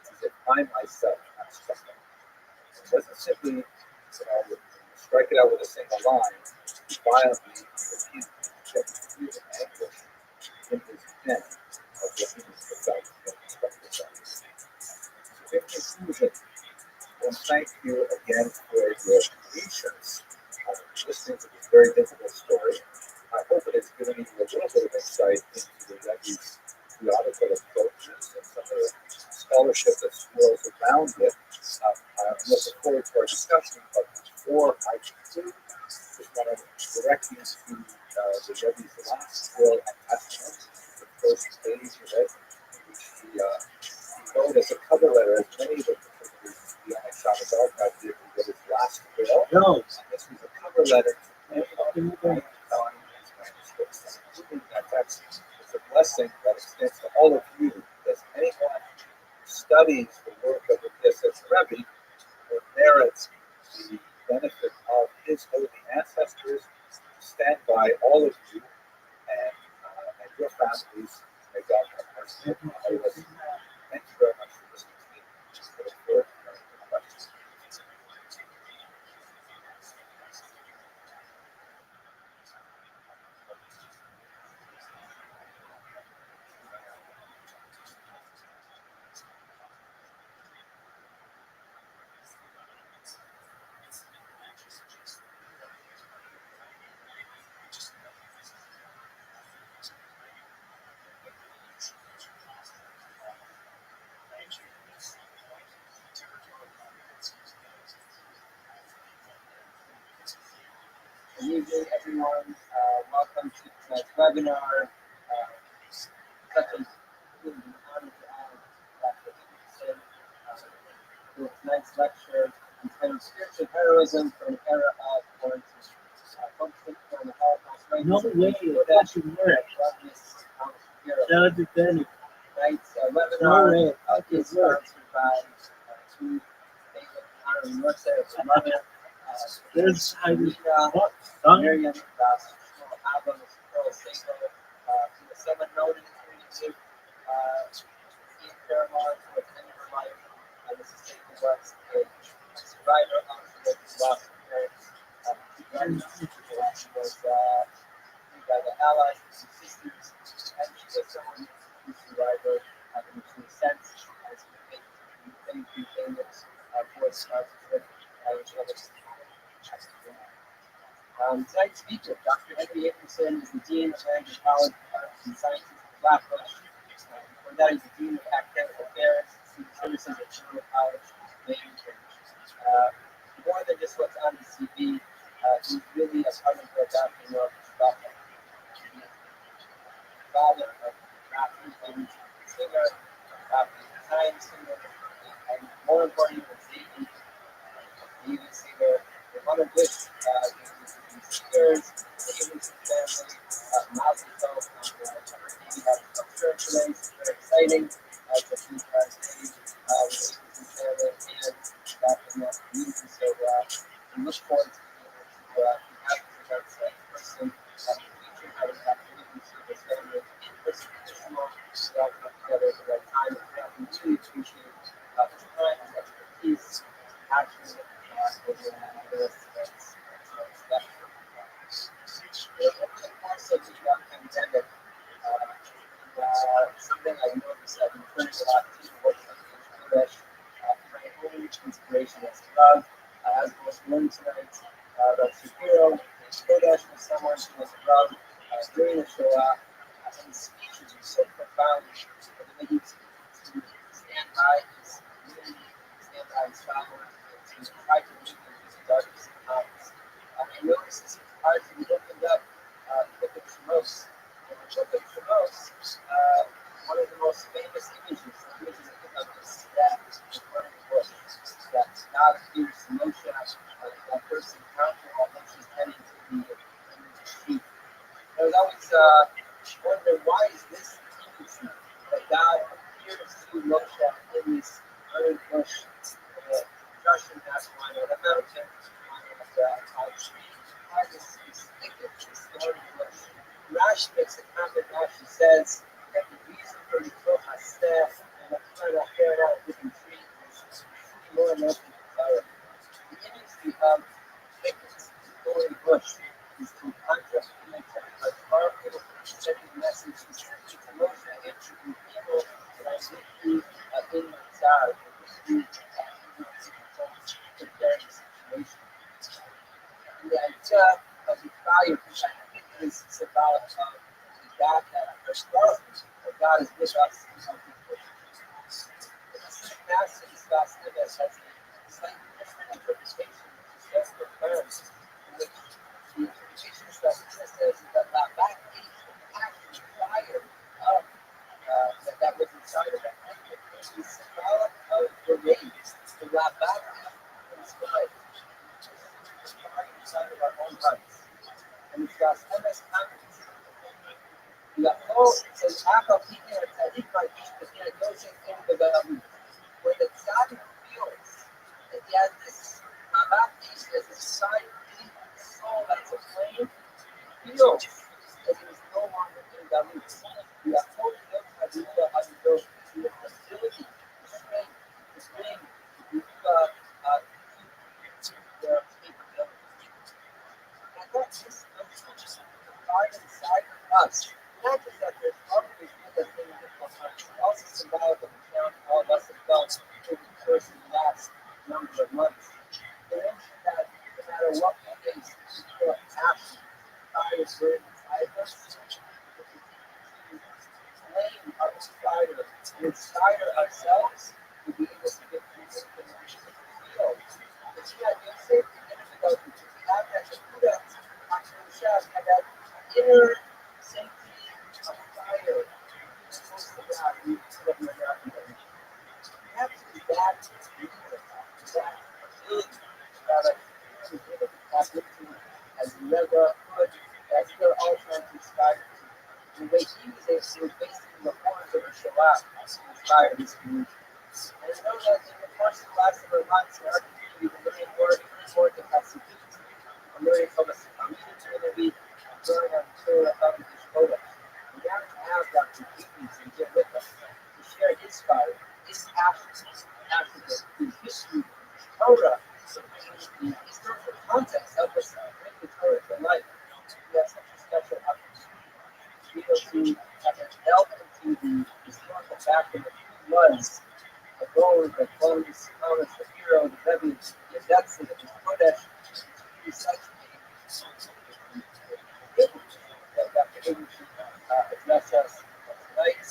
It's as if I myself am struck out. It doesn't simply, strike it out with a single line, violently repeat the fear and anguish in his pen of what he was without in respect to that. So in conclusion, I want to thank you again for your patience listening to this very difficult story. I hope it has given you a little bit of insight into the Rebbe's theological approaches and some of the scholarship that swirls around it. I'm looking forward to our discussion, but before I conclude, I just want to direct you to the Rebbe's last will and testament, the first page of it, which he wrote as a cover letter, as many of the participants in the Shabbos archive did with his last will. No. And this was a cover letter to him telling his manuscripts. It's a blessing that extends to all of you, as anyone who studies the work of the PSS Rebbe or merits the benefit of his holy ancestors. Stand by all of you and your families. May God have mercy on all of us. Thank you very much for listening to me. I look forward to hearing your questions. Good evening, everyone. Welcome to tonight's webinar. Such an honor to have Dr. Peterson for tonight's lecture entitled Spiritual Heroism from an Era of Quarantine. Focusing on the Holocaust. No way. That should work. Shout out to Benny. Tonight's No webinar way. is sponsored by two honorary Northside of Mother. There's Miriam Son. Das Albums, Pearl Single, someone noted in the paramount towards the end of her life. This is taken was a survivor of the lost her parents. She was by the Allies and sisters, and she was someone who survived in a true sense as many famous for sponsorship and others. Tonight's speaker, Dr. Henry Akerson, is the Dean of Language College and Sciences at Flatbush. Before that, he's the Dean of Academic Affairs, Student Services at Sherwood College, Maine. More than just what's on the CV, he's really a part of the adopting of Rothschild. Father of Rabbi, and singer, science singer, and more importantly, the singer, the one of which the singers, the English family, Mouse himself on the culture today. It's very exciting to see stage with the family and back in the community. So we look forward to being able to have this event in person, featuring how we have to see this family in person, traditional, so all come together at the right time. And we really appreciate his time, his expertise, passion, and this events. Also, the pandemic, something I noticed I've been learning a lot too, working on English, my own inspiration as well. As I was learning tonight, Rabbi Shapiro, Kodesh was someone who was around during the Shoah, and his speeches were so profound that they made to stand by his community, stand by his followers, and to try to meet them in the darkest of times. I noticed it's hard to be opened up the book of Shemos. In the book of Shemos, one of the most famous images of this staff in front of the bush, that God appears to Moshe, that person counter while Moshe's heading to the sheep. I was always wondering, why is this image that God appears to Moshe in this burning bush, Joshua has one on the mountain, on a tree, why this thicket, this thorny bush? Rashi makes a comment. Rashi says that the reason for the Torah staff and the kind of hair out of different trees is more and more power. The imagery of thickets, thorny bush, is to contrast the a powerful sending message specifically to Moshe and to the people that I with you in my side, with you preparing the situation. And the idea of the fire, which I think is about God that God is with us in something. The passage discussed in this has a slightly different interpretation, which is just profound, in which the interpretation that says that back actually fire up that was inside of that. It's symbolic of the rays, the back inside. Inside of our own hearts. And it's got MS comments. It says, when the tzaddik feels that he has this as a side soul that's aflame, he feels that he is no longer in Galut. We are told to look at the facility, the strength, the swing, the capability. And that's just the fire inside of us. Not just that there's always been a thing in the heart, also symbolic of the challenge all of us have felt over the course of the last number of months. They mentioned that no matter what we face, we feel a passion, fire burning inside of us. Flame our inspire and inspire ourselves to be able to get through this connection with the field. But you have your safety difficulty. We have that Buddha, had that inner safety of fire. We have to be that big that as never could, as we're all trying to inspire. The way he was basically the horns of the Shoah to inspire this community. And I know that in the course of the last several months in our community, we've been learning more capacity. I'm learning from a community, I'm learning on the Torah of the Shkoda. We have to have Dr. Keaton to get with us, to share his fire, to delve into the historical background of who was the Lord, the Clovis, Thomas, the hero, the Rebbe, the depths of the Kodesh, such that Dr. Hagen should address us tonight.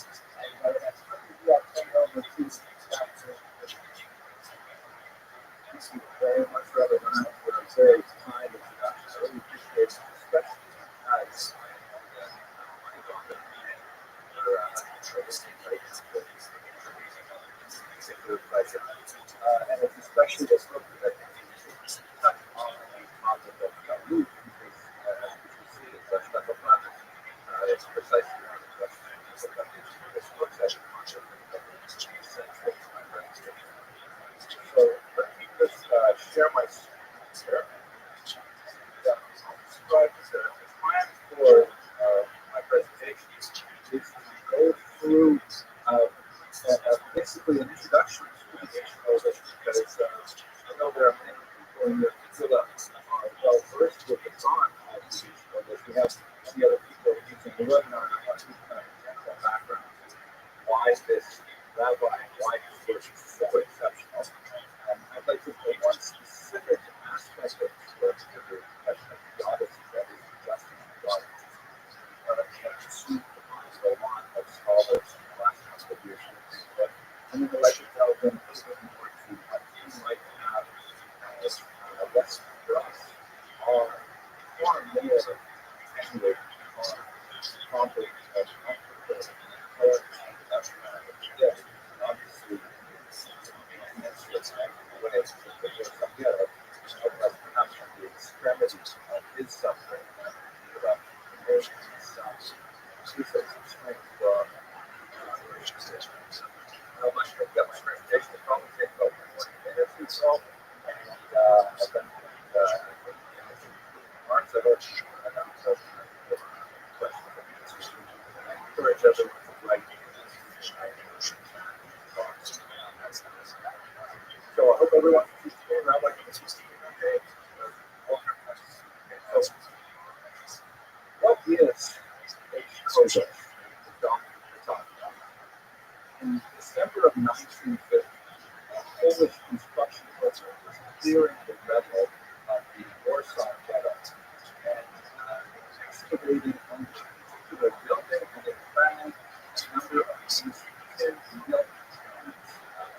And that's really I'll turn it over to Dr. Thank you very much, Rabbi, for a very kind introduction. I really appreciate it, especially because and it's especially this book that touch on the topic of Galut, because as you see, it's a special project. It's precisely one of the questions that this looks at the concept of essential presentation. So let me just share my screen here. The plan for my presentation is to go through basically an introduction to the English, because I know there are many people in the field that are well versed with the thought of the English. We have many other people using the webinar who want to kind of general background why this rabbi, why this course is so exceptional. And I'd like to put one specific aspect of this work to the question of theodicy, that is justice and theodicy. Pursued by a lot of scholars in the last couple of years. But I'm going to like to delve in a little bit more to what you might have as a lesson for us. Far more anyway, probably obviously, and that's what's what is perhaps from the extremities of his suffering about emotions and such. He says some strength for relationships. My presentation will probably take about 20 minutes or so. And I've been remarks. I don't know questions and answers. I encourage everyone to write so I hope everyone can see the around like this. Okay. So, what is a codex? The document we're talking about. In December of 1950, a Polish construction worker was clearing the rubble of the Warsaw Ghetto and excavating under a particular building, and they found a number of these tin milk cans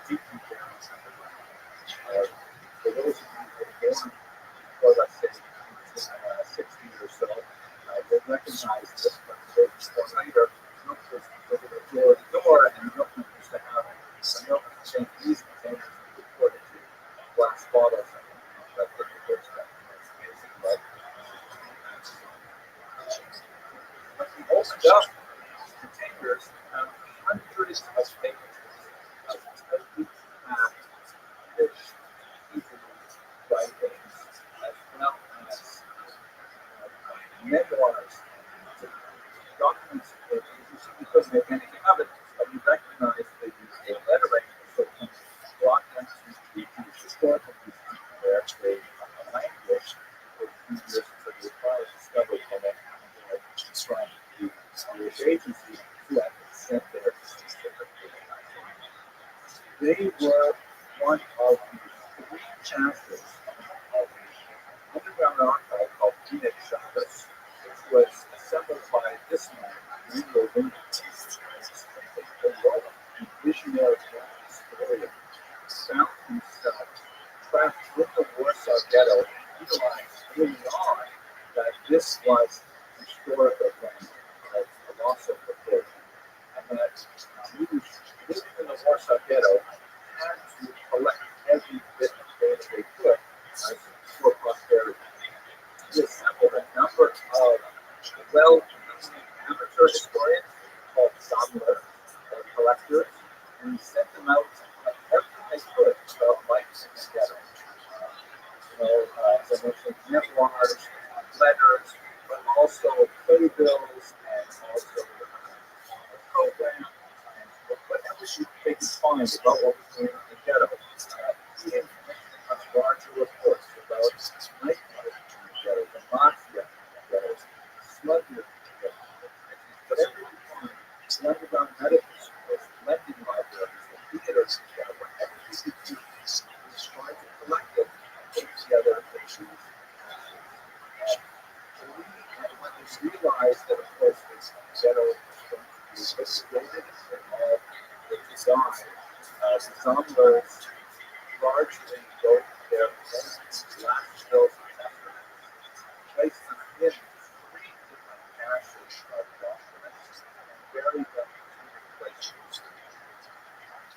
deeply buried underground. For those of you who were born before, let's say, 60 or so, will recognize this, but later, milk was over the floor of the door, and the milkman used to have some milk contained these containers that were poured into glass bottles that put the goods back. But when we opened up these containers, hundreds of pages of each packed fish, easily writings, as well as memoirs, documents that you couldn't make anything of it, but you recognize they used a lettering, so you brought them to the historical museum where they language for a few years until they finally discovered that they were trying to do Irish agency to actually send their they were one of the three chapters of the underground archive called Phoenix Shoppers, which was assembled by this man, Manuel Winter, a visionary historian, found himself trapped with the Warsaw Ghetto and realized early on that this was historical thing, like a loss of the faith, and that Jews living in the Warsaw Ghetto had to collect every bit of data they could for posterity. He assembled a number of well-known amateur historians called Sammler, collectors, and he sent them out everything they could about life in the ghetto. As I mentioned, memoirs, letters, but also playbills and also programs and whatever they could find about what was going on in the ghetto. He had much larger reports about nightlife in the ghetto, the mafia in the ghetto, smugglers in the ghetto. But every underground medical schools, lending libraries, the theaters together, whatever we could do, we tried to collect it and put together the two when we realized that, of course, this ghetto was investigated and all the design, Zomler's largely wrote their own last bills and testaments, placed them in 3 different caches of documents, and buried them in 2 places.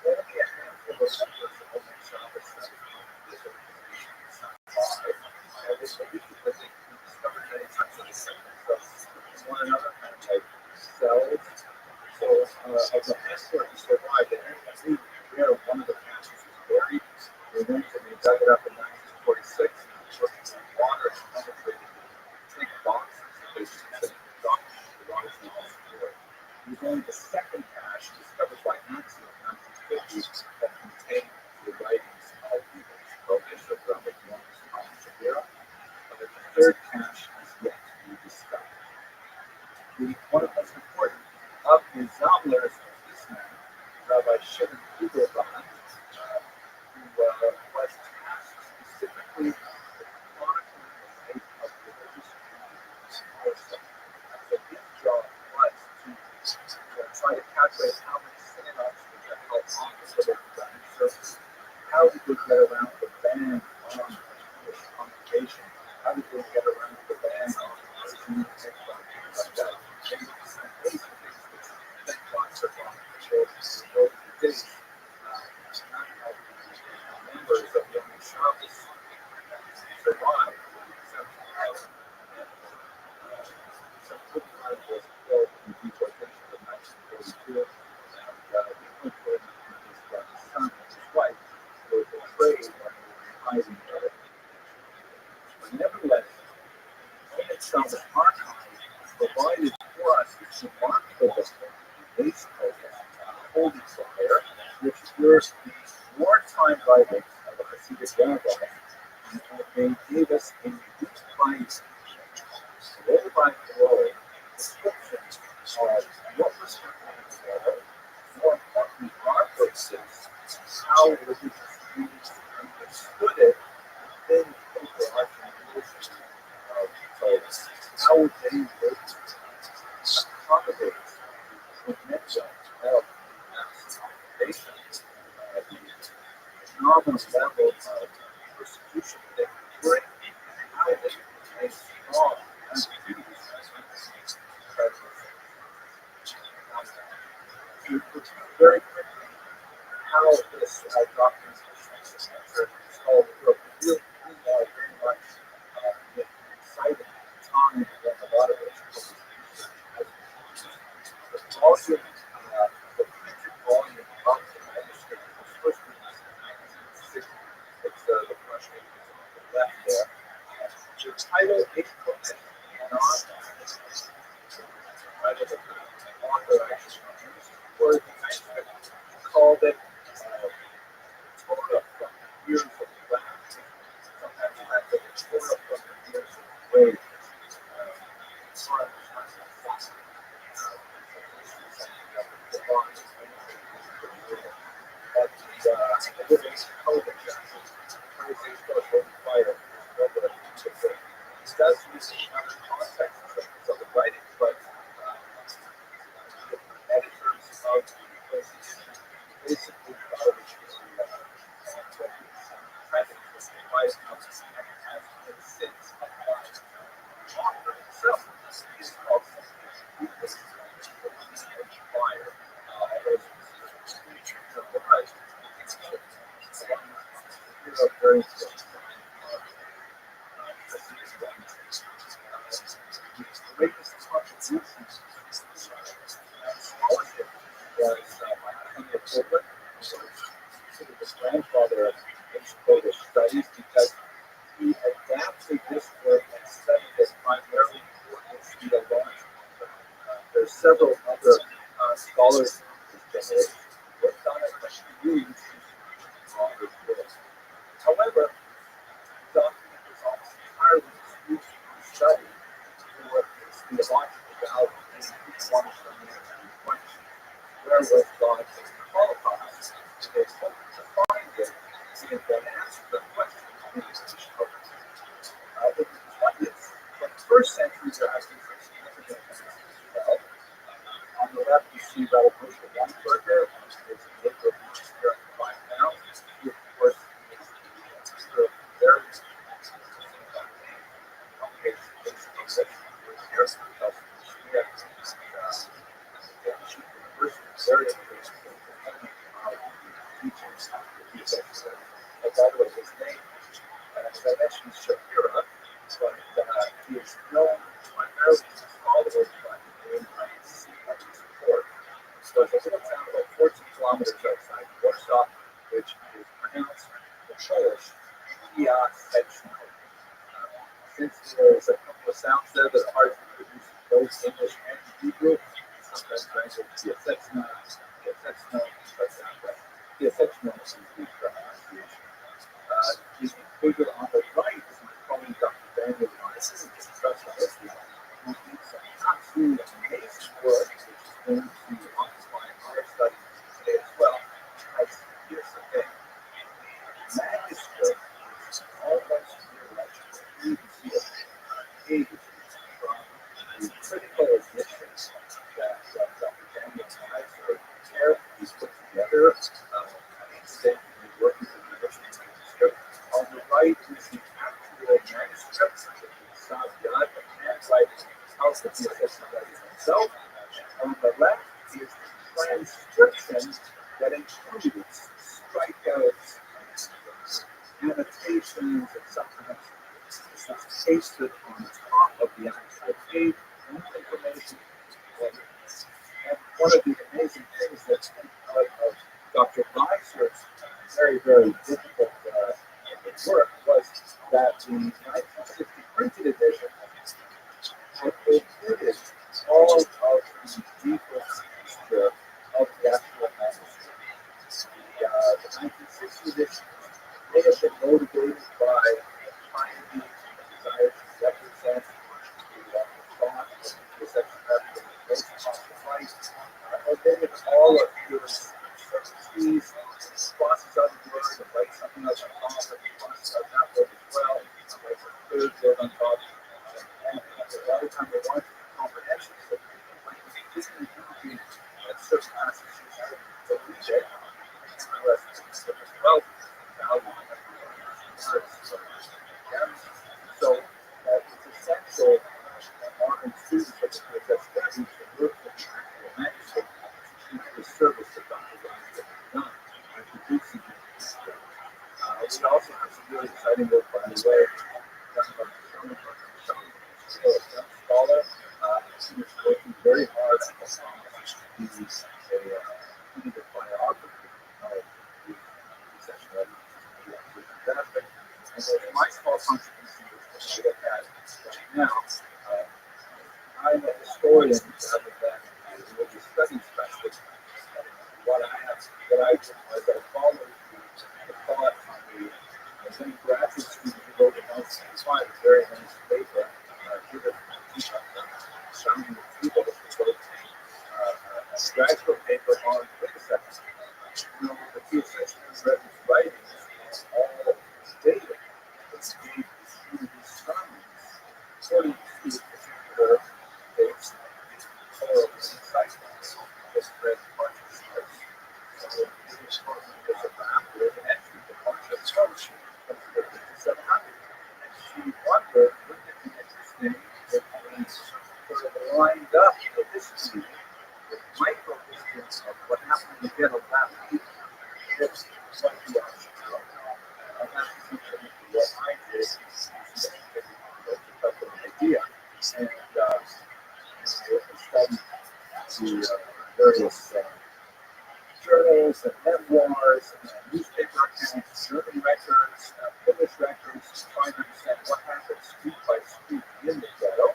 Only a handful of members of the Shabbos this organization survived, and they believed that they discovered many types of segments of one another, kind of like cells. So, of the handful who survived, they knew where one of the caches was buried. They went and they dug it up in 1946, and looked at water and penetrated big boxes that they said documents belonged to the story. It was only the second cache discovered by Nazi in the 1950s that contained the writings of the Bishop Rabbi Shapira, but the third cache is yet to be discovered. One of the most important of the Zomlers of this man, Rabbi Shimon Fugelsang, who was tasked specifically with chronicling the life of religious communities in Jerusalem. So his job was to try to calculate how many synagogues would get held on the Orthodox Church. How did they get around the ban on the Jewish congregation? How did they get around the ban on things like that? Basically, think lots of churches over the days. None of the members of the Shabbos survived, except some 55 was killed in deportation in 1942, and the point his son and his wife were betrayed when they were hiding there. But nevertheless, in itself, the archive provided for us this remarkable base holy fire, which were the wartime writings of the Hasidic rabbis, and they gave us a unique roll by roll description of what was happening in the world, more importantly, our purposes, how religious communities understood it within the overarching notion of folks. How would they live accommodate the mix of mass occupation, the phenomenal level of persecution that they bring, and how they remain strong as Jews. To very quickly how this documentation center is all work. We are very much excited time when a lot of this the volume, the printed volume of the manuscript was first released in 1960. It's the first one on the left there. The title is not title of the author actually used for the manuscript. Called it Torah from the Years of Wrath. Sometimes that's a Torah from the Years of Rage. It does use other contexts of the writing, but the editors of the institution basically thought it was wise enough to have it since applied. The author himself is called fire. Very the greatest contributions scholarship was my Henry Corbett, so considered the grandfather of ancient Polish studies because he adapted this work and studied it primarily for its theology. There's several other scholars that have worked on it, but he used his work. However, the document was almost entirely used for study for its theological value, and he wanted to make it question. where was God in the Holocaust? They hope to find it and then ask the question in the in the 21st century, there has been some significant events as well. On the left, you see Rabbi Rothschild, who's a neighbor of here on the right now. He, of course, is the very by the way, his name, as I mentioned, Shapira, but he is known primarily as followers by the name of support. So it's a little town about 14 kilometers outside Warsaw, which is pronounced the Polish Piaseczno. Since there's a couple of sounds there that are hard to produce both English and Hebrew, sometimes translate Piaseczno, but Piaseczno is the pronunciation. He's included on the right is my colleague Dr. Daniel. This is a discussion of history. Who did some absolute amazing work, which is going to occupy our study today as well. Here's the thing. Manuscript is almost illegible. You can see a page from the critical editions that Dr. Daniel has carefully put together. Today, we're working with the manuscript. On the right is the actual manuscript, the Savyad, the handwriting of the Piaseczno himself. On the left is the transcription that includes strikeouts, annotations, and sometimes it's pasted on top of the actual page, and information. And one of the amazing things that came out of Dr. Weiser's very, very difficult work was that the 1960 printed edition included all of the deeper texture of the actual manuscript. The 1960 edition may have been motivated by finding a desire to represent the thought of the section of the most possible light, or maybe all of his uncertainties, crosses out the word, and write something else on top of it, crosses out that word as well, and writes a third word on top. And a lot of time they want comprehension, so people might be listening to certain passages to read it, and the rest of it as well. So it's essential that modern students of the PSS study should work with the manuscript to the service that Dr. Rothschild has done by producing the manuscript. We also have some really exciting work, by the way, done by Sherman still a young scholar. He is working very hard on this. He's a biography of the section of benefit. And so my small contribution is to look at right now. I'm a historian rather than a religious studies specialist. What I did was I followed the thought on the young graduate student who wrote in 1965 a very nice paper, given surrounding the people that wrote a graduate paper on vivisection. You know, the PSS read his writings all daily. It's made through these sermons, according to the particular dates, or insights, just read a bunch of scripts. So it was talking with a map with an entry to a bunch of church from the 5700. And she wondered, wouldn't it be interesting if we sort of lined up the history with micro history of what happened in the ghetto that week? It's what we actually know. And that's essentially what I did to an idea. And I studied the various journals and memoirs and newspaper accounts, German records, Polish records, to try to understand what happened street by street in the ghetto.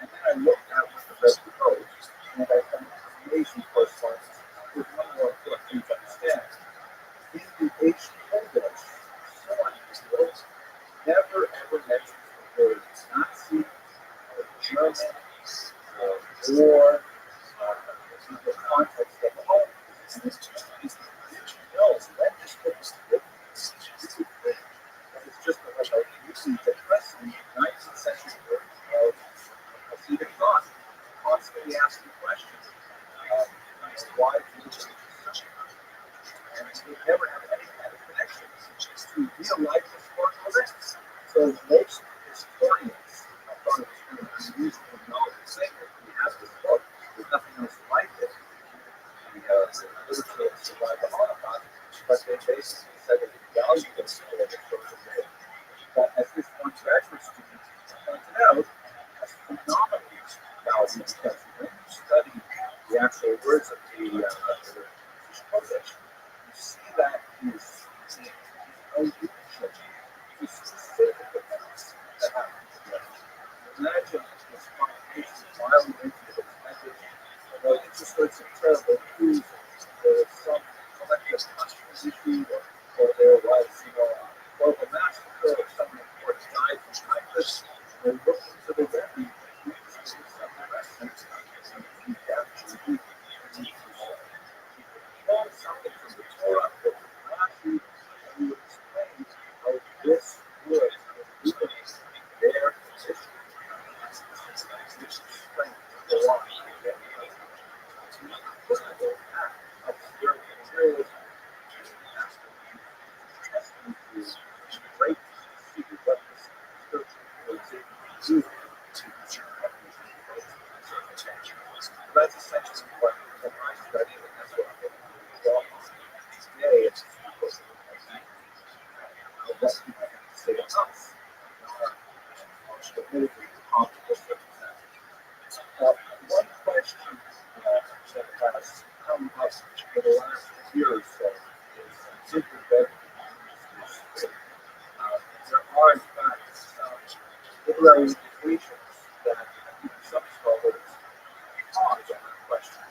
And then I looked at what the rest wrote, and I found amazing correspondence with one more important thing to understand. In the ancient English, someone wrote never ever mentions the word Nazi or German or war in the context of all when this book was written, you would think that it's just like a really depressing 19th century version of Hasidic thought, constantly asking questions. Why do you believe this? And we never have any kind of connection to real life historical events. So most historians, I thought it was kind of unusual and knowledge saying that we have this book, there's nothing else like it. The literature survived the Holocaust, but they basically said that the value of the historical data. But as this one graduate student pointed out, that's phenomenally value because when you study the actual words of the Kodesh, you see that he's unusual, he's specific events that happen together. Imagine this conversation violent into this message, it just was some terrible news, there was some collective conscience issue, or there was, a global massacre, or someone important died from typhus, and look into the Rebbe, and some lessons, and capture something from the Torah or from Rashi, and we would explain how this would illuminate their position, which strength the line. That's essentially what I study, and that's what I'm going to today. It's because of what people have to say to us. The politically complicated circumstances. One question that has come up for the last year or so is simply that there are, in fact, some literary indications that some scholars pause on that question.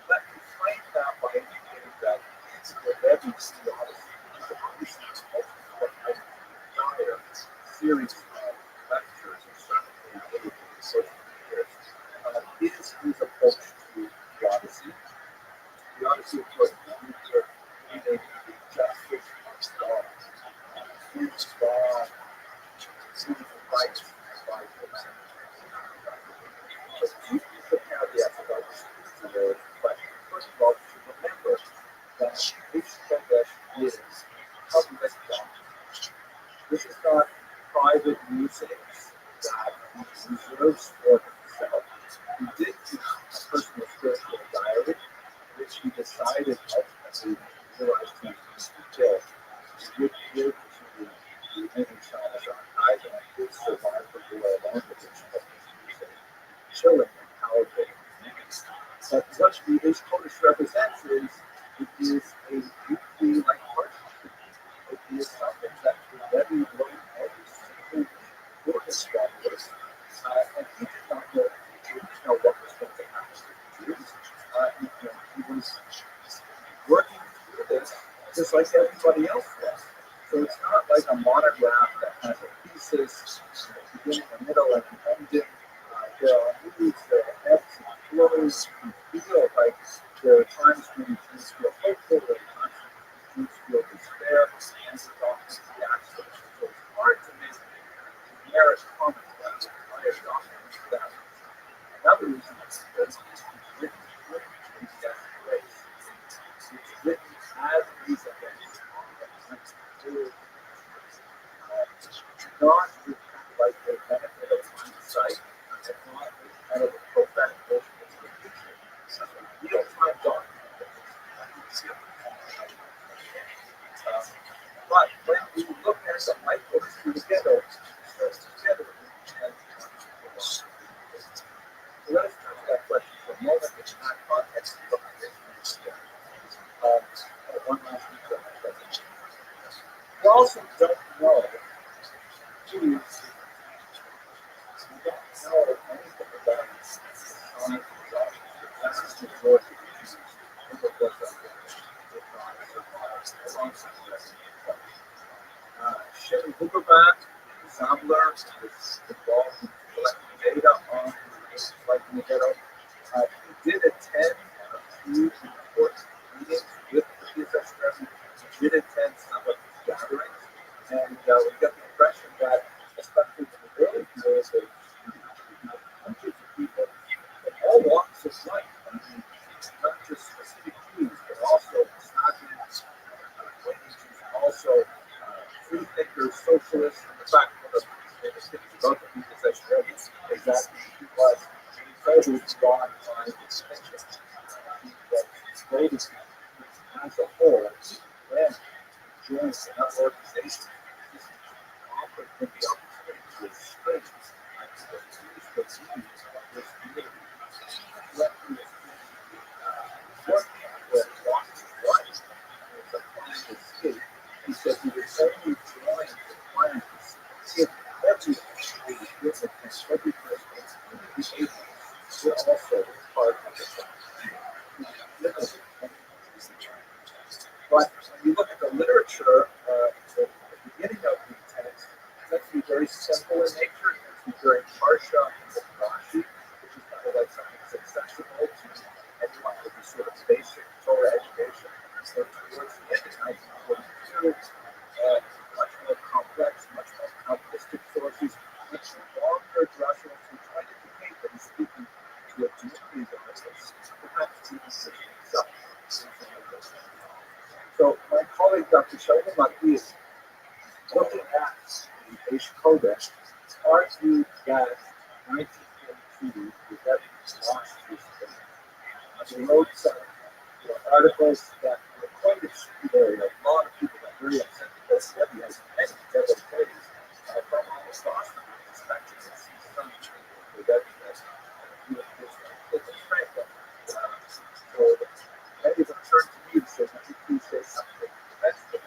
Let me frame that by indicating that the Rebbe's theology is obviously multiple entire series of lectures and sermons that he gave over the course of the years. His approach to the Odyssey. The Odyssey, of course, is Luther reading the justice of God. Huge God, huge Christ, by humanity. But two caveats about this particular question. First of all, you should remember that this Kodesh is public document. This is not private musings that he reserves for himself. He did keep a personal spiritual diary, which he decided ultimately realized he was to kill. He did give to the remaining Shamash archive, and it did survive the war along with it, but it was a chilling and powerful image. But what the Eish Kodesh represents is it is a deeply like partnership. It is something that the Rebbe wrote every single word of scholars, and he did not know what was going to happen to the Jews. He was working through this just like everybody else was. So it's not like a monograph that has a thesis, a beginning, a middle, and an ending. There are moods, there are ebbs and flows. You feel like there are times when Jews feel hopeful, there are times when Jews feel despair, and there's often reactions. So it's hard to make generic comments about the entire document that. Another reason is because it's written in that place. It's written as these events are unfolding. Not with kind of like the benefit of hindsight, and not with kind of a profound version of the future. It's a real-time document. But when we look at the micro-history together, so let us turn to that question for a moment in that context. One last detail. We also don't know Jews. We don't know anything about Sonic design. That's the majority of Jews. Shimon Huberback, Zambler, is involved in collecting data on like in the ghetto. He did attend a few important meetings broad line distinction. That greatest as a whole, when joins another organization, is offered the opportunity to experience the views of this community. Let me working with Rothschild was applying to see. He said he was only drawing the plans if every country within every person, including the agents, were also part of the plan. But when you look at the literature, the beginning of the text, it's actually very simple in nature. It's very Parsha and Rashi, which is kind of like something that's accessible to anyone with a sort of basic Torah education. So towards the end of 1942, much more complex, much more Kabbalistic sources, much longer drushes who try to indicate that he's speaking to a community of audience, perhaps even Christian himself. So my colleague Dr. Sheldon Rabbi is looking at the Eish Kodesh, argued that 1942 was that lost his faith. He wrote some articles that were quite extraordinary. A lot of people got very upset because Rabbi has many devotees from almost Boston expecting to see some with Rabbi as he was his strength. So Rabbi turned to me and said, "Would you please say something?" That's the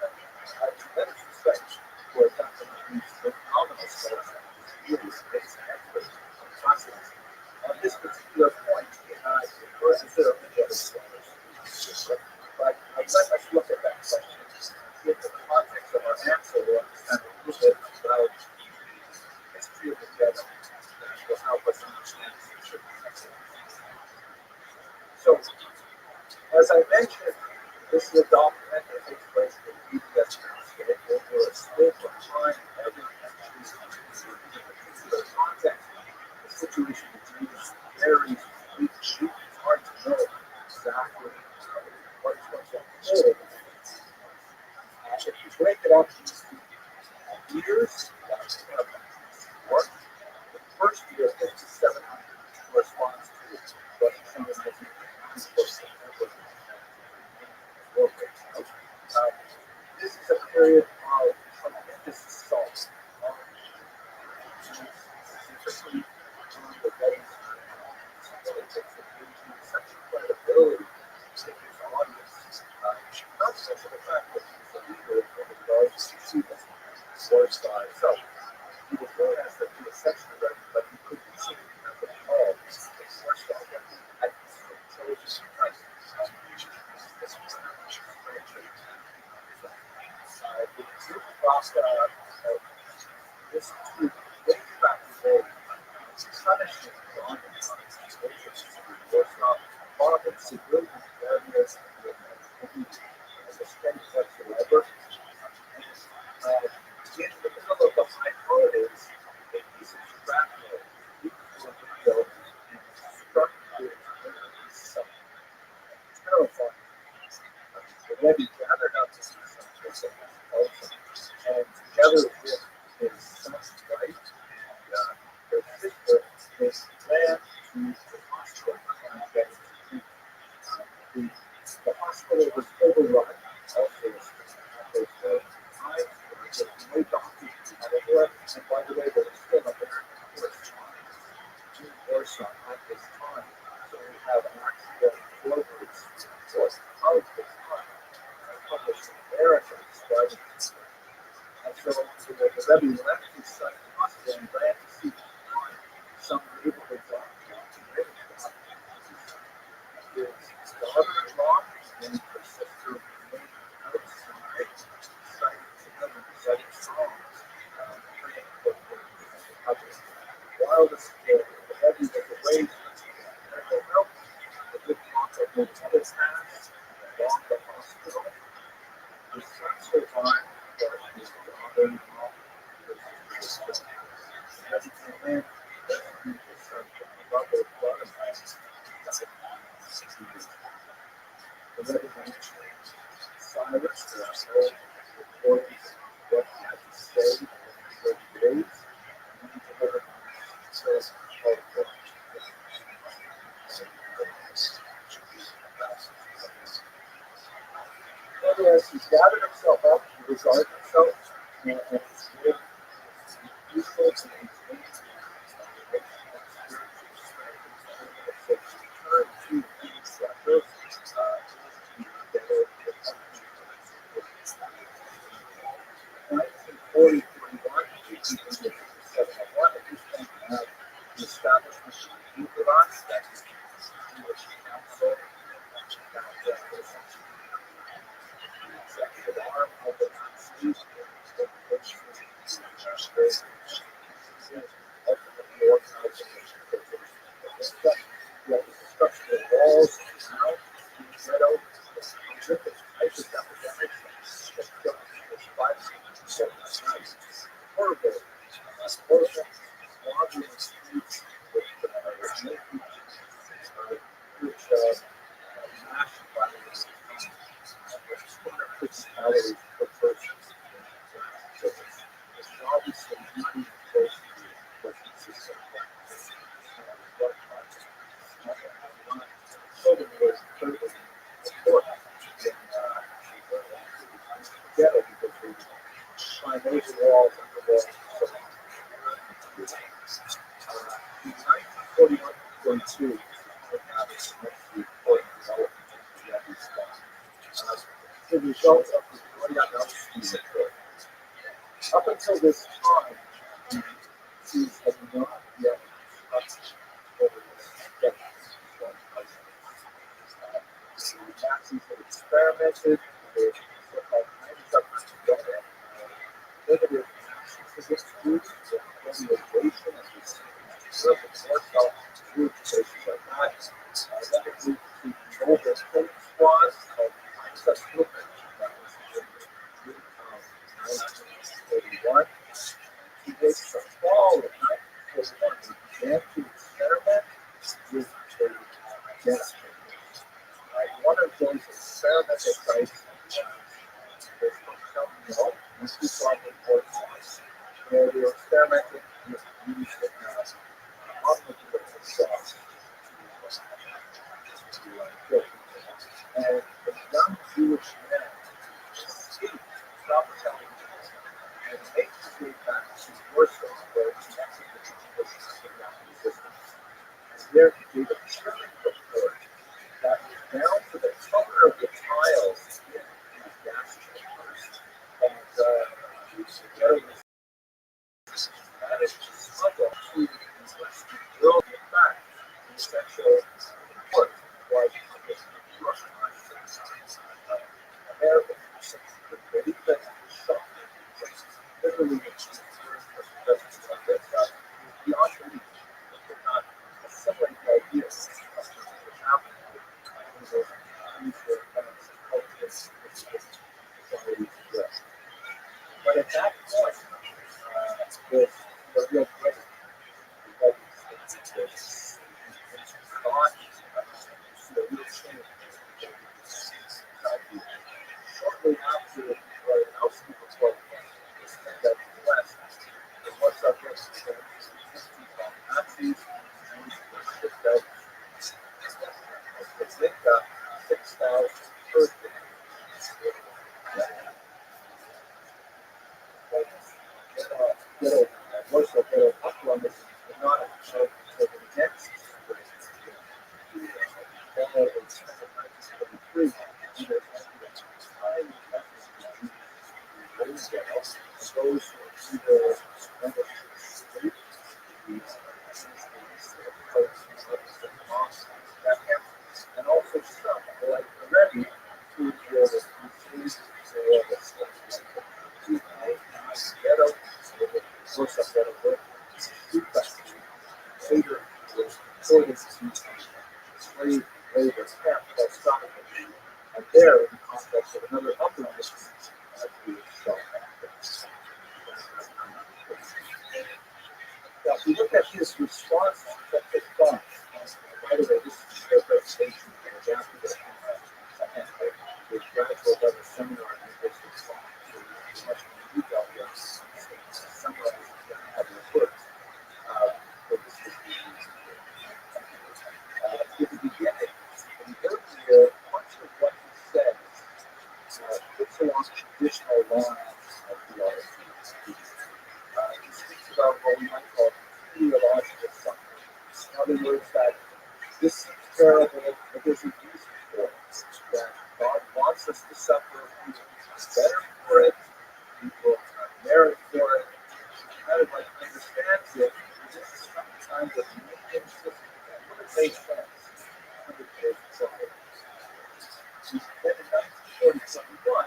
tremendous respect for Dr. Rabbi's phenomenal skills and really amazing expert on consciousness. On this particular point, of course, there are many other scholars, but I'd like us to look at that question in the context of our answer. We'll understand a little bit about the history of the Jedi that will help us understand the future. So, as I mentioned, this is a document that takes place in the BDS Council over a scope of time every country in a particular context. The situation of Jews varies from each sheet. It's hard to know exactly what's unfolding. If you break it up into years, that's work. The first year, 5700 corresponds to what summarizing this is a period of tremendous assault on specifically on the Rebbe's politics and using such credibility to his audience. Not such the fact that he was a leader in regards to Shiva, Rothschild. So he was known as the essential Rebbe, but he could be seen as a Paul, a Rothschild Rebbe. I chose this because the group process this group way back today punishing bondage was not bondage civilian areas as a strength whatsoever. In the middle of the high holidays, a piece of shrapnel leaped from the window and struck the terrifying. The Rebbe gathered up his sons and together with his son's wife and their sister, they ran to the hospital and get treatment. The hospital was overrun. Also, there was no doctors anywhere. And by the way, there was still a very June Warsaw at this time. So we have actual photos of this time published in America describing this. And so the Rebbe left his son in the hospital and ran to see some neighborhood doctor to bring him to his daughter-in-law and her sister remained outside, citing together, citing songs, praying for the recovery. While the Rebbe was away from medical help, the good talk of his mother's house along the hospital. His son survived, but his daughter-in-law was sister. As he came in, rescued his son from the rubble of blood and ice. The Rebbe mentioned silence for us all, recording what he had to say in 30 days, and he delivered says, says he's gathered himself up, he regarded himself, and he's very useful to maintain the result of the up until this time, he's had not yet touched over the the Nazis had experimented with so-called limited physics groups, organization, as we see in Europe and Warsaw, group places like that. Another group to control their state squads called such movement. That was the group of 1941. He was the fall of 1941. He began to experiment with the gas chambers. One of those experimental sites was from Mill, and we saw the report where they were experimenting with use of automobile exhaust. And the young Jewish men escaped from the and make his way back to Warsaw, where he connected with the Jewish underground resistance. And there he gave a chilling report that was down to the color of the tiles in the gas chambers. And he managed to smuggle to these Western girls. In fact, the essential report was Russian American the belief that he was shot. Literally, beyond belief. They could not assimilate the ideas of what was happening in those future events and cultures society today. But at that point, the real break, because thought, the real change. Shortly after the announcement was called that the West, the West subjects Nazis and shipped out the Zika 6,000 persons. Warsaw ghetto uplanders were not against in 1973, under time those ghettos, those who either surrendered to the state, and also some like Rabbi, who were the ghetto, Warsaw ghetto, food factory, later was sorted to slave labor camp called Stockholm. And there, in the context of another uprising, we saw now, if you look at his response to the thought, by the way, this is the presentation of after the graduate level seminar in this response to much more detail here. Summarize of the work. But this is at the beginning, in the earlier, much of what he said puts But there's a reason for it. That God wants us to suffer. He's better for it. He will merit for it. Kind of like understands it. This is sometimes a making system that would have made sense 100 years ago. Then in 1941,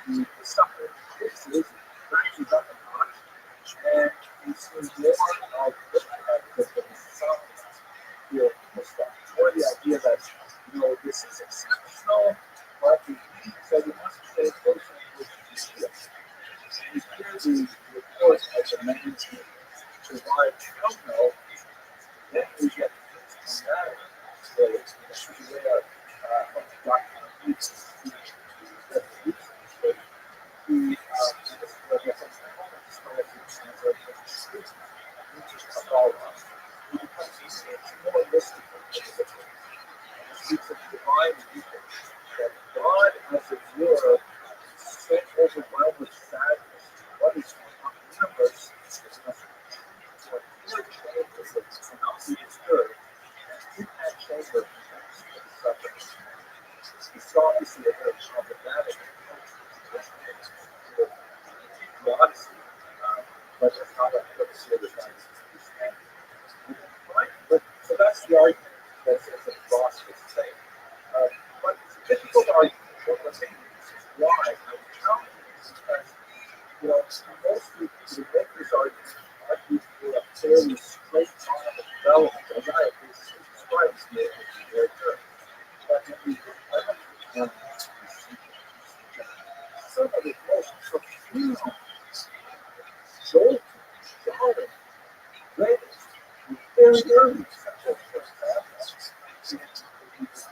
the suffering increases, crashes up a notch, and we see more of the type of the Messiah here in the stuff. More the idea that, this is exceptional, but we need, so we must stay close to the field. We hear the report of the man who survived Elmo, then we get from that. So this is where Dr. Eats divine people that God, as it were, so overwhelmed with sadness. What is going on in the universe is nothing. What here changes it cannot be disturbed, and in that chamber, suffering. It's obviously a very problematic the Odyssey, but that's not a sort of but so that's the argument that's a philosopher's thing. But it's a difficult argument. But the thing is why I would challenge it is because, mostly the maker's argument argues for a fairly straight line of development. As I have described it, which is very good. But in the some of the most profound, jolting, jarring, great, very early, such as for example, the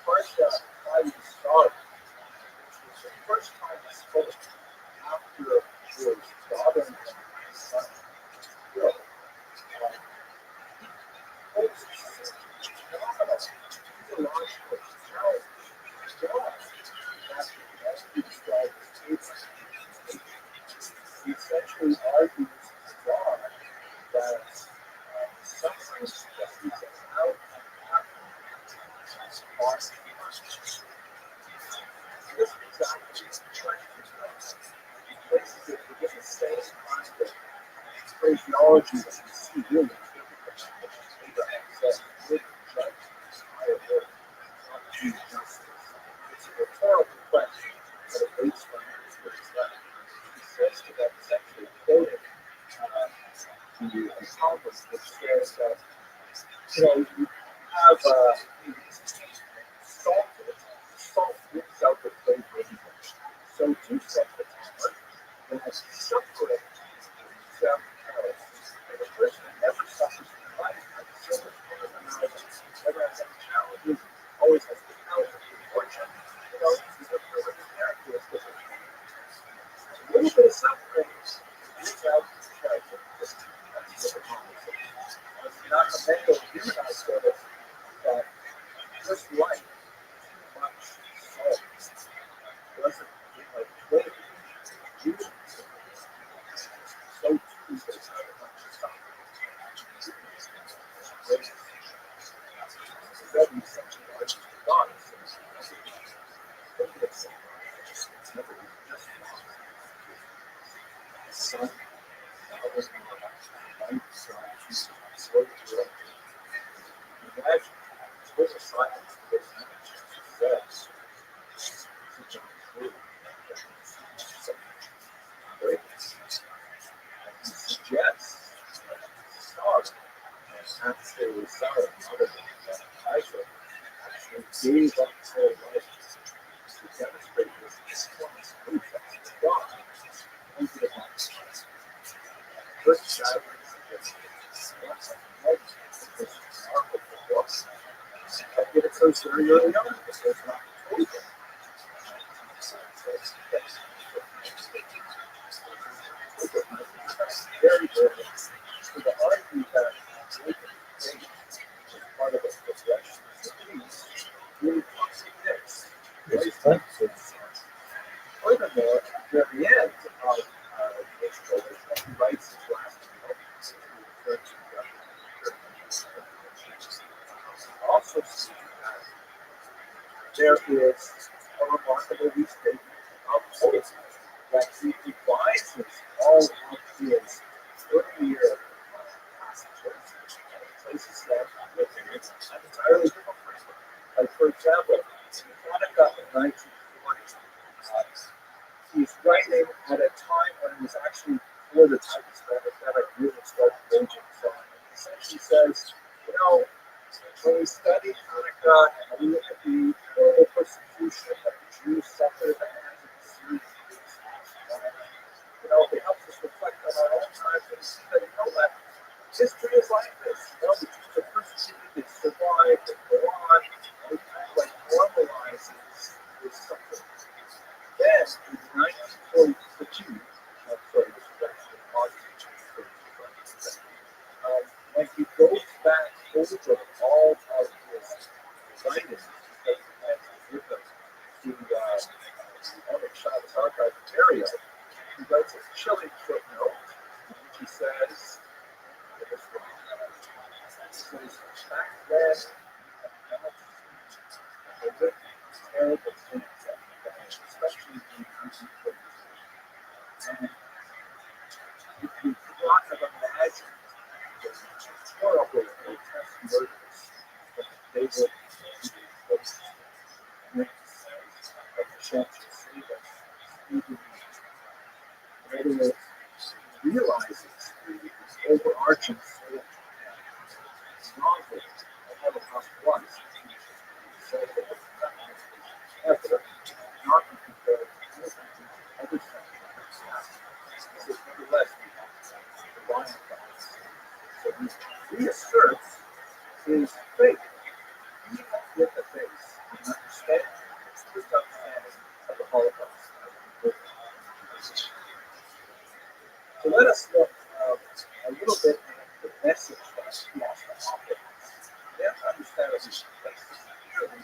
first time we started, was the first time I spoke after his daughter and son killed. It's phenomenal, theological challenge. As he described he essentially argues God that suffering that he's allowed to happen are this exactly he places it within the same kind of phraseology that we see really Abraham says, with judgment, higher order, not due justice. It's a rhetorical question, but it waits for him to put his left. He says to them, essentially quoting the accomplice that says that, you have salt brings out the flavor of evil. So too said the Talmud, that suffering brings out carrots. And the person that never suffers in life has so much more than never has any challenges, always has the power of good fortune. These are perfect characteristics of a little bit of suffering brings out the character. That's what the Talmud says. Not a male humanized sort of that just like too much salt doesn't like flavor. So too there's not a bunch of stuff. Very essential parts of the body. It's never just the sun, the light, so imagine there's a science that says suggests stars and actually stars actually gave up their life to demonstrate this performance proof that God into the mind. First child it occurs very early on because it's not told them. Very early. So the argue that part of the progression of peace really contradicts. Furthermore, at the very end of this program, he writes his last note. Also see there is a remarkable restatement of Moses that he revises all of his earlier passages and places them within an entirely different framework. Like, for example, in Hanukkah in 1940, he's writing at a time when it was actually before the anti-Semitic movement started raging. So he essentially says, you know, when we study Hanukkah and we look at the horrible persecution that the Jews suffered at the hands of the Syrians, you know, it helps us reflect on our own times and see that, you know, that history is like this. You know, the Jews are persecuted, they survive, they go on, and we kind of like normalize this suffering. Then, in 1942, I'm sorry, this is actually August 1942, when he goes back over all of his writings, because he had to give them to the Shabbos archive area, he writes a chilling footnote, in which he says, back then, there were terrible things that happened, especially in 1942. And if you could not have imagined the horrible grotesque murders that they would do, and it says that the chance to save us, even in other words, realizes the overarching soul and strongly of Holocaust was. So that the ever not be compared to other sections. This is nevertheless the violent facts. So he reasserts his faith, even with the face, and understanding, his understanding of the Holocaust. So let us look a little bit at the message that he has to offer. We have to understand that these places really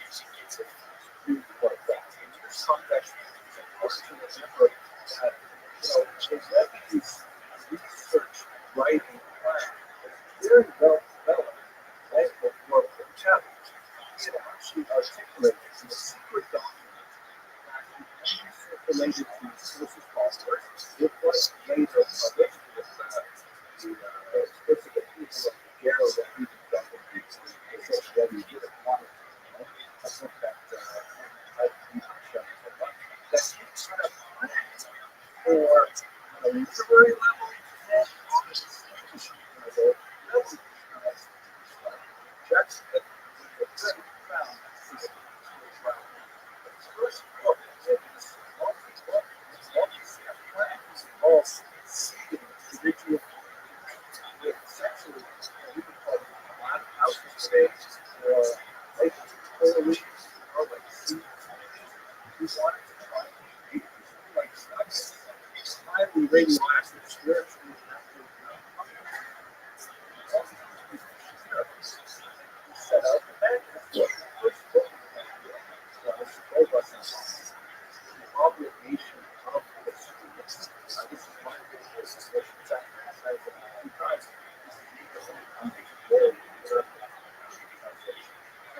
do what that. In this context, it's important to remember that, you know, the Rebbe's research writing plan was very well developed right before the challenge. He had actually articulated in a secret document that he only circulated to his sources followers. It was later published with the explicit approval of the Garo that he conducted. That he didn't want it, you know, I think that I think that he kind of planned for a literary level and on a stage level, really Jackson that was very profound to see it well. His first book in this multi-step plan involves seeding individual with essentially what we would call a lot of houses today, or like holy, or like seeds. We wanted to try to create these like studies, highly radioactive, spiritually active set out the manual. The first book was the obligation of the students. This is my business, which is at the times.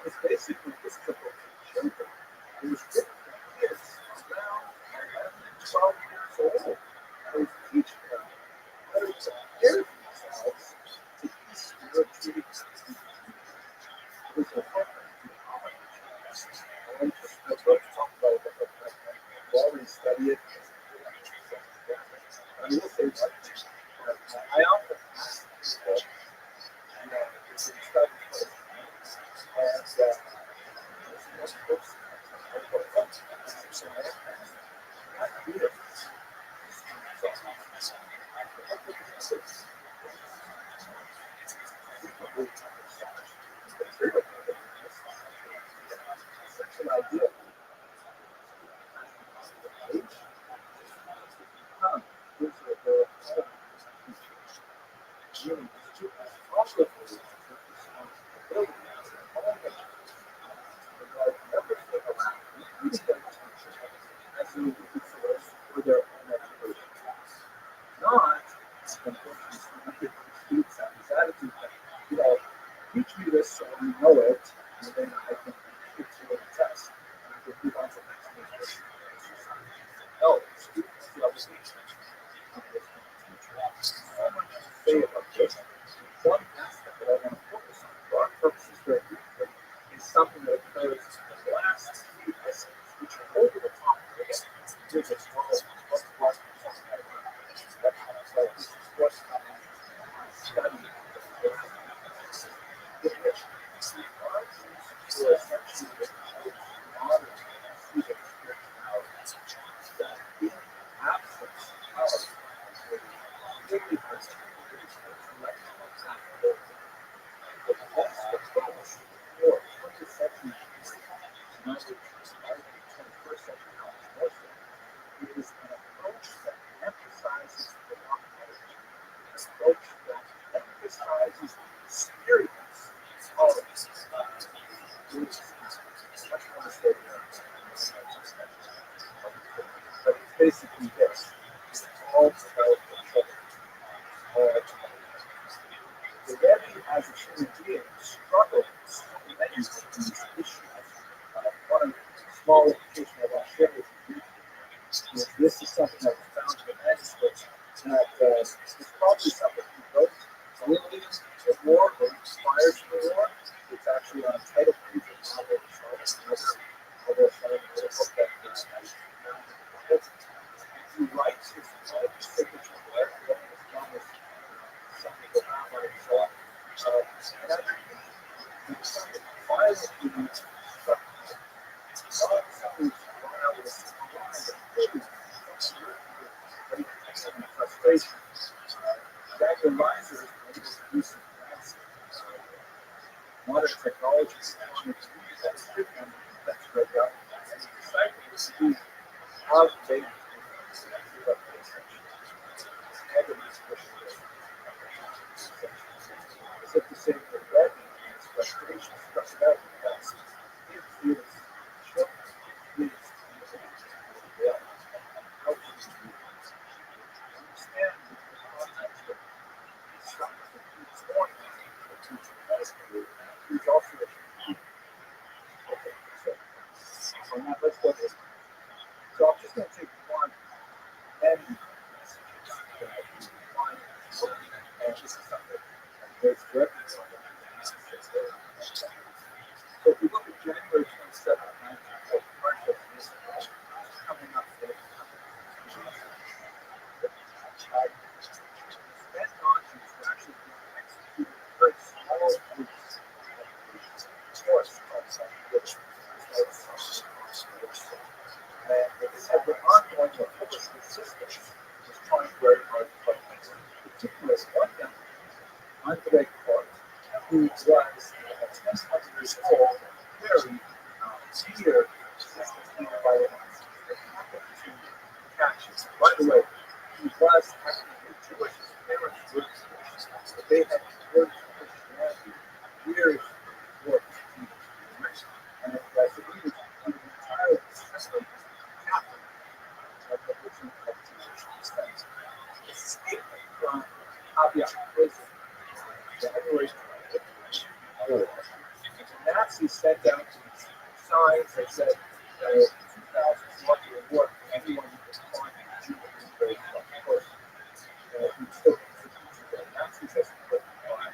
It's basically this triple children. It was written for kids around 11 and 12 years old. I was teaching them how to prepare themselves to be spiritually active. It was a reference to knowledge. And I love to talk about it, but I've already studied it. I will say one thing. I often ask people, and it's in study and teach me this so I know it, and then I can put it to a test. We'll move on to the next one. Oh, students love this. So much to say about this. One aspect that I want to focus on for our purposes very briefly is something that occurs in the last few essays, which are over the top of this. There's a small plus so this is what's coming study in which who are essentially the modern student spirituality that in absence of the really has intellectual capability, the best approach for 20th century music, and I would argue 21st century knowledge more so, is an approach that emphasizes the documentary, an approach that emphasizes the experience of groups. Much more to say there, but it's basically this. It's all about the children. The Rabbi, as a human being, struggled with so many of these issues. One small indication I want to share with you is this is something that was found in the manuscript that is probably something he wrote really before or inspired to the war. It's actually on a title page of the novel, another book that he writes his signature there. It's done with something that Rabbi and so on. And actually, it's something violently struck me. Not something wild, it's and frustration. Daniel Reiser is able to do some fancy modern technology and it's really that's good and that's great up. And he decided to see how they as if to say that Rabbi and his frustration struck it out because it feels children, it feels yeah. How can you understand the context of something that he's going to teach he's also a okay, so now let's go this. So I'm just going to take one many messages that I find and this is something that goes directly to the so if you look at January 27, 1945, this is coming up for the then Nazis were actually being executed in very small groups of course, and they said the ongoing public resistance was trying very hard to fight this. Particularly one young man, Andre Clark, who was 10 years old, very severe resistance leader by the Nazis. They happened to catch him. By the way, he was actually Jewish. His parents were Jewish, but they had converted to Christianity years before he was rich. And so he was entirely Catholic. Escaped from Abiyak prison January 24. And the Nazis sent out signs that said 2,000 lucky reward for anyone who can find a Jew in this very of course. He still executed the Nazis as he put on.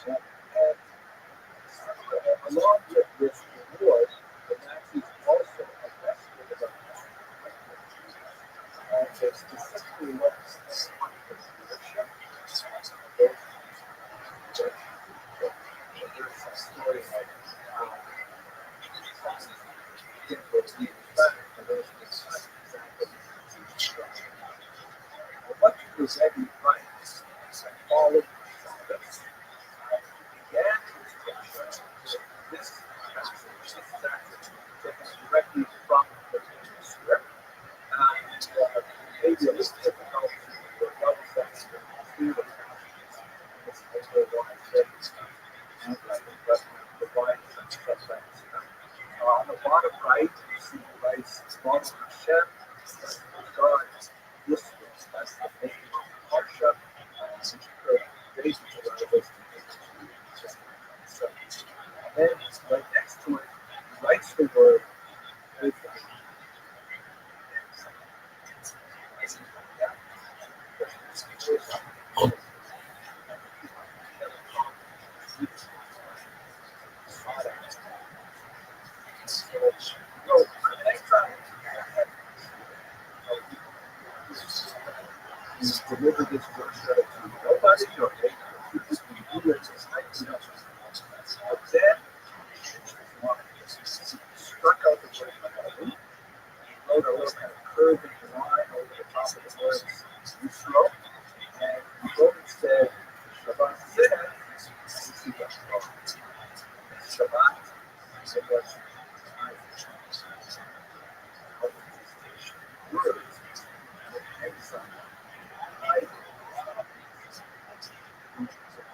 And along with this reward, the Nazis also arrested about and they specifically looked at leadership. There's some story like didn't go to leaders back for those exactly. What did the Rebbe write? All of this began his picture this passage. This is actually taken directly from the script. And maybe a little difficult to double sense to see the passages in this particular one. And I think that provides some substance. On the bottom right, you see the rice small Hashem, God, this was that's the making of the Parsha, which occurred days before the rest of the and then, like actually were faithful. Delivered this worship to nobody or but then struck out the word Rabbi, wrote a little kind of curved line over the top of the words Yisro, and he wrote and said, Shabbat said, Shabbat, it was words, exile.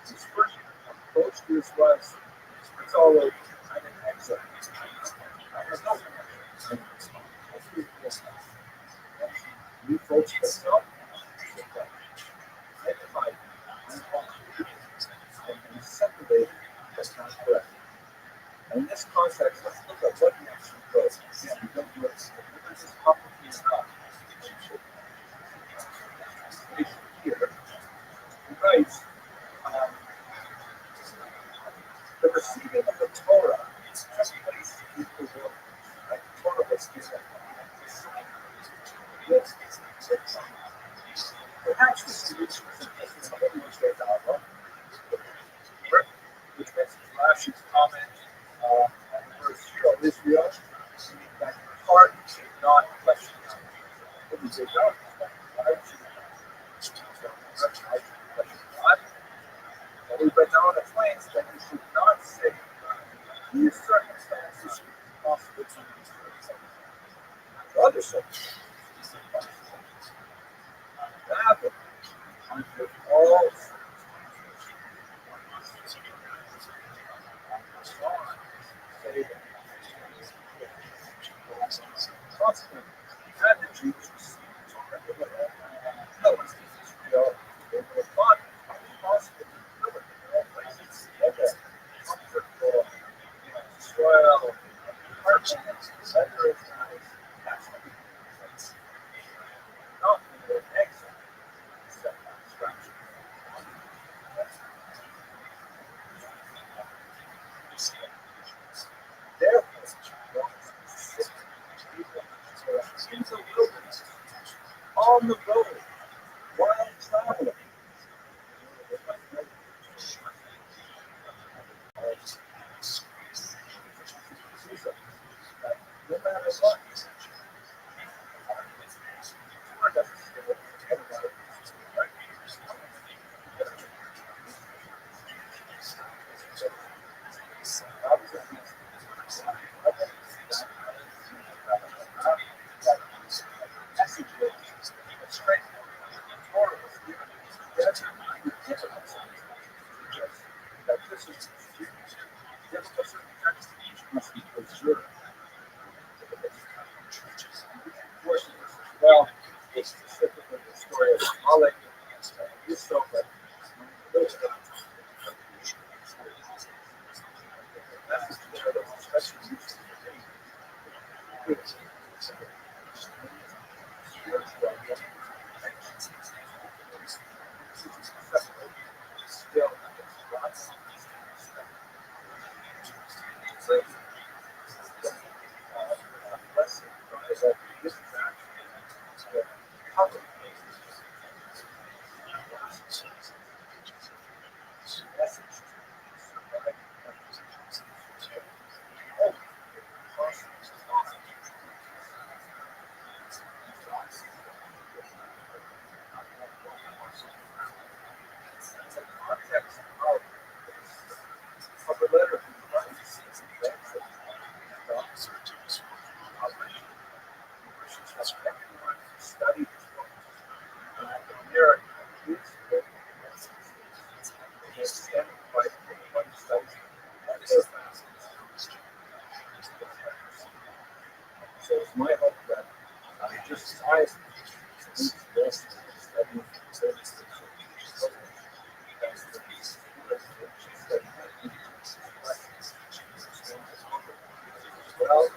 His first approach to this was, it's all over, I'm in exile. I have no connection. You folks can help. And separated, that's not correct. And in this context, let's look at what he actually does. Again, we don't do it. This is complicated enough. Here, he writes, the receiving of the Torah took place in the world. Right? The Torah was given. Perhaps the solution is in what he was there now, which makes Rashi's comment on verse 0 of Israel, that heart should not question God. What he says, God should question God. And we read down explains that you should not say these circumstances possible to be other circumstances. Happen under all consequently, had the Jews received the Torah, no one speaks Israel, they were fought possible to deliver in all places. Okay. Comfort for Israel, marching, center of times, that's what we do. Not in the exile, except by instruction. Therefore, in the wilderness, on the road, while traveling. No matter what, must be preserved. Well, it's specifically the story of Amalek and Yisro, but those are the message there that's especially useful to me. Still, lesson is that this is actually covered. Message. Well,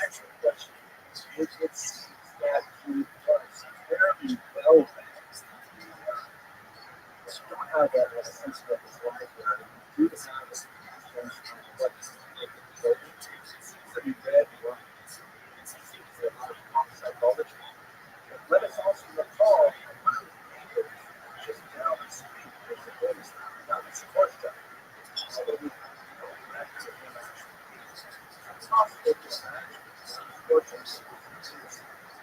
excellent question. It's that we very well don't have that sense of his life where you do have this to be read psychology. But let us also recall just now the street is the greatest not the support job. Although we it's possible to imagine unfortunately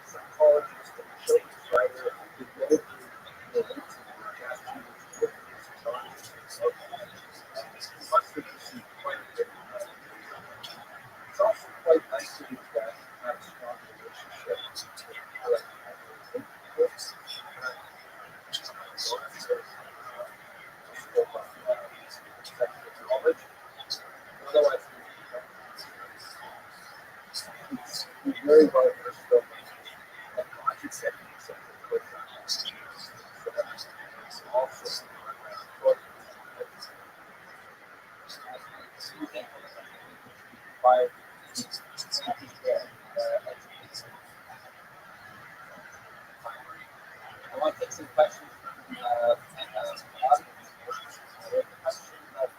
psychologists and children's writer who go through the links of the must have received quite a bit. It's also quite nice to be that have a strong relationship with books. Knowledge. Otherwise, it's very well understood. Logic techniques also by I want to take some questions from audience. The question of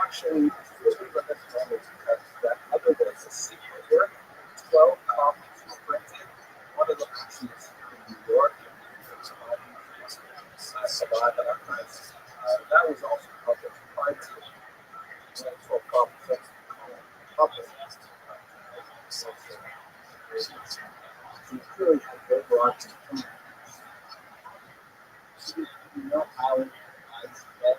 actually really what this one is because that other was a secret work. 12 copies were printed. One of them actually is here in New York. That was also published privately. 12 copies of published. So it's really a very broad component. you know how I get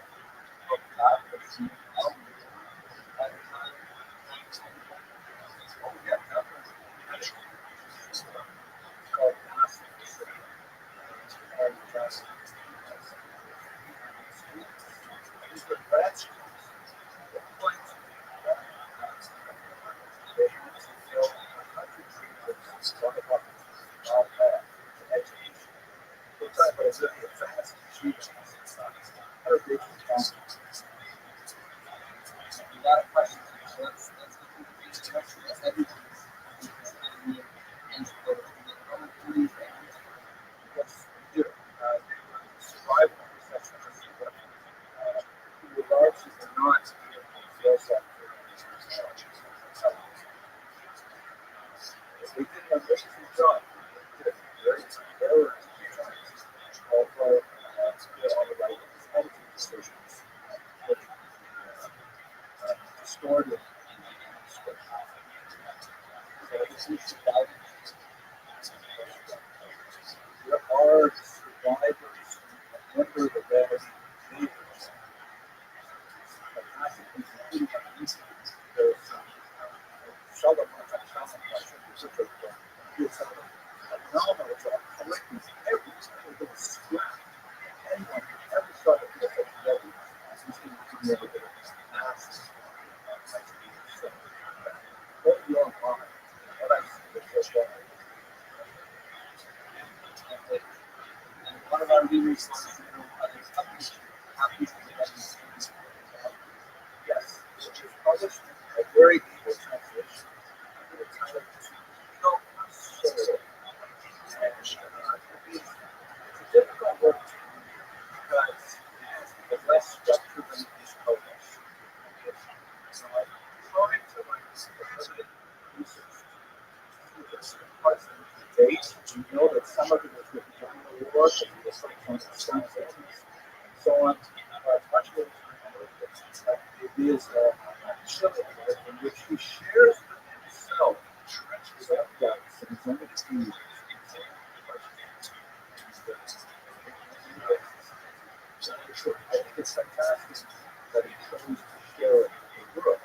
hooked up with CL at the time. Oh, yeah, definitely. Called and these were branch they had to fill 100 treatments, one of them education. We're talking about as if the fast treatments are a big challenge. You got a question, so let's get through the basic question that everyone is going to be interested in. Yes, we do. Survival assessment is in regards to the not feels like we did an ambitious job. We did very error although did all the right editing decisions, which distorted script. So we should value there are survivors who remember the bad neighbors. But I think we can do that easily. There's some a phenomenal job collecting every single little scrap. Anyone who ever saw the beautiful together is going to be able to ask is a cylinder in which he shares with himself some guts and some experience. I think it's fantastic that he chose to share it with the world.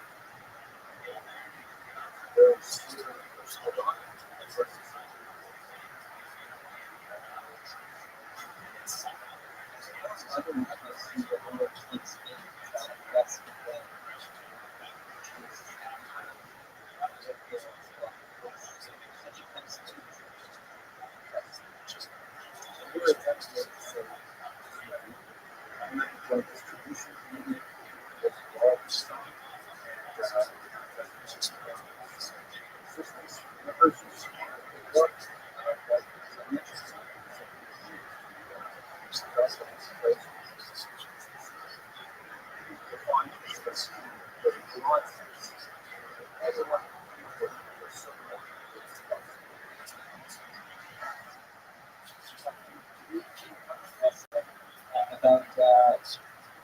About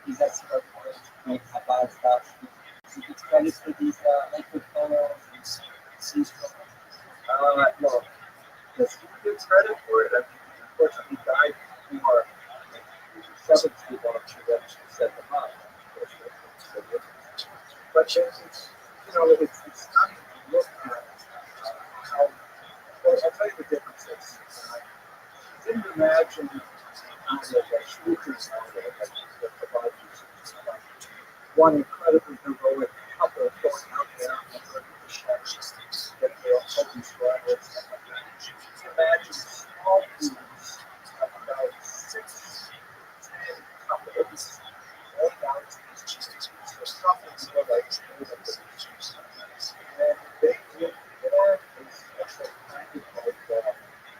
these expert make about that. It's credit for these liquid photos. These No, does he get credit for it? I mean, he unfortunately died before seven people that set them up. But it's, it's stunning to look at how, well, I'll tell you the differences. I didn't imagine the shooters that provide these. One incredibly heroic couple going out there and the shots that they are focused on. Imagine small groups of about 6 to 10 couples all down to these cheeses. So couples are like and they give them a special kind of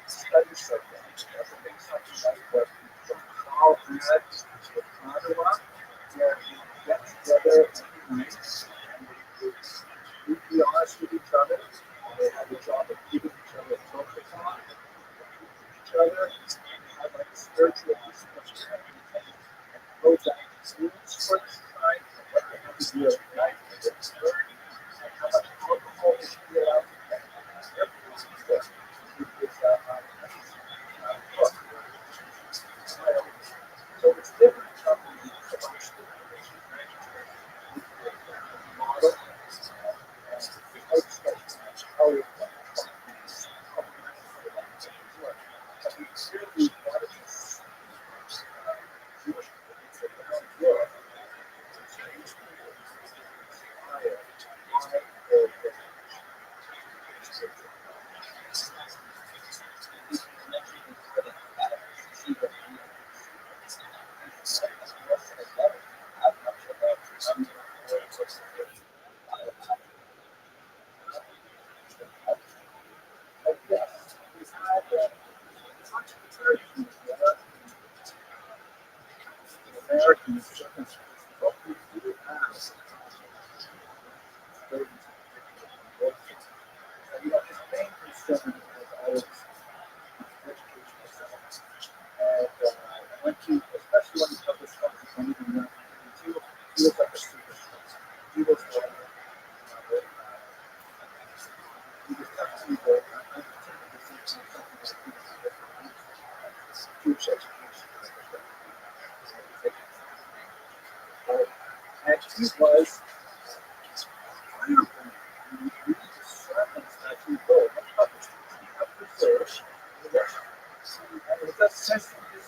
study subject. That's a big something like what Carl had with Ottawa, where we get together every night and we be honest with each other. They have the job of giving each other focus on each other and have like a spiritual discussion and those activities for this time and what they have to do every night and get learn and how much alcohol they should be allowed to get. Everything's good. It's book. So it's different companies amongst the model and the outside how it but we clearly wanted to see Jewish people around Europe change inspired by their Americans, what we do have his main concern was always education myself. And I went to, especially when he published stuff, I don't even know. He was like a superstar. He was like, he was definitely the, I think the same something that he was Jewish education. And he was firebrand. You read the sermons that he wrote. He have preserved the Russian. And it does sense from his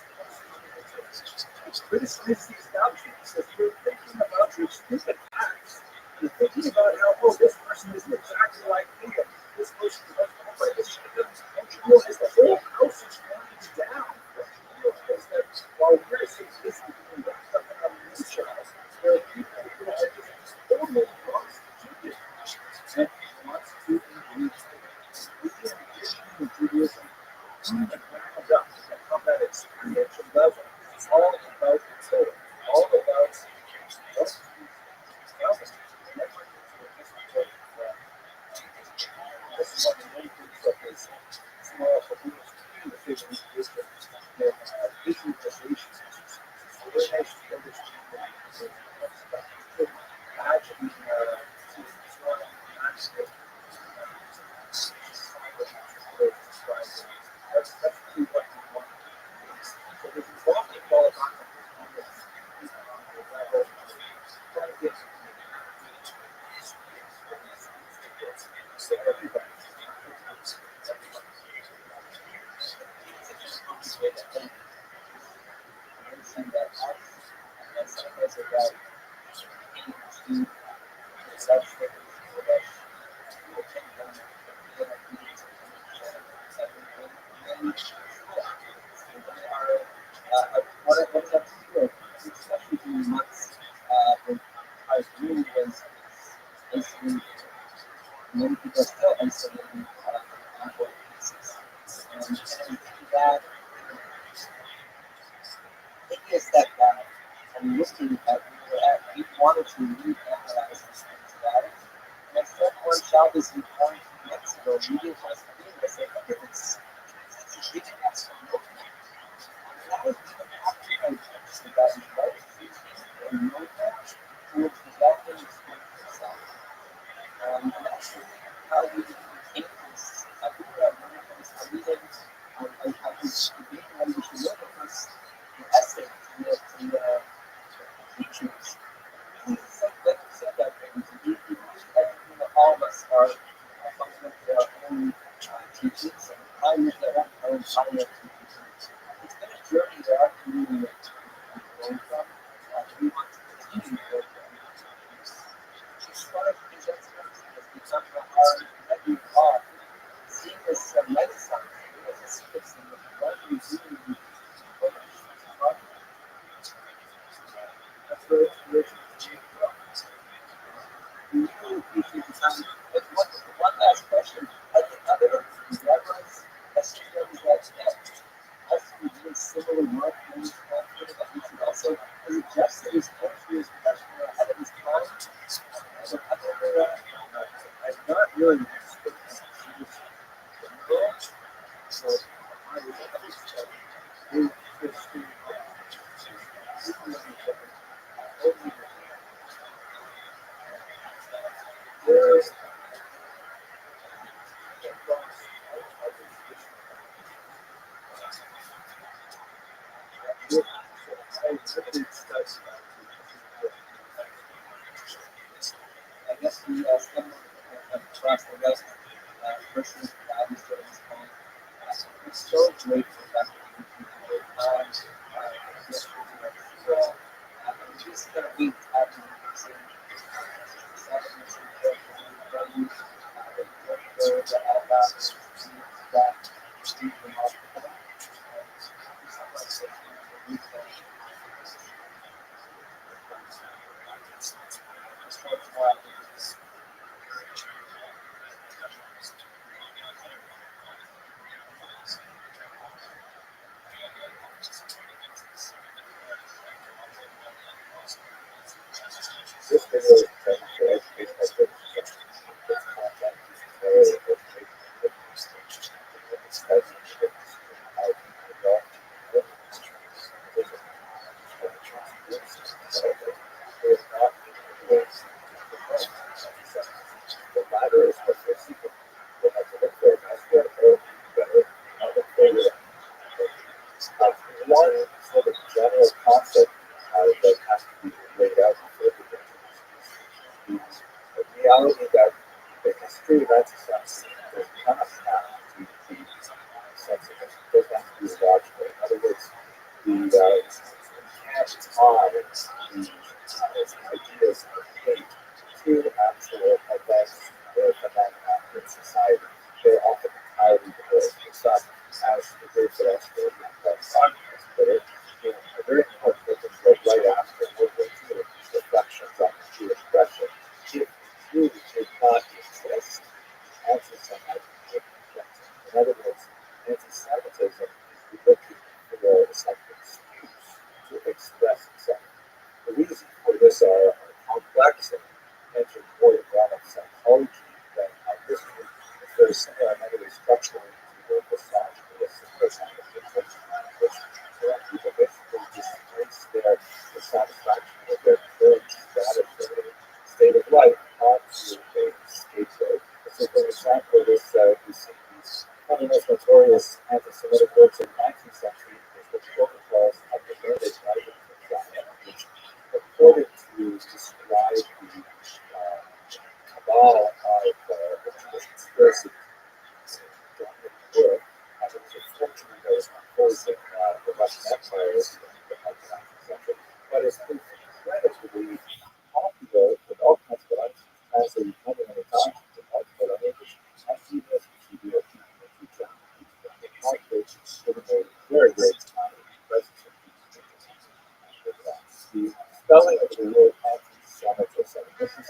criticize the establishment. He says, you're thinking about your stupid acts. You're thinking about how, oh, this person isn't exactly like me. And this person doesn't like this. Don't you realize the whole house is burning down? Don't you realize that while we're so busy doing that stuff in our nation, there are people who are just totally prostituted and wants to engage with the tradition of Judaism from the ground up and from that experiential level. It's all about the Torah. about eating food, such things that will take them to the needs of and they are what is up to you, especially during months when I really was isolated. Many people are still isolated on an ongoing basis. And that taking a step back and looking at where we're at, we wanted to reanalyze these things about it. And I felt one job is important to Mexico, meeting us, meeting us, and look at this. It's reaching out so much. That was even after I touched the guy right and know that towards developing experience itself. And that's how we became this. We were at one of those meetings. I was debating whether we should look at this the essay in the teachings. He said that thing. He everything that all of us are fundamentally our own teachings, and I look at our own final teachings. It's been a journey that our community is going from. We want to continue to go from. As far as presents has become our every thought. Seeing this renaissance, this fits in with what we do. That's where inspiration came from. You should become. One last question. I think other rabbis, SCMs that us who do similar work in this country, that we should also, as a Jeff said, his country is much more ahead of his time. So I'm not really interested in the world. So I would like I guess we stumbled across the west person Rabbi during this time. It's so grateful that we can time yesterday. Just week after the same This video is intended for educational purposes. Its content is entirely originally from how people develop it is not the latter is what we're seeking. We'll have to look for a nice way to go better, not look for it. One sort of general concept that has to be laid out before we get to this. The reality that the history of exercise does not have to be sensitive, does not have to be logical. In other words, the you can't tie the ideas of hate to actual events or phenomena in society. They're often entirely divorced. It's not as the group that actually put it, a very important book is read right after World War II, Reflections on the Jewish Expression. If Jews did not exist, anti-Semitism would exist. In other words, anti-Semitism is looking for a excuse to express itself. The reasons for this are complex and enter more the realm of psychology than of history. It's very similar in many ways structurally to the misogyny of which people basically displace their dissatisfaction with their current status or state of life onto a scapegoat. So, for example, we see these one of the most notorious anti-Semitic works in the 19th century is the protocols of the Learned Writers of Zion, which purported to describe the cabal of the Jewish conspiracy during the war. It was a fortune that was composing the Russian Empire in the 19th century, but it's incredibly spelling of the word anti-Semitism. This is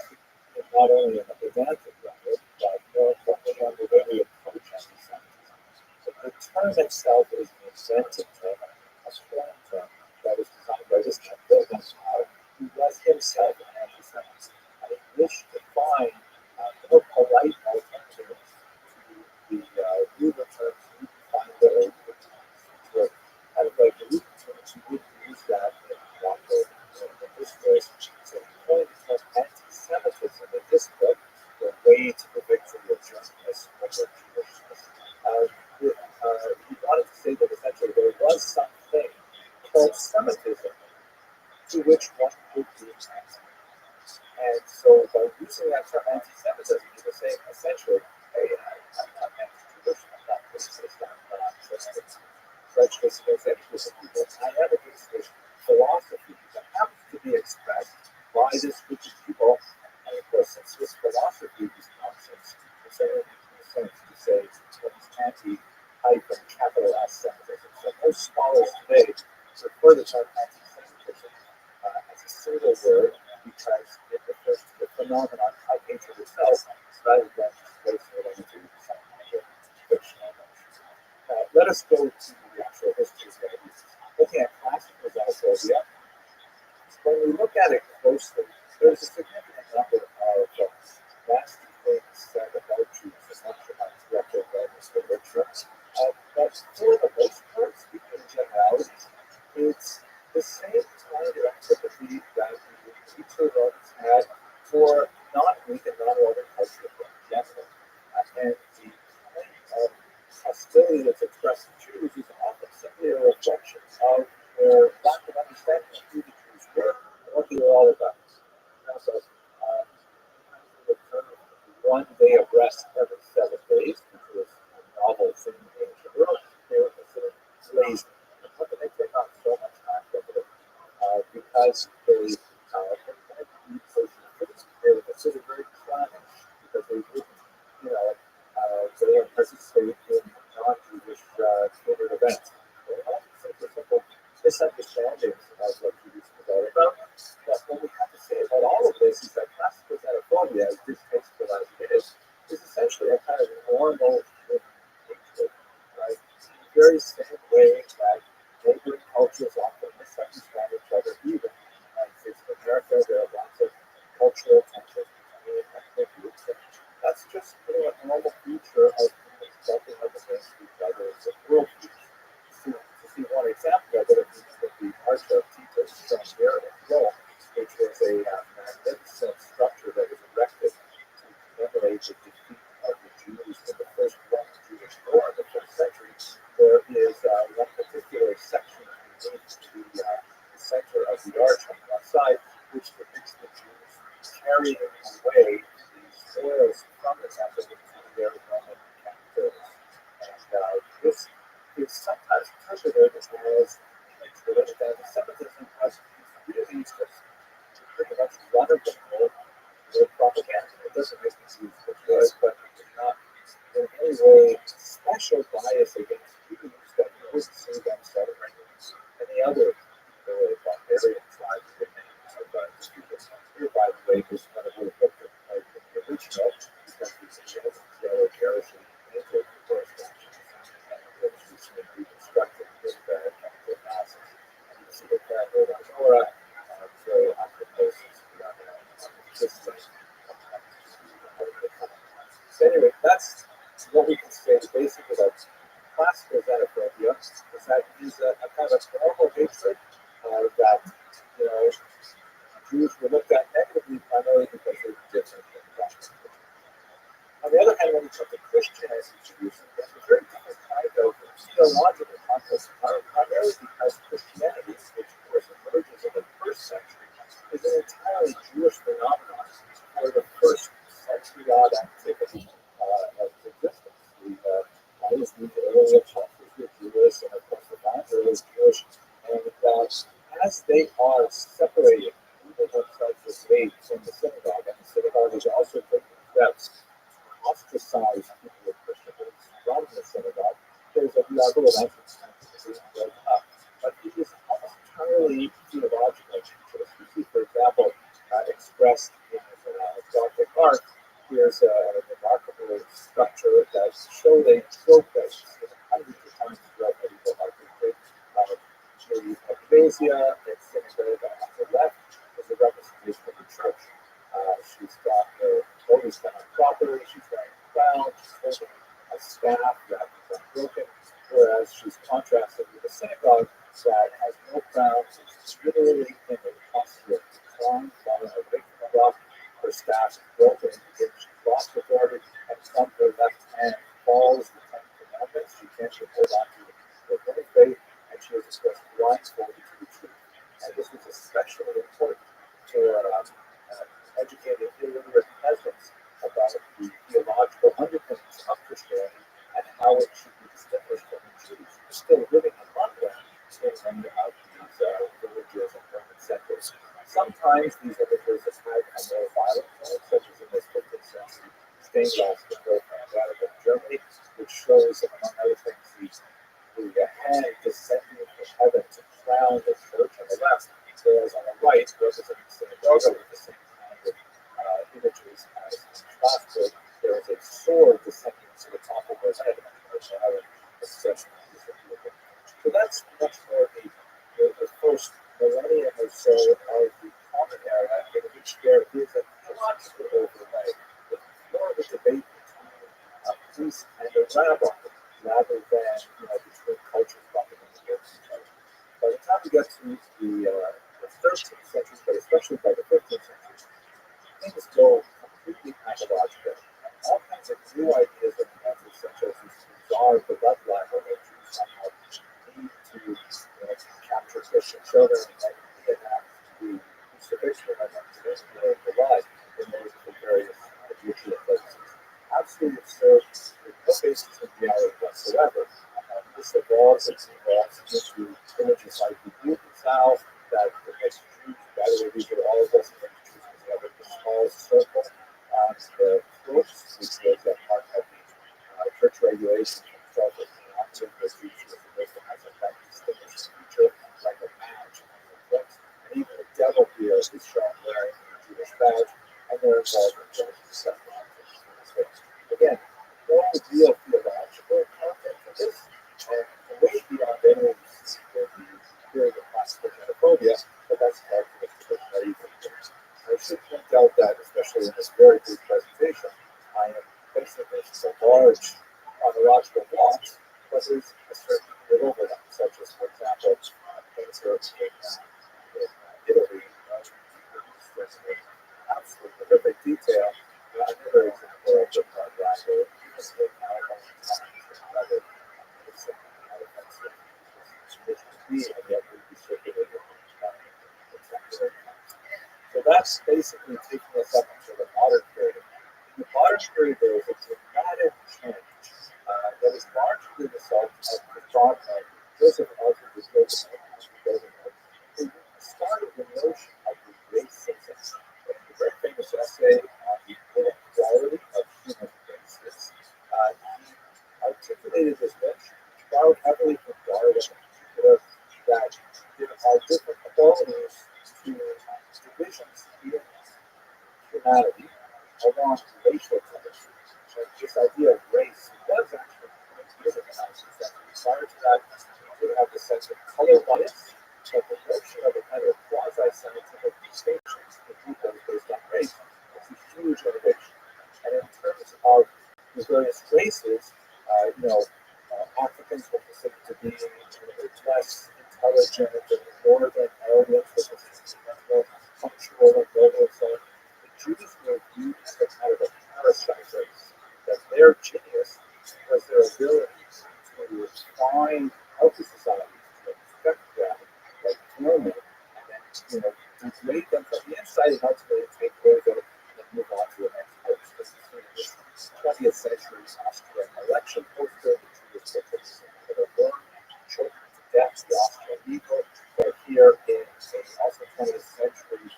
not only an advantage of it, but more importantly on the way we approach anti-Semitism. The term itself is an invented term, a strong term that was designed by this man, who was himself an anti-Semite. And he wished to find more polite alternatives to the Uber terms you can find that are Uber terms. So kind of like the Uber terms, you wouldn't use that in this case. So he coined the term anti-Semitism in this book, The Way to the Victory of Germanness over Jewishness. He wanted to say that essentially there was something called Semitism to which one would be anti. And so by using that term anti-Semitism, he was saying essentially, hey, I'm not anti-Jewish, I'm not racist, I'm not prejudiced against any group of people. I have against this philosophy that happens to be expressed by this group of people. And of course, since this philosophy is nonsense, it's only makes sense to say that it's anti-capital S Semitism. So most scholars today refer to the term anti-Semitism as a single word because it refers to the phenomenon of hatred itself rather than just placing it into some kind of fictional notion. Let us go to the actual history of Rabbi. Looking at classical xenophobia, when we look at it closely, there's a significant number of nasty things said about Jews and much about retrograde literature. But for the most part, speaking in generalities, it's the same kind of antipathy that the teacher had for non-Greek and non-Roman culture in general. And the kind of hostility that's expressed in Jews is often simply a reflection of their lack of understanding of who the Jews were and what they were all about. So, the term one day of rest every 7 days, which was a novel thing in the ancient world, they were considered lazy. And how can they take on so much time from it? Because they they were considered very clownish because they wouldn't, they didn't participate in non-Jewish catered events. There are simple misunderstandings of what Judaism is all about. But what we have to say about all of this is that classical xenophobia, as distasteful as it is essentially a kind of normal human hatred, right? In the very same way that neighboring cultures often misunderstand each other, even in the United States of America, there are lots of cultural tensions between ethnic groups. And that's just a normal feature of humans bumping up against each other as a worldview. To see one example of it, the Arch of Titus from here in Rome, which was a magnificent structure that was erected to commemorate the defeat of the Jews in the First Roman Jewish War in the 1st century. There is one particular section underneath the center of the arch on one side, which depicts the Jews carrying away the spoils from the temple into their Roman captives. And this is sometimes interpreted as hatred, and anti-Semitism has really just pretty much run of the mill propaganda. It doesn't make me use the word, but it's not in any way special bias against Jews that you would see them celebrating any other barbarian tribe in the name of Jews. Here, by the way, was one of the original, because these images are garishly painted for statues, and which was reconstructed with chemical gases. And you see the character of Nora, very often places system. So anyway, that's what we can say basically about classical xenophobia, is that it is a kind of normal hatred that, Jews were looked at negatively primarily because they were different than Russians. On the other hand, when we come to Christian institutions, there's a very different kind of theological context, primarily because Christianity, which of course emerges in the 1st century, is an entirely Jewish phenomenon for the 1st century-odd activity of its existence. The early apostles were Jewish, and of course the founder was Jewish, and as they are separated, moving themselves away from the synagogue, and the synagogue is also taking steps ostracize people with Christian beliefs from the synagogue, there's a level of anti-Semitism being built up. But it is almost entirely theological, especially for expressed in Gothic art. Here's a remarkable structure that showed a trope that's hundreds of times throughout medieval art history. The ecclesia in synagogue on the left is a representation of the church. She's got her clothes done properly, she's wearing a crown, she's holding a staff that is unbroken, whereas she's contrasted with a synagogue that has no crown, it's literally in a posture of decline, falling away from the rock. Her staff is broken, she lost authority, and from her left hand falls the Ten Commandments. She can't hold on to the very faith, and she is, of course, blindfolded to the truth. And this was especially important for educated illiterate peasants about the theological underpinnings of Christianity and how it should be distinguished from the Jews who are still living among them in many of these villages and urban centers. Sometimes these images have had a more violent tone, such as in this 15th century stained glass window from Vatican, Germany, which shows, among other things, the hand descending from heaven to crown the church on the left, whereas on the right, representing synagogue with the same kind of images as in Strasbourg, there is a sword descending to the top of her head, so that's much more the first millennium or so of the common era, in which there is a theological overlay, with more of a debate between a priest and a rabbi, rather than between cultures bumping against each other. By the time we get to the 13th century, but especially by the 15th century, things go completely pathological. All kinds of new ideas are invented, such as this bizarre bloodline where the Jews somehow need to capture Christian children and reenact the crucifixion and then the life in those various ritual places. Absolutely absurd, with no basis in reality whatsoever. This evolves into images like the Newton South that depicts Jews. By the way, these are all of us Jews together in a small circle. The close, which was a part of the church regulations themselves, as the opposite of the Jews was supposed to have a kind of distinguished feature, like a badge on the foot. And even the devil here is shown wearing a Jewish badge, and they're involved in religious stuff. Again, no real theological content for this, and way beyond any period of classical xenophobia, but that's part of the medieval years. I should point out that, especially in this very brief presentation, I am basing this a large chronological plot, but there's a certain degree of overlap, such as, for example, painter in Italy, absolute horrific detail. Another example of the Rabbi, so that's basically taking us up into the modern period. In the modern period, there was a dramatic change that was largely the result of the thought of Joseph Arthur de who started the notion of the racism. A very famous essay on the inequality of human races. He articulated this notion, borrowed heavily from Darwin in particular, that there are different qualities to divisions in humanity along racial tendencies. And this idea of race was actually in the 19th century. Prior to that, we would have the sense of color bias, but the notion of a kind of quasi-scientific distinctions between those based on race is a huge innovation. And in terms of the various races, Africans were considered to be less intelligent than the northern Arabs, which is more punctual and noble. So the Jews were viewed as a kind of a parasite race, that their genius was their ability to find healthy societies, to infect them like vermin, and then degrade them from the inside and ultimately take over and move on to the next place. This is 20th century Austrian election poster, which was that are born children to death, the Austrian eagle, but here in also 20th century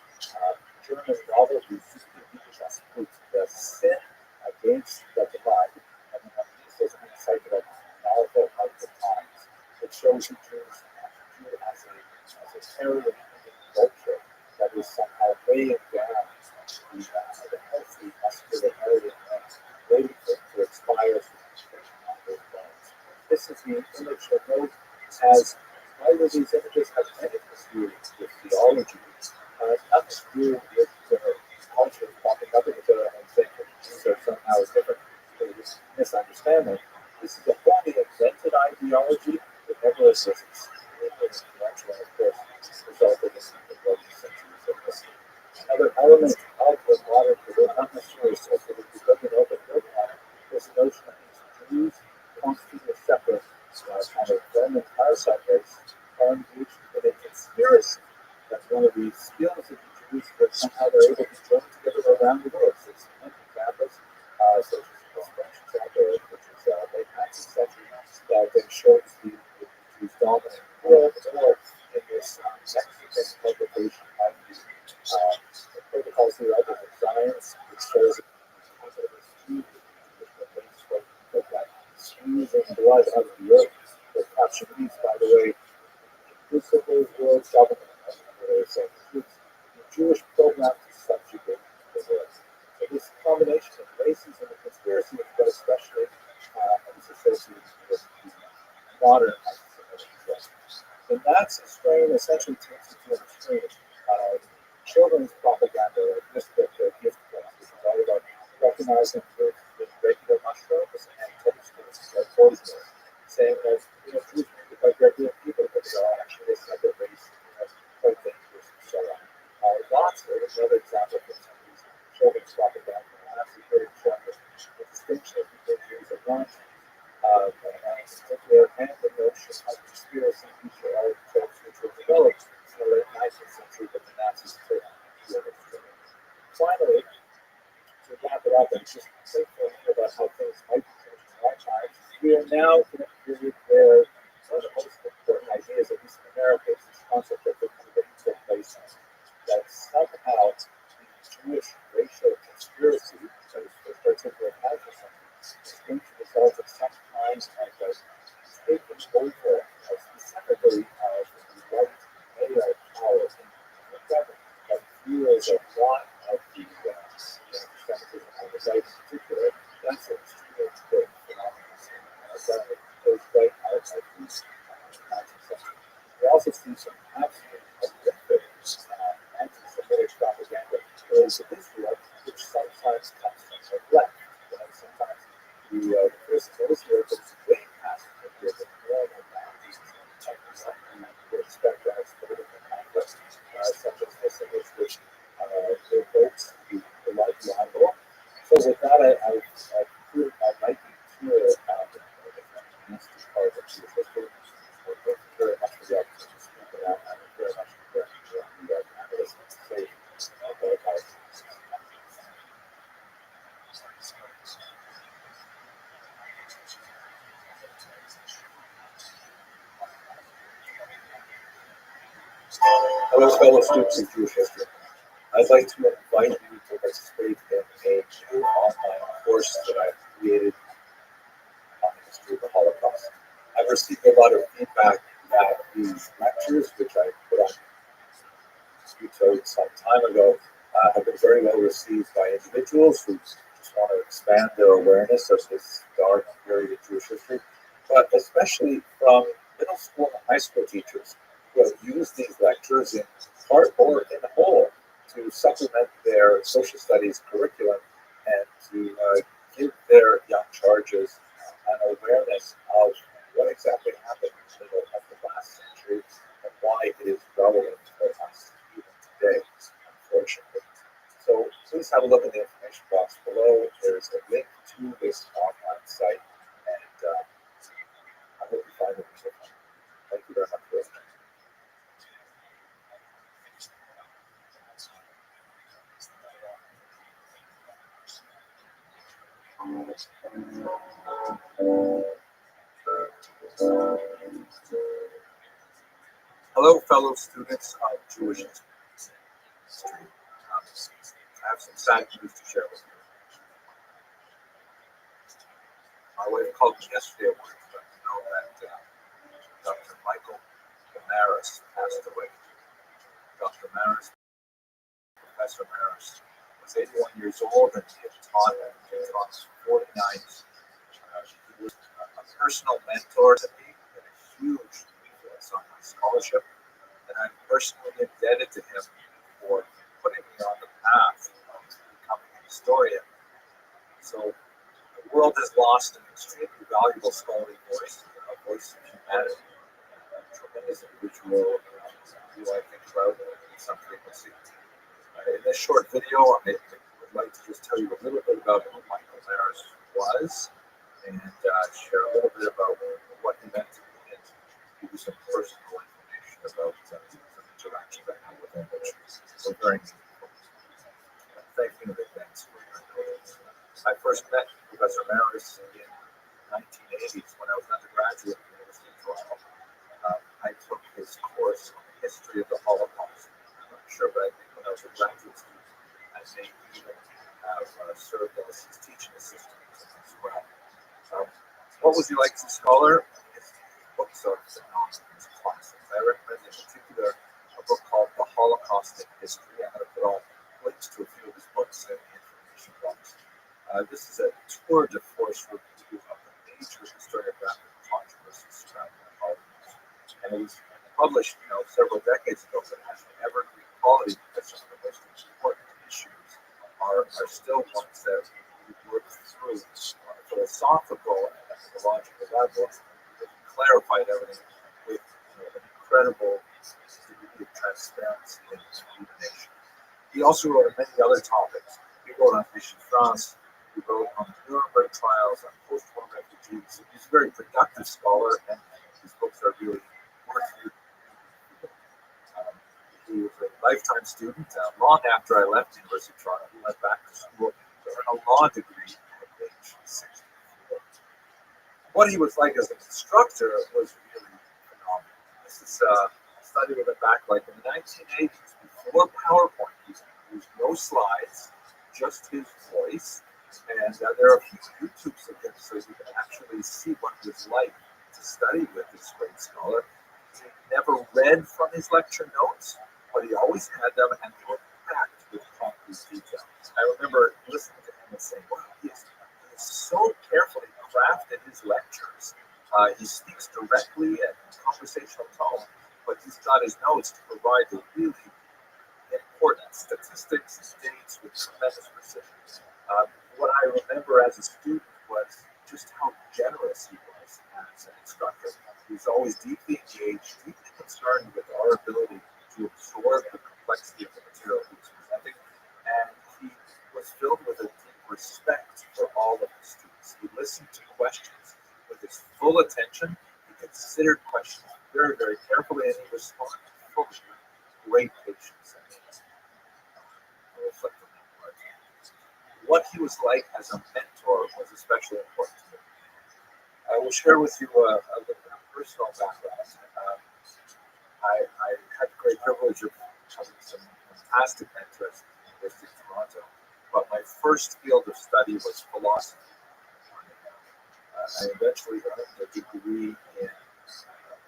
German novel, the sin against the divine, and then this is insight of powerful of the times. It shows the Jews as a terrible culture that is somehow weighing down school with cultures popping up at each other and saying that Jews are somehow different. So this misunderstanding. This is a wholly invented ideology that never exists. Extremely influential, and of course, resulted in what you centuries of this. Another element of the modern Jew, not necessarily associated with living open modern, is the notion that these Jews constitute a separate kind of Roman parasite race are engaged in a conspiracy. That's one of the skills of the Jews that somehow they're able to join together around the world. So it's examples, such as the French example, which is late 19th century, that then shows the Jews dominant world, or in this Mexican publication of the protocols of science, which shows squeezing blood out of the earth. The caption reads, by the way, inclusive world government. So the Jewish program to subjugate the world. So this combination of racism and conspiracy, but especially is associated with modern anti-Semitism. And that's a strain essentially takes it to an extreme. Children's propaganda, like this book, Gift Book, which is all about recognizing kids with regular mushrooms and toasters like poisoners, saying that Jews may look like regular people, but they're actually a separate race, quite dangerous and so on. Rothschild is another example of some of these children's propaganda. Actually, very showing the distinction between Jews and non-Jews. And in particular, and the notion of conspiracy feature archetypes which were developed in the late 19th century, but the Nazis took the other extreme. Finally, to wrap it up and just think about how things might be changing in our times, we are now in a period where one of the most important ideas, at least in America, is this concept of the political place that somehow the Jewish racial conspiracy that is first articulated as something is going to result in some kind of taking over specifically of the white male power in the government that fuels a lot of the anti-Semitism on the right in particular. That's an extremely important phenomenon in our government. Goes right out of the 19th century. We also see some absolute horrific anti-Semitic propaganda related to Israel, which sometimes comes from the left. Sometimes the person knows here, but it's way past the normal boundaries we expect as political conflict, such as this in which evokes the life libel. So with that, I conclude I might be clear about the nasty part of Jewish history. Thank you very much for the opportunity to speak about that. I'm very much for the analysts to say about it. Hello, fellow students of Jewish history. I'd like to invite you to participate in a new online course that I've created on the history of the Holocaust. I've received a lot of feedback that these lectures, which I put on YouTube some time ago, have been very well received by individuals who just want to expand their awareness of this dark period of Jewish history, but especially from middle school and high school teachers who have used these lectures in part or in whole to supplement their social studies curriculum and to give their young charges an awareness of what exactly happened in the middle of the last century and why it is relevant for us even today, unfortunately. So please have a look in the information box below. There's a link to this online site, and I hope you find it useful. Thank you very much for listening. Hello, fellow students of Jewish history. I have some sad news to share with you. My wife called me yesterday at work to let me know that Dr. Michael Maris passed away. Dr. Maris, Professor Maris, was 81 years old and he had taught 49 years. He was a personal mentor to me and a huge influence on my scholarship. And I'm personally indebted to him for putting historian. So the world has lost an extremely valuable scholarly voice, a voice of humanity, a tremendous individual who I think about in some frequency. In this short video, I would like to just tell you a little bit about who Michael Maris was and share a little bit about what he meant to me and give you some personal information about some interactions I had with him, which were very meaningful. Thank you in advance for your indulgence. I first met Professor Maris in 1980s when I was an undergraduate at the University of Toronto. I took his course on the history of the Holocaust. I'm not sure, but I think when I was a graduate student, I may even have served as his teaching assistant as well. What was he like as a scholar? His books are phenomenal. His classics. I recommend in particular a book called The Holocaust in History. I'm going to put all links to a few of his books in the information box. This is a tour de force review of the major historiographic controversies surrounding the Holocaust. And it was published, several decades ago, but it has an evergreen quality because some of the most important issues are still ones that we work through on a philosophical and methodological level. It clarified everything with an incredible degree of transparency and illumination. He also wrote on many other topics. He wrote on Vichy France. He wrote on the Nuremberg trials, on post-war refugees. He's a very productive scholar, and his books are really worth reading. He was a lifetime student. Long after I left the University of Toronto, he went back to school to earn a law degree at age 64. What he was like as an instructor was really phenomenal. This is a study with a backlight in the 1980s, before PowerPoint. He used no slides, just his voice. And there are a few YouTubes of him so you can actually see what it was like to study with this great scholar. He never read from his lecture notes, but he always had them, and they were packed with concrete detail. I remember listening to him and saying, wow, he is so carefully crafted his lectures. He speaks directly and in conversational tone, but he's got his notes to provide the really important statistics and dates with tremendous precision. What I remember as a student was just how generous he was as an instructor. He was always deeply engaged, deeply concerned with our ability to absorb the complexity of the material he was presenting, and he was filled with a deep respect for all of his students. He listened to questions with his full attention. He considered questions very, very carefully, and he responded fully with great patience. I reflect on that part. What he was like as a mentor was especially important to me. I will share with you a personal background. I had the great privilege of having some fantastic mentors at the University of Toronto, but my first field of study was philosophy. I eventually earned a degree in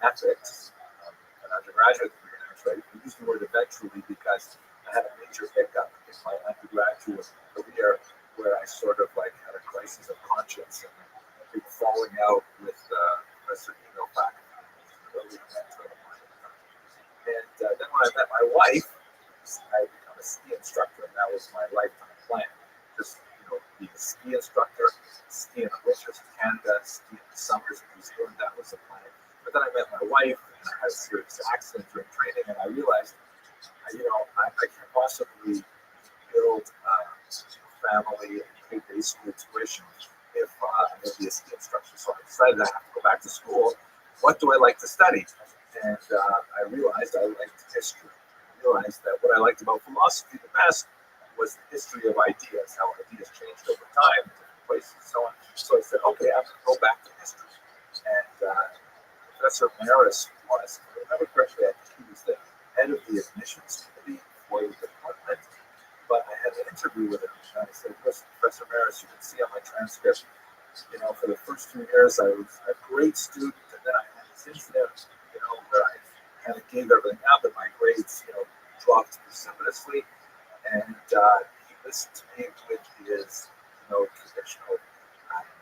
ethics, an undergraduate degree in ethics. I use the word eventually because I had a major hiccup in my undergraduate career where I sort of like had a crisis of conscience and a big falling out with Professor Eno back early mentor of mine. And then when I met my wife, I became a ski instructor, and that was my lifetime plan. Just be a ski instructor, ski in the winters in Canada, ski in the summers in New Zealand. That was the plan. But then I met my wife, and I had a serious accident during training, and I realized, I can't possibly build a family and pay day school tuition if I'm going to be a ski instructor. So I decided I have to go back to school. What do I like to study? And I realized I liked history. I realized that what I liked about philosophy the best was the history of ideas, how ideas changed over time, different places, and so on. So I said, okay, I'm going to go back to history. And Professor Maris was, if I remember correctly, I think he was the head of the admissions committee for the department. But I had an interview with him, and I said, listen, Professor Maris, you can see on my transcript, for the first 2 years, I was a great student, and then I had this incident, where I kind of gave everything up, and my grades, dropped precipitously. And he listened to me with his, traditional,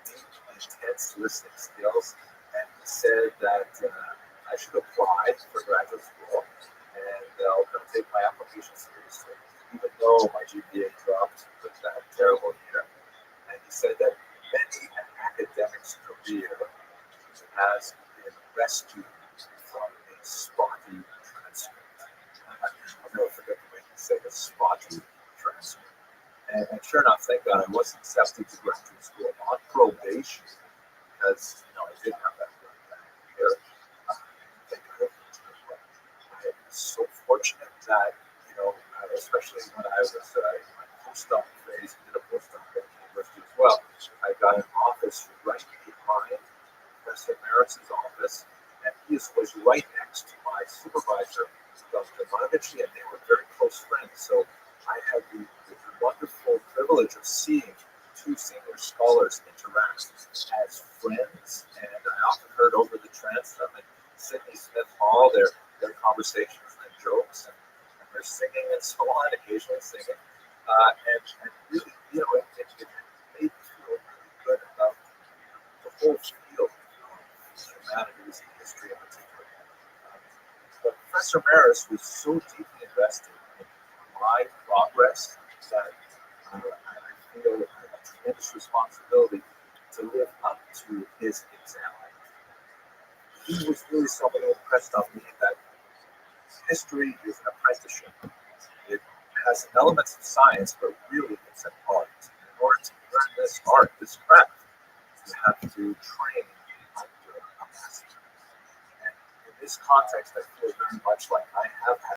deep, intense listening skills, and he said that I should apply for graduate school, and they'll take my application seriously. Even though my GPA dropped with that terrible year. And he said that many an academic's career has been rescued from a spotty transcript. I'll never forget the way he said a spotty transcript. And sure enough, thank God I was accepted to graduate school on probation because I did have that year. Thank God. I was so fortunate that, especially when I was in my postdoc phase, did a postdoc at the university as well. I got an office right behind Professor Maris's office, and he was right next to my supervisor, Dr. Ivanovich, and they were very close friends. So I had the wonderful privilege of seeing two senior scholars interact as friends, and I often heard over the transom in Sydney Smith Hall their conversations and jokes and their singing and so on, occasionally singing, and really, it made me feel really good about the whole field of humanities and history in particular. But Professor Maris was so deeply invested in my progress that I feel a tremendous responsibility to live up to his example. He was really someone who impressed on me that history is an apprenticeship. It has elements of science, but really it's an art. In order to learn this art, this craft, you have to train under a master. And in this context, I feel very much like I have had